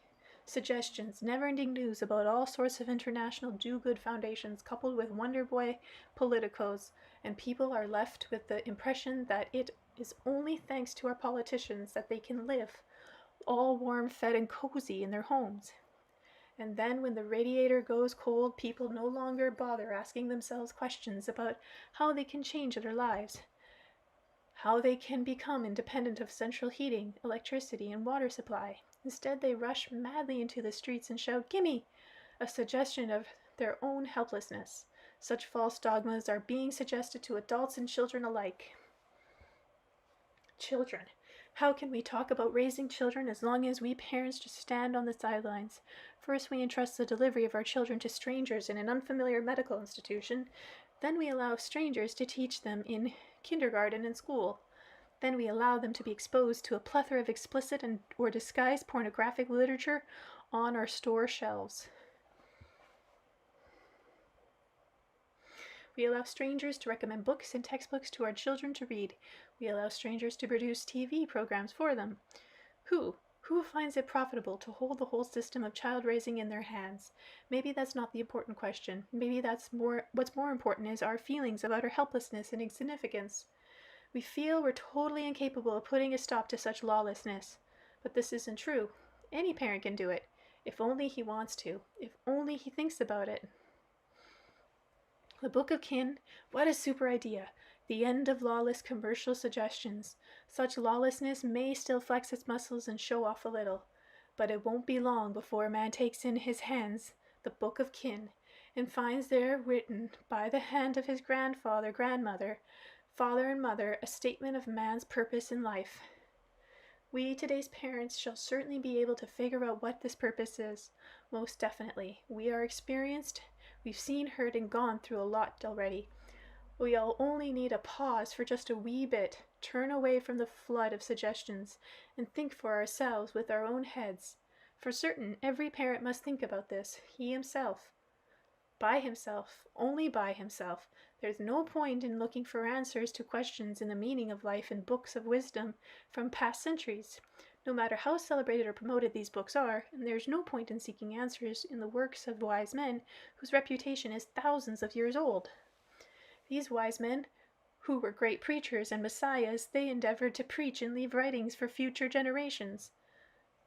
Suggestions, never-ending news about all sorts of international do-good foundations coupled with Wonder Boy politicos, and people are left with the impression that it is only thanks to our politicians that they can live all warm, fed, and cozy in their homes. And then when the radiator goes cold, people no longer bother asking themselves questions about how they can change their lives, how they can become independent of central heating, electricity, and water supply. Instead, they rush madly into the streets and shout, "Gimme!" a suggestion of their own helplessness. Such false dogmas are being suggested to adults and children alike. Children. How can we talk about raising children as long as we parents just stand on the sidelines? First, we entrust the delivery of our children to strangers in an unfamiliar medical institution. Then we allow strangers to teach them in kindergarten and school. Then we allow them to be exposed to a plethora of explicit and or disguised pornographic literature on our store shelves. We allow strangers to recommend books and textbooks to our children to read. We allow strangers to produce TV programs for them. Who finds it profitable to hold the whole system of child raising in their hands? Maybe that's not the important question. Maybe what's more important is our feelings of utter helplessness and insignificance. We feel we're totally incapable of putting a stop to such lawlessness. But this isn't true. Any parent can do it, if only he wants to, if only he thinks about it. The Book of Kin, what a super idea. The end of lawless commercial suggestions. Such lawlessness may still flex its muscles and show off a little, but it won't be long before a man takes in his hands the Book of Kin and finds there written by the hand of his grandfather, grandmother, father and mother, a statement of man's purpose in life. We, today's parents, shall certainly be able to figure out what this purpose is. Most definitely. We are experienced. We've seen, heard, and gone through a lot already. We all only need a pause for just a wee bit, turn away from the flood of suggestions, and think for ourselves with our own heads. For certain, every parent must think about this, he himself. By himself, only by himself. There's no point in looking for answers to questions in the meaning of life in books of wisdom from past centuries, no matter how celebrated or promoted these books are, and there's no point in seeking answers in the works of wise men whose reputation is thousands of years old. These wise men, who were great preachers and messiahs, they endeavored to preach and leave writings for future generations.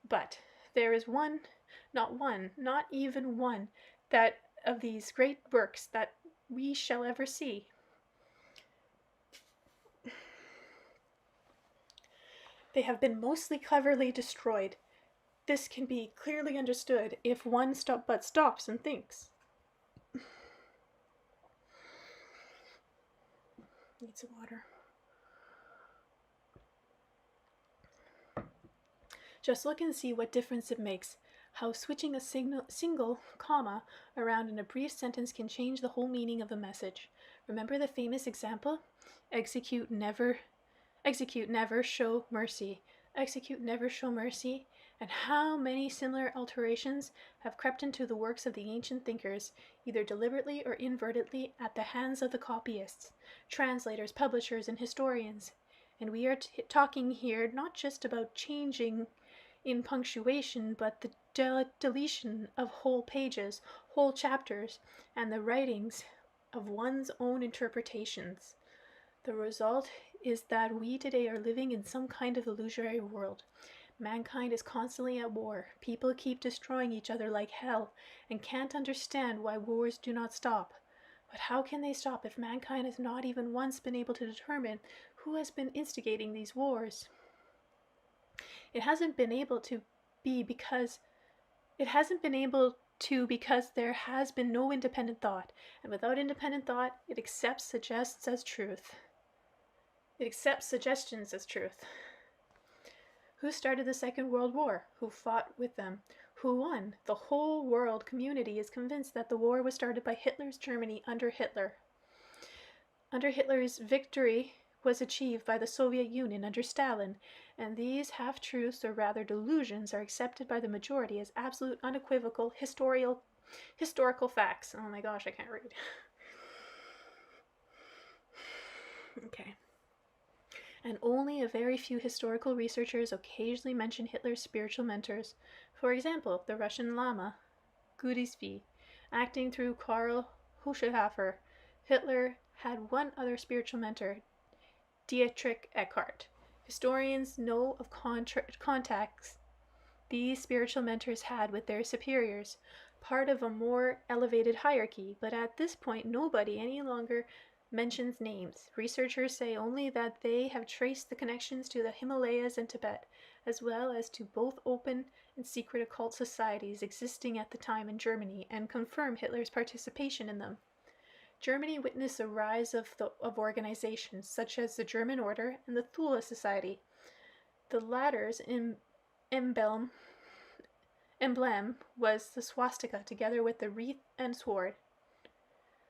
But there is not even one, that of these great works that we shall ever see. They have been mostly cleverly destroyed. This can be clearly understood if one stops and thinks. Need some water. Just look and see what difference it makes. How switching a single comma around in a brief sentence can change the whole meaning of a message. Remember the famous example? Execute never, show mercy. Execute never, show mercy. And how many similar alterations have crept into the works of the ancient thinkers, either deliberately or inadvertently, at the hands of the copyists, translators, publishers, and historians. And we are talking here not just about changing in punctuation, but the deletion of whole pages, whole chapters, and the writings of one's own interpretations. The result is that we today are living in some kind of illusory world. Mankind is constantly at war. People keep destroying each other like hell and can't understand why wars do not stop. But how can they stop if mankind has not even once been able to determine who has been instigating these wars? It hasn't been able to because there has been no independent thought, and without independent thought, it accepts suggestions as truth. Who started the Second World War? Who fought with them? Who won? The whole world community is convinced that the war was started by Hitler's Germany under Hitler. Under Hitler's victory was achieved by the Soviet Union under Stalin, and these half-truths, or rather delusions, are accepted by the majority as absolute, unequivocal, historical facts. Oh my gosh, I can't read. Okay. And only a very few historical researchers occasionally mention Hitler's spiritual mentors. For example, the Russian Lama, Gudisvi, acting through Karl Hochschaffer. Hitler had one other spiritual mentor, Dietrich Eckhart. Historians know of contacts these spiritual mentors had with their superiors, part of a more elevated hierarchy, but at this point nobody any longer mentions names. Researchers say only that they have traced the connections to the Himalayas and Tibet, as well as to both open and secret occult societies existing at the time in Germany, and confirm Hitler's participation in them. Germany witnessed a rise of organizations such as the German Order and the Thule Society. The latter's emblem was the swastika together with the wreath and sword.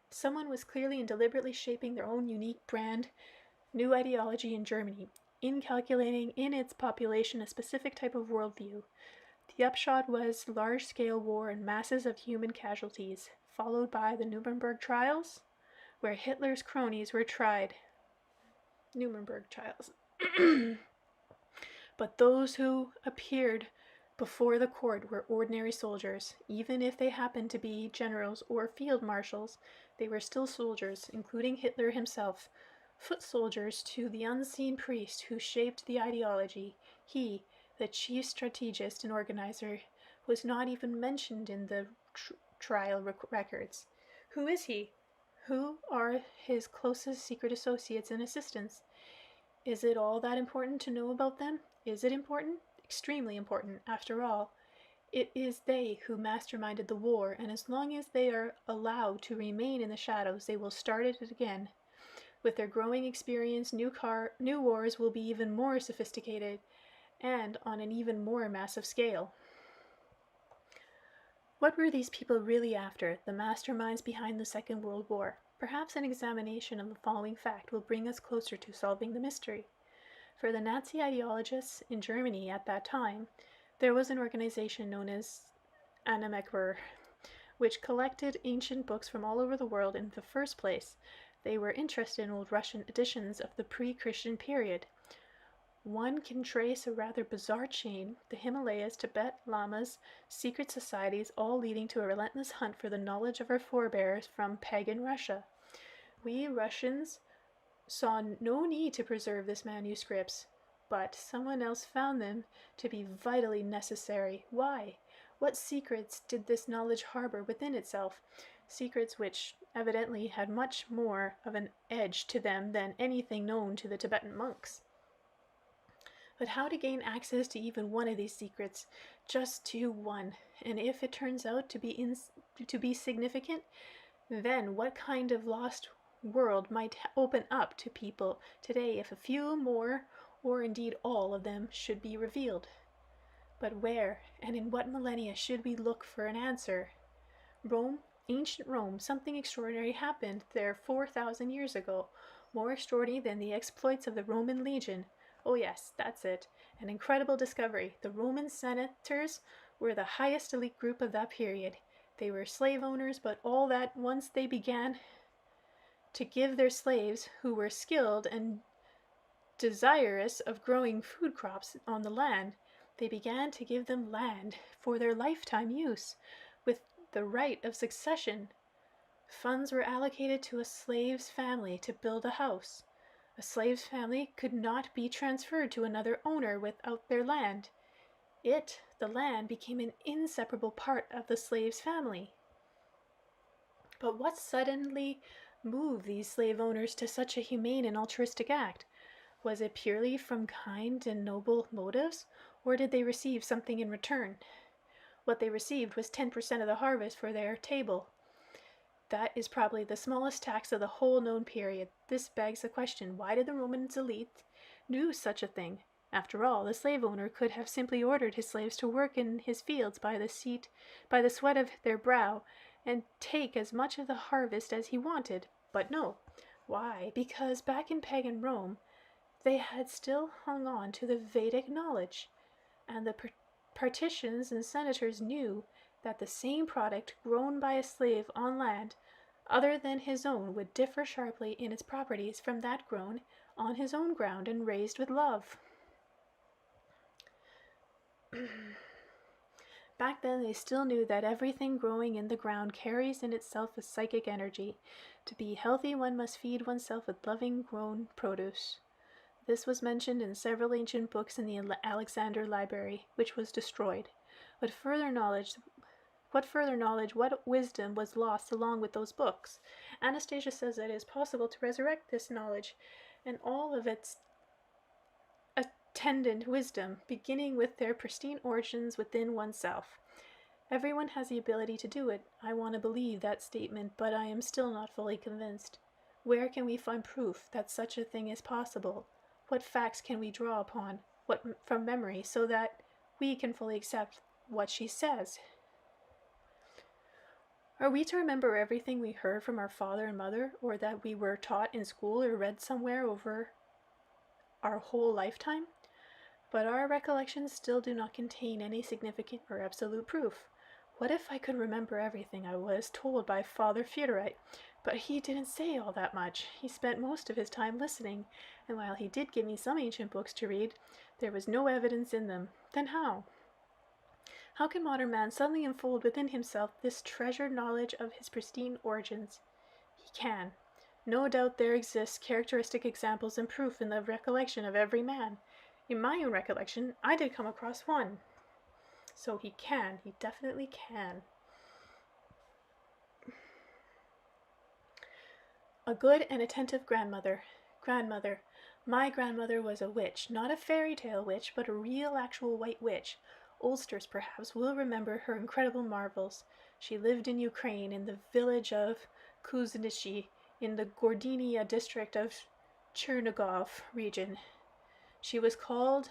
Someone was clearly and deliberately shaping their own unique brand, new ideology in Germany. inculcating in its population a specific type of worldview. The upshot was large-scale war and masses of human casualties, followed by the Nuremberg trials, where Hitler's cronies were tried. Nuremberg trials. But those who appeared before the court were ordinary soldiers. Even if they happened to be generals or field marshals, they were still soldiers, including Hitler himself, foot soldiers to the unseen priest who shaped the ideology. He, the chief strategist and organizer, was not even mentioned in the trial records. Who is he? Who are his closest secret associates and assistants? Is it all that important to know about them? Is it important? Extremely important. After all, it is they who masterminded the war, and as long as they are allowed to remain in the shadows, they will start it again. With their growing experience, new wars will be even more sophisticated and on an even more massive scale. What were these people really after, the masterminds behind the Second World War? Perhaps an examination of the following fact will bring us closer to solving the mystery. For the Nazi ideologists in Germany at that time, there was an organization known as Megre, which collected ancient books from all over the world. In the first place, they were interested in old Russian editions of the pre-Christian period. One can trace a rather bizarre chain, the Himalayas, Tibet, Lamas, secret societies, all leading to a relentless hunt for the knowledge of our forebears from pagan Russia. We Russians saw no need to preserve these manuscripts, but someone else found them to be vitally necessary. Why? What secrets did this knowledge harbor within itself? Secrets which evidently had much more of an edge to them than anything known to the Tibetan monks. But how to gain access to even one of these secrets? Just to one. And if it turns out to be significant, then what kind of lost world might open up to people today if a few more, or indeed all of them, should be revealed? But where and in what millennia should we look for an answer? Rome, ancient Rome, something extraordinary happened there 4,000 years ago, more extraordinary than the exploits of the Roman legion. Oh yes, that's it, an incredible discovery. The Roman senators were the highest elite group of that period. They were slave owners, but all that once they began to give their slaves, who were skilled and desirous of growing food crops on the land, they began to give them land for their lifetime use, with the right of succession. Funds were allocated to a slave's family to build a house. A slave's family could not be transferred to another owner without their land. The land, became an inseparable part of the slave's family. But what suddenly moved these slave owners to such a humane and altruistic act? Was it purely from kind and noble motives, or did they receive something in return? What they received was 10% of the harvest for their table. That is probably the smallest tax of the whole known period. This begs the question, why did the Roman elite do such a thing? After all, the slave owner could have simply ordered his slaves to work in his fields by the sweat of their brow, and take as much of the harvest as he wanted. But no. Why? Because back in pagan Rome, they had still hung on to the Vedic knowledge, and the patricians and senators knew that the same product grown by a slave on land other than his own would differ sharply in its properties from that grown on his own ground and raised with love. Back then, they still knew that everything growing in the ground carries in itself a psychic energy. To be healthy, one must feed oneself with loving grown produce. This was mentioned in several ancient books in the Alexander Library, which was destroyed. What wisdom was lost along with those books? Anastasia says that it is possible to resurrect this knowledge and all of its attendant wisdom, beginning with their pristine origins within oneself. Everyone has the ability to do it. I want to believe that statement, but I am still not fully convinced. Where can we find proof that such a thing is possible? What facts can we draw upon from memory so that we can fully accept what she says? Are we to remember everything we heard from our father and mother, or that we were taught in school or read somewhere over our whole lifetime, but our recollections still do not contain any significant or absolute proof. What if I could remember everything I was told by Father Feuderite? But he didn't say all that much. He spent most of his time listening, and while he did give me some ancient books to read, there was no evidence in them. Then how? How can modern man suddenly unfold within himself this treasured knowledge of his pristine origins? He can. No doubt there exist characteristic examples and proof in the recollection of every man. In my own recollection, I did come across one. So he definitely can. A good and attentive grandmother. Grandmother. My grandmother was a witch, not a fairy tale witch, but a real actual white witch. Oldsters, perhaps, will remember her incredible marvels. She lived in Ukraine, in the village of Kuznichi, in the Gordinia district of Chernigov region. She was called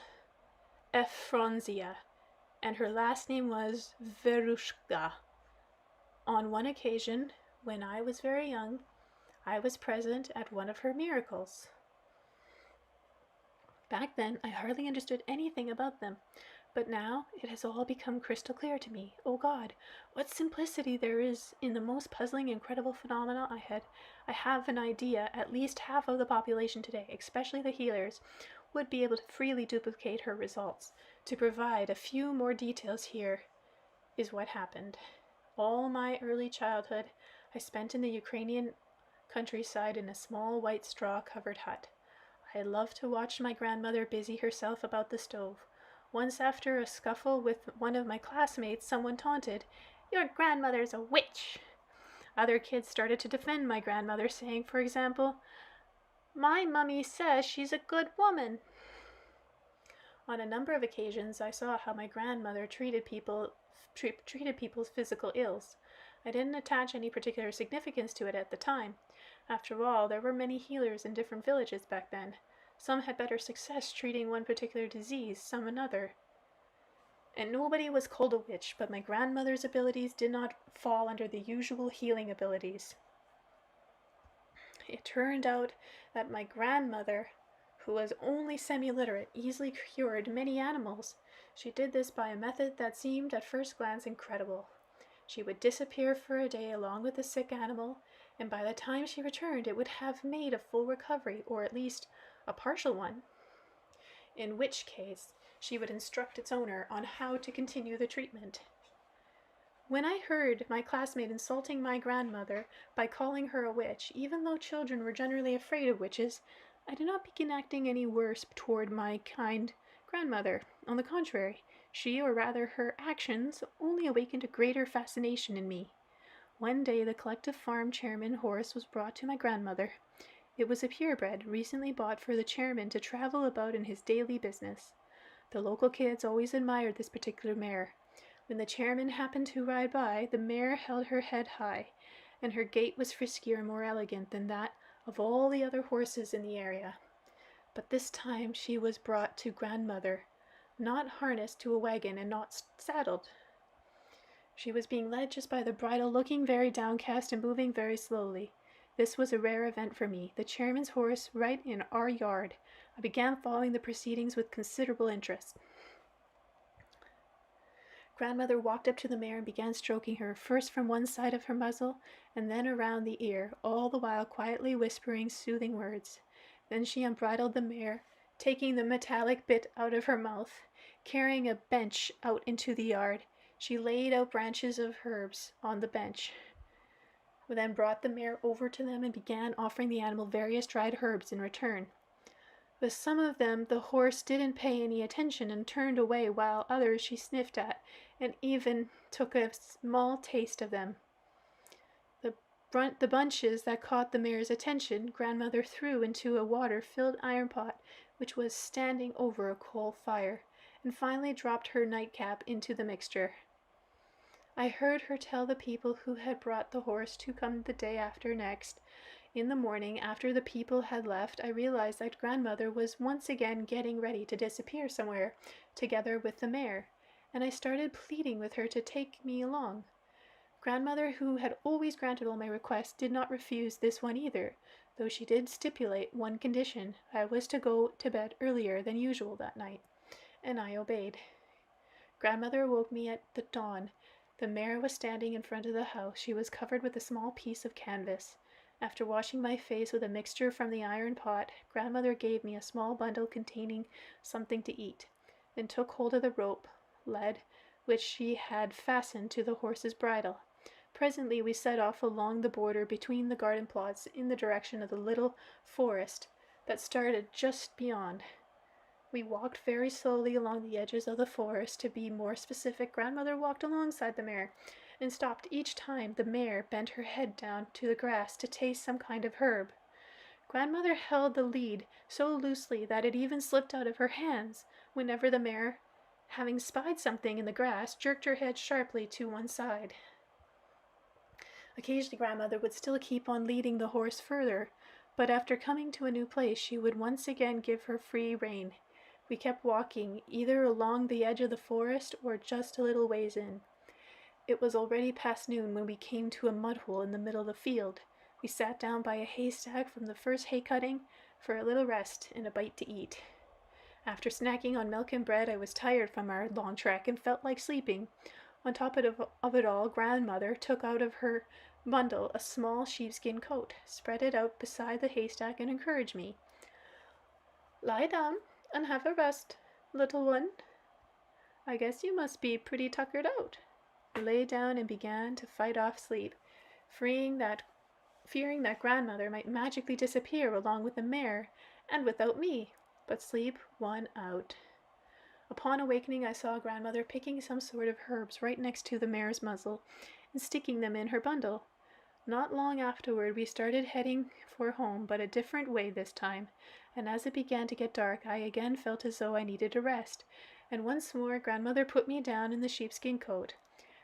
Efronzia, and her last name was Verushka. On one occasion, when I was very young, I was present at one of her miracles. Back then, I hardly understood anything about them, but now it has all become crystal clear to me. Oh God, what simplicity there is in the most puzzling, incredible phenomena. I have an idea at least half of the population today, especially the healers, would be able to freely duplicate her results. To provide a few more details, here is what happened. All my early childhood I spent in the Ukrainian countryside in a small white straw-covered hut. I loved to watch my grandmother busy herself about the stove. Once, after a scuffle with one of my classmates, someone taunted, "Your grandmother's a witch." Other kids started to defend my grandmother, saying, for example, "My mummy says she's a good woman." On a number of occasions, I saw how my grandmother treated people's physical ills. I didn't attach any particular significance to it at the time. After all, there were many healers in different villages back then. Some had better success treating one particular disease, some another. And nobody was called a witch, but my grandmother's abilities did not fall under the usual healing abilities. It turned out that my grandmother, who was only semi-literate, easily cured many animals. She did this by a method that seemed at first glance incredible. She would disappear for a day along with the sick animal, and by the time she returned it would have made a full recovery, or at least a partial one, in which case she would instruct its owner on how to continue the treatment. When I heard my classmate insulting my grandmother by calling her a witch, even though children were generally afraid of witches, I did not begin acting any worse toward my kind grandmother. On the contrary, she, or rather her actions, only awakened a greater fascination in me. One day the collective farm chairman horse was brought to my grandmother. It was a purebred, recently bought for the chairman to travel about in his daily business. The local kids always admired this particular mare. When the chairman happened to ride by, the mare held her head high, and her gait was friskier and more elegant than that of all the other horses in the area. But this time she was brought to grandmother, not harnessed to a wagon and not saddled. She was being led just by the bridle, looking very downcast and moving very slowly. This was a rare event for me, the chairman's horse right in our yard. I began following the proceedings with considerable interest. Grandmother walked up to the mare and began stroking her, first from one side of her muzzle and then around the ear, all the while quietly whispering soothing words. Then she unbridled the mare, taking the metallic bit out of her mouth. Carrying a bench out into the yard, she laid out branches of herbs on the bench, then brought the mare over to them and began offering the animal various dried herbs in return. With some of them the horse didn't pay any attention and turned away, while others she sniffed at and even took a small taste of them. The bunches that caught the mare's attention grandmother threw into a water-filled iron pot which was standing over a coal fire, and finally dropped her nightcap into the mixture. I heard her tell the people who had brought the horse to come the day after next. In the morning, after the people had left, I realized that grandmother was once again getting ready to disappear somewhere, together with the mare, and I started pleading with her to take me along. Grandmother, who had always granted all my requests, did not refuse this one either, though she did stipulate one condition: I was to go to bed earlier than usual that night, and I obeyed. Grandmother woke me at the dawn. The mare was standing in front of the house. She was covered with a small piece of canvas. After washing my face with a mixture from the iron pot, Grandmother gave me a small bundle containing something to eat, then took hold of the rope, led, which she had fastened to the horse's bridle. Presently we set off along the border between the garden plots in the direction of the little forest that started just beyond. We walked very slowly along the edges of the forest. To be more specific, Grandmother walked alongside the mare and stopped each time the mare bent her head down to the grass to taste some kind of herb. Grandmother held the lead so loosely that it even slipped out of her hands whenever the mare, having spied something in the grass, jerked her head sharply to one side. Occasionally Grandmother would still keep on leading the horse further, but after coming to a new place she would once again give her free rein. We kept walking, either along the edge of the forest or just a little ways in. It was already past noon when we came to a mud hole in the middle of the field. We sat down by a haystack from the first hay cutting for a little rest and a bite to eat. After snacking on milk and bread, I was tired from our long trek and felt like sleeping. On top of it all, Grandmother took out of her bundle a small sheepskin coat, spread it out beside the haystack, and encouraged me. "Lie down and have a rest, little one. I guess you must be pretty tuckered out." I lay down and began to fight off sleep, fearing that Grandmother might magically disappear along with the mare and without me, but sleep won out. Upon awakening, I saw Grandmother picking some sort of herbs right next to the mare's muzzle and sticking them in her bundle. Not long afterward, we started heading for home, but a different way this time, and as it began to get dark, I again felt as though I needed a rest, and once more Grandmother put me down in the sheepskin coat.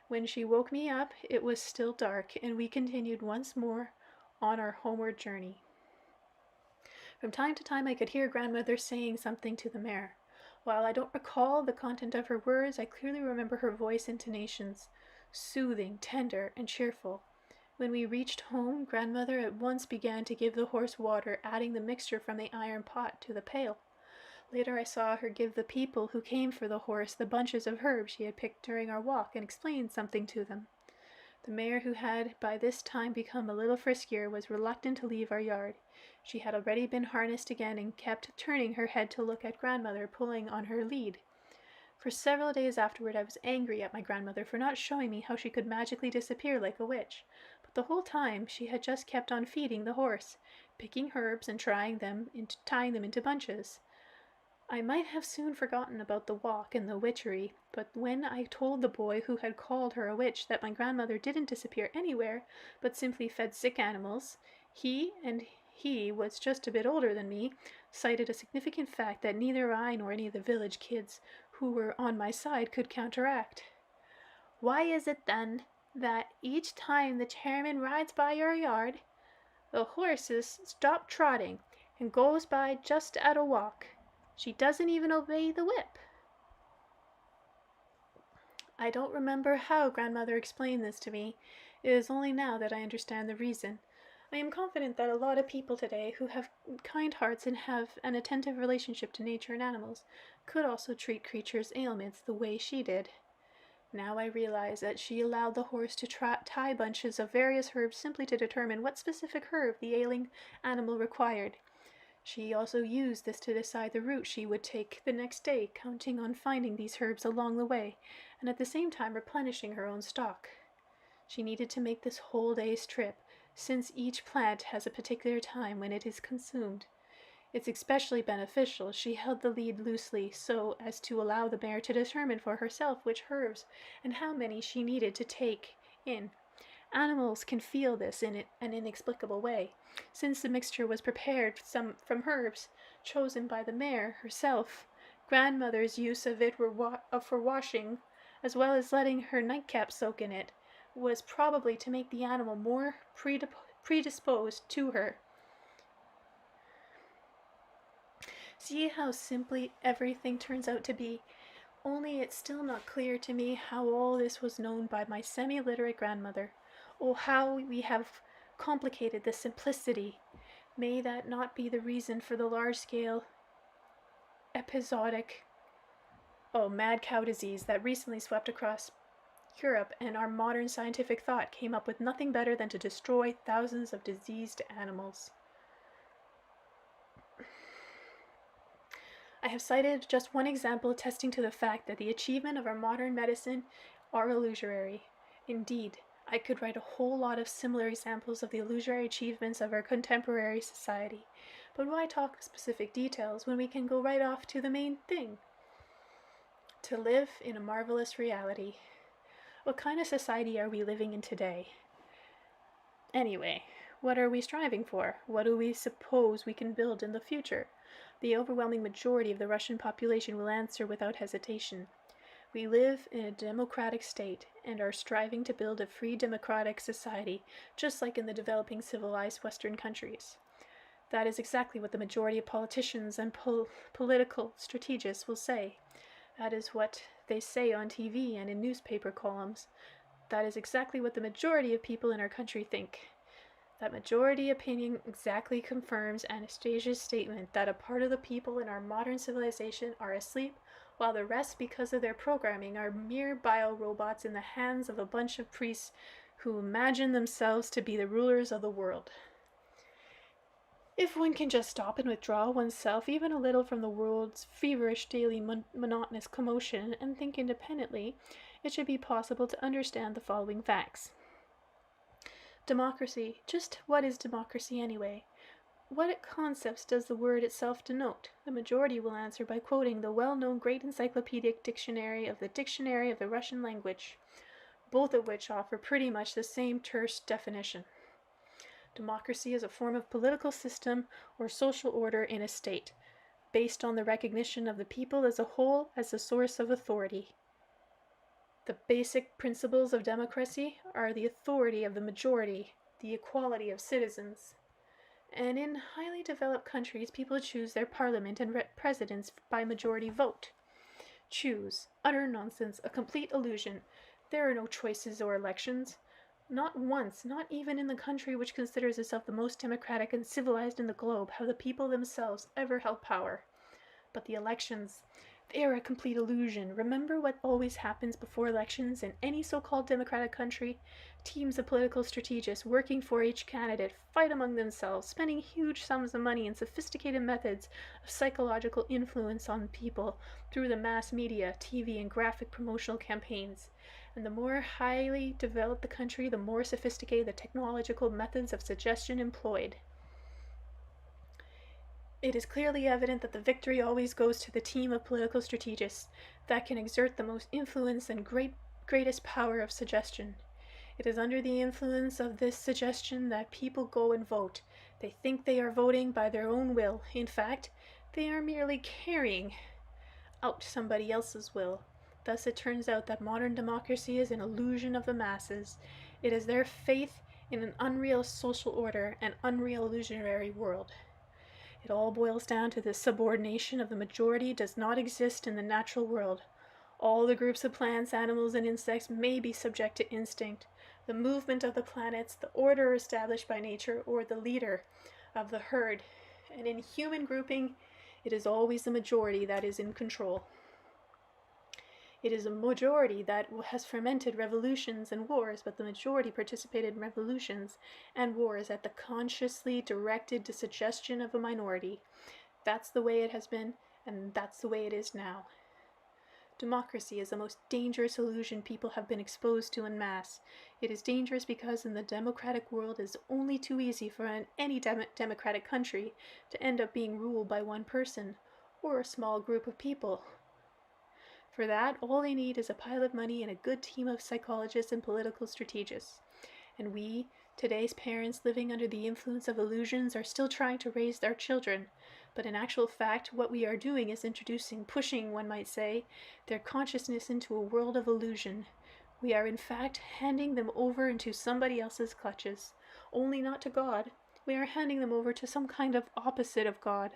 When she woke me up, it was still dark, and we continued once more on our homeward journey. From time to time, I could hear Grandmother saying something to the mare. While I don't recall the content of her words, I clearly remember her voice intonations, soothing, tender, and cheerful. When we reached home, Grandmother at once began to give the horse water, adding the mixture from the iron pot to the pail. Later I saw her give the people who came for the horse the bunches of herbs she had picked during our walk and explain something to them. The mare, who had by this time become a little friskier, was reluctant to leave our yard. She had already been harnessed again and kept turning her head to look at Grandmother pulling on her lead. For several days afterward I was angry at my grandmother for not showing me how she could magically disappear like a witch, but the whole time she had just kept on feeding the horse, picking herbs and tying them into bunches. I might have soon forgotten about the walk and the witchery, but when I told the boy who had called her a witch that my grandmother didn't disappear anywhere, but simply fed sick animals, he was just a bit older than me, cited a significant fact that neither I nor any of the village kids who were on my side could counteract. "Why is it, then, that each time the chairman rides by your yard, the horses stop trotting and goes by just at a walk? She doesn't even obey the whip." I don't remember how Grandmother explained this to me. It is only now that I understand the reason. I am confident that a lot of people today who have kind hearts and have an attentive relationship to nature and animals could also treat creatures' ailments the way she did. Now I realize that she allowed the horse to tie bunches of various herbs simply to determine what specific herb the ailing animal required. She also used this to decide the route she would take the next day, counting on finding these herbs along the way, and at the same time replenishing her own stock. She needed to make this whole day's trip, since each plant has a particular time when it is consumed. It's especially beneficial she held the lead loosely so as to allow the mare to determine for herself which herbs and how many she needed to take in. Animals can feel this in an inexplicable way, since the mixture was prepared from herbs chosen by the mare herself. Grandmother's use of it for washing, as well as letting her nightcap soak in it, was probably to make the animal more predisposed to her. See how simply everything turns out to be, only it's still not clear to me how all this was known by my semi-literate grandmother. Oh, how we have complicated the simplicity. May that not be the reason for the large-scale, episodic, mad cow disease that recently swept across Europe, and our modern scientific thought came up with nothing better than to destroy thousands of diseased animals. I have cited just one example attesting to the fact that the achievement of our modern medicine are illusory. Indeed, I could write a whole lot of similar examples of the illusory achievements of our contemporary society, but why talk specific details when we can go right off to the main thing? To live in a marvelous reality. What kind of society are we living in today? Anyway, what are we striving for? What do we suppose we can build in the future? The overwhelming majority of the Russian population will answer without hesitation. We live in a democratic state and are striving to build a free democratic society, just like in the developing civilized Western countries. That is exactly what the majority of politicians and political strategists will say. That is what they say on TV and in newspaper columns. That is exactly what the majority of people in our country think. That majority opinion exactly confirms Anastasia's statement that a part of the people in our modern civilization are asleep, while the rest, because of their programming, are mere bio-robots in the hands of a bunch of priests who imagine themselves to be the rulers of the world. If one can just stop and withdraw oneself even a little from the world's feverish daily monotonous commotion and think independently, it should be possible to understand the following facts. Democracy. Just what is democracy anyway? What concepts does the word itself denote? The majority will answer by quoting the well-known Great Encyclopedic Dictionary of the Russian language, both of which offer pretty much the same terse definition. Democracy is a form of political system or social order in a state, based on the recognition of the people as a whole as the source of authority. The basic principles of democracy are the authority of the majority, the equality of citizens. And in highly developed countries, people choose their parliament and presidents by majority vote. Choose. Utter nonsense, a complete illusion. There are no choices or elections. Not once, not even in the country which considers itself the most democratic and civilized in the globe, have the people themselves ever held power. But the elections, they are a complete illusion. Remember what always happens before elections in any so-called democratic country? Teams of political strategists working for each candidate fight among themselves, spending huge sums of money and sophisticated methods of psychological influence on people through the mass media, TV, and graphic promotional campaigns. And the more highly developed the country, the more sophisticated the technological methods of suggestion employed. It is clearly evident that the victory always goes to the team of political strategists that can exert the most influence and greatest power of suggestion. It is under the influence of this suggestion that people go and vote. They think they are voting by their own will. In fact, they are merely carrying out somebody else's will. Thus it turns out that modern democracy is an illusion of the masses. It is their faith in an unreal social order, an unreal illusionary world. It all boils down to the subordination of the majority does not exist in the natural world. All the groups of plants, animals, and insects may be subject to instinct, the movement of the planets, the order established by nature, or the leader of the herd. And in human grouping, it is always the majority that is in control. It is a majority that has fermented revolutions and wars, but the majority participated in revolutions and wars at the consciously directed suggestion of a minority. That's the way it has been, and that's the way it is now. Democracy is the most dangerous illusion people have been exposed to en masse. It is dangerous because in the democratic world it is only too easy for any democratic country to end up being ruled by one person or a small group of people. For that, all they need is a pile of money and a good team of psychologists and political strategists. And we, today's parents living under the influence of illusions, are still trying to raise our children. But in actual fact, what we are doing is pushing, one might say, their consciousness into a world of illusion. We are in fact handing them over into somebody else's clutches. Only not to God. We are handing them over to some kind of opposite of God.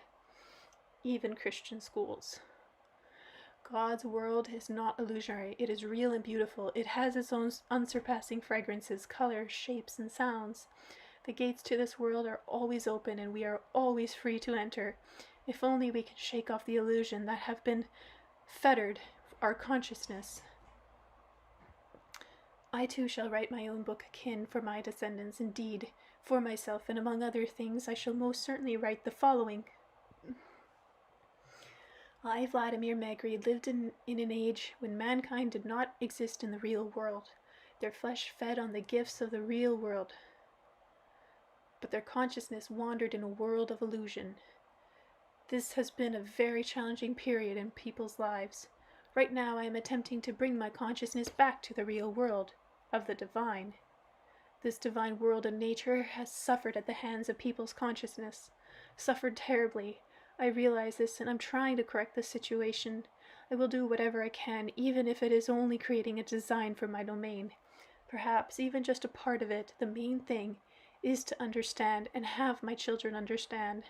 Even Christian schools. God's world is not illusionary. It is real and beautiful. It has its own unsurpassing fragrances, colors, shapes, and sounds. The gates to this world are always open, and we are always free to enter. If only we can shake off the illusion that have been fettered our consciousness. I too shall write my own book akin for my descendants. Indeed, for myself, and among other things, I shall most certainly write the following. I, Vladimir Megre, lived in an age when mankind did not exist in the real world. Their flesh fed on the gifts of the real world, but their consciousness wandered in a world of illusion. This has been a very challenging period in people's lives. Right now I am attempting to bring my consciousness back to the real world of the divine. This divine world of nature has suffered at the hands of people's consciousness, suffered terribly. I realize this, and I'm trying to correct the situation. I will do whatever I can, even if it is only creating a design for my domain. Perhaps even just a part of it. The main thing is to understand and have my children understand.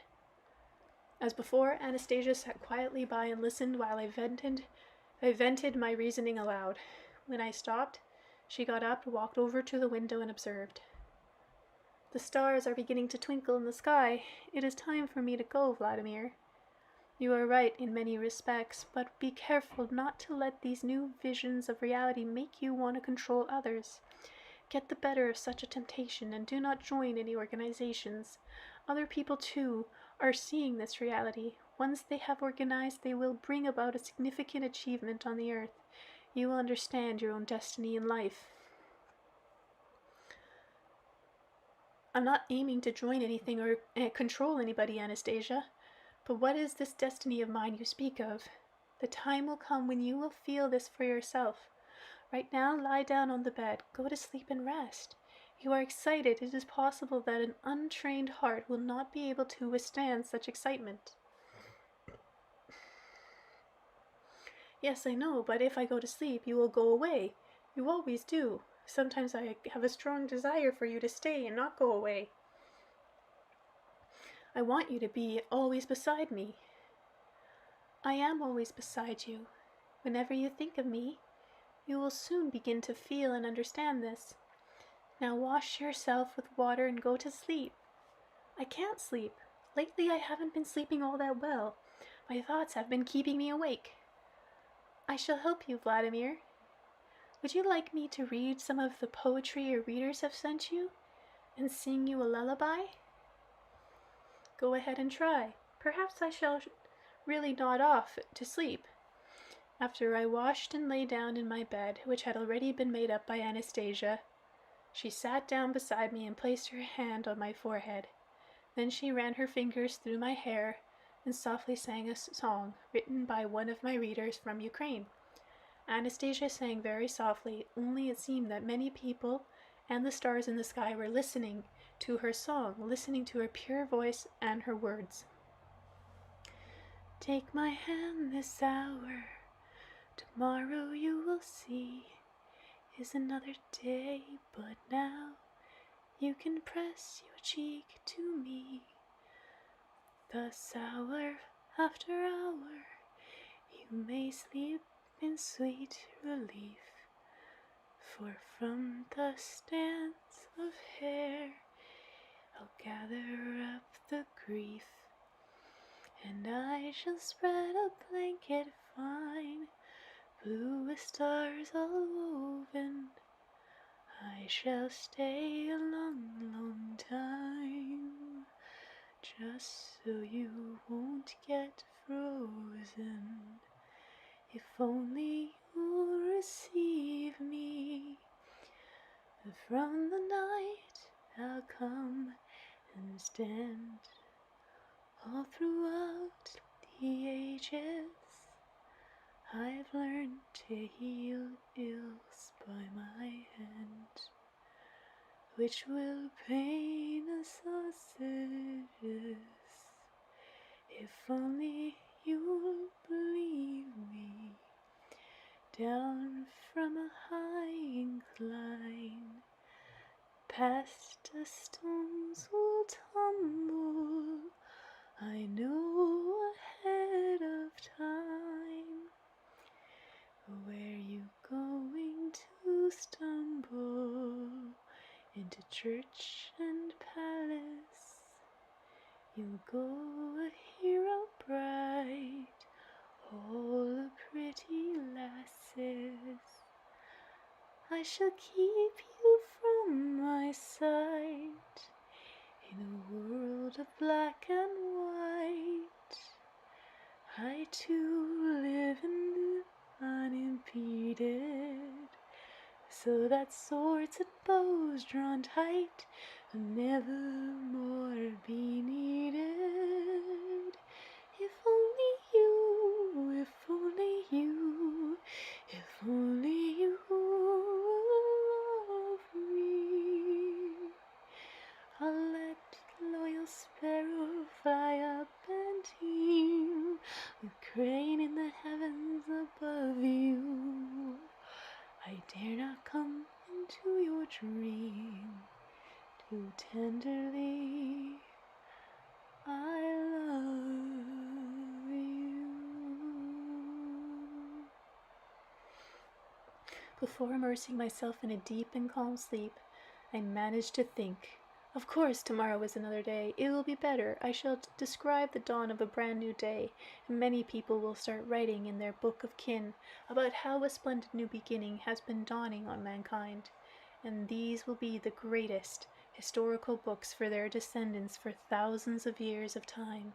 As before, Anastasia sat quietly by and listened while I vented my reasoning aloud. When I stopped, she got up, walked over to the window, and observed. The stars are beginning to twinkle in the sky. It is time for me to go, Vladimir. You are right in many respects, but be careful not to let these new visions of reality make you want to control others. Get the better of such a temptation, and do not join any organizations. Other people, too, are seeing this reality. Once they have organized, they will bring about a significant achievement on the earth. You will understand your own destiny in life. I'm not aiming to join anything or control anybody, Anastasia. But what is this destiny of mine you speak of? The time will come when you will feel this for yourself. Right now, lie down on the bed, go to sleep and rest. You are excited. It is possible that an untrained heart will not be able to withstand such excitement. Yes, I know, but if I go to sleep, you will go away. You always do. Sometimes I have a strong desire for you to stay and not go away. I want you to be always beside me. I am always beside you. Whenever you think of me, you will soon begin to feel and understand this. Now wash yourself with water and go to sleep. I can't sleep. Lately I haven't been sleeping all that well. My thoughts have been keeping me awake. I shall help you, Vladimir. Would you like me to read some of the poetry your readers have sent you and sing you a lullaby? Go ahead and try. Perhaps I shall really nod off to sleep. After I washed and lay down in my bed, which had already been made up by Anastasia, she sat down beside me and placed her hand on my forehead. Then she ran her fingers through my hair and softly sang a song written by one of my readers from Ukraine. Anastasia sang very softly, only it seemed that many people and the stars in the sky were listening to her song, listening to her pure voice and her words. Take my hand this hour, tomorrow you will see is another day, but now you can press your cheek to me. Thus hour after hour you may sleep in sweet relief, for from the stands of hair I'll gather up the grief, and I shall spread a blanket fine, blue with stars all woven. I shall stay a long, long time, just so you won't get frozen. If only you'll receive me, from the night I'll come and stand all throughout the ages. I've learned to heal ills by my hand, which will pain the sausages. If only you'll believe me, down from a high incline, past the stones will tumble, I know ahead of time. Where you going to stumble into church and I shall keep you from my sight in a world of black and white. I too live and live unimpeded, so that swords and bows drawn tight will never more be needed. If only you, if only you, if only you love me. I'll let the loyal sparrow fly up and team with crane in the heavens above you. I dare not come into your dream too tenderly. I love you. Before immersing myself in a deep and calm sleep, I managed to think. Of course, tomorrow is another day. It will be better. I shall describe the dawn of a brand new day, and many people will start writing in their book of kin about how a splendid new beginning has been dawning on mankind. And these will be the greatest historical books for their descendants for thousands of years of time.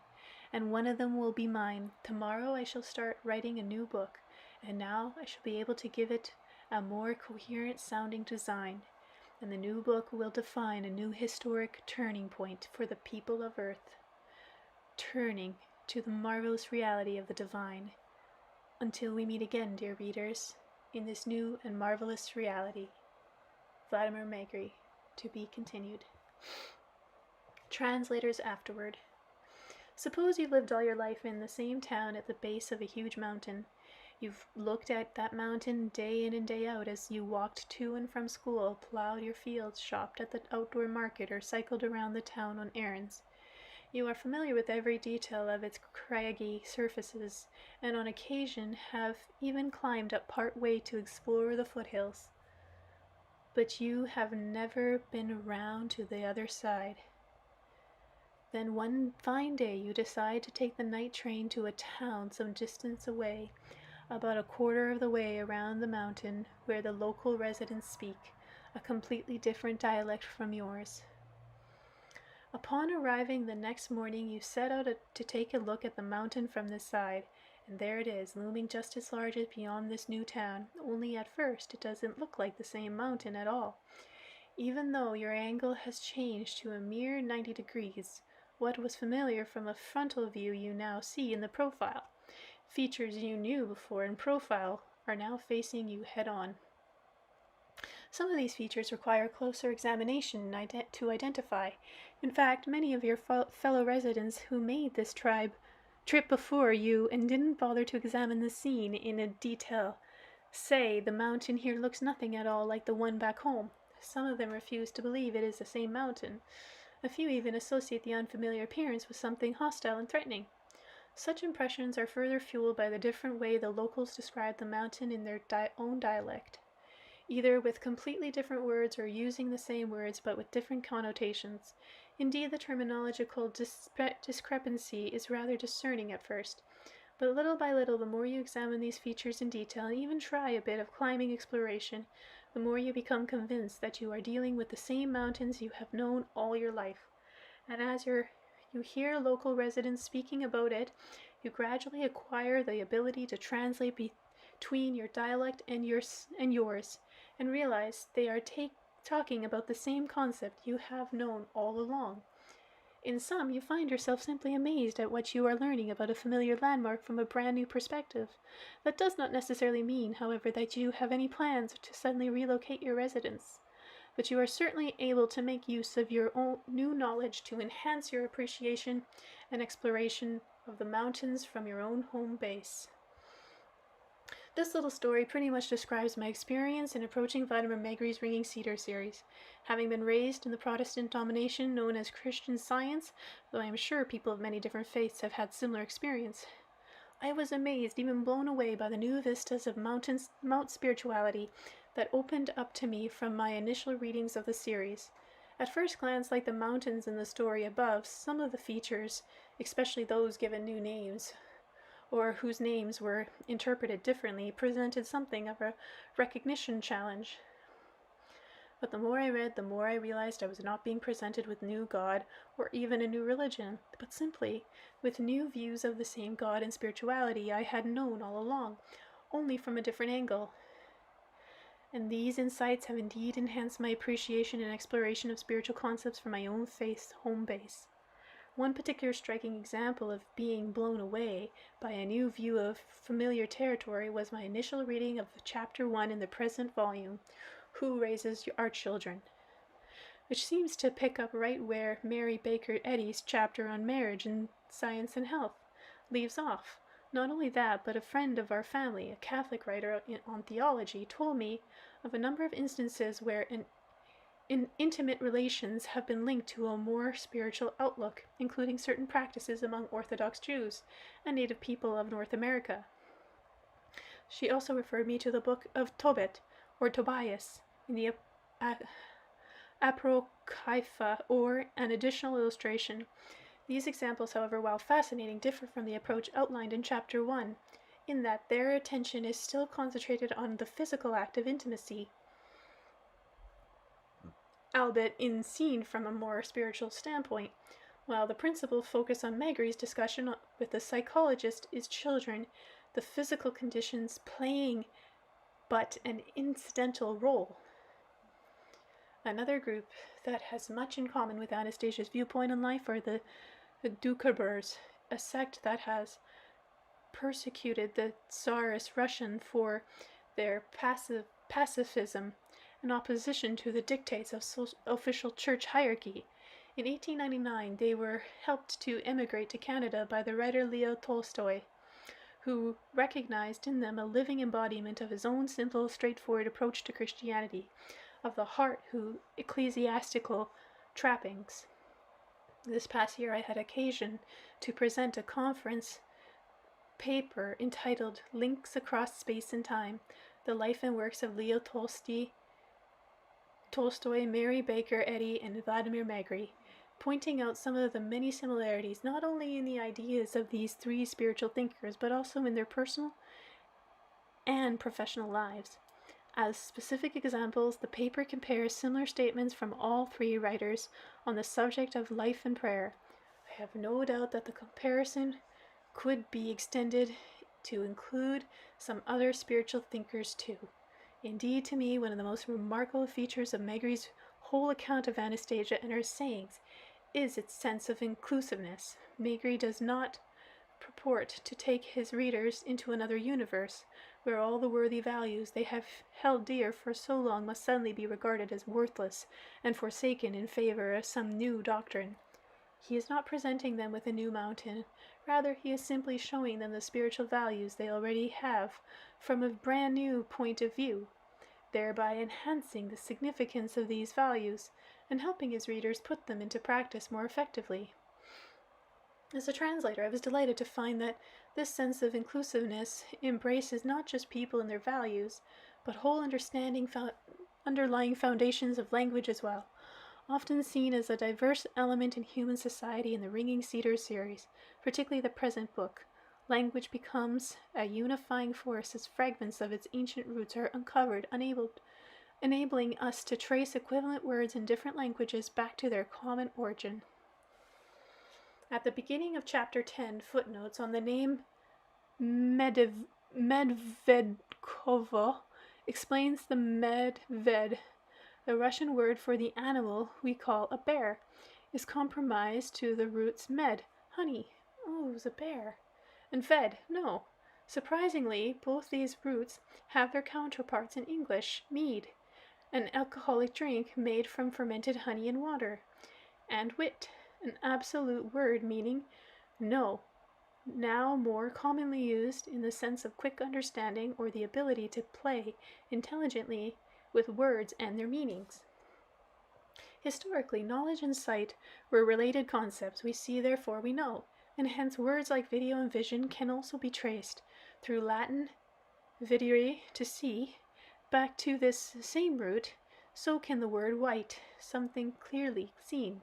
And one of them will be mine. Tomorrow I shall start writing a new book, and now I shall be able to give it a more coherent sounding design. And the new book will define a new historic turning point for the people of Earth, turning to the marvelous reality of the divine. Until we meet again, dear readers, in this new and marvelous reality. Vladimir Megre, to be continued. Translators afterward. Suppose you've lived all your life in the same town at the base of a huge mountain. You've looked at that mountain day in and day out as you walked to and from school, plowed your fields, shopped at the outdoor market, or cycled around the town on errands. You are familiar with every detail of its craggy surfaces, and on occasion have even climbed up part way to explore the foothills. But you have never been around to the other side. Then one fine day you decide to take the night train to a town some distance away, about a quarter of the way around the mountain, where the local residents speak a completely different dialect from yours. Upon arriving the next morning, you set out to take a look at the mountain from this side, and there it is, looming just as large as beyond this new town, only at first it doesn't look like the same mountain at all. Even though your angle has changed to a mere 90 degrees, what was familiar from a frontal view you now see in the profile. Features you knew before in profile are now facing you head-on. Some of these features require closer examination to identify. In fact, many of your fellow residents who made this trip before you and didn't bother to examine the scene in a detail say the mountain here looks nothing at all like the one back home. Some of them refuse to believe it is the same mountain. A few even associate the unfamiliar appearance with something hostile and threatening. Such impressions are further fueled by the different way the locals describe the mountain in their own dialect, either with completely different words or using the same words but with different connotations. Indeed, the terminological discrepancy is rather discerning at first, but little by little, the more you examine these features in detail and even try a bit of climbing exploration, the more you become convinced that you are dealing with the same mountains you have known all your life. And as you hear local residents speaking about it, you gradually acquire the ability to translate between your dialect and yours, and realize they are talking about the same concept you have known all along. In some, you find yourself simply amazed at what you are learning about a familiar landmark from a brand new perspective. That does not necessarily mean, however, that you have any plans to suddenly relocate your residence, but you are certainly able to make use of your own new knowledge to enhance your appreciation and exploration of the mountains from your own home base. This little story pretty much describes my experience in approaching Vladimir Megre's Ringing Cedar series. Having been raised in the Protestant domination known as Christian Science, though I am sure people of many different faiths have had similar experience, I was amazed, even blown away by the new vistas of Mount spirituality that opened up to me from my initial readings of the series. At first glance, like the mountains in the story above, some of the features, especially those given new names, or whose names were interpreted differently, presented something of a recognition challenge. But the more I read, the more I realized I was not being presented with new God or even a new religion, but simply with new views of the same God and spirituality I had known all along, only from a different angle. And these insights have indeed enhanced my appreciation and exploration of spiritual concepts from my own faith's home base. One particular striking example of being blown away by a new view of familiar territory was my initial reading of Chapter 1 in the present volume, Who Raises Our Children?, which seems to pick up right where Mary Baker Eddy's chapter on marriage and science and health leaves off. Not only that, but a friend of our family, a Catholic writer on theology, told me of a number of instances where in intimate relations have been linked to a more spiritual outlook, including certain practices among Orthodox Jews and native people of North America. She also referred me to the book of Tobit, or Tobias, in the Apocrypha, or an additional illustration. These examples, however, while fascinating, differ from the approach outlined in Chapter 1, in that their attention is still concentrated on the physical act of intimacy, albeit seen from a more spiritual standpoint, while the principal focus on Megre's discussion with the psychologist is children, the physical conditions playing but an incidental role. Another group that has much in common with Anastasia's viewpoint on life are the Doukhobors, a sect that has persecuted the Tsarist Russian for their pacifism in opposition to the dictates of official church hierarchy. In 1899, they were helped to emigrate to Canada by the writer Leo Tolstoy, who recognized in them a living embodiment of his own simple, straightforward approach to Christianity, of the heart whose ecclesiastical trappings. This past year I had occasion to present a conference paper entitled Links Across Space and Time, the life and works of Leo Tolstoy, Mary Baker Eddy, and Vladimir Megre, pointing out some of the many similarities not only in the ideas of these three spiritual thinkers, but also in their personal and professional lives. As specific examples, the paper compares similar statements from all three writers on the subject of life and prayer. I have no doubt that the comparison could be extended to include some other spiritual thinkers too. Indeed, to me, one of the most remarkable features of Megre's whole account of Anastasia and her sayings is its sense of inclusiveness. Megre does not purport to take his readers into another universe, where all the worthy values they have held dear for so long must suddenly be regarded as worthless and forsaken in favor of some new doctrine. He is not presenting them with a new mountain. Rather, he is simply showing them the spiritual values they already have from a brand new point of view, thereby enhancing the significance of these values and helping his readers put them into practice more effectively. As a translator, I was delighted to find that this sense of inclusiveness embraces not just people and their values, but whole underlying foundations of language as well, often seen as a diverse element in human society in the Ringing Cedars series, particularly the present book. Language becomes a unifying force as fragments of its ancient roots are uncovered, enabling us to trace equivalent words in different languages back to their common origin. At the beginning of Chapter 10, footnotes on the name Medvedkovo explains the medved, the Russian word for the animal we call a bear, is compromised to the roots med, honey, oh, it was a bear, and ved, no. Surprisingly, both these roots have their counterparts in English, mead, an alcoholic drink made from fermented honey and water, and wit, an absolute word meaning no, now more commonly used in the sense of quick understanding or the ability to play intelligently with words and their meanings. Historically, knowledge and sight were related concepts. We see, therefore we know, and hence words like video and vision can also be traced through Latin videre, to see, back to this same root. So can the word white, something clearly seen.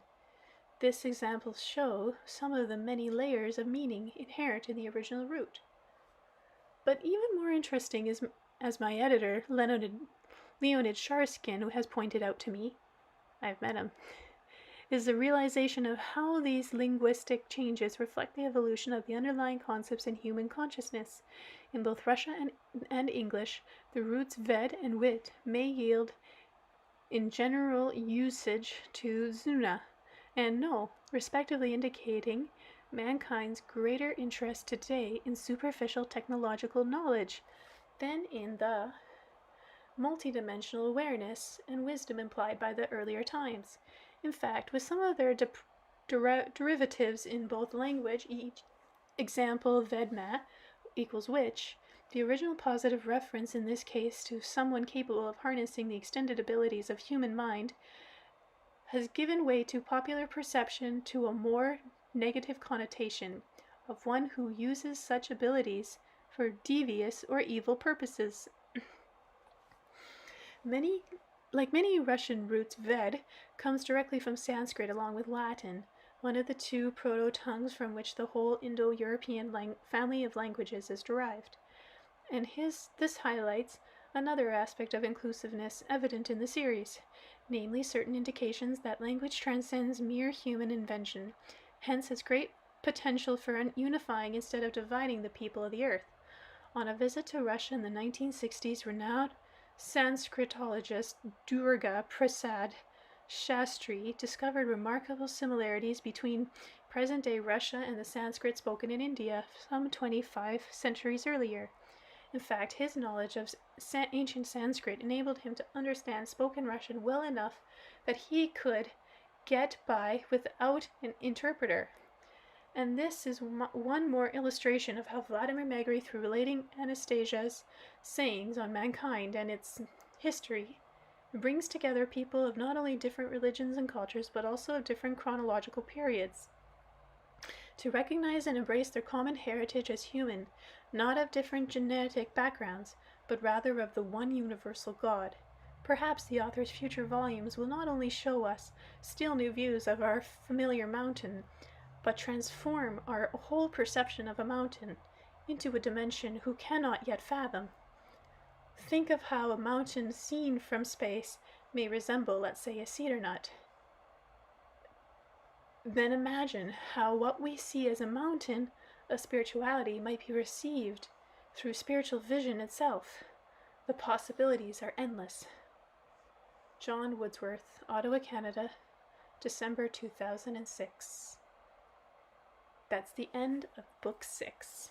This example shows some of the many layers of meaning inherent in the original root. But even more interesting is, as my editor, Leonard Leonid Sharskin has pointed out to me, I've met him, is the realization of how these linguistic changes reflect the evolution of the underlying concepts in human consciousness. In both Russian and English, the roots ved and wit may yield in general usage to zuna and no, respectively, indicating mankind's greater interest today in superficial technological knowledge than in the multidimensional awareness and wisdom implied by the earlier times. In fact, with some of their derivatives in both language, each example vedma equals which, the original positive reference in this case to someone capable of harnessing the extended abilities of human mind has given way to popular perception to a more negative connotation of one who uses such abilities for devious or evil purposes. Like many Russian roots, ved comes directly from Sanskrit along with Latin, one of the two proto-tongues from which the whole Indo-European family of languages is derived. And this highlights another aspect of inclusiveness evident in the series, namely certain indications that language transcends mere human invention, hence has great potential for unifying instead of dividing the people of the earth. On a visit to Russia in the 1960s, renowned Sanskritologist Durga Prasad Shastri discovered remarkable similarities between present-day Russia and the Sanskrit spoken in India some 25 centuries earlier. In fact, his knowledge of ancient Sanskrit enabled him to understand spoken Russian well enough that he could get by without an interpreter. And this is one more illustration of how Vladimir Megre, through relating Anastasia's sayings on mankind and its history, brings together people of not only different religions and cultures, but also of different chronological periods, to recognize and embrace their common heritage as human, not of different genetic backgrounds, but rather of the one universal God. Perhaps the author's future volumes will not only show us still new views of our familiar mountain, but transform our whole perception of a mountain into a dimension who cannot yet fathom. Think of how a mountain seen from space may resemble, let's say, a cedar nut. Then imagine how what we see as a mountain of spirituality might be received through spiritual vision itself. The possibilities are endless. John Wordsworth, Ottawa, Canada, December 2006. That's the end of Book 6.